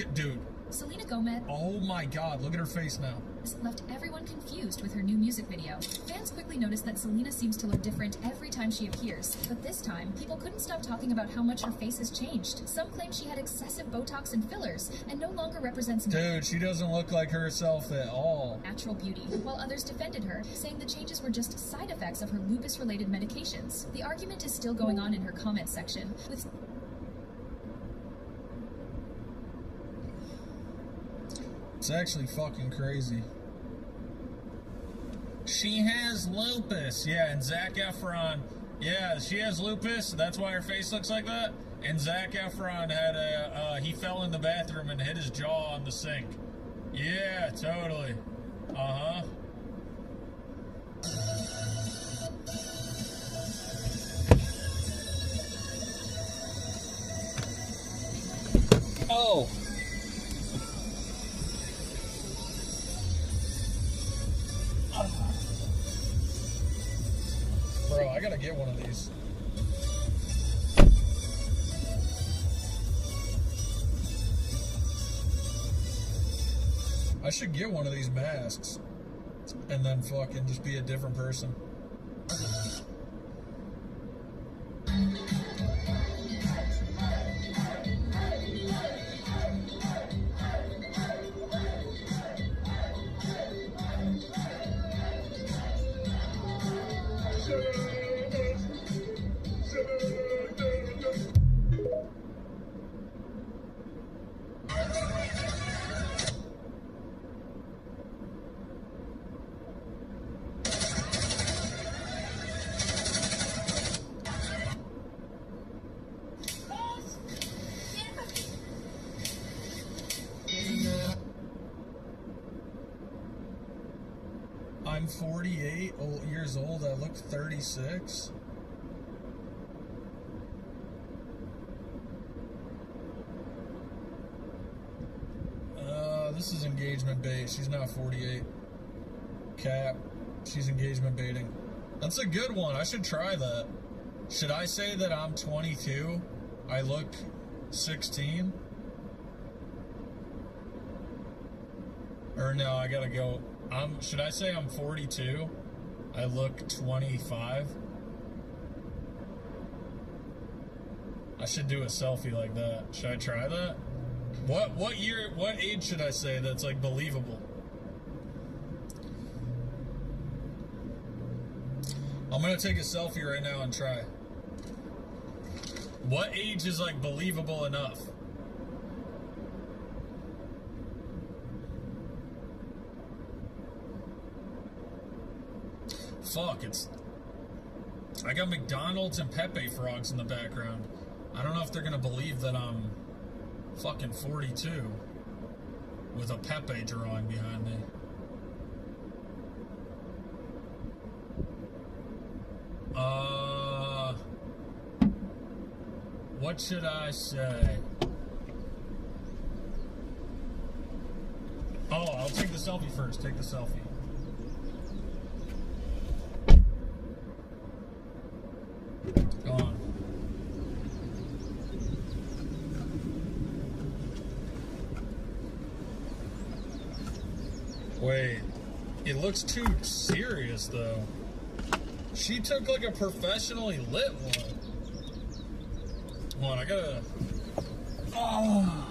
Speaker 14: at dude?
Speaker 23: Selena Gomez
Speaker 14: Oh my god, look at her face now.
Speaker 23: left everyone confused with her new music video. Fans quickly noticed that Selena seems to look different every time she appears, but this time, people couldn't stop talking about how much her face has changed. Some claim she had excessive Botox and fillers, and no longer represents
Speaker 14: Dude, she doesn't look like herself at all.
Speaker 23: natural beauty, while others defended her, saying the changes were just side effects of her lupus-related medications. The argument is still going on in her comment section, with
Speaker 14: It's actually fucking crazy. She has lupus. Yeah, and Zac Efron. Yeah, she has lupus. That's why her face looks like that. And Zac Efron had he fell in the bathroom and hit his jaw on the sink. Yeah, totally. Uh-huh. Oh. Bro, I gotta get one of these. I should get one of these masks and then fucking just be a different person. I'm 48 years old. I look 36. This is engagement bait. She's not 48. Cap. She's engagement baiting. That's a good one. I should try that. Should I say that I'm 22? I look 16? Or no, I gotta go. Should I say I'm 42? I look 25? I should do a selfie like that. Should I try that? What year, what age should I say that's like believable? I'm gonna take a selfie right now and try. What age is like believable enough? Fuck, I got McDonald's and Pepe frogs in the background. I don't know if they're gonna believe that I'm fucking 42 with a Pepe drawing behind me. What should I say? Oh, I'll take the selfie first. Take the selfie. Go on. Wait, it looks too serious though. She took like a professionally lit one. Hold on, I gotta. Oh.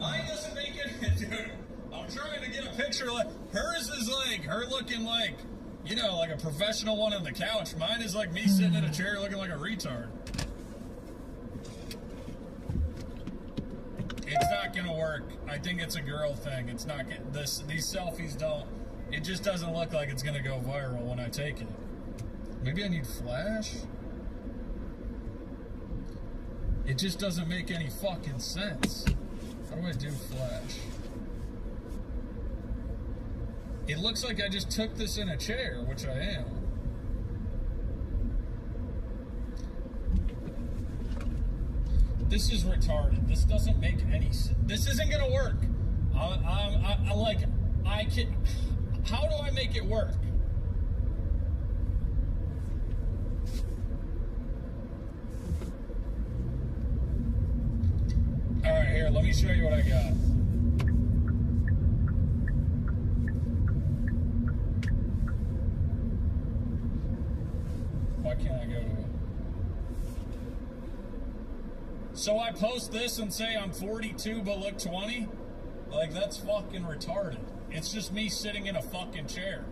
Speaker 14: Mine doesn't make it, dude. I'm trying to get a picture like hers is like her looking like, you know, like a professional one on the couch. Mine is like me sitting in a chair looking like a retard. It's not gonna work. I think it's a girl thing. It's not these selfies don't. It just doesn't look like it's gonna go viral when I take it. Maybe I need flash. It just doesn't make any fucking sense. How do I do flash? It looks like I just took this in a chair, which I am. This is retarded. This doesn't make any sense. This isn't gonna work. I can. How do I make it work? All right, here. Let me show you what I got. Why can't I go to it? So I post this and say I'm 42 but look 20? Like, that's fucking retarded. It's just me sitting in a fucking chair.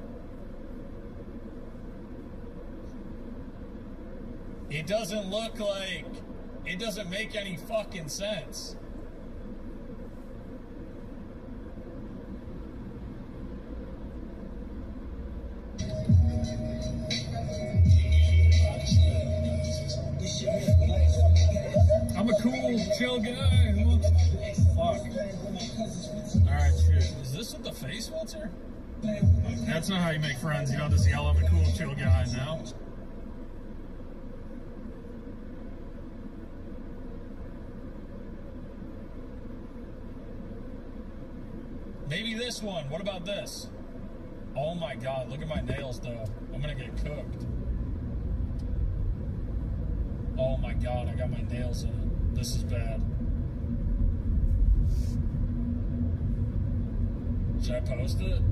Speaker 14: It doesn't look like... It doesn't make any fucking sense. I'm a cool, chill guy. Fuck. Alright, shit. Is this what the face filter? That's not how you make friends. You don't just yell, I'm a cool, chill guy now. Maybe this one. What about this? Oh my god, look at my nails though. I'm gonna get cooked. Oh my god, I got my nails in it. This is bad. Should I post it?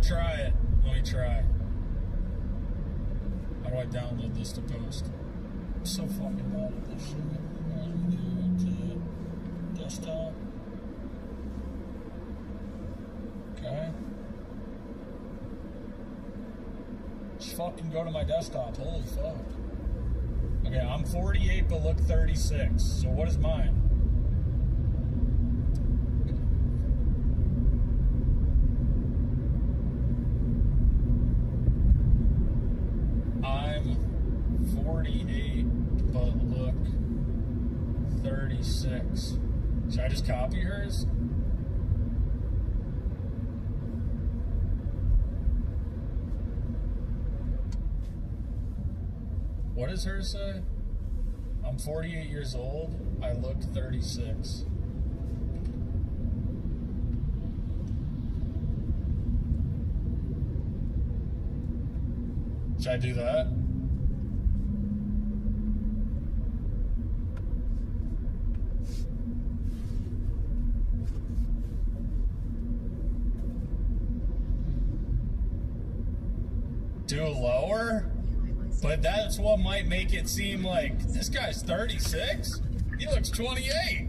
Speaker 14: Try it. Let me try. How do I download this to post? I'm so fucking bad at this shit. To desktop. Okay. Just fucking go to my desktop. Holy fuck. Okay, I'm 48 but look 36. So what is mine? I'm 48 but look 36. Should I just copy hers? What does hers say? I'm 48 years old. I look 36. Should I do that? Do lower? But that's what might make it seem like this guy's 36? He looks 28.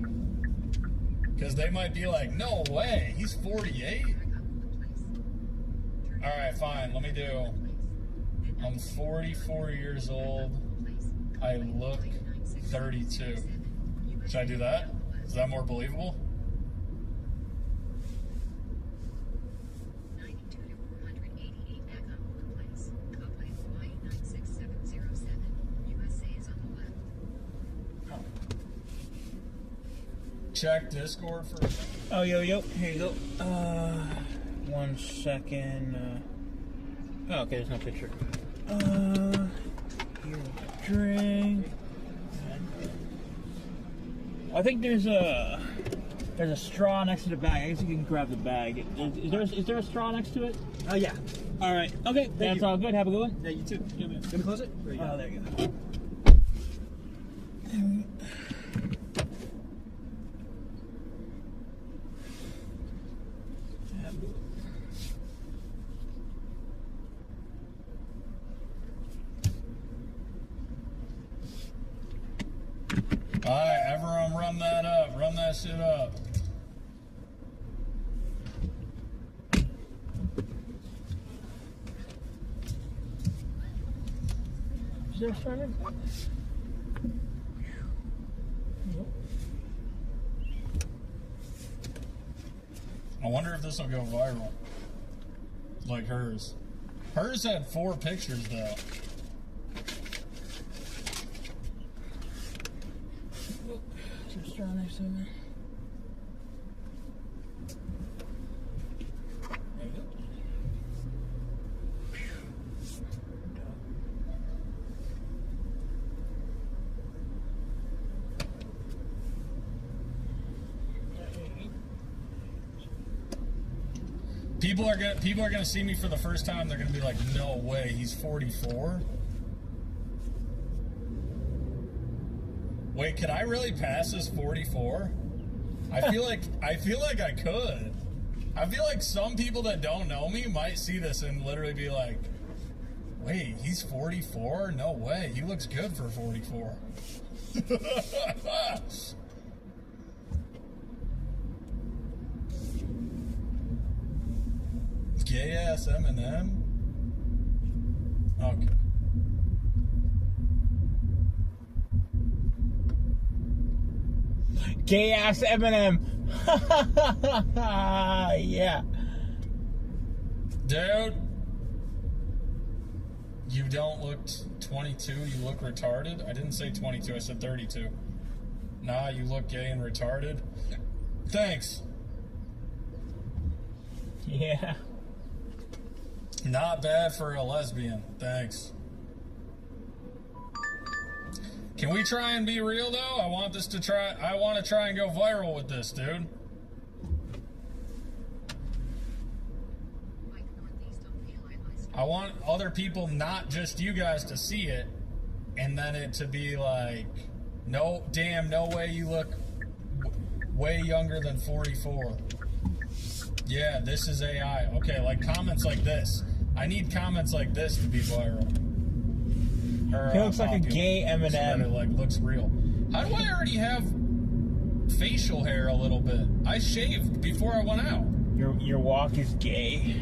Speaker 14: Because they might be like, no way, he's 48? Alright, fine, let me do. I'm 44 years old. I look 32. Should I do that? Is that more believable? Check Discord for.
Speaker 2: Oh, yo. Here you go. 1 second. Oh, okay, there's no picture. Here's a drink. I think there's a straw next to the bag. I guess you can grab the bag. Is there a straw next to it?
Speaker 15: Oh, yeah.
Speaker 2: All right. Okay, that's all good. Have a good one.
Speaker 15: Yeah, you too. Gonna close it?
Speaker 2: There you go. There you go.
Speaker 14: Alright, everyone run that up. Run that shit up.
Speaker 2: Is there a straw next to it?
Speaker 14: I wonder if this will go viral. Like hers. Hers had 4 pictures though.
Speaker 2: Is there a straw next to it? There you go.
Speaker 14: People are gonna see me for the first time. They're gonna be like, "No way, he's 44." Wait, could I really pass as 44? I feel like I could. I feel like some people that don't know me might see this and literally be like, "Wait, he's 44? No way. He looks good for 44." Gay ass Eminem. Okay.
Speaker 2: Gay ass Eminem. Yeah.
Speaker 14: Dude, you don't look 22. You look retarded. I didn't say 22. I said 32. Nah, you look gay and retarded. Thanks.
Speaker 2: Yeah.
Speaker 14: Not bad for a lesbian. Thanks. Can we try and be real though? I want to try and go viral with this, dude. I want other people, not just you guys, to see it, and then it to be like, no, damn, no way you look way younger than 44. Yeah, this is AI. Okay, like comments like this. I need comments like this to be viral. Or,
Speaker 2: he looks like a gay Eminem.
Speaker 14: So that it like looks real. How do I already have facial hair a little bit? I shaved before I went out.
Speaker 2: Your walk is gay.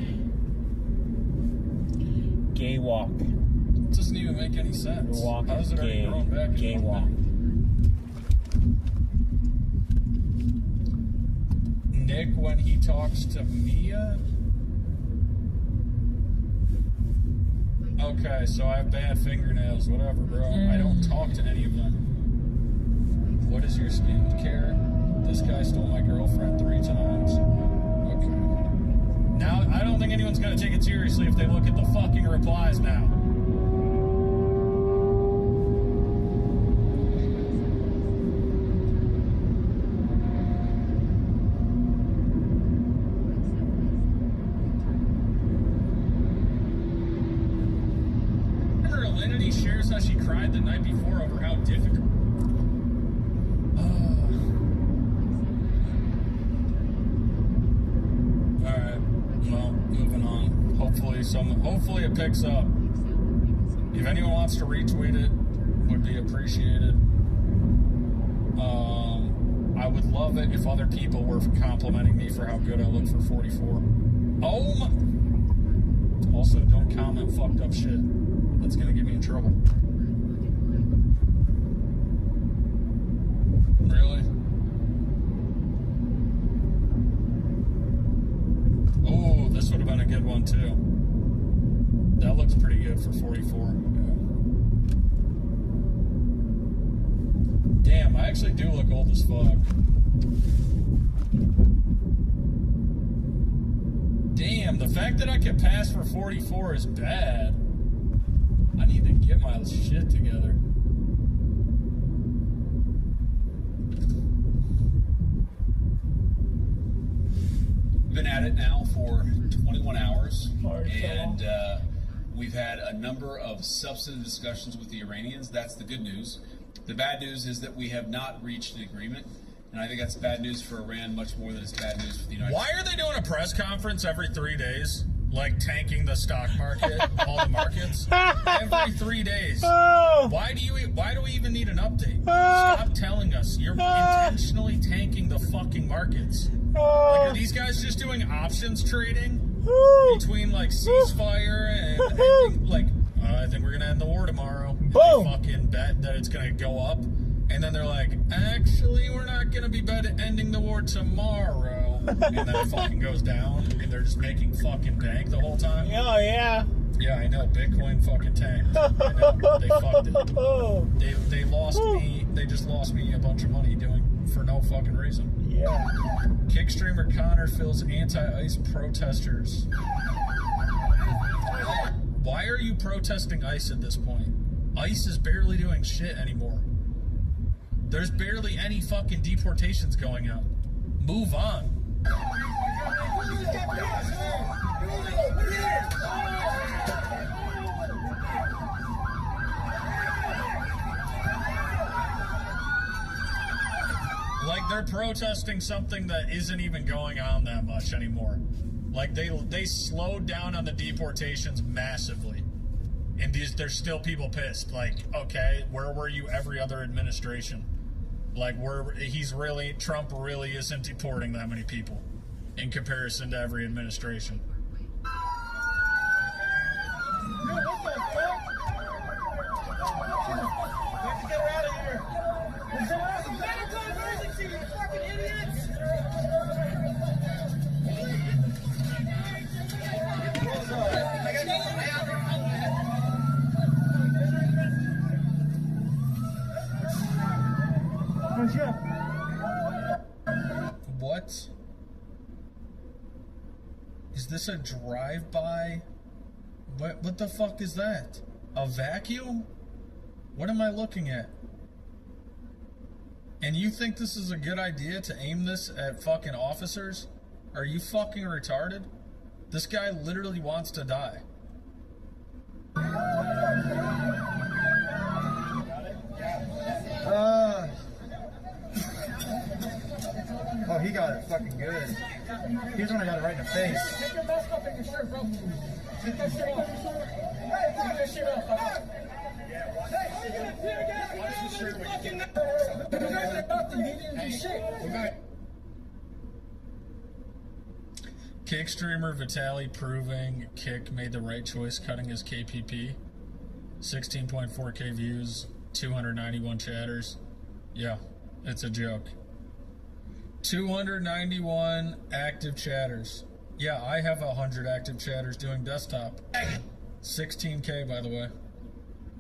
Speaker 2: Gay walk.
Speaker 14: It doesn't even make any sense.
Speaker 2: Your walk
Speaker 14: How
Speaker 2: is
Speaker 14: is it already
Speaker 2: gay.
Speaker 14: grown back?
Speaker 2: Gay walk.
Speaker 14: Nick when he talks to Mia. Okay, so I have bad fingernails, whatever, bro. I don't talk to any of them. What is your skincare? This guy stole my girlfriend 3 times. Okay. Now, I don't think anyone's gonna take it seriously if they look at the fucking replies now. Shares how she cried the night before over how difficult. Alright, well, moving on. Hopefully it picks up. If anyone wants to retweet it, would be appreciated. I would love it if other people were complimenting me for how good I look for 44. Oh my... Also, don't comment fucked up shit. That's gonna get me in trouble. Really? Oh, this would have been a good one too. That looks pretty good for 44. Damn, I actually do look old as fuck. Damn, the fact that I can pass for 44 is bad. I need to get my shit together.
Speaker 6: Been at it now for 21 hours, and we've had a number of substantive discussions with the Iranians. That's the good news. The bad news is that we have not reached an agreement, and I think that's bad news for Iran much more than it's bad news for the United States.
Speaker 14: Why are they doing a press conference every 3 days? Like tanking the stock market, all the markets? Every 3 days. Why do we even need an update? Stop telling us. You're intentionally tanking the fucking markets. Like, are these guys just doing options trading between like ceasefire and like I think we're gonna end the war tomorrow. Boom. They fucking bet that it's gonna go up, and then they're like, actually, we're not gonna be ending the war tomorrow, and then it fucking goes down, and they're just making fucking bank the whole time.
Speaker 2: Oh yeah.
Speaker 14: Yeah, I know. Bitcoin fucking tanked. I know. They fucked it. They lost me. They just lost me a bunch of money for no fucking reason.
Speaker 2: Yeah.
Speaker 14: Kick streamer Connor fills anti-ICE protesters. Why are you protesting ICE at this point? ICE is barely doing shit anymore. There's barely any fucking deportations going on. Move on. Like, they're protesting something that isn't even going on that much anymore. Like, they slowed down on the deportations massively. And there's still people pissed. Like, okay, where were you every other administration? Like, Trump really isn't deporting that many people in comparison to every administration. What? Is this a drive-by? What the fuck is that? A vacuum? What am I looking at? And you think this is a good idea to aim this at fucking officers? Are you fucking retarded? This guy literally wants to die.
Speaker 17: Oh, he got it fucking good. Here's when I got it right in the face.
Speaker 10: Take your mask off and your shirt, bro. Take that shit off. Hey, take that shit off.
Speaker 14: Kick streamer Vitaly proving Kick made the right choice cutting his KPP. 16.4k views, 291 chatters. Yeah, it's a joke. 291 active chatters. Yeah, I have 100 active chatters doing desktop. 16k, by the way.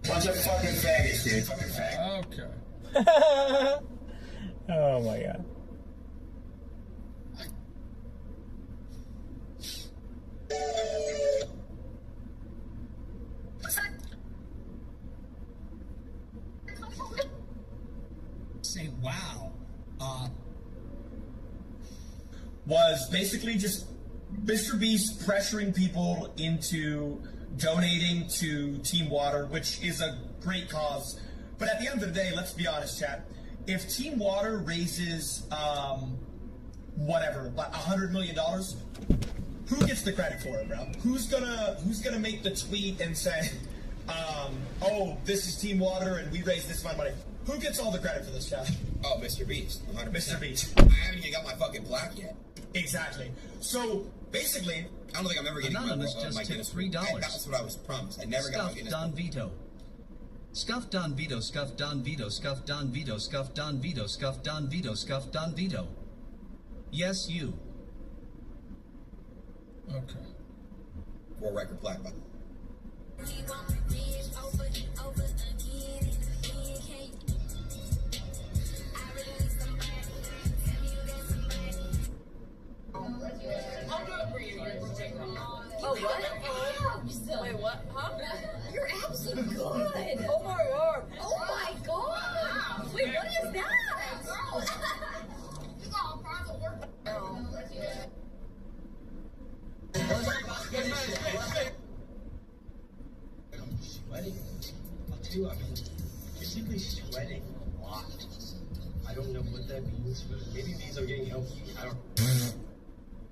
Speaker 18: Bunch of fucking faggots, dude. Fucking faggot.
Speaker 14: Okay.
Speaker 2: Oh my god.
Speaker 12: Say wow. Was basically just Mr. Beast pressuring people into donating to Team Water, which is a great cause. But at the end of the day, let's be honest, chat. If Team Water raises, whatever, $100 million, who gets the credit for it, bro? Who's gonna make the tweet and say, oh, this is Team Water and we raised this amount of money. Who gets all the credit for this, Chad?
Speaker 18: Oh, Mr. Beast, 100%.
Speaker 12: Mr. Beast.
Speaker 18: I haven't even got my fucking plaque yet.
Speaker 12: Exactly. So, basically...
Speaker 18: I don't think I'm ever getting
Speaker 9: Anonymous
Speaker 18: my
Speaker 9: just tipped
Speaker 18: Guinness.
Speaker 9: $3.
Speaker 18: That's what I was promised. I never got my
Speaker 9: Scuff
Speaker 18: Guinness.
Speaker 9: Don Vito. Scuff Don Vito, Scuff Don Vito, Scuff Don Vito, Scuff Don Vito, Scuff Don Vito, Scuff Don Vito. Yes, you.
Speaker 14: Okay.
Speaker 18: World record plaque, but
Speaker 1: Oh, what? Wait, what? Huh? You're absolutely good. Oh my god. Oh my god. Wait, what is that? You got a private work.
Speaker 13: I'm sweating. I'll tell you, I've been physically sweating a lot. I don't know what that means, but maybe it means I'm getting healthy. I don't.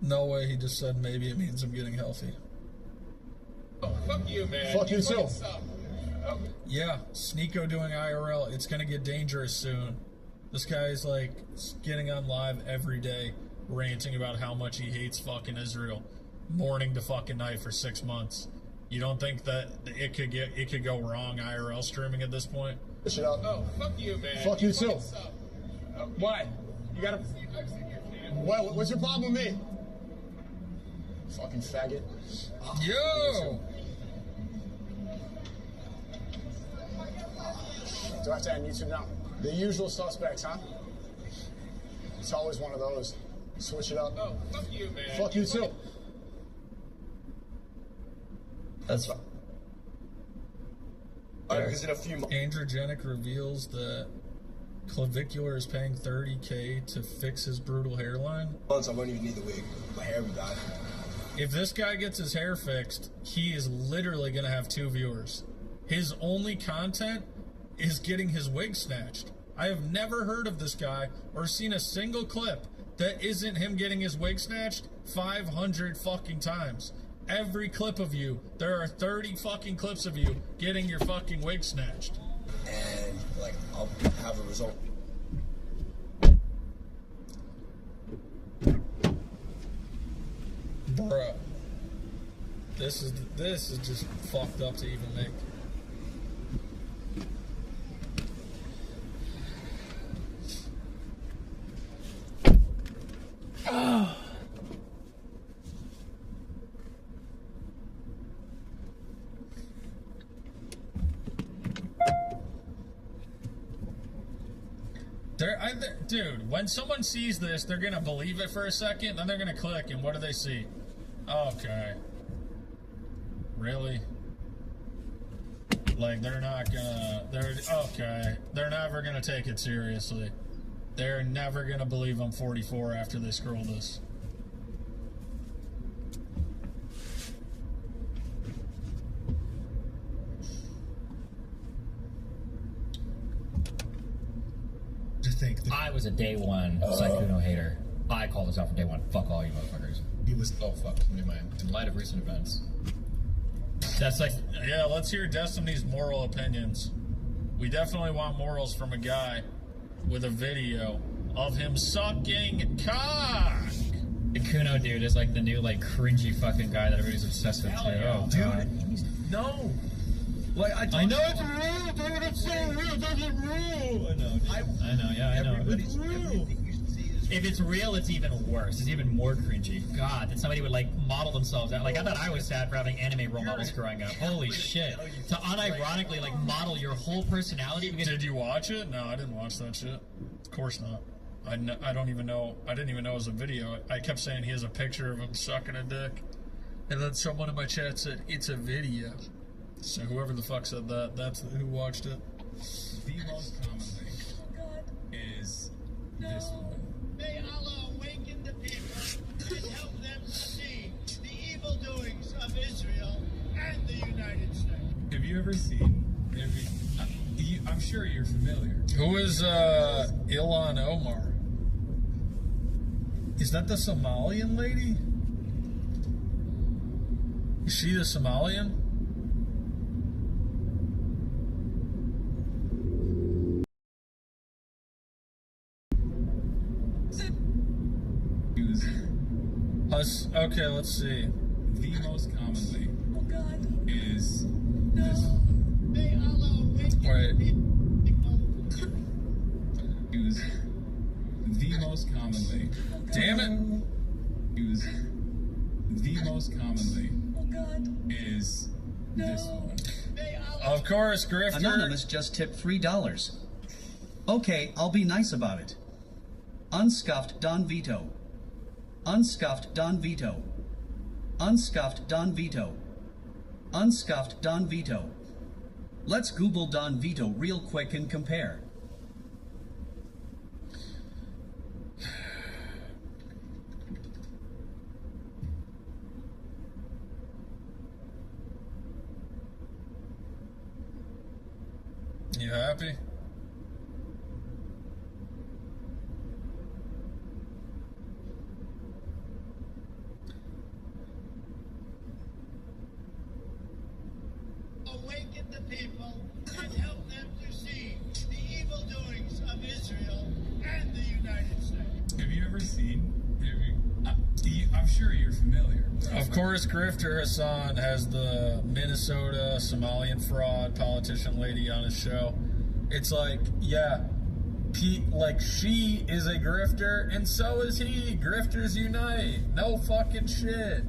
Speaker 14: No way, he just said maybe it means I'm getting healthy.
Speaker 6: Oh, fuck you, man.
Speaker 14: Fuck you too.
Speaker 6: fucking suck.
Speaker 14: Yeah, Sneeko doing IRL. It's gonna get dangerous soon. This guy's like getting on live every day, ranting about how much he hates fucking Israel, morning to fucking night for 6 months. You don't think that it could go wrong IRL streaming at this point?
Speaker 6: Shut up. Oh, fuck you, man.
Speaker 14: Fuck you too.
Speaker 6: fucking suck. What? You gotta...
Speaker 17: What's your problem with me? Fucking faggot.
Speaker 14: Yo!
Speaker 17: Do I have to end YouTube now? The usual suspects, huh? It's always one of those. Switch it up.
Speaker 6: Oh, fuck you, man.
Speaker 17: Fuck you too.
Speaker 9: That's fine.
Speaker 17: Because in a few months.
Speaker 14: Androgenic reveals that Clavicular is paying $30K to fix his brutal hairline.
Speaker 18: I won't even need the wig. My hair will be done.
Speaker 14: If this guy gets his hair fixed, he is literally going to have 2 viewers. His only content is getting his wig snatched. I have never heard of this guy or seen a single clip that isn't him getting his wig snatched 500 fucking times. Every clip of you, there are 30 fucking clips of you getting your fucking wig snatched.
Speaker 18: And, like, I'll have a result.
Speaker 14: Bruh. This is just fucked up to even make. Oh. Dude, when someone sees this, they're gonna believe it for a second, then they're gonna click, and what do they see? Okay. Really? Like, they're not gonna... Okay. They're never gonna take it seriously. They're never gonna believe I'm 44 after they scroll this.
Speaker 19: I was a day one Saikuno hater. I called this out from day one. Fuck all you motherfuckers.
Speaker 6: He was... Oh, fuck. In light of recent events.
Speaker 14: That's like... Yeah, let's hear Destiny's moral opinions. We definitely want morals from a guy with a video of him sucking cock.
Speaker 19: The Kuno dude is like the new, like, cringy fucking guy that everybody's obsessed with, too.
Speaker 14: Yeah.
Speaker 19: Oh,
Speaker 14: Dude,
Speaker 19: God.
Speaker 14: No! Like, I know it's real, dude. It's so real. Does it real? I know. Dude.
Speaker 19: I know. Yeah, I know.
Speaker 14: It's real.
Speaker 19: If it's real, it's even worse. It's even more cringy. God, that somebody would, like, model themselves out. Like, I thought I was sad for having anime role models growing up. Holy shit. To unironically, like, model your whole personality.
Speaker 14: Did you watch it? No, I didn't watch that shit. Of course not. I don't even know. I didn't even know it was a video. I kept saying he has a picture of him sucking a dick. And then someone in my chat said, it's a video. So whoever the fuck said that, that's who watched it.
Speaker 6: The most common thing is this one.
Speaker 24: May Allah awaken the people and help them to see the evil doings of Israel and the United States.
Speaker 6: Have you ever seen... I'm sure you're familiar.
Speaker 14: Who is Ilhan Omar? Is that the Somalian lady? Is she the Somalian? let's see.
Speaker 6: The most commonly
Speaker 1: Oh God.
Speaker 6: is
Speaker 1: No.
Speaker 24: May Allah awaken
Speaker 6: Wait.
Speaker 24: the
Speaker 6: use the most commonly.
Speaker 14: Damn it.
Speaker 6: Use the most commonly
Speaker 1: Oh God.
Speaker 6: is this one.
Speaker 14: Of course, Grifter.
Speaker 9: Anonymous just tipped $3. Okay, I'll be nice about it. Unscuffed Don Vito. Unscuffed Don Vito. Unscuffed Don Vito. Unscuffed Don Vito. Let's Google Don Vito real quick and compare.
Speaker 14: You happy?
Speaker 24: awaken the people and help them to see the evil doings of Israel and the United States.
Speaker 6: Have you ever seen? I'm sure you're familiar.
Speaker 14: Of course, Grifter Hassan has the Minnesota Somalian fraud politician lady on his show. It's like, yeah, she is a grifter, and so is he. Grifters unite. No fucking shit.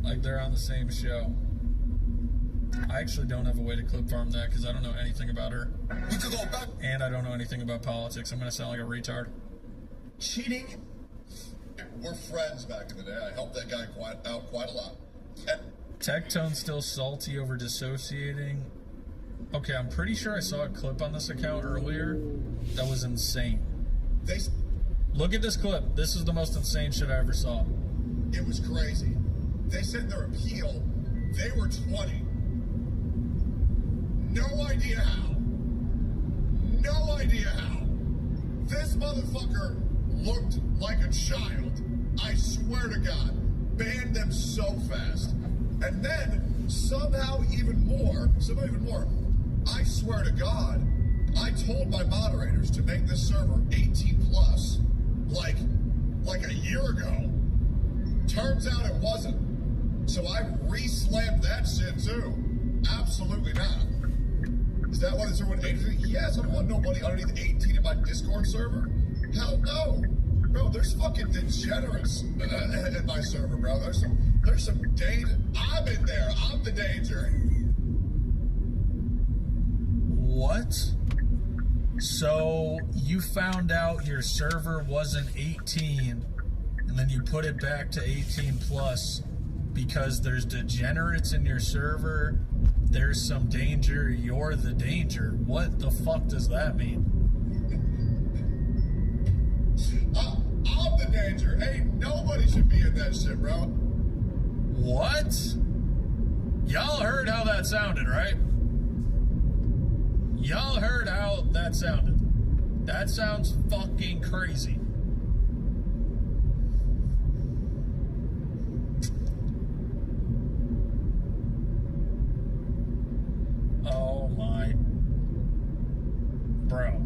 Speaker 14: Like, they're on the same show. I actually don't have a way to clip farm that because I don't know anything about her. And I don't know anything about politics. I'm going to sound like a retard.
Speaker 17: Cheating? We're friends back in the day. I helped that guy out quite a lot.
Speaker 14: Tectone still salty over dissociating. Okay, I'm pretty sure I saw a clip on this account earlier that was insane. Look at this clip. This is the most insane shit I ever saw.
Speaker 17: It was crazy. They said their appeal, they were 20. No idea how. No idea how. This motherfucker looked like a child. I swear to God. Banned them so fast. And then, somehow even more, I swear to God, I told my moderators to make this server 18 plus, like a year ago. Turns out it wasn't. So I re-slammed that shit too. Absolutely not. Is that what it's doing? 18? Yes, I don't want nobody underneath 18 in my Discord server. Hell no. Bro, there's fucking degenerates in my server, bro. There's some danger. I'm in there. I'm the danger.
Speaker 14: What? So you found out your server wasn't 18 and then you put it back to 18 plus because there's degenerates in your server, there's some danger, you're the danger. What the fuck does that mean?
Speaker 17: I'm the danger. Ain't nobody should be in that shit, bro.
Speaker 14: What? Y'all heard how that sounded, right? Y'all heard how that sounded. That sounds fucking crazy. Oh my. Bro.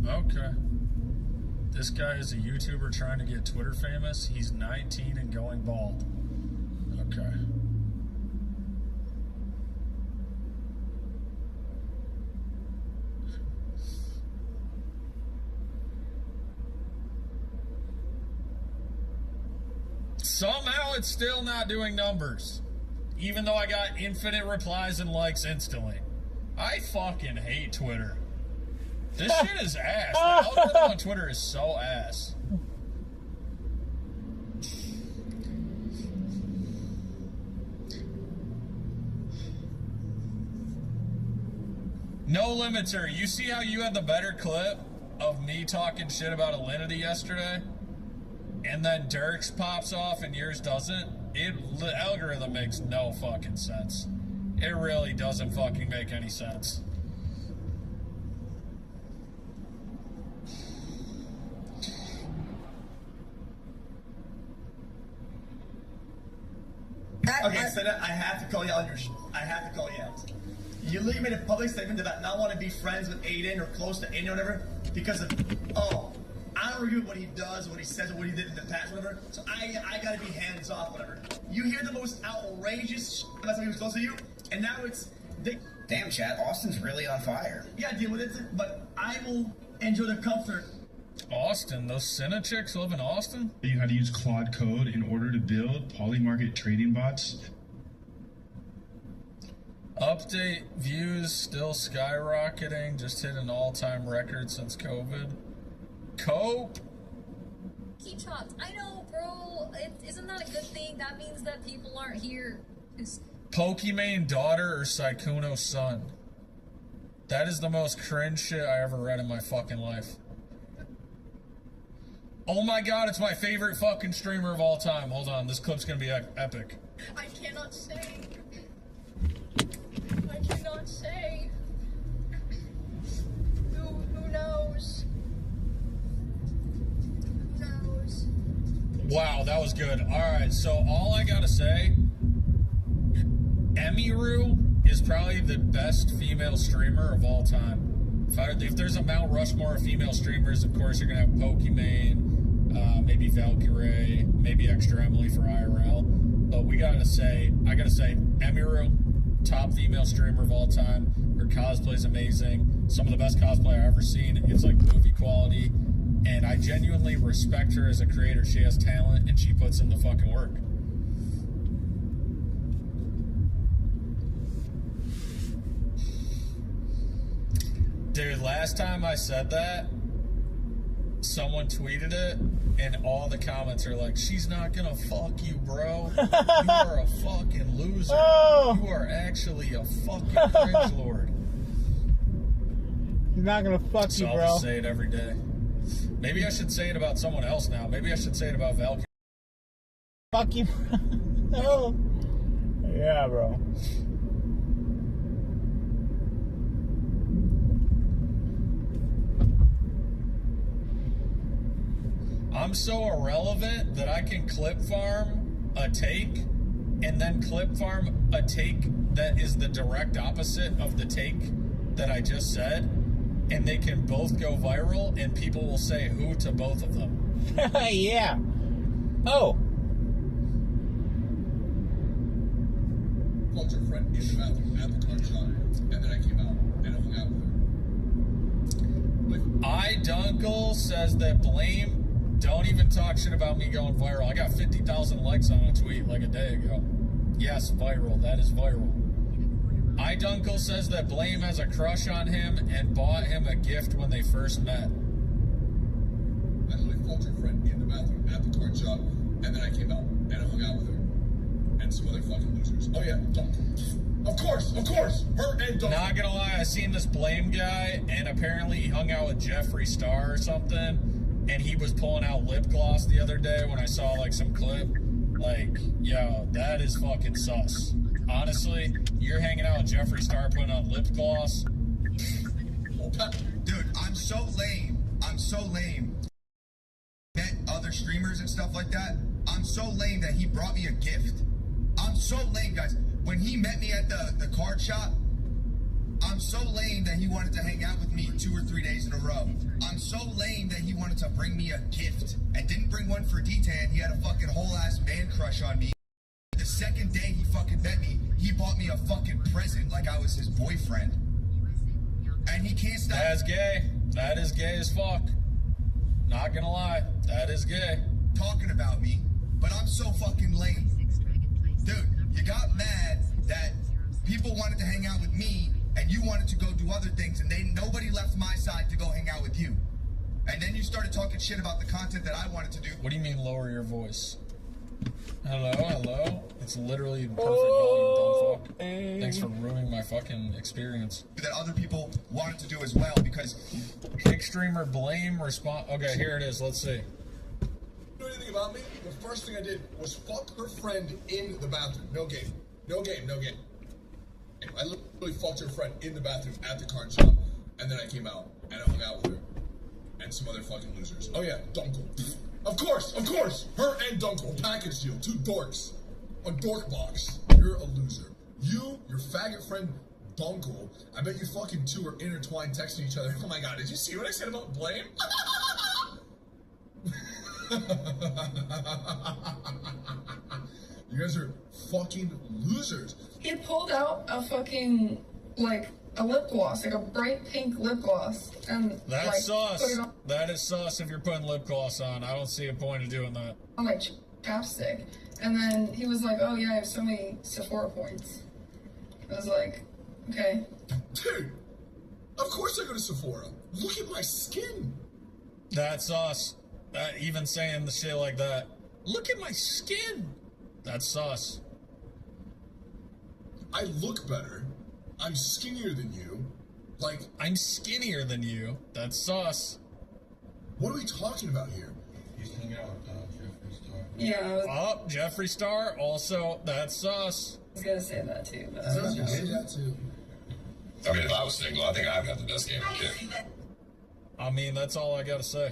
Speaker 14: Okay. This guy is a YouTuber trying to get Twitter famous. He's 19 and going bald. Okay. Somehow it's still not doing numbers. Even though I got infinite replies and likes instantly. I fucking hate Twitter. This shit is ass. The algorithm on Twitter is so ass. No limiter. You see how you had the better clip of me talking shit about Alinity yesterday? And then Dirk's pops off and yours doesn't? The algorithm makes no fucking sense. It really doesn't fucking make any sense.
Speaker 12: Okay, so I have to call you out on your I have to call you out. You literally made a public statement about not want to be friends with Aiden or close to Aiden or whatever. because of, I don't agree with what he does, what he says, or what he did in the past, whatever. So I gotta be hands off, whatever. You hear the most outrageous shit about somebody who's close to you, and now it's...
Speaker 18: Damn, Chad, Austin's really on fire.
Speaker 12: Yeah, deal with it, but I will enjoy the comfort.
Speaker 14: Austin, those Senna chicks live in Austin?
Speaker 4: You had to use Claude Code in order to build polymarket trading bots.
Speaker 14: Update views still skyrocketing, just hit an all-time record since COVID. Cope?
Speaker 1: Keep chopped. I know, bro. Isn't that a good thing? That means that people aren't here.
Speaker 14: Pokimane daughter or Sykkuno son? That is the most cringe shit I ever read in my fucking life. Oh my god, it's my favorite fucking streamer of all time. Hold on, this clip's gonna be epic.
Speaker 1: I cannot say. I cannot say. Who knows? Who knows?
Speaker 14: Wow, that was good. Alright, so all I gotta say, Emiru is probably the best female streamer of all time. If there's a Mount Rushmore of female streamers, of course you're gonna have Pokimane, maybe Valkyrie, maybe Extra Emily for IRL. But I gotta say, Emiru, top female streamer of all time. Her cosplay's amazing. Some of the best cosplay I've ever seen. It's like movie quality. And I genuinely respect her as a creator. She has talent and she puts in the fucking work. Dude, last time I said that, someone tweeted it, and all the comments are like, she's not gonna fuck you, bro. You are a fucking loser. You are actually a fucking cringe lord.
Speaker 2: He's not gonna fuck
Speaker 14: So
Speaker 2: you,
Speaker 14: I'll
Speaker 2: bro.
Speaker 14: just say it every day. Maybe I should say it about someone else now. Maybe I should say it about Valkyrie.
Speaker 2: Fuck you, bro. No. Yeah, bro.
Speaker 14: I'm so irrelevant that I can clip farm a take and then clip farm a take that is the direct opposite of the take that I just said, and they can both go viral and people will say who to both of them.
Speaker 2: Yeah. Oh.
Speaker 17: Called your friend in the bathroom at the car shop, and then I came out and I hung out with her.
Speaker 14: Dunkel says that blame. Don't even talk shit about me going viral. I got 50,000 likes on a tweet like a day ago. Yes, viral. That is viral. Dunkel says that Blame has a crush on him and bought him a gift when they first met.
Speaker 17: I literally called your friend in the bathroom at the card shop, and then I came out and I hung out with her. And some other fucking losers. Oh yeah, Dunkel. Of course, her and Dunkel.
Speaker 14: Not gonna lie, I seen this Blame guy, and apparently he hung out with Jeffree Star or something. And he was pulling out lip gloss the other day when I saw like some clip. Like, yo, that is fucking sus. Honestly, you're hanging out with Jeffree Star putting on lip gloss.
Speaker 7: Dude, I'm so lame. Met other streamers and stuff like that. I'm so lame that he brought me a gift. I'm so lame, guys. When he met me at the card shop, I'm so lame that he wanted to hang out with me 2 or 3 days in a row. I'm so lame that he wanted to bring me a gift and didn't bring one for D-Tan. He had a fucking whole ass man crush on me. The second day he fucking met me, he bought me a fucking present like I was his boyfriend. And he can't stop.
Speaker 14: That's gay. That is gay as fuck. Not gonna lie, that is gay.
Speaker 7: Talking about me, but I'm so fucking lame. Dude, you got mad that people wanted to hang out with me and you wanted to go do other things, and nobody left my side to go hang out with you. And then you started talking shit about the content that I wanted to do.
Speaker 14: What do you mean lower your voice? Hello? It's literally perfect volume, dumb fuck. Thanks for ruining my fucking experience.
Speaker 7: That other people wanted to do as well, because...
Speaker 14: Kick streamer Blame respond... Okay, here it is, let's see.
Speaker 17: You know anything about me? The first thing I did was fuck her friend in the bathroom. No game. I literally fucked her friend in the bathroom at the card shop, and then I came out and I hung out with her and some other fucking losers. Oh yeah, Dunkel. Of course, her and Dunkel, package deal, 2 dorks, a dork box. You're a loser. You, your faggot friend phone call. I bet you fucking two are intertwined texting each other. Oh my god, did you see what I said about blame? You guys are fucking losers.
Speaker 3: He pulled out a fucking, like, a lip gloss, like a bright pink lip gloss, and
Speaker 14: That's
Speaker 3: like,
Speaker 14: sauce.
Speaker 3: put it on
Speaker 14: That is sauce if you're putting lip gloss on. I don't see a point of doing that.
Speaker 3: my chapstick. And then he was like, oh yeah, I have so many Sephora points. I was like, okay.
Speaker 17: Dude, of course I go to Sephora. Look at my skin.
Speaker 14: That's sauce. Even saying the shit like that. Look at my skin. That's sauce.
Speaker 17: I look better. I'm skinnier than you. Like,
Speaker 14: I'm skinnier than you. That's sauce.
Speaker 17: What are we talking about here?
Speaker 13: He's hanging out with Jeffree Star.
Speaker 3: Yeah.
Speaker 14: Oh, Jeffree Star. Also, that's sauce.
Speaker 3: I was gonna say that too, but
Speaker 17: I was gonna say that too.
Speaker 16: I mean, if I was single, I think I'd have the best game of kid.
Speaker 14: I mean, that's all I gotta say.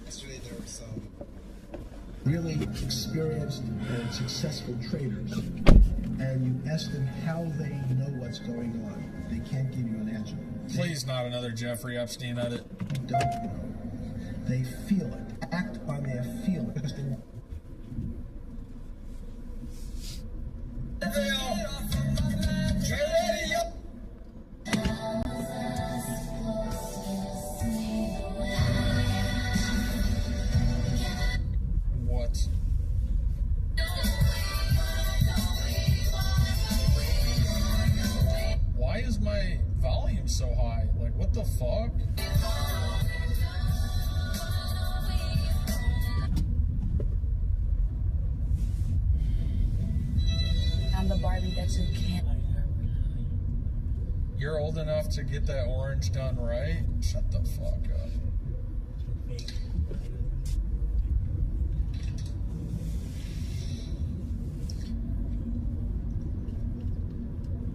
Speaker 20: Yesterday there were some really experienced and successful traders, and you ask them how they know what's going on. They can't give you an answer.
Speaker 14: Please, not another Jeffrey Epstein edit.
Speaker 20: They don't know. They feel it. Act on their feelings.
Speaker 14: What? Why is my volume so high? Like, what the fuck?
Speaker 1: I'm the Barbie that you can't.
Speaker 14: You're old enough to get that orange done right? Shut the fuck up.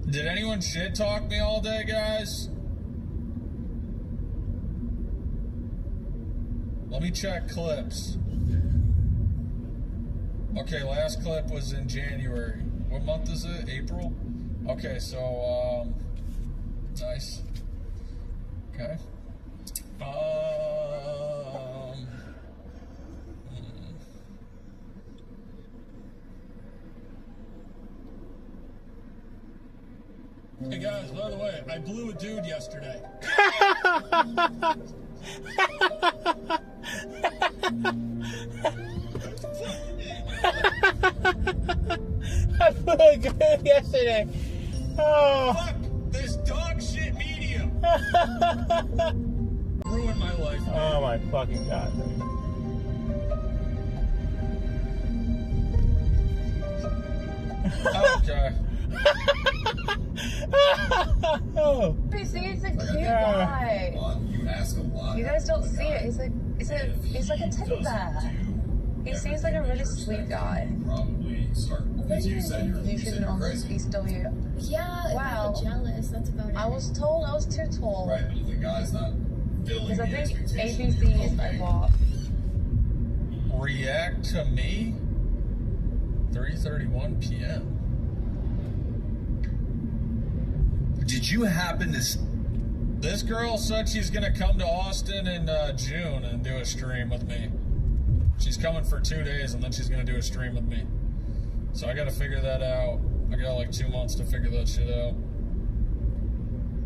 Speaker 14: Did anyone shit talk me all day, guys? Let me check clips. Okay, last clip was in January. What month is it? April? Okay, so, nice. Okay. Hey guys, by the way, I blew a dude yesterday.
Speaker 2: I blew a dude yesterday. Oh.
Speaker 14: Fuck this dog shit media. Ruined my life.
Speaker 2: Oh my fucking god.
Speaker 14: Okay.
Speaker 1: He seems like a cute guy.
Speaker 16: You ask a lot.
Speaker 1: You guys don't see it. He's like a teddy bear. He seems like a really sweet guy.
Speaker 16: Probably start. You said you're
Speaker 1: on
Speaker 16: crazy.
Speaker 1: ECW.
Speaker 22: Yeah,
Speaker 1: Wow.
Speaker 22: I'm jealous. That's about it.
Speaker 1: I was told I was too tall.
Speaker 16: Right, but the guy's not filling
Speaker 1: Because I
Speaker 16: the
Speaker 1: think
Speaker 16: expectations.
Speaker 1: ABCs I bought.
Speaker 14: React to me? 3:31 p.m.
Speaker 9: Did you happen to...
Speaker 14: This girl said she's gonna come to Austin in June and do a stream with me. She's coming for 2 days and then she's gonna do a stream with me. So I gotta figure that out. I got like 2 months to figure that shit out.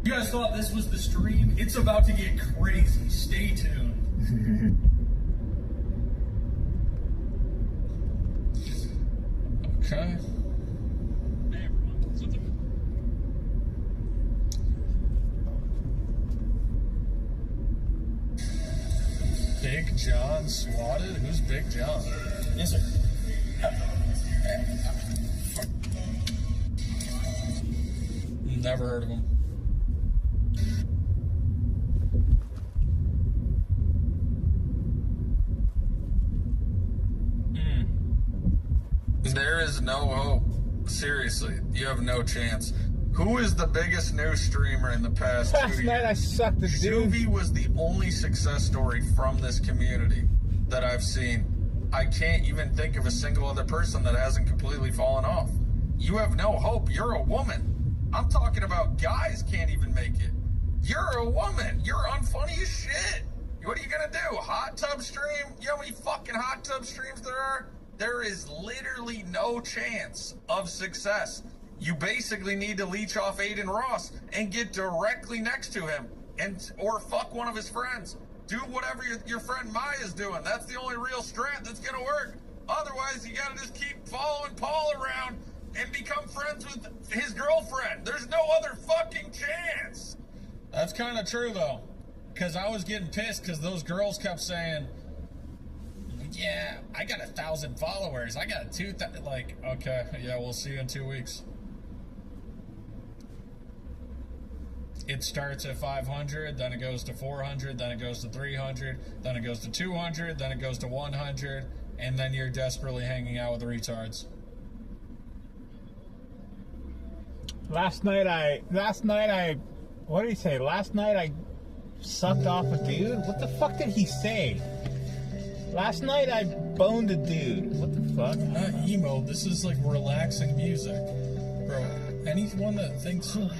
Speaker 12: You guys thought this was the stream? It's about to get crazy. Stay tuned.
Speaker 14: Okay. Big John swatted? Who's Big John?
Speaker 12: Yes, sir.
Speaker 14: Never heard of him. There is no hope. Seriously, you have no chance.
Speaker 5: Who is the biggest new streamer in the past 2 years?
Speaker 2: Last night I sucked a dude.
Speaker 5: Juvie was the only success story from this community that I've seen. I can't even think of a single other person that hasn't completely fallen off. You have no hope. You're a woman. I'm talking about guys can't even make it. You're a woman. You're unfunny as shit. What are you gonna do? Hot tub stream? You know how many fucking hot tub streams there are? There is literally no chance of success. You basically need to leech off Aiden Ross and get directly next to him, or fuck one of his friends. Do whatever your friend Maya's doing. That's the only real strat that's gonna work. Otherwise, you gotta just keep following Paul around and become friends with his girlfriend. There's no other fucking chance.
Speaker 14: That's kind of true, though. Because I was getting pissed because those girls kept saying, yeah, I got 1,000 followers. I got 2,000. Like, okay, yeah, we'll see you in 2 weeks. It starts at 500, then it goes to 400, then it goes to 300, then it goes to 200, then it goes to 100, and then you're desperately hanging out with retards.
Speaker 2: Last night I what did he say? Last night I sucked off a dude? What the fuck did he say? Last night I boned a dude. What the fuck?
Speaker 14: Not emo. This is like relaxing music. Bro, anyone that thinks fucking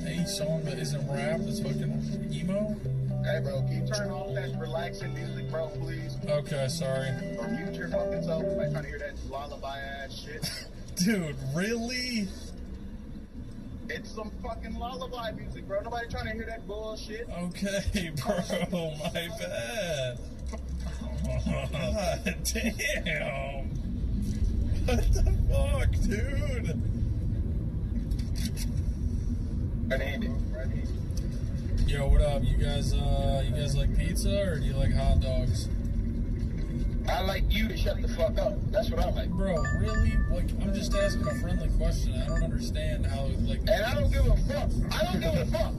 Speaker 14: any song that isn't rap is fucking emo?
Speaker 17: Hey, bro, can you turn off that relaxing music, bro, please?
Speaker 14: Okay, sorry.
Speaker 17: Or mute your fucking self. I'm not trying to hear that lullaby ass shit.
Speaker 14: Dude, really?
Speaker 17: It's some fucking lullaby music, bro. Nobody trying to hear that bullshit.
Speaker 14: Okay, bro, my bad. God damn. What the fuck, dude? Yo, what up? You guys like pizza or do you like hot dogs?
Speaker 17: I like you to shut the fuck up. That's what I like.
Speaker 14: Bro, really? Like, I'm just asking a friendly question. I don't understand how, like...
Speaker 17: And I don't give a fuck. I don't give a fuck.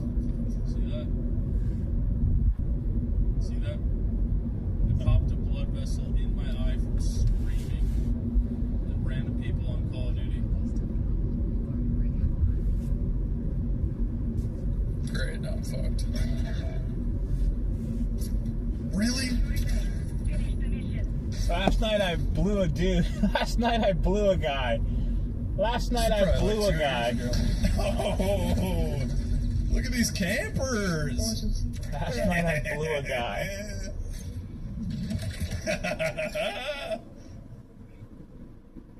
Speaker 14: See that? See that? It popped a blood vessel in my eye from screaming at random people on Call of Duty. Great, now I'm fucked. Really?
Speaker 2: Last night I blew a dude. Last night I blew a guy. Last night I blew a guy.
Speaker 14: Oh, look at these campers.
Speaker 2: Last night I blew a guy.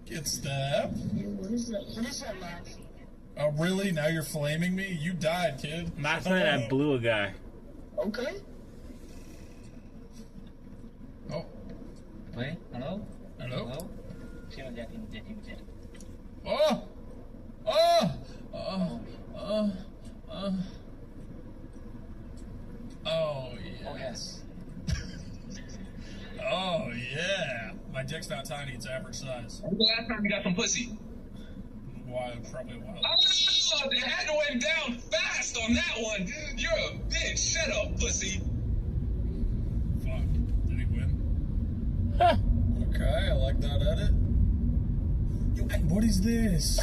Speaker 14: Get stabbed.
Speaker 17: What is that, Max?
Speaker 14: Oh, really? Now you're flaming me? You died, kid.
Speaker 2: Last night I blew a guy.
Speaker 17: Okay.
Speaker 14: Oh.
Speaker 11: Wait, hello?
Speaker 14: Hello?
Speaker 11: Hello?
Speaker 14: Oh! Oh! Oh, yeah.
Speaker 11: Oh, yes.
Speaker 14: Oh, yeah. My dick's not tiny, it's average size.
Speaker 18: When's the last time you got some pussy?
Speaker 14: Why? Probably a while.
Speaker 18: Oh, they had to went down fast on that one. You're a bitch. Shut up, pussy.
Speaker 14: Fuck. Did he win? Okay, I like that edit. Yo, what is this?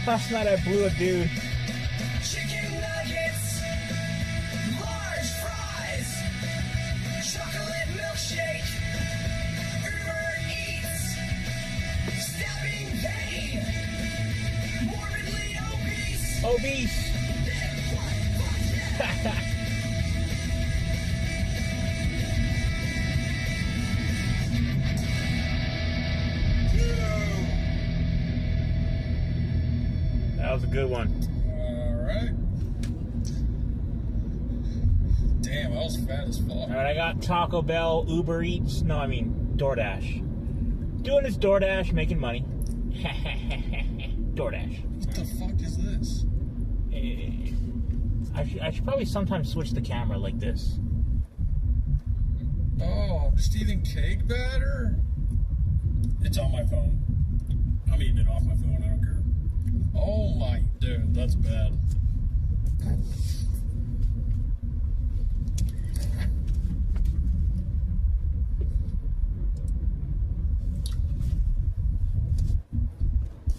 Speaker 2: Last night I blew a dude.
Speaker 1: Chicken nuggets, large fries, chocolate milkshake, Uber Eats, stabbing pain, morbidly obese.
Speaker 2: Obese. That was a good one.
Speaker 5: Alright. Damn, I was fat as fuck.
Speaker 2: Alright, I got Taco Bell, Uber Eats. No, I mean DoorDash. Doing his DoorDash, making money. DoorDash.
Speaker 5: What the fuck is this?
Speaker 2: I should probably sometimes switch the camera like this.
Speaker 5: Oh, I'm just eating cake batter?
Speaker 14: It's on my phone. I'm eating it off my phone. I don't care.
Speaker 5: Oh my, dude, that's bad.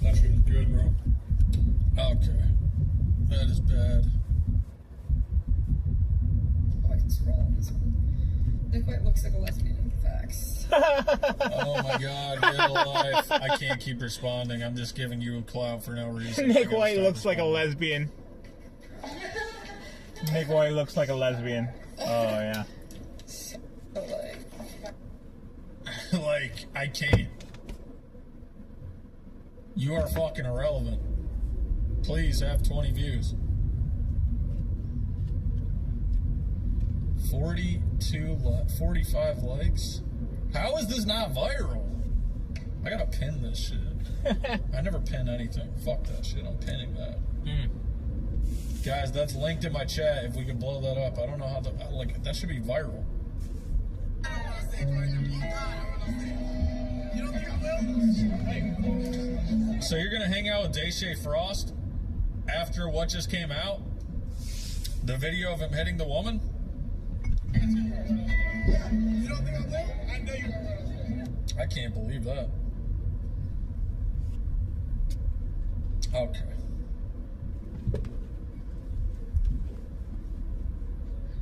Speaker 14: That shit is good, bro.
Speaker 5: Okay. That is bad.
Speaker 3: Oh, I can scroll on this one. Nick White looks like a lesbian. Facts.
Speaker 5: Oh my god, get a life. I can't keep responding. I'm just giving you a clout for no reason.
Speaker 2: Nick White looks like a lesbian. Nick White looks like a lesbian. Oh, yeah.
Speaker 5: Like, I can't. You are fucking irrelevant. Please have 20 views. 45 likes? How is this not viral? I gotta pin this shit. I never pin anything. Fuck that shit. I'm pinning that. Guys, that's linked in my chat. If we can blow that up. I don't know how to... Like, that should be viral. So you're gonna hang out with Daisha Frost after what just came out? The video of him hitting the woman?
Speaker 17: You don't think I will? I know you will.
Speaker 5: I can't believe that. Okay.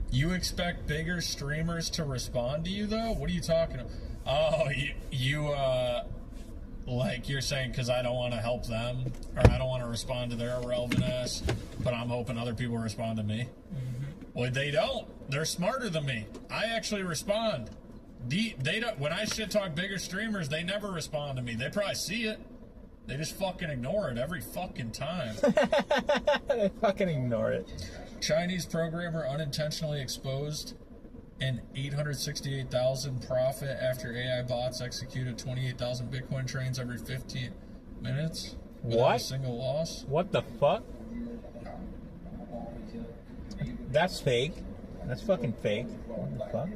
Speaker 5: You expect bigger streamers to respond to you, though? What are you talking about? Oh, like you're saying because I don't want to help them, or I don't want to respond to their irrelevant ass, but I'm hoping other people respond to me? Well, they don't. They're smarter than me. I actually respond. They don't. When I shit talk bigger streamers, they never respond to me. They probably see it. They just fucking ignore it every fucking time.
Speaker 2: They fucking ignore it.
Speaker 5: Chinese programmer unintentionally exposed an 868,000 profit after AI bots executed 28,000 Bitcoin trains every 15 minutes without a single loss.
Speaker 2: What the fuck? That's fake. That's fucking fake. What the fuck?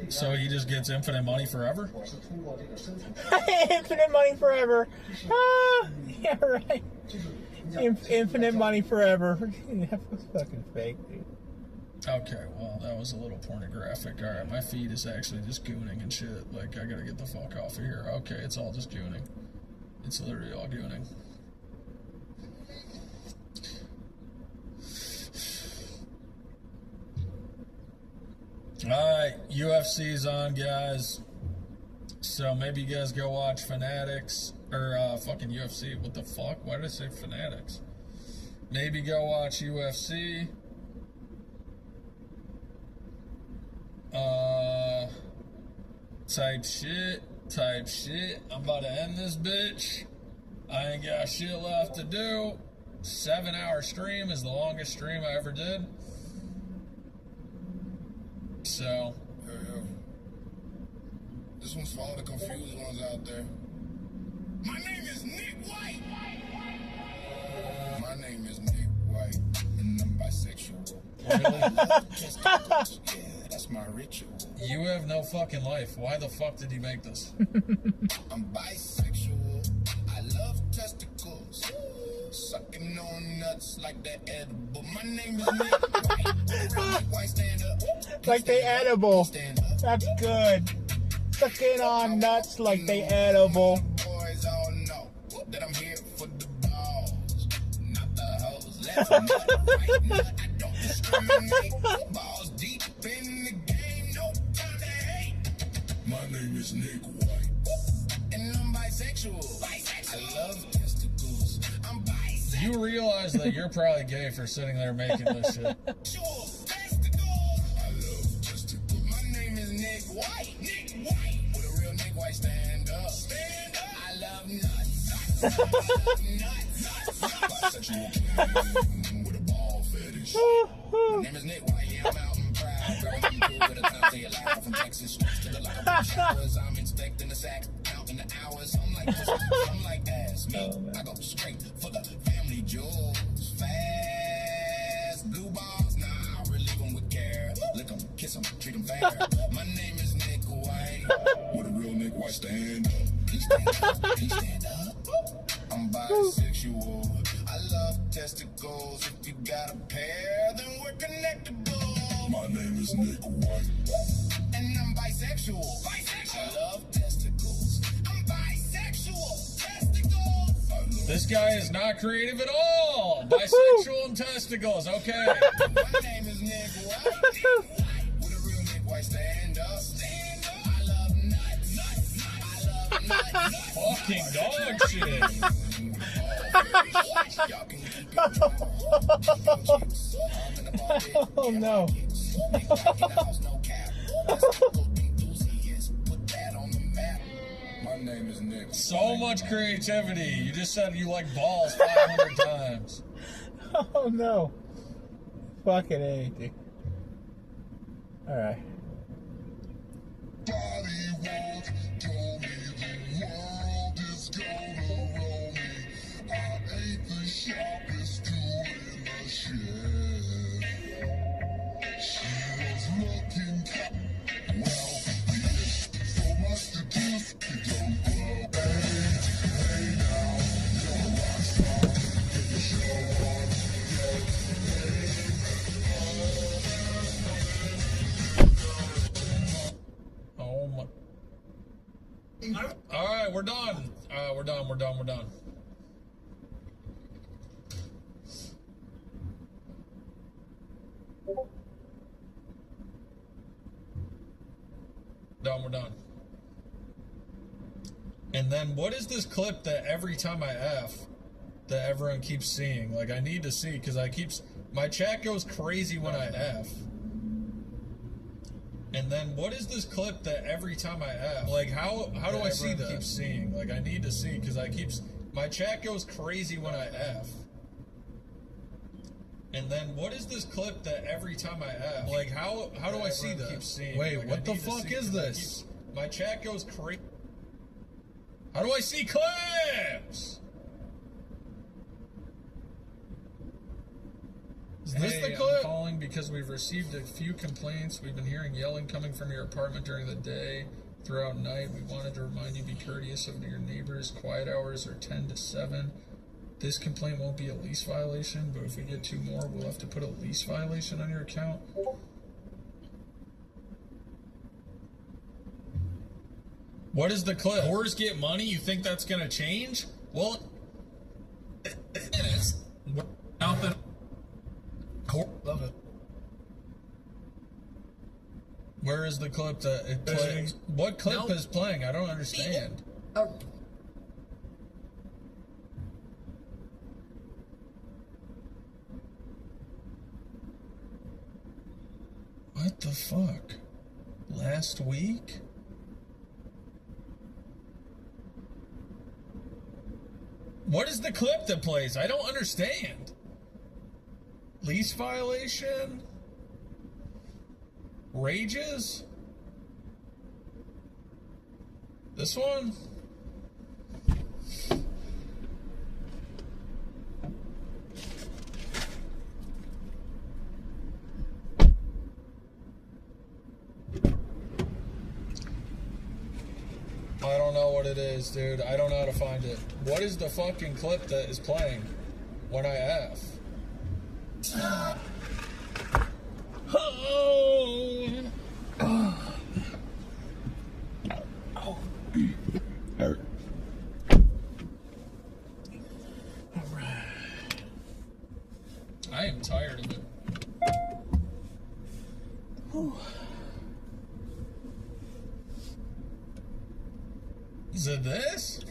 Speaker 5: So he just gets infinite money forever?
Speaker 2: Infinite money forever. Ah, yeah, right. Infinite money forever. That was fucking fake, dude.
Speaker 5: Okay, well, that was a little pornographic. Alright, my feed is actually just gooning and shit. Like, I gotta get the fuck off of here. Okay, it's all just gooning. It's literally all gooning. Alright, UFC's on, guys. So maybe you guys go watch Fanatics. Or, fucking UFC. What the fuck? Why did I say Fanatics? Maybe go watch UFC. Type shit. I'm about to end this bitch. I ain't got shit left to do. 7-hour stream is the longest stream I ever did. So.
Speaker 17: This one's for all the confused ones out there. My name is Nick White. My name is Nick White, and I'm bisexual. Yeah, that's my ritual.
Speaker 5: You have no fucking life. Why the fuck did he make this?
Speaker 17: I'm bisexual. I love testicles. Sucking on nuts like that edible. My name is Nick White. White stand up.
Speaker 2: Like they edible.
Speaker 17: Stand up.
Speaker 2: That's good. Sucking on nuts like they edible.
Speaker 8: Boys all know that I'm here for the balls, not the hoes. Left nut, right nut, I don't discriminate. Balls deep in the game, no time to hate. My name is Nick White, and I'm bisexual. I love testicles. I'm bisexual.
Speaker 5: You realize that you're probably gay for sitting there making this shit.
Speaker 8: I love testicles. My name is Nick White. Nick White. With a real Nick White, stand up. Stand up. I love nuts. I love nuts. Bisexual king with a ball fetish. My name is Nick White. Yeah, I'm out and proud. Girl, I'm cool with a time. Say it loud from Texas. Straight to the lock of showers. I'm inspecting the sack. Counting the hours. I'm like this. I'm like ass. Me. I go straight for the family jewels. Fast. Blue balls. Nah, I relieve them with care. Lick them, kiss them, treat them fair. My name is Nick White. With a real Nick White, stand up. Please stand up. Please stand up. I'm bisexual. I love testicles. If you got a pair, then we're connectable. My name is Nick White. And I'm bisexual. I love testicles. I'm bisexual. Testicles.
Speaker 5: This guy is not creative at all. Bisexual and testicles. Okay.
Speaker 8: My name is Nick White. With a real Nick White, stand up. Stand up. I love nuts. I love nuts.
Speaker 5: Fucking dog shit.
Speaker 2: Oh no.
Speaker 8: My name is Nick.
Speaker 5: So much creativity. You just said you like balls 500 times.
Speaker 2: Oh no. Fucking A, dude. Alright.
Speaker 8: Sharpest tool in the shed. She was looking well, so much to do, you don't glow. Hey now, you're a rock star. Get the show on,
Speaker 5: Oh my. Alright, we're done. We're done. We're done. And then what is this clip that every time I F that everyone keeps seeing? Like, I need to see, because my chat goes crazy when I F. And then what is this clip that every time I F? Like, how do I see that? Keep seeing. Like, I need to see, because my chat goes crazy when I F. And then what is this clip that every time I F? Like, how do I see that? Keep seeing. Wait, like, what the fuck is this? My chat goes crazy. How do I see clips? Is this the clip? I'm calling because we've received a few complaints. We've been hearing yelling coming from your apartment during the day. Throughout night, we wanted to remind you, be courteous of your neighbors. Quiet hours are 10 to 7. This complaint won't be a lease violation, but if we get 2 more, we'll have to put a lease violation on your account. What is the clip? Whores get money? You think that's going to change? Well, it is. Nothing. Love it. Where is the clip that it plays? What clip is playing? I don't understand. What the fuck? Last week? What is the clip that plays? I don't understand. Lease violation? Rages? This one? I don't know what it is, dude. I don't know how to find it. What is the fucking clip that is playing when I F? Is it this?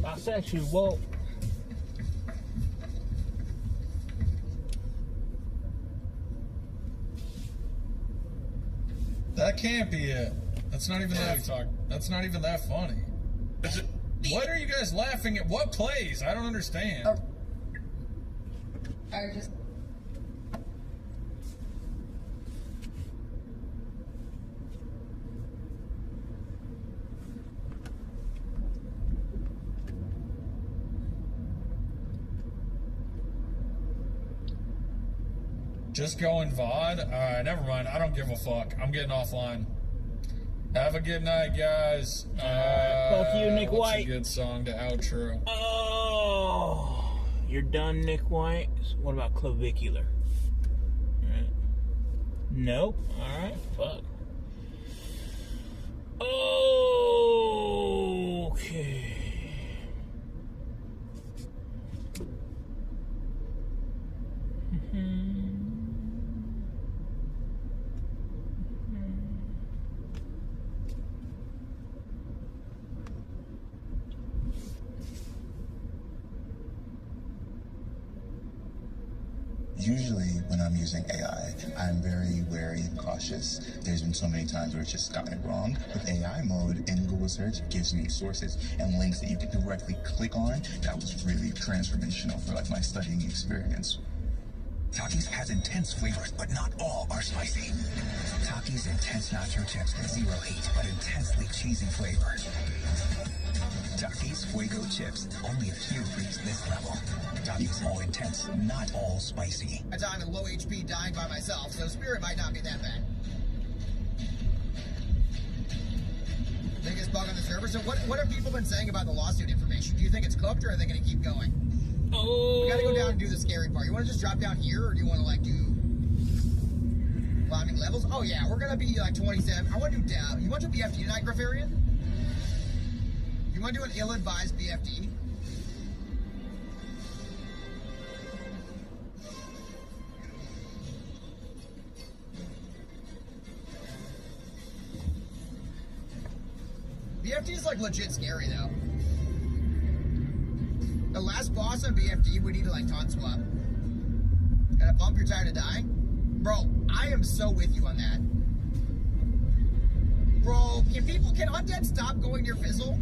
Speaker 2: That's actually, well...
Speaker 5: That can't be it. That's not even that. That's not even that funny. What are you guys laughing at? What plays? I don't understand.
Speaker 3: I just.
Speaker 5: Just going VOD? Alright, never mind. I don't give a fuck. I'm getting offline. Have a good night, guys.
Speaker 2: Fuck you, Nick
Speaker 5: what's
Speaker 2: White.
Speaker 5: A good song to outro.
Speaker 2: Oh, you're done, Nick White. What about clavicular? Alright. Nope. Alright, fuck. Okay.
Speaker 8: Usually when I'm using AI, I'm very wary and cautious. There's been so many times where it's just gotten it wrong. With AI mode in Google search, it gives me sources and links that you can directly click on. That was really transformational for like my studying experience.
Speaker 15: Takis has intense flavors, but not all are spicy. Takis intense nacho chips, zero heat, but intensely cheesy flavor. Takis Fuego chips, only a few reach this level. Takis all intense, not all spicy.
Speaker 21: I'm in low HP dying by myself, so Spirit might not be that bad. Biggest bug on the server. So what have people been saying about the lawsuit information? Do you think it's cooked or are they going to keep going?
Speaker 2: Oh.
Speaker 21: We got to go down and do the scary part. You want to just drop down here or do you want to like do climbing levels? Oh yeah, we're going to be like 27. I want to do down. You want to do BFD tonight, Griffarian? You want to do an ill-advised BFD? BFD is like legit scary though. The last boss on BFD, we need to like taunt swap. Gotta bump your tired of dying? Bro, I am so with you on that. Bro, can undead stop going near Fizzle?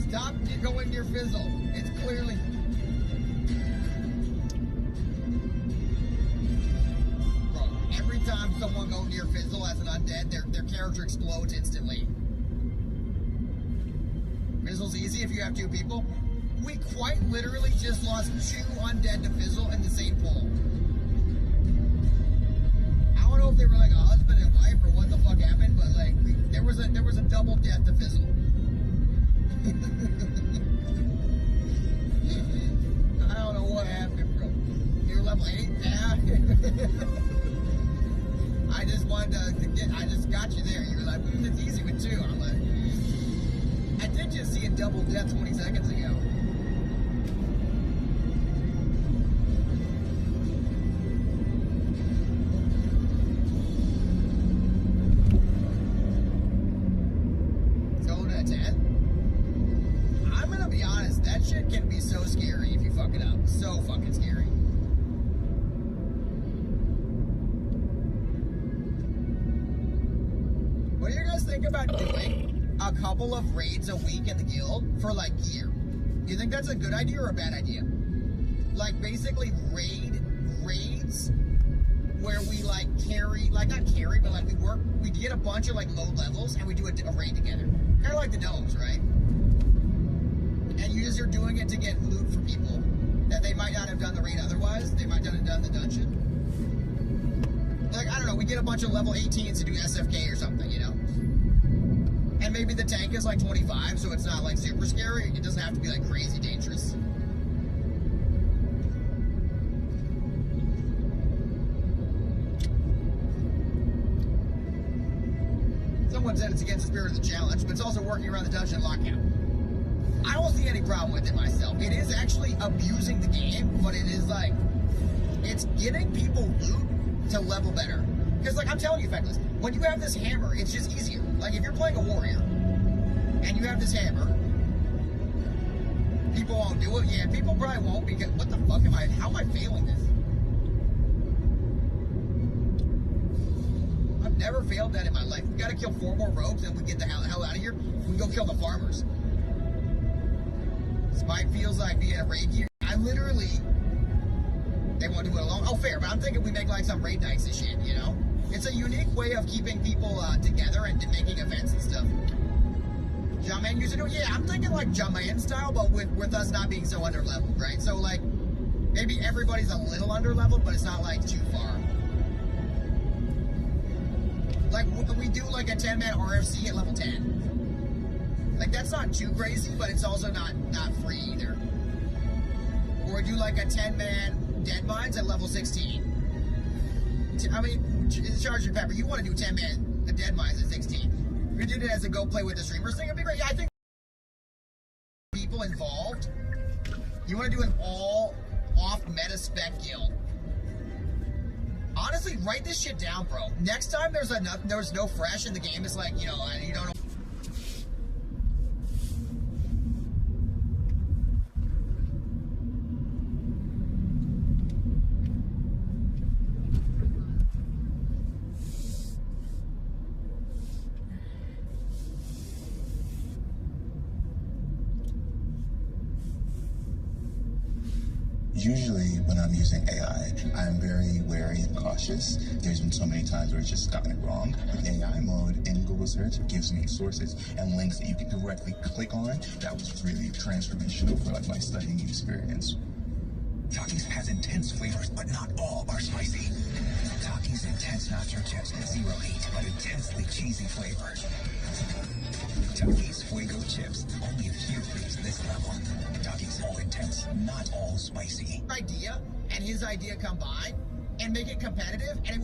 Speaker 21: Stop going near Fizzle. It's clearly... Bro, every time someone goes near Fizzle as an undead, their character explodes instantly. Fizzle's easy if you have two people. We quite literally just lost 2 undead to Fizzle in the same poll. I don't know if they were like a husband and wife or what the fuck happened, but like there was a double death to Fizzle. I don't know what happened, bro. You're level 8? Yeah. I just wanted to get, I just got you there. You were like, it's easy with 2. I'm like, I did just see a double death 20 seconds ago. So to 10? I'm gonna be honest, that shit can be so scary if you fuck it up. So fucking scary. What do you guys think about doing a couple of raids a week in the guild for like gear? Do you think that's a good idea or a bad idea? Like basically raids where we like carry, like not carry, but like we get a bunch of like low levels and we do a raid together. Kind of like the domes, right? And you just are doing it to get loot for people that they might not have done the raid otherwise. They might not have done the dungeon. Like, I don't know, we get a bunch of level 18s to do SFK or something, you know? And maybe the tank is like 25, so it's not like super scary. It doesn't have to be like crazy dangerous. Someone said it's against the spirit of the challenge, but it's also working around the dungeon lockout. I don't see any any problem with it myself. It is actually abusing the game, but it is like, it's getting people loot to level better. Because like I'm telling you, Feckless, when you have this hammer, it's just easier. Like if you're playing a warrior and you have this hammer, people won't do it. Yeah, people probably won't because what the fuck how am I failing this? I've never failed that in my life. We gotta kill 4 more rogues and we get the hell out of here. We go kill the farmers. Smite feels like being a raid gear. I literally, they won't do it alone. Oh, fair, but I'm thinking we make like some raid nights and shit, you know? It's a unique way of keeping people together and making events and stuff. Jumpman used to do it? Yeah, I'm thinking like Jumpman style, but with us not being so under-leveled, right? So like, maybe everybody's a little under-leveled, but it's not like too far. Like, we do like a 10-man RFC at level 10. Like, that's not too crazy, but it's also not free either. Or do like a 10-man Dead Mines at level 16. I mean, Charger Pepper, you want to do 10-man Dead Mines at 16. If you did it as a go play with the streamers thing, it'd be great. Yeah, I think people involved, you want to do an all off meta spec guild. Honestly, write this shit down, bro. Next time there's no fresh in the game, it's like, you know, you don't know.
Speaker 15: Usually when I'm using AI, I'm very wary and cautious. There's been so many times where it's just gotten it wrong. With AI mode in Google search, it gives me sources and links that you can directly click on. That was really transformational for like my studying experience.
Speaker 10: Takis has intense flavors, but not all are spicy. Takis intense nacho chips, zero heat, but intensely cheesy flavor. Takis Fuego chips, only a few reach this level. Takis all intense, not all spicy.
Speaker 21: Idea and his idea combine and make it competitive, and it